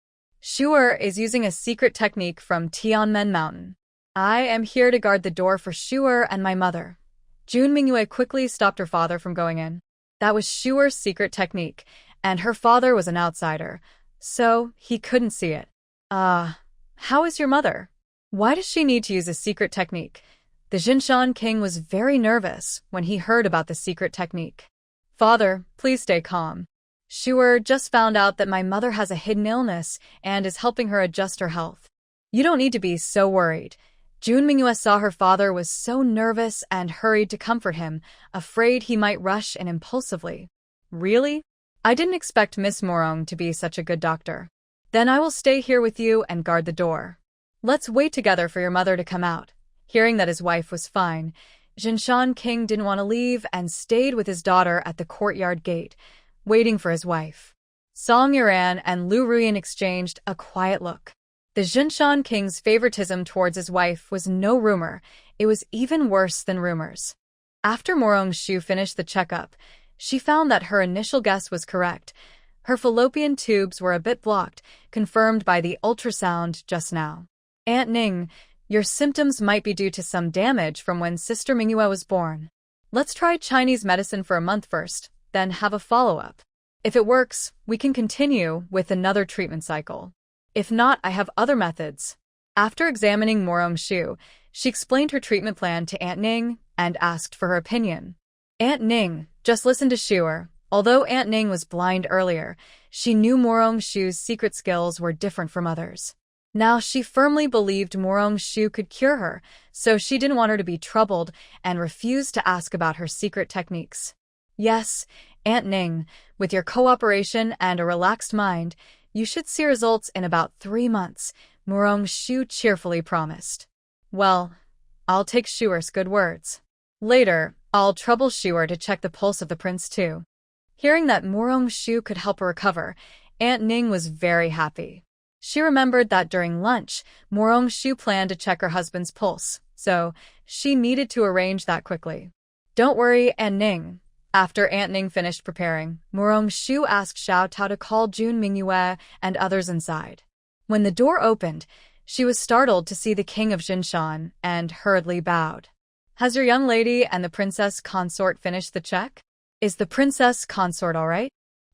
Shuer is using a secret technique from Tianmen Mountain. I am here to guard the door for Shuer and my mother. Jun Mingyue quickly stopped her father from going in. That was Shuer's secret technique, and her father was an outsider, so he couldn't see it. How is your mother? Why does she need to use a secret technique? The Jinshan King was very nervous when he heard about the secret technique. Father, please stay calm. Shuer just found out that my mother has a hidden illness and is helping her adjust her health. You don't need to be so worried. Jun Mingyue saw her father was so nervous and hurried to comfort him, afraid he might rush in impulsively. Really? I didn't expect Miss Morong to be such a good doctor. Then I will stay here with you and guard the door. Let's wait together for your mother to come out. Hearing that his wife was fine, Jinshan King didn't want to leave and stayed with his daughter at the courtyard gate, waiting for his wife. Song Yuran and Lu Ruyan exchanged a quiet look. The Jinshan King's favoritism towards his wife was no rumor, it was even worse than rumors. After Morongshu finished the checkup, she found that her initial guess was correct. Her fallopian tubes were a bit blocked, confirmed by the ultrasound just now. Aunt Ning, your symptoms might be due to some damage from when Sister Manhwa was born. Let's try Chinese medicine for a month first, then have a follow-up. If it works, we can continue with another treatment cycle. If not, I have other methods. After examining Morong-shu, she explained her treatment plan to Aunt Ning and asked for her opinion. Aunt Ning, just listen to Shuer. Although Aunt Ning was blind earlier, she knew Morong-shu's secret skills were different from others. Now she firmly believed Morong-shu could cure her, so she didn't want her to be troubled and refused to ask about her secret techniques. Yes, Aunt Ning, with your cooperation and a relaxed mind, you should see results in about 3 months, Morong-shu cheerfully promised. Well, I'll take Shuer's good words. Later, I'll trouble Shuer to check the pulse of the prince too. Hearing that Morong-shu could help her recover, Aunt Ning was very happy. She remembered that during lunch, Morong-shu planned to check her husband's pulse, so she needed to arrange that quickly. Don't worry, Aunt Ning. After Aunt Ning finished preparing, Morong-shu asked Xiao Tao to call Jun Mingyue and others inside. When the door opened, she was startled to see the king of Jinshan and hurriedly bowed. Has your young lady and the princess consort finished the check? Is the princess consort all right?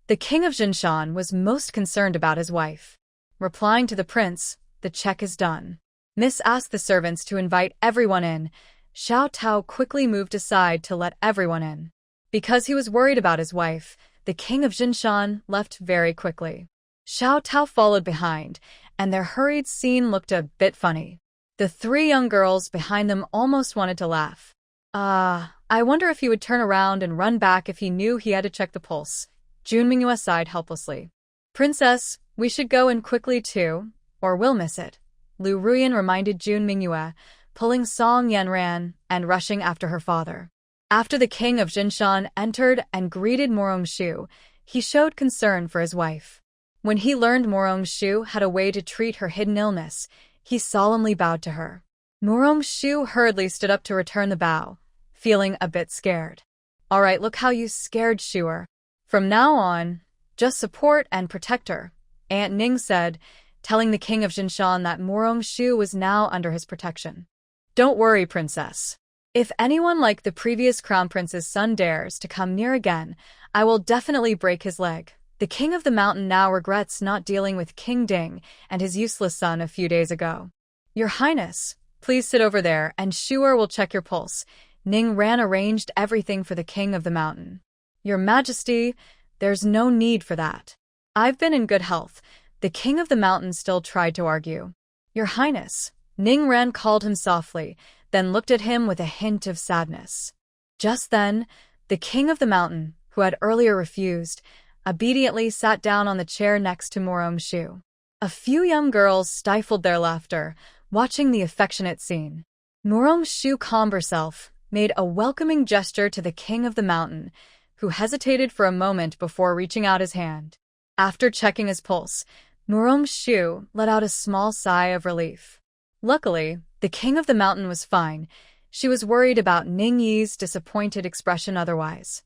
The king of Jinshan was most concerned about his wife. Replying to the prince, the check is done. Miss asked the servants to invite everyone in. Xiao Tao quickly moved aside to let everyone in. Because he was worried about his wife, the king of Jinshan left very quickly. Xiao Tao followed behind, and their hurried scene looked a bit funny. The 3 young girls behind them almost wanted to laugh. I wonder if he would turn around and run back if he knew he had to check the pulse. Jun Mingyue sighed helplessly. Princess, we should go in quickly too, or we'll miss it. Lu Ruyan reminded Jun Mingyue, pulling Song Yanran and rushing after her father. After the king of Jinshan entered and greeted Morong-shu, he showed concern for his wife. When he learned Morong-shu had a way to treat her hidden illness, he solemnly bowed to her. Morong-shu hurriedly stood up to return the bow, feeling a bit scared. All right, look how you scared Shuer. From now on, just support and protect her, Aunt Ning said, telling the king of Jinshan that Morong-shu was now under his protection. Don't worry, princess. If anyone like the previous crown prince's son dares to come near again, I will definitely break his leg. The king of the mountain now regrets not dealing with King Ding and his useless son a few days ago. Your Highness, please sit over there and Shuer will check your pulse. Ning Ran arranged everything for the king of the mountain. Your Majesty, there's no need for that. I've been in good health. The king of the mountain still tried to argue. Your Highness, Ning Ran called him softly, then looked at him with a hint of sadness. Just then, the king of the mountain, who had earlier refused, obediently sat down on the chair next to Morong-shu. A few young girls stifled their laughter, watching the affectionate scene. Morong-shu calmed herself, made a welcoming gesture to the king of the mountain, who hesitated for a moment before reaching out his hand. After checking his pulse, Morong-shu let out a small sigh of relief. Luckily, the king of the mountain was fine. She was worried about Ning Yi's disappointed expression otherwise.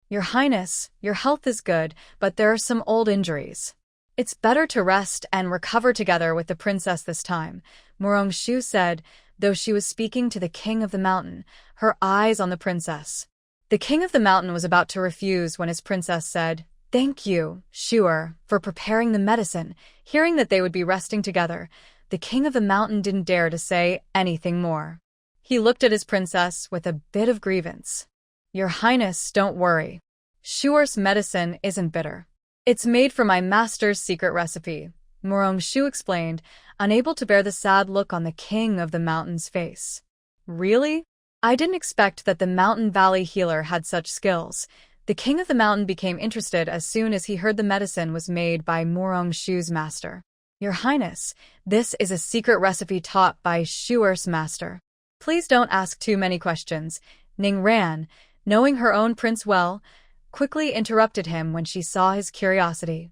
Your Highness, your health is good, but there are some old injuries. It's better to rest and recover together with the princess this time, Morong-shu said, though she was speaking to the king of the mountain, her eyes on the princess. The king of the mountain was about to refuse when his princess said, Thank you, Shuer, for preparing the medicine. Hearing that they would be resting together, the king of the mountain didn't dare to say anything more. He looked at his princess with a bit of grievance. Your Highness, don't worry. Shuer's medicine isn't bitter. It's made from my master's secret recipe, Morong-shu explained, unable to bear the sad look on the king of the mountain's face. Really? I didn't expect that the Mountain Valley healer had such skills. The king of the mountain became interested as soon as he heard the medicine was made by Morong-shu's master. Your Highness, this is a secret recipe taught by Shuer's master. Please don't ask too many questions. Ning Ran, knowing her own prince well, quickly interrupted him when she saw his curiosity.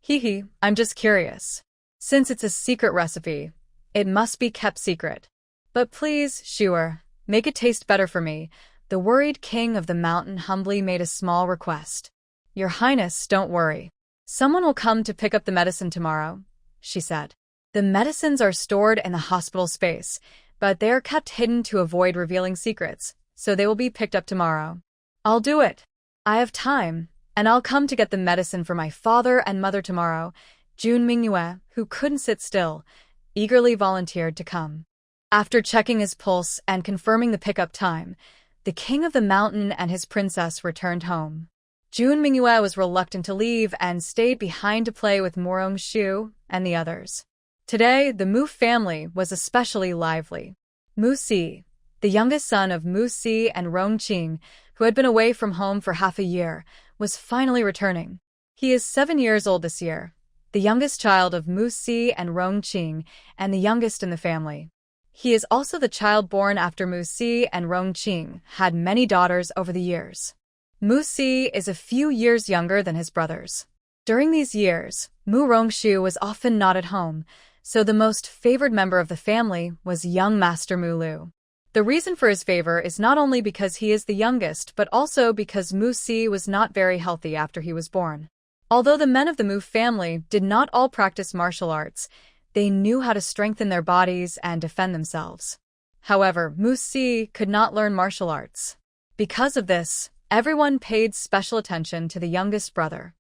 Hee, I'm just curious. Since it's a secret recipe, it must be kept secret. But please, Shuer, make it taste better for me. The worried king of the mountain humbly made a small request. Your Highness, don't worry. Someone will come to pick up the medicine tomorrow, she said. The medicines are stored in the hospital space, but they are kept hidden to avoid revealing secrets, so they will be picked up tomorrow. I'll do it. I have time, and I'll come to get the medicine for my father and mother tomorrow. Jun Mingyue, who couldn't sit still, eagerly volunteered to come. After checking his pulse and confirming the pickup time, the king of the mountain and his princess returned home. Jun Mingyue was reluctant to leave and stayed behind to play with Murong-shu and the others. Today, the Mu family was especially lively. Mu Si, the youngest son of Mu Si and Rong-qing, who had been away from home for half a year, was finally returning. He is 7 years old this year, the youngest child of Mu Si and Rong-qing, and the youngest in the family. He is also the child born after Mu Si and Rong-qing had many daughters over the years. Mu Si is a few years younger than his brothers. During these years, Mu Rongshu was often not at home, so the most favored member of the family was young Master Mu Lu. The reason for his favor is not only because he is the youngest, but also because Mu Si was not very healthy after he was born. Although the men of the Mu family did not all practice martial arts, they knew how to strengthen their bodies and defend themselves. However, Mu Si could not learn martial arts. Because of this, everyone paid special attention to the youngest brother.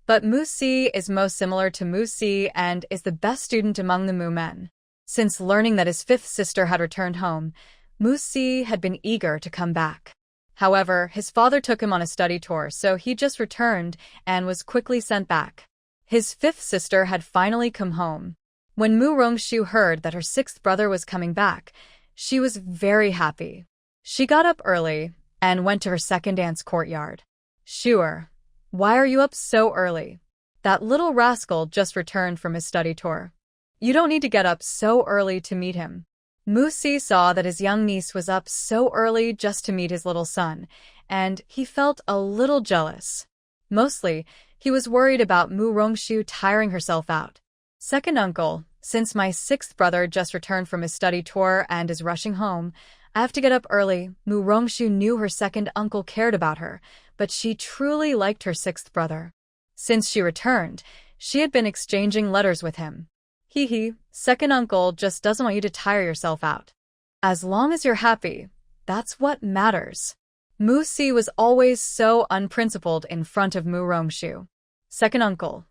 But Mu Si is most similar to Mu Si and is the best student among the Mu men. Since learning that his fifth sister had returned home, Mu Si had been eager to come back. However, his father took him on a study tour, so he just returned and was quickly sent back. His fifth sister had finally come home. When Mu Rongshu heard that her sixth brother was coming back, she was very happy. She got up early and went to her second aunt's courtyard. "Sure, why are you up so early? That little rascal just returned from his study tour. You don't need to get up so early to meet him." Mu Si saw that his young niece was up so early just to meet his little son, and he felt a little jealous. Mostly, he was worried about Mu Rongshu tiring herself out. "Second uncle, since my sixth brother just returned from his study tour and is rushing home, I have to get up early." Mu Rongshu knew her second uncle cared about her, but she truly liked her sixth brother. Since she returned, she had been exchanging letters with him. "Hee, second uncle just doesn't want you to tire yourself out. As long as you're happy, that's what matters." Mu Si was always so unprincipled in front of Mu Rongshu. "Second uncle,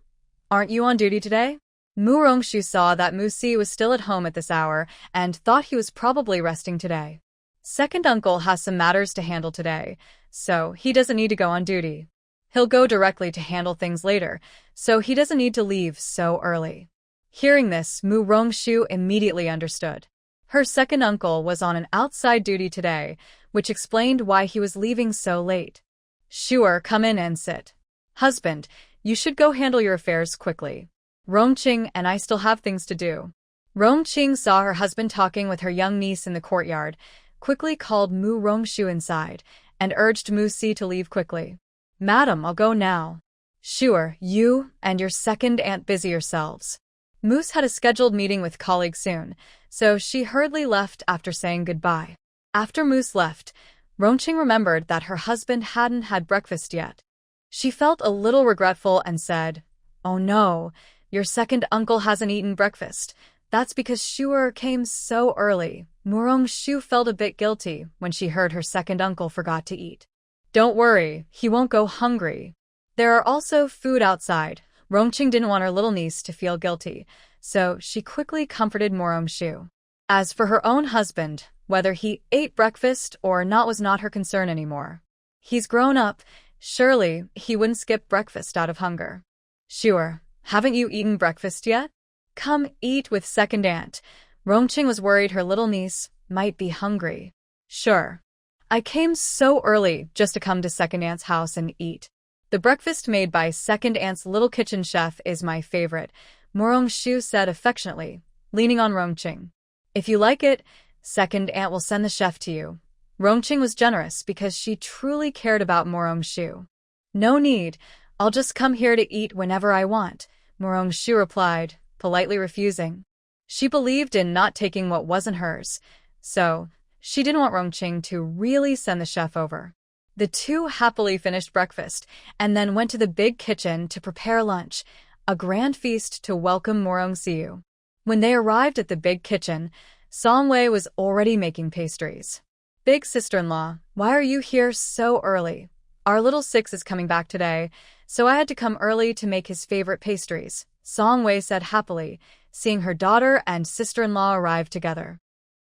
aren't you on duty today?" Mu Rongshu saw that Mu Si was still at home at this hour and thought he was probably resting today. "Second uncle has some matters to handle today, so he doesn't need to go on duty. He'll go directly to handle things later, so he doesn't need to leave so early." Hearing this, Mu Rongshu immediately understood. Her second uncle was on an outside duty today, which explained why he was leaving so late. "Sure, come in and sit. Husband, you should go handle your affairs quickly. Rongqing and I still have things to do." Rongqing saw her husband talking with her young niece in the courtyard, quickly called Mu Rongshu inside, and urged Mu Si to leave quickly. "Madam, I'll go now." "Sure, you and your second aunt busy yourselves." Moose had a scheduled meeting with colleagues soon, so she hurriedly left after saying goodbye. After Moose left, Rongqing remembered that her husband hadn't had breakfast yet. She felt a little regretful and said, "Oh no, your second uncle hasn't eaten breakfast. That's because Shuer came so early." Murong Shu felt a bit guilty when she heard her second uncle forgot to eat. "Don't worry, he won't go hungry. There are also food outside." Rongqing didn't want her little niece to feel guilty, so she quickly comforted Murong-shu. As for her own husband, whether he ate breakfast or not was not her concern anymore. He's grown up, surely he wouldn't skip breakfast out of hunger. "Sure, haven't you eaten breakfast yet? Come eat with second aunt." Rongqing was worried her little niece might be hungry. "Sure. I came so early just to come to second aunt's house and eat. The breakfast made by second aunt's little kitchen chef is my favorite," Murong-shu said affectionately, leaning on Rongqing. "If you like it, second aunt will send the chef to you." Rongqing was generous because she truly cared about Murong-shu. "No need, I'll just come here to eat whenever I want," Murong-shu replied, politely refusing. She believed in not taking what wasn't hers, so she didn't want Rongqing to really send the chef over. The two happily finished breakfast and then went to the big kitchen to prepare lunch, a grand feast to welcome Morong-siu. When they arrived at the big kitchen, Song-wei was already making pastries. "Big sister-in-law, why are you here so early? Our little six is coming back today, so I had to come early to make his favorite pastries," Song-wei said happily, seeing her daughter and sister-in-law arrive together.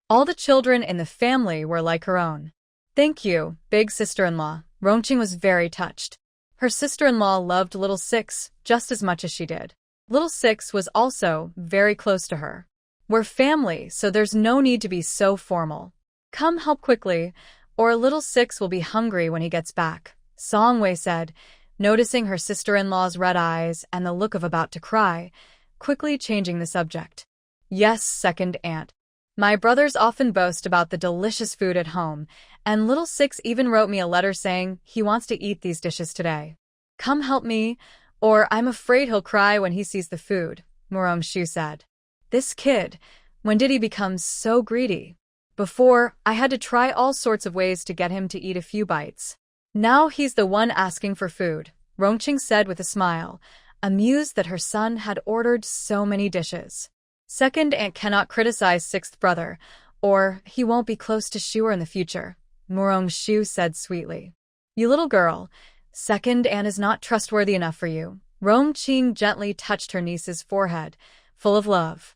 All the children in the family were like her own. "Thank you, big sister-in-law." Rongqing was very touched. Her sister-in-law loved little six just as much as she did. Little six was also very close to her. "We're family, so there's no need to be so formal. Come help quickly, or little six will be hungry when he gets back," Song-wei said, noticing her sister-in-law's red eyes and the look of about to cry, quickly changing the subject. "Yes, second aunt. My brothers often boast about the delicious food at home, and little six even wrote me a letter saying he wants to eat these dishes today. Come help me, or I'm afraid he'll cry when he sees the food," Morong-siu said. "This kid, when did he become so greedy? Before, I had to try all sorts of ways to get him to eat a few bites. Now he's the one asking for food," Rongqing said with a smile, amused that her son had ordered so many dishes. "Second aunt cannot criticize sixth brother, or he won't be close to Shuer in the future," Morong-siu said sweetly. "You little girl, second aunt is not trustworthy enough for you." Rongqing gently touched her niece's forehead, full of love.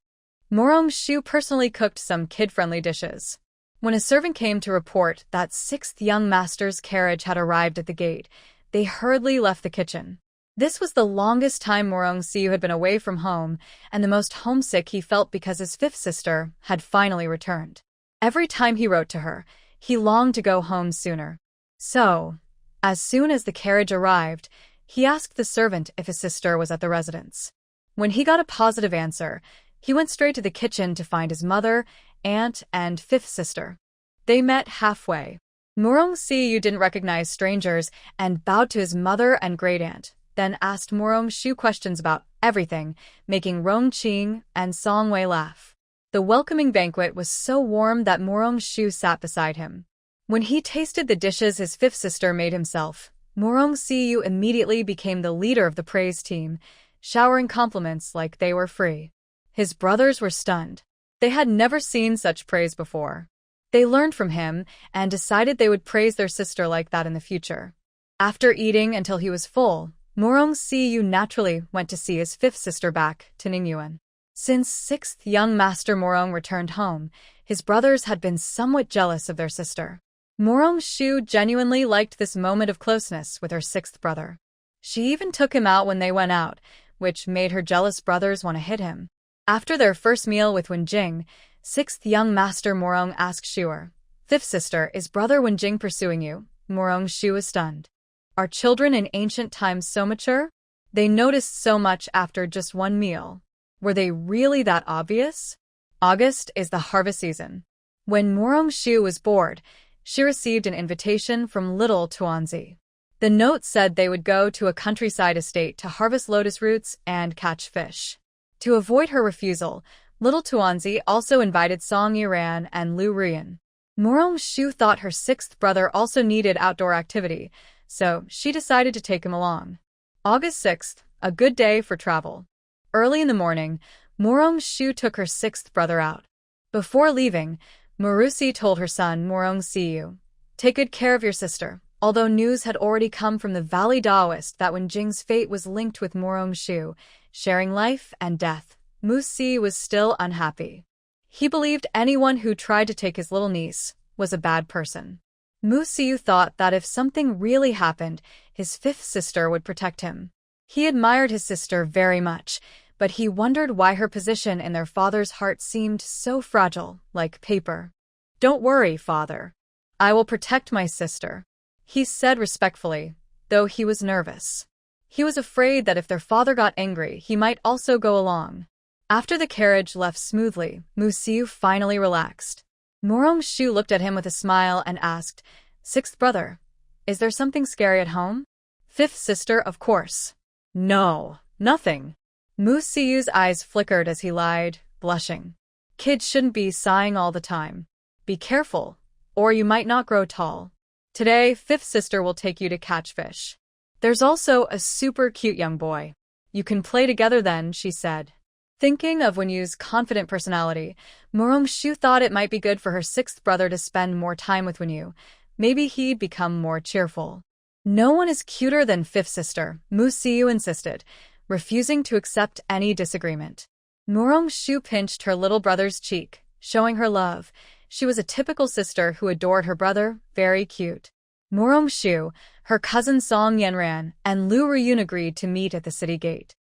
Morong-siu personally cooked some kid-friendly dishes. When a servant came to report that sixth young master's carriage had arrived at the gate, they hurriedly left the kitchen. This was the longest time Morong-siu had been away from home, and the most homesick he felt because his fifth sister had finally returned. Every time he wrote to her, he longed to go home sooner. So, as soon as the carriage arrived, he asked the servant if his sister was at the residence. When he got a positive answer, he went straight to the kitchen to find his mother, aunt, and fifth sister. They met halfway. Morong-siu didn't recognize strangers and bowed to his mother and great-aunt, then asked Morong-siu questions about everything, making Rongqing and Song-wei laugh. The welcoming banquet was so warm that Morong-siu sat beside him. When he tasted the dishes his fifth sister made himself, Morong-siu immediately became the leader of the praise team, showering compliments like they were free. His brothers were stunned. They had never seen such praise before. They learned from him and decided they would praise their sister like that in the future. After eating until he was full, Morong-siu naturally went to see his fifth sister back to Ningyuan. Since sixth young master Morong returned home, his brothers had been somewhat jealous of their sister. Morong-siu genuinely liked this moment of closeness with her sixth brother. She even took him out when they went out, which made her jealous brothers want to hit him. After their first meal with Wenjing, sixth young master Morong asked Shuer, "Fifth sister, is brother Wenjing pursuing you?" Morong-siu was stunned. Are children in ancient times so mature? They noticed so much after just one meal. Were they really that obvious? August is the harvest season. When Morong-siu was bored, she received an invitation from little Tuanzi. The note said they would go to a countryside estate to harvest lotus roots and catch fish. To avoid her refusal, little Tuanzi also invited Song Yiran and Lu Ruyan. Morong-siu thought her sixth brother also needed outdoor activity, so she decided to take him along. August 6th, a good day for travel. Early in the morning, Morong-siu took her sixth brother out. Before leaving, Marusi told her son Morong-siu, "Take good care of your sister." Although news had already come from the Valley Daoist that Wenjing's fate was linked with Morong-siu, sharing life and death, Musi was still unhappy. He believed anyone who tried to take his little niece was a bad person. Musi thought that if something really happened, his fifth sister would protect him. He admired his sister very much, but he wondered why her position in their father's heart seemed so fragile, like paper. "Don't worry, father. I will protect my sister," he said respectfully, though he was nervous. He was afraid that if their father got angry, he might also go along. After the carriage left smoothly, Musi finally relaxed. Morong-siu looked at him with a smile and asked, "Sixth brother, is there something scary at home?" "Fifth sister, of course." "No, nothing." Musiu's eyes flickered as he lied, blushing. "Kids shouldn't be sighing all the time. Be careful, or you might not grow tall." Today, fifth sister will take you to catch fish. There's also a super cute young boy. You can play together then, she said. Thinking of Wenyu's confident personality, Murong-shu thought it might be good for her sixth brother to spend more time with Wenyu. Maybe he'd become more cheerful. No one is cuter than fifth sister, Mu-siu insisted, refusing to accept any disagreement. Murong-shu pinched her little brother's cheek, showing her love. She was a typical sister who adored her brother, very cute. Murong-shu, her cousin Song Yenran, and Lu Ruyun agreed to meet at the city gate.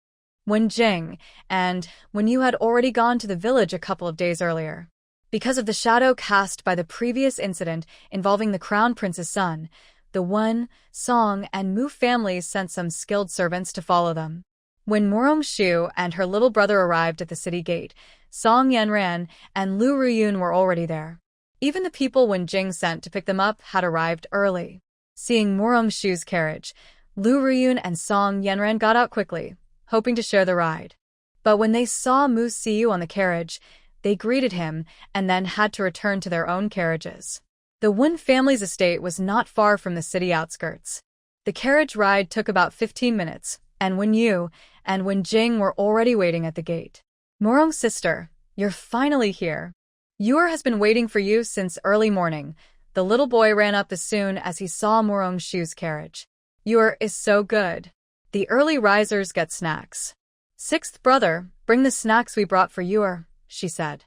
When Jing and Wenyu had already gone to the village a couple of days earlier. Because of the shadow cast by the previous incident involving the crown prince's son, the Wen, Song, and Mu families sent some skilled servants to follow them. When Murong-shu and her little brother arrived at the city gate, Song Yenran and Lu Ruyun were already there. Even the people Wen Jing sent to pick them up had arrived early. Seeing Murong-shu's carriage, Lu Ruyun and Song Yenran got out quickly, hoping to share the ride. But when they saw Mu-siu on the carriage, they greeted him and then had to return to their own carriages. The Wen family's estate was not far from the city outskirts. The carriage ride took about 15 minutes, and Wenyu and Wen Jing were already waiting at the gate. Murong's sister, you're finally here. Yor has been waiting for you since early morning. The little boy ran up as soon as he saw Murong-shu's carriage. Yor is so good. The early risers get snacks. Sixth brother, bring the snacks we brought for Yor, she said.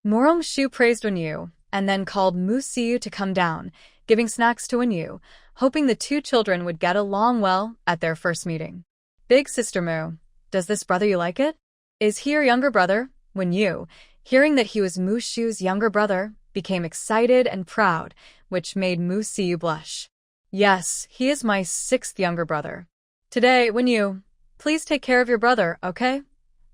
Murong-shu praised Wenyu, and then called Mu-siu to come down, giving snacks to Wenyu, hoping the two children would get along well at their first meeting. Big sister Mu, does this brother you like it? Is he your younger brother? Wenyu, hearing that he was Mu-shu's younger brother, became excited and proud, which made Mu-siu blush. Yes, he is my sixth younger brother. Today, Wenyu, please take care of your brother, okay?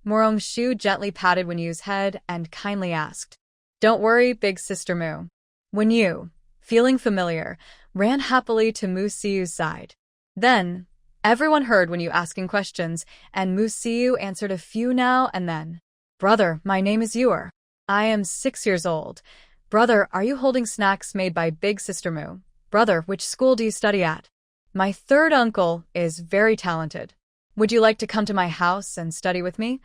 Murong-shu gently patted Wenyu's head and kindly asked. Don't worry, big sister Mu. Wenyu, feeling familiar, ran happily to Mu-siu's side. Then, everyone heard Wenyu asking questions, and Mu-siu answered a few now and then. Brother, my name is Yor. I am 6 years old. Brother, are you holding snacks made by big sister Mu? Brother, which school do you study at? My third uncle is very talented. Would you like to come to my house and study with me?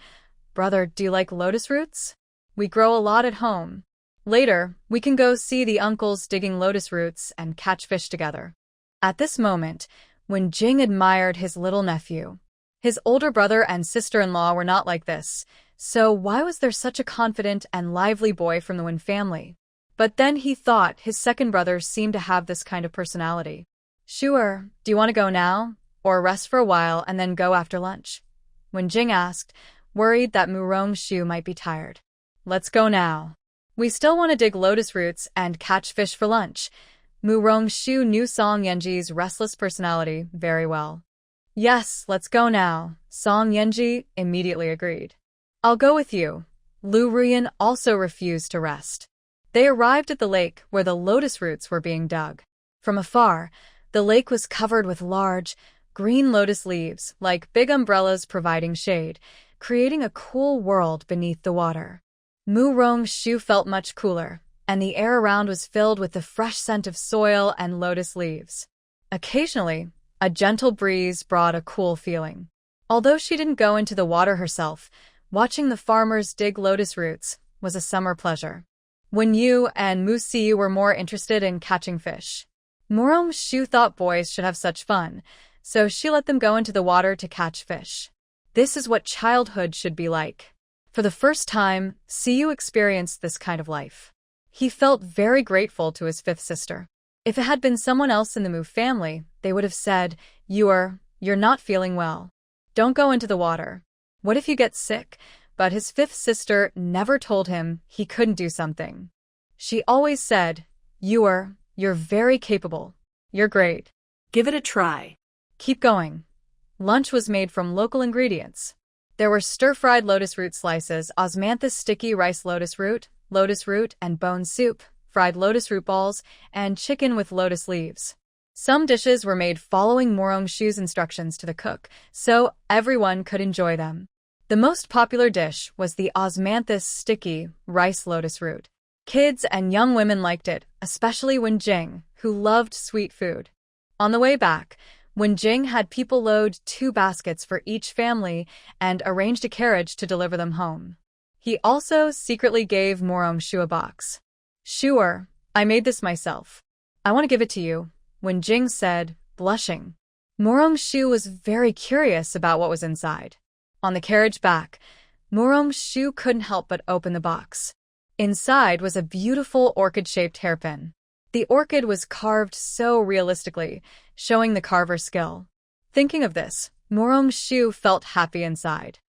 Brother, do you like lotus roots? We grow a lot at home. Later, we can go see the uncles digging lotus roots and catch fish together. At this moment, when Jing admired his little nephew, his older brother and sister-in-law were not like this, so why was there such a confident and lively boy from the Wen family? But then he thought his second brother seemed to have this kind of personality. Sure, do you want to go now? Or rest for a while and then go after lunch? When Jing asked, worried that Murong-shu might be tired. Let's go now. We still want to dig lotus roots and catch fish for lunch. Murong-shu knew Song Yenji's restless personality very well. Yes, let's go now, Song Yenji immediately agreed. I'll go with you. Lu Ruyun also refused to rest. They arrived at the lake where the lotus roots were being dug. From afar, the lake was covered with large, green lotus leaves, like big umbrellas providing shade, creating a cool world beneath the water. Murong-shu felt much cooler, and the air around was filled with the fresh scent of soil and lotus leaves. Occasionally, a gentle breeze brought a cool feeling. Although she didn't go into the water herself, watching the farmers dig lotus roots was a summer pleasure. Wenyu and Mu-siu were more interested in catching fish. Murong-shu thought boys should have such fun, so she let them go into the water to catch fish. This is what childhood should be like. For the first time, Siu experienced this kind of life. He felt very grateful to his fifth sister. If it had been someone else in the Mu family, they would have said, You're not feeling well. Don't go into the water. What if you get sick? But his fifth sister never told him he couldn't do something. She always said, You're very capable. You're great. Give it a try. Keep going. Lunch was made from local ingredients. There were stir-fried lotus root slices, osmanthus sticky rice lotus root, and bone soup, fried lotus root balls, and chicken with lotus leaves. Some dishes were made following Murong-shu's instructions to the cook, so everyone could enjoy them. The most popular dish was the osmanthus sticky rice lotus root. Kids and young women liked it, especially Wenjing, who loved sweet food. On the way back, Wenjing had people load 2 baskets for each family and arranged a carriage to deliver them home. He also secretly gave Morongshu a box. "Sure, I made this myself. I want to give it to you," Wenjing said, blushing. Morongshu was very curious about what was inside. On the carriage back, Morongshu couldn't help but open the box. Inside was a beautiful orchid-shaped hairpin. The orchid was carved so realistically, showing the carver's skill. Thinking of this, Morongshu felt happy inside.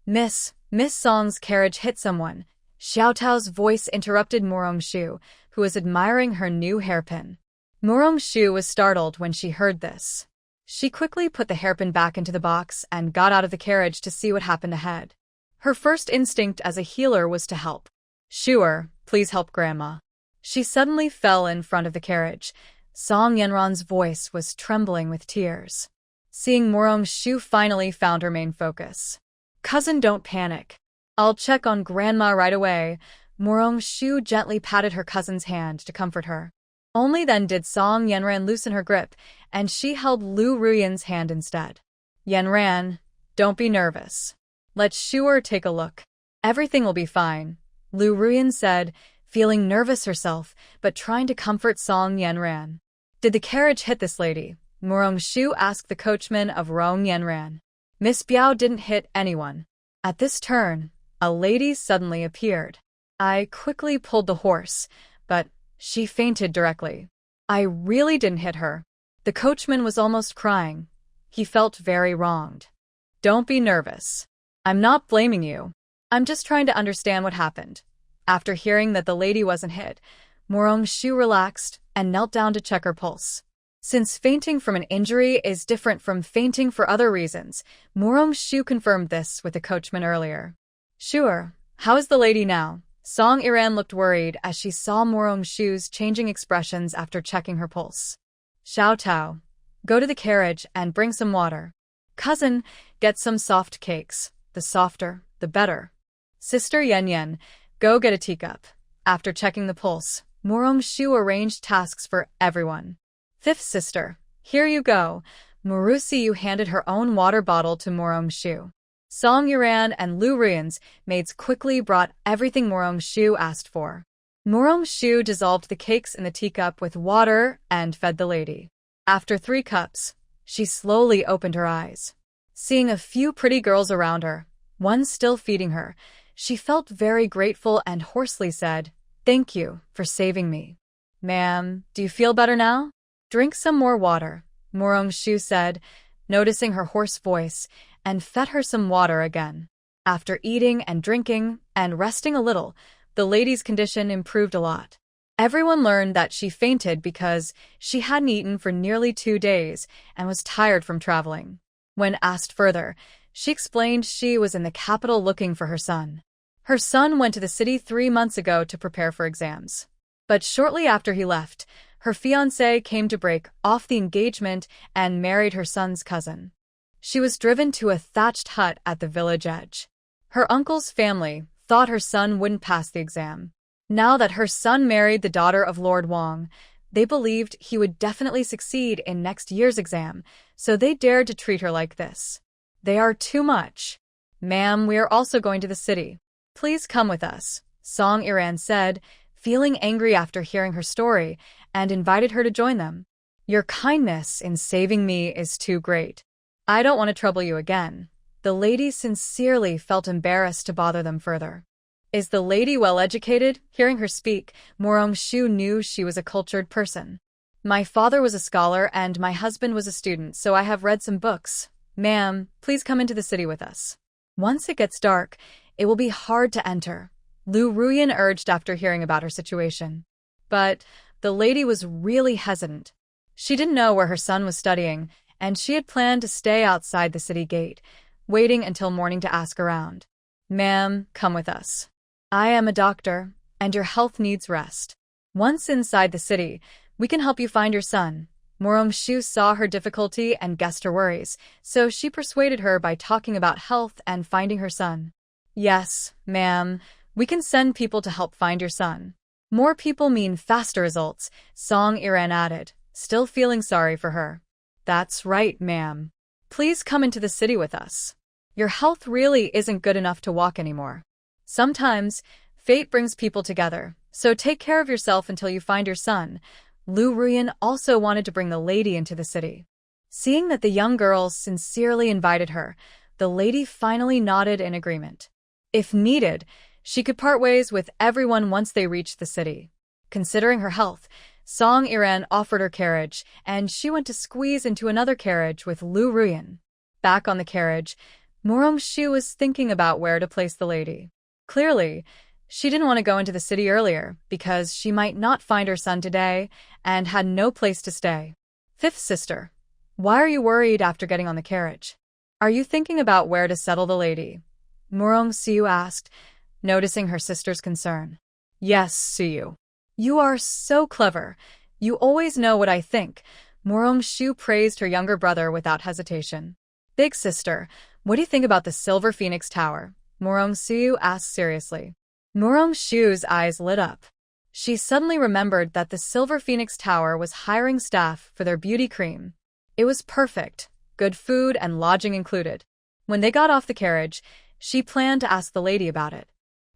Miss Song's carriage hit someone." Xiao Tao's voice interrupted Morongshu, who was admiring her new hairpin. Morongshu was startled when she heard this. She quickly put the hairpin back into the box and got out of the carriage to see what happened ahead. Her first instinct as a healer was to help. "Sure, please help Grandma." She suddenly fell in front of the carriage. Song Yanran's voice was trembling with tears. Seeing Morongshu finally found her main focus. "Cousin, don't panic. I'll check on Grandma right away." Morongshu gently patted her cousin's hand to comfort her. Only then did Song Yanran loosen her grip, and she held Lu Ruyan's hand instead. "Yanran, don't be nervous. Let Shuer take a look. Everything will be fine," Lu Ruyan said, feeling nervous herself, but trying to comfort Song Yanran. "Did the carriage hit this lady?" Morongshu asked the coachman of Rong Yanran. "Miss Biao didn't hit anyone." At this turn, a lady suddenly appeared. I quickly pulled the horse, but she fainted directly. "I really didn't hit her." The coachman was almost crying. He felt very wronged. "Don't be nervous. I'm not blaming you. I'm just trying to understand what happened." After hearing that the lady wasn't hit, Morongshu relaxed and knelt down to check her pulse. Since fainting from an injury is different from fainting for other reasons, Morongshu confirmed this with the coachman earlier. "Sure, how is the lady now?" Song Iran looked worried as she saw Morongshu's changing expressions after checking her pulse. "Xiao Tao, go to the carriage and bring some water. Cousin, get some soft cakes. The softer, the better. Sister Yen Yen, go get a teacup." After checking the pulse, Morongshu arranged tasks for everyone. "Fifth sister, here you go." Marusiu handed her own water bottle to Morongshu. Song Yuran and Lu Ruyan's maids quickly brought everything Morongshu asked for. Morongshu dissolved the cakes in the teacup with water and fed the lady. After 3 cups, she slowly opened her eyes. Seeing a few pretty girls around her, one still feeding her, she felt very grateful and hoarsely said, "Thank you for saving me." "Ma'am, do you feel better now?" "Drink some more water," Morongshu said, noticing her hoarse voice, and fed her some water again. After eating and drinking and resting a little, the lady's condition improved a lot. Everyone learned that she fainted because she hadn't eaten for nearly 2 days and was tired from traveling. When asked further, she explained she was in the capital looking for her son. Her son went to the city 3 months ago to prepare for exams. But shortly after he left, her fiancé came to break off the engagement and married her son's cousin. She was driven to a thatched hut at the village edge. Her uncle's family thought her son wouldn't pass the exam. Now that her son married the daughter of Lord Wang, they believed he would definitely succeed in next year's exam, so they dared to treat her like this. "They are too much." "Ma'am, we are also going to the city. Please come with us," Song Iran said, feeling angry after hearing her story, and invited her to join them. "Your kindness in saving me is too great. I don't want to trouble you again." The lady sincerely felt embarrassed to bother them further. "Is the lady well educated?" Hearing her speak, Morongshu knew she was a cultured person. "My father was a scholar and my husband was a student, so I have read some books. Ma'am, please come into the city with us. Once it gets dark, it will be hard to enter," Lu Ruyan urged after hearing about her situation. But the lady was really hesitant. She didn't know where her son was studying, and she had planned to stay outside the city gate, waiting until morning to ask around. "Ma'am, come with us. I am a doctor, and your health needs rest. Once inside the city, we can help you find your son." Morongshu saw her difficulty and guessed her worries, so she persuaded her by talking about health and finding her son. "Yes, ma'am, we can send people to help find your son." More people mean faster results, Song Iran added, still feeling sorry for her. That's right, ma'am. Please come into the city with us. Your health really isn't good enough to walk anymore. Sometimes, fate brings people together, so take care of yourself until you find your son. Lu Ruyan also wanted to bring the lady into the city. Seeing that the young girl sincerely invited her, the lady finally nodded in agreement. If needed, she could part ways with everyone once they reached the city. Considering her health, Song Iran offered her carriage, and she went to squeeze into another carriage with Lu Ruyan. Back on the carriage, Murong-shu was thinking about where to place the lady. Clearly, she didn't want to go into the city earlier because she might not find her son today and had no place to stay. Fifth sister, why are you worried after getting on the carriage? Are you thinking about where to settle the lady? Murong-shu asked, noticing her sister's concern. Yes, Suyu. You are so clever. You always know what I think. Murong-shu praised her younger brother without hesitation. Big sister, what do you think about the Silver Phoenix Tower? Murong-shu asked seriously. Murong-shu's eyes lit up. She suddenly remembered that the Silver Phoenix Tower was hiring staff for their beauty cream. It was perfect, good food and lodging included. When they got off the carriage, she planned to ask the lady about it.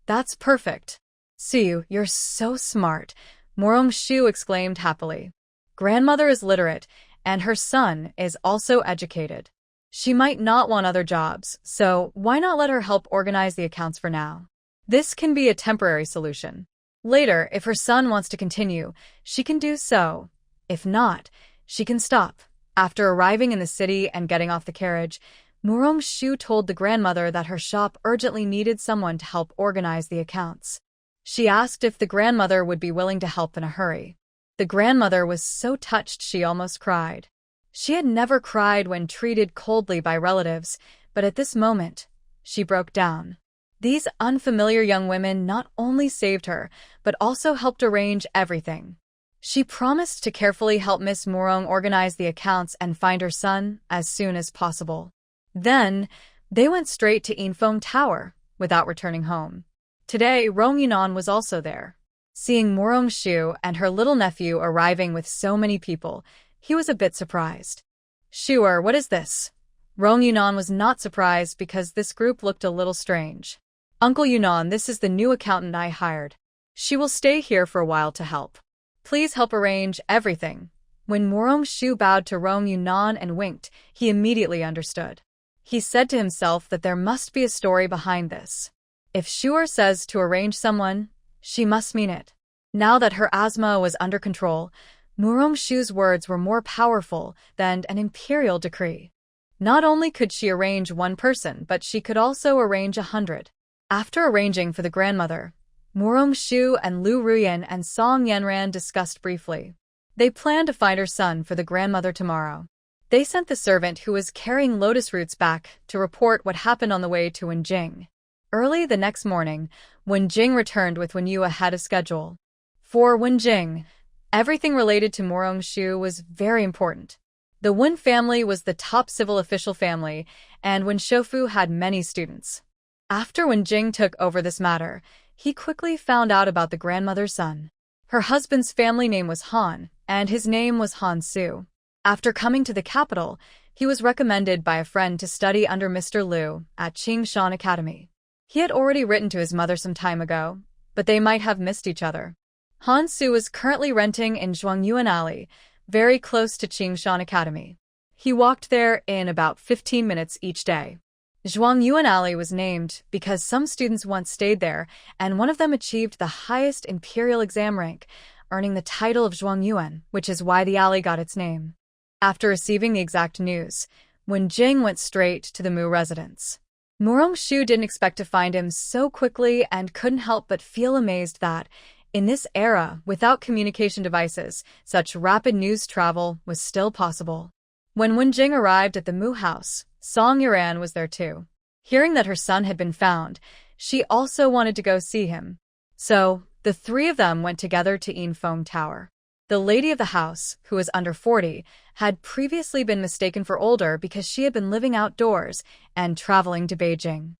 That's perfect. Suyu, you're so smart, Murong-shu exclaimed happily. Grandmother is literate, and her son is also educated. She might not want other jobs, so why not let her help organize the accounts for now? This can be a temporary solution. Later, if her son wants to continue, she can do so. If not, she can stop. After arriving in the city and getting off the carriage, Murong-shu told the grandmother that her shop urgently needed someone to help organize the accounts. She asked if the grandmother would be willing to help in a hurry. The grandmother was so touched she almost cried. She had never cried when treated coldly by relatives, but at this moment, she broke down. These unfamiliar young women not only saved her, but also helped arrange everything. She promised to carefully help Miss Murong organize the accounts and find her son as soon as possible. Then, they went straight to Infeng Tower, without returning home. Today, Rong Yunan was also there. Seeing Murong-shu and her little nephew arriving with so many people, he was a bit surprised. Shuer, what is this? Rong Yunan was not surprised because this group looked a little strange. Uncle Yunan, this is the new accountant I hired. She will stay here for a while to help. Please help arrange everything. When Murong-shu bowed to Rong Yunan and winked, he immediately understood. He said to himself that there must be a story behind this. If Shuer says to arrange someone, she must mean it. Now that her asthma was under control, Murong-shu's words were more powerful than an imperial decree. Not only could she arrange one person, but she could also arrange 100. After arranging for the grandmother, Murong-shu and Lu Ruyan and Song Yanran discussed briefly. They planned to find her son for the grandmother tomorrow. They sent the servant who was carrying lotus roots back to report what happened on the way to Wenjing. Early the next morning, Wenjing returned with Wenyu ahead of schedule. For Wenjing, everything related to Murong-shu was very important. The Wen family was the top civil official family, and Wen Shofu had many students. After Wenjing took over this matter, he quickly found out about the grandmother's son. Her husband's family name was Han, and his name was Han Su. After coming to the capital, he was recommended by a friend to study under Mr. Liu at Qingshan Academy. He had already written to his mother some time ago, but they might have missed each other. Han Su is currently renting in Zhuangyuan Alley, very close to Qingshan Academy. He walked there in about 15 minutes each day. Zhuangyuan Alley was named because some students once stayed there, and one of them achieved the highest imperial exam rank, earning the title of Zhuangyuan, which is why the alley got its name. After receiving the exact news, Wenjing went straight to the Mu residence. Murong-shu didn't expect to find him so quickly and couldn't help but feel amazed that, in this era, without communication devices, such rapid news travel was still possible. When Wenjing arrived at the Mu house, Song Yuran was there too. Hearing that her son had been found, she also wanted to go see him. So, the three of them went together to Infeng Tower. The lady of the house, who was under 40, had previously been mistaken for older because she had been living outdoors and traveling to Beijing.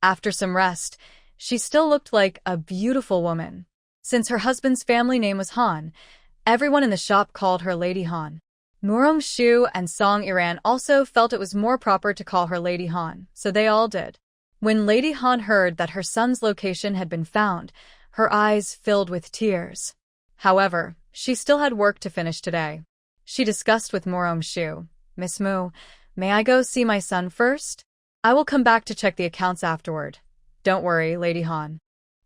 After some rest, she still looked like a beautiful woman. Since her husband's family name was Han, everyone in the shop called her Lady Han. Murong-shu and Song Iran also felt it was more proper to call her Lady Han, so they all did. When Lady Han heard that her son's location had been found, her eyes filled with tears. However, she still had work to finish today. She discussed with Murong-shu, "Miss Mu, may I go see my son first? I will come back to check the accounts afterward." "Don't worry, Lady Han.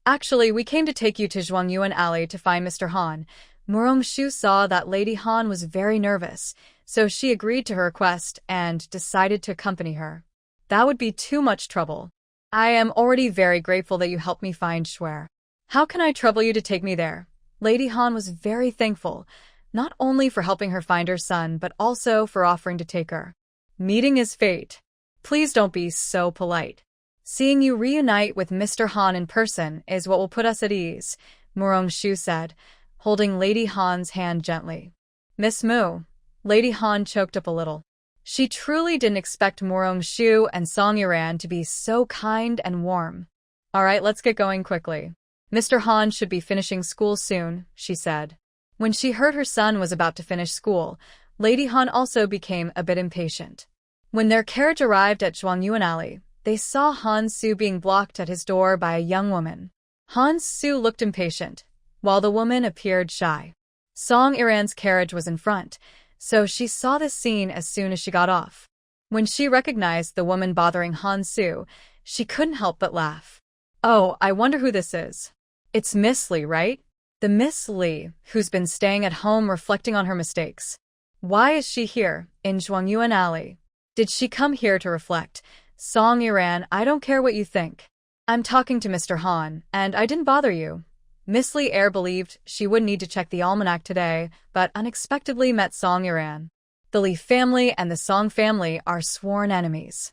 Actually, we came to take you to Zhuangyuan Alley to find Mr. Han." Murong-shu saw that Lady Han was very nervous, so she agreed to her request and decided to accompany her. "That would be too much trouble. I am already very grateful that you helped me find Shuer. How can I trouble you to take me there?" Lady Han was very thankful, not only for helping her find her son, but also for offering to take her. "Meeting is fate. Please don't be so polite. Seeing you reunite with Mr. Han in person is what will put us at ease," Murong-shu said, holding Lady Han's hand gently. "Miss Mu." Lady Han choked up a little. She truly didn't expect Murong-shu and Song Yiran to be so kind and warm. "All right, let's get going quickly. Mr. Han should be finishing school soon," she said. When she heard her son was about to finish school, Lady Han also became a bit impatient. When their carriage arrived at Zhuangyuan Alley, they saw Han Su being blocked at his door by a young woman. Han Su looked impatient, while the woman appeared shy. Song Iran's carriage was in front, so she saw this scene as soon as she got off. When she recognized the woman bothering Han Su, she couldn't help but laugh. "Oh, I wonder who this is. It's Miss Lee, right? The Miss Lee, who's been staying at home reflecting on her mistakes. Why is she here, in Zhuangyuan Alley? Did she come here to reflect? Song Iran, I don't care what you think. I'm talking to Mr. Han, and I didn't bother you." Miss Lee believed she would need to check the almanac today, but unexpectedly met Song Iran. The Lee family and the Song family are sworn enemies.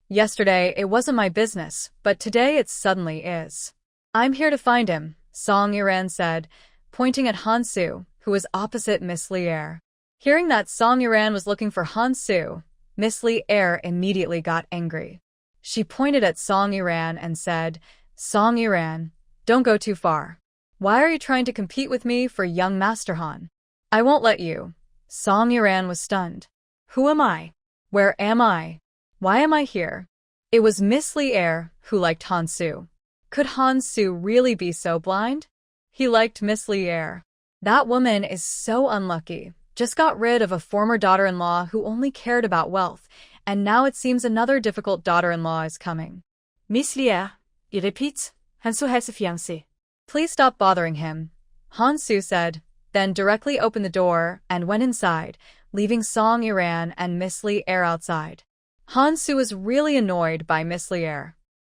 "Yesterday, it wasn't my business, but today it suddenly is. I'm here to find him," Song Iran said, pointing at Han Su, who was opposite Miss Lee. Hearing that Song Iran was looking for Han Su, Miss Lee immediately got angry. She pointed at Song Iran and said, "Song Iran, don't go too far. Why are you trying to compete with me for young Master Han? I won't let you." Song Iran was stunned. "Who am I? Where am I? Why am I here?" It was Miss Lee who liked Han Su. Could Han Su really be so blind? He liked Miss Lee. That woman is so unlucky. Just got rid of a former daughter-in-law who only cared about wealth, and now it seems another difficult daughter-in-law is coming. Miss Lee, il repeat, Han Su has a fiancé. "Please stop bothering him," Han Su said, then directly opened the door and went inside, leaving Song Iran and Miss Lee outside. Han Su was really annoyed by Miss Lee.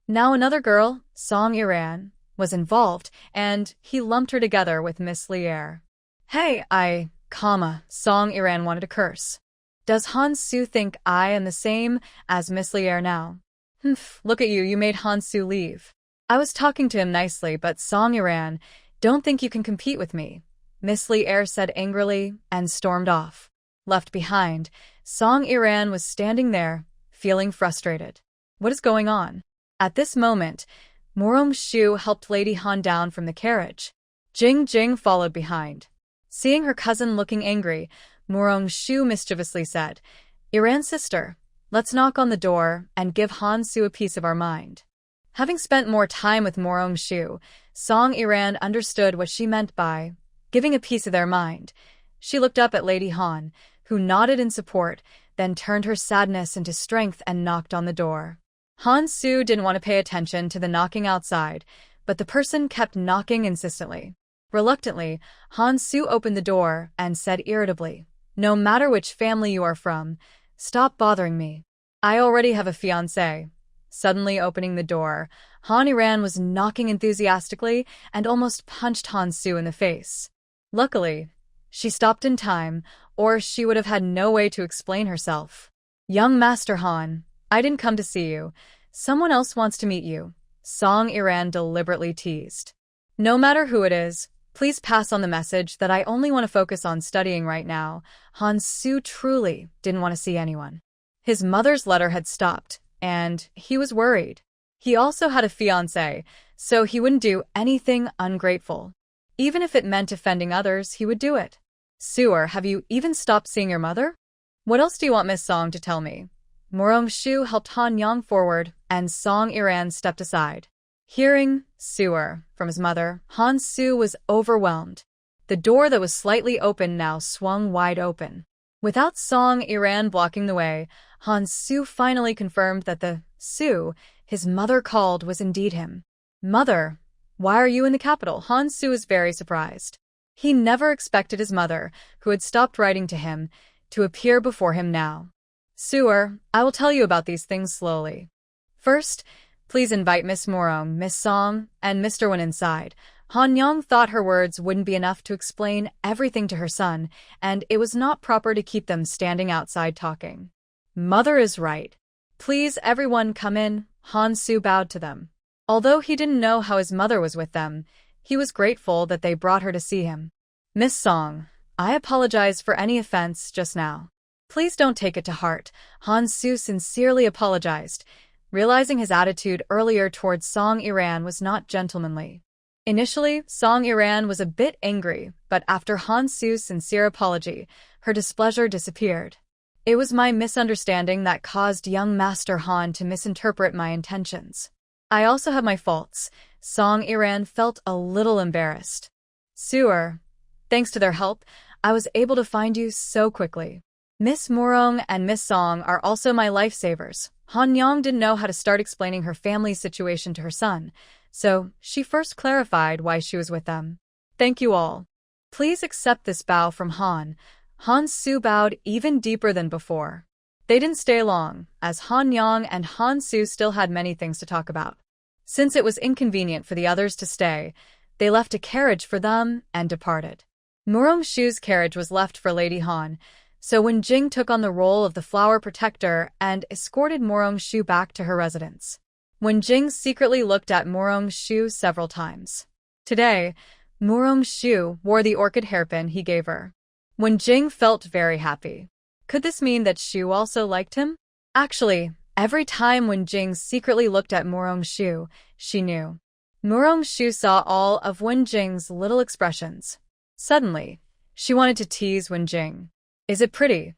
Now another girl, Song Iran, was involved, and he lumped her together with Miss Lee. "Hey, Song Iran wanted to curse. Does Han Su think I am the same as Miss Lee now? Look at you, you made Han Su leave. I was talking to him nicely, but Song Iran, don't think you can compete with me," Miss Lee said angrily and stormed off. Left behind, Song Iran was standing there, feeling frustrated. What is going on? At this moment, Murong-shu helped Lady Han down from the carriage. Jing followed behind. Seeing her cousin looking angry, Murong-shu mischievously said, "Iran's sister, let's knock on the door and give Han Su a piece of our mind." Having spent more time with Murong-shu, Song Iran understood what she meant by giving a piece of their mind. She looked up at Lady Han, who nodded in support, then turned her sadness into strength and knocked on the door. Han Su didn't want to pay attention to the knocking outside, but the person kept knocking insistently. Reluctantly, Han Su opened the door and said irritably, "No matter which family you are from, stop bothering me. I already have a fiancé." Suddenly opening the door, Han Iran was knocking enthusiastically and almost punched Han Su in the face. Luckily, she stopped in time, or she would have had no way to explain herself. "Young Master Han, I didn't come to see you. Someone else wants to meet you," Song Iran deliberately teased. "No matter who it is, please pass on the message that I only want to focus on studying right now." Han Su truly didn't want to see anyone. His mother's letter had stopped, and he was worried. He also had a fiancé, so he wouldn't do anything ungrateful. Even if it meant offending others, he would do it. Sewer, have you even stopped seeing your mother? What else do you want Miss Song to tell me? Morong-shu helped Han Yang forward, and Song Iran stepped aside. Hearing sewer from his mother, Han Su was overwhelmed. The door that was slightly open now swung wide open. Without Song Iran blocking the way, Han Su finally confirmed that the Su his mother called was indeed him. Mother, why are you in the capital? Han Su was very surprised. He never expected his mother, who had stopped writing to him, to appear before him now. Sewer, I will tell you about these things slowly. First, please invite Miss Morong, Miss Song, and Mr. Wen inside. Han Yang thought her words wouldn't be enough to explain everything to her son, and it was not proper to keep them standing outside talking. Mother is right. Please everyone come in. Han Su bowed to them. Although he didn't know how his mother was with them, he was grateful that they brought her to see him. Miss Song, I apologize for any offense just now. Please don't take it to heart. Han Su sincerely apologized, realizing his attitude earlier towards Song Iran was not gentlemanly. Initially, Song Iran was a bit angry, but after Han Su's sincere apology, her displeasure disappeared. It was my misunderstanding that caused young Master Han to misinterpret my intentions. I also have my faults. Song Iran felt a little embarrassed. Sewer, thanks to their help, I was able to find you so quickly. Miss Morong and Miss Song are also my lifesavers. Han Yang didn't know how to start explaining her family's situation to her son, so she first clarified why she was with them. Thank you all. Please accept this bow from Han. Han Su bowed even deeper than before. They didn't stay long, as Han Yang and Han Su still had many things to talk about. Since it was inconvenient for the others to stay, they left a carriage for them and departed. Morong-shu's carriage was left for Lady Han, so Wen Jing took on the role of the flower protector and escorted Morong-shu back to her residence. Wen Jing secretly looked at Morong-shu several times. Today, Morong-shu wore the orchid hairpin he gave her. Wen Jing felt very happy. Could this mean that Shu also liked him? Actually, every time Wen Jing secretly looked at Morong-shu, she knew. Morong-shu saw all of Wen Jing's little expressions. Suddenly, she wanted to tease Wen Jing. Is it pretty?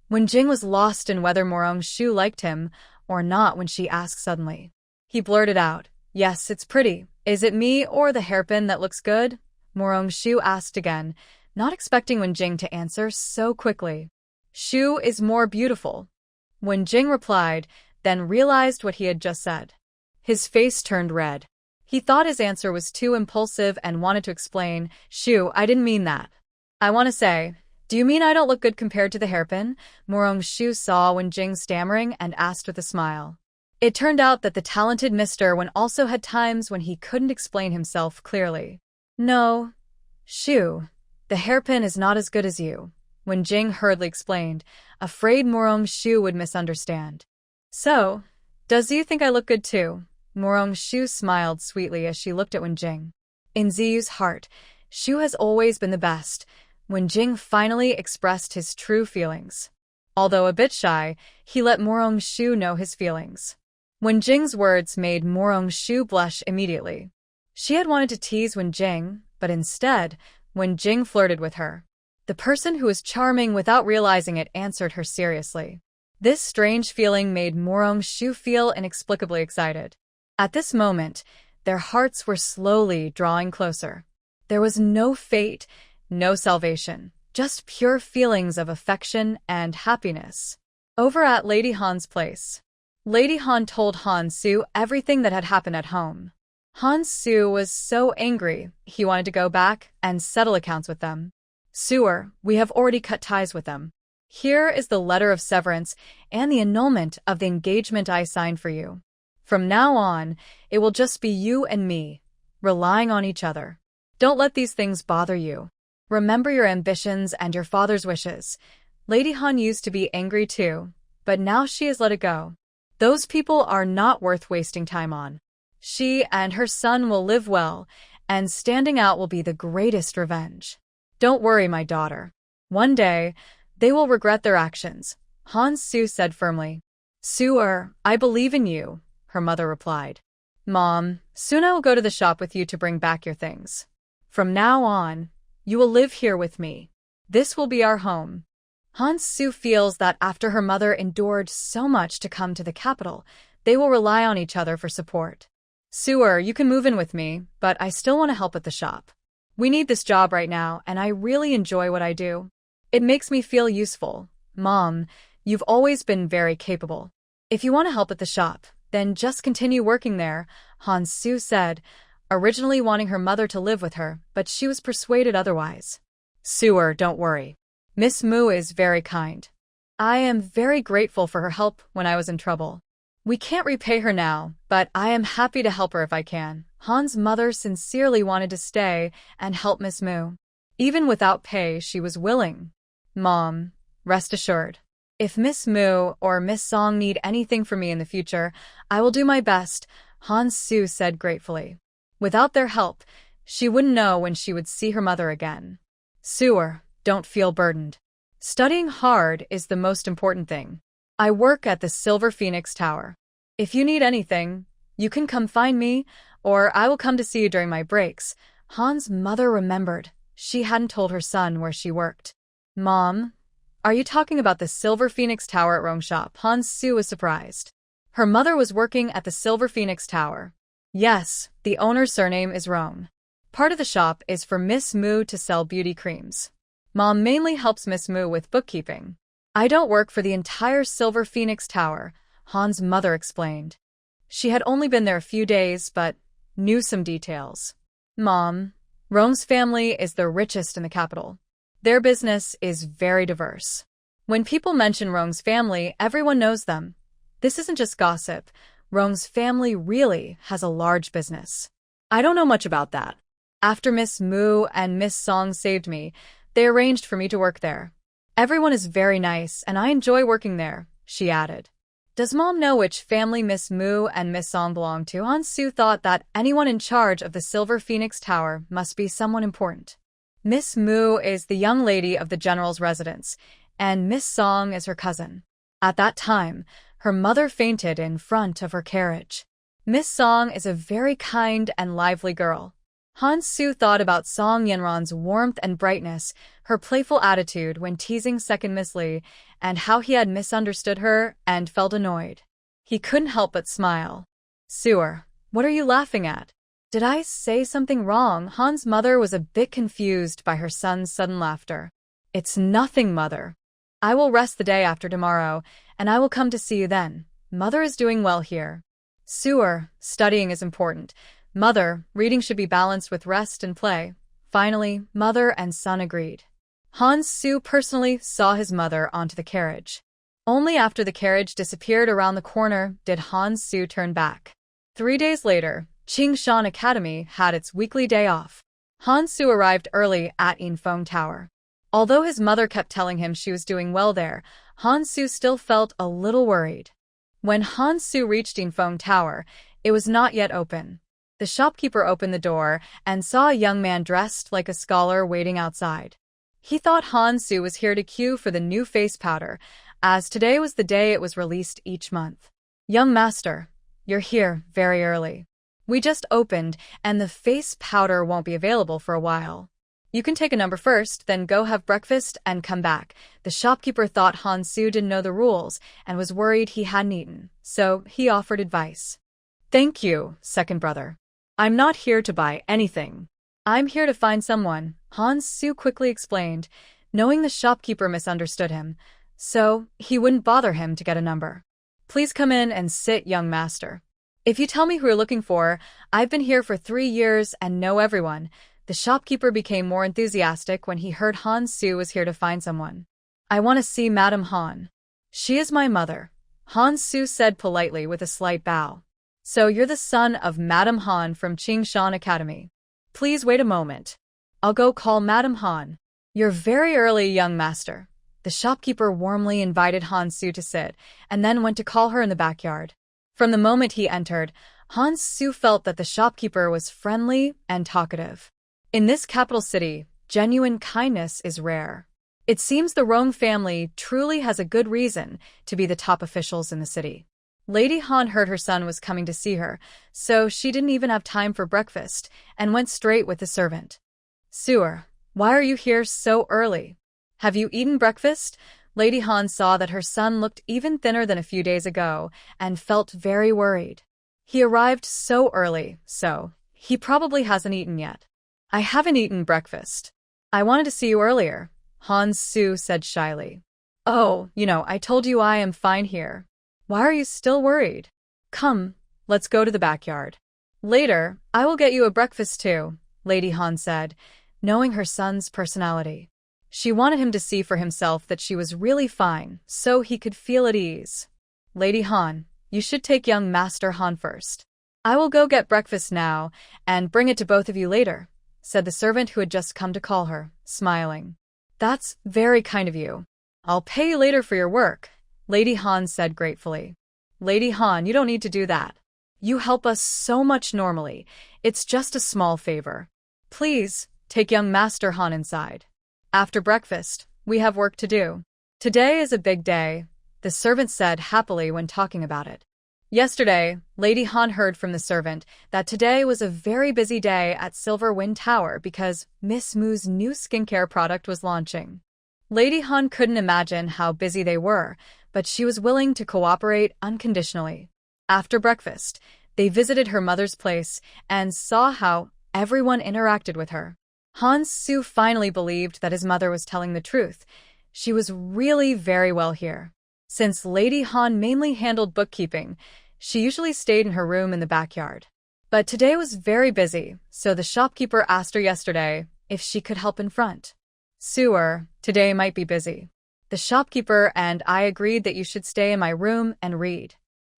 Wen Jing was lost in whether Morong-shu liked him or not when she asked suddenly. He blurted out, Yes, it's pretty. Is it me or the hairpin that looks good? Morong-shu asked again, not expecting Wen Jing to answer so quickly. Shu is more beautiful. Wen Jing replied, then realized what he had just said. His face turned red. He thought his answer was too impulsive and wanted to explain, Shu, I didn't mean that. I want to say, do you mean I don't look good compared to the hairpin? Morong-shu saw Wen Jing stammering and asked with a smile. It turned out that the talented Mr. Wen also had times when he couldn't explain himself clearly. No, Shu, the hairpin is not as good as you, Wen Jing hurriedly explained, afraid Morong-shu would misunderstand. So, does you think I look good too? Morong-shu smiled sweetly as she looked at Wen Jing. In Ziyu's heart, Shu has always been the best. Wen Jing finally expressed his true feelings. Although a bit shy, he let Morong-shu know his feelings. Wen Jing's words made Morong-shu blush immediately. She had wanted to tease Wen Jing, but instead, Wen Jing flirted with her. The person who was charming without realizing it answered her seriously. This strange feeling made Morong-shu feel inexplicably excited. At this moment, their hearts were slowly drawing closer. There was no fate, no salvation, just pure feelings of affection and happiness. Over at Lady Han's place, Lady Han told Han Su everything that had happened at home. Han Su was so angry, he wanted to go back and settle accounts with them. Sewer, we have already cut ties with them. Here is the letter of severance and the annulment of the engagement I signed for you. From now on, it will just be you and me, relying on each other. Don't let these things bother you. Remember your ambitions and your father's wishes. Lady Han used to be angry too, but now she has let it go. Those people are not worth wasting time on. She and her son will live well, and standing out will be the greatest revenge. Don't worry, my daughter. One day, they will regret their actions, Han Su said firmly. Sewer, I believe in you, her mother replied. Mom, soon I will go to the shop with you to bring back your things. From now on, you will live here with me. This will be our home. Han-soo feels that after her mother endured so much to come to the capital, they will rely on each other for support. Sewer, you can move in with me, but I still want to help at the shop. We need this job right now, and I really enjoy what I do. It makes me feel useful. Mom, you've always been very capable. If you want to help at the shop, then just continue working there, Han-soo said, originally wanting her mother to live with her, but she was persuaded otherwise. Sewer, don't worry. Miss Moo is very kind. I am very grateful for her help when I was in trouble. We can't repay her now, but I am happy to help her if I can. Han's mother sincerely wanted to stay and help Miss Moo. Even without pay, she was willing. Mom, rest assured. If Miss Moo or Miss Song need anything from me in the future, I will do my best, Han-soo said gratefully. Without their help, she wouldn't know when she would see her mother again. Sewer, don't feel burdened. Studying hard is the most important thing. I work at the Silver Phoenix Tower. If you need anything, you can come find me, or I will come to see you during my breaks. Han's mother remembered. She hadn't told her son where she worked. Mom, are you talking about the Silver Phoenix Tower at Rong's shop? Han-soo was surprised. Her mother was working at the Silver Phoenix Tower. Yes, the owner's surname is Rong. Part of the shop is for Miss Moo to sell beauty creams. Mom mainly helps Miss Moo with bookkeeping. I don't work for the entire Silver Phoenix Tower, Han's mother explained. She had only been there a few days, but knew some details. Mom, Rong's family is the richest in the capital. Their business is very diverse. When people mention Rong's family, everyone knows them. This isn't just gossip. Rong's family really has a large business. I don't know much about that. After Miss Moo and Miss Song saved me, they arranged for me to work there. Everyone is very nice, and I enjoy working there, she added. Does Mom know which family Miss Moo and Miss Song belong to? Han-soo thought that anyone in charge of the Silver Phoenix Tower must be someone important. Miss Moo is the young lady of the general's residence, and Miss Song is her cousin. At that time, her mother fainted in front of her carriage. Miss Song is a very kind and lively girl. Han-soo thought about Song Yenron's warmth and brightness, her playful attitude when teasing second Miss Lee, and how he had misunderstood her and felt annoyed. He couldn't help but smile. Sewer, what are you laughing at? Did I say something wrong? Han's mother was a bit confused by her son's sudden laughter. It's nothing, Mother. I will rest the day after tomorrow, and I will come to see you then. Mother is doing well here. Sewer, studying is important. Mother, reading should be balanced with rest and play. Finally, mother and son agreed. Han-soo personally saw his mother onto the carriage. Only after the carriage disappeared around the corner did Han-soo turn back. 3 days later, Qingshan Academy had its weekly day off. Han-soo arrived early at Infeng Tower. Although his mother kept telling him she was doing well there, Han-soo still felt a little worried. When Han-soo reached Infeng Tower, it was not yet open. The shopkeeper opened the door and saw a young man dressed like a scholar waiting outside. He thought Han-soo was here to queue for the new face powder, as today was the day it was released each month. Young master, you're here very early. We just opened, and the face powder won't be available for a while. You can take a number first, then go have breakfast and come back. The shopkeeper thought Han-soo didn't know the rules and was worried he hadn't eaten, so he offered advice. Thank you, second brother. I'm not here to buy anything. I'm here to find someone, Han-soo quickly explained, knowing the shopkeeper misunderstood him, so he wouldn't bother him to get a number. Please come in and sit, young master. If you tell me who you're looking for, I've been here for 3 years and know everyone. The shopkeeper became more enthusiastic when he heard Han-soo was here to find someone. I want to see Madame Han. She is my mother, Han-soo said politely with a slight bow. So you're the son of Madame Han from Qingshan Academy. Please wait a moment. I'll go call Madame Han. You're very early, young master. The shopkeeper warmly invited Han-soo to sit, and then went to call her in the backyard. From the moment he entered, Han-soo felt that the shopkeeper was friendly and talkative. In this capital city, genuine kindness is rare. It seems the Rong family truly has a good reason to be the top officials in the city. Lady Han heard her son was coming to see her, so she didn't even have time for breakfast and went straight with the servant. Sewer, why are you here so early? Have you eaten breakfast? Lady Han saw that her son looked even thinner than a few days ago and felt very worried. He arrived so early, so he probably hasn't eaten yet. I haven't eaten breakfast. I wanted to see you earlier, Han Su said shyly. Oh, I told you I am fine here. Why are you still worried? Come, let's go to the backyard. Later, I will get you a breakfast too, Lady Han said, knowing her son's personality. She wanted him to see for himself that she was really fine, so he could feel at ease. Lady Han, you should take young Master Han first. I will go get breakfast now and bring it to both of you later, said the servant who had just come to call her, smiling. That's very kind of you. I'll pay you later for your work, Lady Han said gratefully. Lady Han, you don't need to do that. You help us so much normally. It's just a small favor. Please, take young Master Han inside. After breakfast, we have work to do. Today is a big day, the servant said happily when talking about it. Yesterday, Lady Han heard from the servant that today was a very busy day at Silver Wind Tower because Miss Mu's new skincare product was launching. Lady Han couldn't imagine how busy they were, but she was willing to cooperate unconditionally. After breakfast, they visited her mother's place and saw how everyone interacted with her. Han Su finally believed that his mother was telling the truth. She was really very well here. Since Lady Han mainly handled bookkeeping, she usually stayed in her room in the backyard. But today was very busy, so the shopkeeper asked her yesterday if she could help in front. Sewer, today might be busy. The shopkeeper and I agreed that you should stay in my room and read.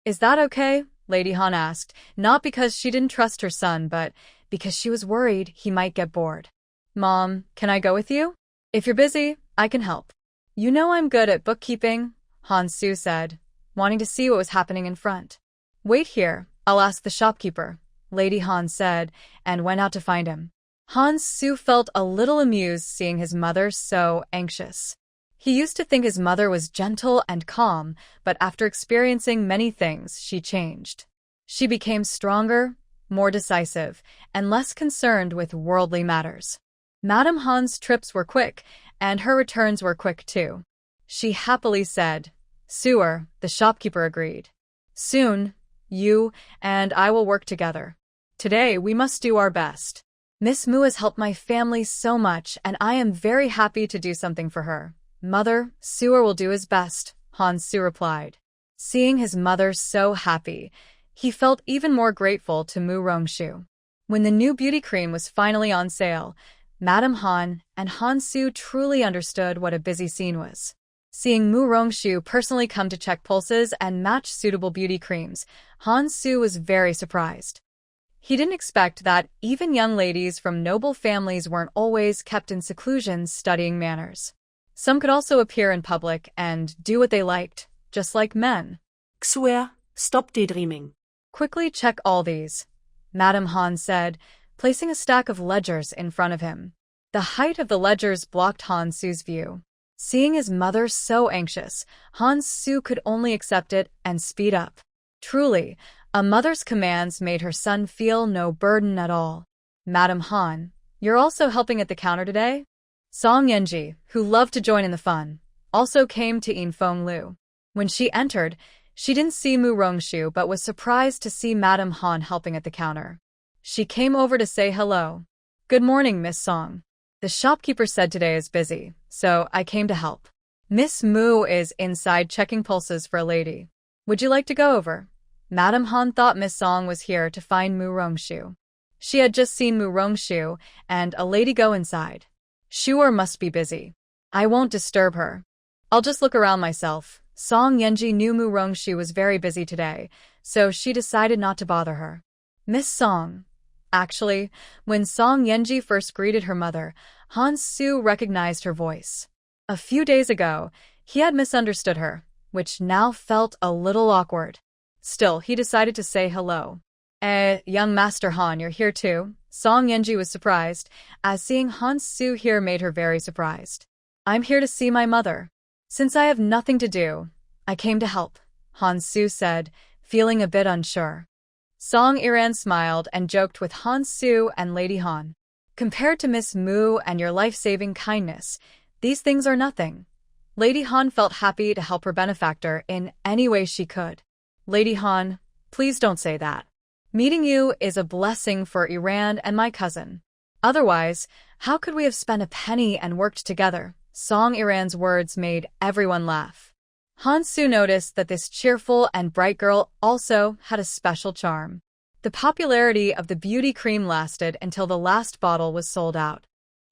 Is that okay? Lady Han asked, not because she didn't trust her son, but because she was worried he might get bored. Mom, can I go with you? If you're busy, I can help. You know I'm good at bookkeeping, Han Su said, wanting to see what was happening in front. Wait here, I'll ask the shopkeeper, Lady Han said, and went out to find him. Han Su felt a little amused seeing his mother so anxious. He used to think his mother was gentle and calm, but after experiencing many things, she changed. She became stronger, more decisive, and less concerned with worldly matters. Madame Han's trips were quick, and her returns were quick too. She happily said, Sewer, the shopkeeper agreed. Soon, you and I will work together. Today, we must do our best. Miss Mu has helped my family so much, and I am very happy to do something for her. Mother, Sewer will do his best, Han Su replied. Seeing his mother so happy, he felt even more grateful to Mu Rongshu. When the new beauty cream was finally on sale, Madame Han and Han Su truly understood what a busy scene was. Seeing Mu Rongshu personally come to check pulses and match suitable beauty creams, Han Su was very surprised. He didn't expect that even young ladies from noble families weren't always kept in seclusion studying manners. Some could also appear in public and do what they liked, just like men. Sewer, stop daydreaming. Quickly check all these, Madame Han said, placing a stack of ledgers in front of him. The height of the ledgers blocked Han Su's view. Seeing his mother so anxious, Han Su could only accept it and speed up. Truly, a mother's commands made her son feel no burden at all. Madame Han, you're also helping at the counter today? Song Yenji, who loved to join in the fun, also came to In Feng Lu. When she entered, she didn't see Mu Rongshu but was surprised to see Madame Han helping at the counter. She came over to say hello. Good morning, Miss Song. The shopkeeper said today is busy, so I came to help. Miss Mu is inside checking pulses for a lady. Would you like to go over? Madame Han thought Miss Song was here to find Mu Rongshu. She had just seen Mu Rongshu and a lady go inside. Sure must be busy. I won't disturb her. I'll just look around myself. Song Yenji knew Mu Rongshu was very busy today, so she decided not to bother her. Miss Song. Actually, when Song Yenji first greeted her mother, Han Su recognized her voice. A few days ago, he had misunderstood her, which now felt a little awkward. Still, he decided to say hello. Young Master Han, you're here too? Song Yenji was surprised, as seeing Han Su here made her very surprised. I'm here to see my mother. Since I have nothing to do, I came to help, Han Su said, feeling a bit unsure. Song Iran smiled and joked with Han Su and Lady Han. Compared to Miss Mu and your life-saving kindness, these things are nothing. Lady Han felt happy to help her benefactor in any way she could. Lady Han, please don't say that. Meeting you is a blessing for Iran and my cousin. Otherwise, how could we have spent a penny and worked together? Song Iran's words made everyone laugh. Han Su noticed that this cheerful and bright girl also had a special charm. The popularity of the beauty cream lasted until the last bottle was sold out.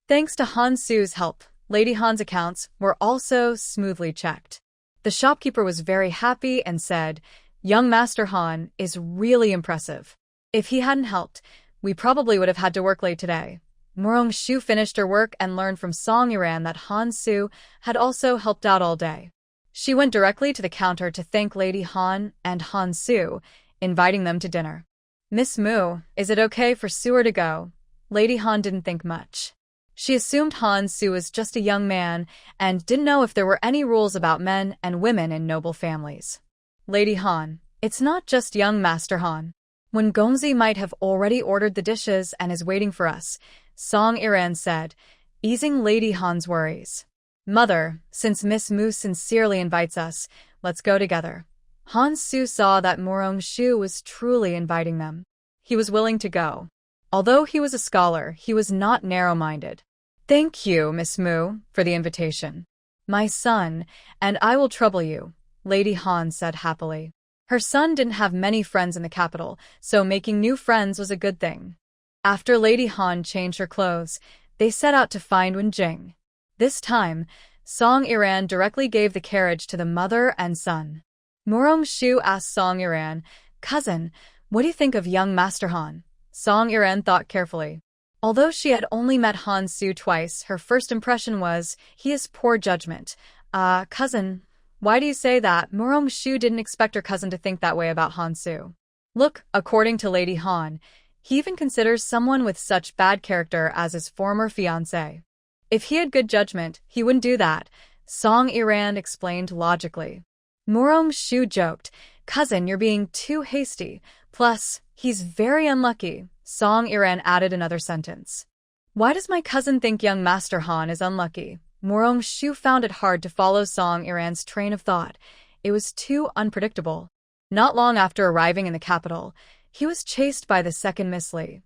Thanks to Han Su's help, Lady Han's accounts were also smoothly checked. The shopkeeper was very happy and said, "Young Master Han is really impressive. If he hadn't helped, we probably would have had to work late today." Morong Shu finished her work and learned from Song Iran that Han Su had also helped out all day. She went directly to the counter to thank Lady Han and Han Su, inviting them to dinner. "Miss Mu, is it okay for Suer to go?" Lady Han didn't think much. She assumed Han Su was just a young man and didn't know if there were any rules about men and women in noble families. "Lady Han, it's not just young Master Han. When Gongzi might have already ordered the dishes and is waiting for us," Song Iran said, easing Lady Han's worries. "Mother, since Miss Mu sincerely invites us, let's go together." Han Su saw that Morong Shu was truly inviting them. He was willing to go. Although he was a scholar, he was not narrow-minded. "Thank you, Miss Mu, for the invitation. My son, and I will trouble you," Lady Han said happily. Her son didn't have many friends in the capital, so making new friends was a good thing. After Lady Han changed her clothes, they set out to find Wenjing. This time, Song Iran directly gave the carriage to the mother and son. Morong Shu asked Song Iran, "Cousin, what do you think of young Master Han?" Song Iran thought carefully. Although she had only met Han Su twice, her first impression was, he has poor judgment. Cousin, why do you say that?" Morong Shu didn't expect her cousin to think that way about Han Su. Look, according to Lady Han, he even considers someone with such bad character as his former fiancé. If he had good judgment, he wouldn't do that, Song Iran explained logically. Morong Shu joked, "Cousin, you're being too hasty. Plus, he's very unlucky," Song Iran added another sentence. "Why does my cousin think young Master Han is unlucky?" Morong Shu found it hard to follow Song Iran's train of thought. It was too unpredictable. Not long after arriving in the capital, he was chased by the second Miss Li.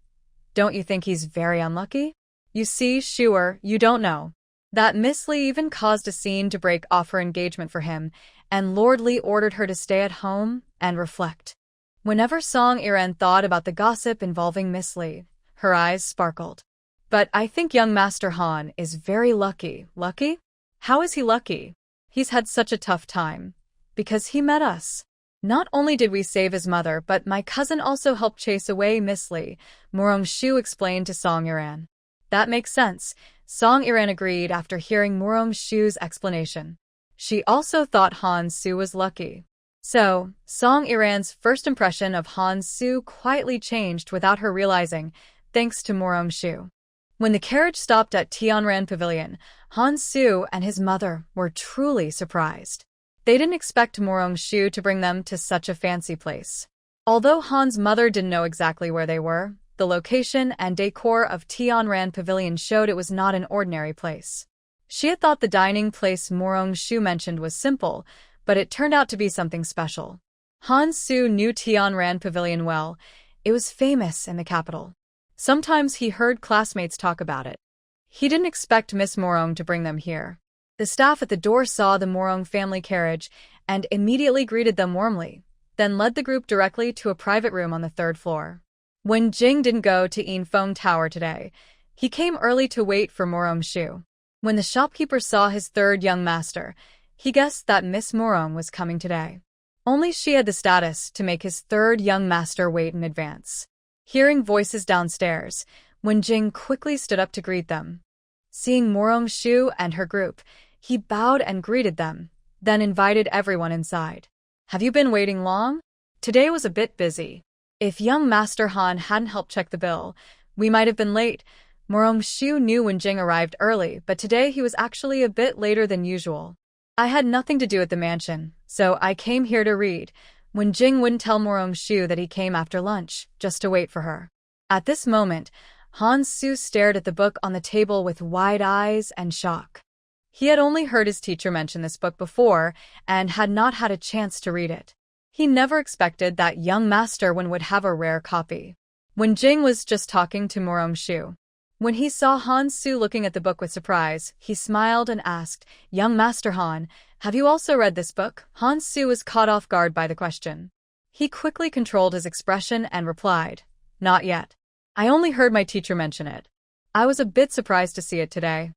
"Don't you think he's very unlucky?" "You see, Shuer, you don't know. That Miss Li even caused a scene to break off her engagement for him, and Lord Li ordered her to stay at home and reflect." Whenever Song Iran thought about the gossip involving Miss Li, her eyes sparkled. "But I think young Master Han is very lucky." "Lucky? How is he lucky? He's had such a tough time. Because he met us. Not only did we save his mother, but my cousin also helped chase away Miss Li," Morong Shu explained to Song Iran. "That makes sense," Song Iran agreed after hearing Morong Shu's explanation. She also thought Han Su was lucky. So, Song Iran's first impression of Han Su quietly changed without her realizing, thanks to Morong Shu. When the carriage stopped at Tianran Pavilion, Han Su and his mother were truly surprised. They didn't expect Morong Shu to bring them to such a fancy place. Although Han's mother didn't know exactly where they were, the location and decor of Tianran Pavilion showed it was not an ordinary place. She had thought the dining place Morong Shu mentioned was simple, but it turned out to be something special. Han Su knew Tianran Pavilion well. It was famous in the capital. Sometimes he heard classmates talk about it. He didn't expect Miss Morong to bring them here. The staff at the door saw the Morong family carriage and immediately greeted them warmly, then led the group directly to a private room on the third floor. When Jing didn't go to Yinfeng Tower today, he came early to wait for Morong Shu. When the shopkeeper saw his third young master, he guessed that Miss Morong was coming today. Only she had the status to make his third young master wait in advance. Hearing voices downstairs, when Jing quickly stood up to greet them. Seeing Morong Shu and her group, he bowed and greeted them, then invited everyone inside. "Have you been waiting long? Today was a bit busy. If young Master Han hadn't helped check the bill, we might have been late." Morong Shu knew when Jing arrived early, but today he was actually a bit later than usual. "I had nothing to do at the mansion, so I came here to read." When Jing wouldn't tell Morong Shu that he came after lunch, just to wait for her. At this moment, Han Su stared at the book on the table with wide eyes and shock. He had only heard his teacher mention this book before and had not had a chance to read it. He never expected that young Master Wen would have a rare copy. Wen Jing was just talking to Murong-shu. When he saw Han Su looking at the book with surprise, he smiled and asked, "Young Master Han, have you also read this book?" Han Su was caught off guard by the question. He quickly controlled his expression and replied, "Not yet. I only heard my teacher mention it. I was a bit surprised to see it today.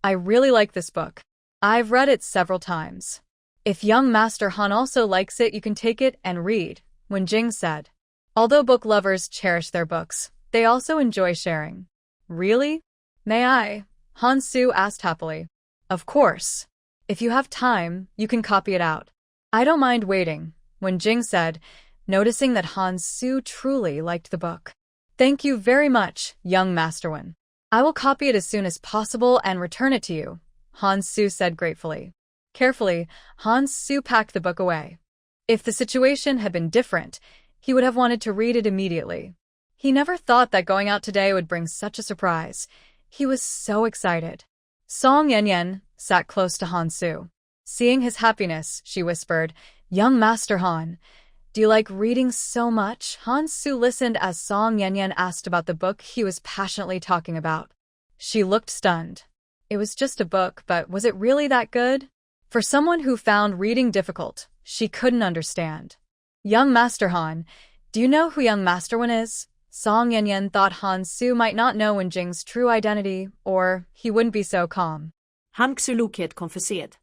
I really like this book. I've read it several times. If young Master Han also likes it, you can take it and read," Wen Jing said. Although book lovers cherish their books, they also enjoy sharing. "Really? May I?" Han Su asked happily. "Of course. If you have time, you can copy it out." "I don't mind waiting," Wen Jing said, noticing that Han Su truly liked the book. "Thank you very much, young Master Wen. I will copy it as soon as possible and return it to you," Han Su said gratefully. Carefully, Han Su packed the book away. If the situation had been different, he would have wanted to read it immediately. He never thought that going out today would bring such a surprise. He was so excited. Song Yanyan sat close to Han Su. Seeing his happiness, she whispered, "Young Master Han, do you like reading so much?" Han Su listened as Song Yanyan asked about the book he was passionately talking about. She looked stunned. It was just a book, but was it really that good? For someone who found reading difficult, she couldn't understand. "Young Master Han, do you know who young Master Wen is?" Song Yanyan thought Han Su might not know Wen Jing's true identity, or he wouldn't be so calm. Han Xulukhet konfesserat.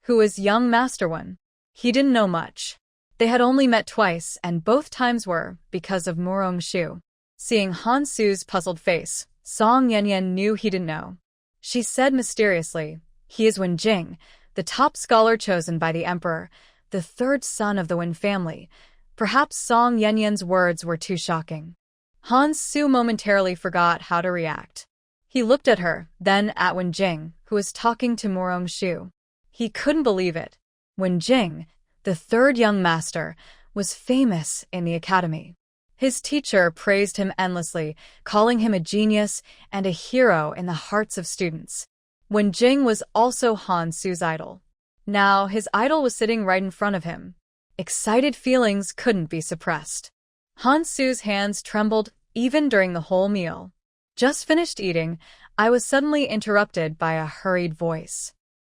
Who is young Master Wen? He didn't know much. They had only met twice, and both times were because of Murong-shu. Seeing Han Su's puzzled face, Song Yanyan knew he didn't know. She said mysteriously, "He is Wen Jing, the top scholar chosen by the emperor, the third son of the Wen family." Perhaps Song Yanyan's words were too shocking. Han Su momentarily forgot how to react. He looked at her, then at Wen Jing, who was talking to Murong-shu. He couldn't believe it. Wen Jing, the third young master, was famous in the academy. His teacher praised him endlessly, calling him a genius and a hero in the hearts of students. Wen Jing was also Han Su's idol. Now his idol was sitting right in front of him. Excited feelings couldn't be suppressed. Han Su's hands trembled even during the whole meal. Just finished eating, I was suddenly interrupted by a hurried voice.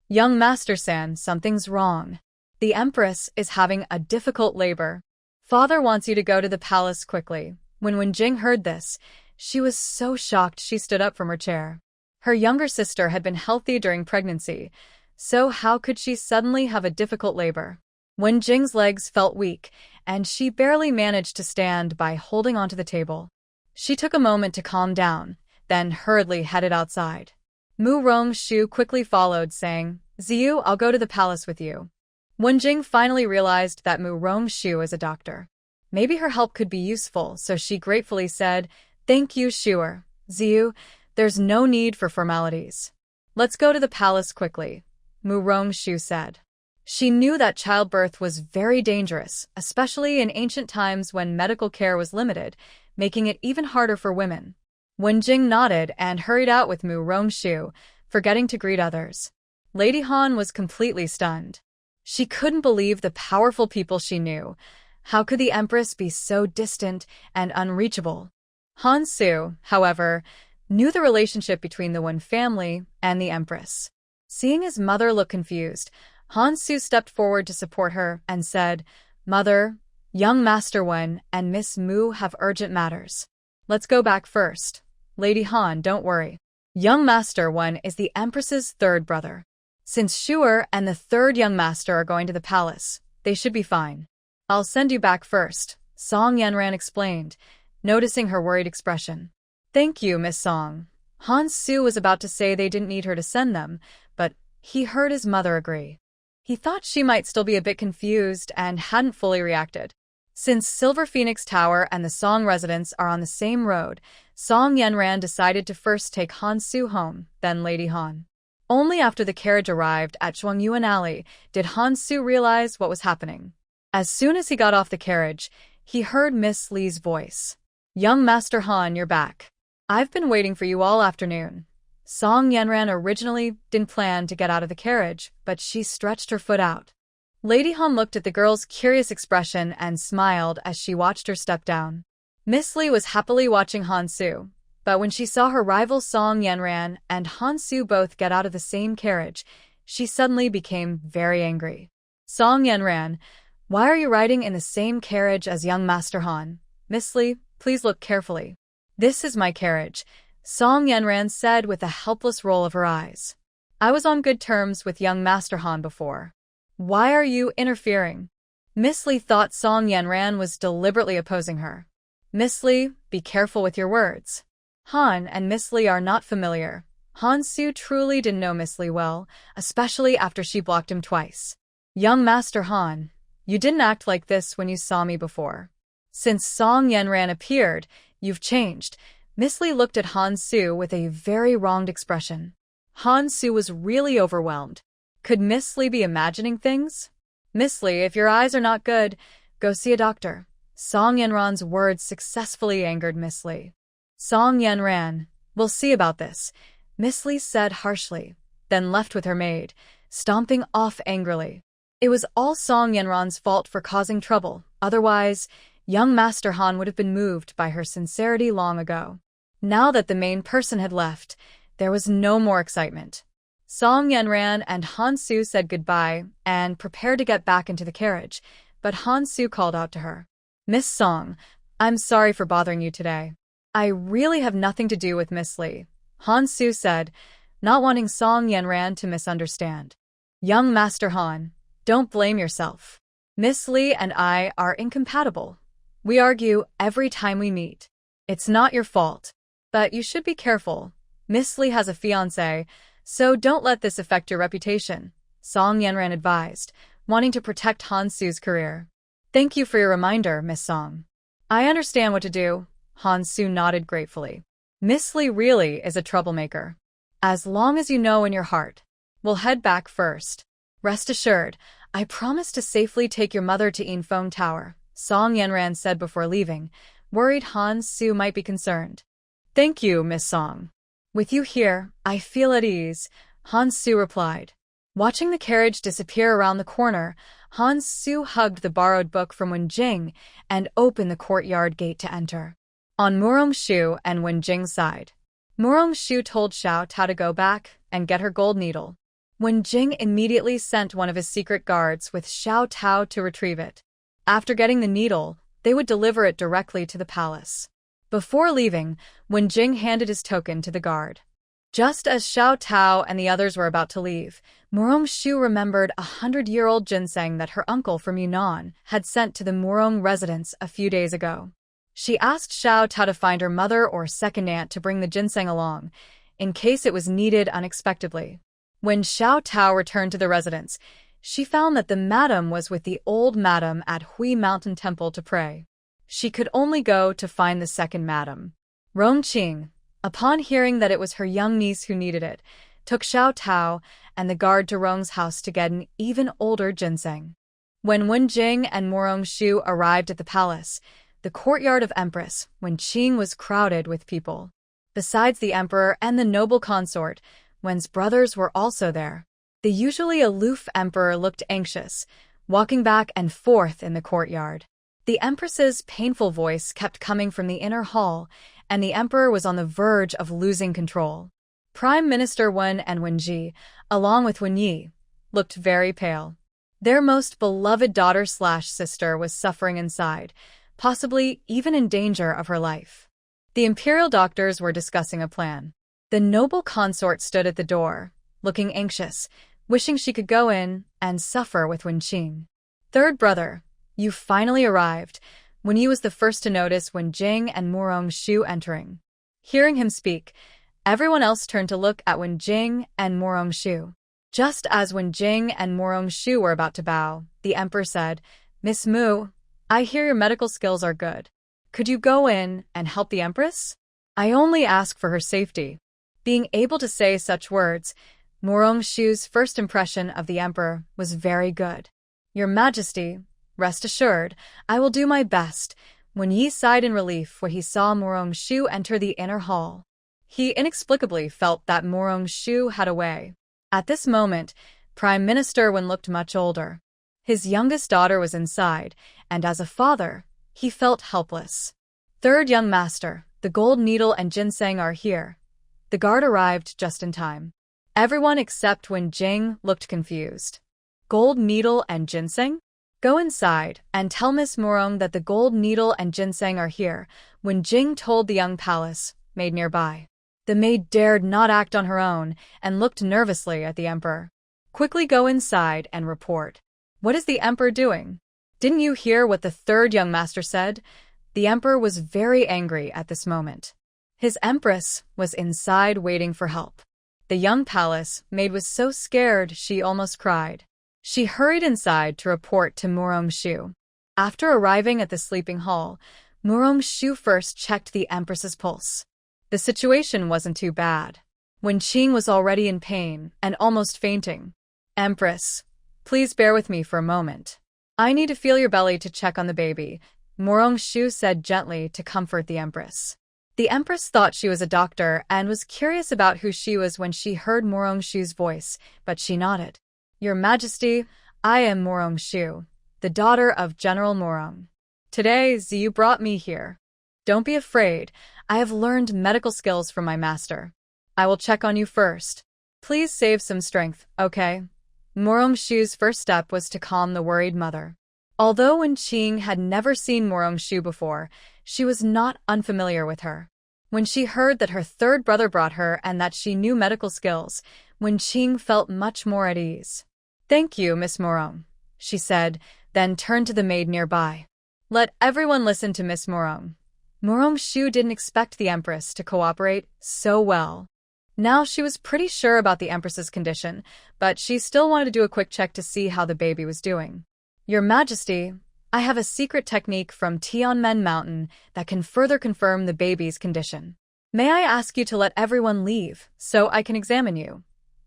"Young Master San, something's wrong. The Empress is having a difficult labor. Father wants you to go to the palace quickly." When Wen Jing heard this, she was so shocked she stood up from her chair. Her younger sister had been healthy during pregnancy, so how could she suddenly have a difficult labor? Wen Jing's legs felt weak, and she barely managed to stand by holding onto the table. She took a moment to calm down, then hurriedly headed outside. Murong-shu quickly followed, saying, "Ziyu, I'll go to the palace with you." Wen Jing finally realized that Murong-shu is a doctor. Maybe her help could be useful, so she gratefully said, "Thank you, Shuer. Ziyu, there's no need for formalities. Let's go to the palace quickly," Murong-shu said. She knew that childbirth was very dangerous, especially in ancient times when medical care was limited, making it even harder for women. Wen Jing nodded and hurried out with Murong-shu, forgetting to greet others. Lady Han was completely stunned. She couldn't believe the powerful people she knew. How could the Empress be so distant and unreachable? Han Su, however, knew the relationship between the Wen family and the Empress. Seeing his mother look confused, Han Su stepped forward to support her and said, "Mother, young Master Wen and Miss Mu have urgent matters. Let's go back first. Lady Han, don't worry. Young Master Wen is the Empress's third brother. Since Shuer and the third young master are going to the palace, they should be fine. I'll send you back first," Song Yanran explained, noticing her worried expression. "Thank you, Miss Song." Han Su was about to say they didn't need her to send them, but he heard his mother agree. He thought she might still be a bit confused and hadn't fully reacted. Since Silver Phoenix Tower and the Song residence are on the same road, Song Yanran decided to first take Han Su home, then Lady Han. Only after the carriage arrived at Zhuangyuan Alley did Han Su realize what was happening. As soon as he got off the carriage, he heard Miss Li's voice. "Young Master Han, you're back. I've been waiting for you all afternoon. Song Yanran originally didn't plan to get out of the carriage, but she stretched her foot out. Lady Han looked at the girl's curious expression and smiled as she watched her step down. Miss Lee was happily watching Han Su, but when she saw her rival Song Yanran and Han Su both get out of the same carriage, she suddenly became very angry. Song Yanran, why are you riding in the same carriage as young Master Han? Miss Lee, please look carefully. This is my carriage, Song Yanran said with a helpless roll of her eyes. I was on good terms with young Master Han before. Why are you interfering? Miss Lee thought Song Yanran was deliberately opposing her. Miss Lee, be careful with your words. Han and Miss Lee are not familiar. Han Su truly didn't know Miss Lee well, especially after she blocked him twice. Young Master Han, you didn't act like this when you saw me before. Since Song Yanran appeared, you've changed. Miss Lee looked at Han Su with a very wronged expression. Han Su was really overwhelmed. Could Miss Lee be imagining things? Miss Lee, if your eyes are not good, go see a doctor. Song Yanran's words successfully angered Miss Lee. Song Yanran, we'll see about this, Miss Lee said harshly, then left with her maid, stomping off angrily. It was all Song Yanran's fault for causing trouble, otherwise, young Master Han would have been moved by her sincerity long ago. Now that the main person had left, there was no more excitement. Song Yanran and Han Su said goodbye and prepared to get back into the carriage, but Han Su called out to her. Miss Song, I'm sorry for bothering you today. I really have nothing to do with Miss Lee, Han Su said, not wanting Song Yanran to misunderstand. Young Master Han, don't blame yourself. Miss Lee and I are incompatible. We argue every time we meet. It's not your fault. But you should be careful. Miss Lee has a fiancé, so don't let this affect your reputation, Song Yanran advised, wanting to protect Han Su's career. Thank you for your reminder, Miss Song. I understand what to do, Han Su nodded gratefully. Miss Lee really is a troublemaker. As long as you know in your heart. We'll head back first. Rest assured, I promise to safely take your mother to Infeng Tower, Song Yanran said before leaving, worried Han Su might be concerned. Thank you, Miss Song. With you here, I feel at ease, Han Su replied. Watching the carriage disappear around the corner, Han Su hugged the borrowed book from Wen Jing and opened the courtyard gate to enter. On Murong Shu and Wen Jing's side, Murong Shu told Xiao Tao to go back and get her gold needle. Wen Jing immediately sent one of his secret guards with Xiao Tao to retrieve it. After getting the needle, they would deliver it directly to the palace. Before leaving, Wen Jing handed his token to the guard. Just as Xiao Tao and the others were about to leave, Murong Shu remembered 100-year-old ginseng that her uncle from Yunnan had sent to the Murong residence a few days ago. She asked Xiao Tao to find her mother or second aunt to bring the ginseng along, in case it was needed unexpectedly. When Xiao Tao returned to the residence, she found that the madam was with the old madam at Hui Mountain Temple to pray. She could only go to find the second madam. Rong Qing, upon hearing that it was her young niece who needed it, took Xiao Tao and the guard to Rong's house to get an even older ginseng. When Wen Jing and Murong Shu arrived at the palace, the courtyard of Empress Wen Qing was crowded with people. Besides the emperor and the noble consort, Wen's brothers were also there. The usually aloof emperor looked anxious, walking back and forth in the courtyard. The empress's painful voice kept coming from the inner hall, and the emperor was on the verge of losing control. Prime Minister Wen and Wen Ji, along with Wen Yi, looked very pale. Their most beloved daughter/sister was suffering inside, possibly even in danger of her life. The imperial doctors were discussing a plan. The noble consort stood at the door, looking anxious, wishing she could go in and suffer with Wen Qing. Third brother, you finally arrived. Wen Yi was the first to notice Wen Jing and Murong Shu entering. Hearing him speak, everyone else turned to look at Wen Jing and Murong Shu. Just as Wen Jing and Murong Shu were about to bow, the emperor said, Miss Mu, I hear your medical skills are good. Could you go in and help the empress? I only ask for her safety. Being able to say such words, Murong Shu's first impression of the emperor was very good. Your Majesty, rest assured, I will do my best. Wen Yi sighed in relief when he saw Murong-shu enter the inner hall. He inexplicably felt that Murong-shu had a way. At this moment, Prime Minister Wen looked much older. His youngest daughter was inside, and as a father, he felt helpless. Third young master, the gold needle and ginseng are here. The guard arrived just in time. Everyone except Wen Jing looked confused. Gold needle and ginseng? Go inside and tell Miss Murong that the gold needle and ginseng are here, Wen Jing told the young palace maid nearby. The maid dared not act on her own and looked nervously at the emperor. Quickly go inside and report. What is the emperor doing? Didn't you hear what the third young master said? The emperor was very angry at this moment. His empress was inside waiting for help. The young palace maid was so scared she almost cried. She hurried inside to report to Murong-shu. After arriving at the sleeping hall, Murong-shu first checked the empress's pulse. The situation wasn't too bad. Wen Qing was already in pain and almost fainting. Empress, please bear with me for a moment. I need to feel your belly to check on the baby, Murong-shu said gently to comfort the empress. The empress thought she was a doctor and was curious about who she was when she heard Murong-shu's voice, but she nodded. Your Majesty, I am Murong-shu, the daughter of General Murong. Today, Ziyu brought me here. Don't be afraid, I have learned medical skills from my master. I will check on you first. Please save some strength, okay? Murong-shu's first step was to calm the worried mother. Although Wen Qing had never seen Murong-shu before, she was not unfamiliar with her. When she heard that her third brother brought her and that she knew medical skills, Wen Qing felt much more at ease. Thank you, Miss Murong, she said, then turned to the maid nearby. Let everyone listen to Miss Murong. Murong-shu didn't expect the empress to cooperate so well. Now she was pretty sure about the empress's condition, but she still wanted to do a quick check to see how the baby was doing. Your Majesty, I have a secret technique from Tianmen Mountain that can further confirm the baby's condition. May I ask you to let everyone leave so I can examine you?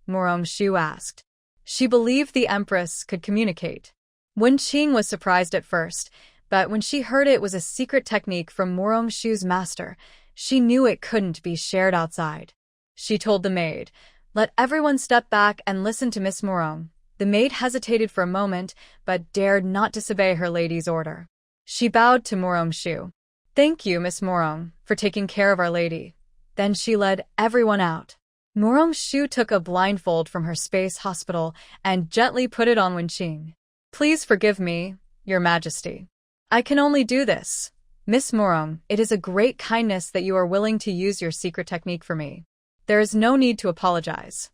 Murong-shu asked. She believed the empress could communicate. Wen Qing was surprised at first, but when she heard it was a secret technique from Murong-shu's master, she knew it couldn't be shared outside. She told the maid, let everyone step back and listen to Miss Murong. The maid hesitated for a moment, but dared not disobey her lady's order. She bowed to Murong-shu. Thank you, Miss Murong, for taking care of our lady. Then she led everyone out. Murong-shu took a blindfold from her space hospital and gently put it on Wen Qing. Please forgive me, Your Majesty. I can only do this. Miss Murong, it is a great kindness that you are willing to use your secret technique for me. There is no need to apologize.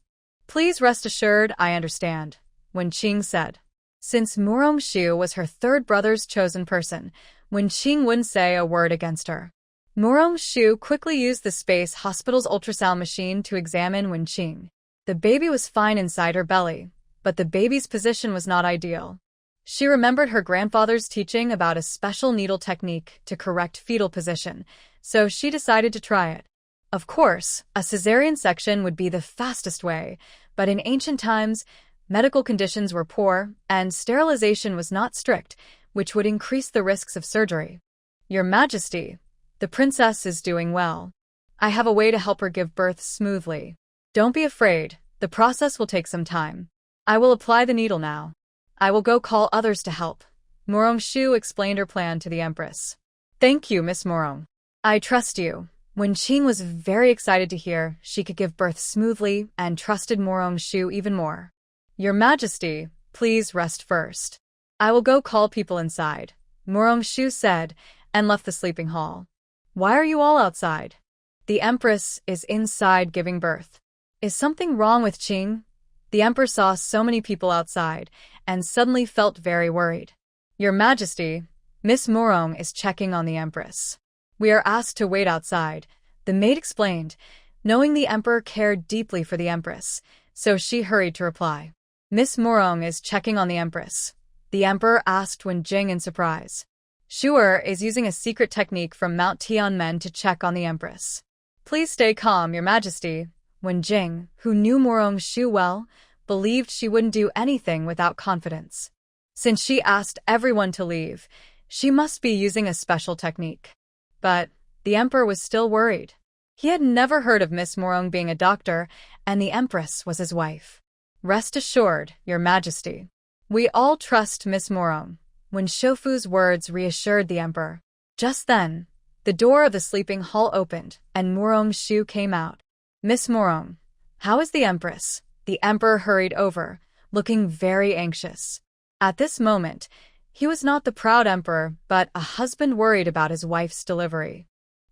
Please rest assured I understand, Wen Qing said. Since Murong-shu was her third brother's chosen person, Wen Qing wouldn't say a word against her. Murong-shu quickly used the space hospital's ultrasound machine to examine Wen Qing. The baby was fine inside her belly, but the baby's position was not ideal. She remembered her grandfather's teaching about a special needle technique to correct fetal position, so she decided to try it. Of course, a cesarean section would be the fastest way, but in ancient times, medical conditions were poor and sterilization was not strict, which would increase the risks of surgery. Your Majesty, the princess is doing well. I have a way to help her give birth smoothly. Don't be afraid, the process will take some time. I will apply the needle now. I will go call others to help. Murong-shu explained her plan to the empress. Thank you, Miss Murong. I trust you. Wen Qing was very excited to hear she could give birth smoothly and trusted Murong-shu even more. Your Majesty, please rest first. I will go call people inside, Murong-shu said, and left the sleeping hall. Why are you all outside? The empress is inside giving birth. Is something wrong with Qing? The emperor saw so many people outside and suddenly felt very worried. Your Majesty, Miss Murong is checking on the empress. We are asked to wait outside, the maid explained, knowing the emperor cared deeply for the empress, so she hurried to reply. Miss Murong is checking on the empress. The emperor asked Wen Jing in surprise. Shu'er is using a secret technique from Mount Tianmen to check on the empress. Please stay calm, Your Majesty. Wen Jing, who knew Murong-shu well, believed she wouldn't do anything without confidence. Since she asked everyone to leave, She must be using a special technique. But the emperor was still worried. He had never heard of Miss Morong being a doctor, and the empress was his wife. Rest assured, Your Majesty. We all trust Miss Morong. When Shofu's words reassured the emperor. Just then, the door of the sleeping hall opened, and Morong Shu came out. Miss Morong, how is the empress? The emperor hurried over, looking very anxious. At this moment, he was not the proud emperor, but a husband worried about his wife's delivery.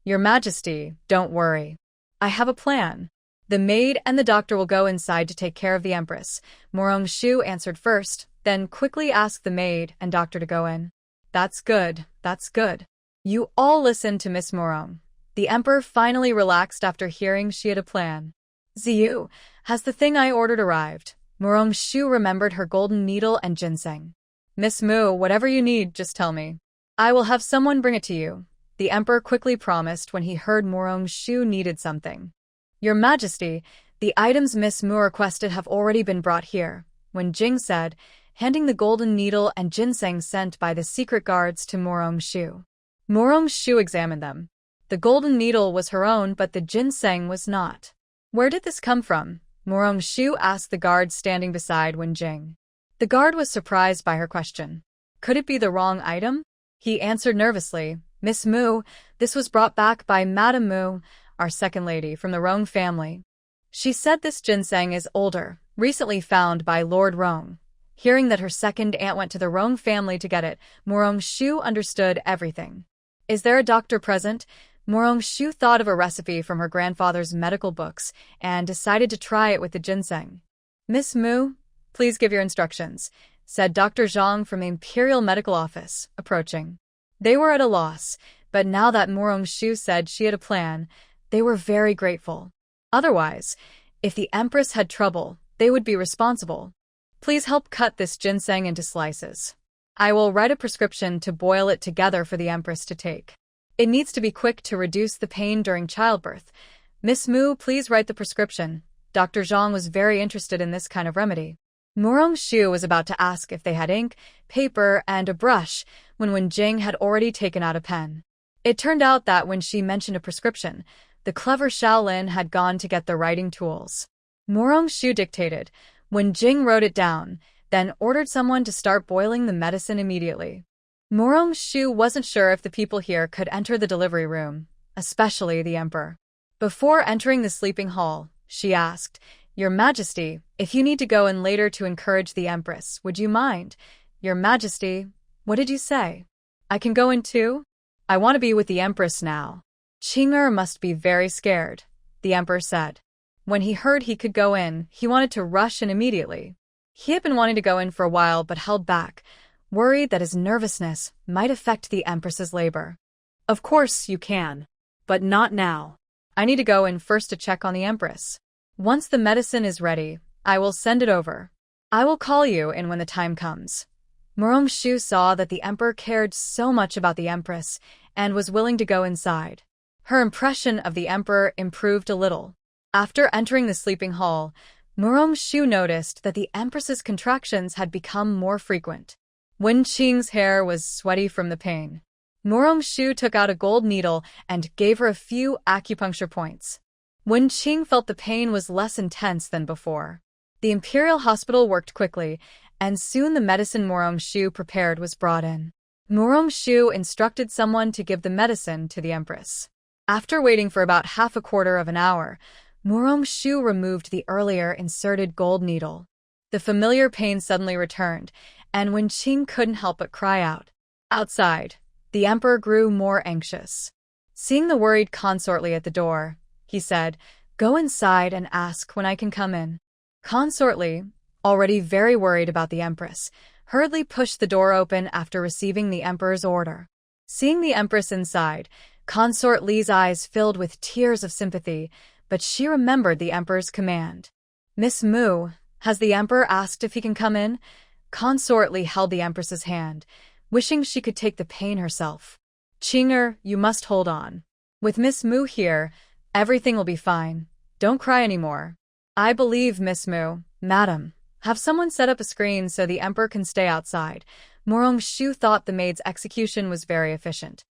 Your Majesty, don't worry. I have a plan. The maid and the doctor will go inside to take care of the empress. Morong Shu answered first, then quickly asked the maid and doctor to go in. That's good, that's good. You all listen to Miss Morong. The emperor finally relaxed after hearing she had a plan. Ziyu, has the thing I ordered arrived? Morong Shu remembered her golden needle and ginseng. Miss Mu, whatever you need, just tell me. I will have someone bring it to you. The emperor quickly promised when he heard Morong Shu needed something. Your Majesty, the items Miss Mu requested have already been brought here, when Jing said, handing the golden needle and ginseng sent by the secret guards to Morong Shu. Morong Shu examined them. The golden needle was her own, but the ginseng was not. Where did this come from? Morong Shu asked the guard standing beside Wen Jing. The guard was surprised by her question. Could it be the wrong item? He answered nervously, Miss Mu, this was brought back by Madame Mu, our second lady from the Rong family. She said this ginseng is older, recently found by Lord Rong. Hearing that her second aunt went to the Rong family to get it, Morong Shu understood everything. Is there a doctor present? Morong Shu thought of a recipe from her grandfather's medical books and decided to try it with the ginseng. Miss Mu, please give your instructions, said Dr. Zhang from the Imperial Medical Office, approaching. They were at a loss, but now that Morong Shu said she had a plan, they were very grateful. Otherwise, if the Empress had trouble, they would be responsible. Please help cut this ginseng into slices. I will write a prescription to boil it together for the Empress to take. It needs to be quick to reduce the pain during childbirth. Miss Mu, please write the prescription. Dr. Zhang was very interested in this kind of remedy. Morong Shu was about to ask if they had ink, paper, and a brush when Wen Jing had already taken out a pen. It turned out that when she mentioned a prescription, the clever Shaolin had gone to get the writing tools. Morong Shu dictated. Wen Jing wrote it down, then ordered someone to start boiling the medicine immediately. Morong Shu wasn't sure if the people here could enter the delivery room, especially the emperor. Before entering the sleeping hall, she asked, Your Majesty, if you need to go in later to encourage the Empress, would you mind? Your Majesty, what did you say? I can go in too? I want to be with the Empress now. Qing'er must be very scared, the Emperor said. When he heard he could go in, he wanted to rush in immediately. He had been wanting to go in for a while but held back, worried that his nervousness might affect the Empress's labor. Of course you can, but not now. I need to go in first to check on the Empress. Once the medicine is ready, I will send it over. I will call you in when the time comes. Morong Shu saw that the Emperor cared so much about the Empress and was willing to go inside. Her impression of the Emperor improved a little. After entering the sleeping hall, Morong Shu noticed that the Empress's contractions had become more frequent. Wen Qing's hair was sweaty from the pain. Morong Shu took out a gold needle and gave her a few acupuncture points. Wen Qing felt the pain was less intense than before. The Imperial Hospital worked quickly, and soon the medicine Morong Shu prepared was brought in. Morong Shu instructed someone to give the medicine to the Empress. After waiting for about half a quarter of an hour, Morong Shu removed the earlier inserted gold needle. The familiar pain suddenly returned, and Wen Qing couldn't help but cry out. Outside, the Emperor grew more anxious. Seeing the worried consortly at the door, he said, Go inside and ask when I can come in. Consortly, already very worried about the Empress, hurriedly pushed the door open after receiving the Emperor's order. Seeing the Empress inside, Consort Li's eyes filled with tears of sympathy, but she remembered the Emperor's command. Miss Mu, has the Emperor asked if he can come in? Consort Li held the Empress's hand, wishing she could take the pain herself. Qing'er, you must hold on. With Miss Mu here, everything will be fine. Don't cry anymore. I believe Miss Mu, madam. Have someone set up a screen so the Emperor can stay outside. Shu thought the maid's execution was very efficient.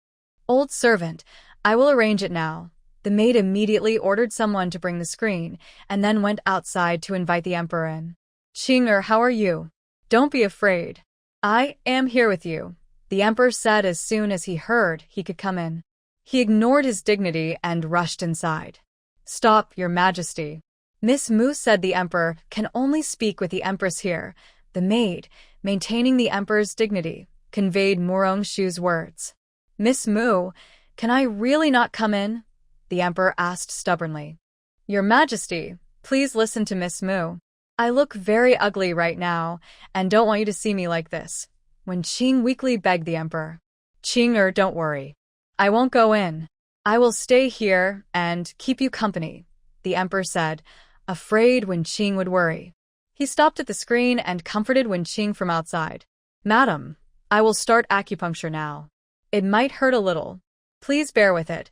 Old servant, I will arrange it now. The maid immediately ordered someone to bring the screen, and then went outside to invite the emperor in. Qing'er, how are you? Don't be afraid. I am here with you, the emperor said as soon as he heard he could come in. He ignored his dignity and rushed inside. Stop, your majesty. Miss Mu said the emperor can only speak with the empress here. The maid, maintaining the emperor's dignity, conveyed Shu's words. Miss Mu, can I really not come in? The emperor asked stubbornly. Your majesty, please listen to Miss Mu. I look very ugly right now, and don't want you to see me like this. When Qing weakly begged the emperor. Qing'er, don't worry. I won't go in. I will stay here and keep you company, the emperor said, afraid Wen Qing would worry. He stopped at the screen and comforted Wen Qing from outside. Madam, I will start acupuncture now. It might hurt a little. Please bear with it.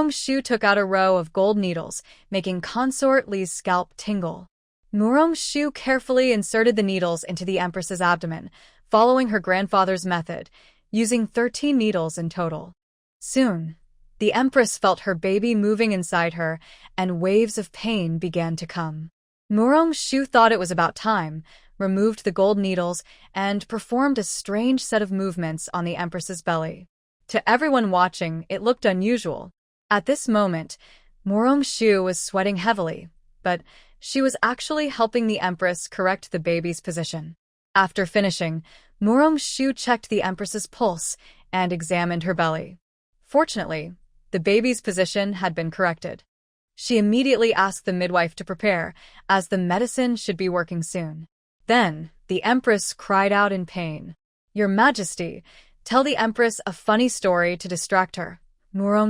Shu took out a row of gold needles, making Consort Li's scalp tingle. Shu carefully inserted the needles into the empress's abdomen, following her grandfather's method, using 13 needles in total. Soon, the empress felt her baby moving inside her, and waves of pain began to come. Shu thought it was about time, removed the gold needles, and performed a strange set of movements on the empress's belly. To everyone watching, it looked unusual. At this moment, Shu was sweating heavily, but she was actually helping the empress correct the baby's position. After finishing, Shu checked the empress's pulse and examined her belly. Fortunately, the baby's position had been corrected. She immediately asked the midwife to prepare, as the medicine should be working soon. Then, the empress cried out in pain. Your Majesty, tell the empress a funny story to distract her,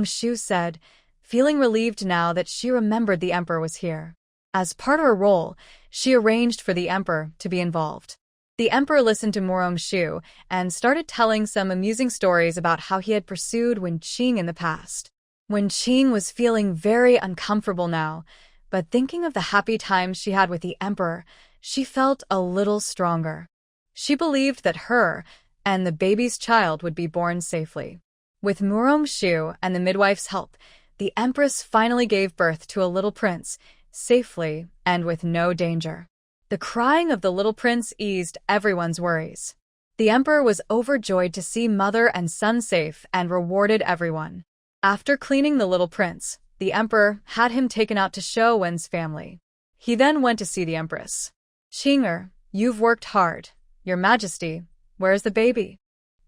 Shu said, feeling relieved now that she remembered the emperor was here. As part of her role, she arranged for the emperor to be involved. The emperor listened to Shu and started telling some amusing stories about how he had pursued Wen Qing in the past. Wen Qing was feeling very uncomfortable now, but thinking of the happy times she had with the emperor, she felt a little stronger. She believed that her and the baby's child would be born safely. With Shu and the midwife's help, the empress finally gave birth to a little prince, safely and with no danger. The crying of the little prince eased everyone's worries. The emperor was overjoyed to see mother and son safe and rewarded everyone. After cleaning the little prince, the emperor had him taken out to show Wen's family. He then went to see the empress. Qing'er, you've worked hard. Your Majesty, where's the baby?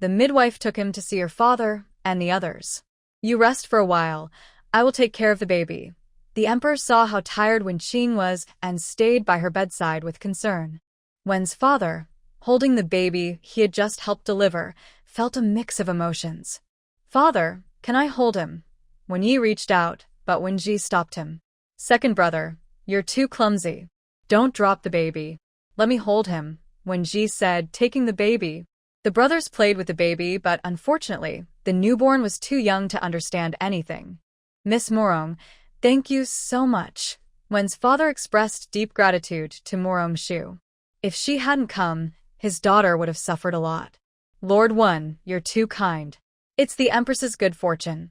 The midwife took him to see her father and the others. You rest for a while. I will take care of the baby. The emperor saw how tired Wen Qing was and stayed by her bedside with concern. Wen's father, holding the baby he had just helped deliver, felt a mix of emotions. Father, can I hold him? Wen Yi reached out, but Wen Ji stopped him. Second brother, you're too clumsy. Don't drop the baby. Let me hold him, Wen Ji said, taking the baby. The brothers played with the baby, but unfortunately, the newborn was too young to understand anything. Miss Morong, thank you so much. Wen's father expressed deep gratitude to Shu. If she hadn't come, his daughter would have suffered a lot. Lord Wen, you're too kind. It's the Empress's good fortune.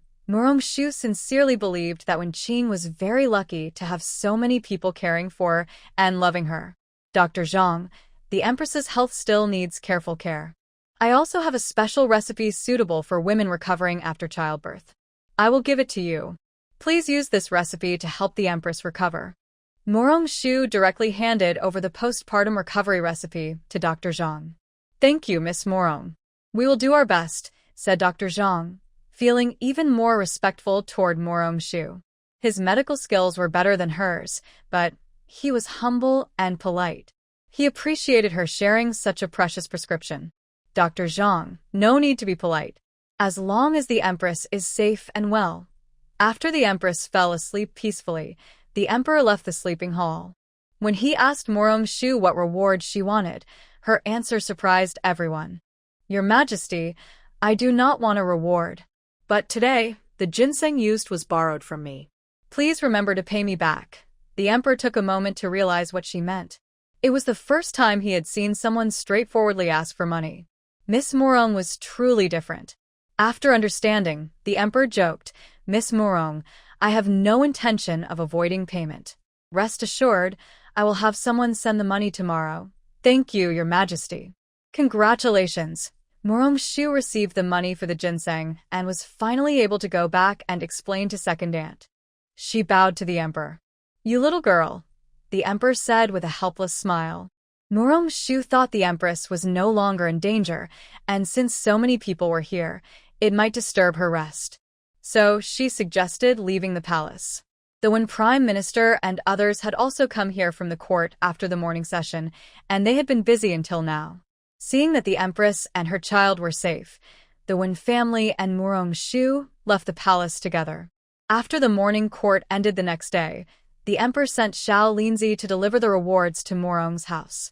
Shu sincerely believed that Wen Qing was very lucky to have so many people caring for and loving her. Dr. Zhang, the Empress's health still needs careful care. I also have a special recipe suitable for women recovering after childbirth. I will give it to you. Please use this recipe to help the Empress recover. Shu directly handed over the postpartum recovery recipe to Dr. Zhang. Thank you, Miss Morong. We will do our best, said Dr. Zhang, feeling even more respectful toward Shu. His medical skills were better than hers, but he was humble and polite. He appreciated her sharing such a precious prescription. Dr. Zhang, no need to be polite. As long as the Empress is safe and well. After the Empress fell asleep peacefully, the Emperor left the sleeping hall. When he asked Shu what reward she wanted, her answer surprised everyone. Your Majesty, I do not want a reward. But today, the ginseng used was borrowed from me. Please remember to pay me back. The Emperor took a moment to realize what she meant. It was the first time he had seen someone straightforwardly ask for money. Miss Morong was truly different. After understanding, the emperor joked, "Miss Morong, I have no intention of avoiding payment. Rest assured, I will have someone send the money tomorrow. Thank you, Your Majesty." Congratulations! Morong Shu received the money for the ginseng and was finally able to go back and explain to second aunt. She bowed to the emperor. "You little girl," the emperor said with a helpless smile. Morong Shu thought the empress was no longer in danger, and since so many people were here, it might disturb her rest. So she suggested leaving the palace. The Wen Prime Minister and others had also come here from the court after the morning session, and they had been busy until now. Seeing that the empress and her child were safe, the Wen family and Morong Shu left the palace together. After the morning court ended the next day, the emperor sent Xiao Linzi to deliver the rewards to Morong's house.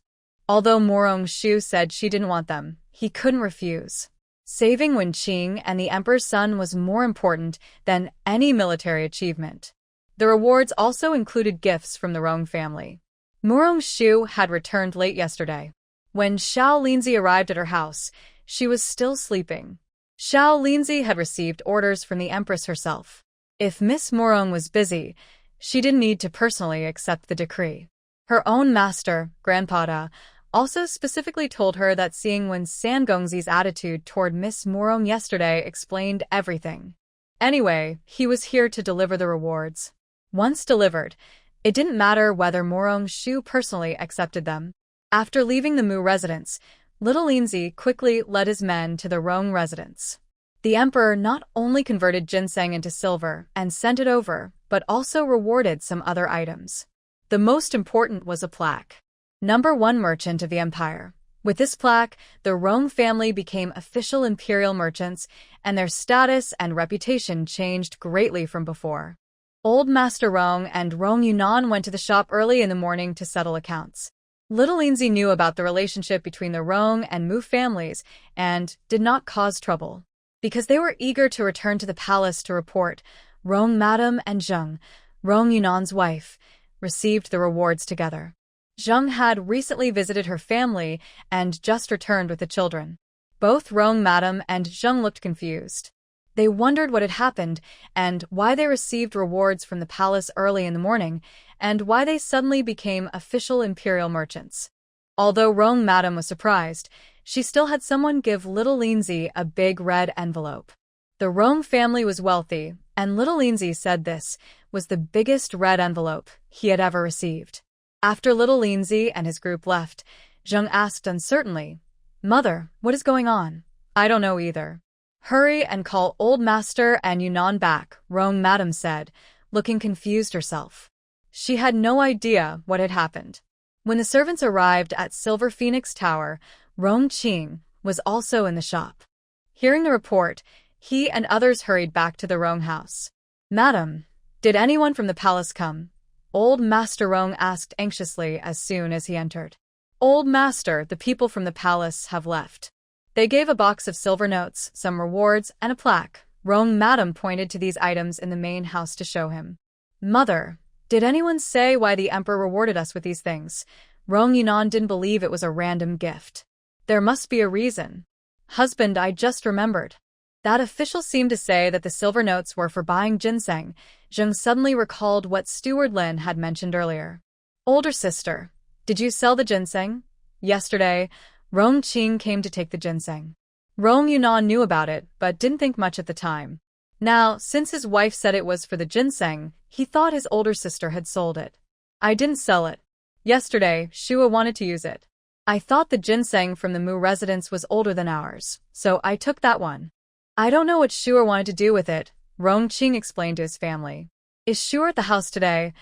Although Morong Shu said she didn't want them, he couldn't refuse. Saving Wen Qing and the emperor's son was more important than any military achievement. The rewards also included gifts from the Rong family. Morong Shu had returned late yesterday. When Xiao Linzi arrived at her house, she was still sleeping. Xiao Linzi had received orders from the empress herself. If Miss Morong was busy, she didn't need to personally accept the decree. Her own master, Grandpa, also specifically told her that seeing Wen Sangongzi's attitude toward Miss Morong yesterday explained everything. Anyway, he was here to deliver the rewards. Once delivered, it didn't matter whether Morong Shu personally accepted them. After leaving the Mu residence, little Linzi quickly led his men to the Rong residence. The emperor not only converted ginseng into silver and sent it over, but also rewarded some other items. The most important was a plaque. Number 1 merchant of the empire. With this plaque, the Rong family became official imperial merchants, and their status and reputation changed greatly from before. Old Master Rong and Rong Yunnan went to the shop early in the morning to settle accounts. Little Linzi knew about the relationship between the Rong and Mu families and did not cause trouble. Because they were eager to return to the palace to report, Rong Madam and Zheng, Rong Yunnan's wife, received the rewards together. Zheng had recently visited her family and just returned with the children. Both Rong Madam and Zheng looked confused. They wondered what had happened and why they received rewards from the palace early in the morning and why they suddenly became official imperial merchants. Although Rong Madam was surprised, she still had someone give little Linzi a big red envelope. The Rong family was wealthy, and little Linzi said this was the biggest red envelope he had ever received. After little Linzi and his group left, Zheng asked uncertainly, "Mother, what is going on?" "I don't know either." "Hurry and call Old Master and Yunnan back," Rong Madam said, looking confused herself. She had no idea what had happened. When the servants arrived at Silver Phoenix Tower, Rong Qing was also in the shop. Hearing the report, he and others hurried back to the Rong house. "Madam, did anyone from the palace come?" Old Master Rong asked anxiously as soon as he entered. "Old Master, the people from the palace have left. They gave a box of silver notes, some rewards, and a plaque." Rong Madam pointed to these items in the main house to show him. "Mother, did anyone say why the emperor rewarded us with these things?" Rong Yunnan didn't believe it was a random gift. "There must be a reason." "Husband, I just remembered." That official seemed to say that the silver notes were for buying ginseng. Zheng suddenly recalled what Steward Lin had mentioned earlier. "Older sister, did you sell the ginseng?" "Yesterday, Rong Qing came to take the ginseng." Rong Yunnan knew about it, but didn't think much at the time. Now, since his wife said it was for the ginseng, he thought his older sister had sold it. "I didn't sell it. Yesterday, Shua wanted to use it. I thought the ginseng from the Mu residence was older than ours, so I took that one." "I don't know what Shua wanted to do with it," Rong Qing explained to his family. "Is Shua at the house today?"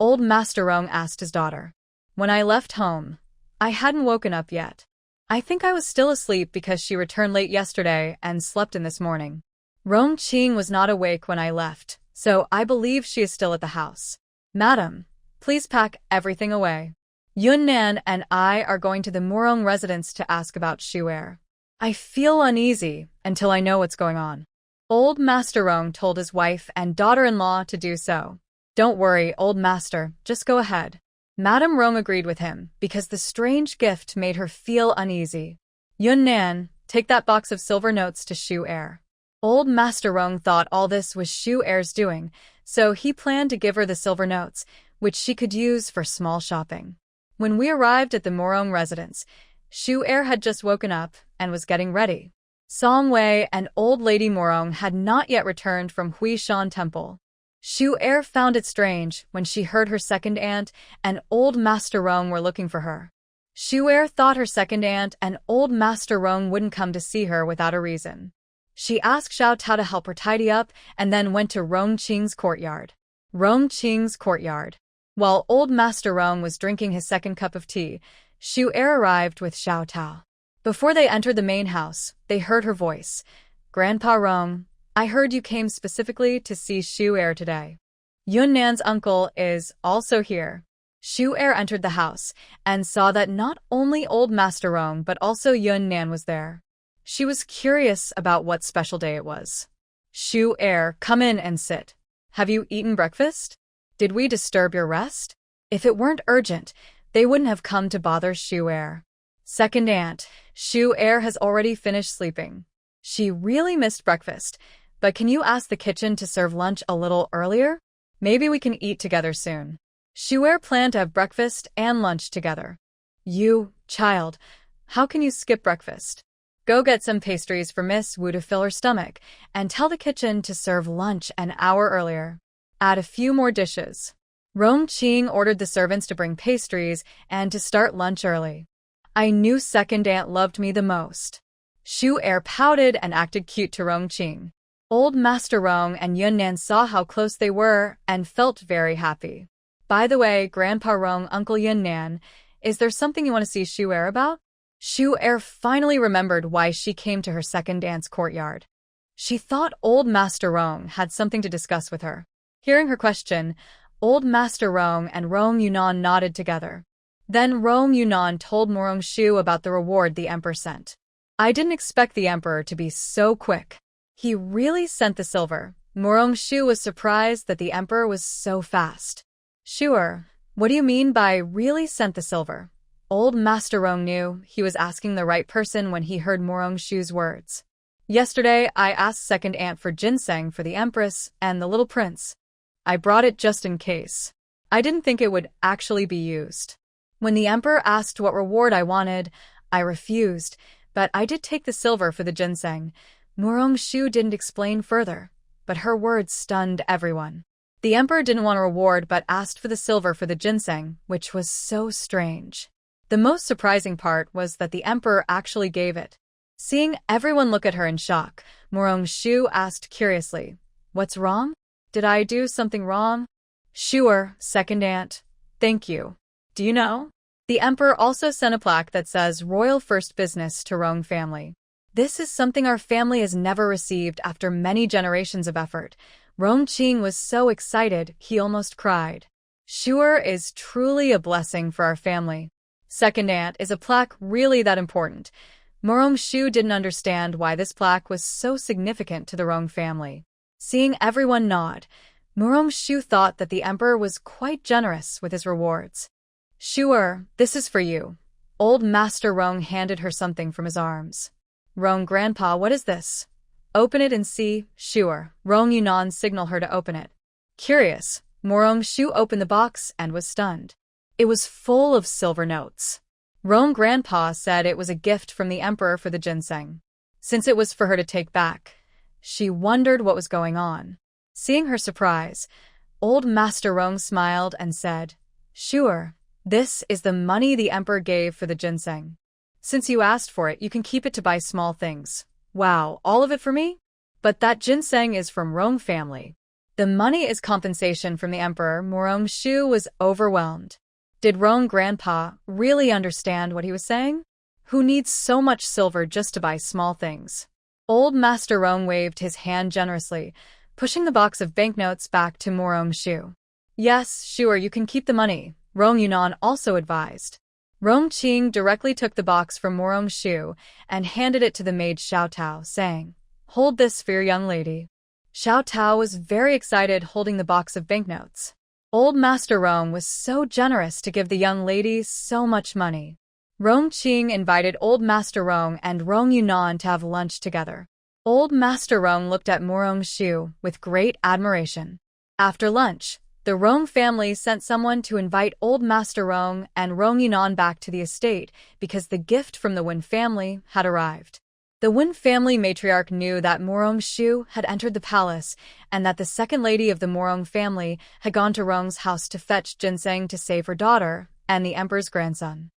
Old Master Rong asked his daughter. "When I left home, I hadn't woken up yet. I think I was still asleep because she returned late yesterday and slept in this morning. Rong Qing was not awake when I left, so I believe she is still at the house." "Madam, please pack everything away. Yunnan and I are going to the Morong residence to ask about Shu'er. I feel uneasy until I know what's going on." Old Master Rong told his wife and daughter-in-law to do so. "Don't worry, Old Master, just go ahead." Madame Rong agreed with him because the strange gift made her feel uneasy. "Yunnan, Take that box of silver notes to Shu Er. Old Master Rong thought all this was Shu Er's doing, so he planned to give her the silver notes, which she could use for small shopping. When we arrived at the Morong residence, Shu Er had just woken up and was getting ready. Song Wei and old lady Morong had not yet returned from Hui Shan Temple. Shu Er found it strange when she heard her second aunt and old Master Rong were looking for her. Shu Er thought her second aunt and old Master Rong wouldn't come to see her without a reason. She asked Xiao Tao to help her tidy up and then went to Rong Qing's courtyard. Rong Qing's courtyard. While old Master Rong was drinking his second cup of tea, Shu Er arrived with Xiao Tao. Before they entered the main house, they heard her voice. Grandpa Rong, I heard you came specifically to see Shu Er today. Yunnan's uncle is also here. Shu Er entered the house and saw that not only old Master Rong but also Yunnan was there. She was curious about what special day it was. Shu Er, come in and sit. Have you eaten breakfast? Did we disturb your rest? If it weren't urgent, they wouldn't have come to bother Shu Er. Second aunt, Shu Er has already finished sleeping. She really missed breakfast, but can you ask the kitchen to serve lunch a little earlier? Maybe we can eat together soon. Shu Er planned to have breakfast and lunch together. You, child, how can you skip breakfast? Go get some pastries for Miss Wu to fill her stomach, and tell the kitchen to serve lunch an hour earlier. Add a few more dishes. Rong Qing ordered the servants to bring pastries and to start lunch early. I knew second aunt loved me the most. Shu Er pouted and acted cute to Rong Qing. Old Master Rong and Yunnan saw how close they were and felt very happy. By the way, Grandpa Rong, Uncle Yunnan, is there something you want to see Shu Er about? Shu Er finally remembered why she came to her second aunt's courtyard. She thought old Master Rong had something to discuss with her. Hearing her question, old Master Rong and Rong Yunnan nodded together. Then Rong Yunnan told Morong Shu about the reward the emperor sent. I didn't expect the emperor to be so quick. He really sent the silver. Morong Shu was surprised that the emperor was so fast. Sure, what do you mean by really sent the silver? Old Master Rong knew he was asking the right person when he heard Morong Shu's words. Yesterday, I asked second aunt for ginseng for the empress and the little prince. I brought it just in case. I didn't think it would actually be used. When the emperor asked what reward I wanted, I refused, but I did take the silver for the ginseng. Morong Shu didn't explain further, but her words stunned everyone. The emperor didn't want a reward but asked for the silver for the ginseng, which was so strange. The most surprising part was that the emperor actually gave it. Seeing everyone look at her in shock, Morong Shu asked curiously, "What's wrong? Did I do something wrong?" "Sure, second aunt. Thank you. Do you know? The emperor also sent a plaque that says Royal First Business to Rong family. This is something our family has never received after many generations of effort." Rong Qing was so excited he almost cried. Sure is truly a blessing for our family. Second aunt, is a plaque really that important? Morong Shu didn't understand why this plaque was so significant to the Rong family. Seeing everyone nod, Morong Shu thought that the emperor was quite generous with his rewards. Sure, this is for you. Old Master Rong handed her something from his arms. Rong Grandpa, what is this? Open it and see. Sure. Rong Yunnan signaled her to open it. Curious, Morong Shu opened the box and was stunned. It was full of silver notes. Rong Grandpa said it was a gift from the emperor for the ginseng. Since it was for her to take back, she wondered what was going on. Seeing her surprise, old Master Rong smiled and said, Sure, this is the money the emperor gave for the ginseng. Since you asked for it, you can keep it to buy small things. Wow, all of it for me? But that ginseng is from Rong family. The money is compensation from the emperor. Morong Shu was overwhelmed. Did Rong Grandpa really understand what he was saying? Who needs so much silver just to buy small things? Old Master Rong waved his hand generously, pushing the box of banknotes back to Morong Shu. Yes, sure, you can keep the money, Rong Yunnan also advised. Rong Qing directly took the box from Morong Shu and handed it to the maid Xiao Tao, saying, Hold this for your young lady. Xiao Tao was very excited holding the box of banknotes. Old Master Rong was so generous to give the young lady so much money. Rong Qing invited Old Master Rong and Rong Yunan to have lunch together. Old Master Rong looked at Morong Shu with great admiration. After lunch, the Rong family sent someone to invite Old Master Rong and Rong Yunan back to the estate because the gift from the Wen family had arrived. The Wen family matriarch knew that Morong Shu had entered the palace and that the second lady of the Morong family had gone to Rong's house to fetch ginseng to save her daughter and the emperor's grandson.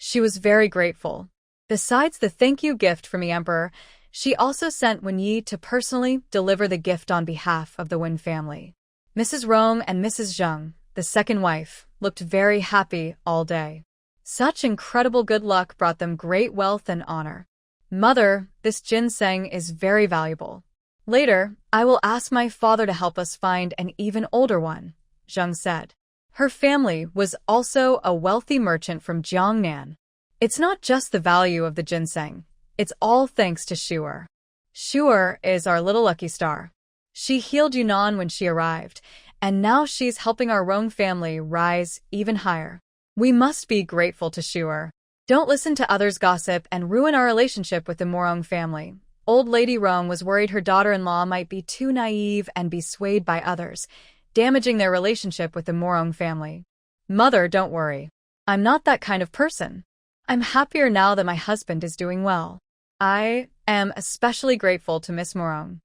She was very grateful. Besides the thank you gift from the emperor, she also sent Wen Yi to personally deliver the gift on behalf of the Wen family. Mrs. Rong and Mrs. Zheng, the second wife, looked very happy all day. Such incredible good luck brought them great wealth and honor. Mother, this ginseng is very valuable. Later, I will ask my father to help us find an even older one, Zheng said. Her family was also a wealthy merchant from Jiangnan. It's not just the value of the ginseng, it's all thanks to Shu'er. Shu'er is our little lucky star. She healed Yunnan when she arrived, and now she's helping our Rong family rise even higher. We must be grateful to Shu'er. Don't listen to others' gossip and ruin our relationship with the Morong family. Old Lady Rong was worried her daughter-in-law might be too naive and be swayed by others, damaging their relationship with the Morong family. Mother, don't worry. I'm not that kind of person. I'm happier now that my husband is doing well. I am especially grateful to Miss Morong.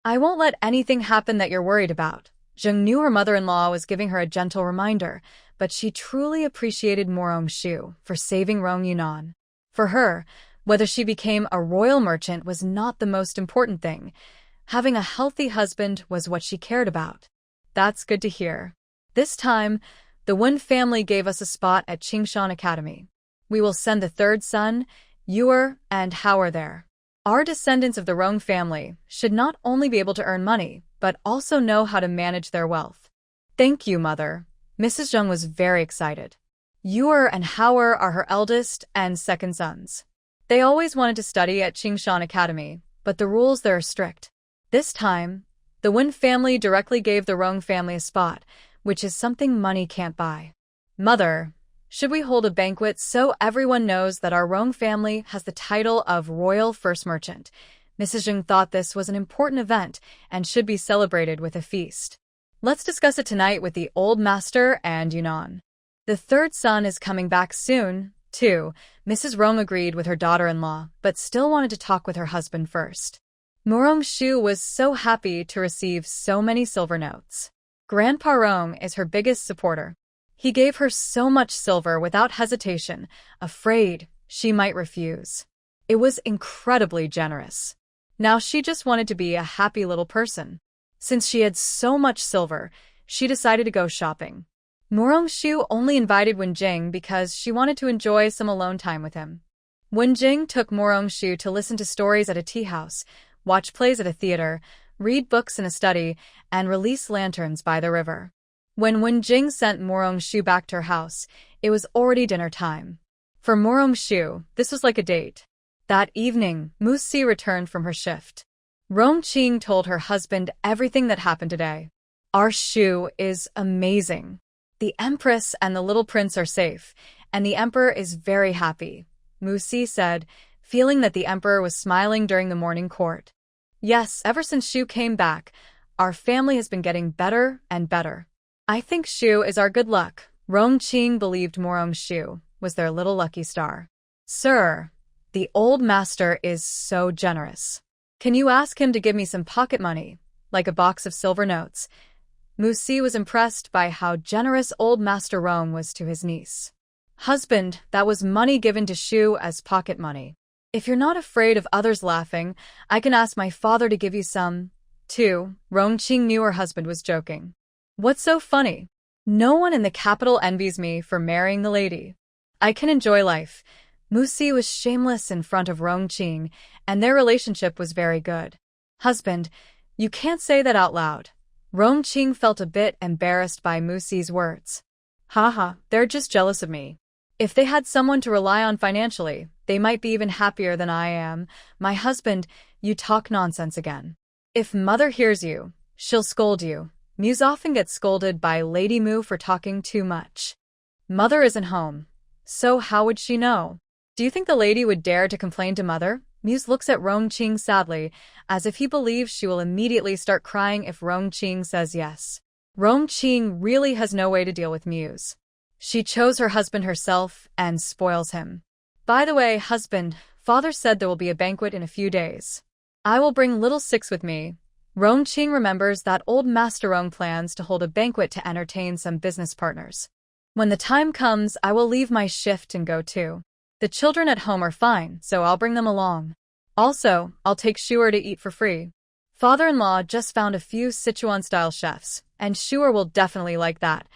I won't let anything happen that you're worried about. Zheng knew her mother-in-law was giving her a gentle reminder, but she truly appreciated Morong Shu for saving Rong Yunan. For her, whether she became a royal merchant was not the most important thing. Having a healthy husband was what she cared about. That's good to hear. This time, the Wen family gave us a spot at Qingshan Academy. We will send the third son, Yu'er, and Hauer there. Our descendants of the Rong family should not only be able to earn money, but also know how to manage their wealth. Thank you, Mother. Mrs. Zheng was very excited. Yu'er and Hauer are her eldest and second sons. They always wanted to study at Qingshan Academy, but the rules there are strict. This time, the Wen family directly gave the Rong family a spot, which is something money can't buy. Mother, should we hold a banquet so everyone knows that our Rong family has the title of Royal First Merchant? Mrs. Zheng thought this was an important event and should be celebrated with a feast. Let's discuss it tonight with the old master and Yunnan. The third son is coming back soon, too. Mrs. Rong agreed with her daughter-in-law, but still wanted to talk with her husband first. Morong Shu was so happy to receive so many silver notes. Grandpa Rong is her biggest supporter. He gave her so much silver without hesitation, afraid she might refuse. It was incredibly generous. Now she just wanted to be a happy little person. Since she had so much silver, she decided to go shopping. Morong Shu only invited Wen Jing because she wanted to enjoy some alone time with him. Wen Jing took Morong Shu to listen to stories at a tea house, watch plays at a theater, read books in a study, and release lanterns by the river. When Wen Jing sent Morong Shu back to her house, it was already dinner time. For Morong Shu, this was like a date. That evening, Mu Si returned from her shift. Rong Qing told her husband everything that happened today. Our Shu is amazing. The Empress and the little prince are safe, and the Emperor is very happy, Mu Si said, feeling that the Emperor was smiling during the morning court. Yes, ever since Shu came back, our family has been getting better and better. I think Shu is our good luck. Rong Qing believed Morong Shu was their little lucky star. Sir, the old master is so generous. Can you ask him to give me some pocket money, like a box of silver notes? Mu Si was impressed by how generous old Master Rong was to his niece. Husband, that was money given to Shu as pocket money. If you're not afraid of others laughing, I can ask my father to give you some, too. Rong Qing knew her husband was joking. What's so funny? No one in the capital envies me for marrying the lady. I can enjoy life. Mu Si was shameless in front of Rong Qing, and their relationship was very good. Husband, you can't say that out loud. Rong Qing felt a bit embarrassed by Mu Si's words. Haha, they're just jealous of me. If they had someone to rely on financially, they might be even happier than I am. My husband, you talk nonsense again. If mother hears you, she'll scold you. Muse often gets scolded by Lady Mu for talking too much. Mother isn't home, so how would she know? Do you think the lady would dare to complain to mother? Muse looks at Rongqing sadly, as if he believes she will immediately start crying if Rongqing says yes. Rongqing really has no way to deal with Muse. She chose her husband herself and spoils him. By the way, husband, father said there will be a banquet in a few days. I will bring little Six with me. Rongqing remembers that old Master Rong plans to hold a banquet to entertain some business partners. When the time comes, I will leave my shift and go too. The children at home are fine, so I'll bring them along. Also, I'll take Shuer to eat for free. Father-in-law just found a few Sichuan-style chefs, and Shuer will definitely like that.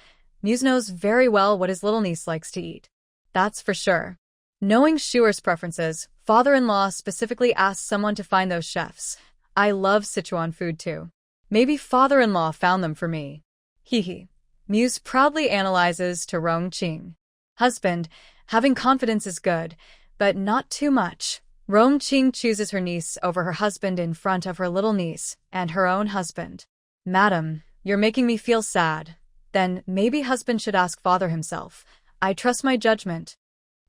Muse knows very well what his little niece likes to eat. That's for sure. Knowing Shuer's preferences, father-in-law specifically asked someone to find those chefs. I love Sichuan food too. Maybe father-in-law found them for me. Hee. Muse proudly analyzes to Rongqing. Husband, having confidence is good, but not too much. Rongqing chooses her niece over her husband in front of her little niece and her own husband. Madam, you're making me feel sad. Then maybe husband should ask father himself. I trust my judgment.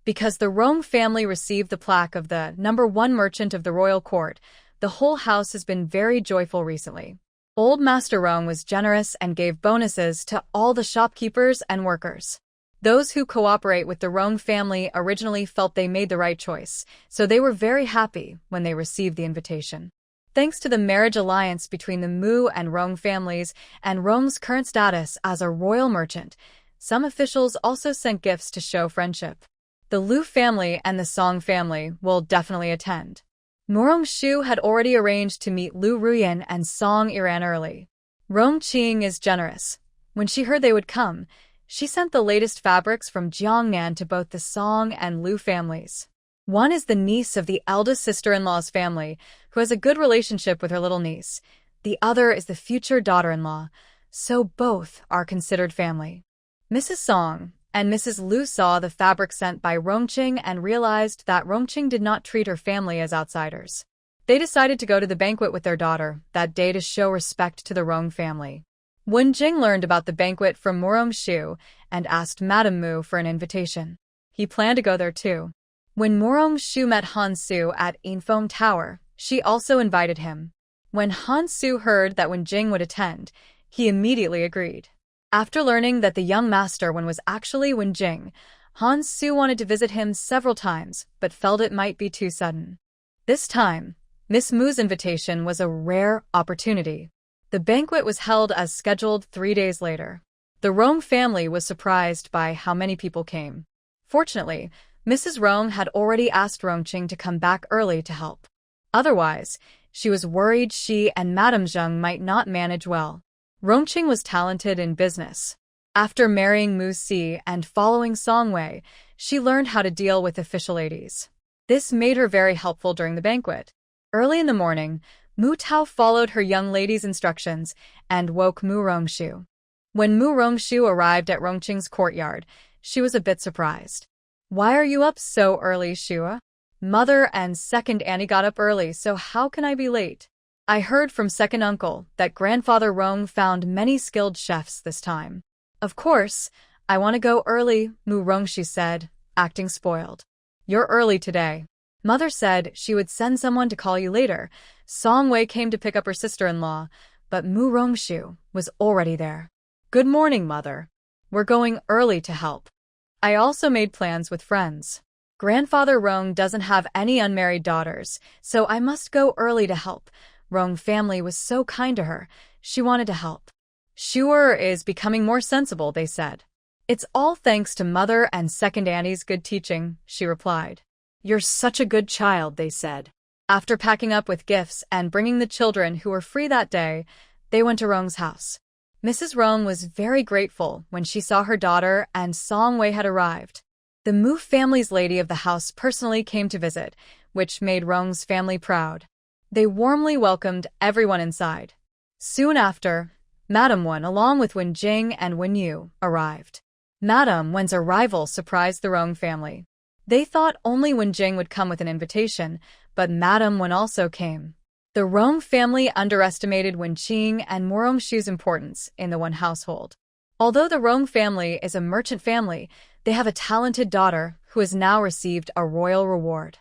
Because the Rong family received the plaque of the #1 merchant of the royal court, the whole house has been very joyful recently. Old Master Rong was generous and gave bonuses to all the shopkeepers and workers. Those who cooperate with the Rong family originally felt they made the right choice, so they were very happy when they received the invitation. Thanks to the marriage alliance between the Mu and Rong families and Rong's current status as a royal merchant, some officials also sent gifts to show friendship. The Lu family and the Song family will definitely attend. Murong-shu had already arranged to meet Lu Ruyan and Song Iran early. Rongqing is generous. When she heard they would come, she sent the latest fabrics from Jiangnan to both the Song and Lu families. One is the niece of the eldest sister-in-law's family, who has a good relationship with her little niece. The other is the future daughter-in-law, so both are considered family. Mrs. Song and Mrs. Lu saw the fabric sent by Rongqing and realized that Rongqing did not treat her family as outsiders. They decided to go to the banquet with their daughter that day to show respect to the Rong family. Wen Jing learned about the banquet from Murong-shu and asked Madame Mu for an invitation. He planned to go there too. When Murong-shu met Han Su at Infeng Tower, she also invited him. When Han Su heard that Wen Jing would attend, he immediately agreed. After learning that the young master was actually Wen Jing, Han Su wanted to visit him several times, but felt it might be too sudden. This time, Miss Mu's invitation was a rare opportunity. The banquet was held as scheduled 3 days later. The Rong family was surprised by how many people came. Fortunately, Mrs. Rong had already asked Rongqing to come back early to help. Otherwise, she was worried she and Madame Zheng might not manage well. Rongqing was talented in business. After marrying Mu Si and following Song Wei, she learned how to deal with official ladies. This made her very helpful during the banquet. Early in the morning, Mu Tao followed her young lady's instructions and woke Mu Rongshu. When Mu Rongshu arrived at Rongqing's courtyard, she was a bit surprised. Why are you up so early, Shua? Mother and second Annie got up early, so how can I be late? I heard from second uncle that grandfather Rong found many skilled chefs this time. Of course, I want to go early, Mu Rongshu said, acting spoiled. You're early today. Mother said she would send someone to call you later. Song Wei came to pick up her sister-in-law, but Mu Rongshu was already there. Good morning, Mother. We're going early to help. I also made plans with friends. Grandfather Rong doesn't have any unmarried daughters, so I must go early to help. Rong family was so kind to her, she wanted to help. Shuer is becoming more sensible, they said. It's all thanks to Mother and second Annie's good teaching, she replied. You're such a good child, they said. After packing up with gifts and bringing the children who were free that day, they went to Rong's house. Mrs. Rong was very grateful when she saw her daughter and Song Wei had arrived. The Mu family's lady of the house personally came to visit, which made Rong's family proud. They warmly welcomed everyone inside. Soon after, Madame Wen, along with Wen Jing and Wen Yu, arrived. Madame Wen's arrival surprised the Rong family. They thought only Wen Jing would come with an invitation, but Madame Wen also came. The Rong family underestimated Wen Qing and Morongshu's importance in the Wen household. Although the Rong family is a merchant family, they have a talented daughter who has now received a royal reward.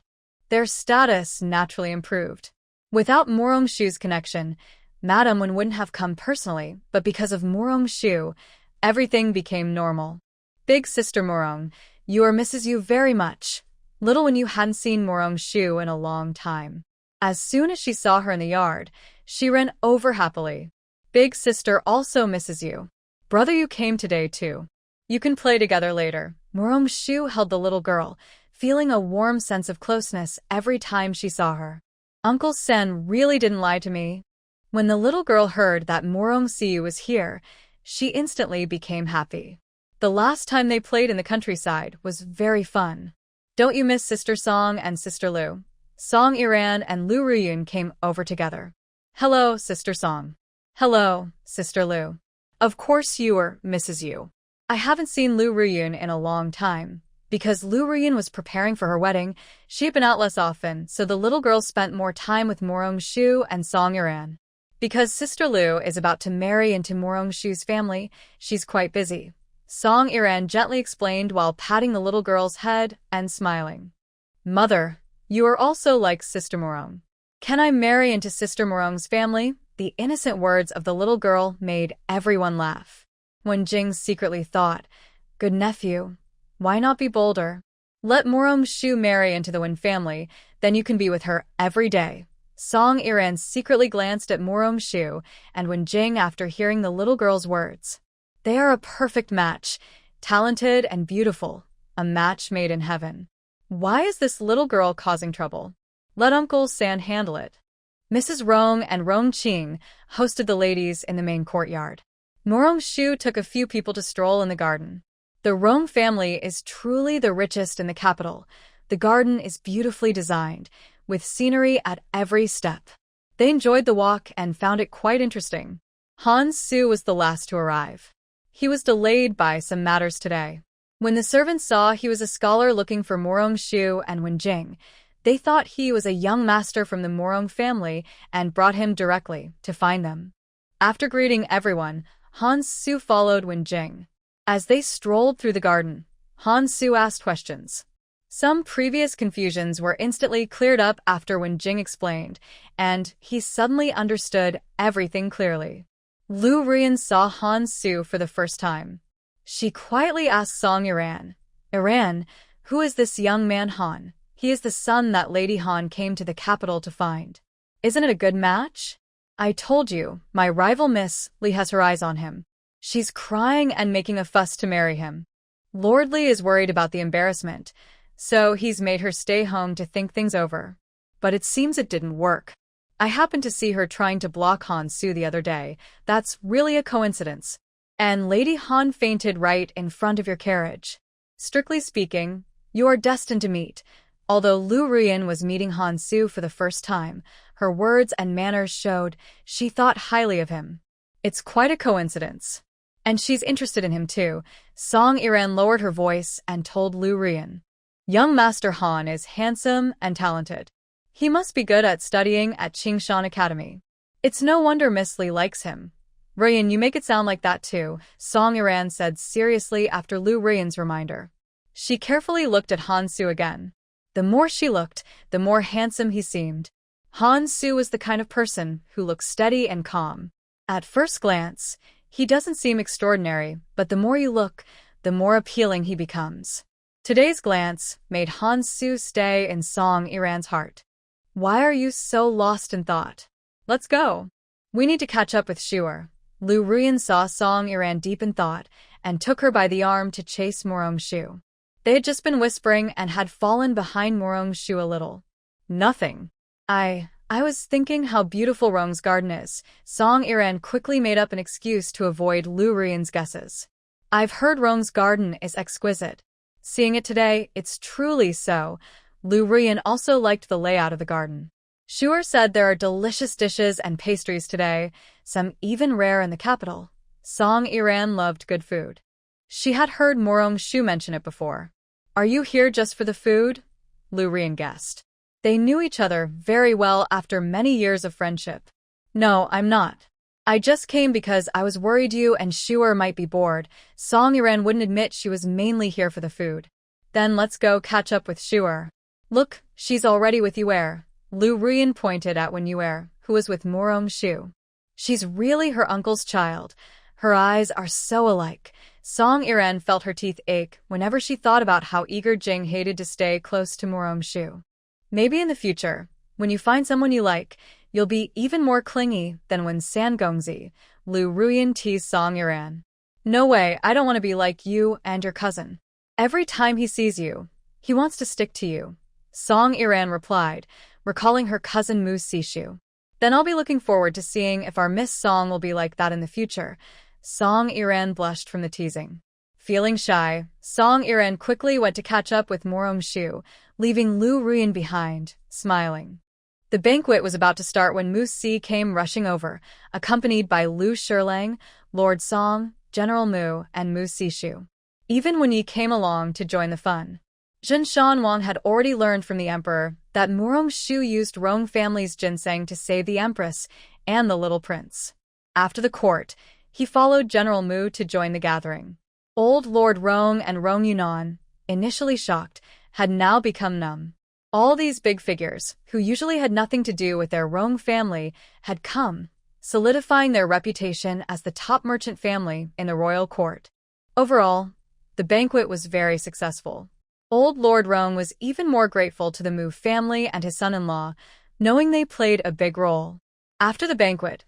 Their status naturally improved. Without Murong-shu's connection, Madam Wen wouldn't have come personally, but because of Murong-shu, everything became normal. Big Sister Murong, you misses you very much. Little Wen hadn't seen Murong-shu in a long time. As soon as she saw her in the yard, she ran over happily. Big Sister also misses you. Brother, you came today too. You can play together later. Murong-shu held the little girl, feeling a warm sense of closeness every time she saw her. Uncle Sen really didn't lie to me. When the little girl heard that Murong-shu was here, she instantly became happy. The last time they played in the countryside was very fun. Don't you miss Sister Song and Sister Lu? Song Iran and Lu Ruyun came over together. Hello, Sister Song. Hello, Sister Lu. Of course you misses you. I haven't seen Lu Ruyun in a long time. Because Lu Ruyun was preparing for her wedding, she had been out less often, so the little girl spent more time with Murong-shu and Song Iran. Because Sister Lu is about to marry into Murong-shu's family, she's quite busy. Song Iran gently explained while patting the little girl's head and smiling. Mother, you are also like Sister Murong. Can I marry into Sister Murong's family? The innocent words of the little girl made everyone laugh. Wen Jing secretly thought, good nephew, why not be bolder? Let Murong-shu marry into the Wen family, then you can be with her every day. Song Iran secretly glanced at Murong-shu and Wen Jing after hearing the little girl's words. They are a perfect match, talented and beautiful, a match made in heaven. Why is this little girl causing trouble? Let Uncle San handle it. Mrs. Rong and Rong Qing hosted the ladies in the main courtyard. Murong-shu took a few people to stroll in the garden. The Rong family is truly the richest in the capital. The garden is beautifully designed, with scenery at every step. They enjoyed the walk and found it quite interesting. Han Su was the last to arrive. He was delayed by some matters today. When the servants saw he was a scholar looking for Murong-shu and Wen Jing, they thought he was a young master from the Murong family and brought him directly to find them. After greeting everyone, Han Su followed Wen Jing. As they strolled through the garden, Han Su asked questions. Some previous confusions were instantly cleared up after Wen Jing explained, and he suddenly understood everything clearly. Lu Ruyun saw Han Su for the first time. She quietly asked Song Iran, Iran, who is this young man Han? He is the son that Lady Han came to the capital to find. Isn't it a good match? I told you, my rival Miss Li has her eyes on him. She's crying and making a fuss to marry him. Lord Li is worried about the embarrassment, so he's made her stay home to think things over. But it seems it didn't work. I happened to see her trying to block Han Su the other day. That's really a coincidence. And Lady Han fainted right in front of your carriage. Strictly speaking, you are destined to meet. Although Lu Ruyun was meeting Han Su for the first time, her words and manners showed she thought highly of him. It's quite a coincidence. And she's interested in him too. Song Iran lowered her voice and told Lu Ruyun. Young Master Han is handsome and talented. He must be good at studying at Qingshan Academy. It's no wonder Miss Li likes him. Ruyun, you make it sound like that too, Song Iran said seriously after Lu Ruyun's reminder. She carefully looked at Han Su again. The more she looked, the more handsome he seemed. Han Su was the kind of person who looks steady and calm. At first glance, he doesn't seem extraordinary, but the more you look, the more appealing he becomes. Today's glance made Han Su stay in Song Iran's heart. Why are you so lost in thought? Let's go. We need to catch up with Shuer. Lu Ruyun saw Song Iran deep in thought and took her by the arm to chase Murong-shu. They had just been whispering and had fallen behind Murong-shu a little. Nothing. I was thinking how beautiful Rong's garden is. Song Iran quickly made up an excuse to avoid Lu Ruyun's guesses. I've heard Rong's garden is exquisite. Seeing it today, it's truly so. Lu Ruyun also liked the layout of the garden. Shuer said there are delicious dishes and pastries today, some even rare in the capital. Song Iran loved good food. She had heard Murong-shu mention it before. Are you here just for the food? Lu Ruyun guessed. They knew each other very well after many years of friendship. No, I'm not. I just came because I was worried you and Shuer might be bored. Song Iran wouldn't admit she was mainly here for the food. Then let's go catch up with Shuer. Look, she's already with Yuer. Lu Ruyan pointed at Wen Yuer, who was with Morong Shu. She's really her uncle's child. Her eyes are so alike. Song Iren felt her teeth ache whenever she thought about how eager Jing hated to stay close to Morong Shu. Maybe in the future, when you find someone you like, you'll be even more clingy than when Sangongzi, Lu Ruyan teased Song Iren. No way, I don't want to be like you and your cousin. Every time he sees you, he wants to stick to you, Song Iren replied, recalling her cousin Mu Sishu. Then I'll be looking forward to seeing if our Miss Song will be like that in the future. Song Iren blushed from the teasing. Feeling shy, Song Iren quickly went to catch up with Morong Shu, leaving Lu Ruyan behind, smiling. The banquet was about to start when Mu Si came rushing over, accompanied by Lu Shilang, Lord Song, General Mu, and Mu Sishu. Even Wen Yi came along to join the fun. Jin Shanwang had already learned from the emperor that Morong Shu used Rong family's ginseng to save the empress and the little prince. After the court, he followed General Mu to join the gathering. Old Lord Rong and Rong Yunnan, initially shocked, had now become numb. All these big figures, who usually had nothing to do with their Rong family, had come, solidifying their reputation as the top merchant family in the royal court. Overall, the banquet was very successful. Old Lord Rong was even more grateful to the Mu family and his son-in-law, knowing they played a big role. After the banquet,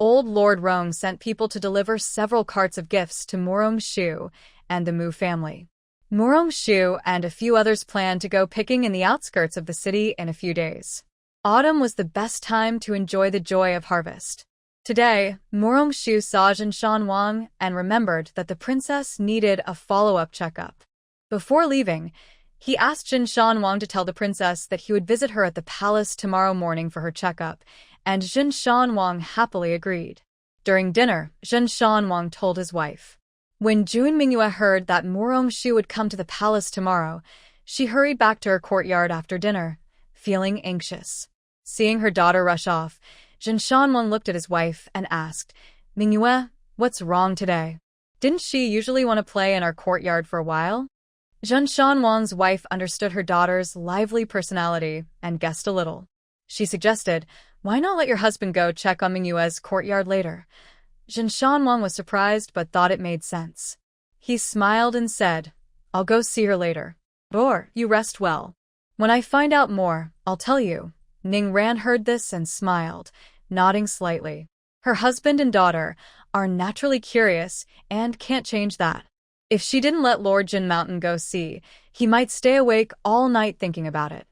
Old Lord Rong sent people to deliver several carts of gifts to Morong Shu and the Mu family. Morong Shu and a few others planned to go picking in the outskirts of the city in a few days. Autumn was the best time to enjoy the joy of harvest. Today, Morong Shu saw Jin Shanwang and remembered that the princess needed a follow-up checkup. Before leaving, he asked Jin Shanwang to tell the princess that he would visit her at the palace tomorrow morning for her checkup, and Jin Shanwang happily agreed. During dinner, Jin Shanwang told his wife. When Jun Mingyue heard that Morong Shu would come to the palace tomorrow, she hurried back to her courtyard after dinner, feeling anxious. Seeing her daughter rush off, Jin Shanwang looked at his wife and asked, "Mingyue, what's wrong today? Didn't she usually want to play in our courtyard for a while?" Jin Shanwang's wife understood her daughter's lively personality and guessed a little. She suggested, "Why not let your husband go check on Mingyue's courtyard later?" Jin Shanwang was surprised but thought it made sense. He smiled and said, "I'll go see her later. Or, you rest well. When I find out more, I'll tell you." Ning Ran heard this and smiled, nodding slightly. Her husband and daughter are naturally curious and can't change that. If she didn't let Lord Jin Mountain go see, he might stay awake all night thinking about it.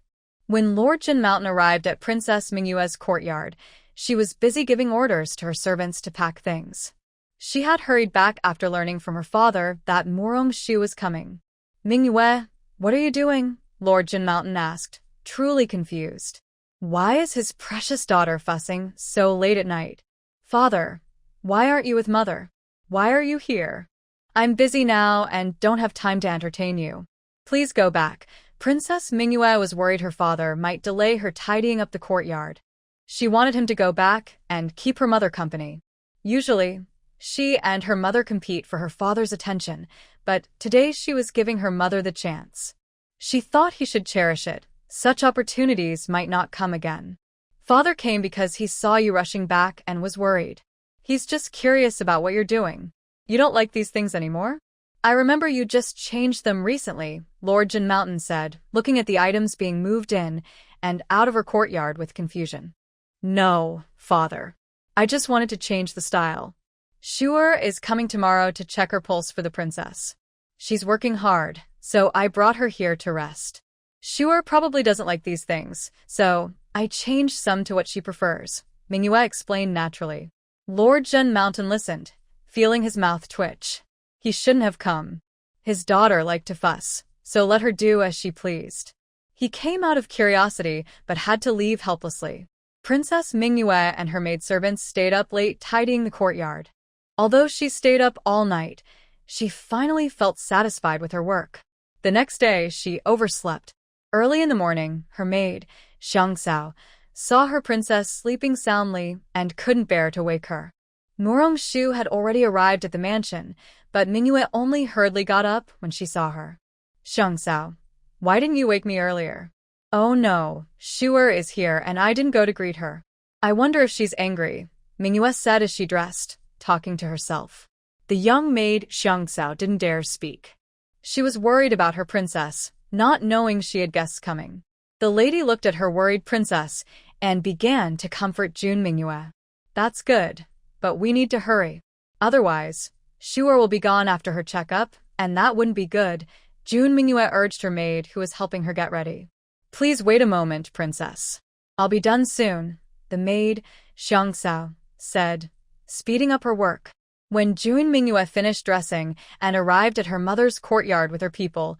When Lord Jin Mountain arrived at Princess Mingyue's courtyard, she was busy giving orders to her servants to pack things. She had hurried back after learning from her father that Morong Shu was coming. "Mingyue, what are you doing?" Lord Jin Mountain asked, truly confused. Why is his precious daughter fussing so late at night? "Father, why aren't you with Mother? Why are you here?" "I'm busy now and don't have time to entertain you. Please go back." Princess Mingyue was worried her father might delay her tidying up the courtyard. She wanted him to go back and keep her mother company. Usually, she and her mother compete for her father's attention, but today she was giving her mother the chance. She thought he should cherish it. Such opportunities might not come again. "Father came because he saw you rushing back and was worried. He's just curious about what you're doing. You don't like these things anymore? I remember you just changed them recently," Lord Jin Mountain said, looking at the items being moved in and out of her courtyard with confusion. "No, Father. I just wanted to change the style. Shuer is coming tomorrow to check her pulse for the princess. She's working hard, so I brought her here to rest. Shuer probably doesn't like these things, so I changed some to what she prefers," Mingyue explained naturally. Lord Jin Mountain listened, feeling his mouth twitch. He shouldn't have come. His daughter liked to fuss, so let her do as she pleased. He came out of curiosity but had to leave helplessly. Princess Mingyue and her maidservants stayed up late tidying the courtyard. Although she stayed up all night, she finally felt satisfied with her work. The next day, she overslept. Early in the morning, her maid, Xiang Sao, saw her princess sleeping soundly and couldn't bear to wake her. Morong Shu had already arrived at the mansion, but Mingyue only hurriedly got up when she saw her. Xiangsao, why didn't you wake me earlier? Oh no, Shuer is here and I didn't go to greet her. I wonder if she's angry, Mingyue said as she dressed, talking to herself. The young maid Xiangsao didn't dare speak. She was worried about her princess, not knowing she had guests coming. The lady looked at her worried princess and began to comfort June Mingyue. That's good, but we need to hurry. Otherwise, Shuer will be gone after her checkup, and that wouldn't be good, June Mingyue urged her maid who was helping her get ready. Please wait a moment, princess. I'll be done soon, the maid, Xiangsao, said, speeding up her work. When June Mingyue finished dressing and arrived at her mother's courtyard with her people,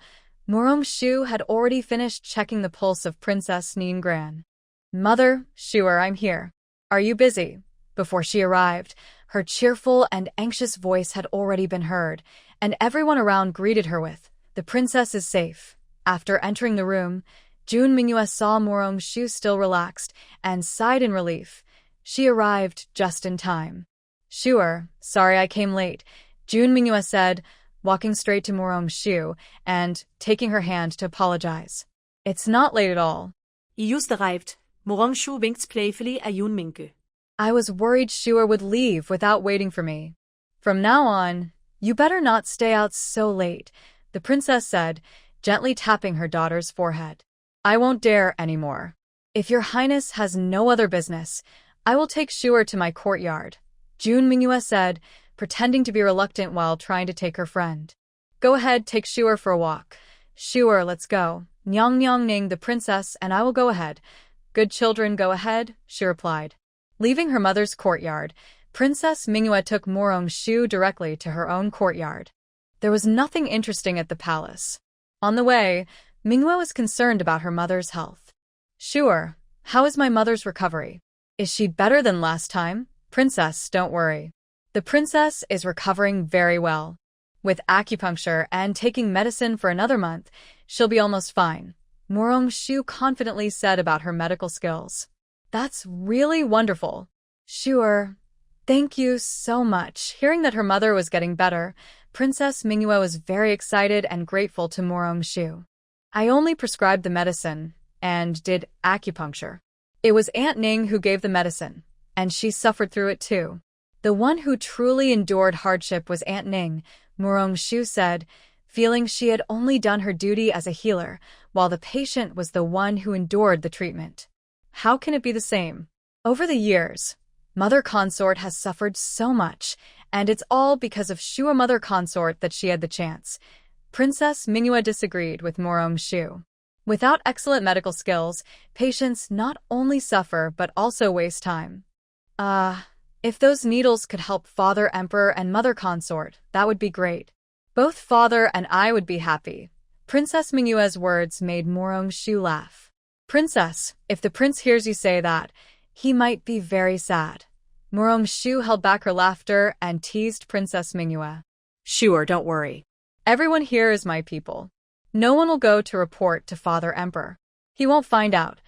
Murong-shu had already finished checking the pulse of Princess Ningran. Mother, Shuer, I'm here. Are you busy? Before she arrived, her cheerful and anxious voice had already been heard, and everyone around greeted her with, "The princess is safe." After entering the room, June Mingyue saw Murong-shu still relaxed and sighed in relief. She arrived just in time. Shuer, sorry I came late, June Mingyue said, walking straight to Murong-shu and taking her hand to apologize. It's not late at all. You just arrived. Murong-shu winks playfully at June Mingyue. I was worried Shuer would leave without waiting for me. From now on, you better not stay out so late, the princess said, gently tapping her daughter's forehead. I won't dare anymore. If your highness has no other business, I will take Shuer to my courtyard, June Mingyue said, pretending to be reluctant while trying to take her friend. Go ahead, take Shuer for a walk. Shuer, let's go. Nyang Ning, the princess, and I will go ahead. Good children, go ahead, she replied. Leaving her mother's courtyard, Princess Mingyue took Murong-shu directly to her own courtyard. There was nothing interesting at the palace. On the way, Mingyue was concerned about her mother's health. Shuer, how is my mother's recovery? Is she better than last time? Princess, don't worry. The princess is recovering very well. With acupuncture and taking medicine for another month, she'll be almost fine, Murong-shu confidently said about her medical skills. That's really wonderful. Shuer, thank you so much. Hearing that her mother was getting better, Princess Mingyue was very excited and grateful to Murong-shu. I only prescribed the medicine and did acupuncture. It was Aunt Ning who gave the medicine, and she suffered through it too. The one who truly endured hardship was Aunt Ning, Murong-shu said, feeling she had only done her duty as a healer, while the patient was the one who endured the treatment. How can it be the same? Over the years, Mother Consort has suffered so much, and it's all because of Shuer Mother Consort that she had the chance. Princess Mingyue disagreed with Murong-shu. Without excellent medical skills, patients not only suffer but also waste time. If those needles could help Father Emperor and Mother Consort, that would be great. Both Father and I would be happy. Princess Mingyue's words made Murong-shu laugh. Princess, if the prince hears you say that, he might be very sad. Murong-shu held back her laughter and teased Princess Mingyue. Shuer, don't worry. Everyone here is my people. No one will go to report to Father Emperor. He won't find out.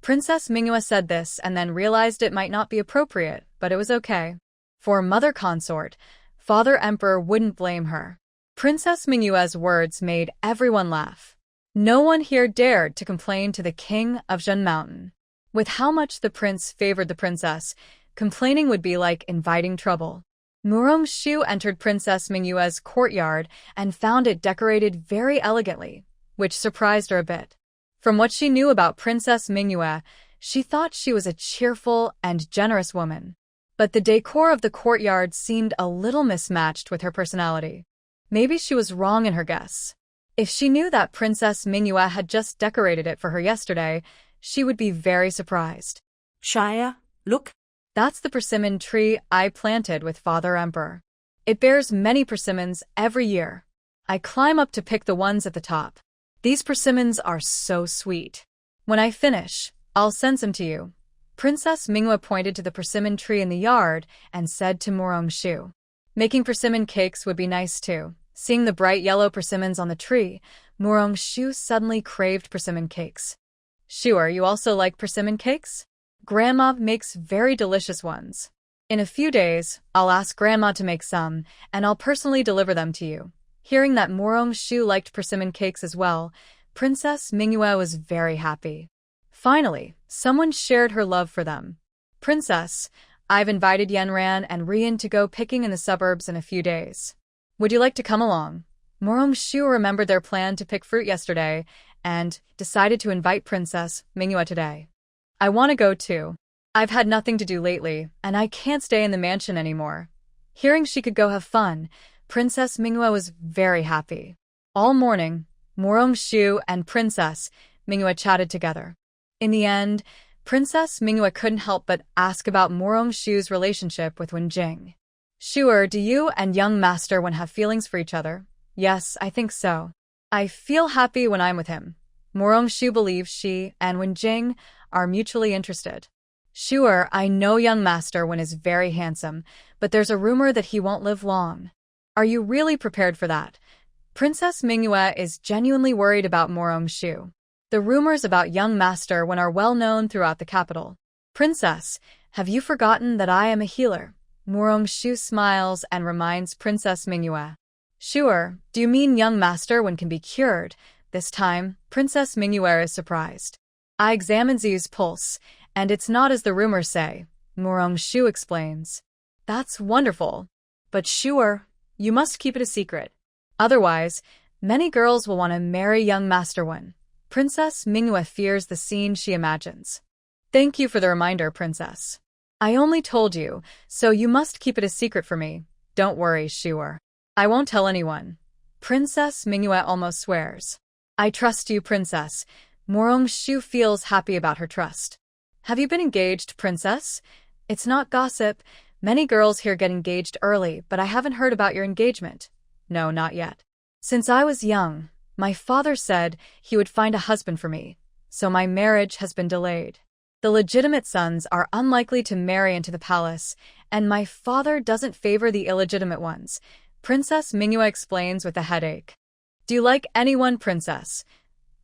Princess Mingyue said this and then realized it might not be appropriate, but it was okay. For Mother Consort, Father Emperor wouldn't blame her. Princess Mingyue's words made everyone laugh. No one here dared to complain to the king of Zhen Mountain. With how much the prince favored the princess, complaining would be like inviting trouble. Murong-shu entered Princess Mingyue's courtyard and found it decorated very elegantly, which surprised her a bit. From what she knew about Princess Mingyue, she thought she was a cheerful and generous woman. But the decor of the courtyard seemed a little mismatched with her personality. Maybe she was wrong in her guess. If she knew that Princess Mingyue had just decorated it for her yesterday, she would be very surprised. Shia, look. That's the persimmon tree I planted with Father Emperor. It bears many persimmons every year. I climb up to pick the ones at the top. These persimmons are so sweet. When I finish, I'll send some to you. Princess Mingyue pointed to the persimmon tree in the yard and said to Murong-shu. Making persimmon cakes would be nice too. Seeing the bright yellow persimmons on the tree, Murong-shu suddenly craved persimmon cakes. Shuer, you also like persimmon cakes? Grandma makes very delicious ones. In a few days, I'll ask Grandma to make some, and I'll personally deliver them to you. Hearing that Morong-shu liked persimmon cakes as well, Princess Mingyue was very happy. Finally, someone shared her love for them. Princess, I've invited Yenran and Rian to go picking in the suburbs in a few days. Would you like to come along? Morong-shu remembered their plan to pick fruit yesterday and decided to invite Princess Mingyue today. I want to go too. I've had nothing to do lately, and I can't stay in the mansion anymore. Hearing she could go have fun, Princess Mingyue was very happy. All morning, Morong-shu and Princess Mingyue chatted together. In the end, Princess Mingyue couldn't help but ask about Morong-shu's relationship with Wenjing. Sure, do you and young Master Wen have feelings for each other? Yes, I think so. I feel happy when I'm with him. Morong-shu believes she and Wenjing are mutually interested. Sure, I know young Master Wen is very handsome, but there's a rumor that he won't live long. Are you really prepared for that? Princess Mingyue is genuinely worried about Morong-shu. The rumors about young Master Wen are well known throughout the capital. Princess, have you forgotten that I am a healer? Morong-shu smiles and reminds Princess Mingyue. Sure, do you mean young Master Wen can be cured? This time, Princess Mingyue is surprised. I examined Zi's pulse, and it's not as the rumors say, Morong-shu explains. That's wonderful. But sure, you must keep it a secret. Otherwise, many girls will want to marry young Master Wen. Princess Mingyue fears the scene she imagines. Thank you for the reminder, Princess. I only told you, so you must keep it a secret for me. Don't worry, sure. I won't tell anyone. Princess Mingyue almost swears. I trust you, Princess. Morong-shu feels happy about her trust. Have you been engaged, Princess? It's not gossip. Many girls here get engaged early, but I haven't heard about your engagement. No, not yet. Since I was young, my father said he would find a husband for me, so my marriage has been delayed. The legitimate sons are unlikely to marry into the palace, and my father doesn't favor the illegitimate ones. Princess Mingyue explains with a headache. Do you like anyone, Princess?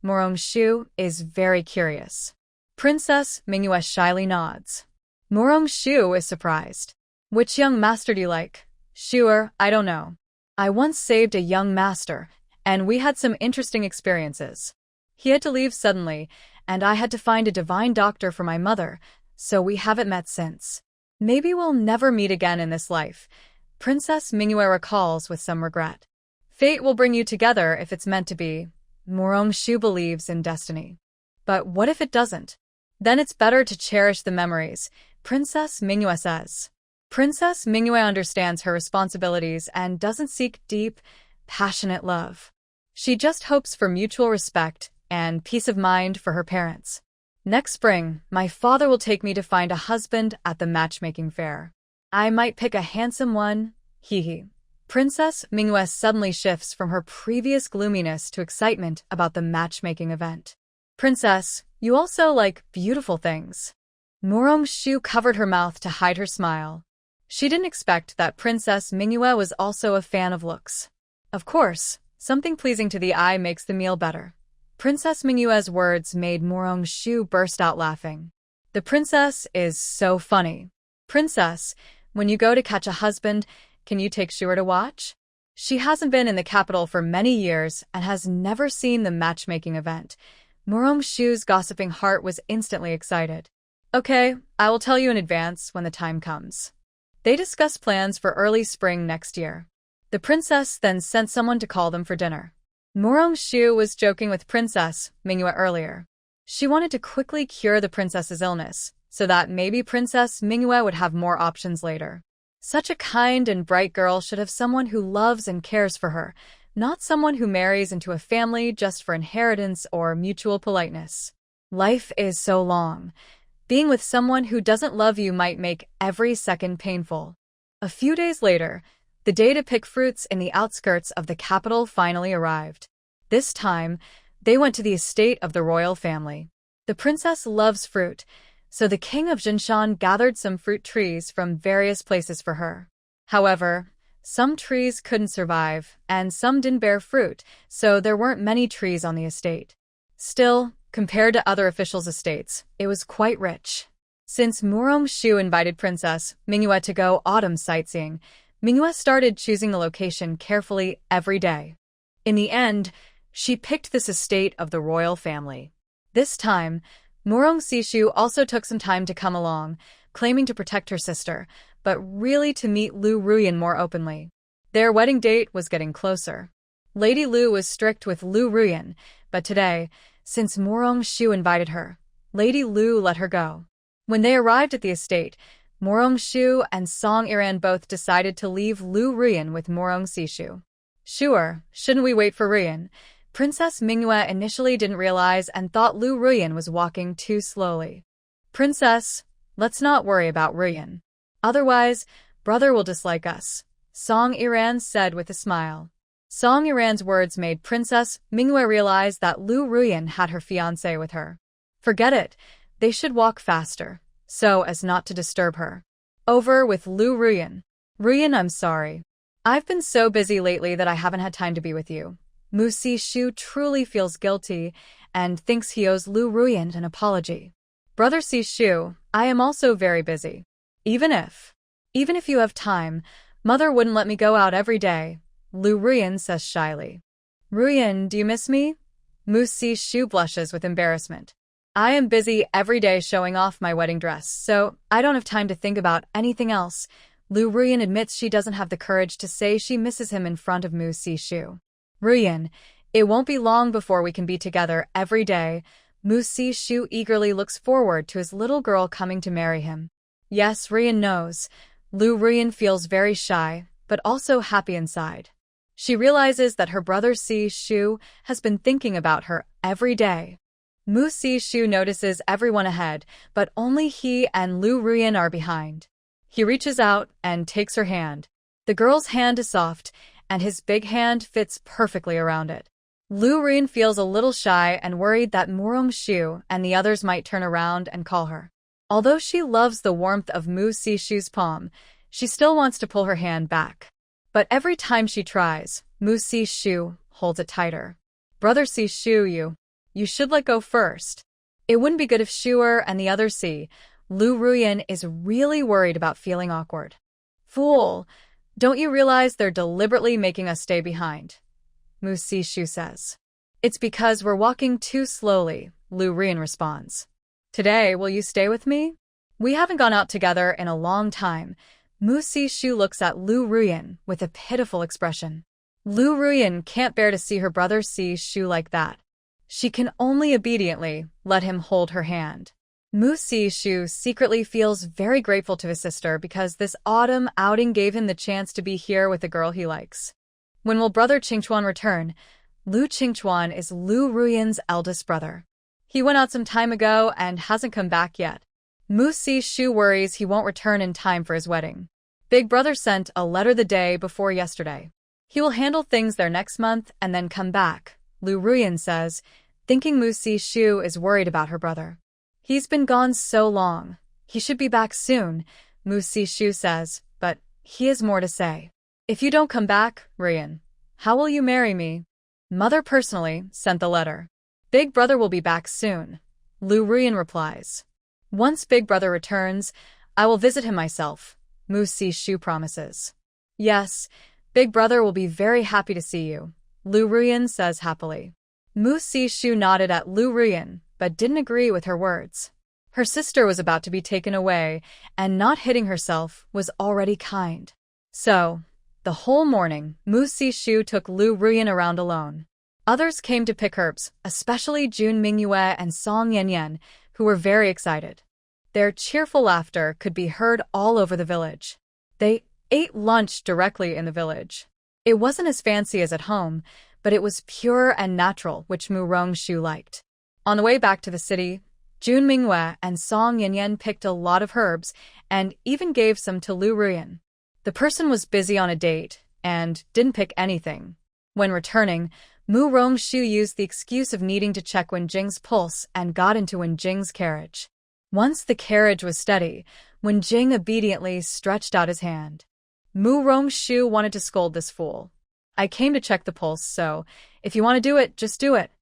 Morong-shu is very curious. Princess Mingyue shyly nods. Morong-shu is surprised. Which young master do you like? Sure, I don't know. I once saved a young master, and we had some interesting experiences. He had to leave suddenly, and I had to find a divine doctor for my mother, so we haven't met since. Maybe we'll never meet again in this life. Princess Mingyue recalls with some regret. Fate will bring you together if it's meant to be. Morong-shu believes in destiny. But what if it doesn't? Then it's better to cherish the memories, Princess Mingyue says. Princess Mingyue understands her responsibilities and doesn't seek deep, passionate love. She just hopes for mutual respect and peace of mind for her parents. Next spring, my father will take me to find a husband at the matchmaking fair. I might pick a handsome one, hee. Princess Mingyue suddenly shifts from her previous gloominess to excitement about the matchmaking event. Princess, you also like beautiful things. Morong-shu covered her mouth to hide her smile. She didn't expect that Princess Mingyue was also a fan of looks. Of course, something pleasing to the eye makes the meal better. Princess Mingyue's words made Morong-shu burst out laughing. The princess is so funny. Princess, when you go to catch a husband, can you take Shuer to watch? She hasn't been in the capital for many years and has never seen the matchmaking event. Morong-shu's gossiping heart was instantly excited. Okay, I will tell you in advance when the time comes. They discussed plans for early spring next year. The princess then sent someone to call them for dinner. Morong-shu was joking with Princess Mingyue earlier. She wanted to quickly cure the princess's illness, so that maybe Princess Mingyue would have more options later. Such a kind and bright girl should have someone who loves and cares for her, not someone who marries into a family just for inheritance or mutual politeness. Life is so long. Being with someone who doesn't love you might make every second painful. A few days later, the day to pick fruits in the outskirts of the capital finally arrived. This time, they went to the estate of the royal family. The princess loves fruit, so the king of Jinshan gathered some fruit trees from various places for her. However, some trees couldn't survive, and some didn't bear fruit, so there weren't many trees on the estate. Still, compared to other officials' estates, it was quite rich. Since Morong-shu invited Princess Mingyue to go autumn sightseeing, Manhwa started choosing the location carefully every day. In the end, she picked this estate of the royal family. This time, Murong Sishu also took some time to come along, claiming to protect her sister, but really to meet Lu Ruyan more openly. Their wedding date was getting closer. Lady Lu was strict with Lu Ruyan, but today, since Murong Shu invited her, Lady Lu let her go. When they arrived at the estate, Murong Shu and Song Iran both decided to leave Lu Ruyan with Murong Sishu. Sure, shouldn't we wait for Ruyan? Princess Manhwa initially didn't realize and thought Lu Ruyan was walking too slowly. Princess, let's not worry about Ruyan. Otherwise, brother will dislike us, Song Iran said with a smile. Song Iran's words made Princess Manhwa realize that Lu Ruyan had her fiancé with her. Forget it, they should walk faster, so as not to disturb her. Over with Lu Ruyan. Ruyan, I'm sorry. I've been so busy lately that I haven't had time to be with you. Mu Sishu truly feels guilty and thinks he owes Lu Ruyan an apology. Brother Sishu, I am also very busy. Even if you have time, mother wouldn't let me go out every day, Lu Ruyan says shyly. Ruyan, do you miss me? Mu Sishu blushes with embarrassment. I am busy every day showing off my wedding dress, so I don't have time to think about anything else. Lu Ruyan admits she doesn't have the courage to say she misses him in front of Mu Sishu. Ruyan, it won't be long before we can be together every day. Mu Sishu eagerly looks forward to his little girl coming to marry him. Yes, Ruyan knows. Lu Ruyan feels very shy, but also happy inside. She realizes that her brother Sishu has been thinking about her every day. Mu Sishu notices everyone ahead, but only he and Lu Ruyan are behind. He reaches out and takes her hand. The girl's hand is soft, and his big hand fits perfectly around it. Lu Ruyan feels a little shy and worried that Murong Shu and the others might turn around and call her. Although she loves the warmth of Mu Sishu's palm, she still wants to pull her hand back. But every time she tries, Mu Sishu holds it tighter. Brother Sishu, you should let go first. It wouldn't be good if Shuer and the others see. Lu Ruyan is really worried about feeling awkward. Fool, don't you realize they're deliberately making us stay behind? Mu Sishu says. It's because we're walking too slowly, Lu Ruyan responds. Today, will you stay with me? We haven't gone out together in a long time. Mu Sishu looks at Lu Ruyan with a pitiful expression. Lu Ruyan can't bear to see her brother Sishu like that. She can only obediently let him hold her hand. Mu Sishu secretly feels very grateful to his sister because this autumn outing gave him the chance to be here with the girl he likes. When will brother Qingchuan return? Lu Qingchuan is Lu Ruyan's eldest brother. He went out some time ago and hasn't come back yet. Mu Sishu worries he won't return in time for his wedding. Big brother sent a letter the day before yesterday. He will handle things there next month and then come back, Lu Ruyan says, thinking Mu Sishu is worried about her brother. He's been gone so long. He should be back soon, Mu Sishu says, but he has more to say. If you don't come back, Ruyan, how will you marry me? Mother personally sent the letter. Big brother will be back soon, Lu Ruyan replies. Once Big brother returns, I will visit him myself, Mu Sishu promises. Yes, Big brother will be very happy to see you, Lu Ruyan says happily. Mu Sishu nodded at Lu Ruyan, but didn't agree with her words. Her sister was about to be taken away, and not hitting herself was already kind. So, the whole morning, Mu Sishu took Lu Ruyan around alone. Others came to pick herbs, especially Jun Mingyue and Song Yanyan, who were very excited. Their cheerful laughter could be heard all over the village. They ate lunch directly in the village. It wasn't as fancy as at home, but it was pure and natural, which Murong Shu liked. On the way back to the city, Jun Mingyue and Song Yanyan picked a lot of herbs and even gave some to Lu Ruyan. The person was busy on a date and didn't pick anything. When returning, Murong Shu used the excuse of needing to check Wenjing's pulse and got into Wenjing's carriage. Once the carriage was steady, Wenjing obediently stretched out his hand. Murong Shu wanted to scold this fool. I came to check the pulse, so if you want to do it, just do it.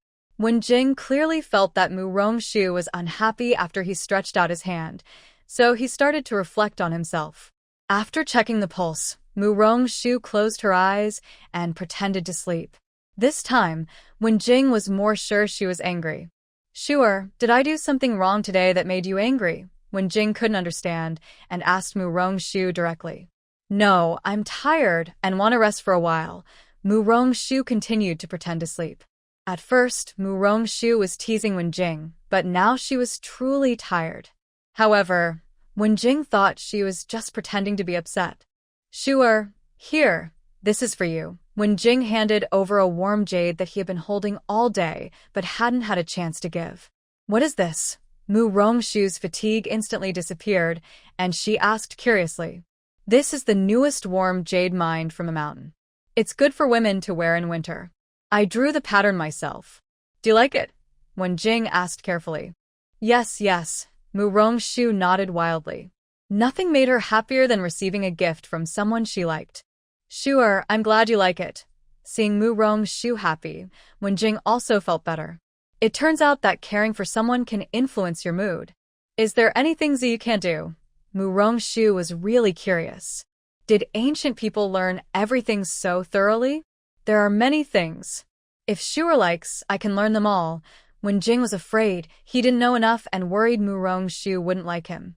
Wenjing clearly felt that Murong Shu was unhappy after he stretched out his hand, so he started to reflect on himself. After checking the pulse, Mu Rongshu closed her eyes and pretended to sleep. This time, Wenjing was more sure she was angry. Sure, did I do something wrong today that made you angry? Wenjing couldn't understand and asked Mu Rongshu directly. No, I'm tired and want to rest for a while. Mu Rongshu continued to pretend to sleep. At first, Mu Rongshu was teasing Wenjing, but now she was truly tired. However, Wenjing thought she was just pretending to be upset. Sure, here, this is for you. Wenjing handed over a warm jade that he had been holding all day but hadn't had a chance to give. What is this? Mu Rongshu's fatigue instantly disappeared, and she asked curiously. This is the newest warm jade mined from a mountain. It's good for women to wear in winter. I drew the pattern myself. Do you like it? Wenjing asked carefully. Yes, yes. Mu Rongshu nodded wildly. Nothing made her happier than receiving a gift from someone she liked. Sure, I'm glad you like it. Seeing Mu Rongshu happy, Wenjing also felt better. It turns out that caring for someone can influence your mood. Is there anything you can't do? Mu Rongshu was really curious. Did ancient people learn everything so thoroughly? There are many things. If Shuer likes, I can learn them all. Wenjing was afraid he didn't know enough and worried Mu Rongshu wouldn't like him.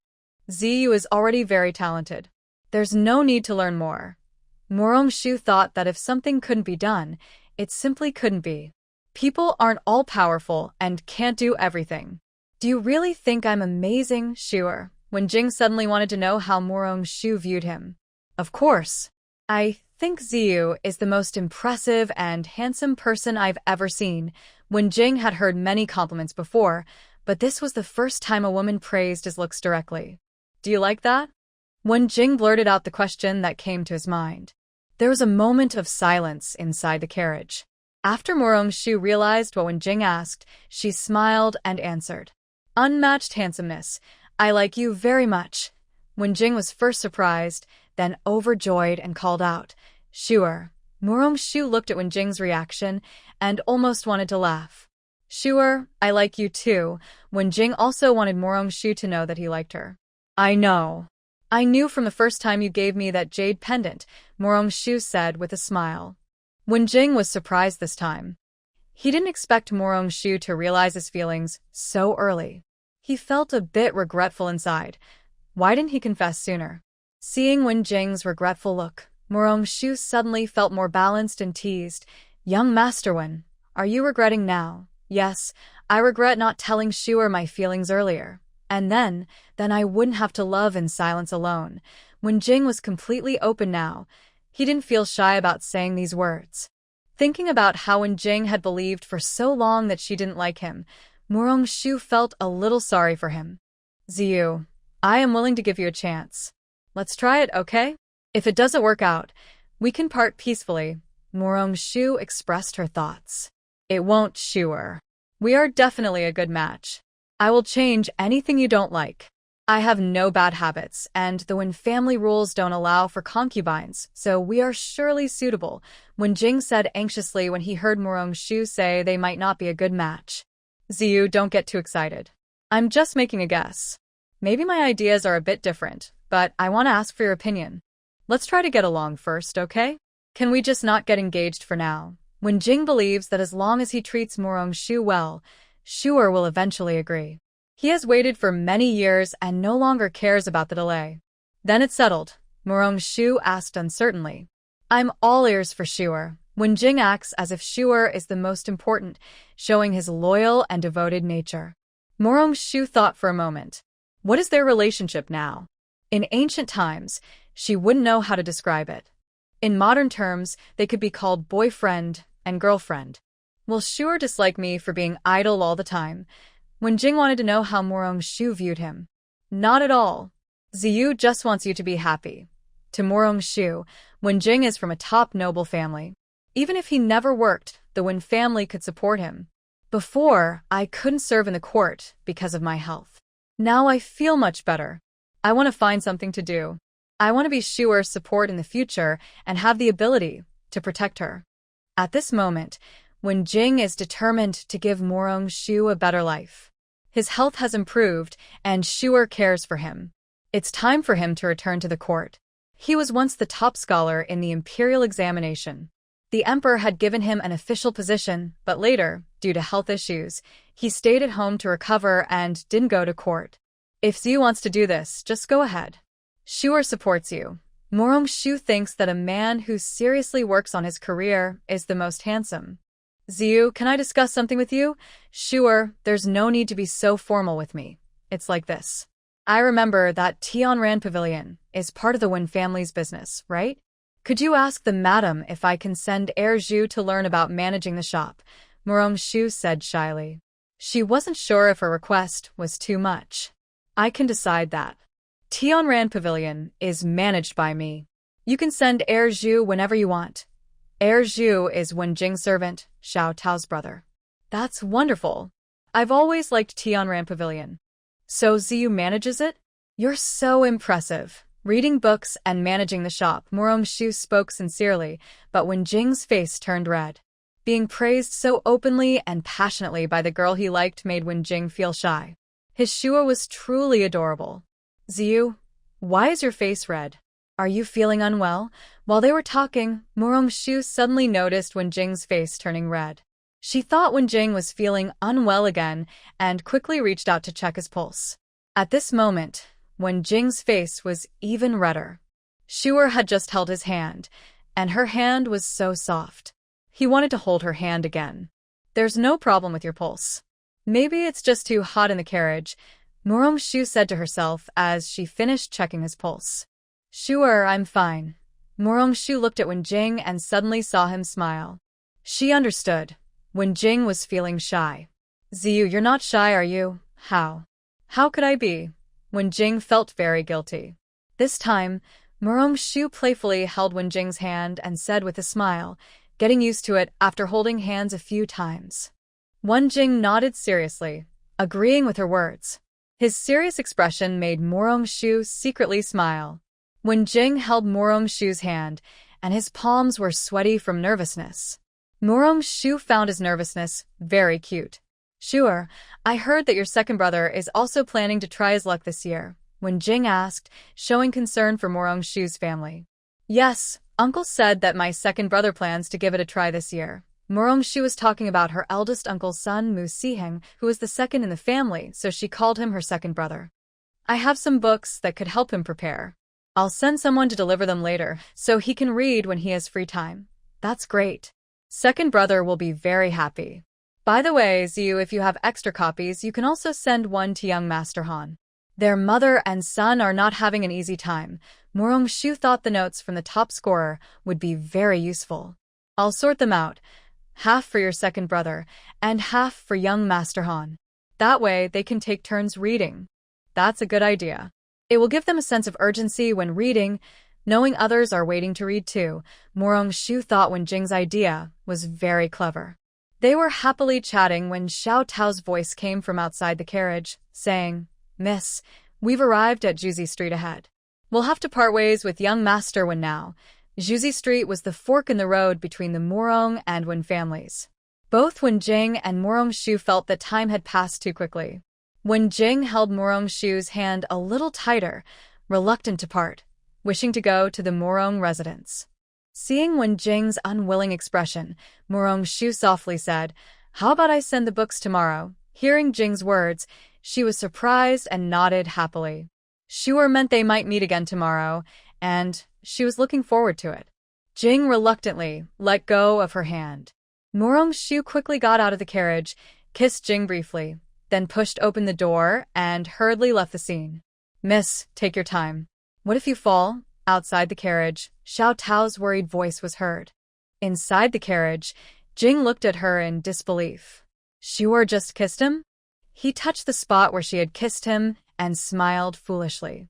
Ziyu is already very talented. There's no need to learn more. Mu Rongshu thought that if something couldn't be done, it simply couldn't be. People aren't all-powerful and can't do everything. Do you really think I'm amazing, Shuer? Wenjing suddenly wanted to know how Mu Rongshu viewed him. Of course. I think Ziyu is the most impressive and handsome person I've ever seen. Wenjing had heard many compliments before, but this was the first time a woman praised his looks directly. Do you like that? Wenjing blurted out the question that came to his mind. There was a moment of silence inside the carriage. After Mu Rongshu realized what Wenjing asked, she smiled and answered. Unmatched handsomeness. I like you very much. Wenjing was first surprised, then overjoyed and called out, Shuer. Mu Rongshu looked at Wenjing's reaction and almost wanted to laugh. Shuer, I like you too. Wenjing also wanted Mu Rongshu to know that he liked her. I know. I knew from the first time you gave me that jade pendant, Mu Rongshu said with a smile. Wenjing was surprised this time. He didn't expect Mu Rongshu to realize his feelings so early. He felt a bit regretful inside. Why didn't he confess sooner? Seeing Wenjing's regretful look, Mu Rongshu suddenly felt more balanced and teased. Young Master Wen, are you regretting now? Yes, I regret not telling Shuer my feelings earlier. And then I wouldn't have to love in silence alone. Wenjing was completely open now. He didn't feel shy about saying these words. Thinking about how Wenjing had believed for so long that she didn't like him, Mu Rongshu felt a little sorry for him. Ziyu, I am willing to give you a chance. Let's try it, okay? If it doesn't work out, we can part peacefully. Mu Rongshu expressed her thoughts. It won't, Shuer. We are definitely a good match. I will change anything you don't like. I have no bad habits, and the Wen family rules don't allow for concubines, so we are surely suitable, Wenjing said anxiously when he heard Mu Rongshu say they might not be a good match. Ziyu, don't get too excited. I'm just making a guess. Maybe my ideas are a bit different, but I want to ask for your opinion. Let's try to get along first, okay? Can we just not get engaged for now? Wenjing believes that as long as he treats Mu Rongshu well, Shuer will eventually agree. He has waited for many years and no longer cares about the delay. Then it's settled, Mu Rongshu asked uncertainly. I'm all ears for Shuer. Wenjing acts as if Shuer is the most important, showing his loyal and devoted nature. Mu Rongshu thought for a moment. What is their relationship now? In ancient times, she wouldn't know how to describe it. In modern terms, they could be called boyfriend and girlfriend. Will Shuer dislike me for being idle all the time? Wenjing wanted to know how Mu Rongshu viewed him. Not at all. Ziyu just wants you to be happy. To Mu Rongshu, Wenjing is from a top noble family. Even if he never worked, the Wen family could support him. Before, I couldn't serve in the court because of my health. Now I feel much better. I want to find something to do. I want to be Shuer's support in the future and have the ability to protect her. At this moment, Wenjing is determined to give Mu Rongshu a better life. His health has improved, and Shuer cares for him. It's time for him to return to the court. He was once the top scholar in the imperial examination. The emperor had given him an official position, but later, due to health issues, he stayed at home to recover and didn't go to court. If Ziyu wants to do this, just go ahead. Shuer supports you. Shu thinks that a man who seriously works on his career is the most handsome. Ziyu, can I discuss something with you? Shuer, there's no need to be so formal with me. It's like this. I remember that Tianran Pavilion is part of the Wen family's business, right? Could you ask the madam if I can send Heir Zhu to learn about managing the shop? Shu said shyly. She wasn't sure if her request was too much. I can decide that. Tianran Pavilion is managed by me. You can send Heir Zhu whenever you want. Heir Zhu is Wen Jing's servant, Xiao Tao's brother. That's wonderful. I've always liked Tianran Pavilion. So Ziyu manages it? You're so impressive. Reading books and managing the shop, Shu spoke sincerely, but Wen Jing's face turned red. Being praised so openly and passionately by the girl he liked made Wen Jing feel shy. His Shua was truly adorable. Ziyu, why is your face red? Are you feeling unwell? While they were talking, Shu suddenly noticed Wen Jing's face turning red. She thought Wen Jing was feeling unwell again and quickly reached out to check his pulse. At this moment, Wen Jing's face was even redder. Shuer had just held his hand, and her hand was so soft. He wanted to hold her hand again. There's no problem with your pulse. Maybe it's just too hot in the carriage, Shu said to herself as she finished checking his pulse. Shuer, I'm fine. Shu looked at Wen Jing and suddenly saw him smile. She understood. Wen Jing was feeling shy. Ziyu, you're not shy, are you? How? How could I be? Wen Jing felt very guilty. This time, Shu playfully held Wen Jing's hand and said with a smile, getting used to it after holding hands a few times. Wen Jing nodded seriously, agreeing with her words. His serious expression made Shu secretly smile. Wen Jing held Shu's hand, and his palms were sweaty from nervousness. Shu found his nervousness very cute. Shuer, I heard that your second brother is also planning to try his luck this year, Wen Jing asked, showing concern for Shu's family. Yes, Uncle said that my second brother plans to give it a try this year. Shu was talking about her eldest uncle's son, Mu Siheng, who was the second in the family, so she called him her second brother. I have some books that could help him prepare. I'll send someone to deliver them later, so he can read when he has free time. That's great. Second brother will be very happy. By the way, Ziyu, if you have extra copies, you can also send one to young Master Han. Their mother and son are not having an easy time. Shu thought the notes from the top scorer would be very useful. I'll sort them out. Half for your second brother, and half for young Master Han. That way, they can take turns reading. That's a good idea. It will give them a sense of urgency when reading, knowing others are waiting to read too. Shu thought Wen Jing's idea was very clever. They were happily chatting when Xiao Tao's voice came from outside the carriage, saying, Miss, we've arrived at Juzi Street ahead. We'll have to part ways with young Master Wen now. Juzi Street was the fork in the road between the Murong and Wen families. Both Wen Jing and Shu felt that time had passed too quickly. Wen Jing held Shu's hand a little tighter, reluctant to part, wishing to go to the Murong residence. Seeing Wen Jing's unwilling expression, Shu softly said, How about I send the books tomorrow? Hearing Jing's words, she was surprised and nodded happily. Shuer meant they might meet again tomorrow, and she was looking forward to it. Jing reluctantly let go of her hand. Shu quickly got out of the carriage, kissed Jing briefly, then pushed open the door and hurriedly left the scene. Miss, take your time. What if you fall? Outside the carriage, Xiao Tao's worried voice was heard. Inside the carriage, Jing looked at her in disbelief. Shuer just kissed him? He touched the spot where she had kissed him and smiled foolishly.